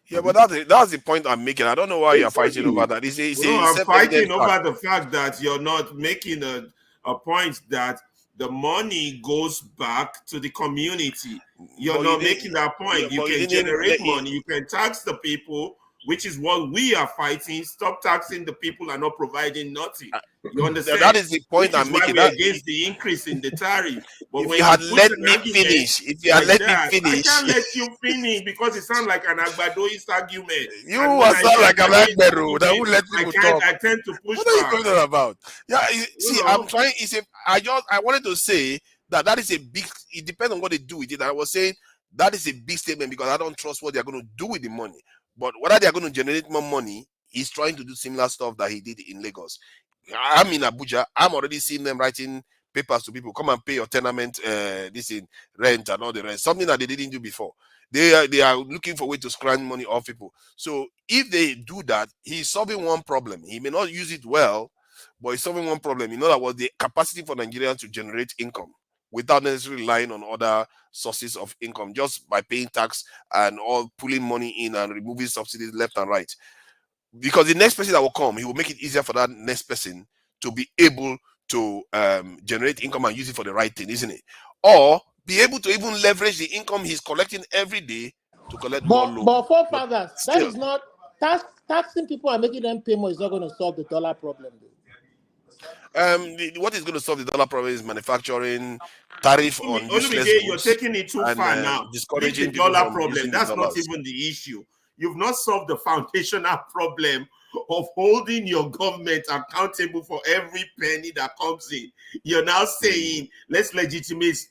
Yeah, but that's the point I'm making. I don't know why you're fighting over that. I'm fighting over the fact that you're not making a point that the money goes back to the community. You're not making that point. You can generate money, you can tax the people, which is what we are fighting. Stop taxing the people and not providing nothing. You understand? That is the point I'm making. We're against the increase in the tariff. But if you had let me finish, I can't let you finish because it sounds like an Agbadoist argument. You sound like an Agbero that would let people talk. I tend to push. What are you going on about? Yeah, I'm trying. I wanted to say that is a big. It depends on what they do with it. I was saying that is a big statement because I don't trust what they're going to do with the money. But whether they are going to generate more money, he's trying to do similar stuff that he did in Lagos. I'm in Abuja. I'm already seeing them writing papers to people. Come and pay your tenement, this in rent and all the rest. Something that they didn't do before. They are looking for a way to scrounge money off people. So if they do that, he's solving one problem. He may not use it well, but he's solving one problem. You know that was the capacity for Nigerians to generate income without necessarily relying on other sources of income, just by paying tax and all pulling money in and removing subsidies left and right. Because the next person that will come, he will make it easier for that next person to be able to generate income and use it for the right thing, isn't it? Or be able to even leverage the income he's collecting every day to collect more loan. But forefathers, that is not taxing people and making them pay more is not going to solve the dollar problem. What is going to solve the dollar problem is manufacturing, tariff on useless goods. You're taking it too far now. Discouraging the dollar problem. That's not even the issue. You've not solved the foundational problem of holding your government accountable for every penny that comes in. You're now saying let's legitimize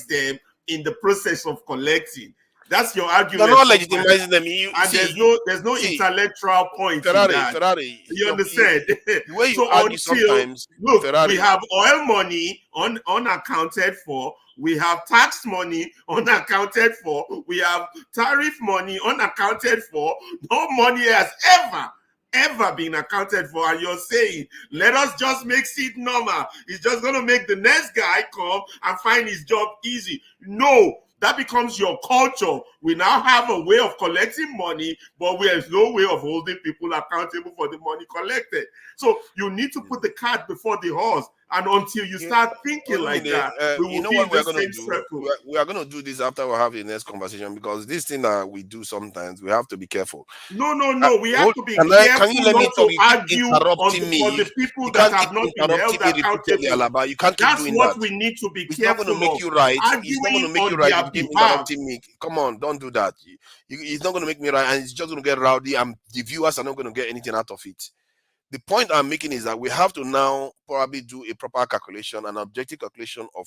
them in the process of collecting. That's your argument. They're not legitimizing them. There's no intellectual point in that. Ferrari. You understand? The way you argue sometimes. Look, we have oil money unaccounted for. We have tax money unaccounted for. We have tariff money unaccounted for. No money has ever been accounted for. And you're saying, let us just make it normal. It's just going to make the next guy come and find his job easy. No. That becomes your culture. We now have a way of collecting money, but there's no way of holding people accountable for the money collected. So you need to put the cart before the horse. And until you start thinking like that, we will be in the same circle. We are going to do this after we have the next conversation, because this thing that we do sometimes, we have to be careful. No. We have to be careful can you let me not to argue for the people that have not been held accountable. You can't keep That's doing what that. we need to be It's careful not going to make you right. It's not going to make you right. You keep interrupting me. Come on, don't do that. It's not going to make me right, and it's just going to get rowdy, and the viewers are not going to get anything out of it. The point I'm making is that we have to now probably do a proper calculation, an objective calculation of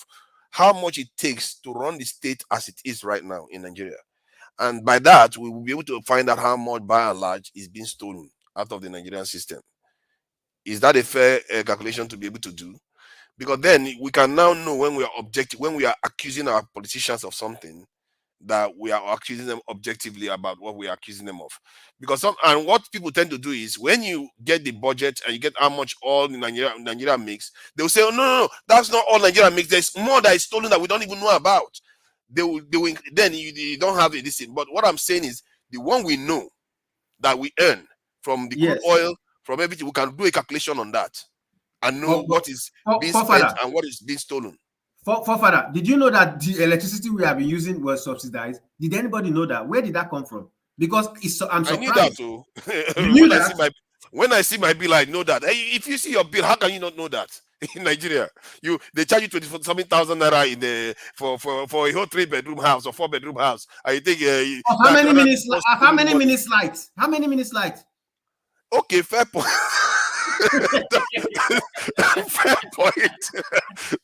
how much it takes to run the state as it is right now in Nigeria. And by that, we will be able to find out how much, by and large, is being stolen out of the Nigerian system. Is that a fair calculation to be able to do? Because then we can now know when we are accusing our politicians of something, that we are accusing them objectively about what we are accusing them of. Because and what people tend to do is, when you get the budget and you get how much all Nigeria makes, they will say, oh, no, that's not all Nigeria makes. There's more that is stolen that we don't even know about. Then you don't have this thing. But what I'm saying is, the one we know that we earn from the crude oil, from everything, we can do a calculation on that and know what is being spent and what is being stolen. Father, did you know that the electricity we have been using was subsidized? Did anybody know that? Where did that come from? Because I'm surprised. I knew that too. When I see my bill, I know that. Hey, if you see your bill, how can you not know that? In Nigeria, they charge you 20-something thousand naira for a whole 3-bedroom house or 4-bedroom house. I think how many minutes light? How many minutes light? Okay, fair point. Fair point.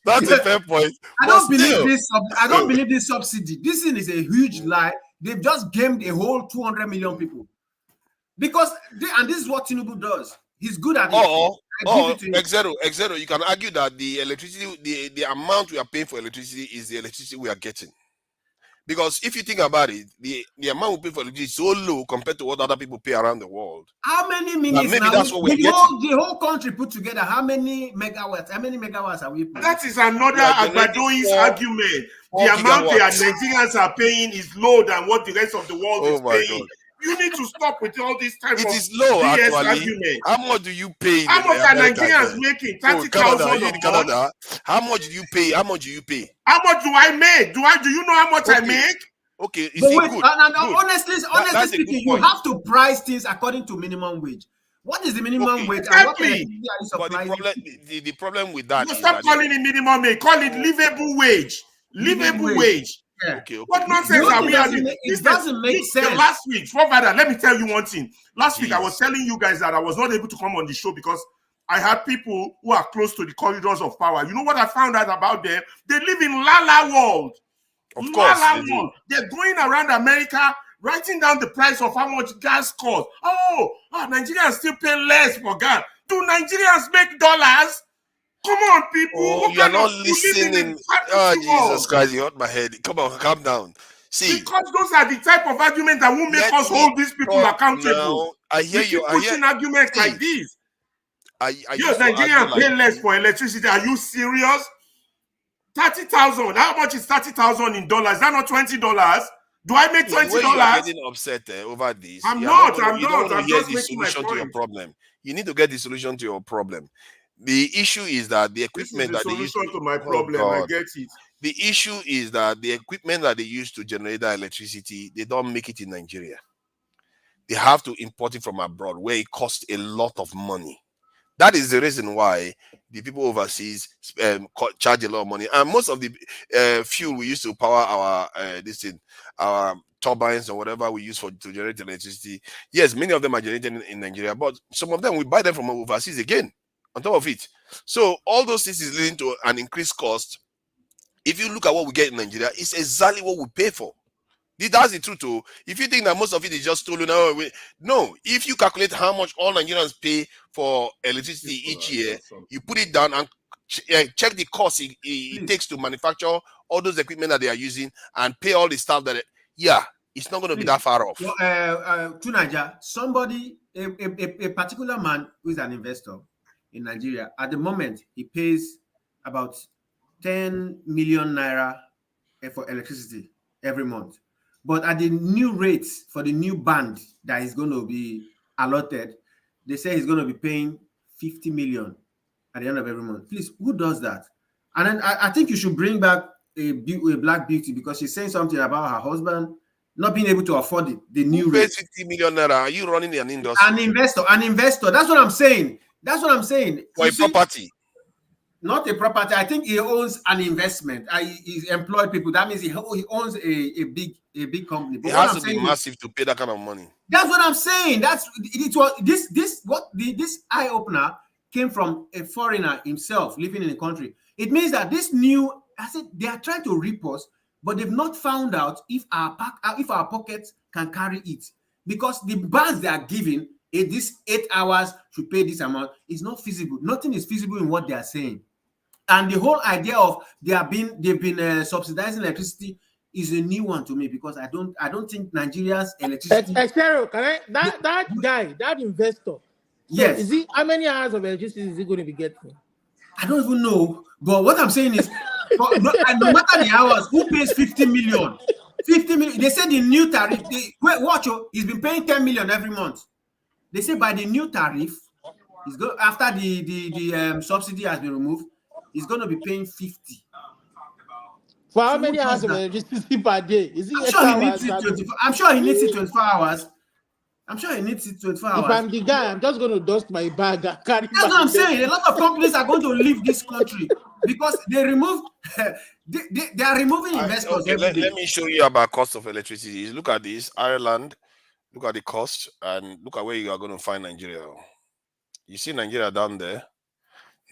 That's a fair point. I don't believe this subsidy. This thing is a huge lie. They've just gamed a whole 200 million people. Because and this is what Tinubu does. He's good at it. X0. You can argue that the electricity, the amount we are paying for electricity is the electricity we are getting. Because if you think about it, the amount we pay for electricity is so low compared to what other people pay around the world. How many minutes maybe now? that's what we're getting. The whole country put together, how many megawatts? How many megawatts are we paying? That is another Agbado's argument. The amount the Nigerians are paying is low than what the rest of the world is paying. God. You need to stop with all this type of is low, BS actually. argument. How much do you pay? How much are Nigerians making? 30,000 a month. How much do you pay? How much do you pay? How much do I make? Do you know how much I make? Okay, but wait, good. Honestly speaking, you have to price things according to minimum wage. What is the minimum wage? Exactly. But the problem with that is stop calling it minimum wage. Call it livable wage. Livable wage. Yeah. Okay. What nonsense are we having? It doesn't make sense. Last week, let me tell you one thing. Last week, I was telling you guys that I was not able to come on the show because I had people who are close to the corridors of power. You know what I found out about them? They live in Lala world. Of course. They're going around America writing down the price of how much gas costs. Nigerians still pay less for gas. Do Nigerians make dollars? Come on, people. You're not listening. Jesus Christ, you hurt my head. Come on, calm down. See, because those are the type of arguments that will make us hold these people accountable. Now, I hear you. Pushing arguments like this. Nigerians pay less for electricity. Are you serious? 30,000. How much is 30,000 in dollars? Is that not $20? Do I make $20? You're getting upset over this. I'm not. I'm just making my point. To your problem. You need to get the solution to your problem. The issue is that the equipment that they use to my problem. I get it. The issue is that the equipment that they use to generate that electricity, they don't make it in Nigeria. They have to import it from abroad, where it costs a lot of money. That is the reason why the people overseas charge a lot of money. And most of the fuel we use to power our turbines or whatever we use to generate electricity, yes, many of them are generated in Nigeria, but some of them we buy them from overseas again. On top of it, so all those things is leading to an increased cost. If you look at what we get in Nigeria, it's exactly what we pay for. That's the truth too. If you think that most of it is just stolen, no. If you calculate how much all Nigerians pay for electricity each year, you put it down and check the cost it takes to manufacture all those equipment that they are using and pay all the stuff that. It's not going to be that far off. To Nigeria, somebody, a particular man who is an investor in Nigeria, at the moment, he pays about 10 million naira for electricity every month. But at the new rates for the new band that is going to be allotted, they say he's going to be paying 50 million at the end of every month. Please, who does that? And then I think you should bring back a black beauty, because she's saying something about her husband not being able to afford it. The new rate. 50 million naira. Are you running an industry? An investor. That's what I'm saying. For a property. Not a property. I think he owns an investment. He's employed people. That means he owns a big company. But it has to be massive to pay that kind of money. That's what I'm saying. This eye opener came from a foreigner himself living in the country. It means that they are trying to rip us, but they've not found out if our pockets can carry it, because the bands they are giving. This 8 hours should pay this amount is not feasible. Nothing is feasible in what they are saying, and the whole idea of they've been subsidizing electricity is a new one to me, because I don't think Nigeria's electricity. That investor. Yes. So how many hours of electricity is he going to be getting? I don't even know, but what I'm saying is, no matter the hours, who pays 50 million? 50 million. They say the new tariff. He's been paying 10 million every month. They say by the new tariff, after the subsidy has been removed, he's going to be paying 50. For how many hours of electricity per day? I'm sure he needs it 24 hours. If I'm the guy, I'm just going to dust my bag and carry. That's what I'm saying. A lot of companies are going to leave this country because they removed. They are removing investors. Okay, let me show you about cost of electricity. Look at this, Ireland. Look at the cost and look at where you are going to find Nigeria. You see Nigeria down there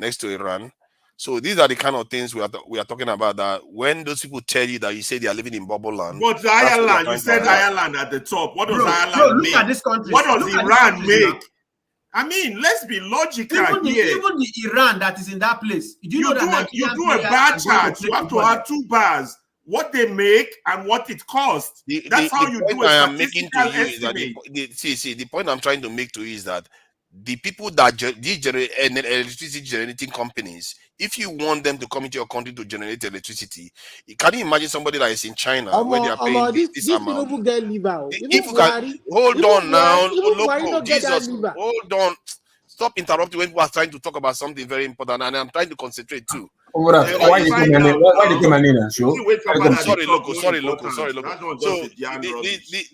next to Iran. So these are the kind of things we are talking about, that when those people tell you that you say they are living in bubble land. But Ireland, you said Ireland at the top. What does Ireland make? Look at this country. What does Iran make? I mean, let's be logical here. Even the Iran that is in that place. You do a bar chart. You have to have 2 bars. what they make and what it costs. That's how you do a statistical estimate. The point I'm trying to make to you is that the people that generate electricity generating companies, if you want them to come into your country to generate electricity, can you imagine somebody that is in China where they are paying this amount? Tinubu get liver. If you can hold on now, local Jesus, hold on. Stop interrupting when we are trying to talk about something very important, and I'm trying to concentrate too. Why you come in? Sorry, local. So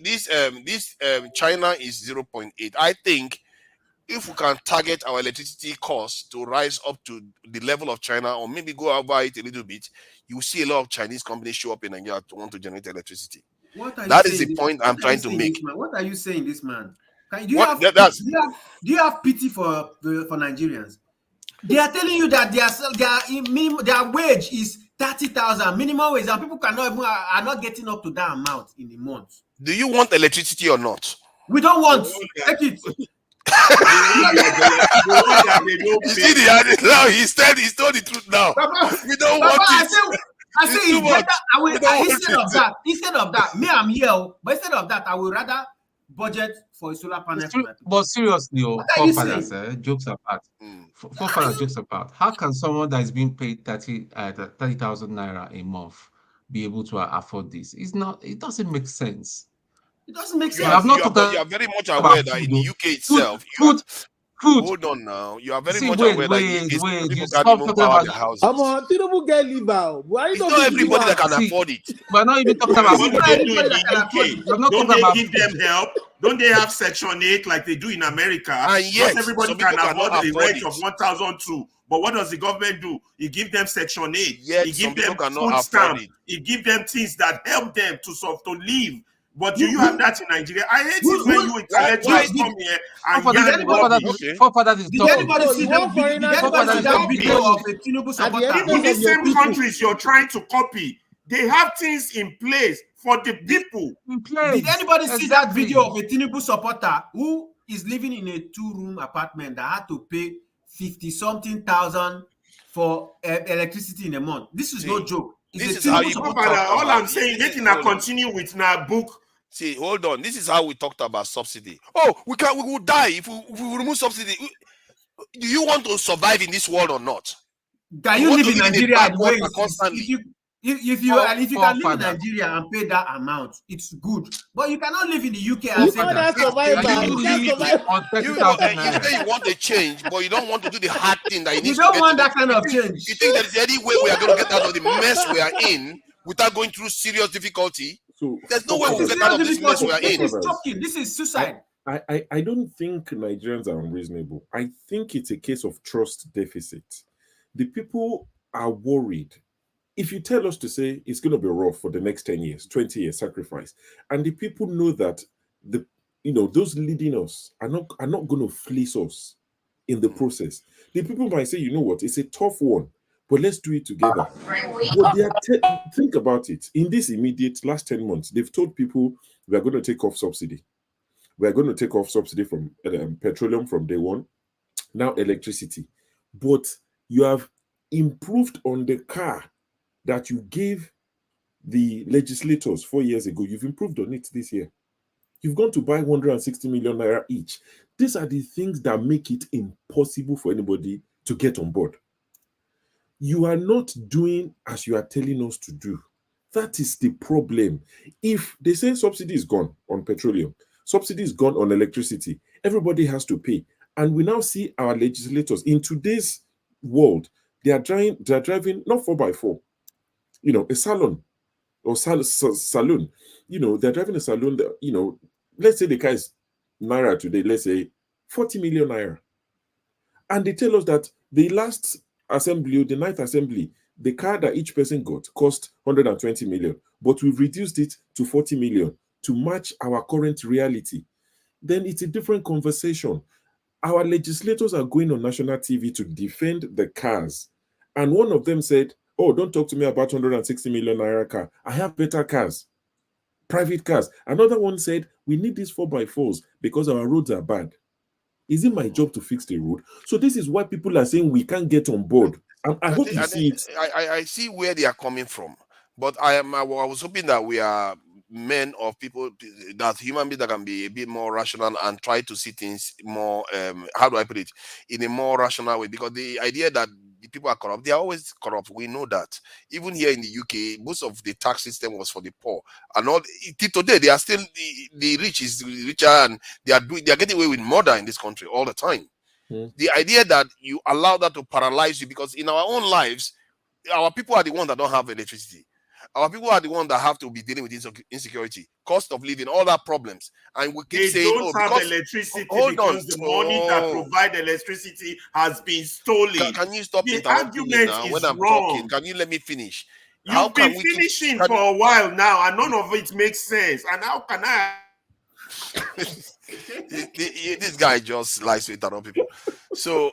this China is 0.8. I think if we can target our electricity costs to rise up to the level of China, or maybe go over it a little bit, you see a lot of Chinese companies show up in Nigeria to want to generate electricity. That is the point I'm trying to make. What are you saying, this man? Do you have pity for Nigerians? They are telling you that their wage is 30,000 minimum wage, and people are not getting up to that amount in a month. Do you want electricity or not? We don't want. Take it. You see now he told the truth now. We don't want it. I say it's better. Instead of that, me, I'm here, but instead of that, I would rather budget for a solar panel. But seriously, forefathers, jokes apart. Forefathers, jokes apart. How can someone that is being paid 30,000 naira a month be able to afford this? It doesn't make sense. It doesn't make sense. You are very much aware that in the UK itself, hold on now. You are very much aware that people can't even power their houses. Tinubu get liver. It's not everybody that can afford it. We're not even talking about Don't they give them help? Don't they have Section 8 like they do in America? And yes, not everybody can afford the rent of 1,002. But what does the government do? He give them Section 8. Yes, he give them food stamp. He give them things that help them to live. But do you have that in Nigeria? I hate it when you intellectuals come here and Did anybody see that video of a Tinubu supporter? In these same countries you're trying to copy, they have things in place for the people. Did anybody see that video of a Tinubu supporter who is living in a 2-room apartment that had to pay 50-something thousand for electricity in a month? This is no joke. This is how you all I'm saying, making a continue with our book. See, hold on. This is how we talked about subsidy. Oh, we will die if we remove subsidy. Do you want to survive in this world or not? Can you live in Nigeria? If you can live in Nigeria and pay that amount, it's good. But you cannot live in the UK and say that. You say you want a change, but you don't want to do the hard thing that you need. You don't want that kind of change. You think there's any way we are going to get out of the mess we are in without going through serious difficulty? So there's no way we'll get out of this mess we are in. This is suicide. I don't think Nigerians are unreasonable. I think it's a case of trust deficit. The people are worried. If you tell us to say it's going to be rough for the next 10 years, 20 years, sacrifice, and the people know that those leading us are not going to fleece us in the process. The people might say, you know what, it's a tough one, but let's do it together. But think about it. In this immediate last 10 months, they've told people we are going to take off subsidy. We are going to take off subsidy from petroleum from day one. Now electricity. But you have improved on the car that you gave the legislators 4 years ago. You've improved on it this year. You've gone to buy 160 million naira each. These are the things that make it impossible for anybody to get on board. You are not doing as you are telling us to do. That is the problem. If they say subsidy is gone on petroleum, subsidy is gone on electricity, everybody has to pay. And we now see our legislators in today's world, they are driving not 4x4, a salon or saloon. They're driving a saloon that, let's say the car is Naira today, let's say 40 million Naira. And they tell us that the last assembly, the 9th assembly, the car that each person got cost 120 million, but we've reduced it to 40 million to match our current reality. Then it's a different conversation. Our legislators are going on national TV to defend the cars. And one of them said, oh, don't talk to me about 160 million Naira car. I have better cars, private cars. Another one said, we need these 4x4s because our roads are bad. Is it my job to fix the road? So this is why people are saying we can't get on board. I hope you see it. I see where they are coming from. But I was hoping that we are men of people, that human beings that can be a bit more rational and try to see things more, how do I put it, in a more rational way. Because the idea that the people are corrupt, they are always corrupt. We know that. Even here in the UK, most of the tax system was for the poor, and all today they are still the rich is richer, and they are getting away with murder in this country all the time. The idea that you allow that to paralyze you, because in our own lives, our people are the ones that don't have electricity. Our people are the ones that have to be dealing with insecurity, cost of living, all that problems. And we keep saying, don't have because electricity because the money that provide electricity has been stolen. Can you stop the interrupting me now when I'm wrong. talking? Can you let me finish? You've been finishing for a while now, and none of it makes sense. And how can I? This guy just likes to interrupt people. So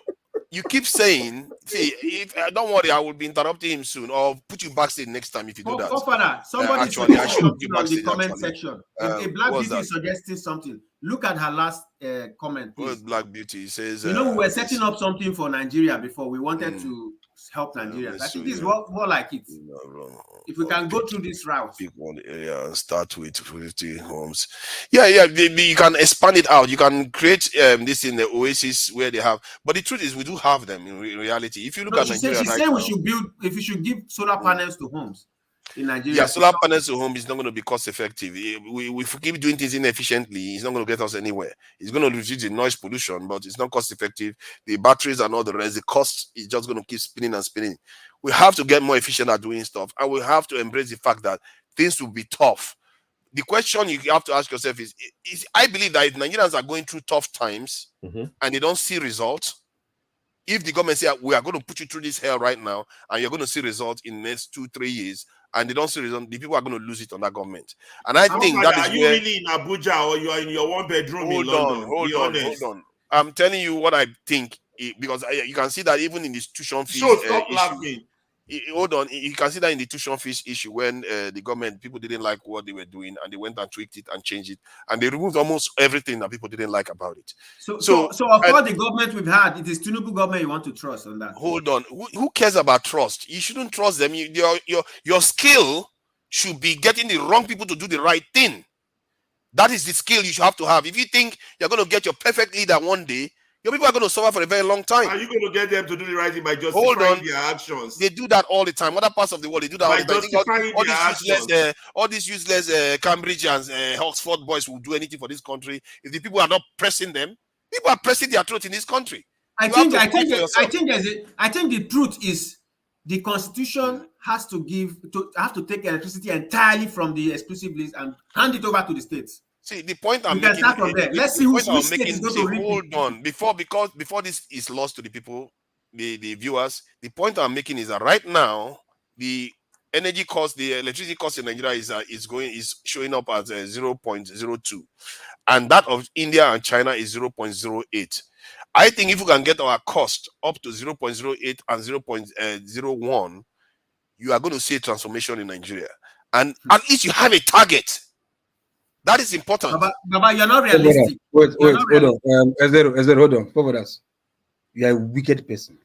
you keep saying, see, if don't worry, I will be interrupting him soon, or put you backstage next time if you do that. Somebody Actually, I should on you the backstage. comment Actually. section. If a Black Beauty is suggesting something, look at her last comment, please. Black Beauty says, you know, we were setting up something for Nigeria before. We wanted to help Nigerians. I think this is more like it. If we can go through this route, pick one area and start with 50 homes. Yeah, you can expand it out. You can create this in the oasis where they have. But the truth is, we do have them in reality. If you look at Nigeria, she said we should build. If we should give solar panels to homes in Nigeria. Yeah, solar panels to home is not going to be cost effective. If we keep doing things inefficiently, it's not going to get us anywhere. It's going to reduce the noise pollution, but it's not cost effective. The batteries and all the rest, the cost is just going to keep spinning and spinning. We have to get more efficient at doing stuff, and we have to embrace the fact that things will be tough. The question you have to ask yourself is I believe that if Nigerians are going through tough times and they don't see results, if the government say we are going to put you through this hell right now and you're going to see results in the next 2-3 years, and they don't see results, the people are going to lose it on that government. And I think that is are you really in Abuja, or you are in your one bedroom in London? Hold on. I'm telling you what I think, because you can see that even in the tuition fees. So stop laughing. Hold on, you can see that in the tuition fees issue when the government, people didn't like what they were doing, and they went and tweaked it and changed it, and they removed almost everything that people didn't like about it. So of all the government we've had, it is Tinubu government you want to trust on that. Hold on, who cares about trust? You shouldn't trust them. Your skill should be getting the wrong people to do the right thing. That is the skill you should have to have. If you think you're going to get your perfect leader one day, your people are going to suffer for a very long time. Are you going to get them to do the right thing by justifying their actions? They do that all the time. Other parts of the world, they do that all the time. All these useless Cambridge and Oxford boys will do anything for this country. If the people are not pressing them, people are pressing their throat in this country. I think the truth is the Constitution has to take electricity entirely from the exclusive list and hand it over to the states. See, the point I'm making. Start from there. Let's see which state is going to reap. Hold on, before this is lost to the people, the viewers. The point I'm making is that right now the energy cost, the electricity cost in Nigeria is showing up as 0.02, and that of India and China is 0.08. I think if we can get our cost up to 0.08 and 0.01, you are going to see a transformation in Nigeria, and at least you have a target. That is important. Baba, you're not realistic. Wait, hold on. Ezero, hold on. Forward us. You are a wicked person.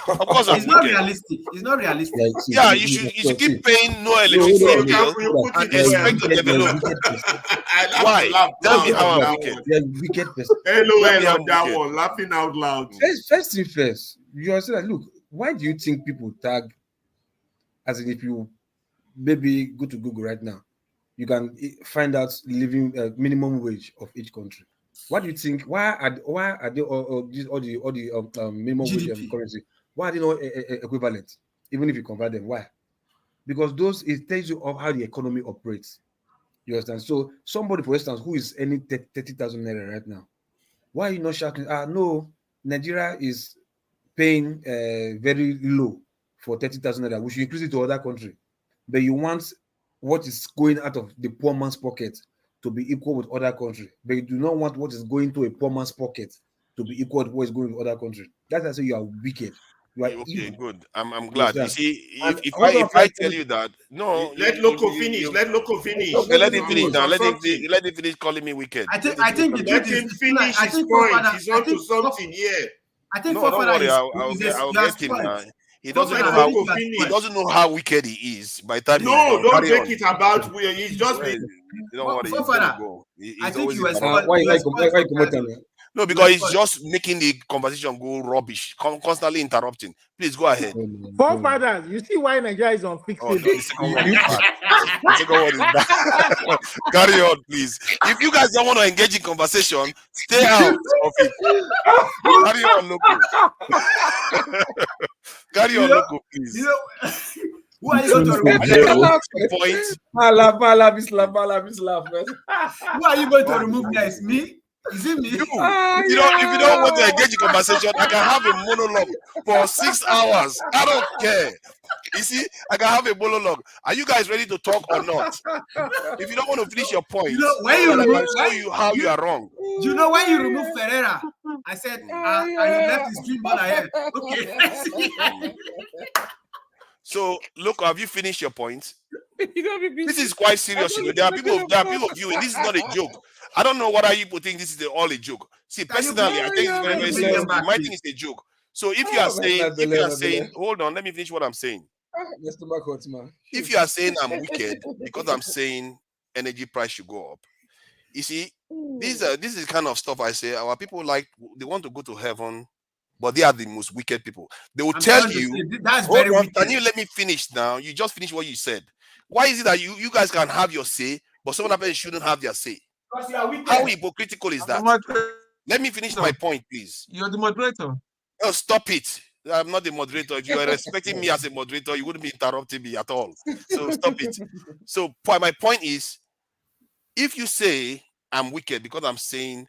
Of course, it's not realistic. It's not realistic. Yeah, you should keep paying no electricity bill and expect to develop. Why? Tell me how I'm wicked. You are a wicked person. Hello, that one, laughing out loud. First thing first, you are saying, look, why do you think people tag, as in if you maybe go to Google right now, you can find out living minimum wage of each country. What do you think? Why are they all the minimum GDP. wage currency? Why are they not equivalent? Even if you convert them, why? Because it tells you of how the economy operates. You understand? So somebody, for instance, who is earning 30,000 naira right now, why are you not shouting? No, Nigeria is paying very low for 30,000 naira. We should increase it to other country. But you want what is going out of the poor man's pocket to be equal with other country, but you do not want what is going to a poor man's pocket to be equal to what is going to other country. That's why I say you are wicked. You are okay, evil. good. I'm glad. You see, if I tell you that, no, let Loco finish. Let Loco finish. Okay, let him finish now. Let him finish calling me wicked. I think the let truth him is, finish his point. He's on to something here. I think no, don't worry. I'll get him now. He doesn't know how wicked he is. By the time no, don't make it about where he's just been. You know what? I think you were no, because he's just making the conversation go rubbish, constantly interrupting. Please go ahead. Forefathers, you see why Nigeria is unfixable. The second one is bad. Carry on, please. If you guys don't want to engage in conversation, stay out of it. Carry on, Loco. Carry on, Loco, please. Who are you going to remove? Who are you going to remove next? Me? Is it me? If you don't want to engage in conversation, I can have a monologue for 6 hours. I don't care. You see, I can have a monologue. Are you guys ready to talk or not? If you don't want to finish your point, I can show you how you are wrong. You know when you remove Ferreira, I said I left the stream on ahead. Okay. So, look, have you finished your point? This is quite serious. There are people viewing. This is not a joke. I don't know whether you people think this is all a joke. See, personally, I think it's very, very serious. My thing is a joke. So if you are saying, hold on, let me finish what I'm saying. If you are saying I'm wicked because I'm saying energy price should go up, you see, this is kind of stuff I say. Our people they want to go to heaven, but they are the most wicked people. They will tell you, that's very wicked. Can you let me finish now? You just finished what you said. Why is it that you guys can have your say, but some other people shouldn't have their say? How hypocritical is that? Let me finish my point, please. You're the moderator. Oh, stop it. I'm not the moderator. If you were respecting me as a moderator, you wouldn't be interrupting me at all. So stop it. So my point is, if you say I'm wicked because I'm saying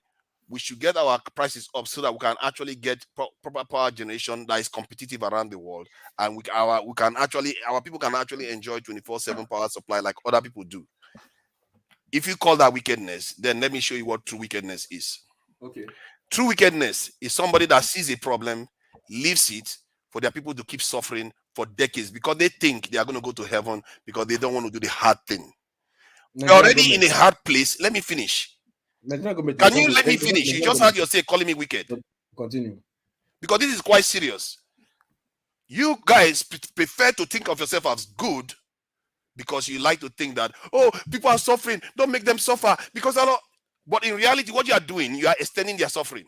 we should get our prices up so that we can actually get proper power generation that is competitive around the world, and our people can actually enjoy 24/7 power supply like other people do. If you call that wickedness, then let me show you what true wickedness is. Okay. True wickedness is somebody that sees a problem, leaves it for their people to keep suffering for decades because they think they are going to go to heaven because they don't want to do the hard thing. They're already in a hard place. Let me finish. Can you let me finish? You just had your say calling me wicked. Continue. Because this is quite serious. You guys prefer to think of yourself as good because you like to think that, oh, people are suffering, don't make them suffer. Because but in reality, what you are doing, you are extending their suffering.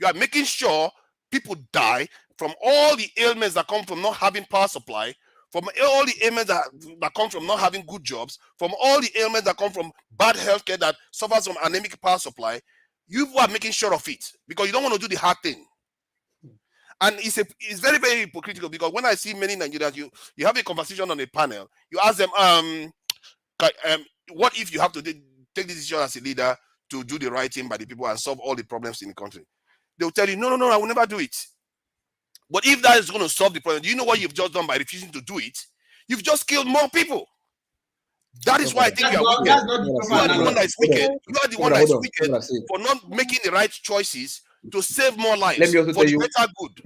You are making sure people die from all the ailments that come from not having power supply, from all the ailments that come from not having good jobs, from all the ailments that come from bad healthcare that suffers from anemic power supply. You are making sure of it because you don't want to do the hard thing. And it's very, very hypocritical because when I see many Nigerians, you have a conversation on a panel, you ask them, what if you have to take this decision as a leader to do the right thing by the people and solve all the problems in the country? They'll tell you, no, I will never do it. But if that is going to solve the problem, do you know what you've just done by refusing to do it? You've just killed more people. That is why I think you are wicked. You are the one that is wicked. You are the one that is wicked for not making the right choices to save more lives. Let me also tell you, better good.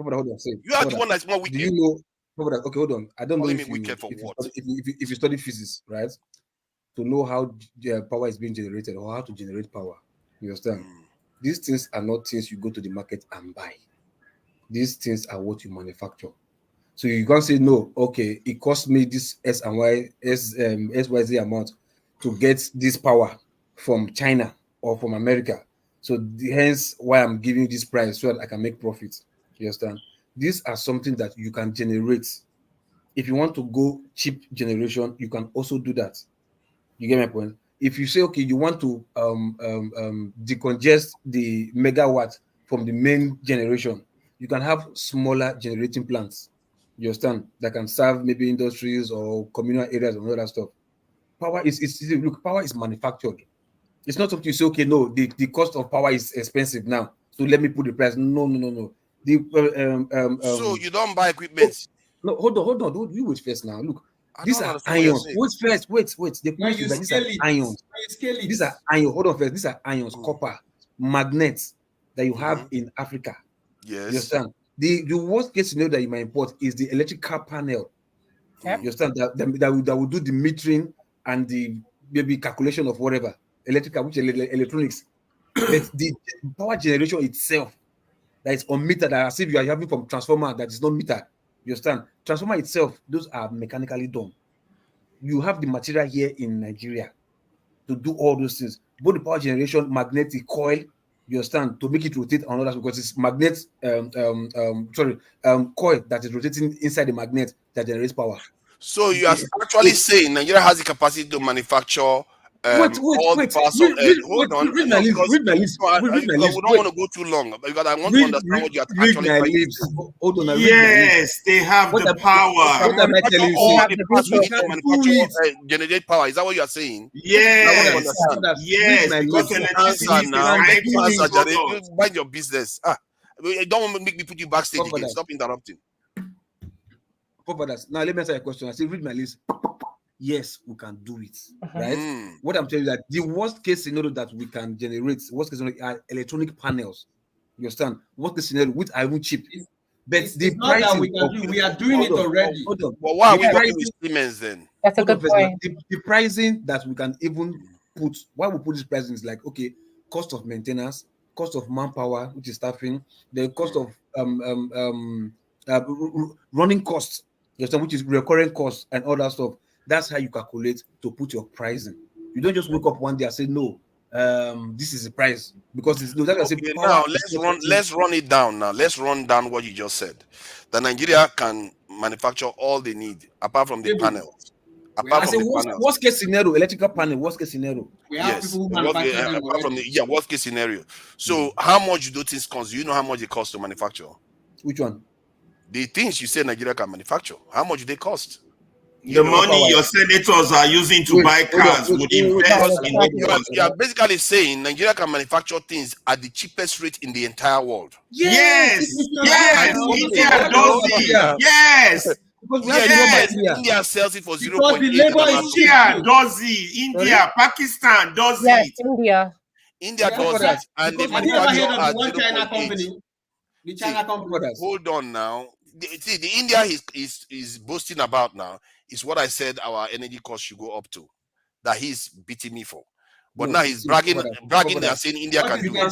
You are the one that's more wicked. Do you know? Okay, hold on. I don't know if you study physics, right? To know how power is being generated or how to generate power. You understand? These things are not things you go to the market and buy. These things are what you manufacture. So you can't say, no, okay, it cost me this XYZ amount to get this power from China or from America. So hence why I'm giving you this price so that I can make profits. You understand? These are something that you can generate. If you want to go cheap generation, you can also do that. You get my point? If you say, okay, you want to decongest the megawatt from the main generation, you can have smaller generating plants. You understand? That can serve maybe industries or communal areas and all that stuff. Power look, power is manufactured. It's not something you say, okay, no, the cost of power is expensive now, so let me put the price. No. So you don't buy equipment. No, hold on. Don't you wait first now. Look, these are ions. Wait first. Wait. The point is that these are ions. These are ions. Hold on first. These are ions, copper, magnets that you have in Africa. Yes. You understand? The worst case scenario that you might import is the electrical panel. Yep. You understand that will do the metering and the maybe calculation of whatever electrical, which electronics. But the power generation itself that is unmetered, as if you are having from transformer that is not metered. You understand? Transformer itself, those are mechanically done. You have the material here in Nigeria to do all those things. Both the power generation, magnetic coil, you understand, to make it rotate on others because it's magnet, coil that is rotating inside the magnet that generates power. So you are actually saying Nigeria has the capacity to manufacture all the parts of hold on. Read my lips. Because we don't want to go too long because I want to understand what you are actually trying to say. Hold on. Yes, they have the power. What am I telling you? All the parts we need to manufacture generate power. Is that what you are saying? Yes. Yes. Because electricity now, you mind your business. Don't make me put you backstage again. Stop interrupting. Now let me answer your question. I say read my list. Yes, we can do it. Right? What I'm telling you that the worst case scenario that we can generate, worst case scenario are electronic panels. You understand? Worst case scenario with iron chip. But it's not that we are doing it already. Hold on. But why are we working with Siemens then? That's a good point. The pricing that we can even put, why we put this pricing is like, okay, cost of maintenance, cost of manpower, which is staffing, the cost of running costs, you understand, which is recurring costs and all that stuff. That's how you calculate to put your pricing. You don't just wake up one day and say, no, this is the price. Because it's no, that okay, now let's run it down now. Let's run down what you just said. That Nigeria can manufacture all they need apart from the panels. Worst case scenario, electrical panel, worst case scenario. We have people who manufacture them already. Worst case scenario. So how much do things cost? Do you know how much it costs to manufacture? Which one? The things you say Nigeria can manufacture. How much do they cost? The money your senators are using to buy cars would invest in it. You are basically saying Nigeria can manufacture things at the cheapest rate in the entire world. Yes. India does it. Yes. India sells it for 0.8. India does it. India, Pakistan does it. India does it, and they manufacture at 0.8. The China company. Hold on now. The India is boasting about now is what I said our energy cost should go up to, that he's beating me for. But now he's bragging and saying India can do it. More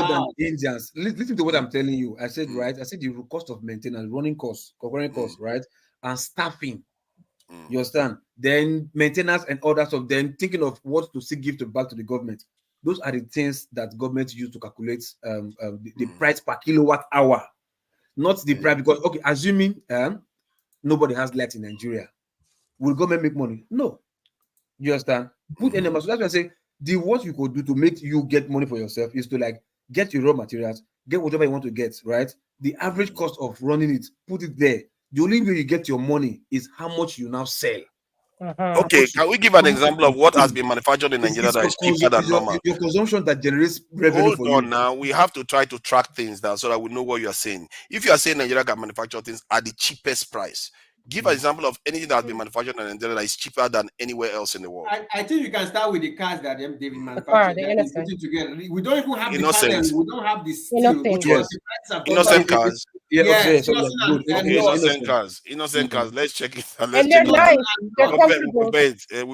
than Indians. Listen to what I'm telling you. I said, right? I said the cost of maintenance, running costs, concurrent costs, right? And staffing. You understand? Then maintenance and all that stuff. Then thinking of what to give back to the government. Those are the things that government use to calculate the price per kilowatt hour. Not the price, because okay, assuming nobody has light in Nigeria, will government make money? No. You understand? Put any number. So that's why I say the what you could do to make you get money for yourself is to like get your raw materials, get whatever you want to get, right? The average cost of running it, put it there. The only way you get your money is how much you now sell. Okay, can we give an example of what has been manufactured in Nigeria that is cheaper than normal? Your consumption that generates revenue for you. Hold on now. We have to try to track things down so that we know what you are saying. If you are saying Nigeria can manufacture things at the cheapest price, give an example of anything that has been manufactured in Nigeria that is cheaper than anywhere else in the world. I think you can start with the cars that they've been manufactured. Together. We don't even have the panels. We don't have the steel. Innocent cars. Innocent cars. Let's check it. And they're nice. We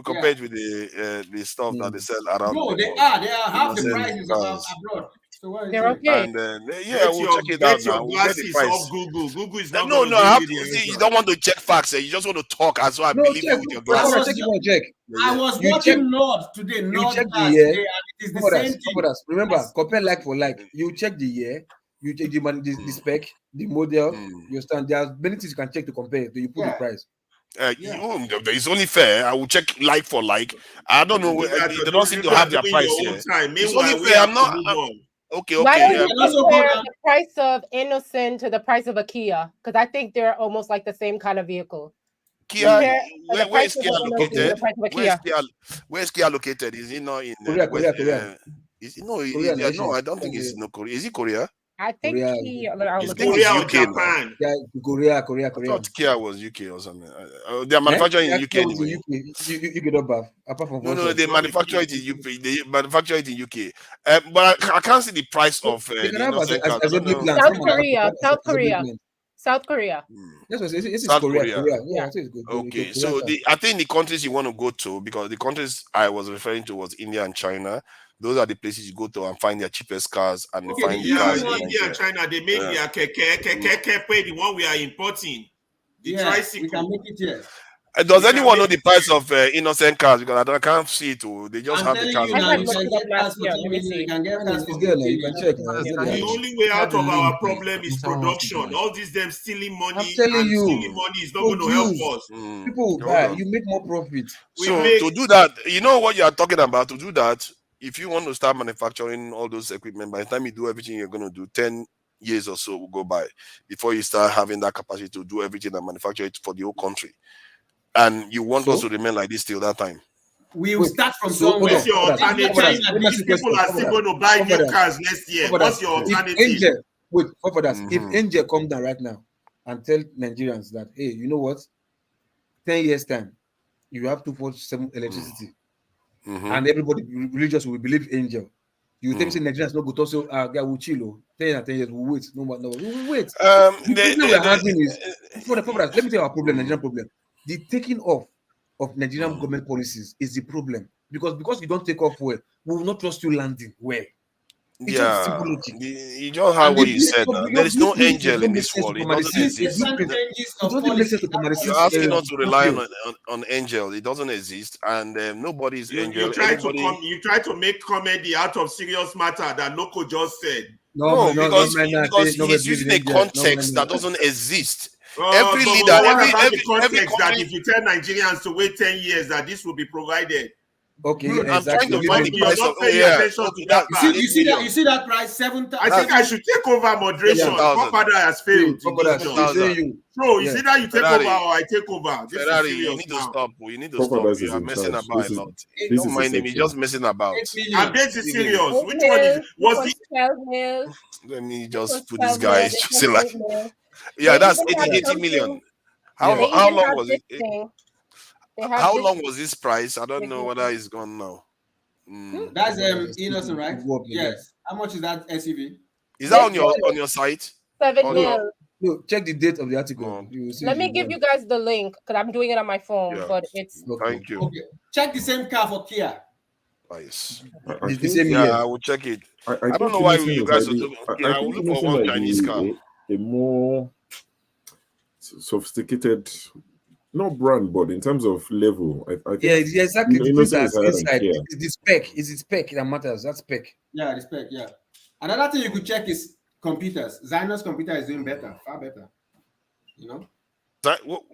compared with the stuff that they sell around. No, they are half the prices abroad. So they're okay. And then we'll check it out now. We'll get the price. Google is not. No, you don't want to check facts. You just want to talk. As well, I believe you with your glasses. I was watching Nord today. You check the year. It is the same thing. Remember, compare like for like. You check the year. You check the spec, the model. You understand? There are many things you can check to compare. Do you put the price? It's only fair. I will check like for like. I don't know. They don't seem to have their price here. It's only fair. I'm not. Okay. Why don't you compare the price of Innocent to the price of a Kia? Because I think they're almost like the same kind of vehicle. Kia, where is Kia located? Where is Kia located? Is it not in Korea? No, I don't think it's in Korea. Is it Korea? I think Kia. I think it's UK, Japan. Yeah, Korea. I thought Kia was UK or something. They are manufacturing in UK anyway. You get up, apart from no, they manufacture it in UK. They manufacture it in UK. But I can't see the price of South Korea. It's South Korea. Korea. Yeah. Okay, so I think the countries you want to go to, because the countries I was referring to was India and China. those are the places you go to and find their cheapest cars and Okay, find yeah, cars in India and Nigeria. China, they make their keke pay the one we are importing. The tricycle. We can make it here. Does anyone know the price of innocent cars? Because I can't see it. They just I'm have the telling cars. you now, you can get cars for 10 million. You can get cars for 10 You can check. The only way out of our problem is production. All these them stealing money I'm telling and you, stealing money is not going to help us. People will buy. You make more profit. To do that, you know what you are talking about. To do that, if you want to start manufacturing all those equipment, by the time you do everything you're going to do, 10 years or so will go by before you start having that capacity to do everything and manufacture it for the whole country. And you want us to remain like this till that time. We will start from somewhere. What's your alternative? These people are still going to buy new cars next year. What's your alternative? If Angel come down right now and tell Nigerians that, hey, you know what? 10 years time, you have 247 electricity, and everybody religious will believe Angel. You think Nigerians no go to so will chill. 10 years we'll wait. No, we will wait. The problem we are having is let me tell you our problem, Nigerian problem. The taking off of Nigerian government policies is the problem. Because you don't take off well, we will not trust you landing well. It's just simple logic. You don't have what you said. There is no angel in this world. It doesn't exist. You're asking us to rely on angel. It doesn't exist, and nobody is angel. You try to make comedy out of serious matter that Loco just said. Because he's using a context that doesn't exist. Every leader, every context that if you tell Nigerians to wait 10 years that this will be provided. Okay, I'm trying to find the price of you see that price 7,000. I think I should take over moderation. Godfather has failed. So it's either you take over or I take over. This Ferrari, is you need to stop. You need to Godfather stop. You are messing about a lot. This Don't mind him. He's just messing about. And this is serious. Which one is Let me just put this guy. Yeah, that's 80 million. How long was it? How long was this price? I don't know whether it's gone now. That's innocent, right? Yes. How much is that SUV? Is that on your site? 7 mil. No, check the date of the article. Let me give you guys the link because I'm doing it on my phone, but it's thank you. Okay. Check the same car for Kia. Nice. It's the same year. I will check it. I don't know why you guys are doing. I will look for one Chinese car. A more sophisticated, not brand, but in terms of level, I think exactly. Innocent is inside. It's the spec. It's the spec that matters. That's spec. Yeah, the spec. Yeah. Another thing you could check is computers. Zion's computer is doing better, far better. You know.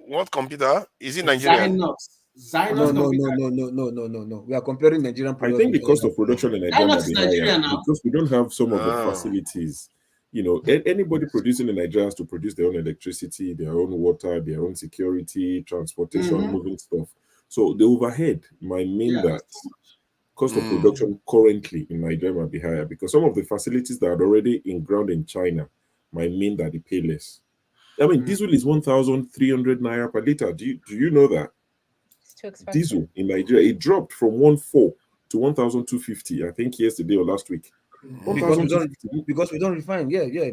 What computer is it? Nigerian? No. We are comparing Nigerian products. I think the cost of production in Nigeria is higher because we don't have some of the facilities. You know, anybody producing in Nigeria has to produce their own electricity, their own water, their own security, transportation, moving stuff. So the overhead might mean that cost of production currently in Nigeria might be higher because some of the facilities that are already in ground in China might mean that they pay less. I mean, diesel is 1,300 Naira per liter. Do you know that? It's too expensive. Diesel in Nigeria, it dropped from 1,400 to 1,250, I think yesterday or last week. Because we don't refine,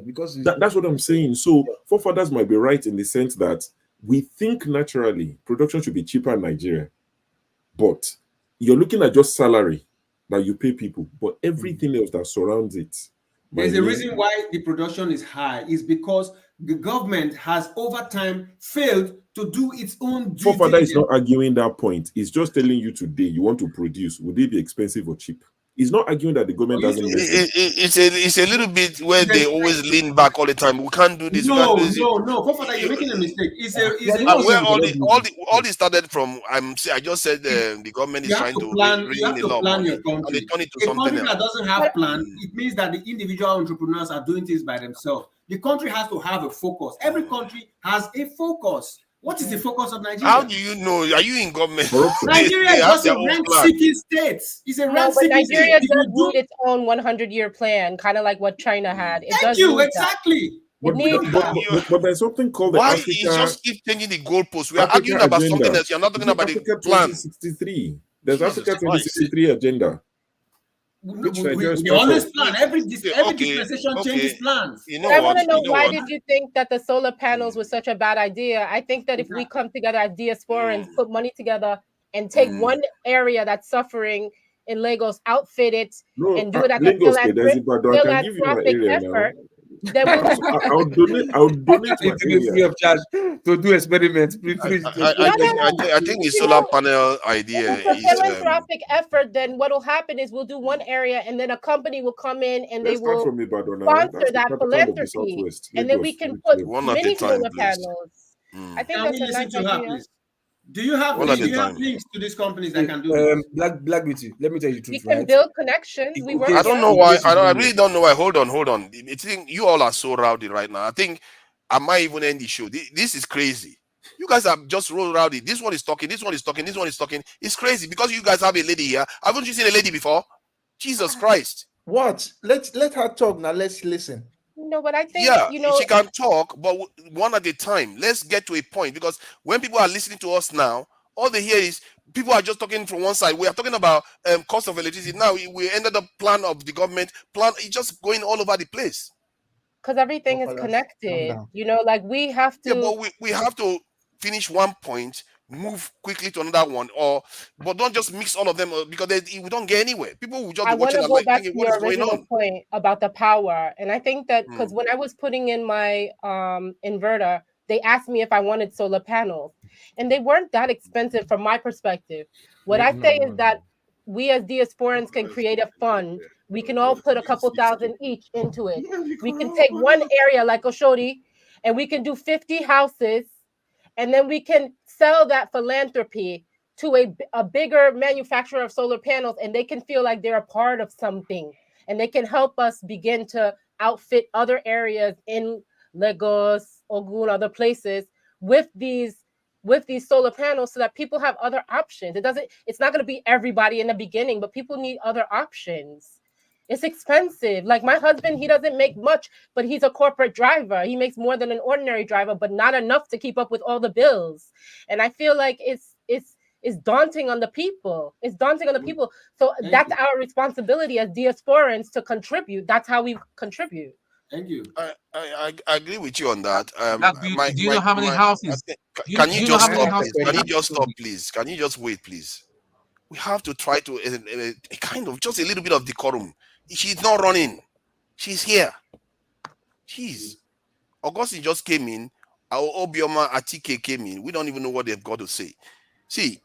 because that's what I'm saying. So forefathers might be right in the sense that we think naturally production should be cheaper in Nigeria, but you're looking at just salary that you pay people, but everything else that surrounds it. There's a reason why the production is high is because the government has over time failed to do its own due diligence. Forefather is not arguing that point. It's just telling you today you want to produce. Would it be expensive or cheap? He's not arguing that the government doesn't. It's a little bit where they always lean back all the time. We can't do this. No. Forefather, you're making a mistake. Where all this started from. I just said the government is trying to bring in a lot of money, and they turn it to something else. A country that doesn't have plan, it means that the individual entrepreneurs are doing things by themselves. The country has to have a focus. Every country has a focus. What is the focus of Nigeria? How do you know? Are you in government? Nigeria is just a rent-seeking state. It's a rent-seeking state. Nigeria does need its own 100-year plan, kind of like what China had. Thank you, exactly. But there's something called the Africa. You just keep changing the goalposts? We are arguing about something else. You're not talking about the plan. 2063. There's Africa 2063 agenda. We always plan. Every dispensation changes plans. I want to know why did you think that the solar panels was such a bad idea? I think that if we come together as diasporans, put money together, and take one area that's suffering in Lagos outfit it No, and do it as a Lagos, there's Ibadan. I can give you my philanthropic area now. effort, then we'll I'll donate my area. Free of charge to do experiments. I think the solar panel idea if it's a is philanthropic effort, then what will happen is we'll do one area and then a company will come in and they Let's start will from Ibadan now. sponsor That's the that capital of the philanthropy, Southwest. and then we Lagos, can put one at a mini time, solar please. panels. I think Can that's we a listen nice to her, idea. please? Do you have One at a time. links to these companies that can do this? Black Beauty, let me tell you the We truth, can right? build connections. We work I don't here. know why. I really don't know why. Hold on. I think you all are so rowdy right now. I think I might even end the show. This is crazy. You guys are just roll rowdy. This one is talking. This one is talking. This one is talking. It's crazy because you guys have a lady here. Haven't you seen a lady before? Jesus Christ. What? Let her talk now. Let's listen. No, but I think she can talk, but one at a time. Let's get to a point because when people are listening to us now, all they hear is people are just talking from one side. We are talking about cost of electricity. Now we ended up plan of the government plan. It's just going all over the place. Because everything is connected. Like we have to. Yeah, but we have to finish one point, move quickly to another one, but don't just mix all of them because we don't get anywhere. People will just I be want watching to and go like back thinking, to what your is going original on? point about the power, and I think that because when I was putting in my inverter, they asked me if I wanted solar panels, and they weren't that expensive from my perspective. What I say is that we as diasporans can create a fund. We can all put a couple thousand each into it. We can take one area like Oshodi, and we can do 50 houses, and then we can sell that philanthropy to a bigger manufacturer of solar panels, and they can feel like they're a part of something, and they can help us begin to outfit other areas in Lagos, Ogun, other places with these solar panels so that people have other options. It's not going to be everybody in the beginning, but people need other options. It's expensive. Like my husband, he doesn't make much, but he's a corporate driver. He makes more than an ordinary driver, but not enough to keep up with all the bills. And I feel like it's daunting on the people. It's daunting on the people. So that's our responsibility as diasporans to contribute. That's how we contribute. Thank you. I agree with you on that. Do you know how many houses? Can you just stop, houses? please? Can you just stop, please? Can you just wait, please? We have to try to a kind of just a little bit of decorum. She's not running. She's here. Jeez. Augustine just came in. Our Obioma Atike came in. We don't even know what they've got to say. See,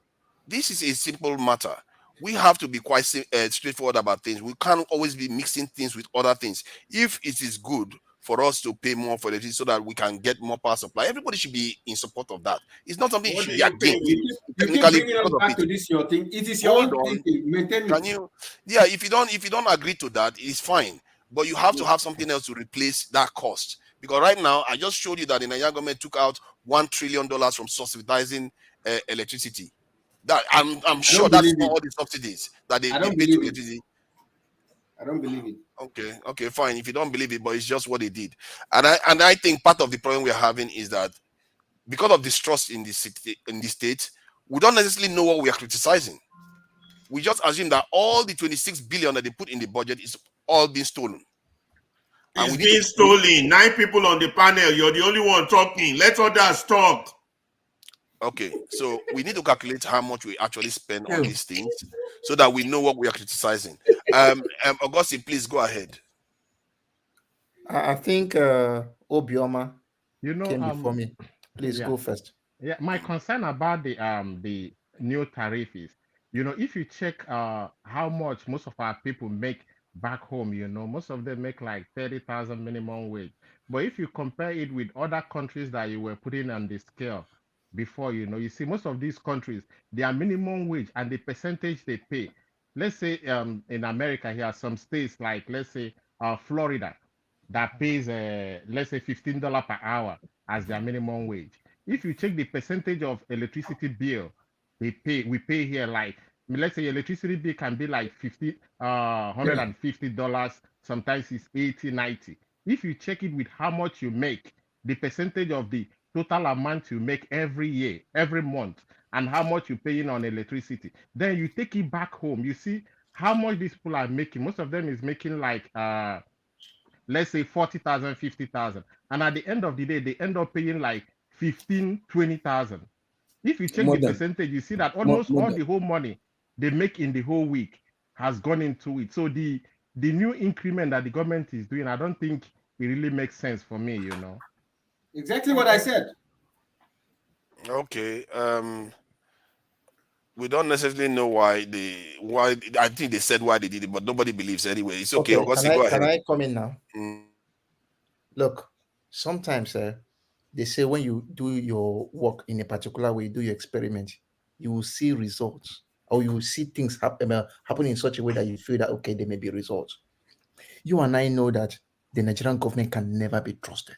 this is a simple matter. We have to be quite straightforward about things. We can't always be mixing things with other things. If it is good for us to pay more for electricity so that we can get more power supply, everybody should be in support of that. It's not something you should be against. You keep bringing us back to this your thing. It is your own thinking. Maintain Can you? Yeah, if you don't agree to that, it's fine. But you have to have something else to replace that cost. Because right now, I just showed you that the Nigerian government took out $1 trillion from subsidizing electricity. That I'm sure that's not all the subsidies that they pay to electricity. I don't believe it. Okay, fine. If you don't believe it, but it's just what they did. And I think part of the problem we're having is that because of distrust in the state, we don't necessarily know what we are criticizing. We just assume that all the 26 billion that they put in the budget is all being stolen. It's being stolen. 9 people on the panel. You're the only one talking. Let others talk. Okay, so we need to calculate how much we actually spend on these things so that we know what we are criticizing. Augustine, please go ahead. I think Obioma came before me. Please go first. Yeah, my concern about the new tariff is, if you check how much most of our people make back home, most of them make like 30,000 minimum wage. But if you compare it with other countries that you were putting on the scale before, you see most of these countries, their minimum wage and the percentage they pay. Let's say in America here, some states like, let's say Florida, that pays let's say $15 per hour as their minimum wage. If you check the percentage of electricity bill we pay here, like let's say electricity bill can be like $150, sometimes it's 80, 90. If you check it with how much you make, the percentage of the total amount you make every year, every month, and how much you're paying on electricity, then you take it back home. You see how much these people are making. Most of them is making like let's say 40,000, 50,000. And at the end of the day, they end up paying like 15, 20,000. If you check the percentage, you see that almost all the whole money they make in the whole week has gone into it. So the new increment that the government is doing, I don't think it really makes sense for me, you know. Exactly what I said. Okay. We don't necessarily know why I think they said why they did it, but nobody believes anyway. It's okay. Okay, Go ahead. can I come in now? Look, sometimes they say when you do your work in a particular way, do your experiment, you will see results, or you will see things happen in such a way that you feel that okay, there may be results. You and I know that the Nigerian government can never be trusted.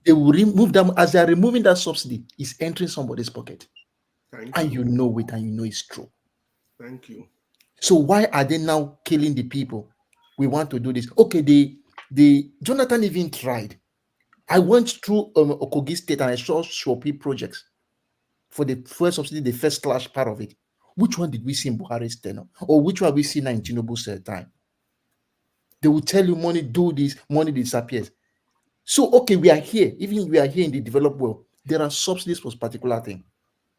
They will remove them as they are removing that subsidy. It's entering somebody's pocket, and you know it, and you know it's true. Thank you. So why are they now killing the people? We want to do this. Okay, the Jonathan even tried. I went through Okogi State and I saw Shopi projects for the first subsidy, the first class part of it. Which one did we see in Buhari's tenure? Or which one we see now in Tinubu's time? They will tell you money do this, money disappears. So, okay, we are here. Even we are here in the developed world, there are subsidies for particular thing.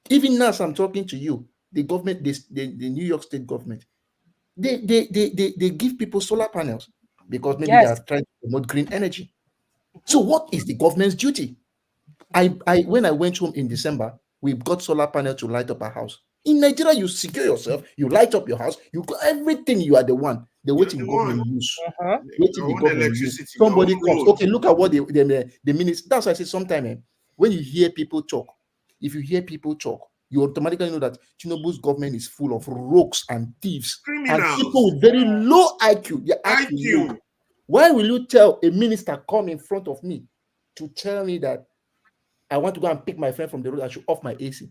Even now, as I'm talking to you, the government, the New York State government, they give people solar panels because maybe they are trying to promote green energy. So what is the government's duty? When I went home in December, we got solar panel to light up our house. In Nigeria, you secure yourself, you light up your house, you got everything, you are the one. The waiting government use. Waiting the government use. Somebody comes. Okay, look at what the minister. That's why I say sometimes when you hear people talk, if you hear people talk, you automatically know that Tinubu's government is full of rogues and thieves and people with very low IQ. Their IQ low. Why will you tell a minister come in front of me to tell me that I want to go and pick my friend from the road, I should off my AC?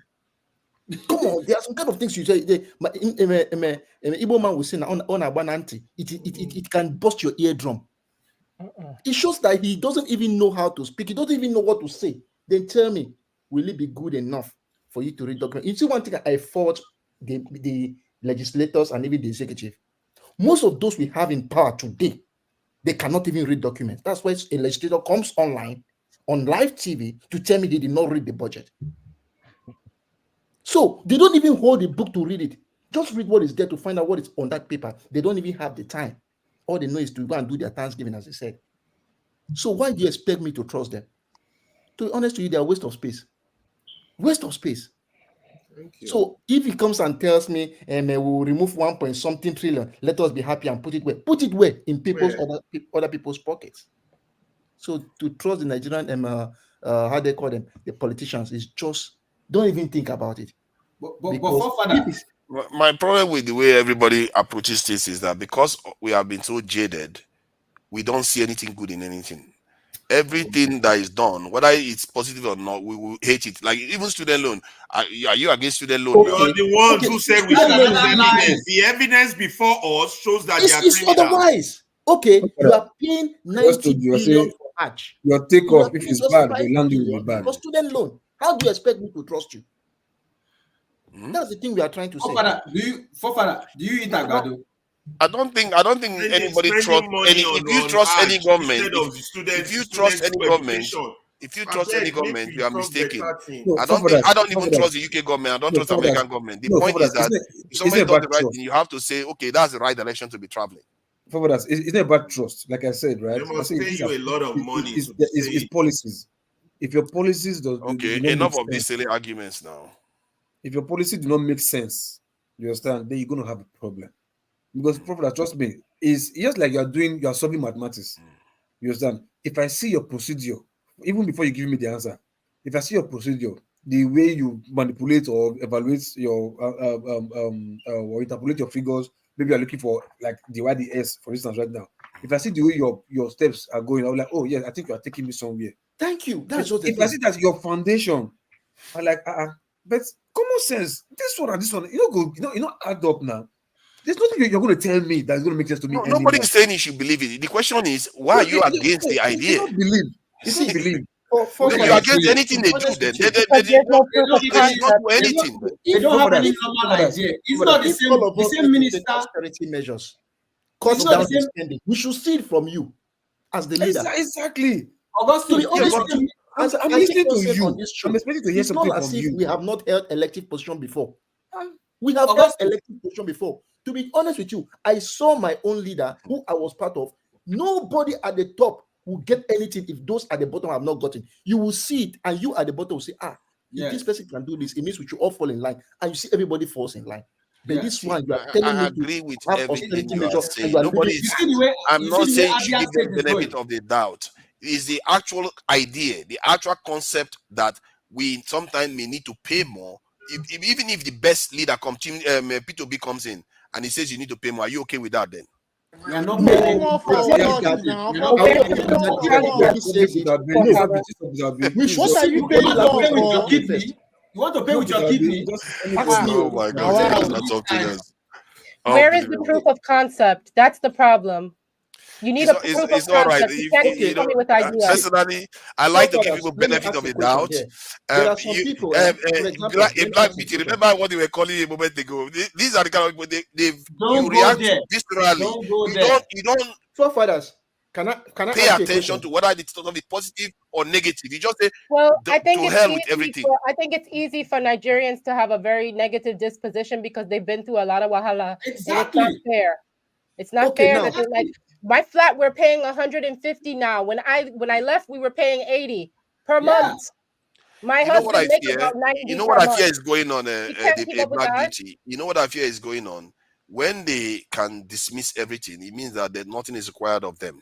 Come on, there are some kind of things you say. An Igbo man will say on Abananti, it can bust your eardrum. It shows that he doesn't even know how to speak. He doesn't even know what to say. Then tell me, will it be good enough for you to read documents? You see, one thing I fault the legislators and even the executive. Most of those we have in power today, they cannot even read documents. That's why a legislator comes online, on live TV, to tell me they did not read the budget. So they don't even hold the book to read it. Just read what is there to find out what is on that paper. They don't even have the time. All they know is to go and do their Thanksgiving, as they said. So why do you expect me to trust them? To be honest with you, they are a waste of space. Waste of space. So if he comes and tells me, we will remove 1 point something trillion, let us be happy and put it where? Put it where? In people's other people's pockets. So to trust the Nigerian, how they call them, the politicians, is just don't even think about it. My problem with the way everybody approaches this is that because we have been so jaded, we don't see anything good in anything. Everything that is done, whether it's positive or not, we will hate it. Like even student loan. Are you against student loan? You're the ones who said we should use evidence. The evidence before us shows that they are criminals. Otherwise. Okay, you are paying 90 billion for Hajj. Your takeoff, if it's bad, the land will be bad. For student loan, how do you expect me to trust you? That's the thing we are trying to say. Do you eat agbado? I don't think anybody trusts any. If you trust any government, if you trust any government, you are mistaken. I don't even trust the UK government. I don't trust the American government. The point is that if somebody does the right thing, you have to say, okay, that's the right direction to be traveling. It's not about trust, like I said, right? They must pay you a lot of money. It's policies. If your policies do enough of these silly arguments now. If your policy do not make sense, you understand, then you're going to have a problem. Because Prophet, trust me, is just like you are solving mathematics. You understand? If I see your procedure, even before you give me the answer, if I see your procedure, the way you manipulate or evaluate your or interpolate your figures, maybe you're looking for like the YDS, for instance, right now. If I see the way your steps are going, I'm like, oh yes, I think you are taking me somewhere. Thank you. That's what if I see that your foundation, I'm like, but common sense, this one and this one, you know, add up now. There's nothing you're going to tell me that's going to make sense to me. Nobody is saying you should believe it. The question is, why are you against the idea? You don't believe. You don't believe. You're against anything they do, then. They don't do anything. They don't have any normal idea. It's not the same minister. Austerity measures. Cut down the spending. We should see it from you as the leader. Exactly. Augustine, I'm listening to you. I'm expecting to hear something from you. We have not held elective position before. We have held elective position before. To be honest with you, I saw my own leader who I was part of. Nobody at the top will get anything if those at the bottom have not gotten. You will see it, and you at the bottom will say, if this person can do this, it means we should all fall in line. And you see everybody falls in line. But this one, you are telling I me agree to with have everything austerity you are measure, and saying. you are Nobody leaving. is, I'm not saying you should give them benefit of the doubt. It's the actual idea, the actual concept that we sometimes may need to pay more. Even if the best leader P2B comes in and he says you need to pay more, are you okay with that then? We are not paying more for what now. What are you paying more for? You want to pay with your kidney? Oh my God, that's something else. Where is the proof of concept? That's the problem. You need a proof of it's all right. concept. You can't just come with ideas. Personally, I like to give people benefit of the doubt. There are some people, Black beauty. Remember what they were calling a moment ago. These are the kind of people you react viscerally. You don't forefathers. Can I pay attention to whether it's going to be positive or negative. You just say, well, I think to it's hell with everything. I think it's easy for Nigerians to have a very negative disposition because they've been through a lot of wahala. Exactly. And it's not fair. It's not fair that they're like, my flat, we're paying 150 now. When I left, we were paying 80 per month. My husband makes about 90. You know what I fear is going on, Black Beauty. You know what I fear is going on? When they can dismiss everything, it means that nothing is required of them.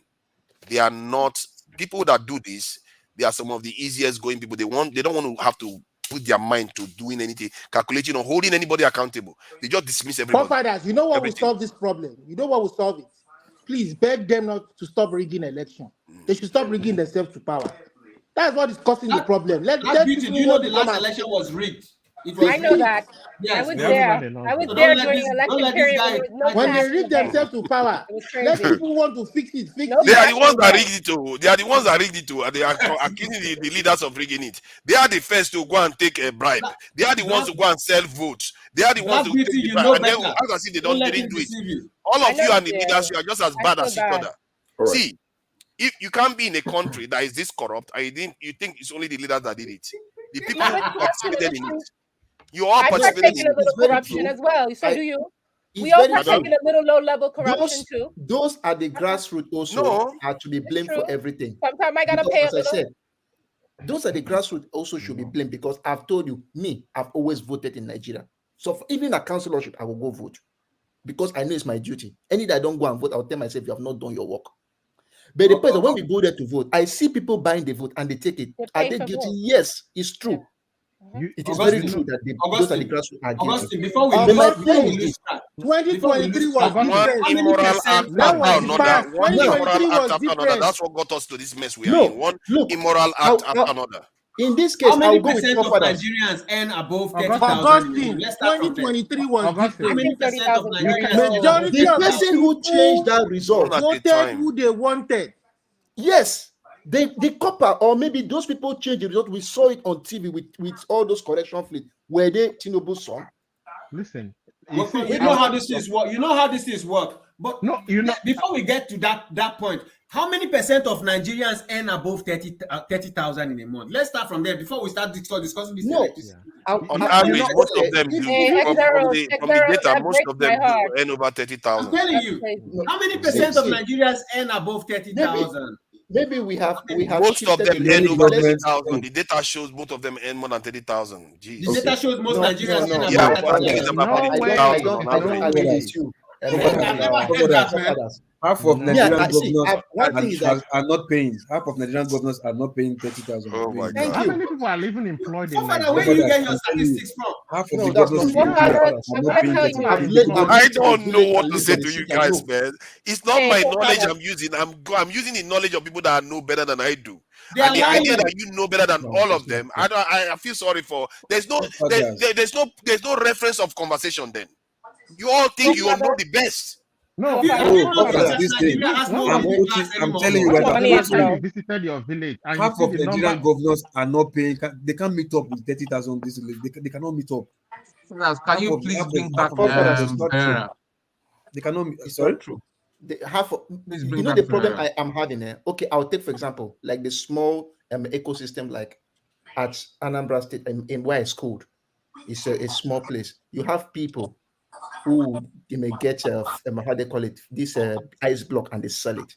They are not people that do this. They are some of the easiest going people. They don't want to have to put their mind to doing anything, calculating or holding anybody accountable. They just dismiss everybody. Forefathers, you know what will solve this problem? You know what will solve it? Please beg them not to stop rigging election. They should stop rigging themselves to power. That's what is causing the problem. Let Beauty, you know the last election was rigged. I know that. Yes, I was there. I was there during the election period. When they rig themselves to power, let people want to fix it. They are the ones that rigged it too. They are the ones that rigged it too. And they are accusing the leaders of rigging it. They are the first to go and take a bribe. They are the ones to go and sell votes. They are the ones to take the bribe. And then as I see, they didn't do it. All of you and the leaders, you are just as bad as each other. See, if you can't be in a country that is this corrupt, and you think it's only the leaders that did it. The people who participated in it. You all participated in a little corruption as well. So do you. We all partake in a little low-level corruption too. Those are the grassroots also are to be blamed for everything. Sometimes I gotta pay a little. As I said, those are the grassroots also should be blamed because I've told you, I've always voted in Nigeria. So for even a councillorship, I will go vote because I know it's my duty. Any that I don't go and vote, I'll tell myself you have not done your work. But the point is when we go there to vote, I see people buying the vote and they take it. Are they guilty? Yes, it's true. It is very true that those are the grassroots are guilty. Before we lose track, 2023 was one immoral act after another. That's what got us to this mess we are in. One immoral act after another. In this case, how many percent of Nigerians earn above 30,000? 2023 was how many percent of Nigerians? Majority of the person who changed that result voted who they wanted. Yes. The copper, or maybe those people changed the result. We saw it on TV with all those correction fleet. Were they Tinubu's son? Listen, you know how this is work. You know how this is work. But no, you know. Before we get to that point, how many percent of Nigerians earn above 30,000 in a month? Let's start from there before we start discussing this. No, on average, most of them do. From the data, most of them do earn over 30,000. I'm telling you, how many percent of Nigerians earn above 30,000? Maybe we have most of them earn over 30,000. The data shows both of them earn more than 30,000. The data shows most Nigerians earn above 30,000. Half of Nigerian governors are not paying. Half of Nigerian governors are not paying 30,000. Oh my God! How many people are living employed in Nigeria? Where do you get your statistics from? Half of the governors are not paying 30,000. I don't know what to say to you guys, man. It's not my knowledge I'm using. I'm using the knowledge of people that know better than I do. And the idea that you know better than all of them, I feel sorry for. There's no reference of conversation. Then you all think you all know the best. No, this thing. I'm telling you right now. You visited your village. Half of Nigerian governors are not paying. They can't meet up with 30,000. They cannot meet up. Can you please bring back They cannot. Sorry. True. You know the problem I am having here. Okay, I'll take for example like the small ecosystem like at Anambra State in where I schooled. It's a small place. You have people who they may get how they call it, this ice block, and they sell it.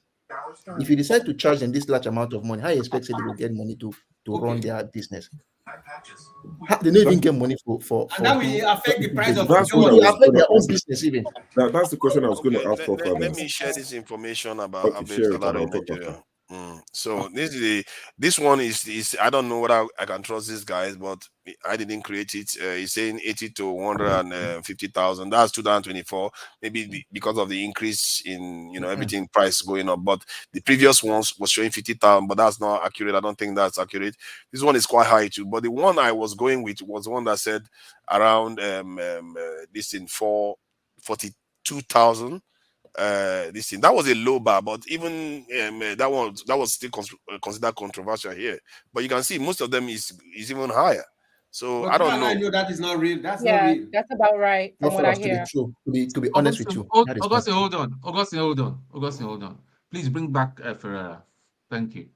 If you decide to charge them this large amount of money, how you expect they will get money to run their business? They don't even get money for and that will affect the price of that's what what affect their own business even. That's the question I was going to ask. Let me share this information about average salary in Nigeria. So this one is I don't know what I can trust these guys, but I didn't create it. It's saying 80 to 150,000. That's 2024. Maybe because of the increase in everything price going up. But the previous ones was showing 50,000, but that's not accurate. I don't think that's accurate. This one is quite high too. But the one I was going with was one that said around this in 42,000. This thing that was a low bar, but even that was still considered controversial here. But you can see most of them is even higher. So I don't know. I know that is not real. That's not real. That's about right from what I hear. To be honest with you, Augustine, hold on. Augustine, hold on. Please bring back Ferreira. Thank you.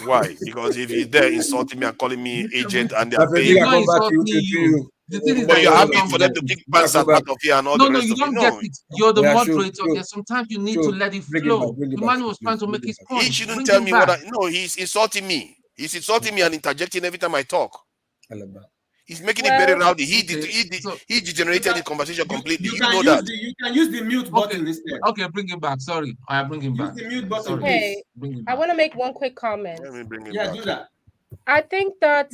Why? Because if he's there insulting me and calling me agent and they're paying you. But you're happy for them to kick banks out of here and all the rest of it. No, you don't get it. You're the moderator here. Sometimes you need to let it flow. The man was trying to make his point. He shouldn't tell me what he's insulting me. He's insulting me and interjecting every time I talk. He's making it very rowdy. He degenerated the conversation completely. You know that. You can use the mute button instead. Okay, bring him back. Sorry, I bring him back. Use the mute button, please. I want to make one quick comment. Let me bring him back. Do that. I think that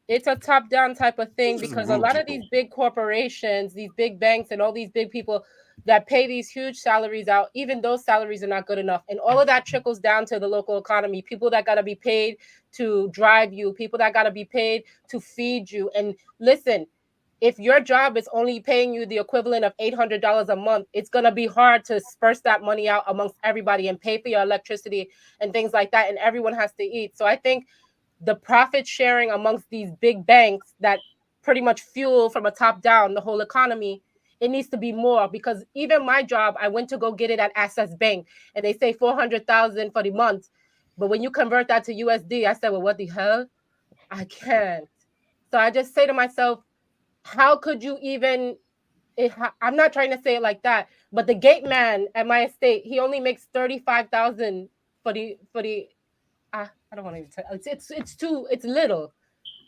it's a top-down type of thing because a lot of these big corporations, these big banks, and all these big people that pay these huge salaries out, even those salaries are not good enough. And all of that trickles down to the local economy, people that got to be paid to drive you, people that got to be paid to feed you. And listen, if your job is only paying you the equivalent of $800 a month, it's going to be hard to disperse that money out amongst everybody and pay for your electricity and things like that. And everyone has to eat. So I think the profit sharing amongst these big banks that pretty much fuel from a top down the whole economy, it needs to be more, because even my job, I went to go get it at Access Bank and they say 400,000 for the month. But when you convert that to USD, I said, well, what the hell? I can't. So I just say to myself, how could you even, I'm not trying to say it like that, but the gate man at my estate, he only makes 35,000 for the I don't want to even tell. It's little.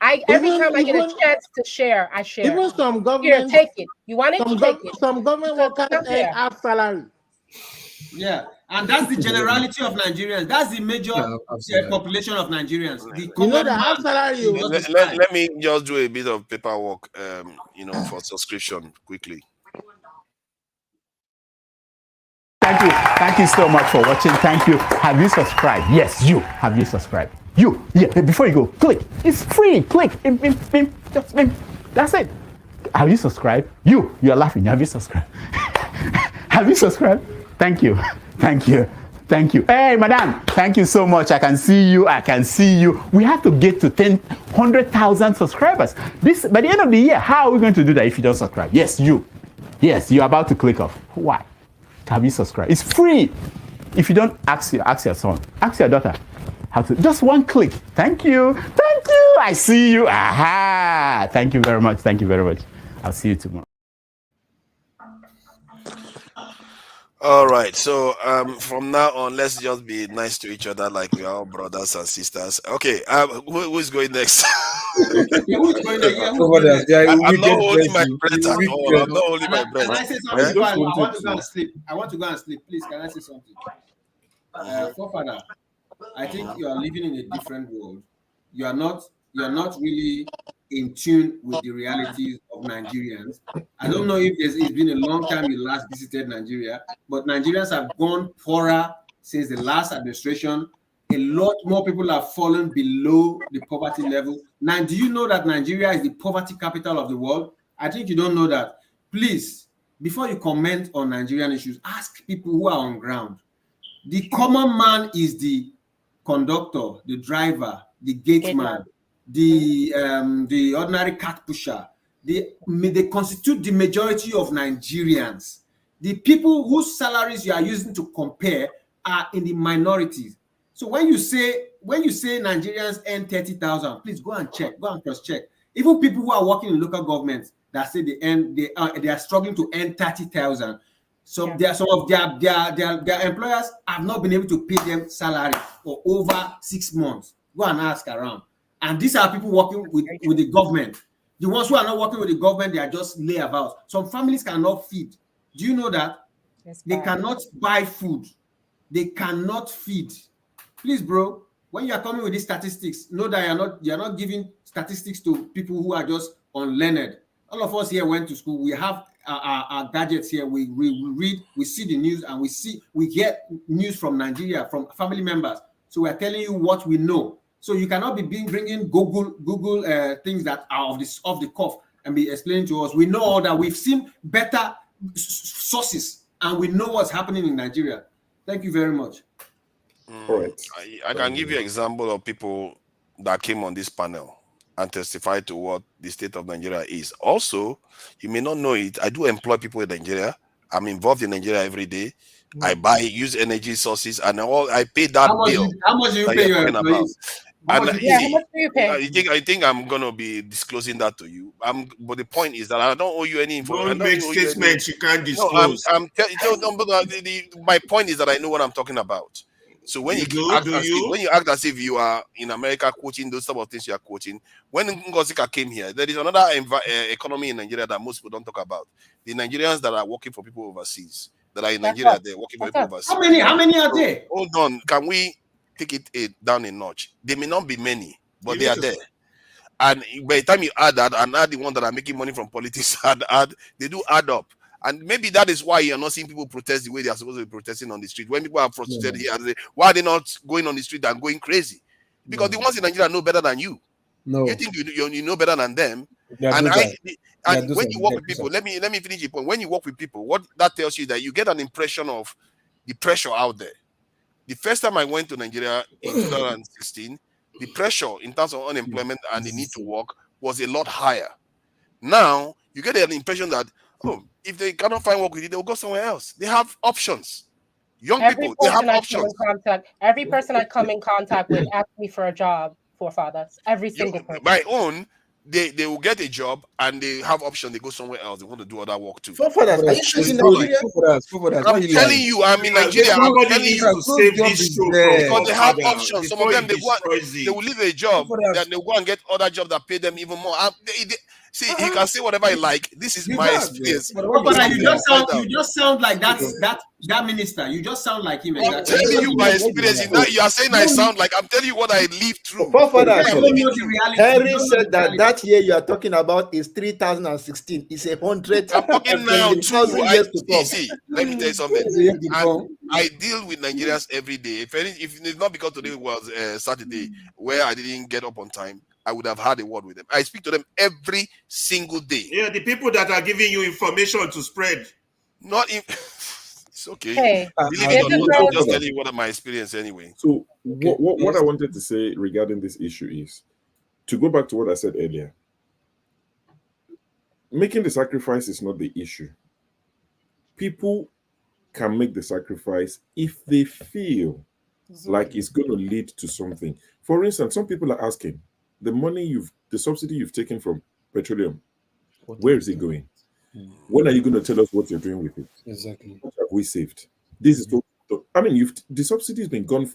Every time I get a chance to share, I share. Even some government, take it. You want it? Take it. Some government workers have salary. Yeah, and that's the generality of Nigerians. That's the major population of Nigerians. The half salary. Let me just do a bit of paperwork, for subscription quickly. Thank you so much for watching. Thank you. Have you subscribed? Yes, you. Have you subscribed? You. Yeah, before you go, click. It's free. Click. Just that's it. Have you subscribed? You're laughing. Have you subscribed? Have you subscribed? Thank you. Hey, madam, thank you so much. I can see you. We have to get to 100,000 subscribers. By the end of the year, how are we going to do that if you don't subscribe? Yes, you're about to click off. Why? Have you subscribed? It's free. If you don't, ask your son, ask your daughter how to. Just one click. Thank you. I see you. Aha. Thank you very much. I'll see you tomorrow. All right. So from now on, let's just be nice to each other like we are all brothers and sisters. Okay. Who is going next? I'm not holding my breath at all. I'm not holding my breath. Can I say something? I want to go and sleep. Please, can I say something? Forefather, I think you are living in a different world. You are not really in tune with the realities of Nigerians. I don't know if it's been a long time you last visited Nigeria, but Nigerians have gone poorer since the last administration. A lot more people have fallen below the poverty level. Now, do you know that Nigeria is the poverty capital of the world? I think you don't know that. Please, before you comment on Nigerian issues, ask people who are on ground. The common man is the conductor, the driver, the gate man, the ordinary cat pusher. They constitute the majority of Nigerians. The people whose salaries you are using to compare are in the minorities. So when you say Nigerians earn 30,000, please go and check, go and cross-check. Even people who are working in local governments, that say they are struggling to earn 30,000. Some of their employers have not been able to pay them salary for over 6 months. Go and ask around. And these are people working with the government. The ones who are not working with the government, they are just layabouts. Some families cannot feed. Do you know that? They cannot buy food. They cannot feed. Please, bro, when you are coming with these statistics, know that you're not giving statistics to people who are just unlearned. All of us here went to school. We have our gadgets here. We read, we see the news, and we get news from Nigeria, from family members. So we're telling you what we know. So you cannot be bringing Google things that are off the cuff and be explaining to us. We know all that. We've seen better sources, and we know what's happening in Nigeria. Thank you very much. All right. I can give you an example of people that came on this panel and testified to what the state of Nigeria is. Also, you may not know it. I do employ people in Nigeria. I'm involved in Nigeria every day. I use energy sources, and I pay that bill. How much do you pay your employees? How much do you pay? I think I'm gonna be disclosing that to you. But the point is that I don't owe you any information. Don't make statements you can't disclose. My point is that I know what I'm talking about. So when you act as if you are in America quoting those type of things you are quoting, when Ngozika came here, there is another economy in Nigeria that most people don't talk about. The Nigerians that are working for people overseas, that are in Nigeria, they're working for people overseas. How many are there? Hold on, can we take it down a notch? They may not be many, but they are there. And by the time you add that and add the ones that are making money from politics, they do add up. And maybe that is why you're not seeing people protest the way they are supposed to be protesting on the street. When people are frustrated here, why are they not going on the street and going crazy? Because the ones in Nigeria know better than you. No. You think you know better than them. And when you work with people, let me finish the point. When you work with people, what that tells you that you get an impression of the pressure out there. The first time I went to Nigeria in 2016, the pressure in terms of unemployment and the need to work was a lot higher. Now you get an impression that if they cannot find work with you, they'll go somewhere else. They have options. Young people, they have options. Every person I come in contact with asks me for a job, forefathers. Every single person. My own, they will get a job and they have option. They go somewhere else. They want to do other work too. Forefathers, are you choosing Nigeria? I'm telling you, I'm in Nigeria. I'm telling you, because they have options. Some of them they will leave a job, then they will go and get other jobs that pay them even more. See, he can say whatever he like. This is my experience. You just sound like that minister. You just sound like him. I'm telling you my experience. You are saying I sound like I'm telling you what I lived through. Henry said that year you are talking about is 2016. It's 100. I'm talking now too. See, let me tell you something. I deal with Nigerians every day. If it's not because today was Saturday where I didn't get up on time, I would have had a word with them. I speak to them every single day. Yeah, the people that are giving you information to spread. It's okay. Hey, believe it or not, I'm just telling you what my experience anyway. So what I wanted to say regarding this issue is, to go back to what I said earlier, making the sacrifice is not the issue. People can make the sacrifice if they feel like it's going to lead to something. For instance, some people are asking, the subsidy you've taken from petroleum, where is it going? When are you going to tell us what you're doing with it? Exactly. What have we saved? This is the subsidy has been gone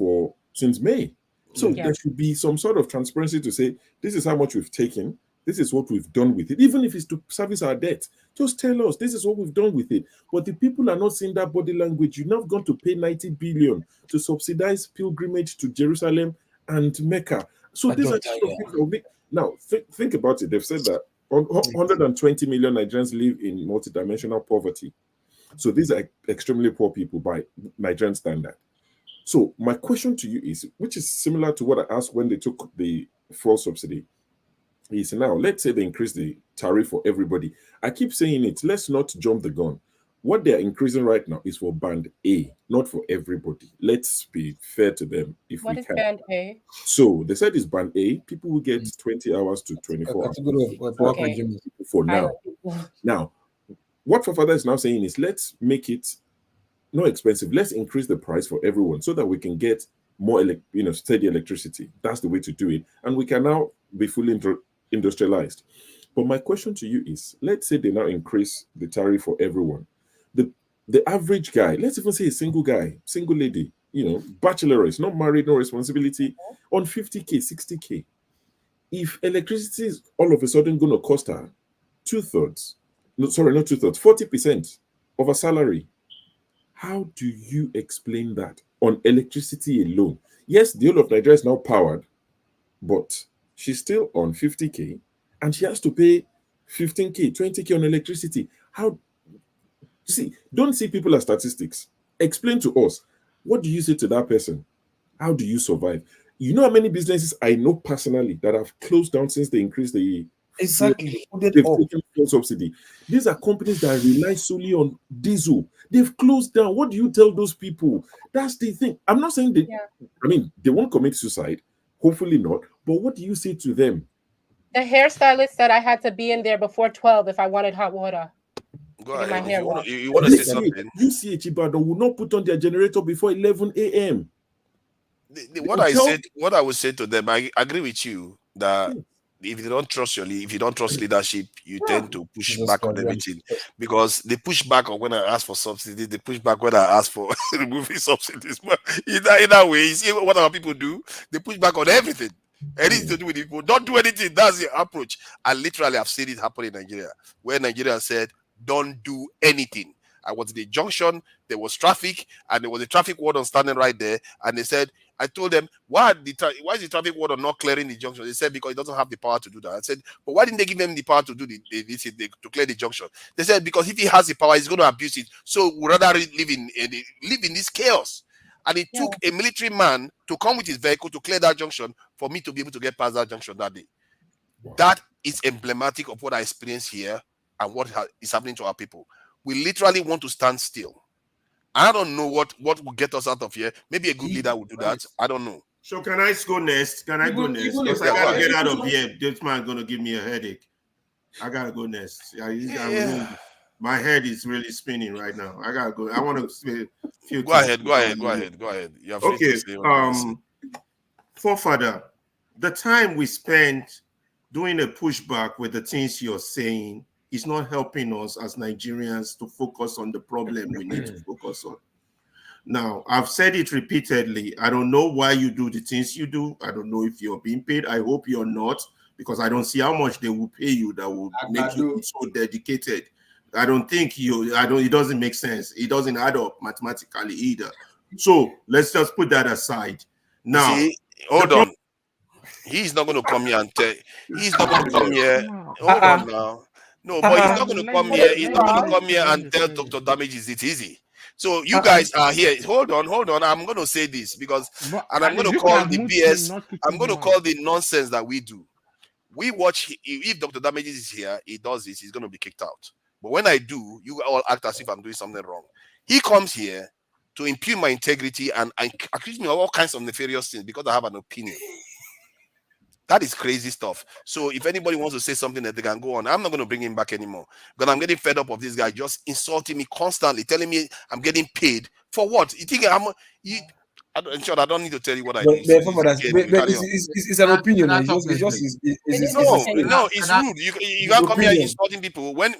since May. So there should be some sort of transparency to say, this is how much we've taken, this is what we've done with it. Even if it's to service our debt, just tell us this is what we've done with it. But the people are not seeing that body language. You're not going to pay 90 billion to subsidize pilgrimage to Jerusalem and Mecca. So these are people. Now think about it. They've said that 120 million Nigerians live in multidimensional poverty. So these are extremely poor people by Nigerian standard. So my question to you is, which is similar to what I asked when they took the fuel subsidy, is now let's say they increase the tariff for everybody. I keep saying it. Let's not jump the gun. What they're increasing right now is for band A, not for everybody. Let's be fair to them. What is band A? So they said it's band A. People will get 20 hours to 24 hours for now. Now, what Forefather is now saying is let's make it not expensive. Let's increase the price for everyone so that we can get more, steady electricity. That's the way to do it. And we can now be fully industrialized. But my question to you is, let's say they now increase the tariff for everyone. The average guy, let's even say a single guy, single lady, bachelorette, not married, no responsibility, on 50K, 60K. If electricity is all of a sudden going to cost her 40% of her salary, how do you explain that on electricity alone? Yes, the whole of Nigeria is now powered, but she's still on 50K and she has to pay 15K, 20K on electricity. How? See, don't see people as statistics. Explain to us, what do you say to that person? How do you survive? You know how many businesses I know personally that have closed down since they increased the exactly they've taken fuel subsidy. These are companies that rely solely on diesel. They've closed down. What do you tell those people? That's the thing. I'm not saying they won't commit suicide. Hopefully not. But what do you say to them? The hairstylist said I had to be in there before 12 if I wanted hot water. Go ahead. My hair you want to say something? UCH Ibadan will not put on their generator before 11 a.m. What I would say to them, I agree with you that if you don't trust if you don't trust leadership, you tend to push back on everything, because they push back on when I ask for subsidies, they push back when I ask for removing subsidies. But either way, you see what our people do? They push back on everything. Anything to do with people, don't do anything. That's the approach. I literally have seen it happen in Nigeria, where Nigeria said, don't do anything. I was at the junction, there was traffic, and there was a traffic warden standing right there, and they said, I told them, why is the traffic warden not clearing the junction? They said, because he doesn't have the power to do that. I said, but why didn't they give him the power to do to clear the junction? They said, because if he has the power, he's going to abuse it. So we'd rather live in this chaos. And it took a military man to come with his vehicle to clear that junction for me to be able to get past that junction that day. Wow. That is emblematic of what I experienced here and what is happening to our people. We literally want to stand still. I don't know what will get us out of here. Maybe a good leader will do that. I don't know. So can I go next? Because I gotta get out of here. This man's gonna give me a headache. I gotta go next. My head is really spinning right now. I gotta go. I want to say a few. Go ahead. You have okay. Forefather, the time we spent doing a pushback with the things you're saying is not helping us as Nigerians to focus on the problem we need to focus on. Now, I've said it repeatedly. I don't know why you do the things you do. I don't know if you're being paid. I hope you're not, because I don't see how much they will pay you that will make you so dedicated. I don't think it doesn't make sense. It doesn't add up mathematically either. So let's just put that aside. Now, hold on. He's not going to come here and tell. He's not going to come here. Hold on now. No, but he's not going to come here. He's not going to come here and tell Dr. Damages it's easy. So you guys are here. Hold on. I'm going to say this because, and I'm going to call the BS. I'm going to call the nonsense that we do. We watch. If Dr. Damages is here, he does this. He's going to be kicked out. But when I do, you all act as if I'm doing something wrong. He comes here to impugn my integrity and accuse me of all kinds of nefarious things because I have an opinion. That is crazy stuff. So if anybody wants to say something that they can go on, I'm not going to bring him back anymore. Because I'm getting fed up of this guy just insulting me constantly, telling me I'm getting paid for what? You think I don't need to tell you what I do. It's an opinion. No, it's rude. You can't come here insulting people. When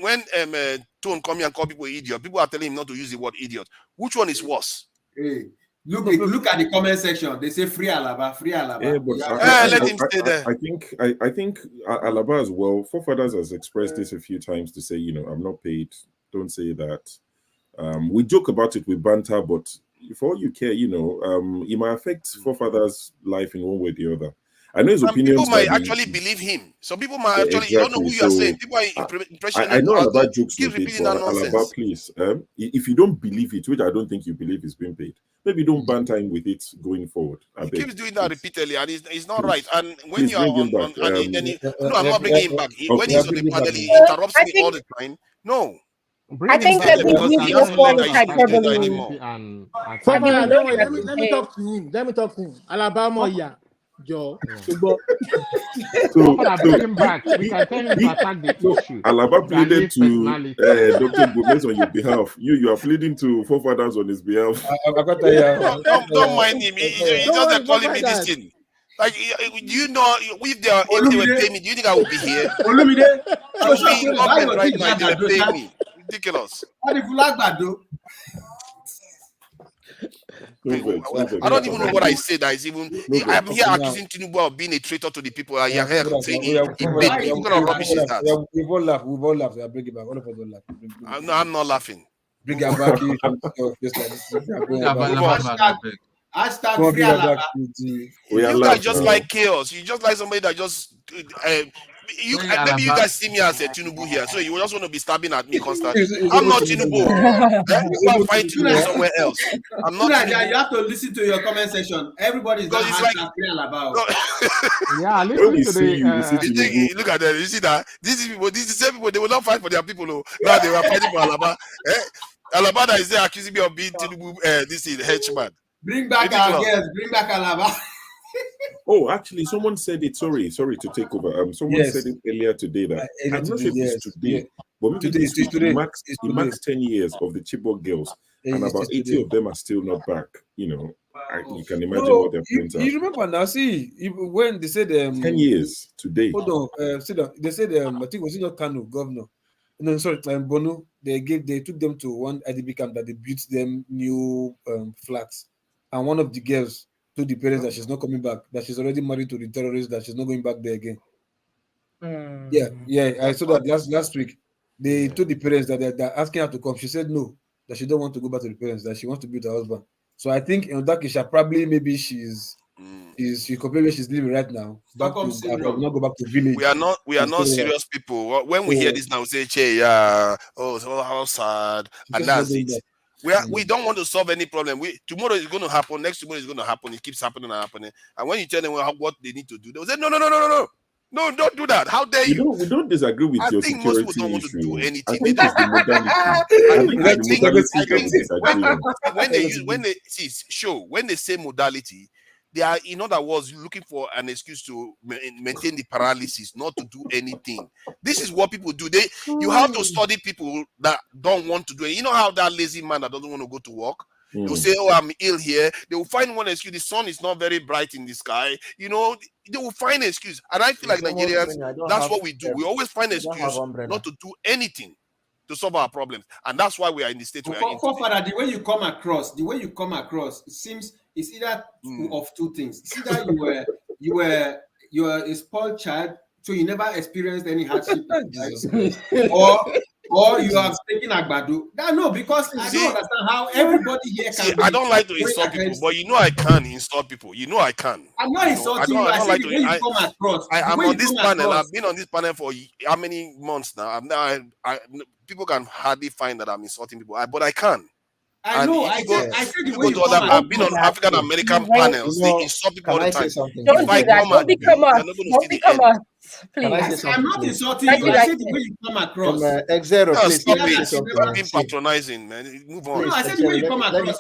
Tone come here and call people idiot, people are telling him not to use the word idiot. Which one is worse? Hey. Look at the comment section. They say free Alaba, free Alaba. Yeah, but let him stay there. I think Alaba as well. Forefathers has expressed this a few times to say, I'm not paid. Don't say that. We joke about it, we banter, but for all you care, it might affect Forefathers' life in one way or the other. I know his opinions. People might actually believe him. Some people might actually, you don't know who you are saying. People are impressionable. I know Alaba jokes with it, but Alaba, please, if you don't believe it, which I don't think you believe is being paid, maybe don't banter him with it going forward. He keeps doing that repeatedly, and it's not right. And when you are no, I'm not bringing him back. When he's on the panel, he interrupts me all the time. No. I think that we use your form of hyperbole. Let me talk to him. Alabama, yeah. Joe. Bring him back. We can tell him to attack the issue. Alaba pleaded to Dr. Gomez on your behalf. You are pleading to Forefathers on his behalf. Don't mind him. He just calling me this thing. Like, you know, if they were paying me, do you think I would be here? I would be in government right now if they were paying me. Ridiculous. I don't even know what I said. That is even. I'm here accusing Tinubu of being a traitor to the people. I hear saying he paid me. What kind of rubbish is that? We've all laughed. I bring it back. All of us don't laugh. I'm not laughing. Bring it back. Just like this. Hashtag free Alaba. You guys just like chaos. You just like somebody that just. Maybe you guys see me as a Tinubu here, so you just want to be stabbing at me constantly. I'm not Tinubu. Go and find Tinubu somewhere else. I'm not Tinubu. You have to listen to your comment section. Everybody's got hashtag free Alaba. Yeah, listen to the. Look at that. You see that these people, these same people, they will not fight for their people. Now they were fighting for Alaba. Alaba that is there accusing me of being Tinubu. This is henchman. Bring back our guests. Bring back Alaba. Oh, actually, someone said it. Sorry to take over. Someone said it earlier today that I'm not sure if it's today, but maybe today. It marks 10 years of the Chibok girls, and about 80 of them are still not back. You know, you can imagine what their parents are. You remember now? See, when they said 10 years today. Hold on, they said I think was it not Kano governor? No, sorry, Bono. They took them to one IDP camp that they built them new flats, and one of the girls told the parents that she's not coming back, that she's already married to the terrorists, that she's not going back there again. Yeah, I saw that last week. They told the parents that they're asking her to come. She said no, that she don't want to go back to the parents, that she wants to be with her husband. So I think in that case, probably maybe she's living right now. Not go back to village. We are not serious people. When we hear this now, we say, "Che, so how sad," and that's it. We don't want to solve any problem. Tomorrow is going to happen. Next tomorrow is going to happen. It keeps happening and happening. And when you tell them what they need to do, they will say, no, don't do that. How dare you? We don't disagree with your security issue. I think most people don't want to do anything. I think it's the modality. When they say modality, they are, in other words, looking for an excuse to maintain the paralysis, not to do anything. This is what people do. You have to study people that don't want to do it. You know how that lazy man that doesn't want to go to work? They'll say, "Oh, I'm ill here." They will find one excuse. The sun is not very bright in the sky. You know, they will find an excuse. And I feel like Nigerians, that's what we do. We always find an excuse not to do anything to solve our problems. And that's why we are in the state we are in. Father, the way you come across, it seems it's either of two things. It's either you were a spoiled child, so you never experienced any hardship, or you have taken agbado. No, because I don't understand how everybody here can. I don't like to insult people, but you know I can insult people. You know I can. I'm not insulting you. I like to come across. I'm on this panel. I've been on this panel for how many months now? People can hardly find that I'm insulting people, but I can. I know. I said the way you I've been on African American panels. They insult people all the time. Don't do that. Don't become us. Please. I'm not insulting you. I said the way you come across. Stop it. You're being patronizing, man. Move on. No, I said the way you come across.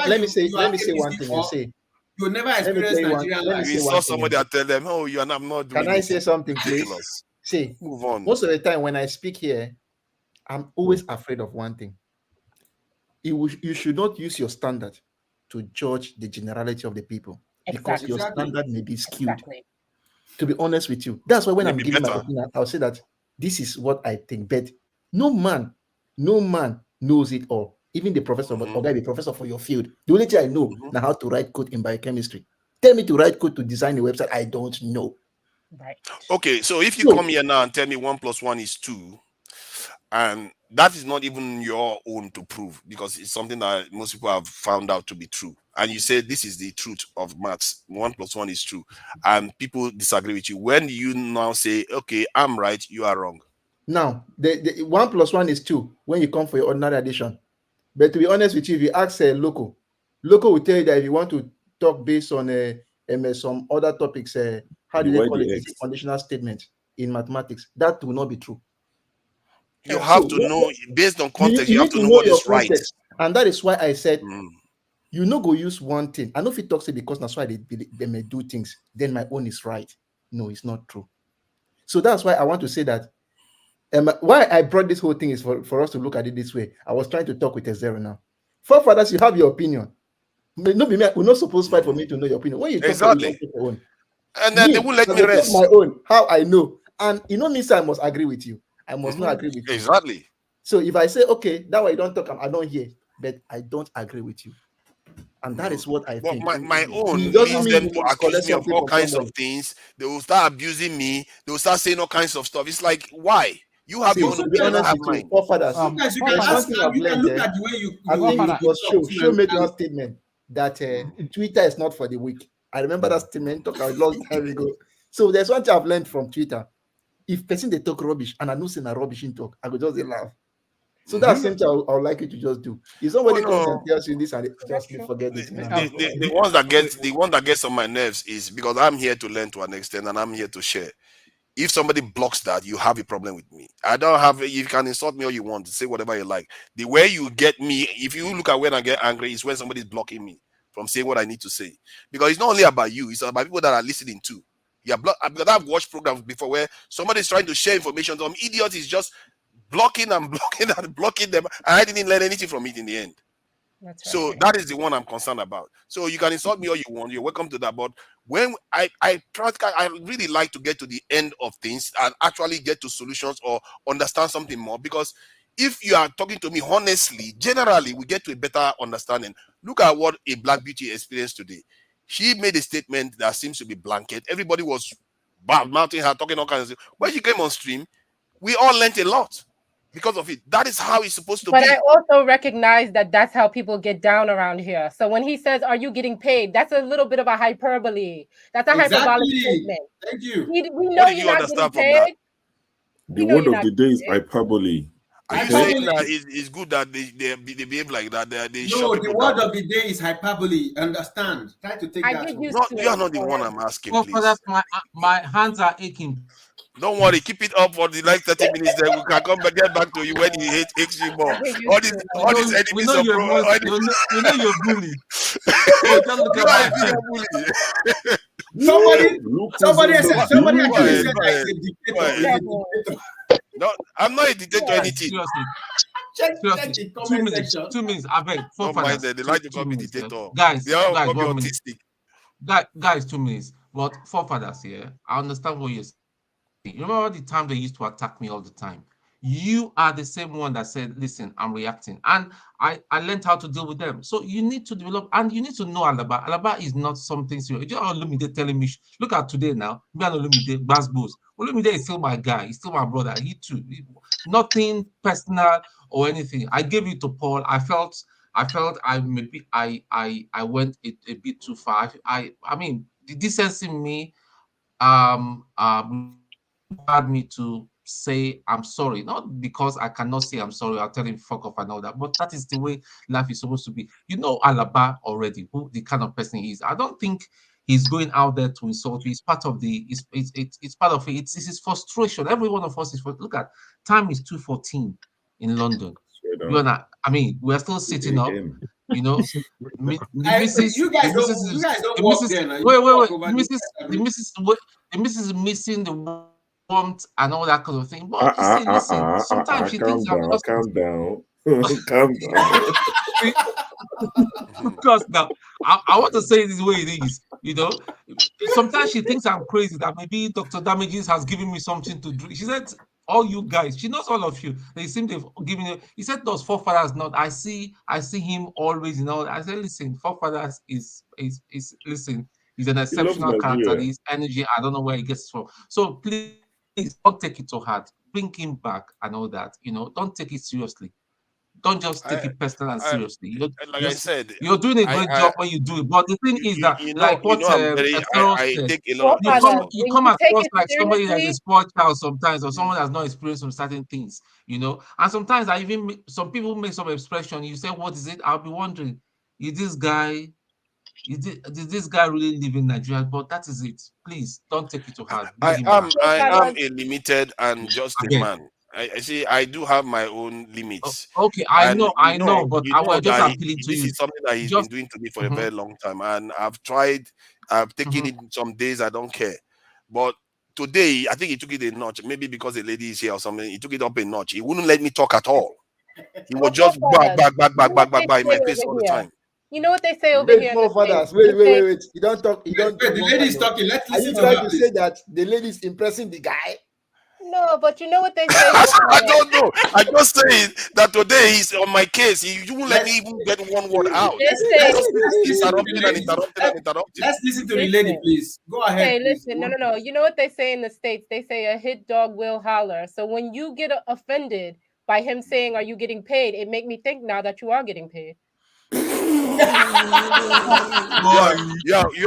Let me say one thing. You say you never experienced Nigerian life. You insult somebody and tell them, "Oh, you're not doing." Can I say something, please? See, move on. Most of the time when I speak here, I'm always afraid of one thing. You should not use your standard to judge the generality of the people, because your standard may be skewed. To be honest with you, that's why when I'm giving my opinion, I'll say that this is what I think. But no man knows it all. Even the professor, but the professor for your field. The only thing I know now how to write code in biochemistry. Tell me to write code to design a website. I don't know. Right. Okay, so if you come here now and tell me 1 + 1 is 2, and that is not even your own to prove, because it's something that most people have found out to be true, and you say this is the truth of maths, 1 + 1 is 2, and people disagree with you, when do you now say, okay, I'm right, you are wrong? Now, the 1 + 1 is 2 when you come for your ordinary addition. But to be honest with you, if you ask local will tell you that if you want to talk based on some other topics, how do they call it? Conditional statement in mathematics. That will not be true. You have to know, based on context, you have to know what is right. And that is why I said, you know, go use one thing. I know if it talks because that's why they may do things, then my own is right. No, it's not true. So that's why I want to say that why I brought this whole thing is for us to look at it this way. I was trying to talk with a zero now. Forefathers, you have your opinion. No, we're not supposed to fight for me to know your opinion. When you talk exactly. your own. And then they won't let me rest. My own, how I know. And you know, means I must agree with you. I must not agree with you. Exactly. So if I say, okay, that way you don't talk, I don't hear, but I don't agree with you. And that is what I think. My own it doesn't leads mean them you to will accuse disconnect me of something all from kinds somebody. of things. They will start abusing me. They will start saying all kinds of stuff. It's like, why? You have your own To be opinion, I honest have with you, mine. forefathers, Sometimes you there's can ask something her, I've you can learned. look at the way you I think it was talk to Show made and one statement that Twitter is not for the weak. I remember that statement talk a long time ago. So there's one thing I've learned from Twitter. If person they talk rubbish and I know saying a rubbish in talk, I could just laugh. So that's something I would like you to just do. If somebody comes and tells you this and just forget it. The one that gets on my nerves is because I'm here to learn to an extent and I'm here to share. If somebody blocks that, you have a problem with me. I don't have. You can insult me all you want, say whatever you like. The way you get me, if you look at when I get angry, is when somebody's blocking me from saying what I need to say. Because it's not only about you; it's about people that are listening too. Because I've watched programs before where somebody's trying to share information. Some idiot is just blocking and blocking and blocking them, and I didn't learn anything from it in the end. So that is the one I'm concerned about. So you can insult me all you want. You're welcome to that. But when I really like to get to the end of things and actually get to solutions or understand something more. Because if you are talking to me honestly, generally we get to a better understanding. Look at what a black beauty experienced today. She made a statement that seems to be blanket. Everybody was mouthing her, talking all kinds of things. When she came on stream, we all learned a lot because of it. That is how it's supposed to but be. I also recognize that that's how people get down around here. So when he says, "Are you getting paid?" That's a little bit of a hyperbole. That's a hyperbolic statement. Thank you. We What know did you're you not understand getting from that? paid. The word of the day is hyperbole. Are you saying that it's good that they behave like that? They shut No, the people word down? of the day is hyperbole. Understand? Try to take that. You are not the one I'm asking, Well, please. that's my hands are aching. Don't worry, keep it up for the next 30 minutes. Then we can come back, get back to you when he aches you more. All these We enemies know of you're we know you're bully. So just look you at are my a bigger hand. bully. Somebody Go actually ahead, said go that ahead, he's a go dictator. ahead. He's a dictator. No, I'm not a dictator. Anything. Seriously. Check Seriously, the 2 comment minutes, section. 2 minutes. I beg, Don't mind forefathers. them. They like to 2 call me minutes. dictator. Guys, They all call me 1 minute. autistic. Guys, 2 minutes. But forefathers here, I understand what you're saying. You remember the time they used to attack me all the time? You are the same one that said, listen, I'm reacting. And I learned how to deal with them. So you need to develop, and you need to know Alaba. Alaba is not something serious. You know, Olumide telling me, look at today now, me and Olumide, Basbos. Olumide is still my guy. He's still my brother. He too. Nothing personal or anything. I gave it to Paul. I felt I maybe I went a bit too far. I mean, the decency in me required me to say I'm sorry, not because I cannot say I'm sorry. I'll tell him fuck off and all that, but that is the way life is supposed to be. You know Alaba already, who the kind of person he is. I don't think he's going out there to insult you. It's part of the it's part of it. It's his frustration. Every one of us is look at time is 2:14 in London. You and I mean, we're still sitting up. You know, the missus, You guys don't walk there now. wait. The missus is missing the warmth and all that kind of thing. But listen. Sometimes she thinks I'm just calm down. Calm down. Because now I want to say this way it is. You know, sometimes she thinks I'm crazy that maybe Dr. Damages has given me something to drink. She said, all you guys, she knows all of you. They seem they've given you. He said those forefathers not. I see him always, you know. I said, listen, forefathers is listen, he's an exceptional character. His energy, I don't know where he gets from. So please don't take it to heart. Bring him back and all that. You know, don't take it seriously. Don't just take it personal and seriously. I said, you're doing a great job when you do it. But the thing is that, like what I take a lot of you come across like somebody that's a spoiled child sometimes, or someone that's not experienced some certain things, you know. And sometimes some people make some expression. You say, "What is it?" I'll be wondering, did this guy really live in Nigeria? But that is it. Please don't take it to heart. I am a limited and just a man. I see. I do have my own limits. Okay, I know, but I was just appealing to this you. is something that he's been doing to me for a very long time, and I've taken it some days. I don't care, but today I think he took it a notch. Maybe because the lady is here or something, he took it up a notch. He wouldn't let me talk at all. He was just back in my face all the time. You know what they say over Wait, here in the forefathers. States? Wait. You don't talk. You don't. Wait, the lady is talking. Let's Are listen you to trying her. to say that the lady is impressing the guy? No, but you know what they say. I don't know. I just saying that today he's on my case. You won't let me even get one word out. Listen, Just listen to the interrupting and lady. interrupting and interrupting. Let's listen to the lady, please. Go ahead, Okay, please. listen. No. You know what they say in the States? They say a hit dog will holler. So when you get offended by him saying, "Are you getting paid?" it make me think now that you are getting paid. You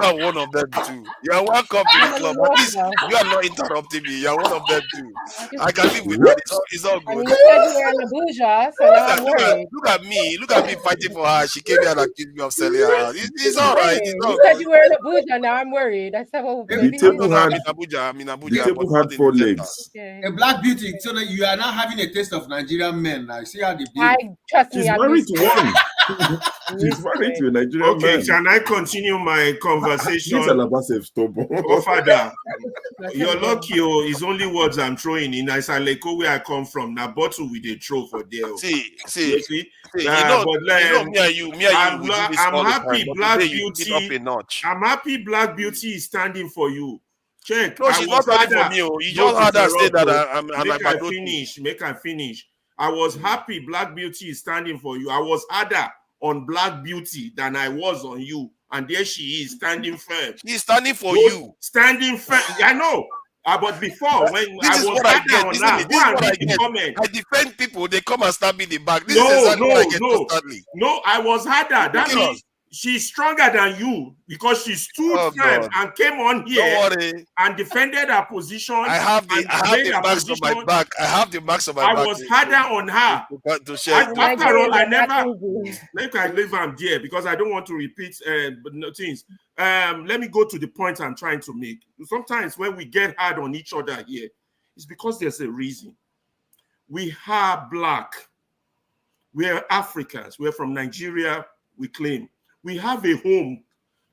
are one of them too. You are welcome to the club. At least you are not interrupting me. You are one of them too. I can live with that. It's all I good. mean, you said you were in Abuja, so now I'm worried. Look at me. Look at me fighting for her. She came here and accused me of selling her out. It's all right. It's all You said good. you were in Abuja, now I'm worried. I said, well, maybe I'm in Abuja. I'm in Abuja. The table had 4 legs. Okay. A black beauty. So that you are now having a taste of Nigerian men. Now see how they be. Trust She's me, I'm married used to one. She's married to a Nigerian Okay, man. can I continue my conversation? This Alaba says stubborn. Oh, Father, you're lucky. Oh, it's only words I'm throwing in. As I like where I come from, now bottle with a throw for there. See, you see. me and you, I'm we do this I'm all the happy time. But Black today you took it up Beauty. a notch. I'm happy Black Beauty is standing for you. Check. No, she's not standing for me. You just had her say that I'm an Make I Ibadan. finish. Make I finish. I was happy Black Beauty is standing for you. I was harder on Black Beauty than I was on you. And there she is standing firm. She's standing for you. Standing firm. I know. But before, when This I is was what I harder get. on Listen, her, this go is and what I read the get. comment. I defend people. They come and stab me in the back. This is exactly what I get constantly. No, I was harder. That Ridiculous. means she's stronger than you because she stood firm God. and came on here Don't worry. and defended her position. I have the marks on my back. I have the marks on my back. I was harder on her. To share. After all, I never make I leave am there because I don't want to repeat things. Let me go to the point I'm trying to make. Sometimes when we get hard on each other here, it's because there's a reason. We are black. We are Africans. We're from Nigeria, we claim. We have a home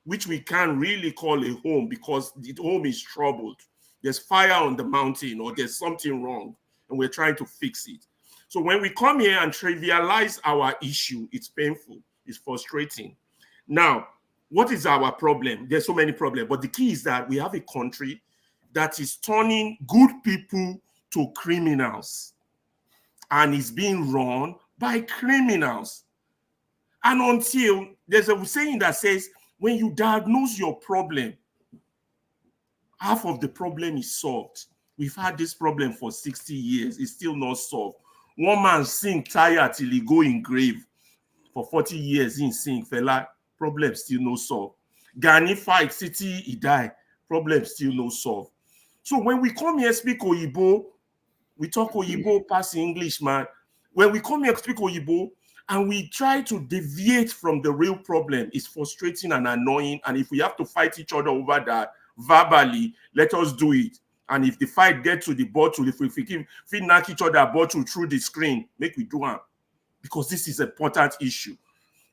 which we can't really call a home because the home is troubled. There's fire on the mountain or there's something wrong and we're trying to fix it. So when we come here and trivialize our issue, it's painful, it's frustrating. Now, what is our problem? There's so many problems, but the key is that we have a country that is turning good people to criminals and is being run by criminals. And until there's a saying that says, when you diagnose your problem, half of the problem is solved. We've had this problem for 60 years. It's still not solved. One man sing tire till he go in grave. For 40 years, he sing, fella, problem still no solved. Gani fight, city, he die. Problem still no solved. So when we come here speak Oyibo, we talk Oyibo pass English, man. When we come here speak Oyibo, and we try to deviate from the real problem, it's frustrating and annoying. And if we have to fight each other over that verbally, let us do it. And if the fight gets to the bottle, if we knock each other bottle through the screen, make we do it. Because this is an important issue.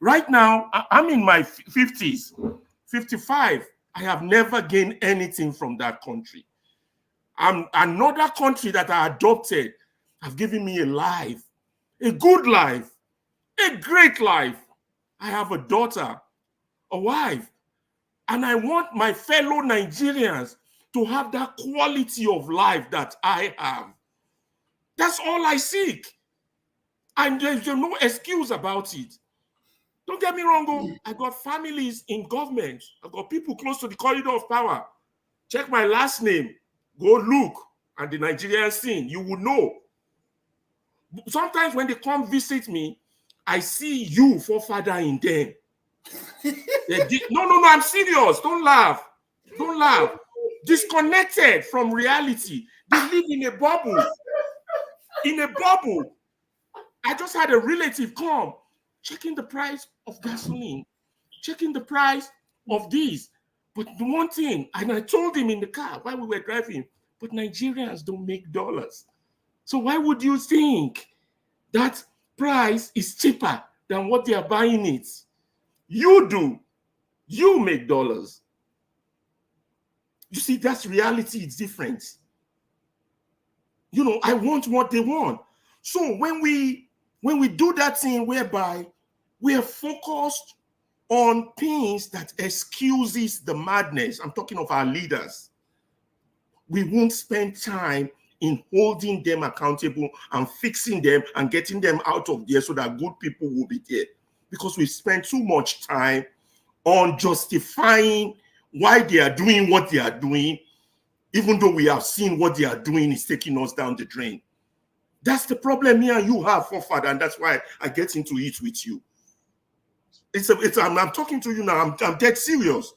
Right now, I'm in my 50s, 55. I have never gained anything from that country. Another country that I adopted have given me a life, a good life, a great life. I have a daughter, a wife, and I want my fellow Nigerians to have that quality of life that I have. That's all I seek. And there's no excuse about it. Don't get me wrong, I got families in government. I've got people close to the corridor of power. Check my last name. Go look at the Nigerian scene. You will know. Sometimes when they come visit me, I see you, forefather, in them. No, I'm serious. Don't laugh. Don't laugh. Disconnected from reality. They live in a bubble. In a bubble. I just had a relative come, checking the price of gasoline, checking the price of this. But the one thing, and I told him in the car while we were driving, but Nigerians don't make dollars. So why would you think that price is cheaper than what they are buying it? You do. You make dollars. You see, that's reality. It's different. You know, I want what they want. So when we do that thing whereby we are focused on things that excuses the madness. I'm talking of our leaders. We won't spend time in holding them accountable and fixing them and getting them out of there so that good people will be there. Because we spend too much time on justifying why they are doing what they are doing, even though we have seen what they are doing is taking us down the drain. That's the problem here you have, forefather, and that's why I get into it with you. I'm talking to you now. I'm dead serious.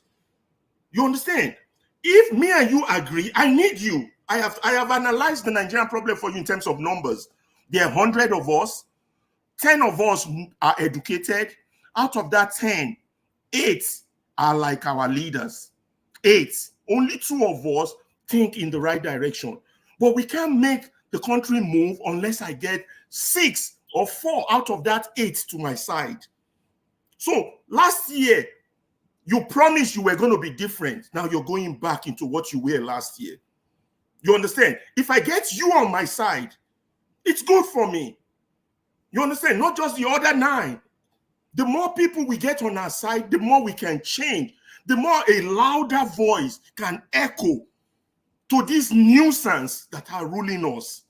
You understand? If me and you agree, I need you. I have analyzed the Nigerian problem for you in terms of numbers. There are 100 of us. 10 of us are educated. Out of that 10, 8 are like our leaders. 8. Only 2 of us think in the right direction. But we can't make the country move unless I get 6 or 4 out of that 8 to my side. So last year, you promised you were going to be different. Now you're going back into what you were last year. You understand? If I get you on my side, it's good for me. You understand? Not just the other 9. The more people we get on our side, the more we can change. The more a louder voice can echo to this nuisance that are ruling us.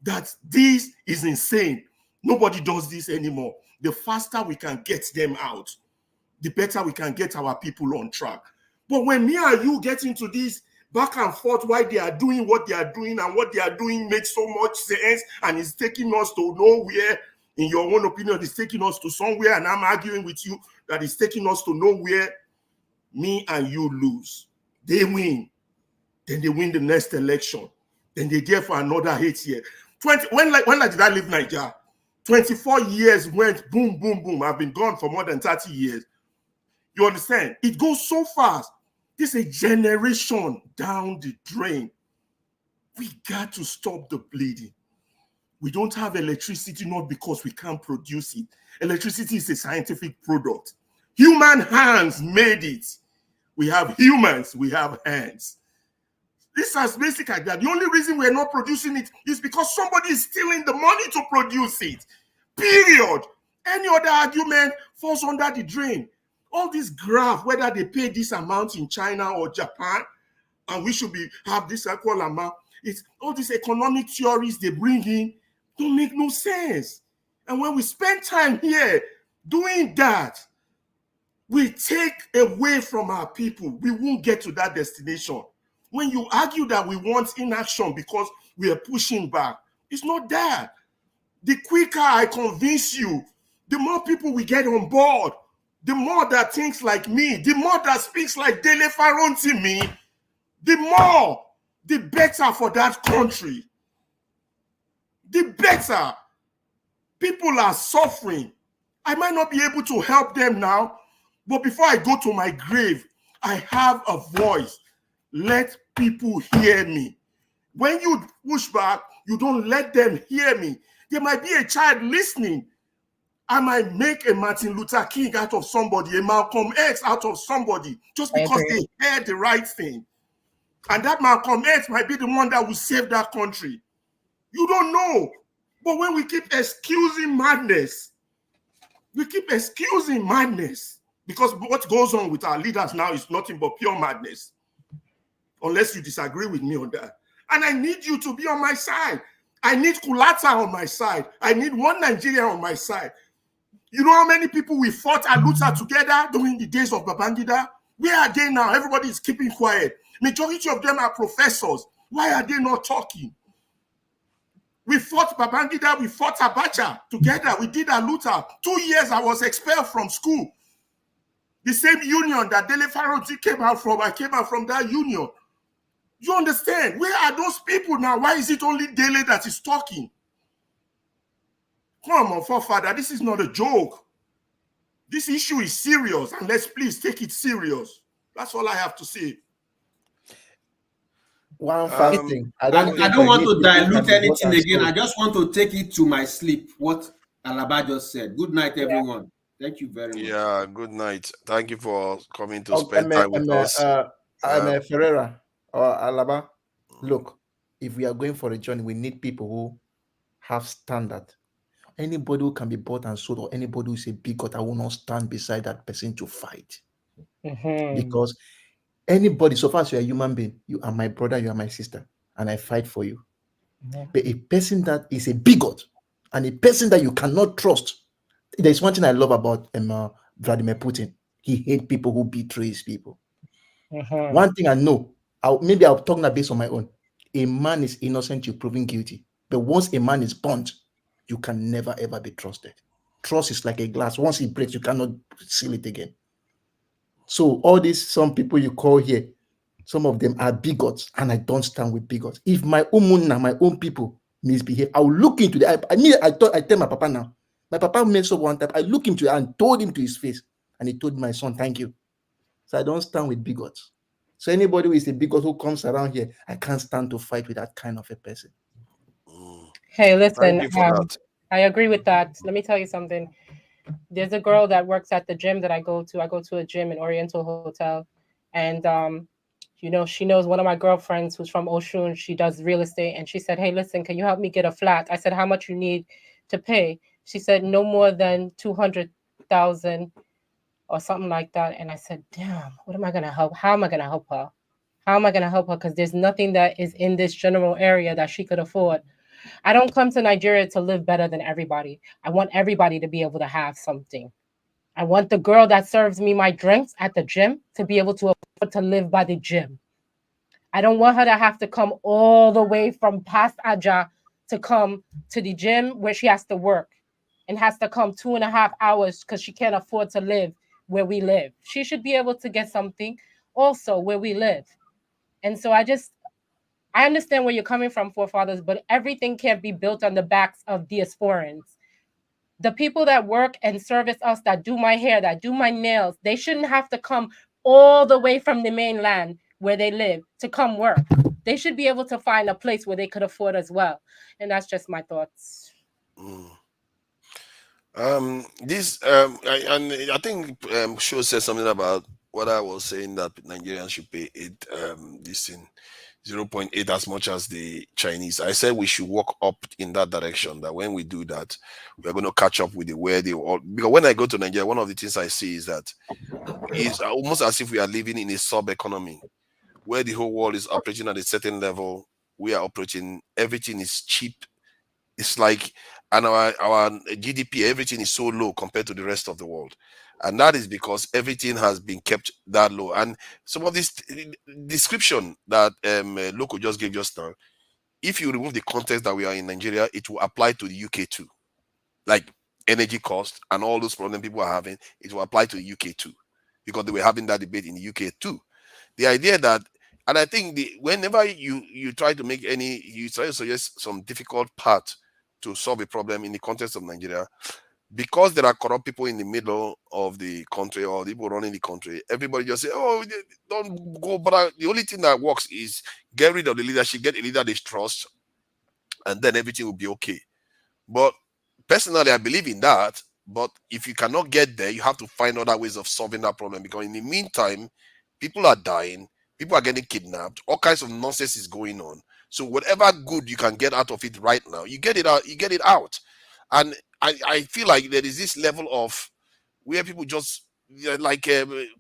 That this is insane. Nobody does this anymore. The faster we can get them out, the better we can get our people on track. But when me and you get into this back and forth, why they are doing what they are doing and what they are doing makes so much sense and it's taking us to nowhere, in your own opinion, it's taking us to somewhere, and I'm arguing with you that it's taking us to nowhere, me and you lose. They win. Then they win the next election. Then they there for another 8 years. When did I leave Nigeria? 24 years went boom, boom, boom. I've been gone for more than 30 years. You understand? It goes so fast. This is a generation down the drain. We got to stop the bleeding. We don't have electricity not because we can't produce it. Electricity is a scientific product. Human hands made it. We have humans, we have hands. This is basic like that. The only reason we're not producing it is because somebody is stealing the money to produce it. Period. Any other argument falls under the drain. All this graph, whether they pay this amount in China or Japan, and we should have this equal amount, it's all these economic theories they bring in don't make no sense. And when we spend time here doing that, we take away from our people. We won't get to that destination. When you argue that we want inaction because we are pushing back, it's not that. The quicker I convince you, the more people we get on board, the more that thinks like me, the more that speaks like Dele Faronti me, the more, the better for that country. The better. People are suffering. I might not be able to help them now, but before I go to my grave, I have a voice. Let people hear me. When you push back, you don't let them hear me. There might be a child listening. I might make a Martin Luther King out of somebody, a Malcolm X out of somebody, just because they heard the right thing. And that Malcolm X might be the one that will save that country. You don't know. But when we keep excusing madness, because what goes on with our leaders now is nothing but pure madness. Unless you disagree with me on that. And I need you to be on my side. I need Kulata on my side. I need one Nigeria on my side. You know how many people we fought at Luta together during the days of Babangida? Where are they now? Everybody is keeping quiet. Majority of them are professors. Why are they not talking? We fought Babangida, we fought Abacha together. We did Aluta. 2 years I was expelled from school. The same union that Dele Faronti came out from, I came out from that union. You understand? Where are those people now? Why is it only Dele that is talking? Come on, forefather, this is not a joke. This issue is serious, and let's please take it serious. That's all I have to say. One fast thing. I don't want to dilute anything again. I just want to take it to my sleep. What Alaba just said. Good night, everyone. Thank you very much. Yeah, good night. Thank you for coming to spend time with us. Ferreira or Alaba, look, if we are going for a journey, we need people who have standard. Anybody who can be bought and sold, or anybody who is a bigot, I will not stand beside that person to fight. Because anybody, so far as you're a human being, you are my brother, you are my sister, and I fight for you. But a person that is a bigot and a person that you cannot trust, there's one thing I love about Vladimir Putin. He hates people who betray people. One thing I know, maybe I'll talk that based on my own. A man is innocent till proven guilty. But once a man is burnt, you can never ever be trusted. Trust is like a glass. Once it breaks, you cannot seal it again. So all these, some people you call here, some of them are bigots, and I don't stand with bigots. If my own my own people misbehave, I'll look into the. I tell my papa now. My papa messed up one time. I look into it and told him to his face, and he told my son, "Thank you." So I don't stand with bigots. So anybody who is a bigot who comes around here, I can't stand to fight with that kind of a person. Hey, listen, Thank you for that. I agree with that. Let me tell you something. There's a girl that works at the gym that I go to. I go to a gym in Oriental Hotel, and you know, she knows one of my girlfriends who's from Oshun. She does real estate, and she said, "Hey, listen, can you help me get a flat?" I said, "How much you need to pay?" She said, "No more than 200,000 or something like that." And I said, "Damn, what am I gonna help? How am I gonna help her? How am I gonna help her? Because there's nothing that is in this general area that she could afford." I don't come to Nigeria to live better than everybody. I want everybody to be able to have something. I want the girl that serves me my drinks at the gym to be able to afford to live by the gym. I don't want her to have to come all the way from past Aja to come to the gym where she has to work and has to come 2.5 hours because she can't afford to live where we live. She should be able to get something also where we live. And so I understand where you're coming from, forefathers, but everything can't be built on the backs of diasporans. The people that work and service us, that do my hair, that do my nails, they shouldn't have to come all the way from the mainland where they live to come work. They should be able to find a place where they could afford as well. And that's just my thoughts. I think Sho said something about what I was saying, that Nigerians should pay 0.8 as much as the Chinese. I said we should walk up in that direction, that when we do that, we're going to catch up with where they all. Because when I go to Nigeria, one of the things I see is that it's almost as if we are living in a sub-economy where the whole world is operating at a certain level. We are operating, everything is cheap. It's like, and our GDP, everything is so low compared to the rest of the world. And that is because everything has been kept that low. And some of this description that Loco just gave just now, if you remove the context that we are in Nigeria, it will apply to the UK too. Like energy cost and all those problems people are having, it will apply to the UK too. Because they were having that debate in the UK too. The idea that, and I think whenever you try to make you try to suggest some difficult path to solve a problem in the context of Nigeria, because there are corrupt people in the middle of the country or people running the country, everybody just say, "Oh, don't go." But the only thing that works is get rid of the leadership, get a leader they trust, and then everything will be okay. But personally, I believe in that. But if you cannot get there, you have to find other ways of solving that problem, because in the meantime, people are dying, people are getting kidnapped, all kinds of nonsense is going on. So whatever good you can get out of it right now, you get it out. And I feel like there is this level of where people just like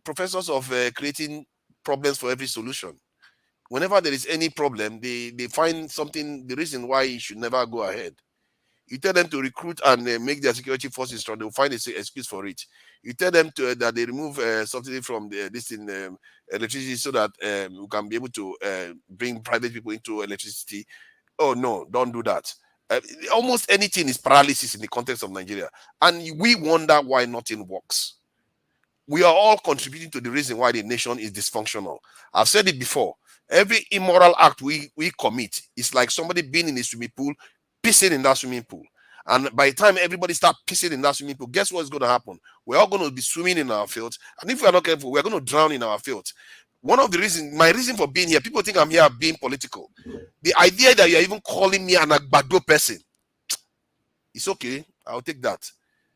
professors of creating problems for every solution. Whenever there is any problem, they find something, the reason why it should never go ahead. You tell them to recruit and make their security forces strong, they'll find an excuse for it. You tell them that they remove subsidy from electricity so that we can be able to bring private people into electricity. Oh no, don't do that. Almost anything is paralysis in the context of Nigeria. And we wonder why nothing works. We are all contributing to the reason why the nation is dysfunctional. I've said it before. Every immoral act we commit is like somebody being in a swimming pool, pissing in that swimming pool. And by the time everybody starts pissing in that swimming pool, guess what's going to happen? We're all going to be swimming in our filth. And if we are not careful, we're going to drown in our filth. One of the reasons, my reason for being here, people think I'm here being political. The idea that you're even calling me an Agbado person, it's okay. I'll take that.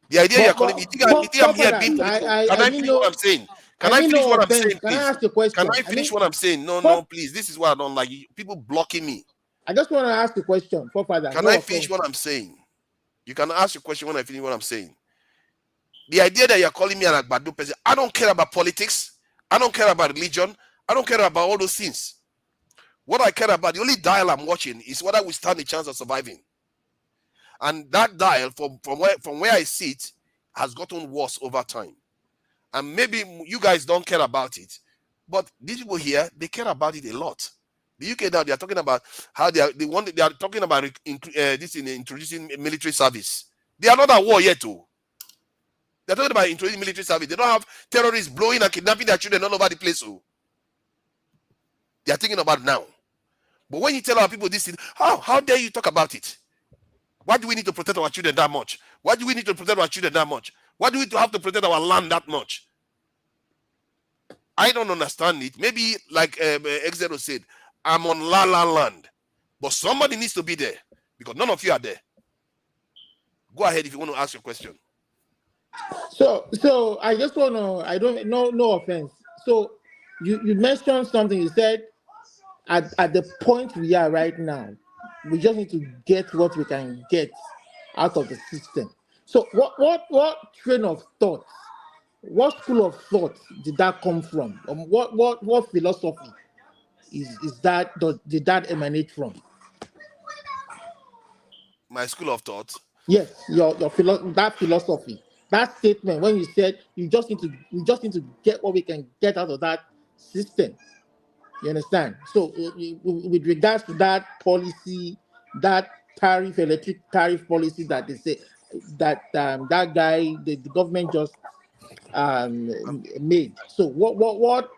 The idea you're calling me, you think I'm here being political. Can I finish what I'm saying? Can I finish what I'm saying, please? Can I ask a question? Can I finish what I'm saying? No, please. This is what I don't like. People blocking me. I just want to ask a question, Father. Can I finish what I'm saying? You can ask your question when I finish what I'm saying. The idea that you're calling me an Agbado person, I don't care about politics. I don't care about religion. I don't care about all those things. What I care about, the only dial I'm watching is whether we stand a chance of surviving. And that dial, from where I sit, has gotten worse over time. And maybe you guys don't care about it, but these people here, they care about it a lot. The UK now, they are talking about how they are talking about this in introducing military service. They are not at war yet, too. They're talking about introducing military service. They don't have terrorists blowing and kidnapping their children all over the place. So they are thinking about it now. But when you tell our people this thing, how dare you talk about it? Why do we need to protect our children that much? Why do we need to protect our children that much? Why do we have to protect our land that much? I don't understand it. Maybe like X0 said, I'm on la land. But somebody needs to be there because none of you are there. Go ahead if you want to ask your question. So I just want to, I don't, no offense. So you mentioned something. You said at the point we are right now, we just need to get what we can get out of the system. So what train of thought, what school of thought did that come from? What philosophy is that? Did that emanate from? My school of thought. Yes, that philosophy, that statement when you said you just need to get what we can get out of that system. You understand? So with regards to that policy, that electric tariff policy that they say that that guy, the government just made. So what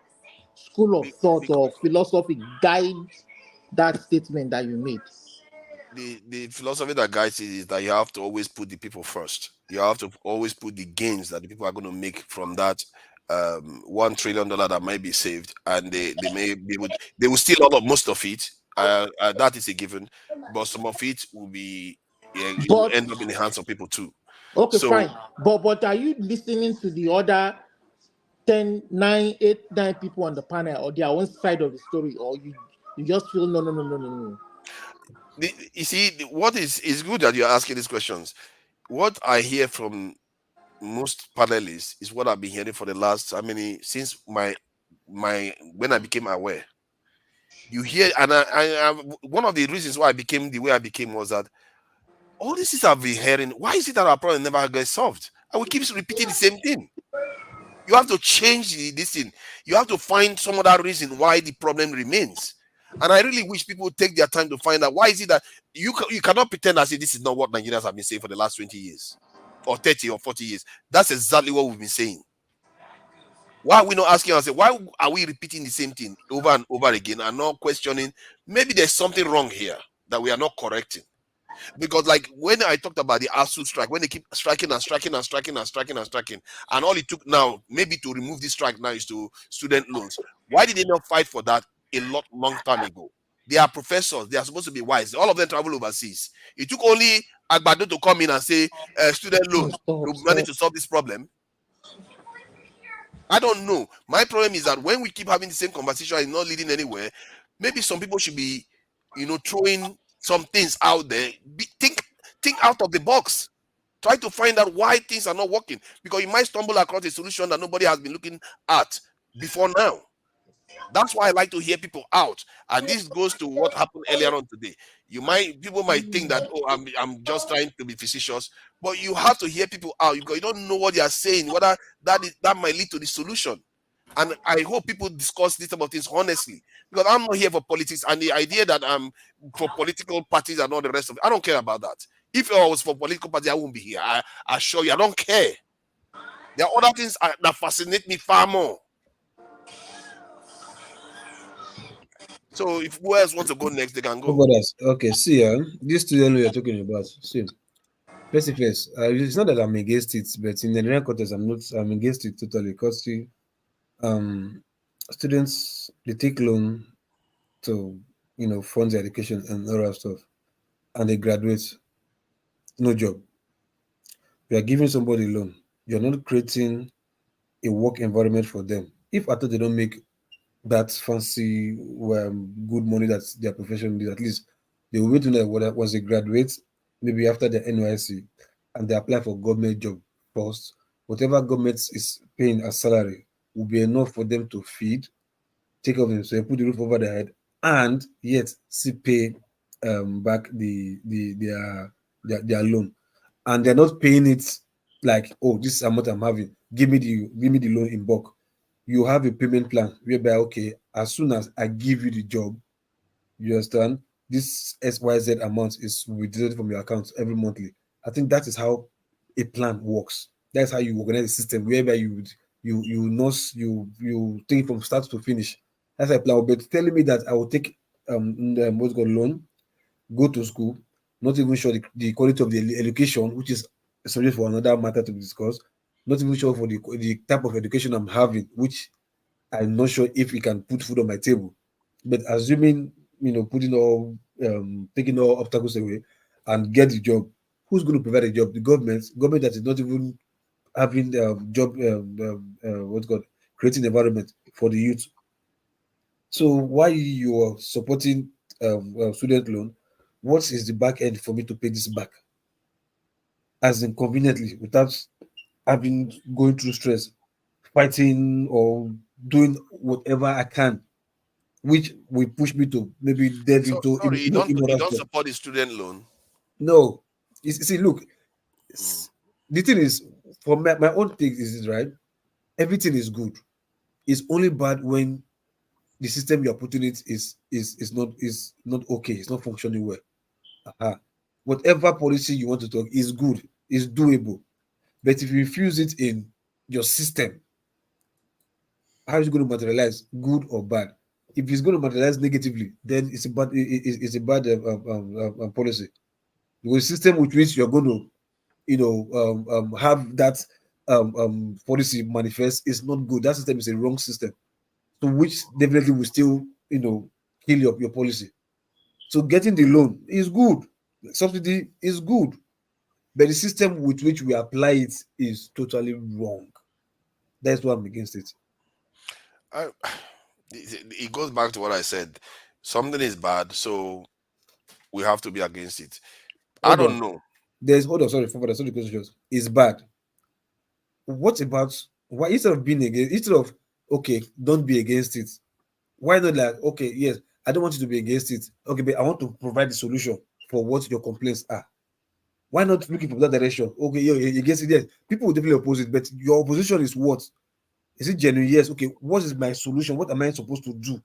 school of thought or philosophy guides that statement that you made? The philosophy that guides it is that you have to always put the people first. You have to always put the gains that the people are going to make from that $1 trillion that might be saved, and they will steal most of it. That is a given, but some of it will be it will end up in the hands of people too. Okay, so, fine. But are you listening to the other 9 people on the panel or their own side of the story, or you just feel no? You see, what is good that you're asking these questions. What I hear from most panelists is what I've been hearing for the last since my when I became aware. You hear, and I one of the reasons why I became the way I became was that all these things I've been hearing. Why is it that our problem never gets solved? And we keep repeating the same thing. You have to change this thing. You have to find some other reason why the problem remains. And I really wish people would take their time to find out why is it that you cannot pretend as if this is not what Nigerians have been saying for the last 20 years or 30 or 40 years. That's exactly what we've been saying. Why are we not asking ourselves, why are we repeating the same thing over and over again and not questioning maybe there's something wrong here that we are not correcting? Because like when I talked about the ASU strike, when they keep striking, and all it took now maybe to remove this strike now is to student loans. Why did they not fight for that a long time ago? They are professors. They are supposed to be wise. All of them travel overseas. It took only Agbado to come in and say student loans to manage to solve this problem. I don't know. My problem is that when we keep having the same conversation and not leading anywhere, maybe some people should be, throwing some things out there. Think out of the box. Try to find out why things are not working, because you might stumble across a solution that nobody has been looking at before now. That's why I like to hear people out, and this goes to what happened earlier on today. People might think that I'm just trying to be facetious, but you have to hear people out because you don't know what they are saying, whether that might lead to the solution. And I hope people discuss these type of things honestly, because I'm not here for politics, and the idea that I'm for political parties and all the rest of it, I don't care about that. If I was for political party, I wouldn't be here. I assure you, I don't care. There are other things that fascinate me far more. So if who else wants to go next, they can go. Okay, see, this student we are talking about. See, first, it's not that I'm against it, but in the Nigerian context, I'm against it totally, because see, students, they take loan to fund their education and all that stuff, and they graduate, no job. You are giving somebody loan. You're not creating a work environment for them. If I thought they don't make that fancy good money that their profession needs, at least they will wait to know once they graduate, maybe after the NYC, and they apply for government job first, whatever government is paying as salary will be enough for them to feed, take care of themselves, put the roof over their head, and yet still pay back their loan. And they're not paying it like, oh, this is how much I'm having. Give me the loan in bulk. You have a payment plan whereby, okay, as soon as I give you the job, you understand, this XYZ amount is withdrawn from your account every monthly. I think that is how a plan works. That's how you organize the system, whereby you think from start to finish. That's a plan. But telling me that I will take what's called loan, go to school, not even sure the quality of the education, which is a subject for another matter to be discussed, not even sure for the type of education I'm having, which I'm not sure if it can put food on my table. But assuming, putting all taking all obstacles away and get the job, who's going to provide a job? The government that is not even having job what's called creating environment for the youth. So why you are supporting student loan? What is the back end for me to pay this back? As inconveniently, without going through stress, fighting or doing whatever I can, which will push me to maybe delve into Sorry, you don't stuff. support the student loan? No. See, look, the thing is, for my own thing is right. Everything is good. It's only bad when the system you're putting it is not okay. It's not functioning well. Whatever policy you want to talk is good, is doable. But if you refuse it in your system, how is it going to materialize, good or bad? If it's going to materialize negatively, then it's a bad policy. The system with which you're going to, have that policy manifest is not good. That system is a wrong system, so which definitely will still, kill your policy. So getting the loan is good, subsidy is good, but the system with which we apply it is totally wrong. That's why I'm against it. It goes back to what I said. Something is bad, so we have to be against it. I don't know. Sorry for that. Sorry, questions. It's bad. What about why instead of okay, don't be against it? Why not like, okay, yes, I don't want you to be against it. Okay, but I want to provide the solution for what your complaints are. Why not looking from that direction? Okay, you're against it. Yes, people will definitely oppose it, but your opposition is what? Is it genuine? Yes. Okay, what is my solution? What am I supposed to do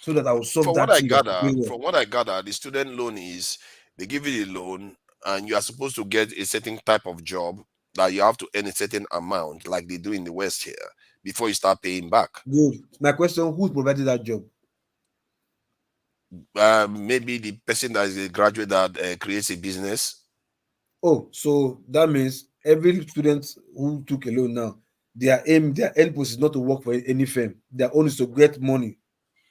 so that I will solve From that what I thing? gather, the student loan is they give you the loan and you are supposed to get a certain type of job that you have to earn a certain amount, like they do in the West here, before you start paying back. Good. My question: who's provided that job? Maybe the person that is a graduate that creates a business. Oh, so that means every student who took a loan now, their end post is not to work for any firm. Their own is to get money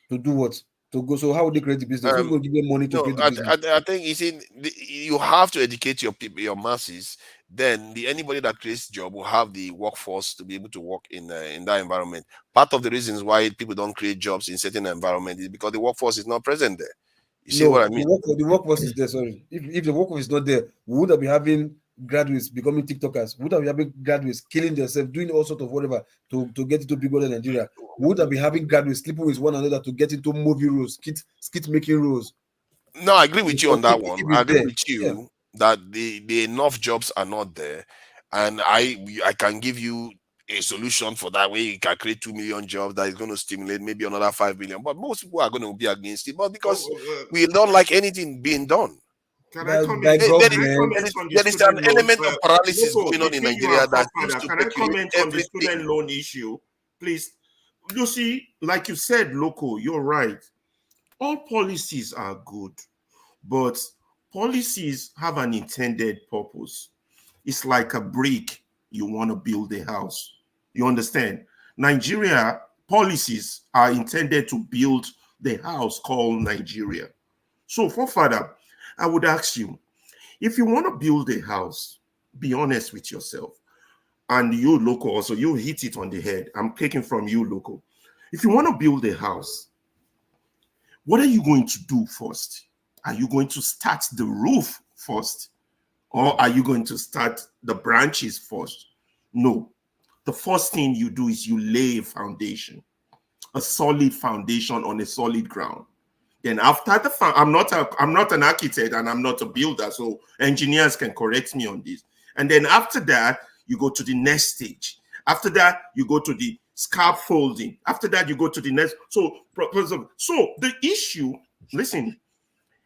to do what? To go. So how would they create the business? Who's going to give them money to create the business? I think you have to educate your people, your masses. Then anybody that creates job will have the workforce to be able to work in that environment. Part of the reasons why people don't create jobs in certain environment is because the workforce is not present there. You see what I mean? The workforce is there. Sorry, if the workforce is not there, we would have been having graduates becoming TikTokers. We would have been having graduates killing themselves, doing all sorts of whatever to get into big world in Nigeria. We would have been having graduates sleeping with one another to get into movie roles, skit making roles. No, I agree with you on that one. I agree with you that the enough jobs are not there, and I can give you a solution for that way. You can create 2 million jobs that is going to stimulate maybe another 5 million. But most people are going to be against it, but because we don't like anything being done. Can I comment? There is an element of paralysis going on in Nigeria that seems to can I comment on the student loan issue, please? You see, like you said, Loco, you're right. All policies are good, but policies have an intended purpose. It's like a brick you want to build a house. You understand? Nigeria policies are intended to build the house called Nigeria. So, forefather, I would ask you, if you want to build a house, be honest with yourself. And you, Loco, also, you hit it on the head. I'm taking from you, Loco. If you want to build a house, what are you going to do first? Are you going to start the roof first? Or are you going to start the branches first? No. The first thing you do is you lay a foundation, a solid foundation on a solid ground. Then after the I'm not an architect and I'm not a builder, so engineers can correct me on this. And then after that, you go to the next stage. After that, you go to the scaffolding. After that, you go to the next. So the issue, listen,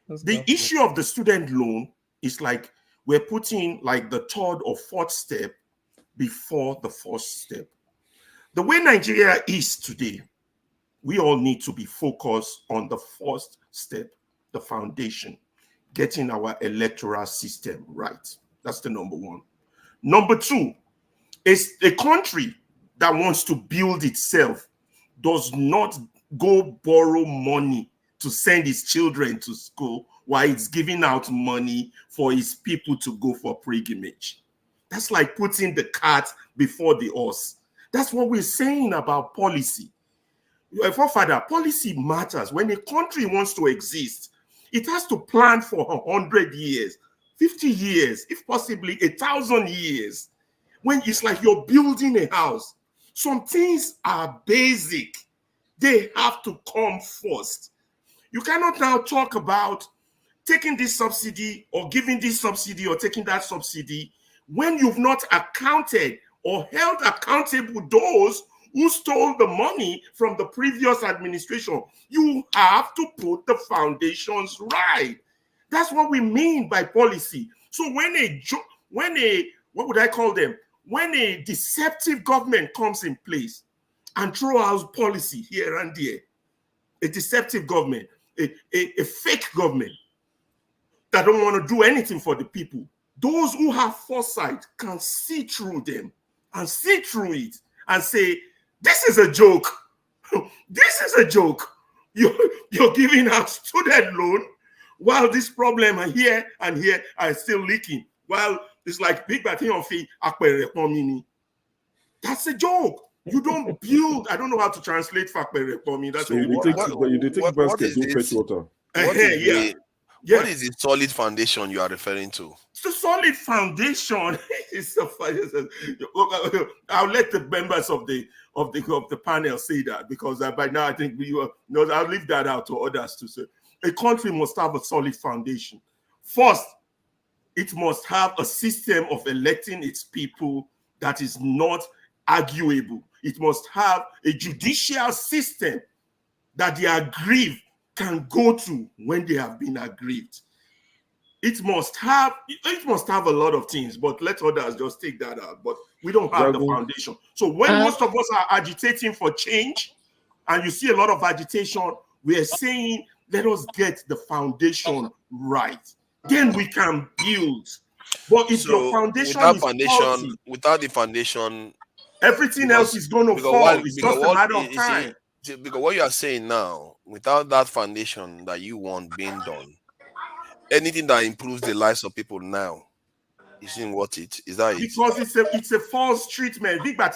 the issue of the student loan is like we're putting like the third or fourth step before the first step. The way Nigeria is today, we all need to be focused on the first step, the foundation, getting our electoral system right. That's the number one. Number two, is a country that wants to build itself does not go borrow money to send its children to school while it's giving out money for its people to go for pilgrimage. That's like putting the cart before the horse. That's what we're saying about policy. Forefather, policy matters. When a country wants to exist, it has to plan for 100 years, 50 years, if possibly 1,000 years. When it's like you're building a house, some things are basic. They have to come first. You cannot now talk about taking this subsidy or giving this subsidy or taking that subsidy when you've not accounted or held accountable those who stole the money from the previous administration. You have to put the foundations right. That's what we mean by policy. So when what would I call them? When a deceptive government comes in place and throw out policy here and there, a deceptive government, a fake government that don't want to do anything for the people, those who have foresight can see through them and see through it and say, this is a joke. This is a joke. You're giving out student loan while this problem here and here are still leaking. While it's like big batin fee. That's a joke. You don't build. I don't know how to translate fakbere for me. That's so you take basket, don't fetch water. What is the solid foundation you are referring to? It's a solid foundation. It's so funny. I'll let the members of the panel say that, because by now I think I'll leave that out to others to say. A country must have a solid foundation. First, it must have a system of electing its people that is not arguable. It must have a judicial system that the aggrieved can go to when they have been aggrieved. It must have a lot of things, but let others just take that out. But we don't have the foundation. So when most of us are agitating for change, and you see a lot of agitation, we are saying, let us get the foundation right. Then we can build. But if your foundation is faulty, without the foundation, everything else is going to fall. It's just a matter of time. Because what you are saying now, without that foundation that you want being done, anything that improves the lives of people now isn't worth it. Is that it? Because it's a false treatment. It's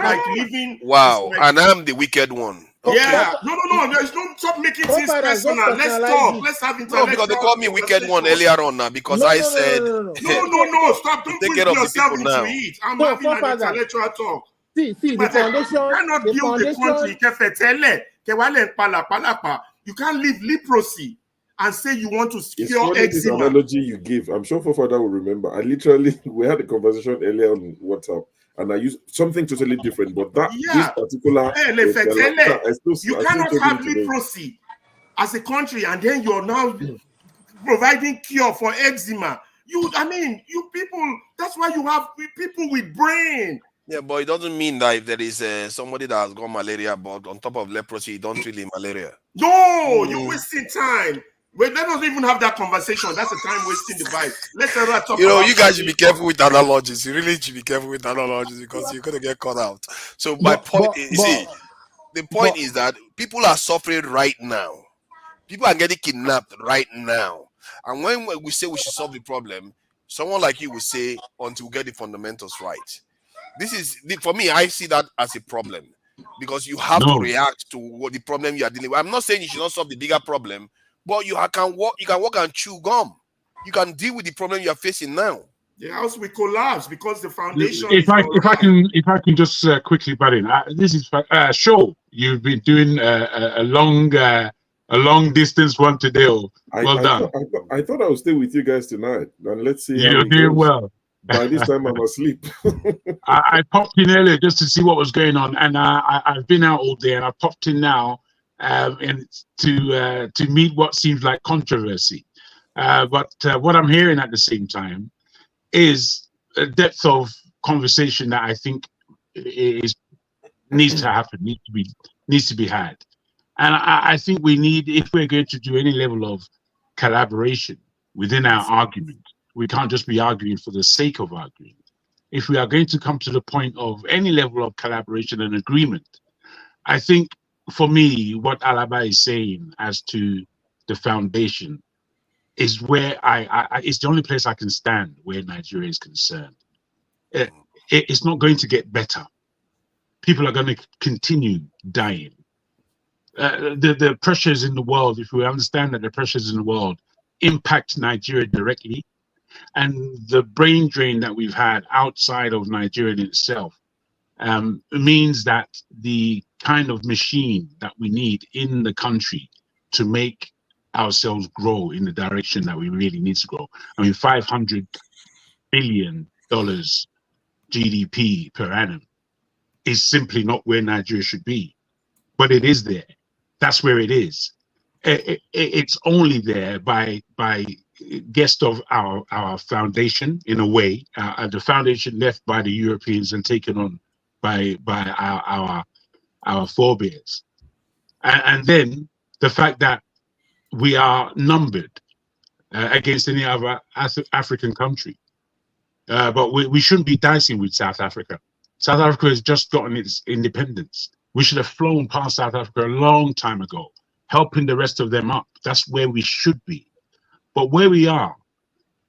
like living. Wow, and I'm the wicked one. Yeah, no. There's no stop making things personal. Let's talk. Let's have intellectual. No, because they called me wicked one earlier on now because I said no. Stop. Don't put yourself into it. I'm having an intellectual talk. See, the foundation. You cannot build the country. You can't leave leprosy and say you want to cure eczema. This analogy you give, I'm sure Fofada will remember. We had a conversation earlier on WhatsApp, and I used something totally different. But this particular, you cannot have leprosy as a country, and then you're now providing cure for eczema. You people. That's why you have people with brain. Yeah, but it doesn't mean that if there is somebody that has got malaria, but on top of leprosy, you don't treat him malaria. No, you're wasting time. Wait, let us even have that conversation. That's a time wasting device. Let's talk. You guys should be careful with analogies. You really should be careful with analogies because you're gonna get caught out. So my point is that people are suffering right now. People are getting kidnapped right now. And when we say we should solve the problem, someone like you will say until we get the fundamentals right. This is for me. I see that as a problem because you have to react to what the problem you are dealing with. I'm not saying you should not solve the bigger problem, but you can walk and chew gum. you can deal with the problem you are facing now. The house will collapse because the foundation If I can just quickly butt in, this is Show. You've been doing a long distance one today. Well done. I thought I would stay with you guys tonight, and let's see how You're it doing goes. well. By this time, I'm asleep. I popped in earlier just to see what was going on, and I've been out all day, and I popped in now and to meet what seems like controversy. But what I'm hearing at the same time is a depth of conversation that I think needs to happen, needs to be had. And I think we need, if we're going to do any level of collaboration within our argument, we can't just be arguing for the sake of arguing. If we are going to come to the point of any level of collaboration and agreement, I think for me, what Alaba is saying as to the foundation is where it's the only place I can stand where Nigeria is concerned. It's not going to get better. People are going to continue dying. The pressures in the world, if we understand that the pressures in the world impact Nigeria directly, and the brain drain that we've had outside of Nigeria in itself means that the kind of machine that we need in the country to make ourselves grow in the direction that we really need to grow. I mean, $500 billion GDP per annum is simply not where Nigeria should be, but it is there. That's where it is. It's only there by guest of our foundation, in a way, the foundation left by the Europeans and taken on by our forebears, and then the fact that we are numbered against any other African country. But we shouldn't be dicing with South Africa. South Africa has just gotten its independence. We should have flown past South Africa a long time ago, helping the rest of them up. That's where we should be. But where we are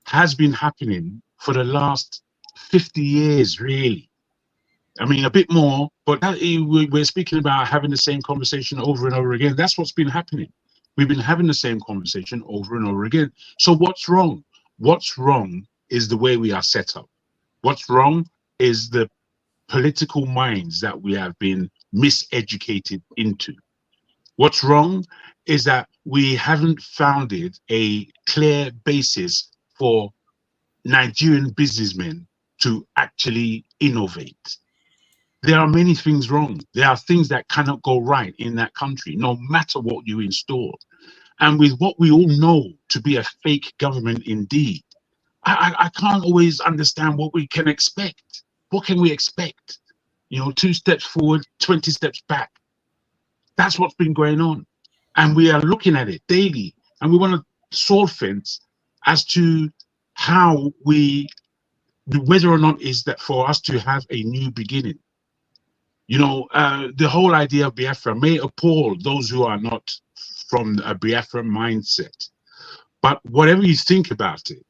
has been happening for the last 50 years, really. I mean, a bit more, but we're speaking about having the same conversation over and over again. That's what's been happening. We've been having the same conversation over and over again. So what's wrong? What's wrong is the way we are set up. What's wrong is the political minds that we have been miseducated into. What's wrong is that we haven't founded a clear basis for Nigerian businessmen to actually innovate. There are many things wrong. There are things that cannot go right in that country, no matter what you install. And with what we all know to be a fake government indeed, I can't always understand what we can expect. What can we expect? 2 steps forward, 20 steps back. That's what's been going on. And we are looking at it daily. And we want to sword fence as to how whether or not is that for us to have a new beginning. The whole idea of Biafra may appall those who are not from a Biafra mindset. But whatever you think about it,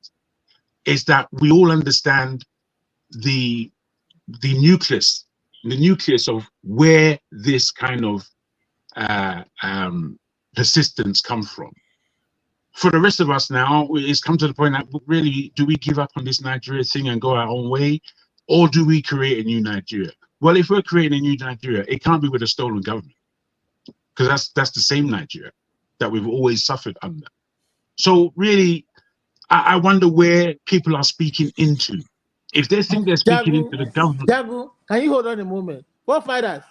is that we all understand the nucleus of where this kind of persistence comes from. For the rest of us now, it's come to the point that really, do we give up on this Nigeria thing and go our own way, or do we create a new Nigeria? Well, if we're creating a new Nigeria, it can't be with a stolen government, because that's the same Nigeria that we've always suffered under. So really, I wonder where people are speaking into. If they think they're speaking into the government. Jagu, can you hold on a moment? What fighters?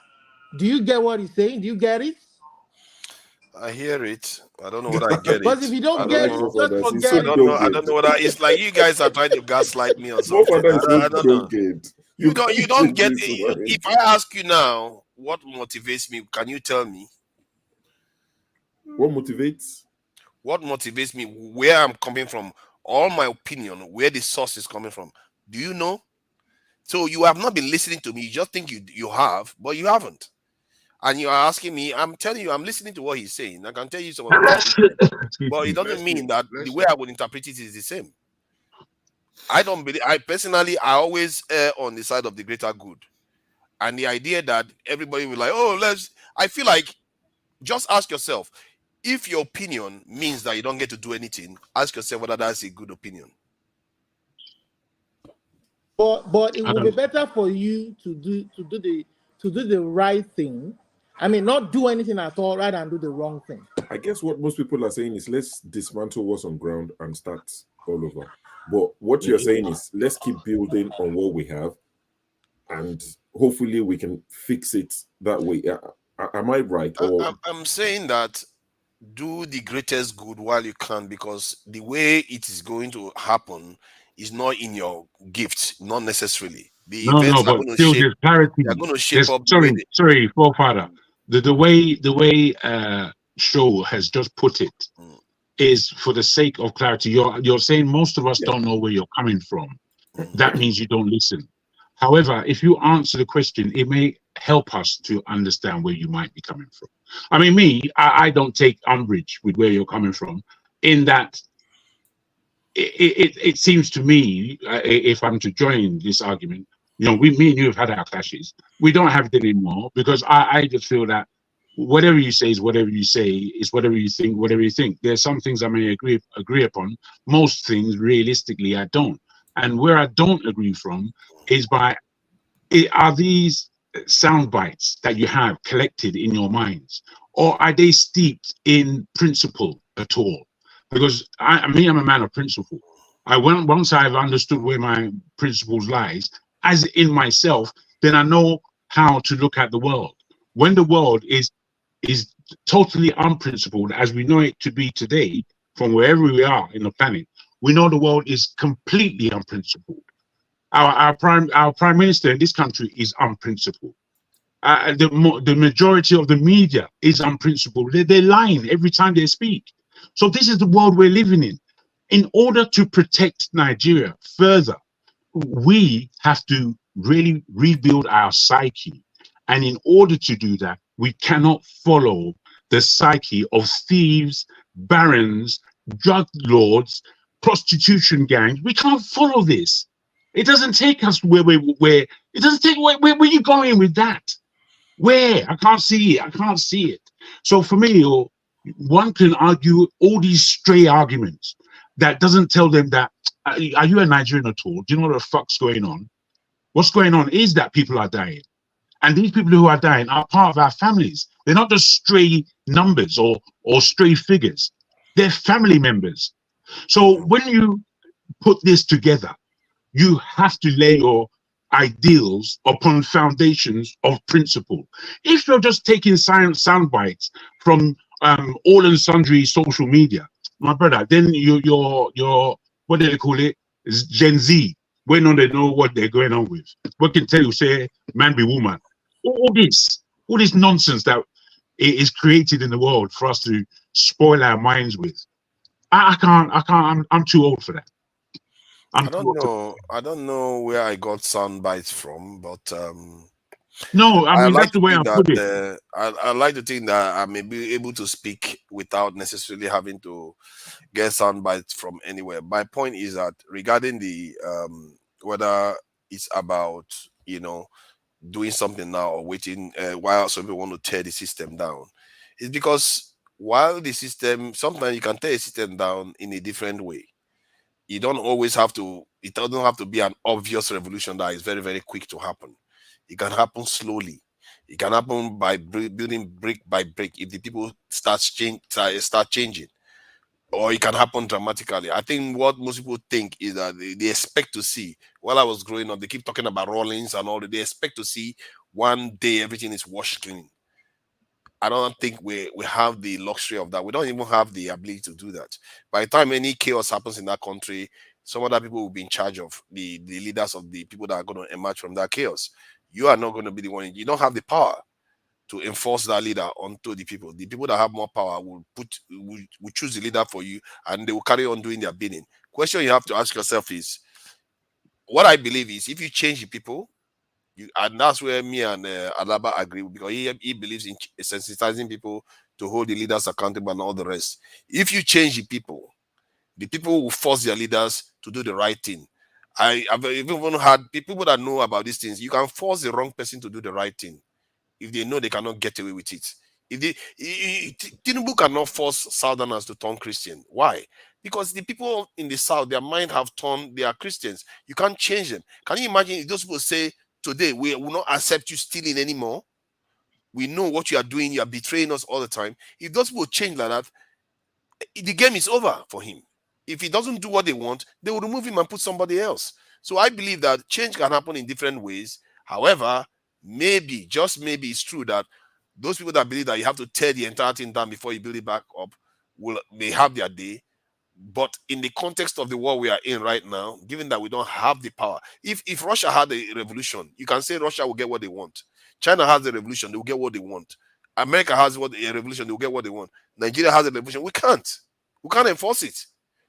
Do you get what he's saying? Do you get it? I hear it. I don't know what I get it. But if you don't get it, just forget it. I don't know what it's like. You guys are trying to gaslight me or something. I don't know. You don't get it. If I ask you now, what motivates me? Can you tell me? What motivates? What motivates me? Where I'm coming from? All my opinion, where the source is coming from. Do you know? So you have not been listening to me. You just think you have, but you haven't. And you are asking me, I'm telling you, I'm listening to what he's saying. I can tell you some of it. But it doesn't mean that the way I would interpret it is the same. I don't believe, I always err on the side of the greater good. And the idea that everybody will like, I feel like, just ask yourself, If your opinion means that you don't get to do anything, ask yourself whether that's a good opinion. But it will be better for you to do the right thing. I mean, not do anything at all rather than do the wrong thing. I guess what most people are saying is let's dismantle what's on ground and start all over. But what you're saying is let's keep building on what we have, and hopefully we can fix it that way. Am I right? Or I'm saying that do the greatest good while you can, because the way it is going to happen is not in your gift, not necessarily. The events are but going to still shape. there's clarity. They're going to shape up. Sorry, forefather. The way Show has just put it is for the sake of clarity. You're saying most of us don't know where you're coming from. That means you don't listen. However, if you answer the question, it may help us to understand where you might be coming from. I mean, I don't take umbrage with where you're coming from, in that it seems to me, if I'm to join this argument, me and you have had our clashes. We don't have it anymore, because I just feel that whatever you say is whatever you say, is whatever you think, whatever you think. There's some things I may agree upon. Most things, realistically, I don't. And where I don't agree from is are these sound bites that you have collected in your minds, or are they steeped in principle at all? Because I'm a man of principle. Once I've understood where my principles lies, as in myself, then I know how to look at the world. When the world is totally unprincipled, as we know it to be today, from wherever we are in the planet, we know the world is completely unprincipled. Our prime minister in this country is unprincipled. The majority of the media is unprincipled. They're lying every time they speak. So this is the world we're living in. In order to protect Nigeria further, we have to really rebuild our psyche. And in order to do that, we cannot follow the psyche of thieves, barons, drug lords, prostitution gangs. We can't follow this. It doesn't take us where are you going with that? Where? I can't see it. So for me, one can argue all these stray arguments that doesn't tell them that, are you a Nigerian at all? Do you know what the fuck's going on? What's going on is that people are dying. And these people who are dying are part of our families. They're not just stray numbers or stray figures. They're family members. So when you put this together, you have to lay your ideals upon foundations of principle. If you're just taking sound bites from all and sundry social media, my brother, then you're what do they call it? It's Gen Z. When don't they know what they're going on with? What can tell you, say, man be woman? All this nonsense that is created in the world for us to spoil our minds with. I can't. I'm too old for that. I don't know where I got sound bites from, but no, I mean that's the way I put it. I like to think that I may be able to speak without necessarily having to get sound bites from anywhere. My point is that regarding the whether it's about doing something now or waiting while some people want to tear the system down, it's because while the system, sometimes you can tear a system down in a different way. You don't always have to, it doesn't have to be an obvious revolution that is very, very quick to happen. It can happen slowly. It can happen by building brick by brick if the people start changing. Or it can happen dramatically. I think what most people think is that they expect to see, while I was growing up, they keep talking about rollings and all that. They expect to see one day everything is washed clean. I don't think we have the luxury of that. We don't even have the ability to do that. By the time any chaos happens in that country, some other people will be in charge of the leaders of the people that are going to emerge from that chaos. You are not going to be the one. You don't have the power to enforce that leader onto the people. The people that have more power will choose the leader for you, and they will carry on doing their bidding. Question you have to ask yourself is, what I believe is, if you change the people, and that's where me and Alaba agree, because he believes in sensitizing people to hold the leaders accountable and all the rest. If you change the people will force their leaders to do the right thing. I've even had people that know about these things. You can force the wrong person to do the right thing if they know they cannot get away with it. Tinubu cannot force Southerners to turn Christian. Why? Because the people in the South, their mind have turned, they are Christians. You can't change them. Can you imagine if those people say, today, we will not accept you stealing anymore? We know what you are doing. You are betraying us all the time. If those people change like that, the game is over for him. If he doesn't do what they want, they will remove him and put somebody else. So I believe that change can happen in different ways. However, maybe, just maybe, it's true that those people that believe that you have to tear the entire thing down before you build it back up may have their day. But in the context of the war we are in right now, given that we don't have the power, if Russia had a revolution, you can say Russia will get what they want. China has a revolution, they will get what they want. America has a revolution, they will get what they want. Nigeria has a revolution. We can't enforce it.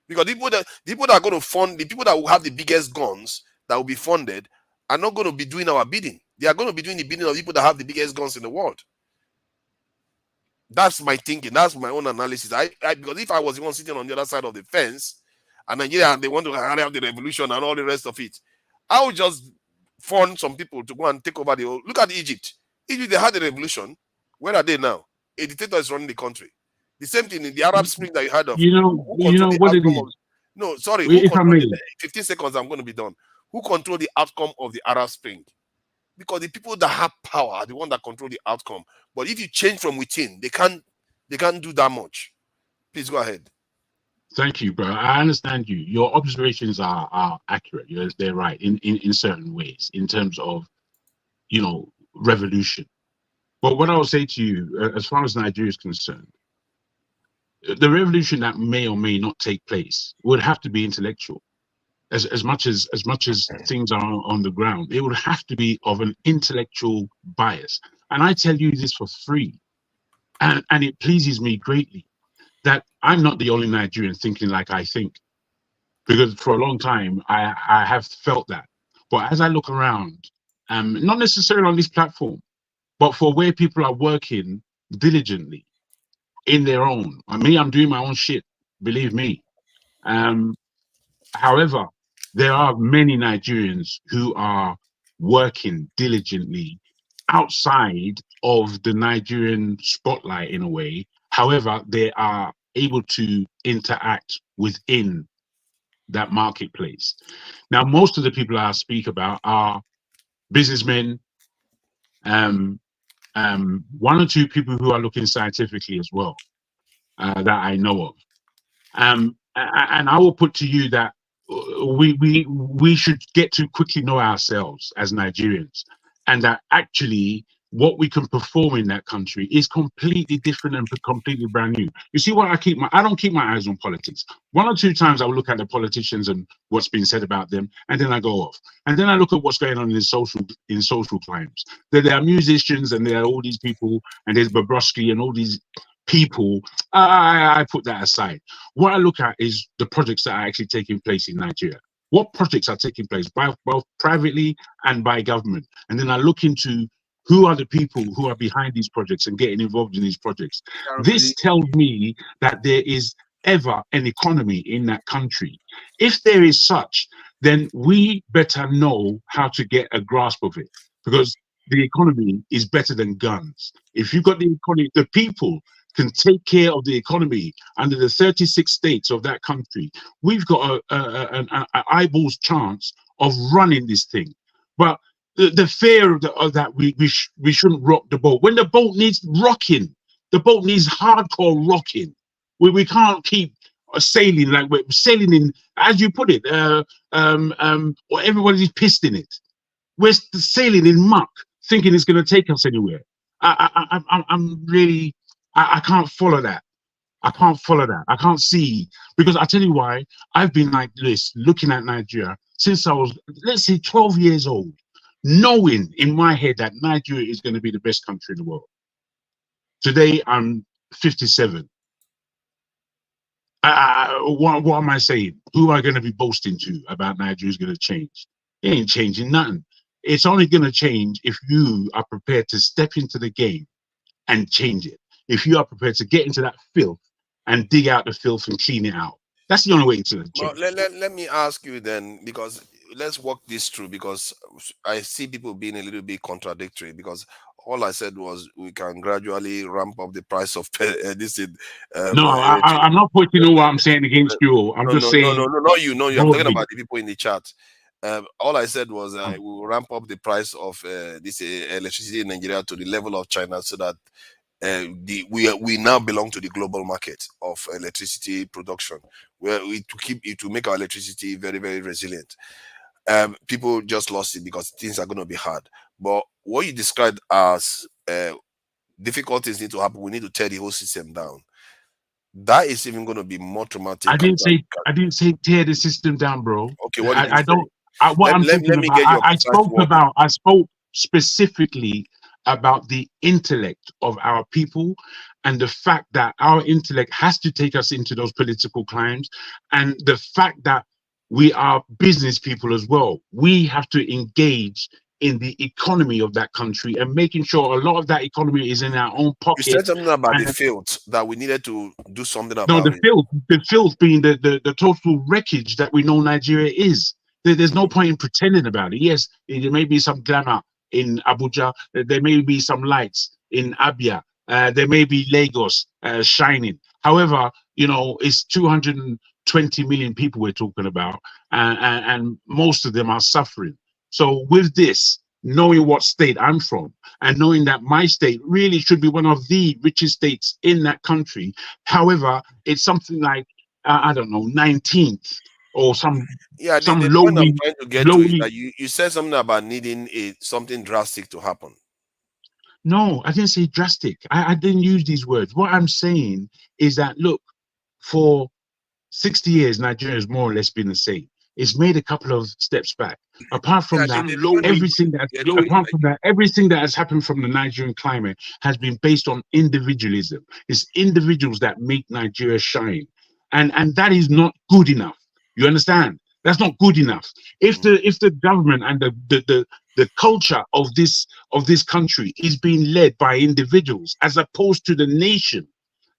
Because the people that are going to fund, the people that will have the biggest guns that will be funded are not going to be doing our bidding. They are going to be doing the bidding of people that have the biggest guns in the world. That's my thinking. That's my own analysis. Because if I was the one sitting on the other side of the fence, and Nigeria, and they want to have the revolution and all the rest of it, I would just fund some people to go and take over the whole. Look at Egypt. Egypt, they had a revolution. Where are they now? A dictator is running the country. The same thing in the Arab Spring that you heard of. You know what it is. No, sorry. If I may, 15 seconds, I'm going to be done. Who controlled the outcome of the Arab Spring? Because the people that have power are the one that control the outcome. But if you change from within, they can't do that much. Please go ahead. Thank you, bro. I understand you. Your observations are accurate. They're right in certain ways in terms of, revolution. But what I will say to you, as far as Nigeria is concerned, the revolution that may or may not take place would have to be intellectual. As much as things are on the ground, it would have to be of an intellectual bias. And I tell you this for free, and it pleases me greatly that I'm not the only Nigerian thinking like I think, because for a long time I have felt that. But as I look around, not necessarily on this platform, but for where people are working diligently in their own. I'm doing my own shit, believe me. However, there are many Nigerians who are working diligently outside of the Nigerian spotlight in a way. However, they are able to interact within that marketplace. Now, most of the people I speak about are businessmen, one or two people who are looking scientifically as well, that I know of. And I will put to you that we should get to quickly know ourselves as Nigerians, and that actually what we can perform in that country is completely different and completely brand new. You see, I don't keep my eyes on politics. One or two times I will look at the politicians and what's been said about them, and then I go off. And then I look at what's going on in social climes. There are musicians, and there are all these people, and there's Bobrisky and all these people. I put that aside. What I look at is the projects that are actually taking place in Nigeria. What projects are taking place, both privately and by government? And then I look into who are the people who are behind these projects and getting involved in these projects. This tells me that there is ever an economy in that country. If there is such, then we better know how to get a grasp of it, because the economy is better than guns. If you've got the economy, the people can take care of the economy under the 36 states of that country, we've got an eyeballs chance of running this thing. But the fear of that we shouldn't rock the boat. When the boat needs rocking, the boat needs hardcore rocking. We can't keep sailing like we're sailing in, as you put it, or everybody's pissed in it. We're sailing in muck, thinking it's going to take us anywhere. I'm really, I can't follow that. I can't follow that. I can't see, because I tell you why. I've been like this, looking at Nigeria since I was, let's say, 12 years old, knowing in my head that Nigeria is going to be the best country in the world. Today, I'm 57. What am I saying? Who am I going to be boasting to about Nigeria is going to change? It ain't changing nothing. It's only going to change if you are prepared to step into the game and change it. If you are prepared to get into that filth and dig out the filth and clean it out. That's the only way to change. Well, let me ask you then, because let's walk this through, because I see people being a little bit contradictory, because All I said was we can gradually ramp up the price of this. No, I'm not putting what I'm saying against you. I'm just saying. No, not you. No, you. I'm talking broadly. about the people in the chat. All I said was we will ramp up the price of this electricity in Nigeria to the level of China, so that we now belong to the global market of electricity production, where to make our electricity very, very resilient. People just lost it because things are going to be hard. But what you described as difficulties need to happen, we need to tear the whole system down. That is even going to be more traumatic. I didn't say tear the system down, bro. Okay, what did you I say? don't. I spoke specifically about the intellect of our people, and the fact that our intellect has to take us into those political climes, and the fact that we are business people as well. We have to engage in the economy of that country and making sure a lot of that economy is in our own pocket. You said something about the fields, that we needed to do something about. No, the filth being the total wreckage that we know Nigeria is. There's no point in pretending about it. Yes, there may be some glamour in Abuja. There may be some lights in Abia. There may be Lagos shining. However, it's 220 million people we're talking about, and most of them are suffering. So with this, knowing what state I'm from, and knowing that my state really should be one of the richest states in that country. However, it's something like, I don't know, 19th or some the point I'm trying to get to is that you said something about needing something drastic to happen. No, I didn't say drastic. I didn't use these words. What I'm saying is that, look, for 60 years, Nigeria has more or less been the same. It's made a couple of steps back. Apart from everything that has happened from the Nigerian climate has been based on individualism. It's individuals that make Nigeria shine, and that is not good enough. You understand? That's not good enough. If the government and the culture of this country is being led by individuals as opposed to the nation,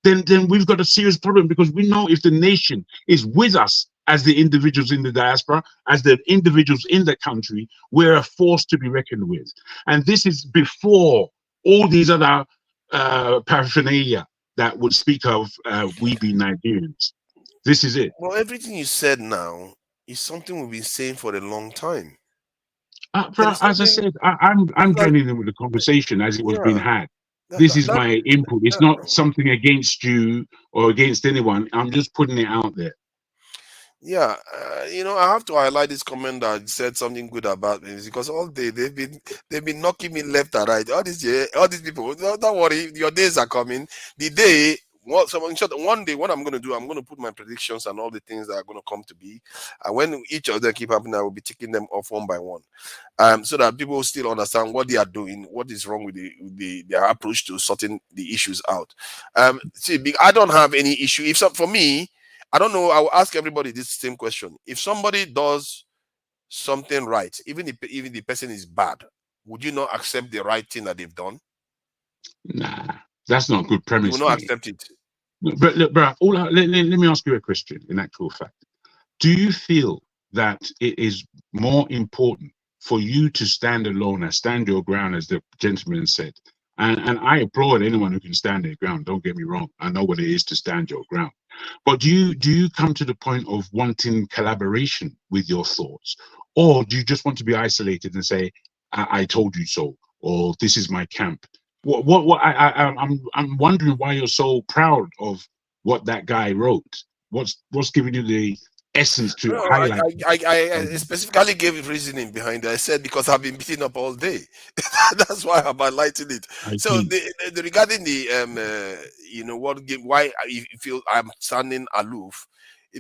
then we've got a serious problem, because we know if the nation is with us as the individuals in the diaspora, as the individuals in the country, we're a force to be reckoned with. And this is before all these other paraphernalia that would speak of we be Nigerians. This is it. Well, everything you said now is something we've been saying for a long time. As I said, I'm joining in with the conversation as it was being had. This is my input. It's not something against you or against anyone. I'm just putting it out there. Yeah, I have to highlight this comment that said something good about me, because all day they've been knocking me left and right. All these people, don't worry, your days are coming. The day, one day, what I'm going to do, I'm going to put my predictions and all the things that are going to come to be. And when each of them keep happening, I will be taking them off one by one, so that people still understand what they are doing, what is wrong with their approach to sorting the issues out. See, I don't have any issue. For me, I don't know. I will ask everybody this same question. If somebody does something right, even if the person is bad, would you not accept the right thing that they've done? Nah, that's not a good premise. You will not accept it. But look, bro, let me ask you a question. In actual fact, do you feel that it is more important for you to stand alone and stand your ground, as the gentleman said? And I applaud anyone who can stand their ground. Don't get me wrong. I know what it is to stand your ground. But do you come to the point of wanting collaboration with your thoughts, or do you just want to be isolated and say, "I told you so," or "This is my camp"? I'm wondering why you're so proud of what that guy wrote. What's giving you the essence to highlight? I specifically gave reasoning behind it. I said because I've been beaten up all day. That's why I'm highlighting it. So regarding the why I feel I'm standing aloof,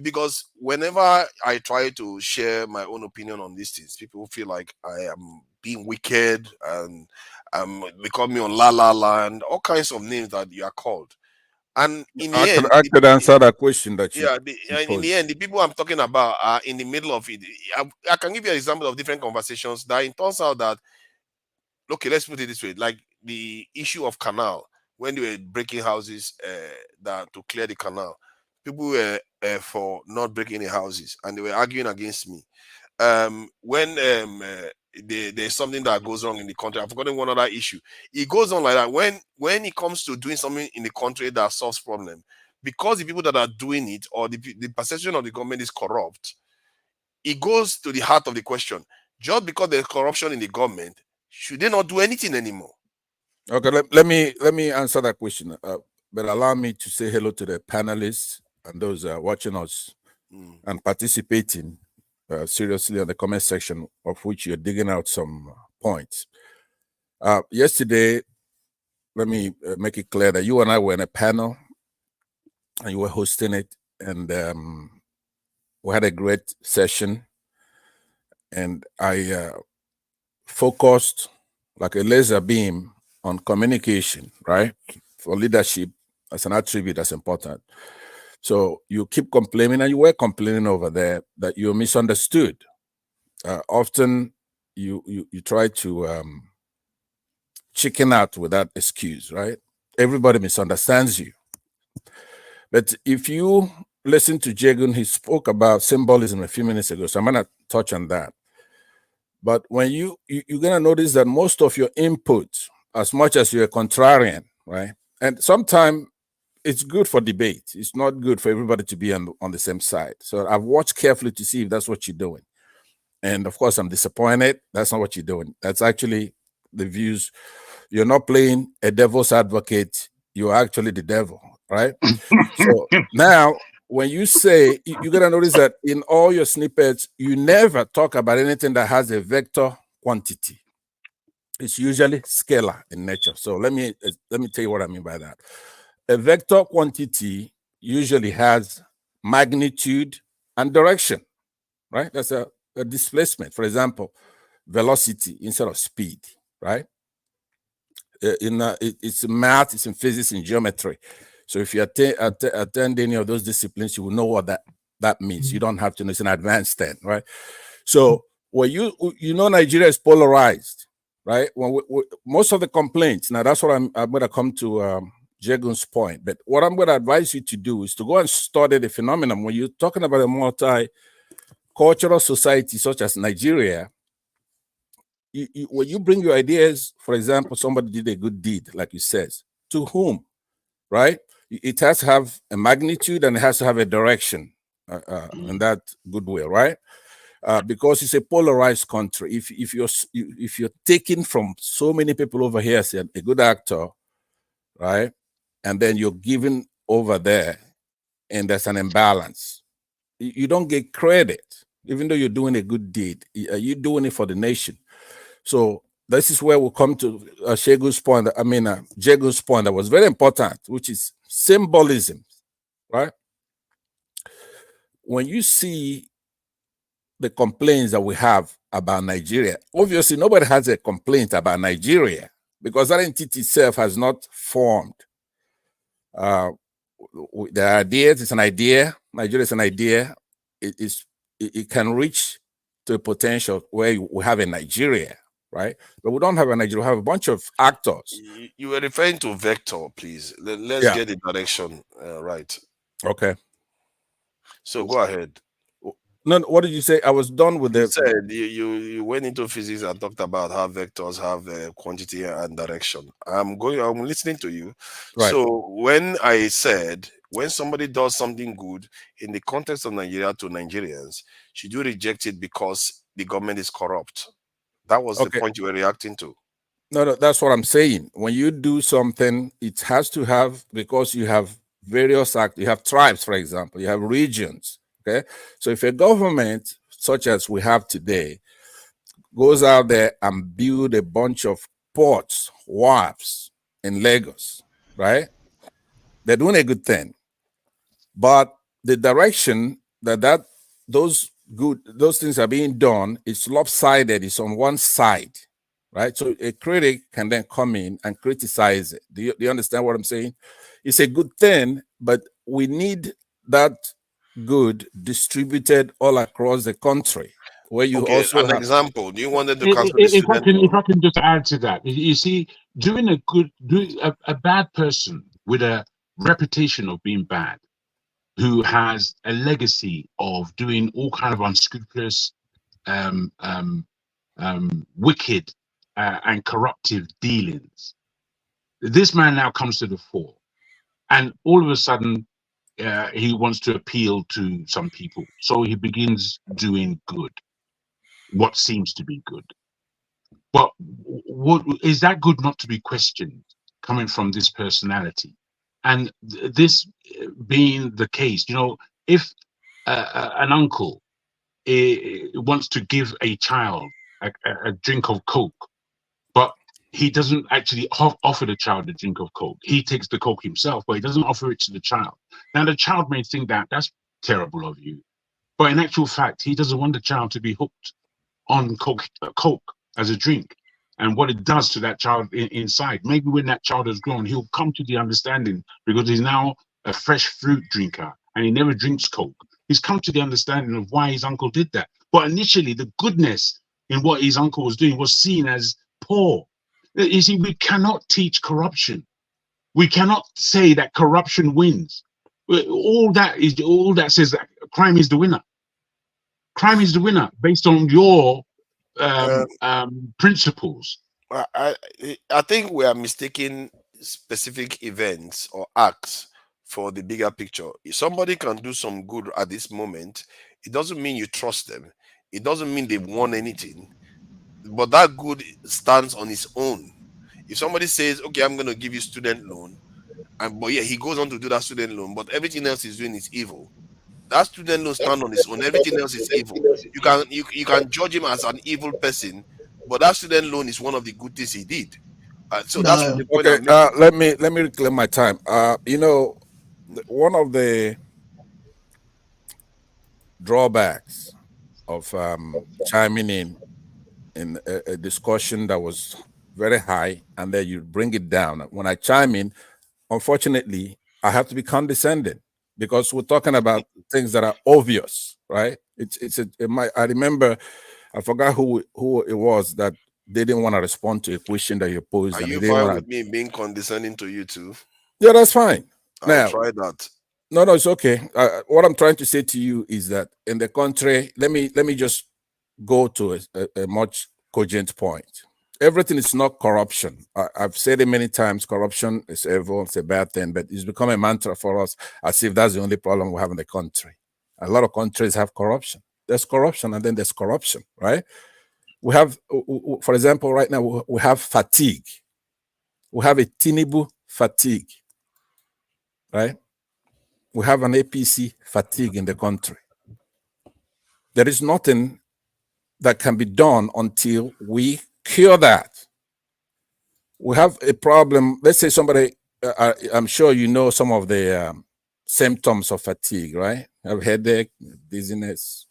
because whenever I try to share my own opinion on these things, people feel like I am being wicked and they call me on La La Land, all kinds of names that you are called. And in the end, I could answer that question that you in the end, the people I'm talking about are in the middle of it. I can give you an example of different conversations that it turns out that, okay, let's put it this way, like the issue of canal, when they were breaking houses to clear the canal, people were for not breaking the houses, and they were arguing against me. When there's something that goes wrong in the country. I've forgotten one other issue. It goes on like that. When it comes to doing something in the country that solves problem, because the people that are doing it or the perception of the government is corrupt, it goes to the heart of the question. Just because there's corruption in the government, should they not do anything anymore? Okay, let me answer that question. But allow me to say hello to the panelists and those watching us and participating seriously on the comment section, of which you're digging out some points. Yesterday, let me make it clear that you and I were in a panel and you were hosting it, and we had a great session, and I focused like a laser beam on communication, right? For leadership as an attribute that's important. So you keep complaining, and you were complaining over there that you're misunderstood. Often you try to chicken out with that excuse, right? Everybody misunderstands you. But if you listen to Jegun, he spoke about symbolism a few minutes ago, so I'm gonna touch on that. But when you're gonna notice that most of your input, as much as you're a contrarian, right? And sometimes it's good for debate. It's not good for everybody to be on the same side. So I've watched carefully to see if that's what you're doing. And of course, I'm disappointed. That's not what you're doing. That's actually the views. You're not playing a devil's advocate. You're actually the devil, right? So now, when you say, you're going to notice that in all your snippets, you never talk about anything that has a vector quantity. It's usually scalar in nature. So let me tell you what I mean by that. A vector quantity usually has magnitude and direction, right? That's a displacement. For example, velocity instead of speed, right? It's in math, it's in physics, in geometry. So if you attend any of those disciplines, you will know what that means. You don't have to know, it's an advanced thing, right? So when you know Nigeria is polarized, right? When most of the complaints, now that's what I'm going to come to Jegun's point, but what I'm going to advise you to do is to go and study the phenomenon. When you're talking about a multi-cultural society such as Nigeria, when you bring your ideas, for example, somebody did a good deed, like you said, to whom, right? It has to have a magnitude and it has to have a direction in that goodwill, right? Because it's a polarized country. If you're taking from so many people over here as a good actor, right, and then you're giving over there, and there's an imbalance, you don't get credit, even though you're doing a good deed. You're doing it for the nation. So this is where we come to Jegun's point that was very important, which is symbolism, right? When you see the complaints that we have about Nigeria, obviously nobody has a complaint about Nigeria because that entity itself has not formed. The idea is an idea. Nigeria is an idea. It can reach to a potential where we have a Nigeria, right? But we don't have a Nigeria. We have a bunch of actors. You were referring to vector, please. Let's get the direction right. Okay. So go ahead. No, what did you say? I was done with you the. Said you went into physics and talked about how vectors have quantity and direction. I'm listening to you. Right. So when I said when somebody does something good in the context of Nigeria to Nigerians, should you reject it because the government is corrupt? That was the point you were reacting to. No, that's what I'm saying. When you do something, it has to have, because you have various acts, you have tribes, for example, you have regions. Okay, so if a government such as we have today goes out there and build a bunch of ports, wharves in Lagos, right? They're doing a good thing, but the direction that those things are being done is lopsided. It's on one side, right? So a critic can then come in and criticize it. Do you understand what I'm saying? It's a good thing, but we need that good distributed all across the country, where you also an example. Do you want to cancel if I can just add to that, you see, a bad person with a reputation of being bad, who has a legacy of doing all kind of unscrupulous wicked and corruptive dealings. This man now comes to the fore, and all of a sudden he wants to appeal to some people. So he begins doing good, what seems to be good. But what is that good not to be questioned coming from this personality? And this being the case, you know, if an uncle wants to give a child a drink of Coke, but he doesn't actually offer the child a drink of Coke. He takes the Coke himself, but he doesn't offer it to the child. Now, the child may think that that's terrible of you, but in actual fact, he doesn't want the child to be hooked on Coke as a drink, and what it does to that child inside. Maybe when that child has grown, he'll come to the understanding, because he's now a fresh fruit drinker and he never drinks Coke. He's come to the understanding of why his uncle did that. But initially, the goodness in what his uncle was doing was seen as poor. You see, we cannot teach corruption. We cannot say that corruption wins. All that says that crime is the winner. Crime is the winner based on your principles. I think we are mistaking specific events or acts for the bigger picture. If somebody can do some good at this moment, it doesn't mean you trust them. It doesn't mean they've won anything. But that good stands on its own. If somebody says, okay, I'm going to give you student loan, but yeah, he goes on to do that student loan, but everything else he's doing is evil. That student loan stands on its own. Everything else is evil. You can judge him as an evil person, but that student loan is one of the good things he did. So that's the point. Okay, let me reclaim my time. You know, one of the drawbacks of chiming in a discussion that was very high, and then you bring it down. When I chime in, unfortunately, I have to be condescending, because we're talking about things that are obvious, right? I remember, I forgot who it was that they didn't want to respond to a question that you posed. Are you fine with me being condescending to you too? Yeah, that's fine. I'll try that. No, it's okay. What I'm trying to say to you is that in the country, let me just go to a much cogent point. Everything is not corruption. I've said it many times. Corruption is evil. It's a bad thing, but it's become a mantra for us, as if that's the only problem we have in the country. A lot of countries have corruption. There's corruption, and then there's corruption, right? We have, for example, right now we have fatigue. We have a Tinubu fatigue, right? We have an APC fatigue in the country. There is nothing that can be done until we cure that. We have a problem. Let's say somebody, I'm sure you know some of the symptoms of fatigue, right? You have headache, dizziness,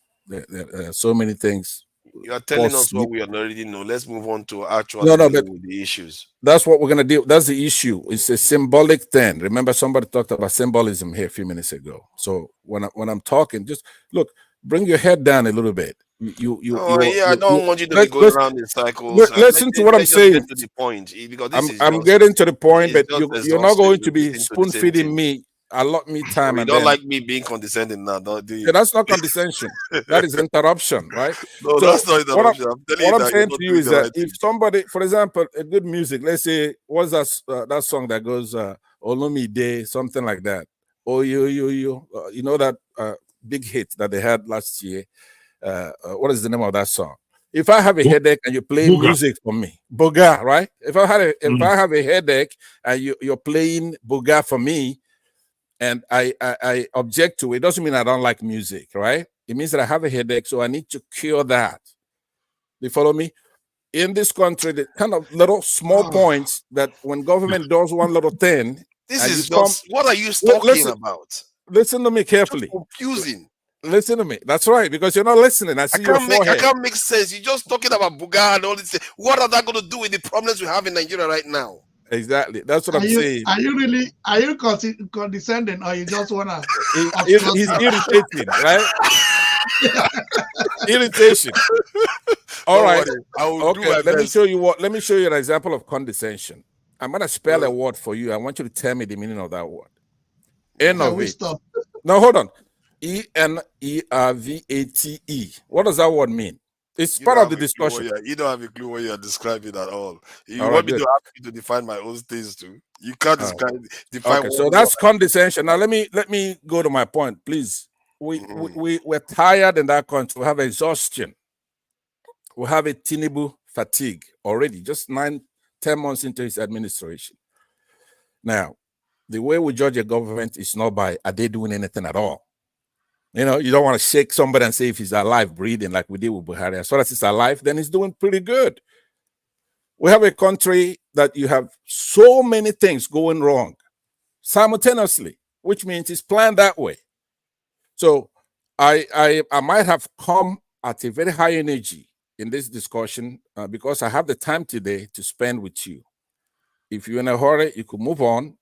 so many things. You are telling us what we already know. Let's move on to actual with the issues. That's what we're going to deal. That's the issue. It's a symbolic thing. Remember, somebody talked about symbolism here a few minutes ago. So when I'm talking, just look, bring your head down a little bit. I don't want you to be going around in cycles. Listen to what I'm saying. Get to the point, because I'm getting to the point, but you're not going to be spoon feeding me. Allot me time. You and don't then, like me being condescending now, do you? Yeah, that's not condescension. That is interruption, right? No, so that's not interruption. What I'm saying to you is that if somebody, for example, a good music, let's say, what's that song that goes Olumide, something like that. Oh, you know that big hit that they had last year. What is the name of that song? If I have a headache and you play music for me, Boga, right? If I have a headache and you're playing Boga for me, and I object to it, doesn't mean I don't like music, right? It means that I have a headache, so I need to cure that. You follow me? In this country, the kind of little small points that when government does one little thing, this is just what are you talking about? Listen to me carefully. Just confusing. Listen to me. That's right, because you're not listening. I can't make sense. You're just talking about Buga and all this. What are that going to do with the problems we have in Nigeria right now? Exactly. That's what I'm saying. Are you condescending, or you just wanna? He's irritating, right? Irritation. All right. Okay. Let me show you an example of condescension. I'm gonna spell a word for you. I want you to tell me the meaning of that word. Innovate. No, hold on. ENERVATE. What does that word mean? It's You part don't of the have a clue what discussion. you don't have a clue what you are describing at all. You All right, want me good. to ask you to define my own things too? You can't define Okay, what so that's condescension. Now let me go to my point, please. We're tired in that country. We have exhaustion. We have a Tinubu fatigue already, just 9-10 months into his administration. Now, the way we judge a government is not by are they doing anything at all. You know, you don't want to shake somebody and say if he's alive, breathing like we did with Buhari. As far as he's alive, then he's doing pretty good. We have a country that you have so many things going wrong simultaneously, which means it's planned that way. So I might have come at a very high energy in this discussion because I have the time today to spend with you. If you're in a hurry, you could move on.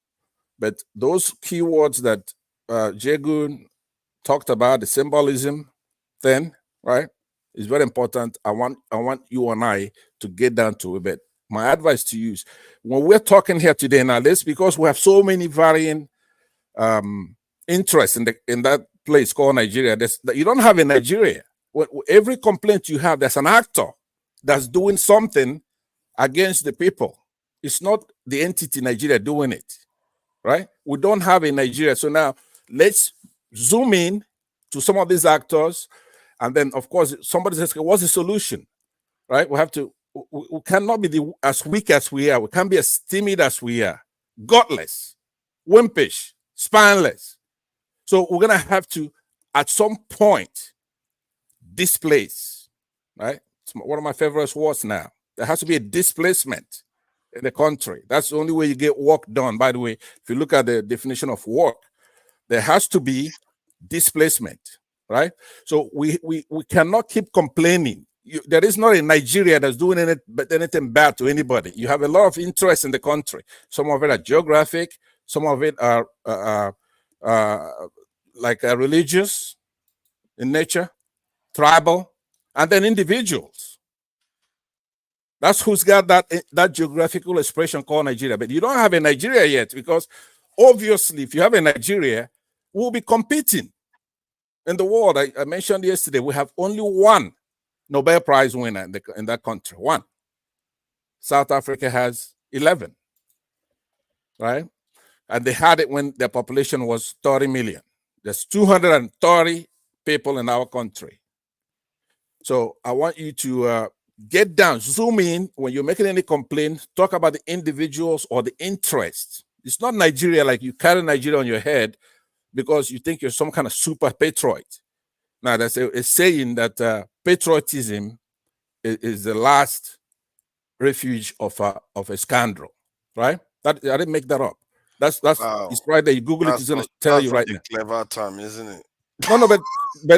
But those keywords that Jegun talked about, the symbolism thing, right, is very important. I want you and I to get down to it. But my advice to you is when we're talking here today now, this because we have so many varying interests in that place called Nigeria. You don't have in Nigeria. Every complaint you have, there's an actor that's doing something against the people. It's not the entity Nigeria doing it, right? We don't have in Nigeria. So now let's zoom in to some of these actors. And then, of course, somebody says, what's the solution, right? We cannot be as weak as we are. We can't be as timid as we are. Godless, wimpish, spineless. So we're going to have to, at some point, displace, right? It's one of my favorite words now. There has to be a displacement in the country. That's the only way you get work done. By the way, if you look at the definition of work, there has to be displacement, right? So we cannot keep complaining. There is not a Nigeria that's doing anything bad to anybody. You have a lot of interest in the country. Some of it are geographic. Some of it are religious in nature, tribal, and then individuals. That's who's got that geographical expression called Nigeria. But you don't have a Nigeria yet because obviously if you have a Nigeria, we'll be competing in the world. I mentioned yesterday, we have only one Nobel Prize winner in that country, one. South Africa has 11, right? And they had it when their population was 30 million. There's 230 people in our country. So I want you to get down, zoom in when you're making any complaint, talk about the individuals or the interests. It's not Nigeria like you carry Nigeria on your head because you think you're some kind of super patriot. Now, there's a saying that patriotism is the last refuge of a scandal, right? I didn't make that up. That's Wow. It's right there. You Google it, it's going to tell you right now. Clever term, isn't it? No, but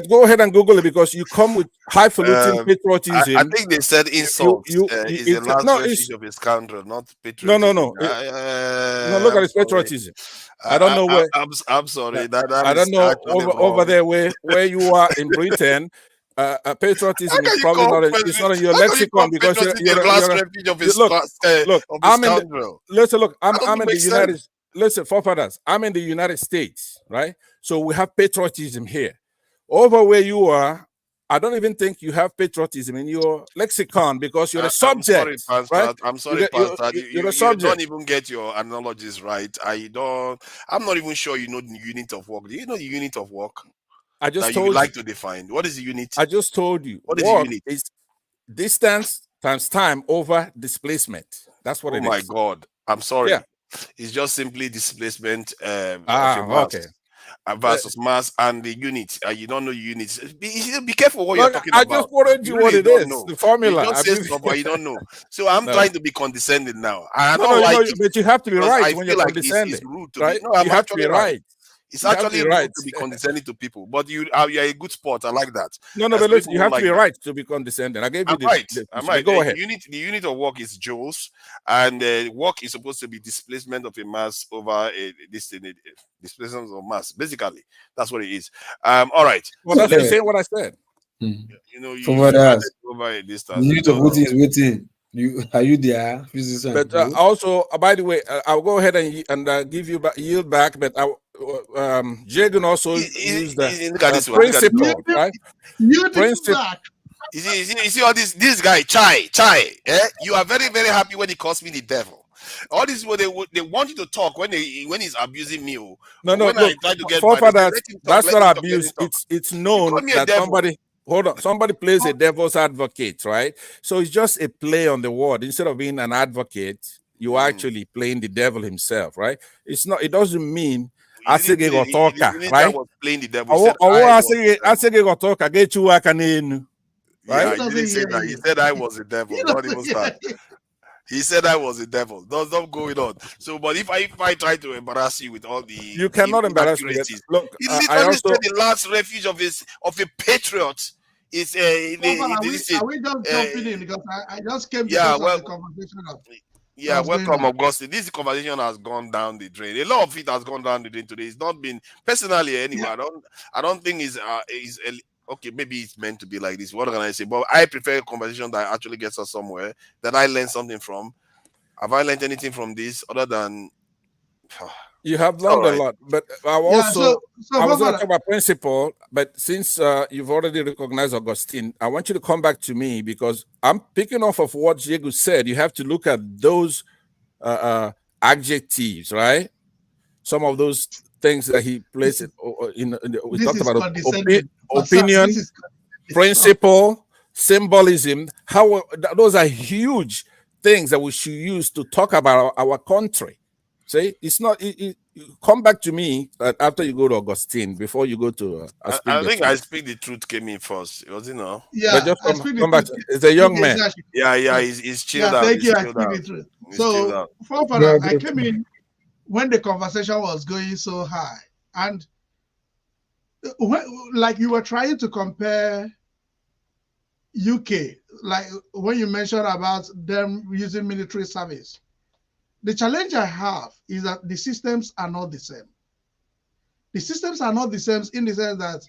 go ahead and Google it because you come with highfalutin patriotism. I think they said insult is the last refuge of a scoundrel, not patriotism. No, look at his patriotism. I don't know where. I'm sorry. I don't know over there where you are in Britain. Patriotism is probably not. It's not in your lexicon because you're refuge of a scoundrel. Listen, I'm in the United. Listen, forefathers, I'm in the United States, right? So we have patriotism here. Over where you are, I don't even think you have patriotism in your lexicon because you're a subject. I'm sorry, Pastor. You're a You subject. don't even get your analogies right. I'm not even sure you know the unit of work. Do you know the unit of work? I just that told you you. like to define. What is the unit? I just told you. What is the unit? Is distance times time over displacement. That's what it is. Oh my God. I'm sorry. Yeah. It's just simply displacement okay. Versus mass and the unit. You don't know units. Be careful what you're talking about. I just quoted you what it is. The formula. You just say stuff, but you don't know. So I'm trying to be condescending now. But you have to be right when you're condescending. It's rude to right? be. No, you have to be right. It's actually rude to be condescending to people, but you're a good sport. I like that. No, but listen, you have to be right to be condescending. I gave you I'm right. Go ahead. The unit of work is joules, and work is supposed to be displacement of a mass over displacement of mass. Basically, that's what it is. All right. Well, that's the same what I said. You know, you over a distance. Unit of work is waiting. Are you there? But also, by the way, I'll go ahead and give you yield back. But Jagan also used the principle, right? Principle. You see all this guy, Chai, you are very, very happy when he calls me the devil. All this what they want you to talk when he's abusing me. No, but no, when look, I try to get by, they say, forefathers, let him talk, that's let not him talk, let abuse. him talk. It's You call known me a that devil. somebody plays a devil's advocate, right? So it's just a play on the word. Instead of being an advocate, you are actually playing the devil himself, right? It's not. It doesn't mean asige gotoka, right? Was playing the devil. He said asige gotoka get you right? Yeah, he didn't say that. He said I was the devil. Don't even start. He said I was the devil. Don't going on. So, but if I try to embarrass you with all the you cannot embarrass me. Look, he I literally also said the last refuge of a patriot is Are we just jumping in because I just came because of the conversation of welcome, Augustine. This conversation has gone down the drain. A lot of it has gone down the drain today. It's not been personally anyway. Yeah. I don't think is okay. Maybe it's meant to be like this. What can I say? But I prefer a conversation that actually gets us somewhere, that I learn something from. Have I learned anything from this other than? You have learned a lot, but I also I was going to talk about principle. But since you've already recognized Augustine, I want you to come back to me because I'm picking off of what Diego said. You have to look at those adjectives, right? Some of those things that he placed we talked about opinion, principle, symbolism. How those are huge things that we should use to talk about our country. See, it's not. Come back to me after you go to Augustine before you go to. I think I speak the truth came in first. It was no. Yeah, but just come back. It's a young man. Yeah, he's chilled out. Thank you. I speak the truth. So, forefather, I came in when the conversation was going so high, and like you were trying to compare UK, like when you mentioned about them using military service. The challenge I have is that the systems are not the same. The systems are not the same in the sense that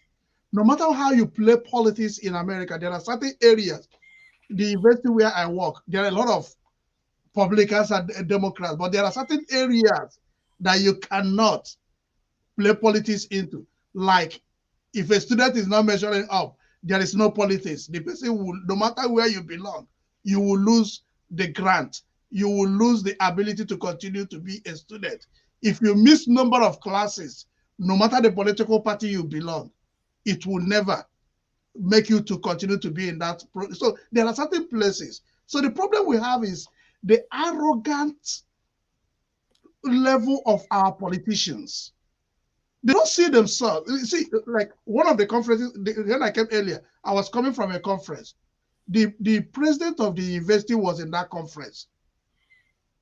no matter how you play politics in America, there are certain areas, the university where I work, there are a lot of Republicans and Democrats, but there are certain areas that you cannot play politics into. Like if a student is not measuring up, there is no politics. The person will, no matter where you belong, you will lose the grant. You will lose the ability to continue to be a student. If you miss number of classes, no matter the political party you belong, it will never make you to continue to be in that. So there are certain places. So the problem we have is the arrogant level of our politicians. They don't see themselves. You see, like one of the conferences, when I came earlier, I was coming from a conference. The president of the university was in that conference.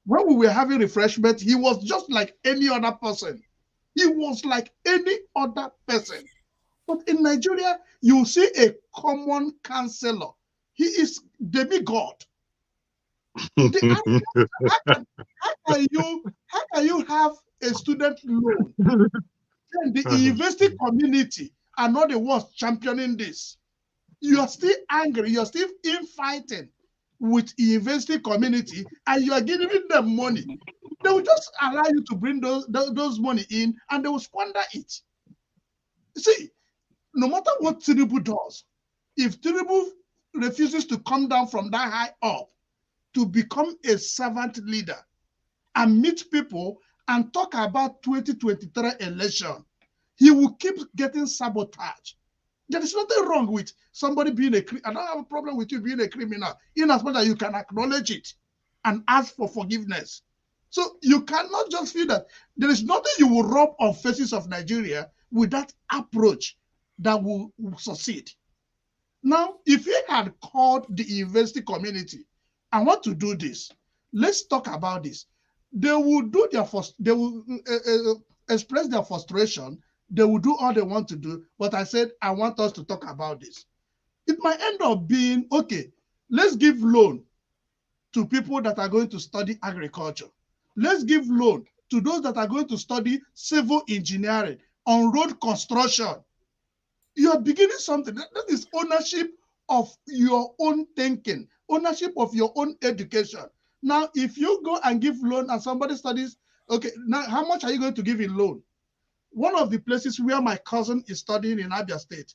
When we were having refreshment, he was just like any other person. He was like any other person. But in Nigeria, you see a common counselor. He is demigod. How can you have a student loan? And the university community are not the ones championing this. You are still angry. You are still infighting with the university community, and you are giving them money. They will just allow you to bring those money in, and they will squander it. See, no matter what Tinubu does, if Tinubu refuses to come down from that high up to become a servant leader and meet people and talk about 2023 election, he will keep getting sabotaged. There is nothing wrong with somebody being a criminal. I don't have a problem with you being a criminal, in as much as you can acknowledge it and ask for forgiveness. So you cannot just feel that there is nothing you will rub on faces of Nigeria with that approach that will succeed. Now, if he had called the university community, I want to do this, let's talk about this. They will do their they will express their frustration. They will do all they want to do, but I said, I want us to talk about this. It might end up being, okay, let's give loan to people that are going to study agriculture. Let's give loan to those that are going to study civil engineering, on road construction. You are beginning something. That is ownership of your own thinking, ownership of your own education. Now, if you go and give loan and somebody studies, okay, now how much are you going to give in loan? One of the places where my cousin is studying in Abia State,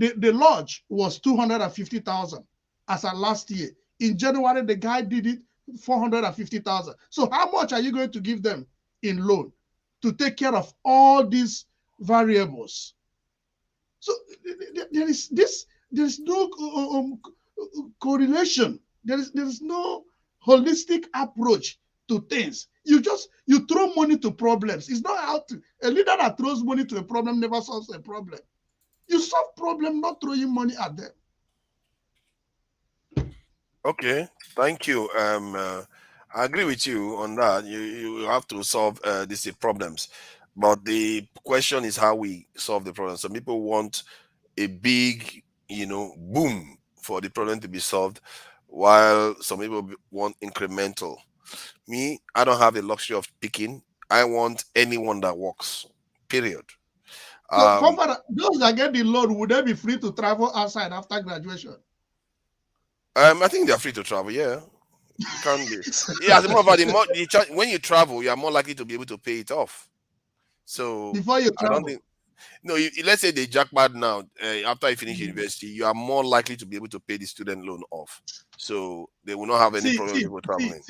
the lodge was 250,000 as of last year. In January, the guy did it 450,000. So how much are you going to give them in loan to take care of all these variables? So there is no correlation. There is no holistic approach to things. You throw money to problems. It's not how to. A leader that throws money to a problem never solves a problem. You solve problem, not throwing money at them. Okay, thank you. I agree with you on that. You have to solve these problems, but the question is how we solve the problem. Some people want a big, boom for the problem to be solved, while some people want incremental. Me, I don't have the luxury of picking. I want anyone that works. Period. So, those that get the loan, would they be free to travel outside after graduation? I think they're free to travel. Yeah, you can be. Yeah, as a matter of fact, when you travel, you are more likely to be able to pay it off. So before you travel, I don't think. No, let's say they jackpot now. After you finish university, you are more likely to be able to pay the student loan off. So they will not have any problem with traveling.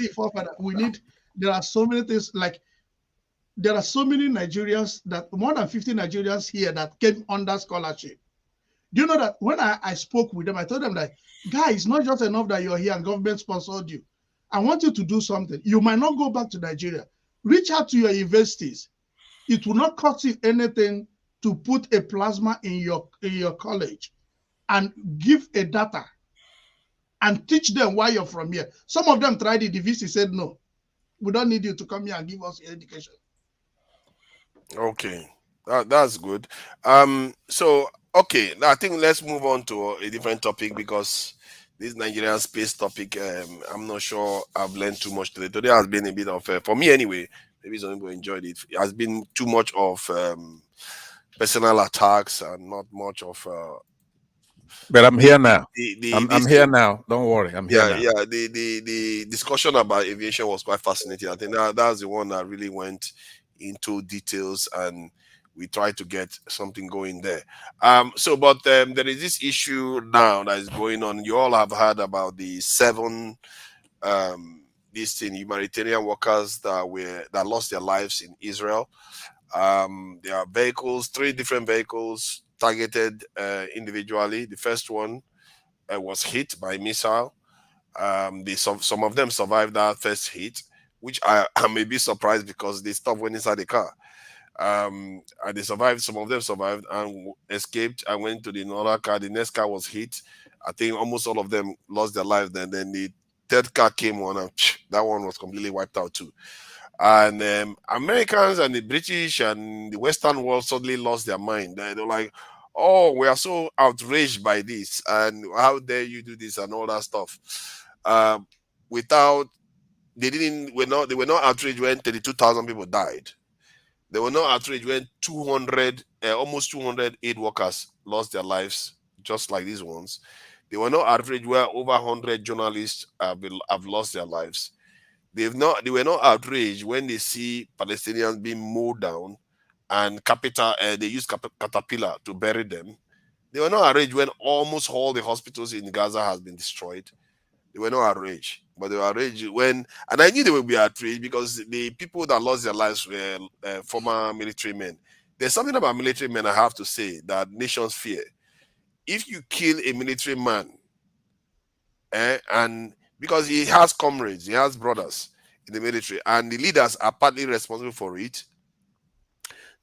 There are so many things, like there are so many Nigerians, that more than 50 Nigerians here that came under scholarship. Do you know that when I spoke with them, I told them that, guys, it's not just enough that you're here and government sponsored you. I want you to do something. You might not go back to Nigeria. Reach out to your universities. It will not cost you anything to put a plasma in your college and give a data and teach them why you're from here. Some of them tried it. The VC said, no, we don't need you to come here and give us your education. Okay, that's good. So, okay, now I think let's move on to a different topic, because this Nigerian space topic, I'm not sure I've learned too much today. Today has been a bit of, for me anyway, maybe some people enjoyed it. It has been too much of personal attacks and not much of. But I'm here now. I'm here now. Don't worry. I'm here now. Yeah. The discussion about aviation was quite fascinating. I think that's the one that really went into details, and we tried to get something going there. But there is this issue now that is going on. You all have heard about the 7 humanitarian workers that lost their lives in Israel. There are vehicles, 3 different vehicles targeted individually. The first one was hit by missile. Some of them survived that first hit, which I may be surprised, because they stopped when inside the car. And they survived. Some of them survived and escaped and went to the another car. The next car was hit. I think almost all of them lost their lives. Then the third car came on, and that one was completely wiped out too. And Americans and the British and the Western world suddenly lost their mind. They're like, oh, we are so outraged by this, and how dare you do this and all that stuff. They were not outraged when 32,000 people died. They were not outraged when almost 200 aid workers lost their lives, just like these ones. They were not outraged where over 100 journalists have lost their lives. They were not outraged when they see Palestinians being mowed down and they use caterpillar to bury them. They were not outraged when almost all the hospitals in Gaza has been destroyed. They were not outraged, but they were outraged and I knew they would be outraged, because the people that lost their lives were former military men. There's something about military men I have to say that nations fear. If you kill a military man, and because he has comrades, he has brothers in the military, and the leaders are partly responsible for it,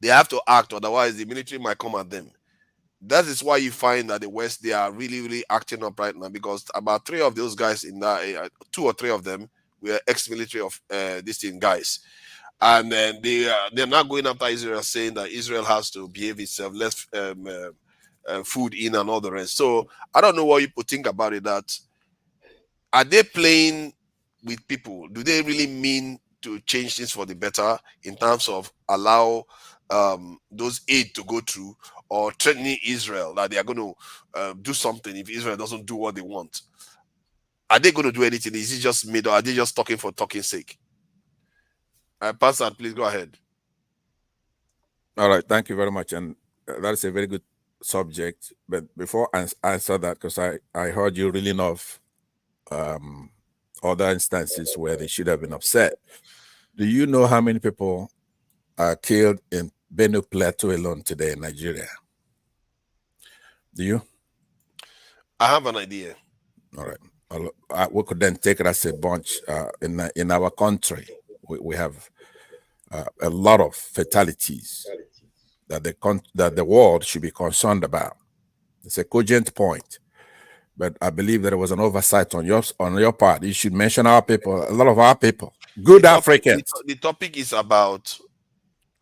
they have to act, otherwise the military might come at them. That is why you find that the West, they are really, really acting up right now, because about 3 of those guys in that, 2 or 3 of them were ex-military of these guys, and then they're not going after Israel, saying that Israel has to behave itself, less food in and all the rest. So I don't know what you think about it. That are they playing with people? Do they really mean to change things for the better in terms of allow those aid to go through, or threatening Israel that they are going to do something if Israel doesn't do what they want? Are they going to do anything? Is it just made, or are they just talking for talking's sake? Pastor, please go ahead. All right, thank you very much, and that is a very good subject, but before I answer that, because I heard you reeling off other instances where they should have been upset. Do you know how many people are killed in Benue Plateau alone today in Nigeria? Do you? I have an idea. All right. We could then take it as a bunch. In our country, we have a lot of fatalities that the world should be concerned about. It's a cogent point, but I believe that it was an oversight on your part. You should mention our people, a lot of our people, good Africans. The topic is about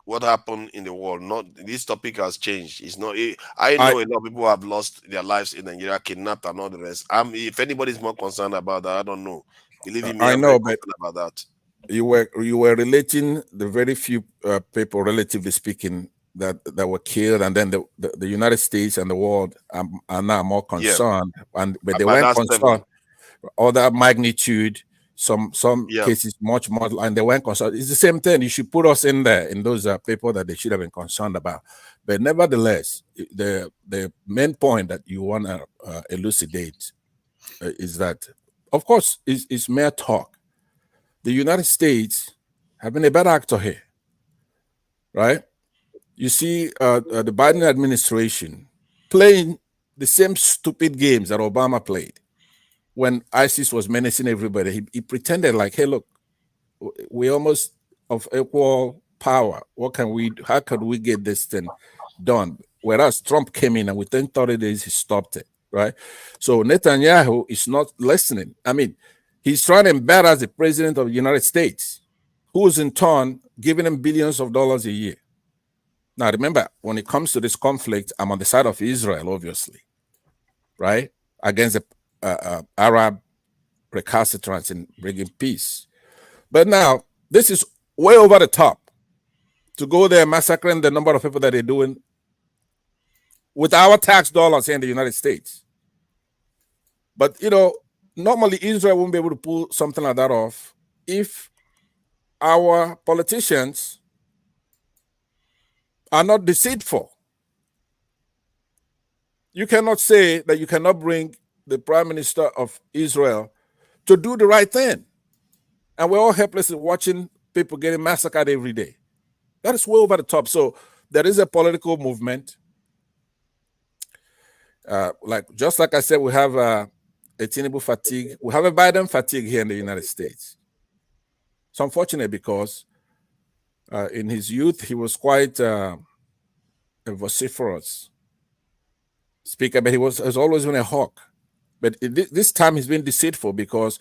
what happened in the world. Not this topic has changed. It's not. I know a lot of people have lost their lives in Nigeria, kidnapped, and all the rest. If anybody's more concerned about that, I don't know. Believe me, I I'm know, very but concerned about that. You were relating the very few people, relatively speaking, that were killed, and then the United States and the world are now more concerned, but they weren't concerned. Other magnitude, some cases much more, and they weren't concerned. It's the same thing. You should put us in there in those people that they should have been concerned about. But nevertheless, the main point that you want to elucidate is that, of course, it's mere talk. The United States have been a bad actor here, right? You see the Biden administration playing the same stupid games that Obama played when ISIS was menacing everybody. He pretended like, hey, look, we almost of equal power. How could we get this thing done? Whereas Trump came in and within 30 days, he stopped it, right? So Netanyahu is not listening. I mean, he's trying to embarrass the president of the United States, who is in turn giving him billions of dollars a year. Now, remember, when it comes to this conflict, I'm on the side of Israel, obviously, right? Against the Arab recalcitrants in bringing peace. But now, this is way over the top to go there massacring the number of people that they're doing with our tax dollars here in the United States. But, normally Israel won't be able to pull something like that off if our politicians are not deceitful. You cannot say that you cannot bring the Prime Minister of Israel to do the right thing. And we're all helplessly watching people getting massacred every day. That is way over the top. So there is a political movement. Just like I said, we have a Tinubu fatigue. We have a Biden fatigue here in the United States. It's unfortunate because in his youth, he was quite a vociferous speaker, but he has always been a hawk. But this time he's been deceitful because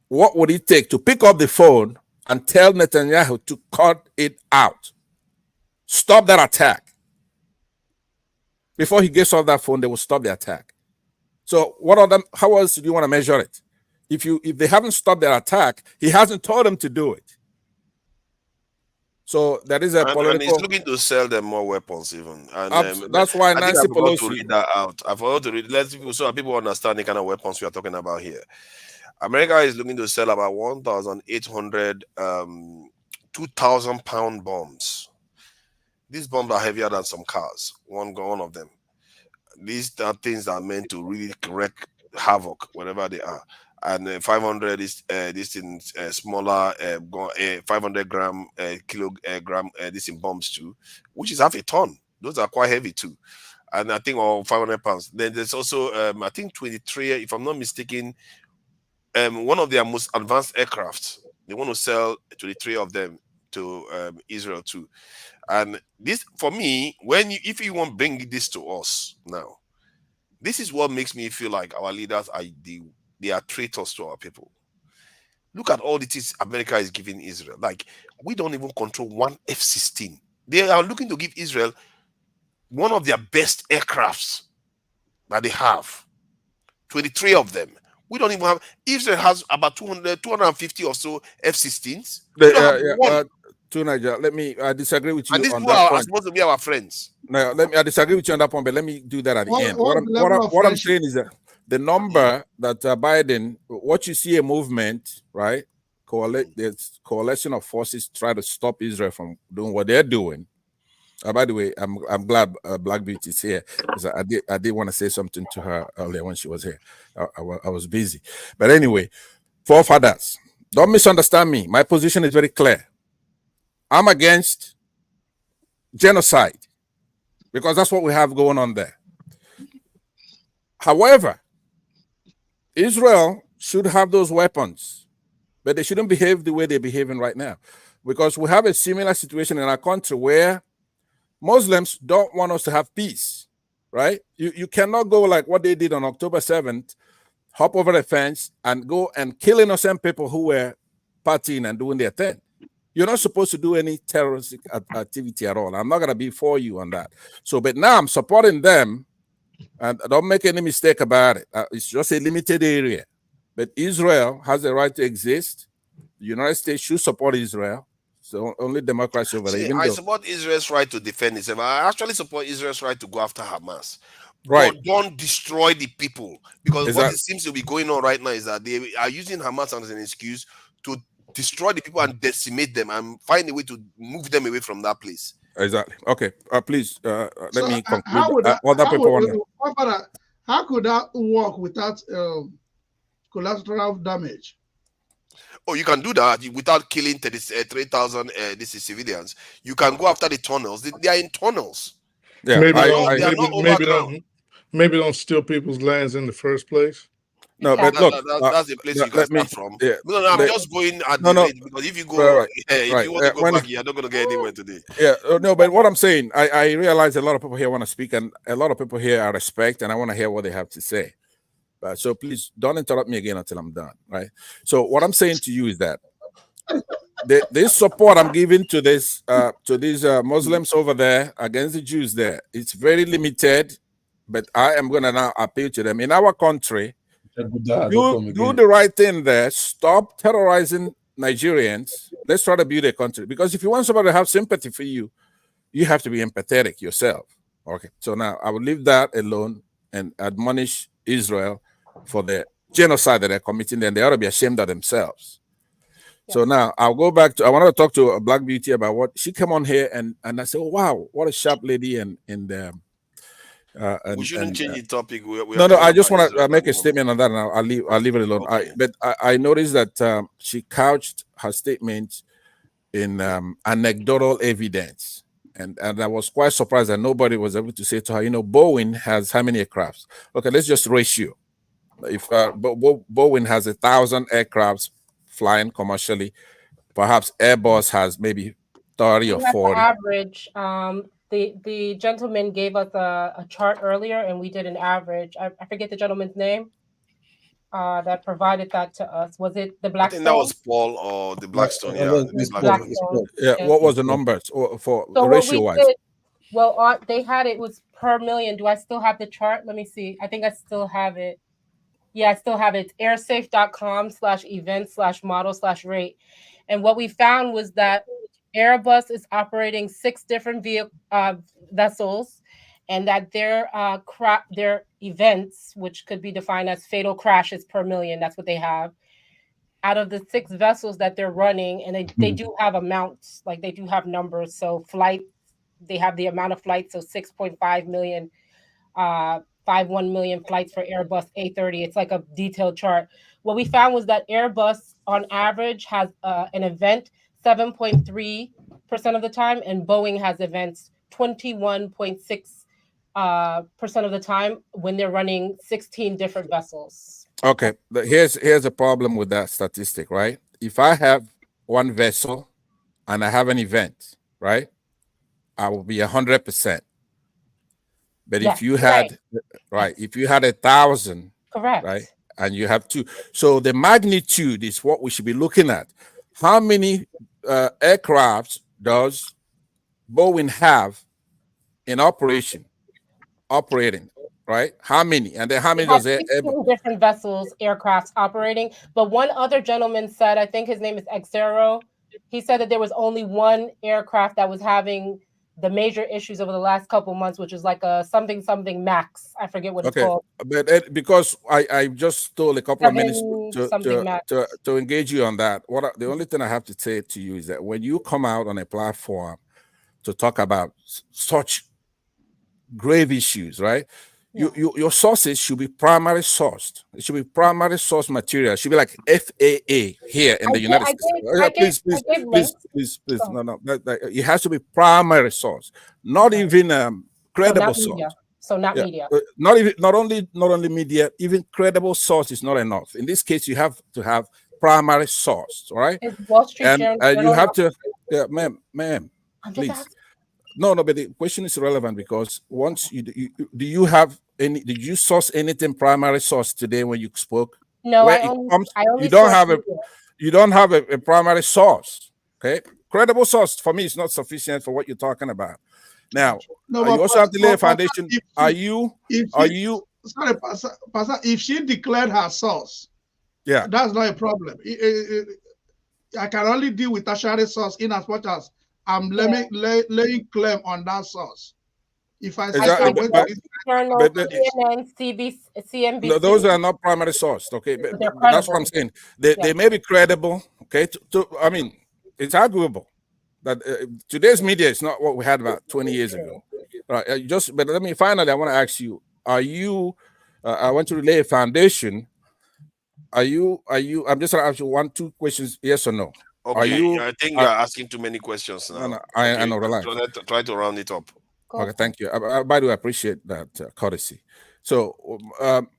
what would it take to pick up the phone and tell Netanyahu to cut it out? Stop that attack. Before he gets off that phone, they will stop the attack. So how else do you want to measure it? If they haven't stopped their attack, he hasn't told them to do it. So there is a political. And he's looking to sell them more weapons, even. And that's why Nancy Pelosi. I forgot to read that out. I forgot to read. So people understand the kind of weapons we are talking about here. America is looking to sell about 1,800 2,000-pound bombs. These bombs are heavier than some cars. One of them. These are things that are meant to really wreak havoc wherever they are. And 500 is this in smaller 500-gram kilogram this in bombs too, which is half a ton. Those are quite heavy too, and I think 500 pounds. Then there's also I think 23, if I'm not mistaken, one of their most advanced aircrafts. They want to sell 23 of them to Israel too. And this, for me, if you want to bring this to us now, this is what makes me feel like our leaders they are traitors to our people. Look at all the things America is giving Israel. Like, we don't even control one F-16. They are looking to give Israel one of their best aircrafts that they have. 23 of them. We don't even have. Israel has about 250 or so F-16s. I disagree with you. And these on people that are point. supposed to be our friends. Now, I disagree with you on that point, but let me do that at the end. What I'm saying is that the number that Biden, what you see a movement, right? There's coalition of forces try to stop Israel from doing what they're doing. By the way, I'm glad Black Beauty is here because I did want to say something to her earlier when she was here. I was busy, but anyway, forefathers, don't misunderstand me. My position is very clear. I'm against genocide because that's what we have going on there. However, Israel should have those weapons, but they shouldn't behave the way they're behaving right now, because we have a similar situation in our country where Muslims don't want us to have peace, right? You cannot go like what they did on October 7th, hop over the fence and go and kill innocent people who were partying and doing their thing. You're not supposed to do any terroristic activity at all. I'm not going to be for you on that. So, but now I'm supporting them, and don't make any mistake about it. It's just a limited area. But Israel has the right to exist. The United States should support Israel. So only democracy over there. I support Israel's right to defend itself. I actually support Israel's right to go after Hamas. Right. But don't destroy the people. Because what it seems to be going on right now is that they are using Hamas as an excuse to destroy the people and decimate them and find a way to move them away from that place. Exactly. Okay. Please let me conclude. How could that work without collateral damage? Oh, you can do that without killing 3,000 civilians. You can go after the tunnels. They are in tunnels. Yeah, maybe don't steal people's lands in the first place. No, but look, that's the place you can start from. Yeah, no, I'm just going at the rate, because if you go, if you want to go back, you're not going to get anywhere today. Yeah, no, but what I'm saying, I realize a lot of people here want to speak, and a lot of people here I respect, and I want to hear what they have to say. So please don't interrupt me again until I'm done, right? So what I'm saying to you is that this support I'm giving to these Muslims over there against the Jews there, it's very limited, but I am going to now appeal to them. In our country, do the right thing there. Stop terrorizing Nigerians. Let's try to build a country. Because if you want somebody to have sympathy for you, you have to be empathetic yourself. Okay, so now I will leave that alone and admonish Israel for the genocide that they're committing, then they ought to be ashamed of themselves. Yeah. So now I'll go back to, I want to talk to a Black Beauty about what she came on here and I said, oh, wow, what a sharp lady. We shouldn't change the topic. No, I just want to make a statement on that, and I'll leave it alone. Okay. But I noticed that she couched her statement in anecdotal evidence. And I was quite surprised that nobody was able to say to her, Boeing has how many aircrafts? Okay, let's just ratio. If Boeing has 1,000 aircrafts flying commercially, perhaps Airbus has maybe 30 or 40. Average. The gentleman gave us a chart earlier, and we did an average. I forget the gentleman's name that provided that to us. Was it the Blackstone? I think that was Paul or the Blackstone. Yeah. What was the numbers for the ratio wise? Well, they had it was per million. Do I still have the chart? Let me see. I think I still have it. Yeah, I still have it. airsafe.com/event/model/rate. And what we found was that Airbus is operating 6 different vessels, and that their events, which could be defined as fatal crashes per million, that's what they have. Out of the 6 vessels that they're running, and they do have amounts, like they do have numbers. So they have the amount of flights, so 6.5 million, 5.1 million flights for Airbus A330. It's like a detailed chart. What we found was that Airbus, on average, has an event 7.3% of the time, and Boeing has events 21.6% of the time when they're running 16 different vessels. Okay, but here's a problem with that statistic, right? If I have one vessel and I have an event, right, I will be 100%. But if you had if you had 1,000, correct, right, and you have 2, so the magnitude is what we should be looking at. How many aircrafts does Boeing have in operating, right? How many? And then how many does 16 different vessels, aircrafts operating? But one other gentleman said, I think his name is Exero, he said that there was only one aircraft that was having the major issues over the last couple months, which is like a something max. I forget what it's called. But because I just stole a couple of minutes to engage you on that. The only thing I have to say to you is that when you come out on a platform to talk about such grave issues, right? Your sources should be primary sourced. It should be primary source material. It should be like FAA here in the United States. Please. No. It has to be primary source, not even credible source. So not media. Not only media, even credible source is not enough. In this case, you have to have primary source, right? Wall Street And you have to, ma'am, please. No, but the question is relevant because once did you source anything primary source today when you spoke? No, I only you don't have a primary source. Okay, credible source for me is not sufficient for what you're talking about. Now, you also have to lay a foundation. Sorry, Pastor, if she declared her source, that's not a problem. I can only deal with tertiary source in as much as I'm laying claim on that source. If I say CNBC, those are not primary sourced. Okay, but that's what I'm saying. They may be credible. Okay, I mean, it's arguable that today's media is not what we had about 20 years ago. Right? But let me finally, I want to ask you: are you? I want to lay a foundation. Are you? I'm just going to ask you 2 questions: yes or no. Okay, I think you're asking too many questions now. No, I know. Relax. Try to round it up. Okay, thank you. By the way, I appreciate that courtesy. So,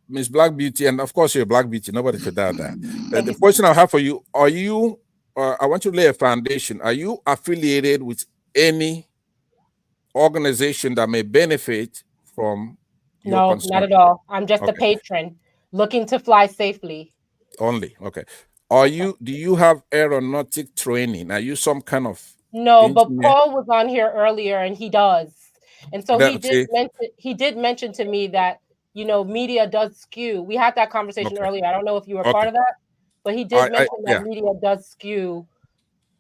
Miss Black Beauty, and of course you're Black Beauty. Nobody could doubt that. The question I have for you: are you? I want you to lay a foundation. Are you affiliated with any organization that may benefit from? No, not at all. I'm just a patron looking to fly safely. Only okay. Do you have aeronautic training? Are you some kind of No, but Paul was on here earlier and he does. And so he did mention to me that, media does skew. We had that conversation earlier. I don't know if you were part of that, but he did mention that media does skew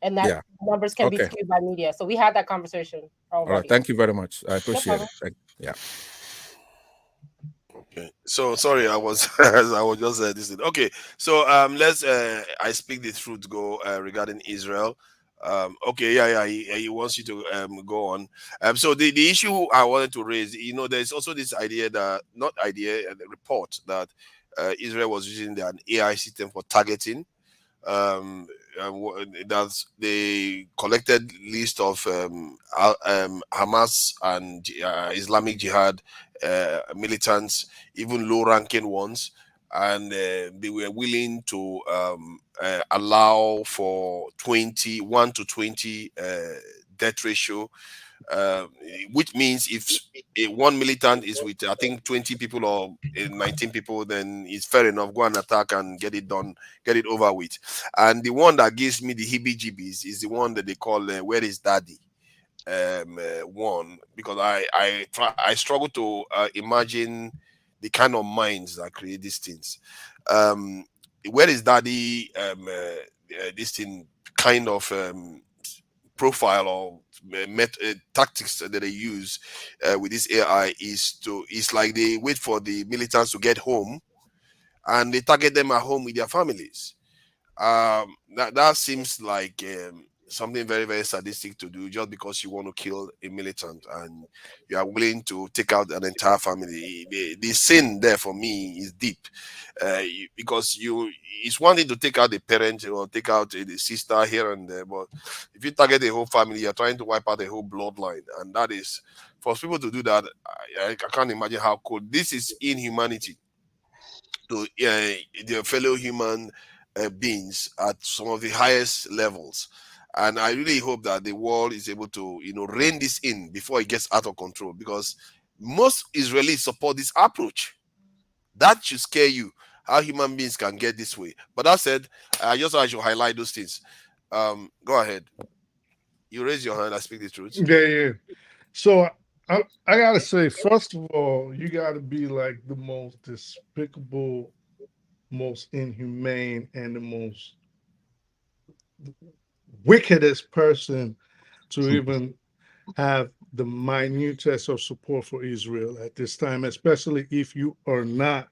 and that numbers can be skewed by media. So we had that conversation already. All right. Thank you very much. I appreciate it. Yeah. Okay. So sorry, I was just this. Okay. So let's I speak the truth go regarding Israel. He wants you to go on. So the issue I wanted to raise, there's also this idea that the report that Israel was using an AI system for targeting. That's the collected list of Hamas and Islamic Jihad militants, even low-ranking ones, and they were willing to allow for 1 to 20 death ratio, which means if one militant is with, I think, 20 people or 19 people, then it's fair enough, go and attack and get it done, get it over with. And the one that gives me the heebie-jeebies is the one that they call Where is Daddy? One, because I struggle to imagine the kind of minds that create these things. Where is Daddy? This thing kind of profile or tactics that they use with this AI is like they wait for the militants to get home and they target them at home with their families. That seems like something very, very sadistic to do just because you want to kill a militant and you are willing to take out an entire family. The sin there for me is deep, because it's one thing to take out the parent or take out the sister here and there, but if you target the whole family, you're trying to wipe out the whole bloodline, and that is, for people to do that, I can't imagine how cold. This is inhumanity to their fellow human beings at some of the highest levels. And I really hope that the world is able to, rein this in before it gets out of control, because most Israelis support this approach. That should scare you, how human beings can get this way. But that said, I should highlight those things. Go ahead. You raise your hand, I speak the truth. Yeah. So I gotta say, first of all, you gotta be like the most despicable, most inhumane, and the most wickedest person to even have the minutest of support for Israel at this time, especially if you are not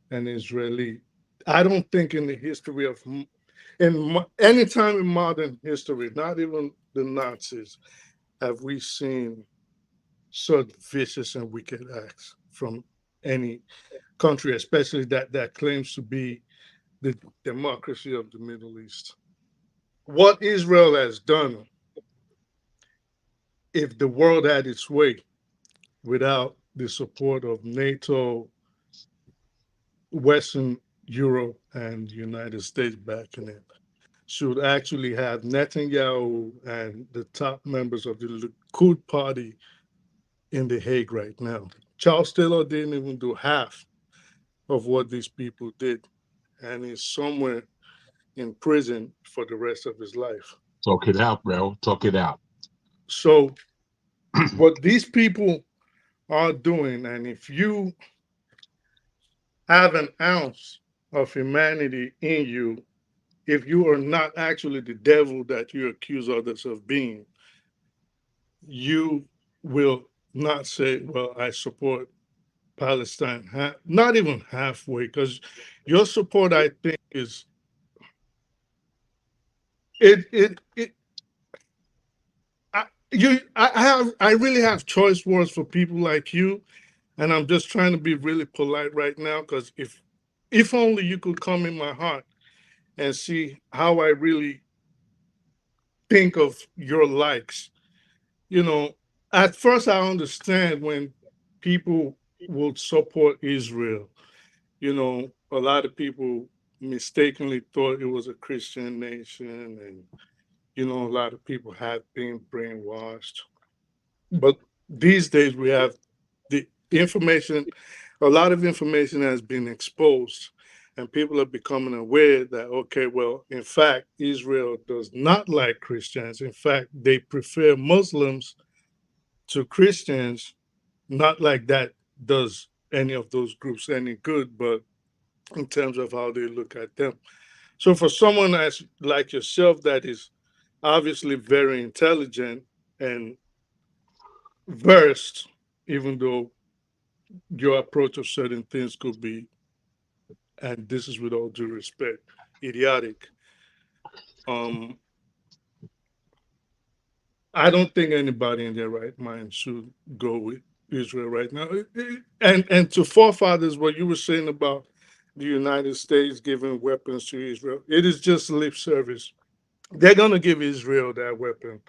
an Israeli. I don't think in the history of, any time in modern history, not even the Nazis, have we seen such vicious and wicked acts from any country, especially that claims to be the democracy of the Middle East. What Israel has done, if the world had its way without the support of NATO, Western Europe, and the United States backing it, should actually have Netanyahu and the top members of the Likud party in The Hague right now. Charles Taylor didn't even do half of what these people did, and he's somewhere in prison for the rest of his life. Talk it out, bro. Talk it out. So what these people are doing, and if you have an ounce of humanity in you, if you are not actually the devil that you accuse others of being, you will not say, well, I support Palestine, not even halfway, because your support, I think, is I really have choice words for people like you, and I'm just trying to be really polite right now, because if only you could come in my heart and see how I really think of your likes. You know, at first I understand when people would support Israel. You know, a lot of people mistakenly thought it was a Christian nation, and you know, a lot of people have been brainwashed. But these days we have the information, a lot of information has been exposed, and people are becoming aware that, okay, well, in fact, Israel does not like Christians. In fact, they prefer Muslims to Christians. Not like that does any of those groups any good, but in terms of how they look at them. So for someone as like yourself that is obviously very intelligent and versed, even though your approach of certain things could be, and this is with all due respect, idiotic. I don't think anybody in their right mind should go with Israel right now. And to forefathers, what you were saying about the United States giving weapons to Israel, it is just lip service. They're going to give Israel that weapon.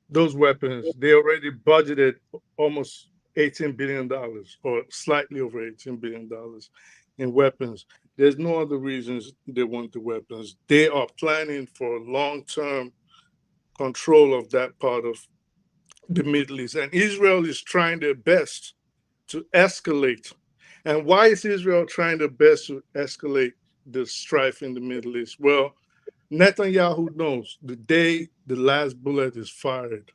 Those weapons, they already budgeted almost $18 billion or slightly over $18 billion in weapons. There's no other reasons they want the weapons. They are planning for long-term control of that part of the Middle East. And Israel is trying their best to escalate. And why is Israel trying their best to escalate the strife in the Middle East? Well, Netanyahu knows the day the last bullet is fired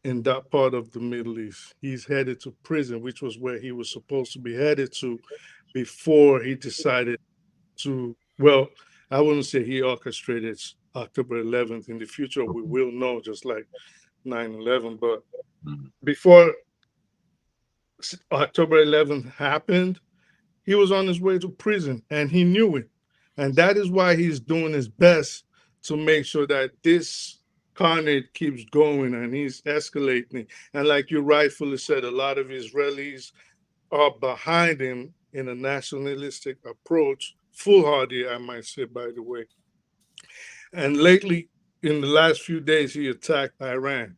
in that part of the Middle East, he's headed to prison, which was where he was supposed to be headed to before he decided to, well, I wouldn't say he orchestrated October 11th. In the future, we will know, just like 9/11. But before October 11th happened, he was on his way to prison, and he knew it. And that is why he's doing his best to make sure that this carnage keeps going and he's escalating. And like you rightfully said, a lot of Israelis are behind him in a nationalistic approach, foolhardy, I might say, by the way. And lately, in the last few days, he attacked Iran.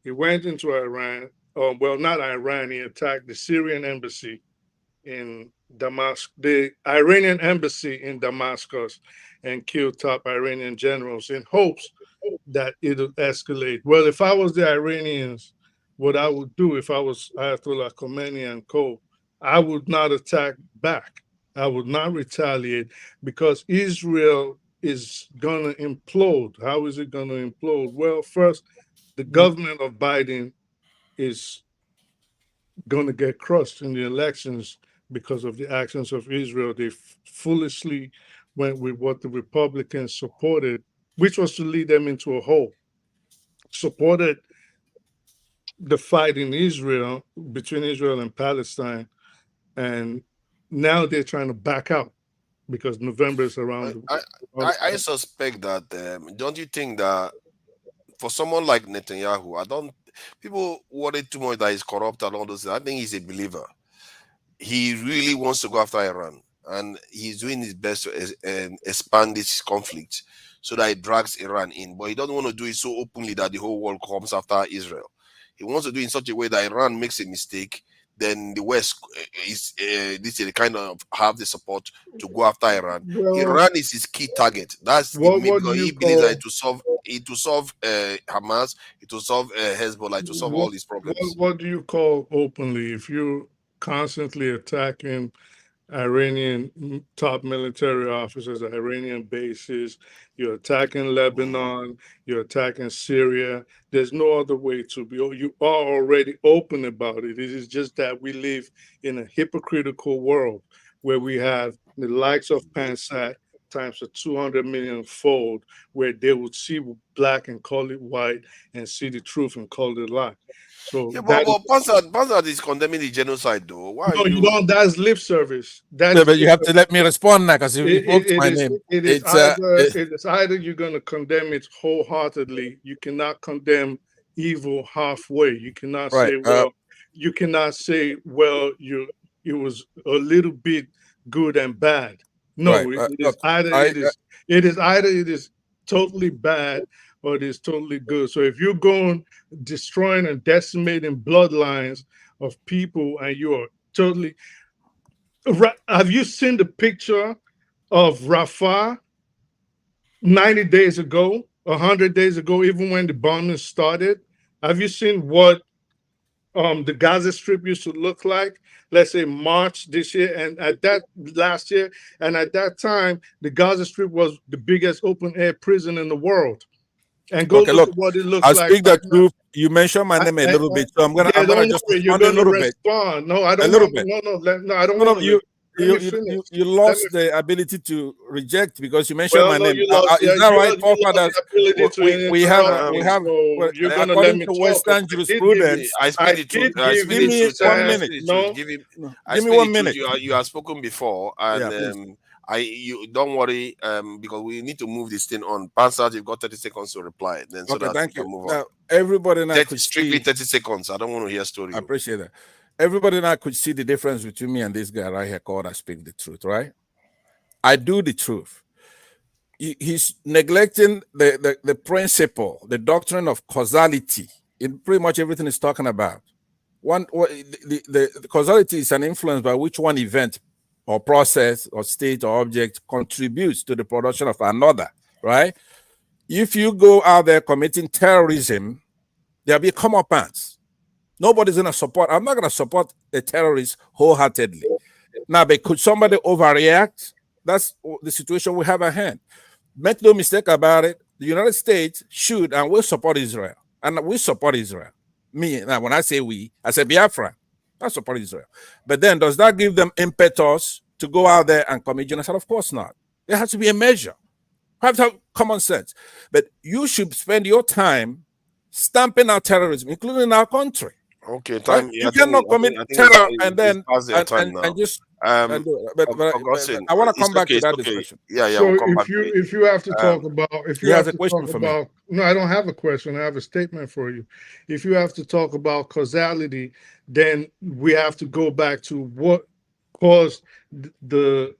He went into Iran, well, not Iran, he attacked the Syrian embassy in Damascus, the Iranian embassy in Damascus, and killed top Iranian generals in hopes that it'll escalate. Well, if I was the Iranians, what I would do if I was Ayatollah Khomeini and co, I would not attack back. I would not retaliate because Israel is going to implode. How is it going to implode? Well, first, the government of Biden is going to get crushed in the elections because of the actions of Israel. They foolishly went with what the Republicans supported, which was to lead them into a hole. Supported the fight in Israel, between Israel and Palestine, and now they're trying to back out because November is around. I suspect that, don't you think that for someone like Netanyahu, people worry too much that he's corrupt and all those things. I think he's a believer. He really wants to go after Iran, and he's doing his best to expand this conflict so that it drags Iran in. But he doesn't want to do it so openly that the whole world comes after Israel. He wants to do it in such a way that Iran makes a mistake, then the West is this is kind of have the support to go after Iran. Well, Iran is his key target. That's what because do he you believes that call it will solve Hamas, it will solve Hezbollah, it will solve all these problems. what do you call openly if you're constantly attacking Iranian top military officers, Iranian bases, you're attacking Lebanon, you're attacking Syria? There's no other way to be. You are already open about it. It is just that we live in a hypocritical world where we have the likes of Pansat times a 200 million fold, where they would see black and call it white and see the truth and call it a lie. So yeah, but Pansat is condemning the genocide, though. Why? No, you don't. That's lip service. That's Yeah, but you have to let me respond now because you invoked my name. It is either you're going to condemn it wholeheartedly. You cannot condemn evil halfway. You cannot Right, say, well, you cannot say, well, it was a little bit good and bad. No, Right, it is either it is totally bad or it is totally good. So if you're going destroying and decimating bloodlines of people and you are totally, have you seen the picture of Rafah 90 days ago, 100 days ago, even when the bombing started? Have you seen what the Gaza Strip used to look like, let's say March this year, and at that last year, and at that time, the Gaza Strip was the biggest open air prison in the world. And go Okay, look look, at what it looks I'll like. speak the truth. You mentioned my name a little bit, so I'm gonna just respond a little bit. No, I don't. A little bit. No, I don't want to. You lost the ability to reject because you mentioned my name. Is that right, forefathers? We have. You're gonna let According me to talk. Western jurisprudence, I speak the truth. Give me 1 minute. Give me 1 minute. You have spoken before, and you don't worry, because we need to move this thing on. Pansat, you've got 30 seconds to reply. Then so that thank we you. can move Now, on. everybody now could strictly see, 30 seconds. I don't want to hear story. I appreciate that. Everybody now could see the difference between me and this guy right here called I speak the truth, right? I do the truth. He's neglecting the principle, the doctrine of causality in pretty much everything he's talking about. The causality is an influence by which one event or process or state or object contributes to the production of another, right? If you go out there committing terrorism, there'll be comeuppance. Nobody's going to support. I'm not going to support a terrorist wholeheartedly. Now, but could somebody overreact? That's the situation we have at hand. Make no mistake about it. The United States should and will support Israel. And we support Israel. Me, now when I say we, I say Biafra. I support Israel. But then does that give them impetus to go out there and commit genocide? Of course not. There has to be a measure. You have to have common sense. But you should spend your time stamping out terrorism, including in our country. Okay, time. Right? You cannot commit terror and then just. But I want to come back to that discussion. Yeah. So we'll come back if you have to talk about, if you have to talk for about, no, I don't have a question. I have a statement for you. If you have to talk about causality, then we have to go back to what caused the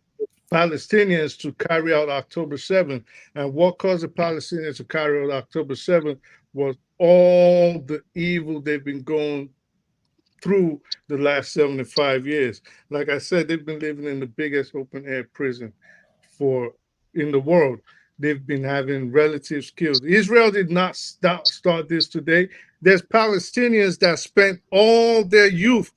Palestinians to carry out October 7th, and what caused the Palestinians to carry out October 7th was all the evil they've been going through the last 75 years. Like I said, they've been living in the biggest open air prison in the world. They've been having relatives killed. Israel did not start this today. There's Palestinians that spent all their youth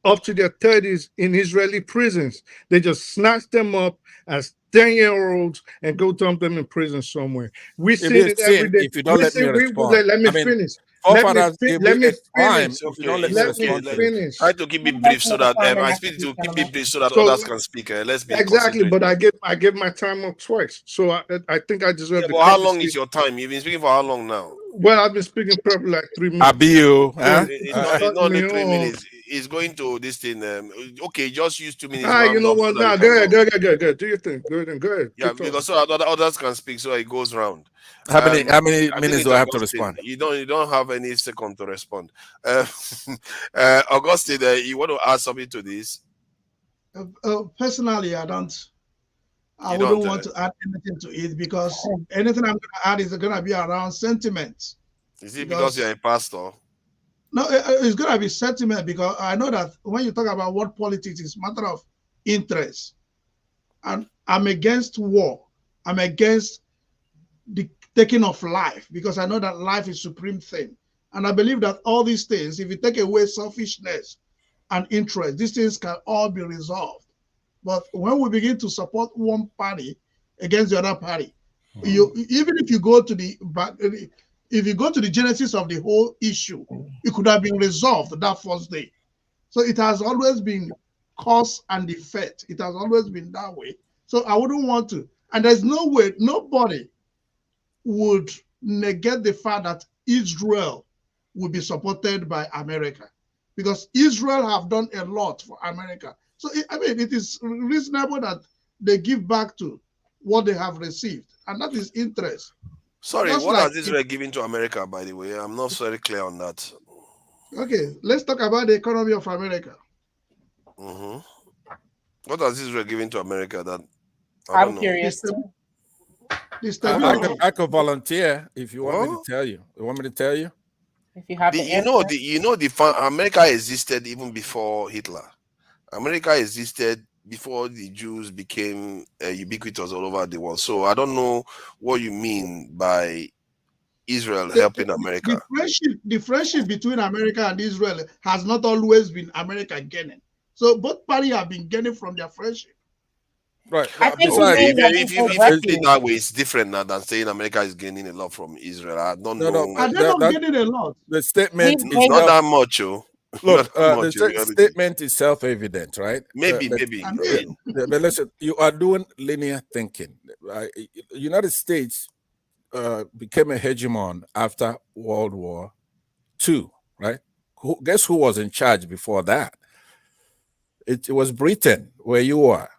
up to their 30s in Israeli prisons. They just snatch them up as 10-year-olds and go dump them in prison somewhere. We see it every day. If you don't let me respond. Let me finish. Try to keep it brief so that I speak to keep it brief so that others can speak. Let's be exactly. But I give my time up twice, so I think I deserve. Yeah, but how long is your time? You've been speaking for how long now? Well, I've been speaking probably like 3 minutes. It's not only 3 minutes. is going to this thing. Okay, just use 2 minutes. You know what? So Nah, go ahead. Do your thing. Go ahead. Yeah, Keep talking. because so others can speak, so it goes round. How many I minutes think do I have to Augustine. respond? You don't have any second to respond. Augustine, you want to add something to this? Personally, I wouldn't want to add anything to it, because anything I'm going to add is going to be around sentiment. Is it because you're a pastor? No, it's going to be sentiment, because I know that when you talk about world politics, it's a matter of interest. And I'm against war. I'm against the taking of life, because I know that life is supreme thing. And I believe that all these things, if you take away selfishness and interest, these things can all be resolved. But when we begin to support one party against the other party, even if you go to the genesis of the whole issue, it could have been resolved that first day. So it has always been cause and effect. It has always been that way. So I wouldn't want to. And there's no way, nobody would negate the fact that Israel will be supported by America, because Israel have done a lot for America. So, it is reasonable that they give back to what they have received, and that is interest. Sorry, Just what like has Israel given to America, by the way? I'm not very clear on that. Okay, let's talk about the economy of America. What has Israel given to America that I'm curious. I could volunteer if you want me to tell you. You want me to tell you? If you have America existed even before Hitler. America existed before the Jews became ubiquitous all over the world. So I don't know what you mean by Israel helping America. The friendship between America and Israel has not always been America gaining. So both parties have been gaining from their friendship. Right. If you put it that way, it's different now than saying America is gaining a lot from Israel. I don't know. And they're not getting a lot. The statement is not that much, oh. Look, the statement is self-evident, right? Maybe. But listen, you are doing linear thinking. United States became a hegemon after World War II, right? Guess who was in charge before that? It was Britain, where you are.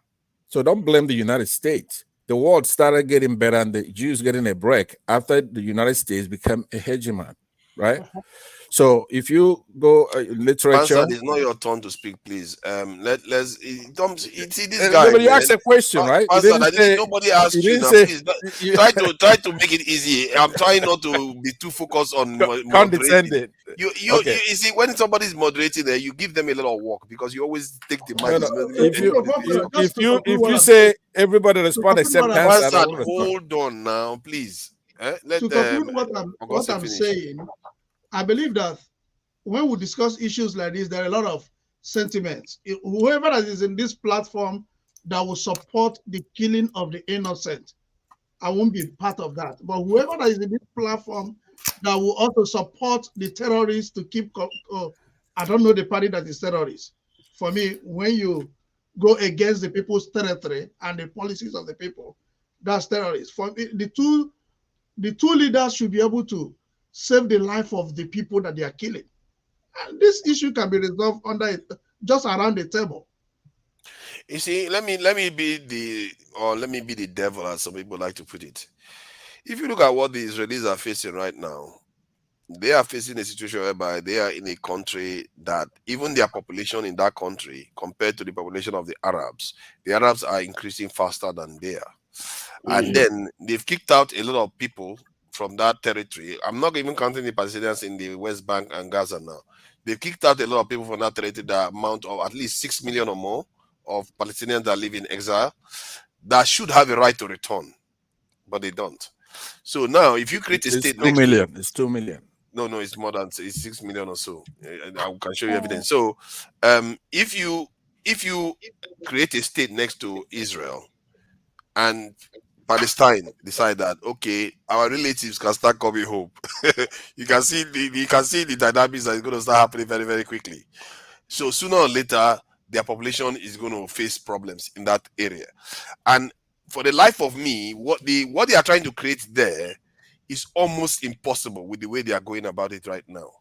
So don't blame the United States. The world started getting better and the Jews getting a break after the United States became a hegemon, right? So if you go literature, it's not your turn to speak, please. Let's see this guy. Nobody asked a question, right? Nobody asked you. Now, please try to make it easy. I'm trying not to be too focused on condescending. You see, when somebody's moderating there, you give them a little work because you always take the mic. If you say everybody respond except cancer, hold on now, please. To conclude what I'm saying, I believe that when we discuss issues like this, there are a lot of sentiments. Whoever that is in this platform that will support the killing of the innocent, I won't be part of that. But whoever that is in this platform that will also support the terrorists to keep, I don't know the party that is terrorist. For me, when you go against the people's territory and the policies of the people, that's terrorist. For me, the two leaders should be able to save the life of the people that they are killing. And this issue can be resolved just around the table. You see, let me be the devil, as some people like to put it. If you look at what the Israelis are facing right now, they are facing a situation whereby they are in a country that even their population in that country, compared to the population of the Arabs are increasing faster than they are. And then they've kicked out a lot of people from that territory. I'm not even counting the Palestinians in the West Bank and Gaza now. They've kicked out a lot of people from that territory, the amount of at least 6 million or more of Palestinians that live in exile that should have a right to return, but they don't. So now, if you create a state, it's 2 million. No, it's more than 6 million or so. I can show you evidence. So, if you create a state next to Israel, and Palestine decide that, okay, our relatives can start coming home, you can see the dynamics that is going to start happening very, very quickly. So sooner or later, their population is going to face problems in that area. And for the life of me, what they are trying to create there is almost impossible with the way they are going about it right now.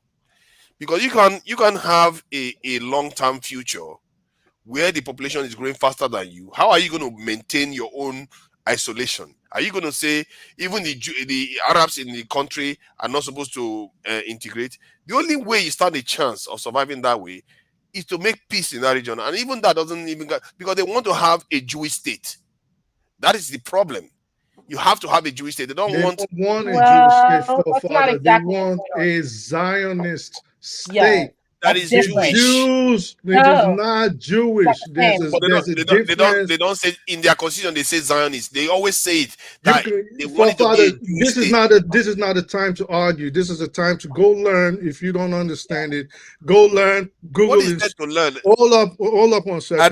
Because you can have a long-term future where the population is growing faster than you. How are you going to maintain your own isolation? Are you going to say even the Arabs in the country are not supposed to integrate? The only way you stand a chance of surviving that way is to make peace in that region. And even that doesn't even get, because they want to have a Jewish state. That is the problem. You have to have a Jewish state. They don't want a Jewish state, forefather. Exactly they want a Zionist state. Yeah, that is Jewish. Jews, it is not Jewish. There's a difference. They don't say in their constitution. They say Zionists. They always say it. That they want it to Forefather, be a Jewish this state. is not a time to argue. This is a time to go learn. If you don't understand it, go learn. Google What is it. there to learn? All up on second. I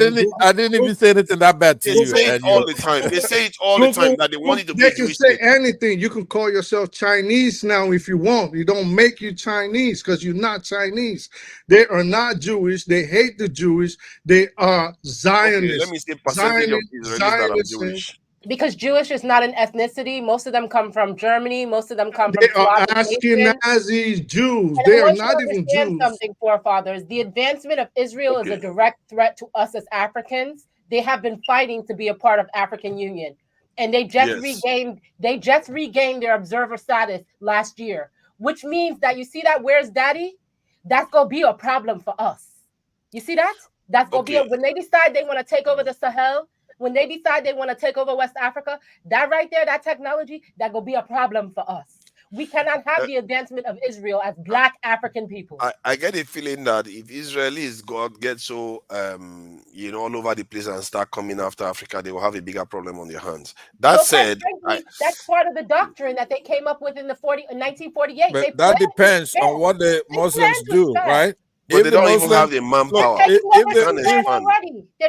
didn't even say anything that bad to They you. say it all the time. They say it all the time that they want it to be They a can Jewish say state. anything. You can call yourself Chinese now if you want. You don't make you Chinese because you're not Chinese. They are not Jewish. They hate the Jewish. They are Zionists. Okay, let me say percentage of Israelis that are Jewish. Because Jewish is not an ethnicity. Most of them come from Germany. Most of them come from They are Slavic nations. Ashkenazi Jews. And They I are want you not to even understand Jews. something, forefathers. The advancement of Israel is a direct threat to us as Africans. They have been fighting to be a part of African Union, and they just regained their observer status last year, which means that you see that where's Daddy? That's gonna be a problem for us. You see that? That's gonna be when they decide they want to take over the Sahel. When they decide they want to take over West Africa, that right there, that technology, that will be a problem for us. We cannot have the advancement of Israel as Black African people. I get a feeling that if Israelis get so all over the place and start coming after Africa, they will have a bigger problem on their hands. That said, frankly, that's part of the doctrine that they came up with in 1948. But that depends on what the Muslims do, right? But they don't even have the manpower. They're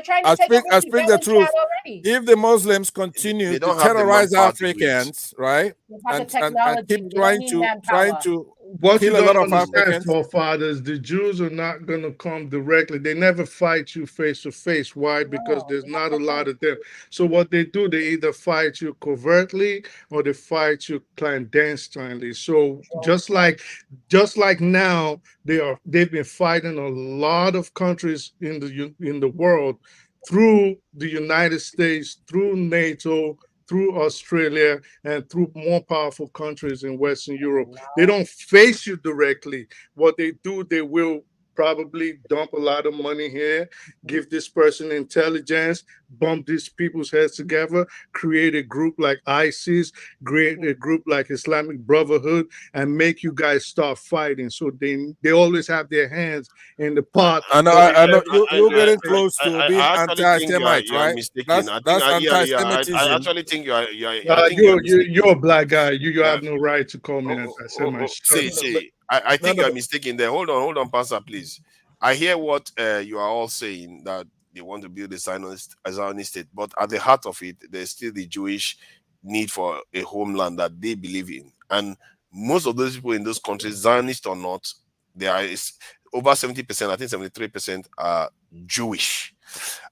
trying to take over I speak the truth. already. If the Muslims continue to terrorize Africans, right, and keep trying to What you kill a lot don't of understand, Africans, forefathers, the Jews are not going to come directly. They never fight you face to face. Why? Because there's not a lot of them. So what they do, they either fight you covertly or they fight you clandestinely. So just like now, they've been fighting a lot of countries in the world through the United States, through NATO, through Australia, and through more powerful countries in Western Europe. They don't face you directly. What they do, they will probably dump a lot of money here, give this person intelligence, bump these people's heads together, create a group like ISIS, create a group like Islamic Brotherhood, and make you guys start fighting. So they always have their hands in the pot. I know you're getting close to being anti-Semite, you are right? mistaken. That's anti-Semitism. I actually think you are. You're a black guy. You have no right to call me anti-Semite. I think you're mistaken there. Hold on, Pastor, please. I hear what you are all saying, that they want to build a Zionist state, but at the heart of it, there's still the Jewish need for a homeland that they believe in. And most of those people in those countries, Zionist or not, there is over 70%, I think 73% are Jewish.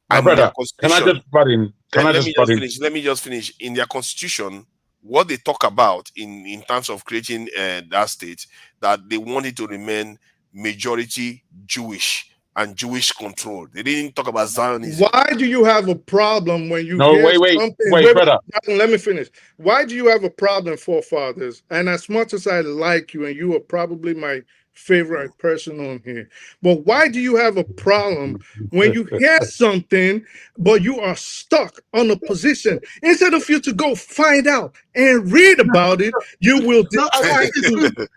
My brother, can I just butt in? Let me just finish. In their constitution, what they talk about in terms of creating that state, that they want it to remain majority Jewish and Jewish control. They didn't talk about Zionism. Why do you have a problem when you wait, brother. Let me finish. Why do you have a problem, forefathers? And as much as I like you, and you are probably my favorite person on here, but why do you have a problem when you hear something but you are stuck on a position? Instead of you to go find out and read about it, you will decide to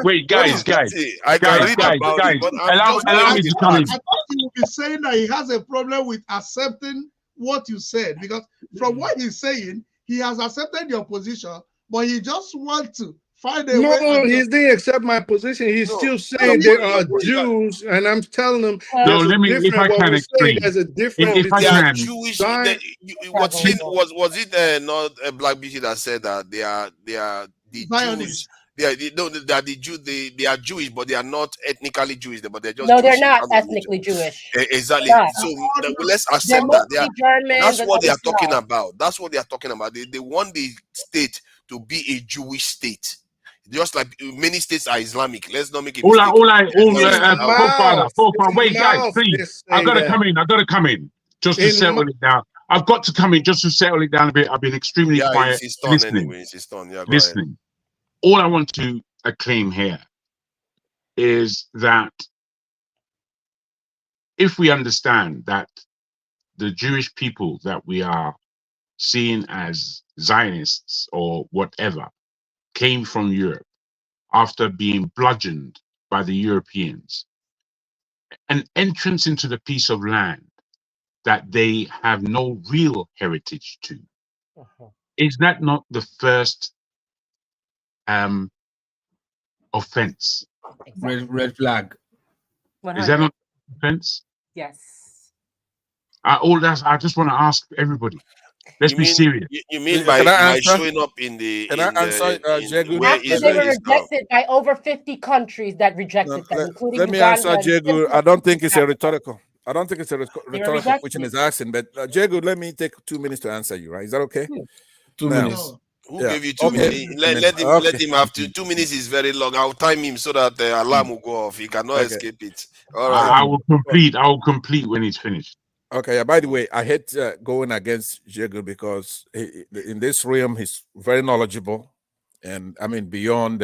wait, guys, allow me to come in. I thought you would be saying that he has a problem with accepting what you said, because from what he's saying, he has accepted your position, but he just wants to find a way. No, he didn't accept my position. He's still saying there are Jews, and I'm telling him there's a difference. They are Jewish. Was it not a Black beauty that said that they are the Jews? They are Jewish, but they are not ethnically Jewish. But they're just they're not ethnically Jewish. Exactly. So let's accept that. That's what they are talking about. That's what they are talking about. They want the state to be a Jewish state. Just like many states are Islamic. Let's not make a All mistake. forefather. Wait, guys, please. I gotta come in. Just to settle it down. I've got to come in just to settle it down a bit. I've been extremely quiet. It's done anyway. It's done. Yeah, go listening. All I want to acclaim here is that if we understand that the Jewish people that we are seeing as Zionists or whatever came from Europe after being bludgeoned by the Europeans, an entrance into the piece of land that they have no real heritage to. Is that not the first offense? Red flag. Is that not offense? Yes. I just want to ask everybody. Let's be serious. You mean by showing up in the? Can I answer, Jegu? After they were rejected by over 50 countries that rejected them, including Let me Uganda. answer, Jegu. I don't think it's a rhetorical. I don't think it's a rhetorical question is asking, but Jegu, let me take 2 minutes to answer you. Right? Is that okay? 2 minutes. Who gave you 2 minutes? Let him have 2 minutes is very long. I'll time him so that the alarm will go off. He cannot escape it. All right. I will complete when he's finished. Okay. Yeah, by the way, I hate going against Jegu because in this realm he's very knowledgeable, and I mean beyond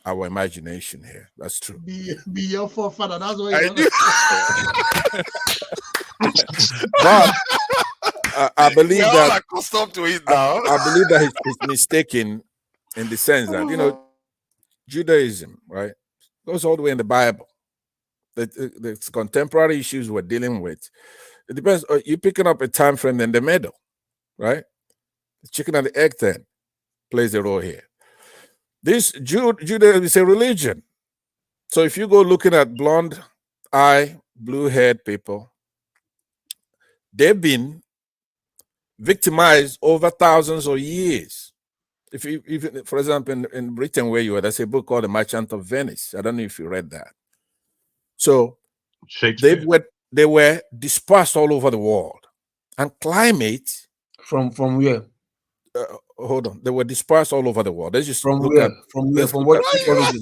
our imagination here. That's true. Be your forefather. That's what I you do. But I believe that accustomed to it now. I believe that he's mistaken in the sense that Judaism, right, goes all the way in the Bible. The contemporary issues we're dealing with, it depends. You're picking up a time frame in the middle, right? The chicken and the egg thing plays a role here. This Judaism is a religion. So if you go looking at blonde eye, blue haired people, they've been victimized over thousands of years. If for example, in Britain where you are, there's a book called The Merchant of Venice. I don't know if you read that. So they were dispersed all over the world, and climate from where? Hold on, they were dispersed all over the world. Let's just from look where? at From where? From what origin?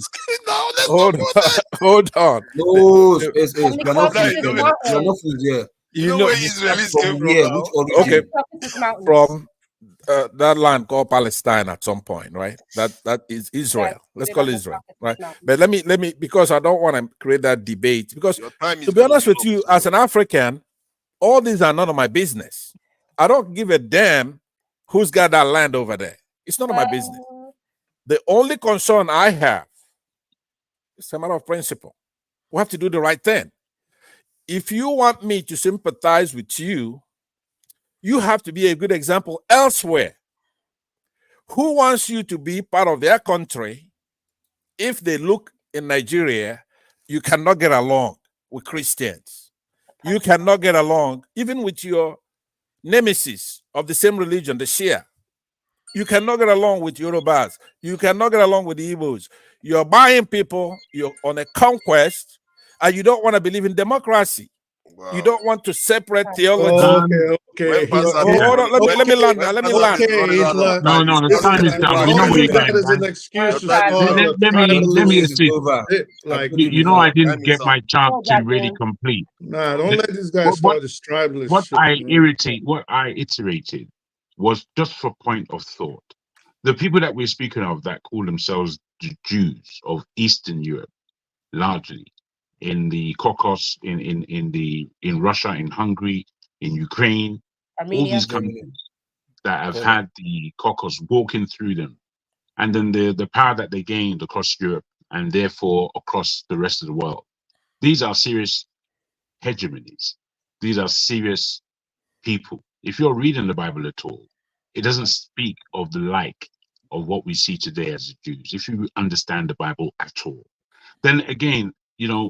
Hold on. No, it's you're not there. You know Israelis from where? Which origin? Okay, from that land called Palestine at some point, right? That is Israel. Let's call it Israel, right? But let me because I don't want to create that debate, because to be honest with you, as an African, all these are none of my business. I don't give a damn who's got that land over there. It's none of my business. The only concern I have is a matter of principle. We have to do the right thing. If you want me to sympathize with you, you have to be a good example elsewhere. Who wants you to be part of their country if they look in Nigeria, you cannot get along with Christians? You cannot get along even with your nemesis of the same religion, the Shia. You cannot get along with Yorubas. You cannot get along with the Igbos. You're buying people, you're on a conquest, and you don't want to believe in democracy. Wow. You don't want to separate theology. Okay. Hold on. Let me land. No, the time is down. You know where you're going. That is an excuse. Let me assist. You know, I didn't get my chant to really complete. Nah, don't let this guy start this tribalist. What I iterated was just for point of thought. The people that we're speaking of that call themselves the Jews of Eastern Europe, largely, in the Caucasus, in Russia, in Hungary, in Ukraine, Armenia, all these countries that have had the Caucasus walking through them, and then the power that they gained across Europe and therefore across the rest of the world. These are serious hegemonies. These are serious people. If you're reading the Bible at all, it doesn't speak of the like of what we see today as Jews. If you understand the Bible at all, then again,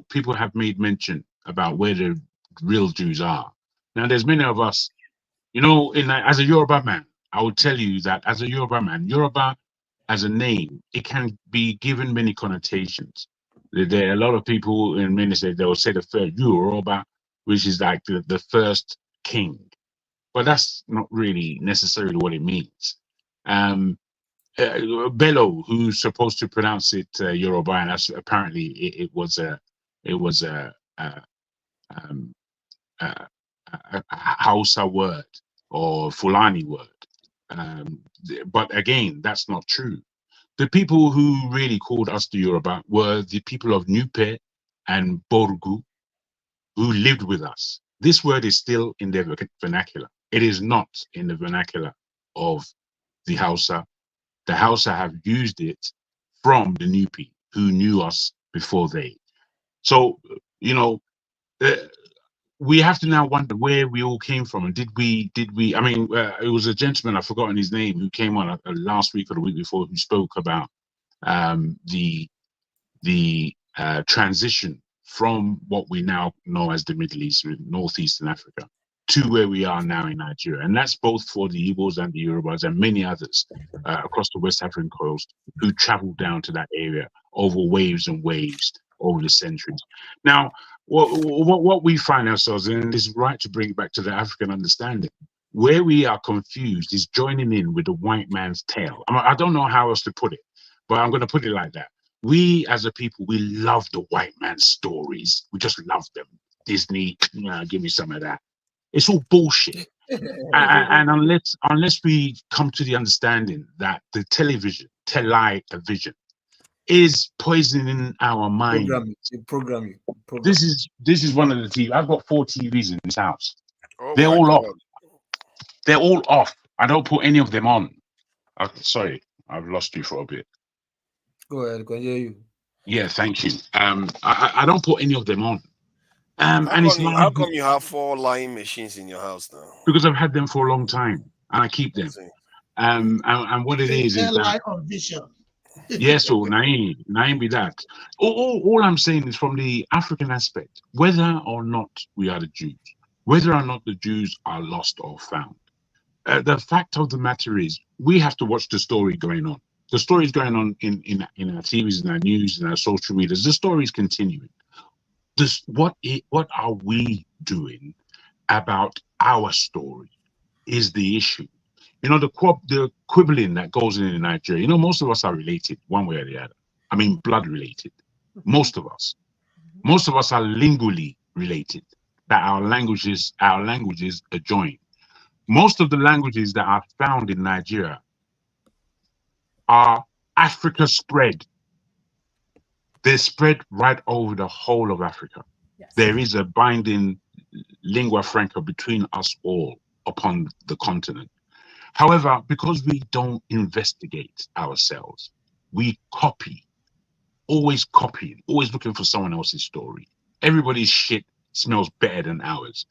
people have made mention about where the real Jews are. Now, there's many of us, as a Yoruba man, I will tell you that as a Yoruba man, Yoruba as a name, it can be given many connotations. There are a lot of people in ministry, they will say the first Yoruba, which is like the first king. But that's not really necessarily what it means. Bello, who's supposed to pronounce it Yoruba, and that's apparently it was a Hausa word or Fulani word. But again, that's not true. The people who really called us the Yoruba were the people of Nupe and Borgu, who lived with us. This word is still in their vernacular. It is not in the vernacular of the Hausa. The Hausa have used it from the Nupe, who knew us before they. So, you know, we have to now wonder where we all came from, and did we? I mean, it was a gentleman, I've forgotten his name, who came on last week or the week before, who spoke about the transition from what we now know as the Middle East, Northeastern Africa, to where we are now in Nigeria. And that's both for the Igbos and the Yorubas and many others across the West African coast who traveled down to that area over waves and waves over the centuries. Now, what we find ourselves in, and it's right to bring it back to the African understanding, where we are confused is joining in with the white man's tale. I don't know how else to put it, but I'm going to put it like that. We as a people, we love the white man's stories. We just love them. Disney, give me some of that. It's all bullshit. And unless we come to the understanding that the television is poisoning our mind. Programming. This is one of the TV. I've got 4 TVs in this house. Oh They're all God. off. They're all off. I don't put any of them on. Sorry, I've lost you for a bit. Go ahead, I can hear you. Yeah, thank you. I don't put any of them on. How come you have 4 lying machines in your house now? Because I've had them for a long time and I keep them. And what it is that light on vision. yes, so Naim be that. All I'm saying is from the African aspect, whether or not we are the Jews, whether or not the Jews are lost or found, the fact of the matter is we have to watch the story going on. The story is going on in our TVs, in our news, in our social medias. The story is continuing. What are we doing about our story is the issue. You know, the quibbling that goes in Nigeria, you know, most of us are related one way or the other. I mean, blood related. Most of us. Most of us are lingually related, that our languages are joined. Most of the languages that are found in Nigeria are Africa spread. They're spread right over the whole of Africa. Yes. There is a binding lingua franca between us all upon the continent. However, because we don't investigate ourselves, we copy, always copying, always looking for someone else's story. Everybody's shit smells better than ours.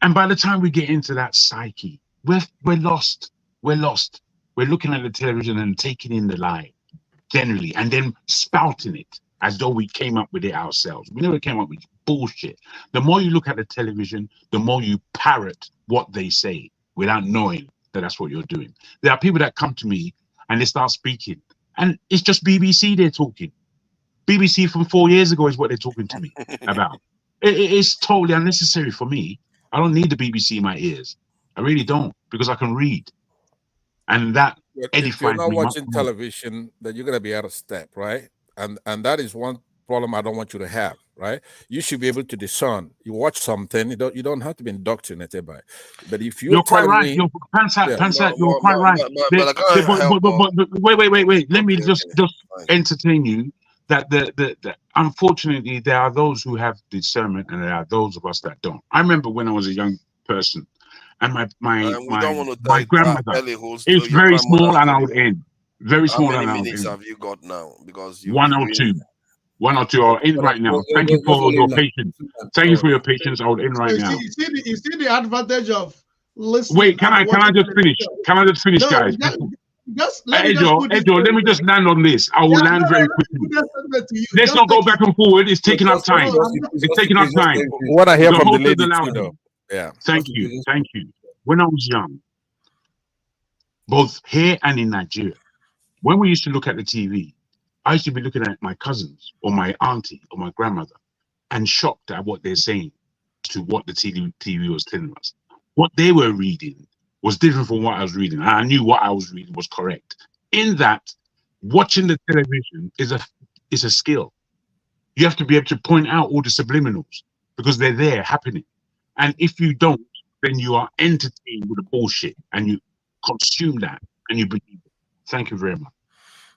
And by the time we get into that psyche, we're lost. We're lost. We're looking at the television and taking in the lie, generally, and then spouting it as though we came up with it ourselves. We never came up with bullshit. The more you look at the television, the more you parrot what they say without knowing that that's what you're doing. There are people that come to me and they start speaking, and it's just BBC they're talking. BBC from 4 years ago is what they're talking to me about. It's totally unnecessary for me. I don't need the BBC in my ears. I really don't, because I can read. And that if you're edifies not me. watching television, then you're gonna be out of step, right? And that is one problem I don't want you to have, right? You should be able to discern. You watch something, you don't have to be indoctrinated by it. But if you're quite right. me, You're quite right. But wait. Let me just entertain you that the unfortunately there are those who have discernment and there are those of us that don't. I remember when I was a young person and my grandmother is very small and I would end. Very small and I would end. How many minutes have you got now? Because you 1 or 2. 1 or 2 or in right now. Thank you for your patience. Thank you for your patience. I would end right now. You see the advantage of listening. Wait, can I just finish? Can I just finish, guys? Ejo, let me just land on this. I will land very quickly. Let's not go back and forward. It's taking up time. It's taking up time. What I hear from the lady too, though. Yeah. Thank you. When I was young, both here and in Nigeria, when we used to look at the TV, I used to be looking at my cousins or my auntie or my grandmother and shocked at what they're saying to what the TV was telling us. What they were reading was different from what I was reading. And I knew what I was reading was correct. in that, watching the television is a skill. You have to be able to point out all the subliminals because they're there happening. And if you don't, then you are entertained with the bullshit and you consume that and you believe it. Thank you very much.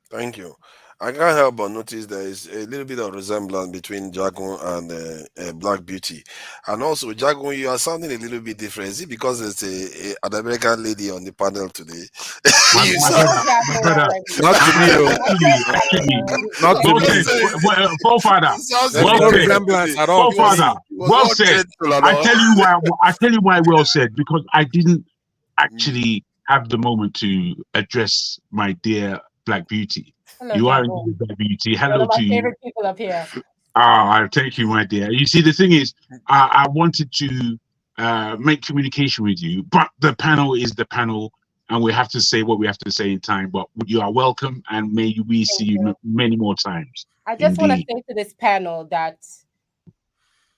Thank you. I can't help but notice there is a little bit of resemblance between Jagun and Black Beauty. And also, Jagun, you are sounding a little bit different. Is it because there's an American lady on the panel today? My brother, Not to me, actually, not to me. Forefather, well said. I tell you why well said, because I didn't actually have the moment to address my dear Black Beauty. Hello, You are Jago. indeed Black Beauty. One Hello of my to you. favorite people up here. I thank you, my dear. You see, the thing is, I wanted to make communication with you, but the panel is the panel, and we have to say what we have to say in time. But you are welcome, and may we see you many more times. I just want to Indeed. say to this panel that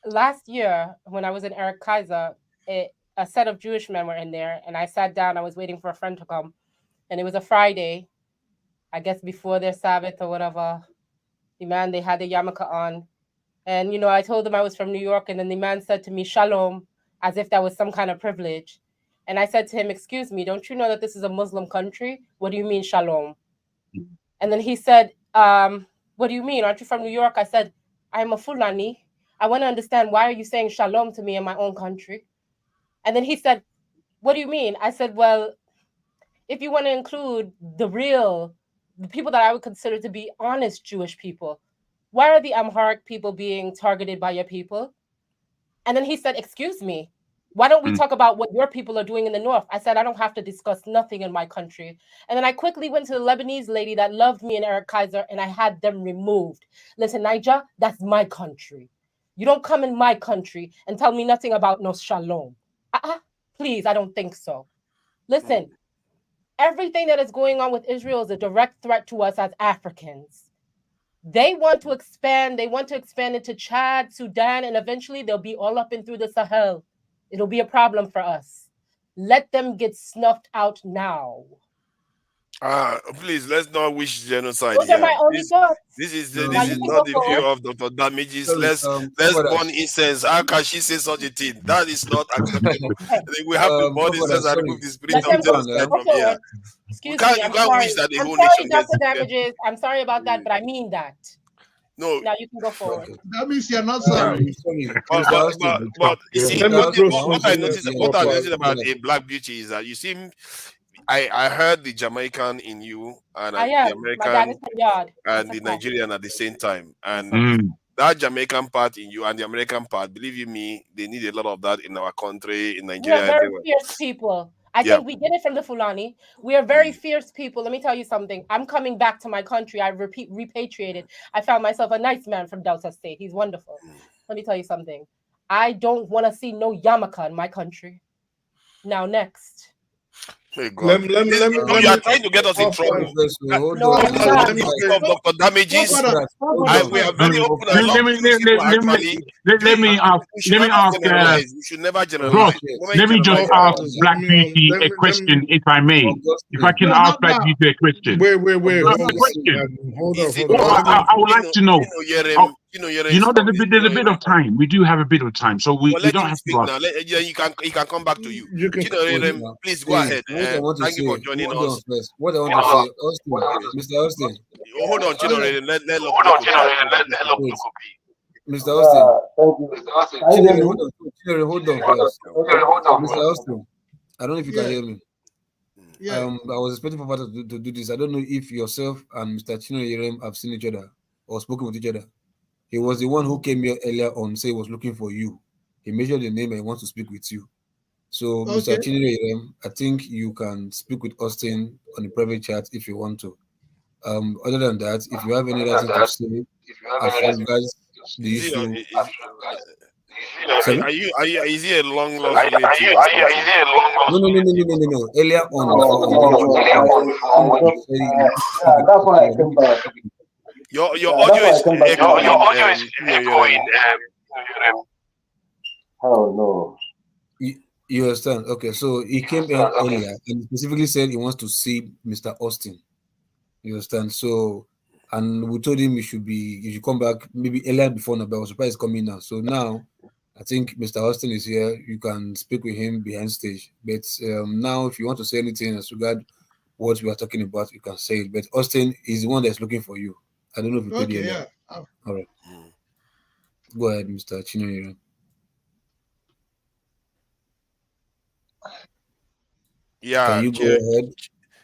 last year, when I was in Eric Kaiser, a set of Jewish men were in there, and I sat down. I was waiting for a friend to come, and it was a Friday, I guess before their Sabbath or whatever. The man, they had the yarmulke on, and you know, I told them I was from New York, and then the man said to me, "Shalom," as if that was some kind of privilege. And I said to him, "Excuse me, don't you know that this is a Muslim country? What do you mean, shalom?" And then he said, "What do you mean? Aren't you from New York?" I said, "I'm a Fulani. I want to understand, why are you saying shalom to me in my own country?" And then he said, "What do you mean?" I said, "Well, if you want to include the people that I would consider to be honest Jewish people, why are the Amharic people being targeted by your people?" And then he said, "Excuse me, why don't we talk about what your people are doing in the north?" I said, "I don't have to discuss nothing in my country." And then I quickly went to the Lebanese lady that loved me and Eric Kaiser, and I had them removed. "Listen, Niger, that's my country. You don't come in my country and tell me nothing about no shalom. Please, I don't think so. Listen, everything that is going on with Israel is a direct threat to us as Africans. They want to expand. They want to expand into Chad, Sudan, and eventually they'll be all up and through the Sahel. It'll be a problem for us. Let them get snuffed out now. Please, let's not wish genocide Those are here. my only thoughts. This is Now you can not go the forward. view of Dr. Damages. Sorry, Let's burn incense. How can she say such a thing? That is not acceptable. I think we have to burn incense and remove the spirit of genocide from here. Excuse me, You can't wish that the whole sorry, nation Dr. gets Damages. I'm sorry about that, but I mean that. No. Now you can go forward. That means you're not sorry. But you see, what I noticed about a Black Beauty is that you seem. I heard the Jamaican in you and the American and the Nigerian at the same time. And that Jamaican part in you and the American part, believe you me, they need a lot of that in our country, in Nigeria. We are very fierce people. I think we get it from the Fulani. We are very fierce people. Let me tell you something. I'm coming back to my country. I repatriated. I found myself a nice man from Delta State. He's wonderful. Let me tell you something. I don't want to see no yarmulke in my country. Now, next. Hey God. You are trying to get us in trouble. Dr. Damages. We are very open. Let me ask. You should never generalize. Let me just ask Black Beauty a question, if I may. If I can ask Black Beauty a question. Wait. Hold on. I would like to know. You know, there's a bit of time. We do have a bit of time, so we don't have to ask. He can come back to you. Please go ahead. Thank you for joining us. What I want to say, Austin, Mr. Austin. Hold on, Chidore. Let Mr. Austin. Hold on first. Mr. Austin, I don't know if you can hear me. I was expecting for Father to do this. I don't know if yourself and Mr. Chino Yerem have seen each other or spoken with each other. He was the one who came here earlier on, say he was looking for you. He mentioned your name and he wants to speak with you. So, Mr. Chino Yerem, I think you can speak with Austin on the private chat if you want to. Other than that, if you have any other thing to say, as regards the issue. Is he a long lost relative? No. Earlier on. That's why I came back. Your audio is echoing. Oh no. You understand? Okay, so he came in earlier and specifically said he wants to see Mr. Austin. You understand? So, and we told him he should come back maybe earlier before now, but I was surprised he's coming now. So now, I think Mr. Austin is here. You can speak with him behind stage. But now, if you want to say anything as regard what we are talking about, you can say it. But Austin is the one that's looking for you. I don't know if you told you Okay, earlier. yeah. All right. Go ahead, Mr. Chinoyere. Yeah, Can you go ahead?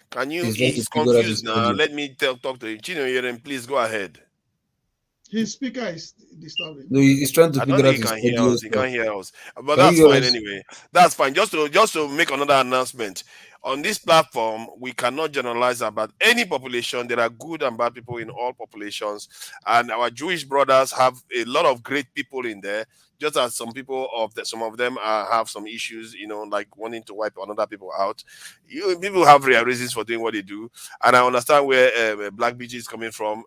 Can you? He's He's confused now. Let me talk to him. Chinoyere, please go ahead. His speaker is disturbing. No, he's trying to I figure don't out think his he can hear audio us. He stuff. can't hear us. But Can that's you hear fine us? anyway. That's fine. Just to make another announcement. On this platform, we cannot generalize about any population. There are good and bad people in all populations. And our Jewish brothers have a lot of great people in there. Just as some of them have some issues, like wanting to wipe other people out. People have real reasons for doing what they do. And I understand where Black BG is coming from.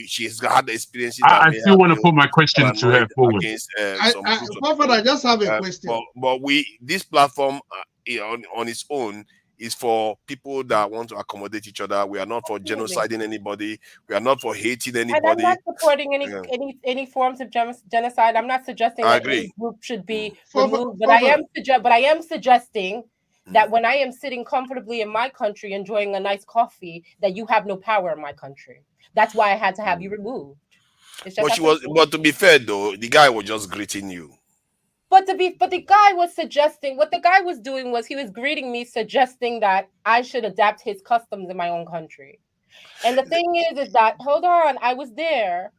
She's had the experiences that I may still have want to feel put my question to her paranoid forward. against some groups of Prophet, I just have a question. But this platform on its own is for people that want to accommodate each other. We are not for genociding anybody. We are not for hating And I'm anybody. not supporting any forms of genocide. I'm not suggesting I that any agree. group should be removed, but I am suggesting that when I am sitting comfortably in my country enjoying a nice coffee, that you have no power in my country. That's why I had to have you removed. It's just But to be fair though, the guy was just greeting you. But the guy was suggesting, what the guy was doing was he was greeting me, suggesting that I should adapt his customs in my own country. And the thing is that, hold on, I was there.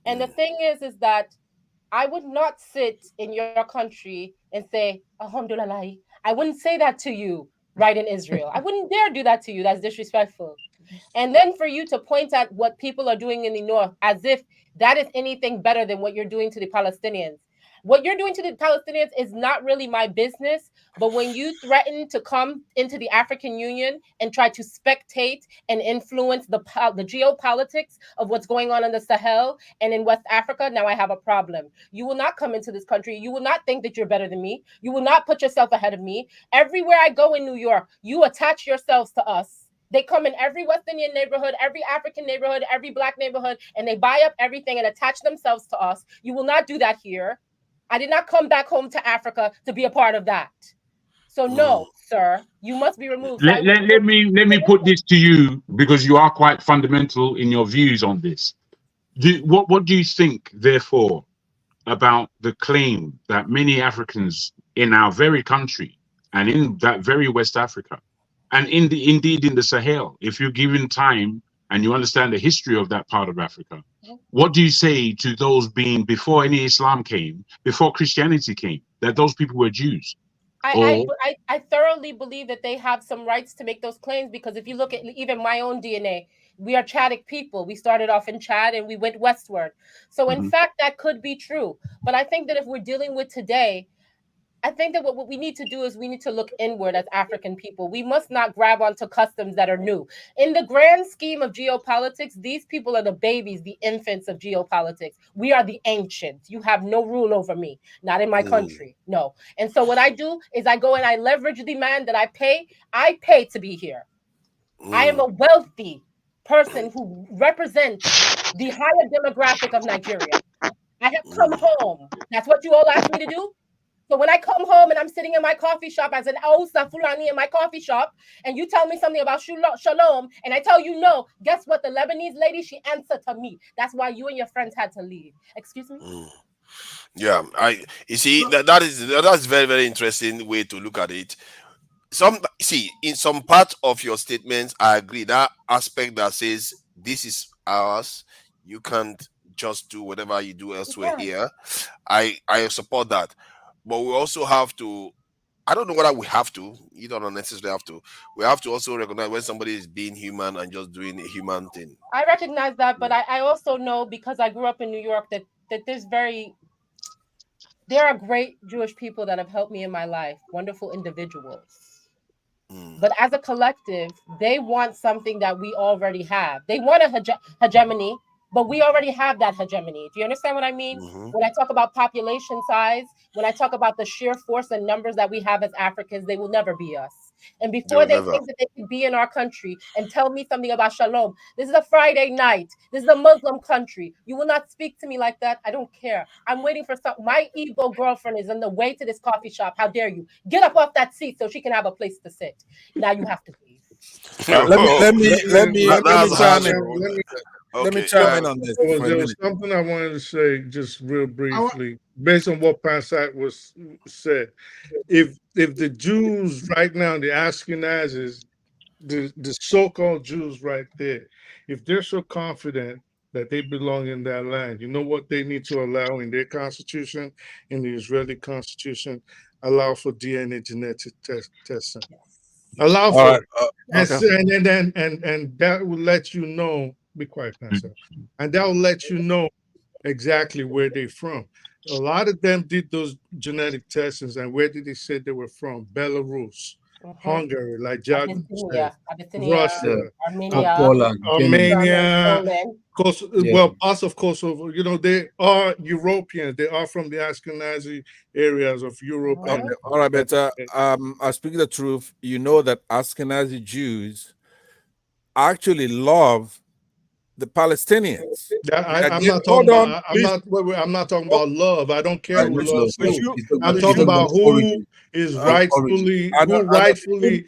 And the thing is that I would not sit in your country and say, Alhamdulillah. I wouldn't say that to you right in Israel. I wouldn't dare do that to you. That's disrespectful. And then for you to point at what people are doing in the north as if that is anything better than what you're doing to the Palestinians. What you're doing to the Palestinians is not really my business, but when you threaten to come into the African Union and try to spectate and influence the geopolitics of what's going on in the Sahel and in West Africa, now I have a problem. You will not come into this country. You will not think that you're better than me. You will not put yourself ahead of me. Everywhere I go in New York, you attach yourselves to us. They come in every West Indian neighborhood, every African neighborhood, every Black neighborhood, and they buy up everything and attach themselves to us. You will not do that here. I did not come back home to Africa to be a part of that. So no, sir, you must be removed. Let me put this to you, because you are quite fundamental in your views on this. What do you think, therefore, about the claim that many Africans in our very country and in that very West Africa and indeed in the Sahel, if you're given time and you understand the history of that part of Africa, what do you say to those being, before any Islam came, before Christianity came, that those people were Jews? I thoroughly believe that they have some rights to make those claims, because if you look at even my own DNA, we are Chadic people. We started off in Chad and we went westward. So in fact, that could be true. But I think that if we're dealing with today, I think that what we need to do is we need to look inward as African people. We must not grab onto customs that are new. In the grand scheme of geopolitics, these people are the babies, the infants of geopolitics. We are the ancients. You have no rule over me, not in my country, no. And so what I do is I go and I leverage the man that I pay to be here. I am a wealthy person who represents the higher demographic of Nigeria. I have come home. That's what you all asked me to do. So when I come home and I'm sitting in my coffee shop as an Ausa Fulani in my coffee shop, and you tell me something about shalom, and I tell you no, guess what? The Lebanese lady, she answered to me. That's why you and your friends had to leave. Excuse me? Yeah, you see that's very, very interesting way to look at it. In some part of your statements, I agree. That aspect that says this is ours, you can't just do whatever you do elsewhere here. I support that. But we also have to, I don't know whether we have to, you don't necessarily have to. We have to also recognize when somebody is being human and just doing a human thing. I recognize that, but I also know, because I grew up in New York, that there are great Jewish people that have helped me in my life, wonderful individuals. But as a collective, they want something that we already have. They want a hegemony, but we already have that hegemony. Do you understand what I mean? When I talk about population size, when I talk about the sheer force and numbers that we have as Africans, they will never be us. And before they think that they can be in our country and tell me something about shalom, this is a Friday night. This is a Muslim country. You will not speak to me like that. I don't care. I'm waiting for some. My Igbo girlfriend is on the way to this coffee shop. How dare you? Get up off that seat so she can have a place to sit. Now you have to leave. Let me chime in on this. There was something I wanted to say just real briefly, based on what Pansat was said. If the Jews right now, the Ashkenazis, the so-called Jews right there, if they're so confident that they belong in that land, you know what they need to allow in their constitution, in the Israeli constitution, allow for DNA genetic testing. Allow for it. And that will let you know, be quiet, Pastor. And that will let you know exactly where they're from. A lot of them did those genetic testings, and where did they say they were from? Belarus, Hungary, like Jacob said, Russia, Armenia, well, parts of Kosovo. You know, they are Europeans. They are from the Ashkenazi areas of Europe. Okay. All right, but I speak the truth. You know that Ashkenazi Jews actually love the Palestinians. I'm not talking about love. I don't care who loves who. I'm talking about who is rightfully rightfully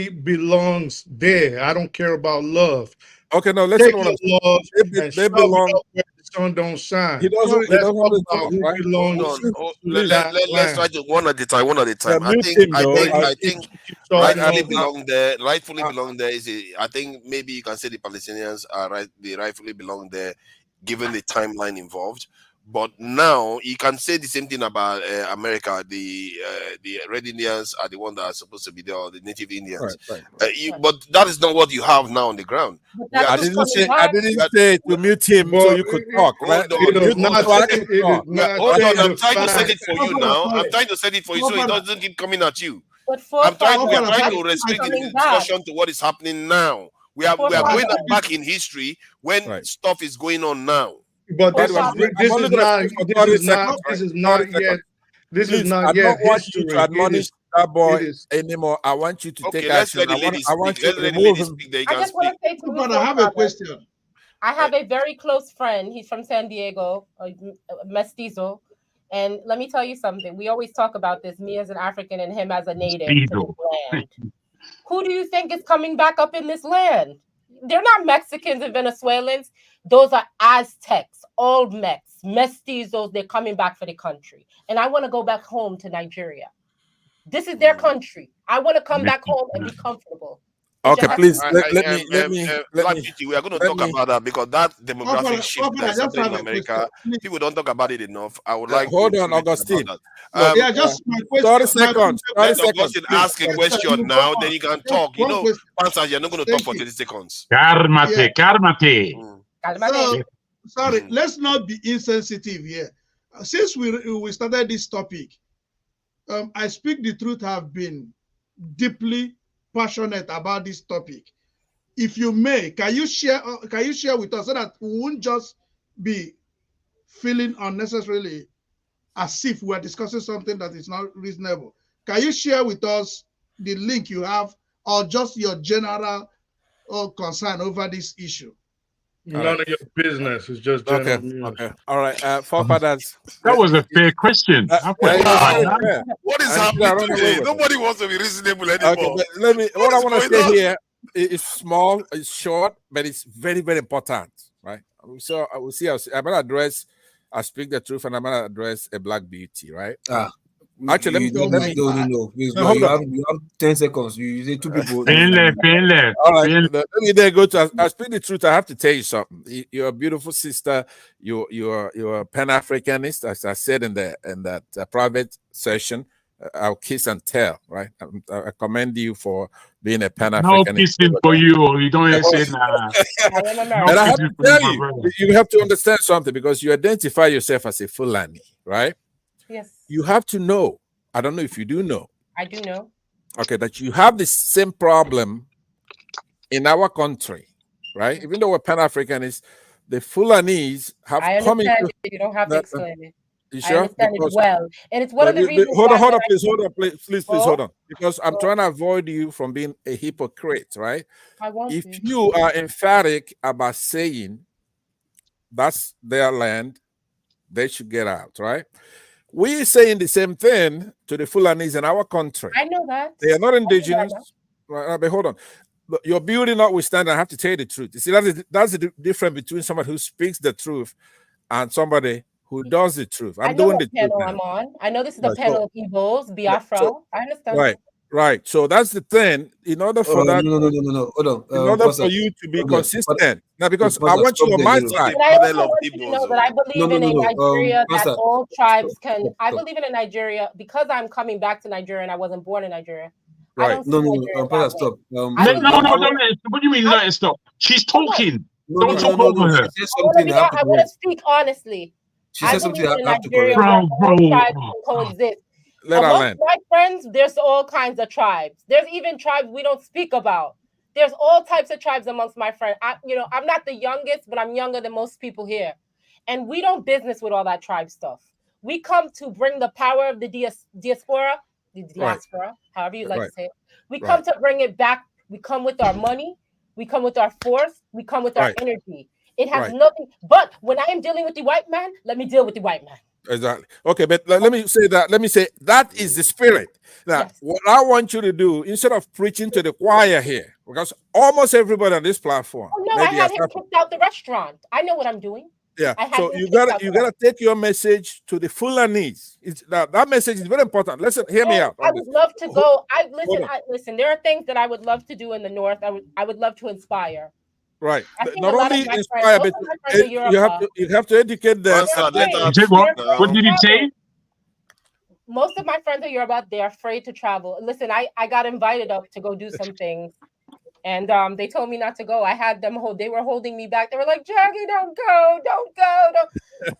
belongs there. I don't care about love. Okay, no, let's take love they belong where the sun don't shine. Let's try to one at a time. I think rightfully belong there. Rightfully belong there is I think maybe you can say the Palestinians are right. They rightfully belong there, given the timeline involved. But now you can say the same thing about America. The Red Indians are the ones that are supposed to be there, or the Native Indians. But that is not what you have now on the ground. I didn't say to mute him so you could talk. Hold on, I'm trying to set it for you now. I'm trying to set it for you so it doesn't keep coming at you. I'm trying to restrict the discussion to what is happening now. We are going back in history when stuff is going on now. But this is not yet history. To admonish that boy anymore. I want you to take action. I want you to remove him. I just want to say to I have a question. I have a very close friend. He's from San Diego, mestizo. And let me tell you something. We always talk about this, me as an African and him as a native to this land. Who do you think is coming back up in this land? They're not Mexicans and Venezuelans. Those are Aztecs, Olmecs, mestizos. They're coming back for the country. And I want to go back home to Nigeria. This is their country. I want to come back home and be comfortable. Okay, please let me. We are going to talk about that because that demographic shift that's happening in America, people don't talk about it enough. I would like. Hold on, Augustine. Just my question. 30 seconds. 30 seconds. Augustine, ask a question now, then you can talk. You know, Pansa, you're not going to talk for 30 seconds. Calmate. Sorry, let's not be insensitive here. Since we started this topic, I speak the truth. Have been deeply passionate about this topic. If you may, can you share with us so that we won't just be feeling unnecessarily as if we're discussing something that is not reasonable? Can you share with us the link you have or just your general concern over this issue? None of your business. It's just general news. Okay. All right. Forefathers. That was a fair question. What is happening today? Nobody wants to be reasonable anymore. Okay, what I want to say here is small, it's short, but it's very, very important, right? So I will see. I'm going to address. I speak the truth, and I'm going to address a black beauty, right? Actually, let me. You have 10 seconds. You say two people. All right. Let me then go to. I speak the truth. I have to tell you something. You're a beautiful sister. You're a Pan-Africanist, as I said in that private session. I'll kiss and tell, right? I commend you for being a Pan-Africanist. No kissing for you. You don't say that. And I have to tell you have to understand something because you identify yourself as a Fulani, right? Yes. You have to know. I don't know if you do know. I do know. Okay, that you have the same problem in our country, right? Even though we're Pan-Africanists, the Fulanese have I come understand into. you don't have to explain it. You I sure? understand it Because well, and it's one of the reasons. hold on, why please, please, hold Oh, on. Because I'm trying to avoid you from being a hypocrite, right? I won't If be. you are emphatic about saying that's their land, they should get out, right? We're saying the same thing to the Fulanis in our country. I know that. They are not I know that indigenous. now. Right, but hold on. Your beauty notwithstanding, I have to tell you the truth. You see, that's the difference between somebody who speaks the truth and somebody who does the truth. I I'm know doing what the truth panel now. I'm on. I know this is the Right, panel of Igbos, Biafra. I understand. right. So that's the thing. In order for that, No. Hold on. in order Pastor, for you to be stop there. consistent, now because I Pastor, want you stop on there, my Yero. side. And I also want you to know that I believe in a Nigeria that Pastor, all tribes can. stop. I believe in a Nigeria because I'm coming back to Nigeria and I wasn't born in Nigeria. I Right. don't see Nigeria that Pastor, way. stop. I No, believe don't let it. What do you mean let it stop? She's talking. Don't talk over her. She said something. I have to I want to speak honestly. She I said something. believe I in a have to Nigeria correct. where Bro. all tribes can coexist. Let her Amongst land. my friends, there's all kinds of tribes. There's even tribes we don't speak about. There's all types of tribes amongst my friends. I'm not the youngest, but I'm younger than most people here. And we don't business with all that tribe stuff. We come to bring the power of the diaspora, however you like to say it. We come to bring it back. We come with our money. We come with our force. We come with our energy. It has nothing. But when I am dealing with the white man, let me deal with the white man. Exactly. Okay, but let me say that. Let me say that is the spirit. Now, what I want you to do, instead of preaching to the choir here, because almost everybody on this platform, Oh no, I had him kicked out the restaurant. I know what I'm doing. Yeah. So you gotta take your message to the Fulanese. That message is very important. Listen, hear me out. I would love to go. Listen. There are things that I would love to do in the north. I would love to inspire. Right. I think Not a lot only of my inspire, friends, but most of my friends are Yoruba. you have to educate them. What did he say? Most of my friends are Yoruba. They're afraid to travel. Listen, I got invited up to go do some things, and they told me not to go. I had them they were holding me back. They were like, "Jackie, don't go, don't go." Don't.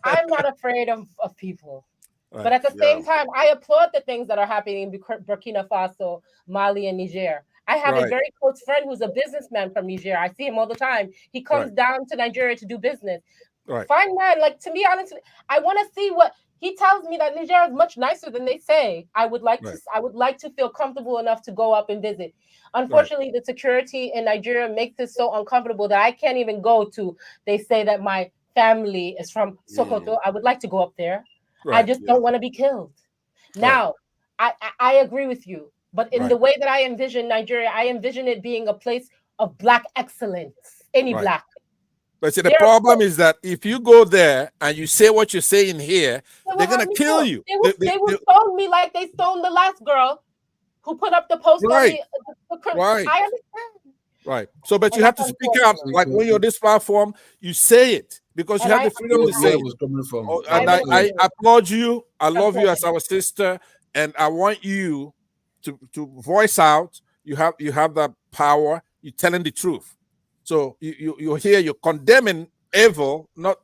I'm not afraid of people. Right. But at the same time, I applaud the things that are happening in Burkina Faso, Mali, and Niger. I have a very close friend who's a businessman from Niger. I see him all the time. He comes down to Nigeria to do business. Fine man, like, to be honest, I want to see what he tells me, that Niger is much nicer than they say. I would like to feel comfortable enough to go up and visit. Unfortunately, the security in Nigeria makes it so uncomfortable that I can't even go to. They say that my family is from Sokoto. I would like to go up there. I just don't want to be killed. Now, I agree with you, but in the way that I envision Nigeria, I envision it being a place of Black excellence. Any Black. But see, the problem is that if you go there and you say what you're saying here, they're gonna kill you. They will stone me like they stoned the last girl who put up the post on the I understand. Right. So, but you have to speak out. Like when you're on this platform, you say it because you have the freedom to say it. And I applaud you. I love you as our sister, and I want you to voice out. You have that power. You're telling the truth. So you're here. You're condemning evil, not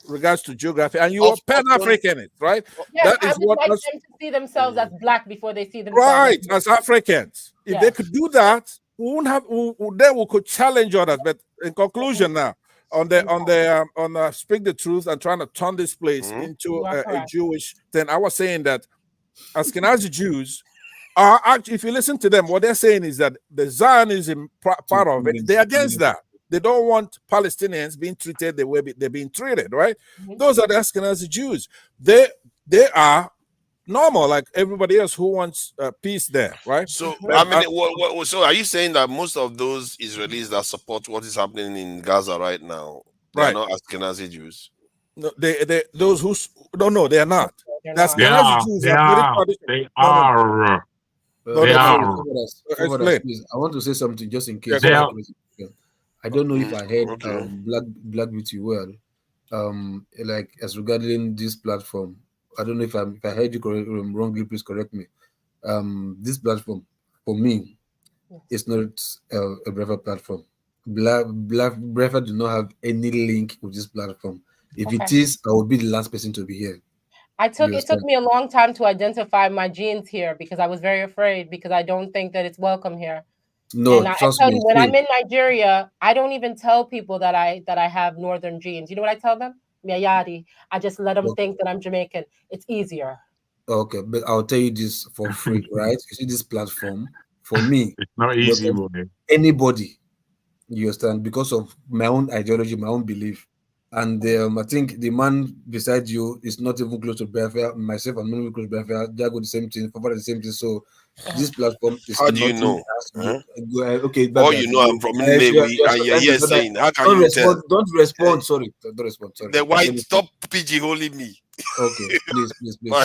regards to geography, and you are Pan-Africanist, right? Yes, I would like them to see themselves as Black before they see themselves as Africans. If they could do that, we could challenge others. But in conclusion, now on speak the truth and trying to turn this place into a Jewish thing, I was saying that Ashkenazi Jews are actually, if you listen to them, what they're saying is that the Zionism part of it, they're against that. They don't want Palestinians being treated the way they're being treated, right? Those are the Ashkenazi Jews. They are normal, like everybody else who wants peace there, right? So, so are you saying that most of those Israelis that support what is happening in Gaza right now, they are not Ashkenazi Jews? No, those who no, they are not. They are. I want to say something just in case. I don't know if I heard Black Beauty well. Like as regarding this platform, I don't know if I heard you wrongly. Please correct me. This platform for me is not a Brefa platform. Brefa do not have any link with this platform. If it is, I would be the last person to be here. It took me a long time to identify my genes here because I was very afraid, because I don't think that it's welcome here. No, and I tell you, when I'm in Nigeria, I don't even tell people that I have Northern genes. You know what I tell them? Miayadi. I just let them think that I'm Jamaican. It's easier. Okay, but I'll tell you this for free, right? You see this platform, for me, it's not easy, anybody, you understand, because of my own ideology, my own belief. And I think the man beside you is not even close to Biafra. Myself, I'm not even close to Biafra. They go the same thing, Papa the same thing. So this platform is How do you nothing know? Huh? Okay, Or you know I'm from Nnewi, and you're here saying, how can you tell? Don't respond. Sorry, don't respond. Sorry. The white, stop pigeonholing me. Okay, please.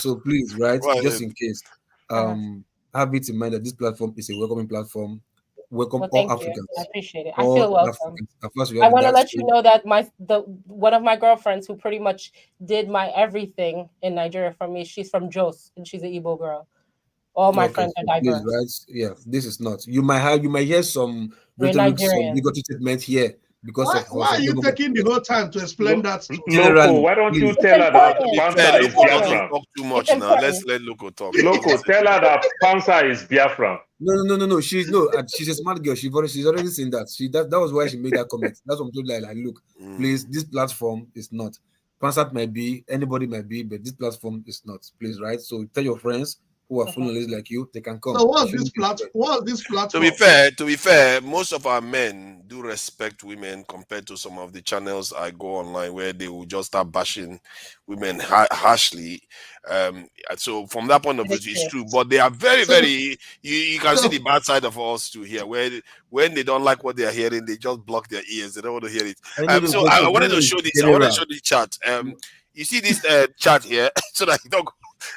So please, right? Just in case, have it in mind that this platform is a welcoming platform. Welcome all Africans. I appreciate it. I feel welcome. I want to let you know that one of my girlfriends who pretty much did my everything in Nigeria for me, she's from Jos and she's an Igbo girl. All my friends are diverse. Please, right? Yeah, this is not. You might hear some rhetoric, some bigoted statement here because of. Why are you taking the whole time to explain that? Loco, why don't you tell her that Pansa is Biafran? Talk too much now. Let's let Loco talk. Loco, tell her that Pansa is Biafran. No. She's a smart girl. She's already seen that. That was why she made that comment. That's what I'm told. Like, look, please, this platform is not. Pansat might be, anybody might be, but this platform is not. Please, right? So tell your friends who are followers like you, they can come. So what's this platform? To be fair, most of our men do respect women compared to some of the channels I go online where they will just start bashing women harshly. So from that point of view, it's true. But they are very, very. You can see the bad side of us too here, where when they don't like what they are hearing, they just block their ears. They don't want to hear it. So I wanted to show this. I wanted to show this chart. You see this chart here, so that you don't.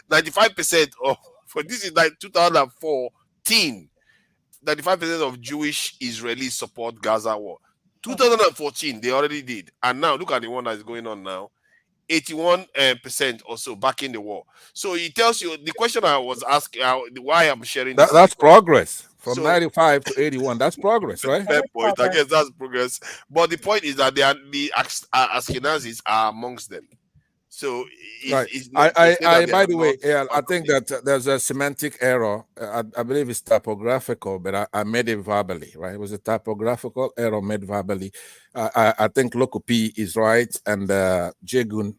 95% of. But this is like 2014. 95% of Jewish Israelis support Gaza war. 2014, they already did. And now, look at the one that is going on now. 81% or so backing the war. So it tells you, the question I was asking, why I'm sharing this. That's progress. From 95 to 81, that's progress, right? Fair point. I guess that's progress. But the point is that the Ashkenazis are amongst them. So, by the way, I think that there's a semantic error. I believe it's typographical, but I made it verbally, right? It was a typographical error made verbally. I think Loco P is right, and Jegun.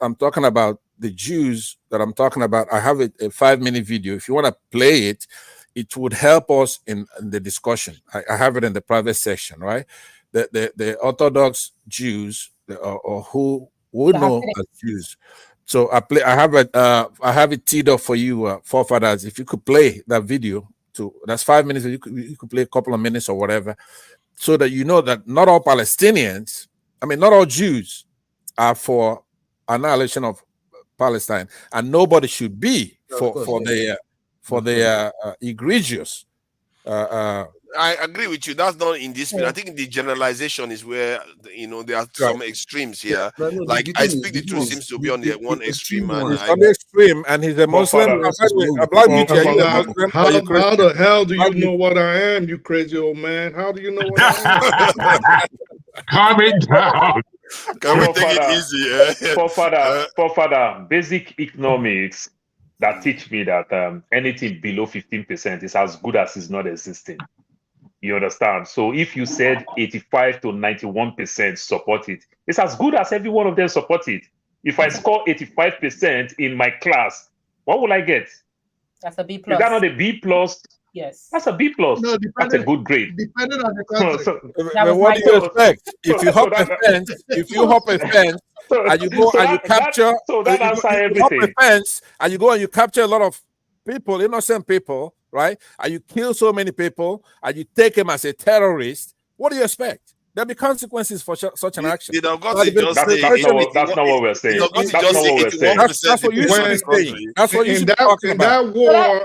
I'm talking about the Jews that I'm talking about. I have a 5-minute video. If you want to play it, it would help us in the discussion. I have it in the private section, right? The Orthodox Jews or who would know as Jews. So I have it teed up for you, forefathers. If you could play that video, that's 5 minutes. You could play a couple of minutes or whatever, so that you know that not all Palestinians, not all Jews, are for annihilation of Palestine, and nobody should be for the egregious. I agree with you. That's not in dispute. I think the generalization is where there are some extremes here. Like I speak the truth seems to be on the one extreme. He's on the extreme, and he's a Muslim. How the hell do you know what I am, you crazy old man? How do you know what I am? Calm it down. Can we take it easy? Forefather, basic economics that teach me that anything below 15% is as good as it's not existing. You understand? So if you said 85 to 91% support it, it's as good as every one of them support it. If I score 85% in my class, what will I get? That's a B+. Is that not a B+? Yes. That's a B+. No, that's a good grade. Depending on the country. But what do you expect? If you hop a fence, and you go and you capture, so that answers everything. You hop a fence and you go and you capture a lot of people, innocent people, right? And you kill so many people and you take him as a terrorist. What do you expect? There'll be consequences for such an action. That's not what we're saying. That's not what we're saying. That's what you should be saying. That's what you should be talking about.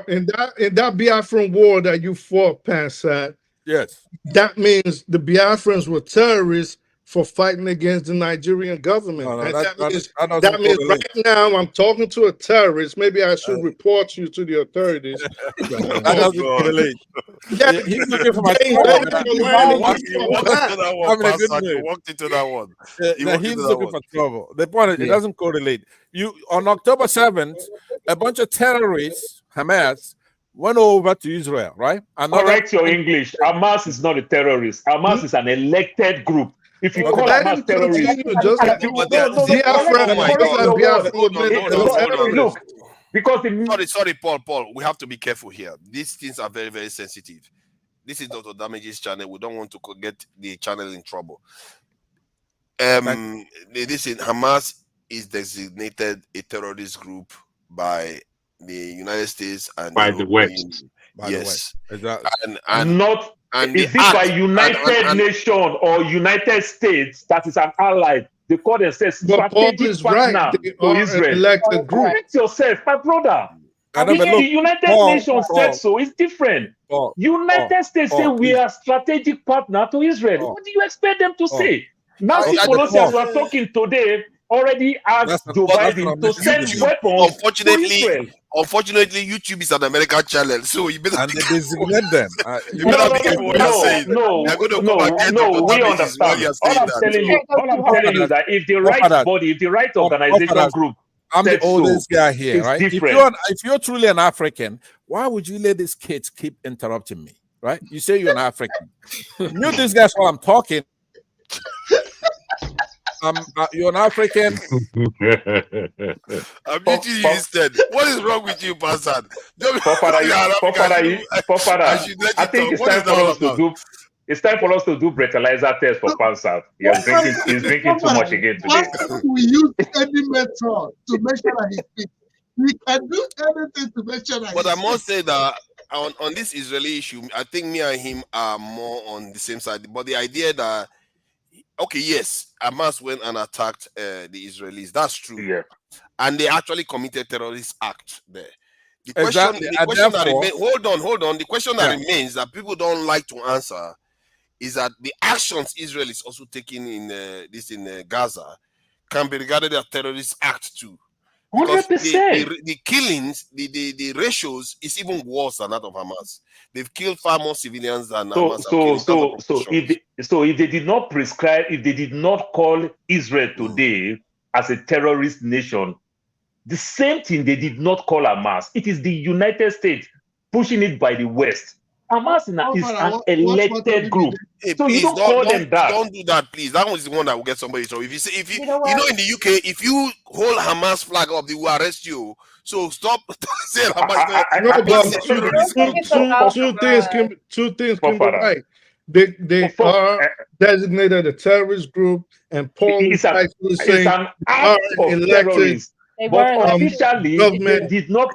In that Biafran war that you fought, Pansat, yes, that means the Biafrans were terrorists for fighting against the Nigerian government. That means right now I'm talking to a terrorist. Maybe I should report you to the authorities. That doesn't correlate. Yeah, he's looking for my He walked into that one. He's looking for trouble. The point is, it doesn't correlate. On October 7th, a bunch of terrorists, Hamas, went over to Israel, right? Correct your English. Hamas is not a terrorist. Hamas is an elected group. If you call Hamas terrorists, look, because sorry, Paul, we have to be careful here. These things are very, very sensitive. This is Dr. Damage's channel. We don't want to get the channel in trouble. Hamas is designated a terrorist group by the United States and by the West. Yes, exactly. And is it by United Nations or United States that is an ally? They call themselves strategic partner to Israel. Correct yourself, my brother. The United Nations said so. It's different. United States say we are strategic partner to Israel. What do you expect them to say? Nancy Pelosi, as we are talking today, already asked Joe Biden to send weapons to Israel. Unfortunately, YouTube is an American channel, so you better designate them. You better be careful what you're saying. No, we understand. All I'm telling you is that if the right body, if the right organization group, I'm the oldest guy here, right? Different. If you're truly an African, why would you let these kids keep interrupting me, right? You say you're an African. Mute these guys while I'm talking. You're an African. I'm meeting you instead. What is wrong with you, Bassad? I think it's time for us to do. It's time for us to do breathalyzer test for Pansat. He's drinking too much again today. We use any method to make sure that he speaks. We can do anything to make sure that. But I must say that on this Israeli issue, I think me and him are more on the same side. But the idea that okay, yes, Hamas went and attacked the Israelis. That's true. Yeah. And they actually committed terrorist act there. The question, that remains, hold on. The question that remains that people don't like to answer is that the actions Israel is also taking in Gaza can be regarded as terrorist act too. 100%. The killings, the ratios is even worse than that of Hamas. They've killed far more civilians than Hamas. So if they did not prescribe, if they did not call Israel today as a terrorist nation, the same thing they did not call Hamas. It is the United States pushing it by the West. Hamas is an elected group. So you don't call them that. Don't do that, please. That was the one that will get somebody. So if you say, in the UK, if you hold Hamas flag up, they will arrest you. So stop saying Hamas. Two things can be right. They are designated a terrorist group, and Paul is actually saying an act of terrorism. But officially, they did not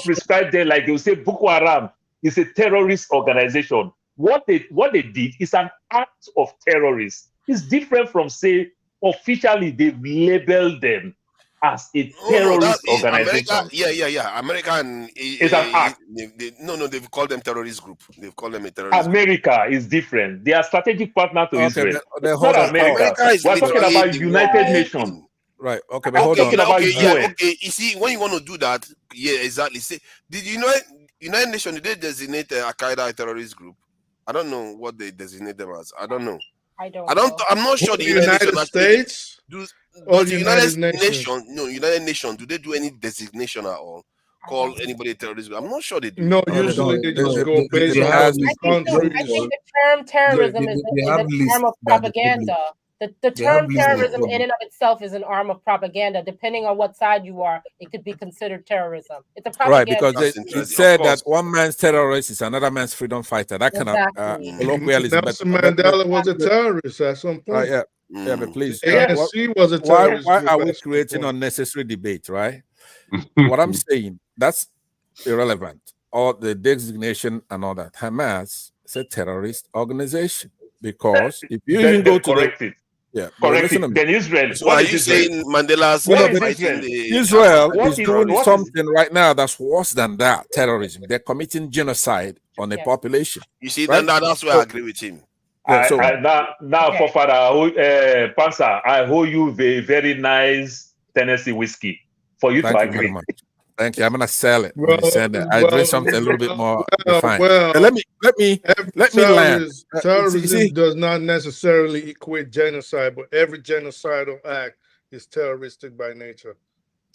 prescribe them like they will say Boko Haram is a terrorist organization. What they did is an act of terrorism. It's different from say officially they've labeled them as a terrorist organization. America is an act. They've called them terrorist group. They've called them a terrorist America is different. They are strategic partner to Israel. It's not America. We're talking about United Nations. Right. Okay, but hold on. Okay. You see, when you want to do that, exactly. Say, did you know United Nations, did they designate Al-Qaeda a terrorist group? I don't know what they designate them as. I don't know. I'm not sure the United States or the United Nations. No, United Nations. Do they do any designation at all? Call anybody a terrorist group? I'm not sure they do. No, usually they just go based on the countries. I think the term terrorism is an arm of propaganda. The term terrorism in and of itself is an arm of propaganda. Depending on what side you are, it could be considered terrorism. It's a propaganda. Right, because it said that one man's terrorist is another man's freedom fighter. That kind of colloquialism. Nelson Mandela was a terrorist at some point. Yeah, but please. ANC was a terrorist. Why are we creating unnecessary debate, right? What I'm saying, that's irrelevant. All the designation and all that. Hamas is a terrorist organization because if you even go to correct it. Then Israel. So are you saying Mandela's Israel is doing something right now that's worse than that? Terrorism. They're committing genocide on a population. You see, right? That's where I agree with him. Pansa, I owe you a very nice Tennessee whiskey for you to agree. Thank you. I'm gonna sell it. I drink something a little bit more refined. Let me land. Terrorism does not necessarily equate genocide, but every genocidal act is terroristic by nature.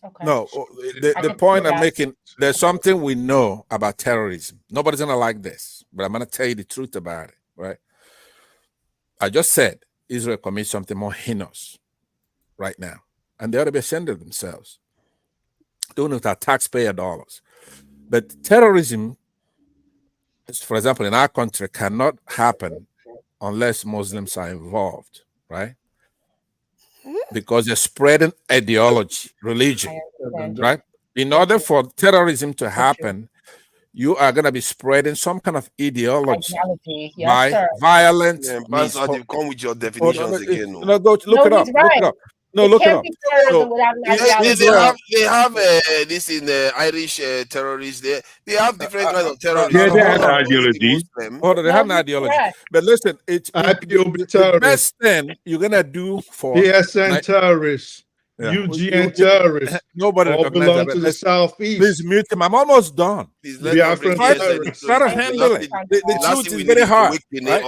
Okay. No, the point I'm making, there's something we know about terrorism. Nobody's gonna like this, but I'm gonna tell you the truth about it, right? I just said Israel commits something more heinous right now, and they ought to be ashamed of themselves, doing it with our taxpayer dollars. But terrorism, for example, in our country, cannot happen unless Muslims are involved, right? Because they're spreading ideology, religion, right? In order for terrorism to happen, you are going to be spreading some kind of ideology by violent means. You come with your definitions again. No, go look it up. Look it up. No, look it up. They have this in Irish terrorists. They have different kinds of terrorists. Yeah, they have ideology. Hold on, they have an ideology. But listen, it's the best thing you're gonna do for PSN terrorists, UGN terrorists. Nobody all belong to the southeast. Please mute him. I'm almost done. Try to handle it. The truth is very hard. Right?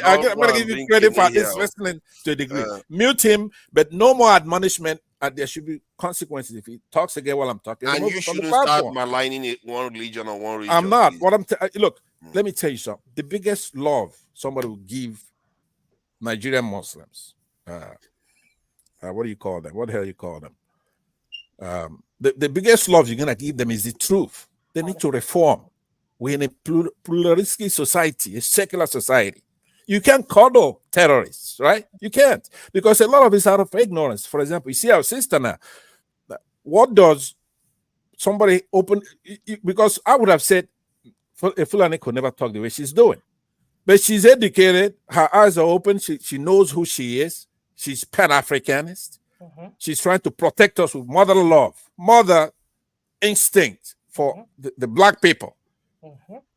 I'm gonna give you credit for this listening to a degree. Mute him, but no more admonishment. There should be consequences if he talks again while I'm talking. And you shouldn't start maligning one religion or one region. I'm not. Look, let me tell you something. The biggest love somebody will give Nigerian Muslims, what do you call them? What the hell you call them? The biggest love you're gonna give them is the truth. They need to reform. We're in a pluralistic society, a secular society. You can't coddle terrorists, right? You can't, because a lot of it's out of ignorance. For example, you see our sister now. What does somebody open? Because I would have said a Fulani could never talk the way she's doing, but she's educated. Her eyes are open. She knows who she is. She's Pan-Africanist. She's trying to protect us with mother love, mother instinct for the black people,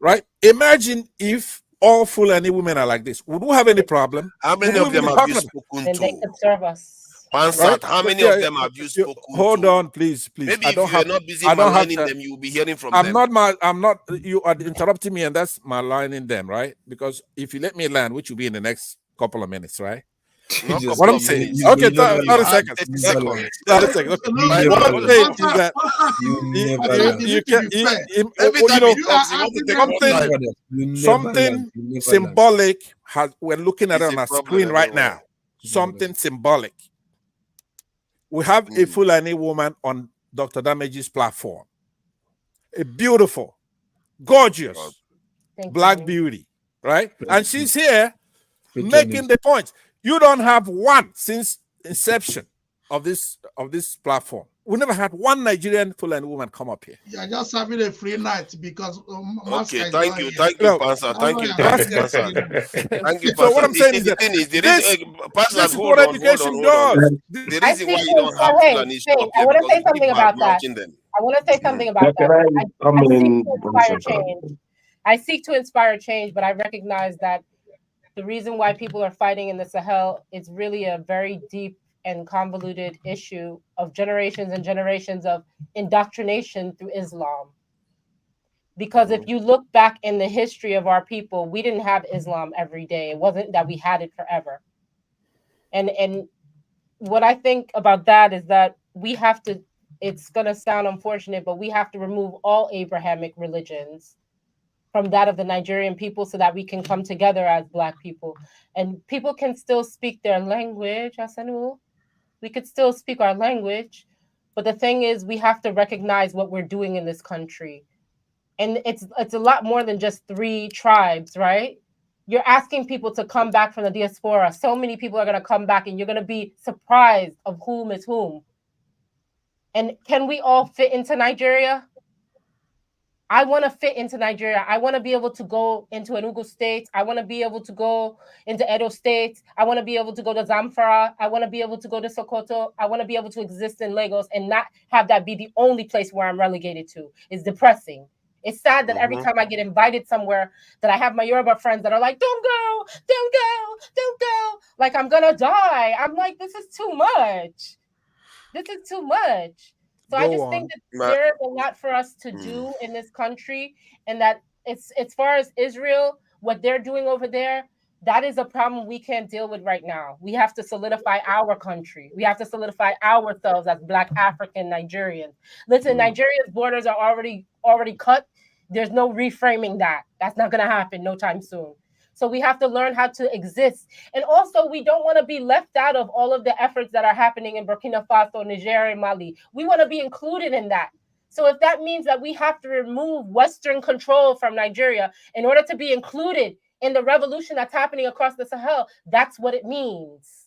right? Imagine if all Fulani women are like this. Would we have any problem? How many of them have you spoken to? They could serve us. Right? How many of them have you spoken to? Hold on, please. Maybe if you're not busy maligning them, you'll be hearing from them. I'm not. You are interrupting me, and that's maligning them, right? Because if you let me land, which will be in the next couple of minutes, right? What I'm saying, okay, 30 seconds. 30 seconds. What I'm saying is that something symbolic we're looking at it on our screen right now. Something symbolic. We have a Fulani woman on Dr. Damage's platform. A beautiful, gorgeous black beauty, right? And she's here making the point. You don't have one since inception of this platform. We never had one Nigerian Fulani woman come up here. You're just having a free night because okay, thank you, Pastor. Thank you, Pastor. Thank you, Pastor. So what I'm saying is that this is what education does. The reason why you don't have Fulani is I want to say something about that. I want to say something about that. I seek to inspire change, but I recognize that the reason why people are fighting in the Sahel is really a very deep and convoluted issue of generations and generations of indoctrination through Islam. Because if you look back in the history of our people, we didn't have Islam every day. It wasn't that we had it forever. And what I think about that is that we have to, it's going to sound unfortunate, but we have to remove all Abrahamic religions from that of the Nigerian people so that we can come together as Black people. And people can still speak their language, Asanu. We could still speak our language. But the thing is, we have to recognize what we're doing in this country. And it's a lot more than just 3 tribes, right? You're asking people to come back from the diaspora. So many people are going to come back and you're going to be surprised of whom is whom. And can we all fit into Nigeria? I want to fit into Nigeria. I want to be able to go into Enugu State. I want to be able to go into Edo State. I want to be able to go to Zamfara. I want to be able to go to Sokoto. I want to be able to exist in Lagos and not have that be the only place where I'm relegated to. It's depressing. It's sad that every time I get invited somewhere that I have my Yoruba friends that are like, don't go, don't go, don't go. Like I'm going to die. I'm like, this is too much. This is too much. So I just think that there is a lot for us to do in this country, and that it's as far as Israel, what they're doing over there, that is a problem we can't deal with right now. We have to solidify our country. We have to solidify ourselves as Black African Nigerians. Listen, Nigeria's borders are already cut. There's no reframing that. That's not going to happen no time soon. So we have to learn how to exist. And also, we don't want to be left out of all of the efforts that are happening in Burkina Faso, Niger, and Mali. We want to be included in that. So if that means that we have to remove Western control from Nigeria in order to be included in the revolution that's happening across the Sahel, that's what it means.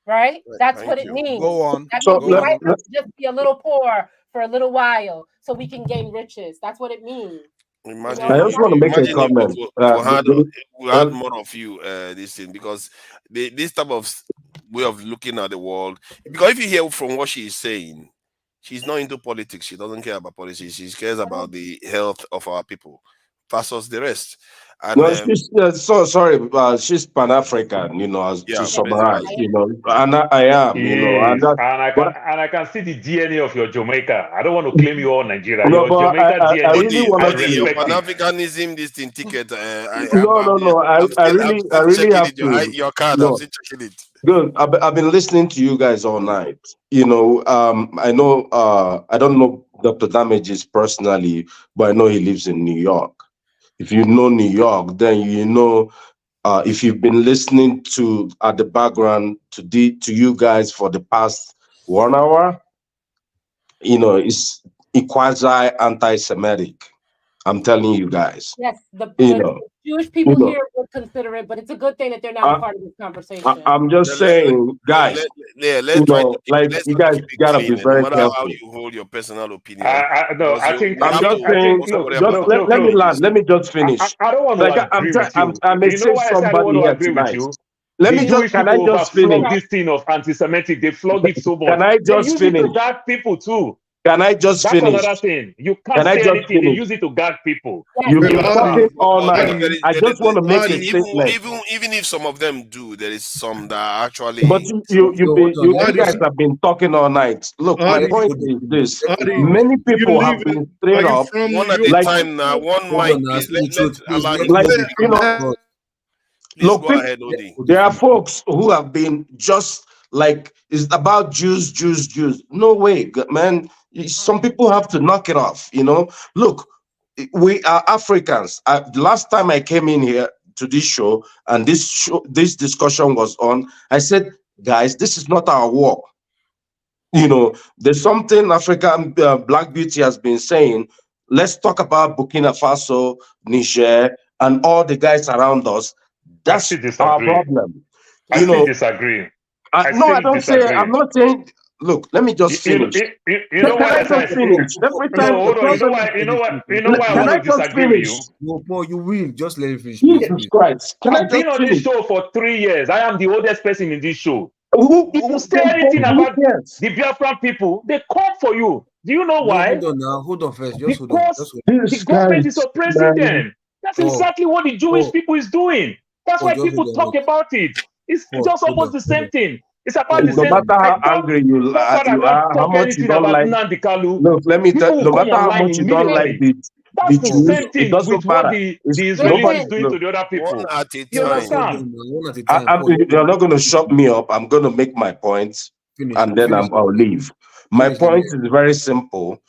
Right? That's what it means. Go on. That means we might have to just be a little poor for a little while so we can gain riches. That's what it means. Imagine, I just want to make a comment. We had more of you this thing, because this type of way of looking at the world, because if you hear from what she is saying, she's not into politics. She doesn't care about politics. She cares about the health of our people versus the rest. And no, she's so sorry. She's Pan-African, you know, to summarize, you know, and I am, you know, and I can see the DNA of your Jamaica. I don't want to claim you all Nigeria. No, your but Jamaica I DNA. really want to your Pan-Africanism, this thing ticket. I really have to. Your card. No. I'm still checking it. Good. I've been listening to you guys all night. You know, I know. I don't know Dr. Damages personally, but I know he lives in New York. If you know New York, then you know. If you've been listening to at the background to you guys for the past 1 hour, you know, it's quasi anti-Semitic. I'm telling you guys. Yes, the know, Jewish people you know, here would consider it, but it's a good thing that they're not a part of this conversation. I'm just saying, guys. Let's try to like you guys gotta be very no matter careful. how you hold your personal opinion. No, I think I'm just saying. Let me land. Let me just finish. I don't want to agree with you. I may You know save why I said I don't somebody want to here agree tonight. with you? Let me just. Can I just finish? This thing of anti-Semitic, they flog it so much. Can I just they use finish? it to guard people too. Can I just That's finish? another thing. You can't Can I say just anything. They finish? use it to guard people. You've been talking all night. I just want to make a statement. Even if some of them do, there is some that are actually. But you guys have been talking all night. Look, my point is this: many people have been straight up. One at a time now. One mic, please. Look, go ahead, Odi. There are folks who have been just like, it's about Jews. No way, man. Some people have to knock it off, you know. Look, we are Africans. The last time I came in here to this show and this discussion was on, I said, guys, this is not our war. You know, there's something African Black Beauty has been saying. Let's talk about Burkina Faso, Niger, and all the guys around us. That's our problem. I still disagree. I don't say. I'm not saying. Look, let me just finish. You know why I just finish? Every time. No, hold on. You know why I want to disagree with you? No, Paul, you will just let it finish. Jesus Christ! I've been on this show for 3 years. I am the oldest person in this show. If you say anything about the Biafran people, they come for you. Do you know why? Hold on now. Hold on first. Because the government is oppressing them. That's exactly what the Jewish people is doing. That's why people talk about it. It's just almost the same thing. It's about the same. No matter how angry you are, how much you don't like. Look, let me tell you. No matter how much you don't like the Jews, it doesn't matter. The Israelis is doing to the other people. One at a You time. understand? You're not going to shut me up. I'm going to make my points, and then I'll leave. My point is very simple.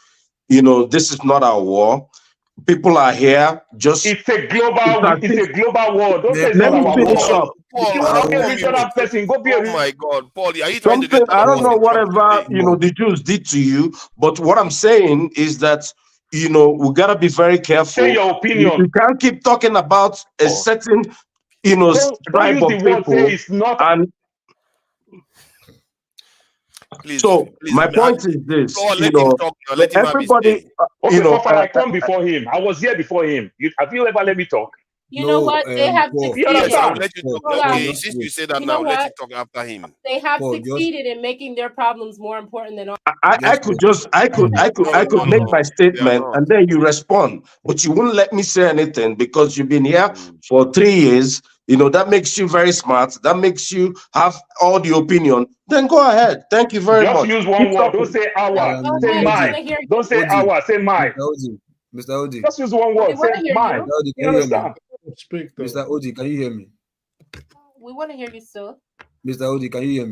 You know, this is not our war. People are here. Just it's a global war. Don't say let me finish up. Oh my God, Paul, are you trying to get? I don't know whatever the Jews did to you, but what I'm saying is that we gotta be very careful. Say your opinion. You can't keep talking about a certain tribe of people. It's not. And please, my point is this: everybody. I come before him. I was here before him. Have you ever let me talk? You know what? They have succeeded. I'll let you talk. Okay, since you say that now, let you talk after him. They have succeeded in making their problems more important than all. I could make my statement and then you respond, but you wouldn't let me say anything because you've been here for 3 years. That makes you very smart. That makes you have all the opinion. Then go ahead. Thank you very much. Just use one word. Don't say our. Say my. Don't say our. Say my. Mr. Odi. Just use one word. Say my. You understand? Mr. Odi, can you hear me? We want to hear you still. Mr. Odi, can you hear me?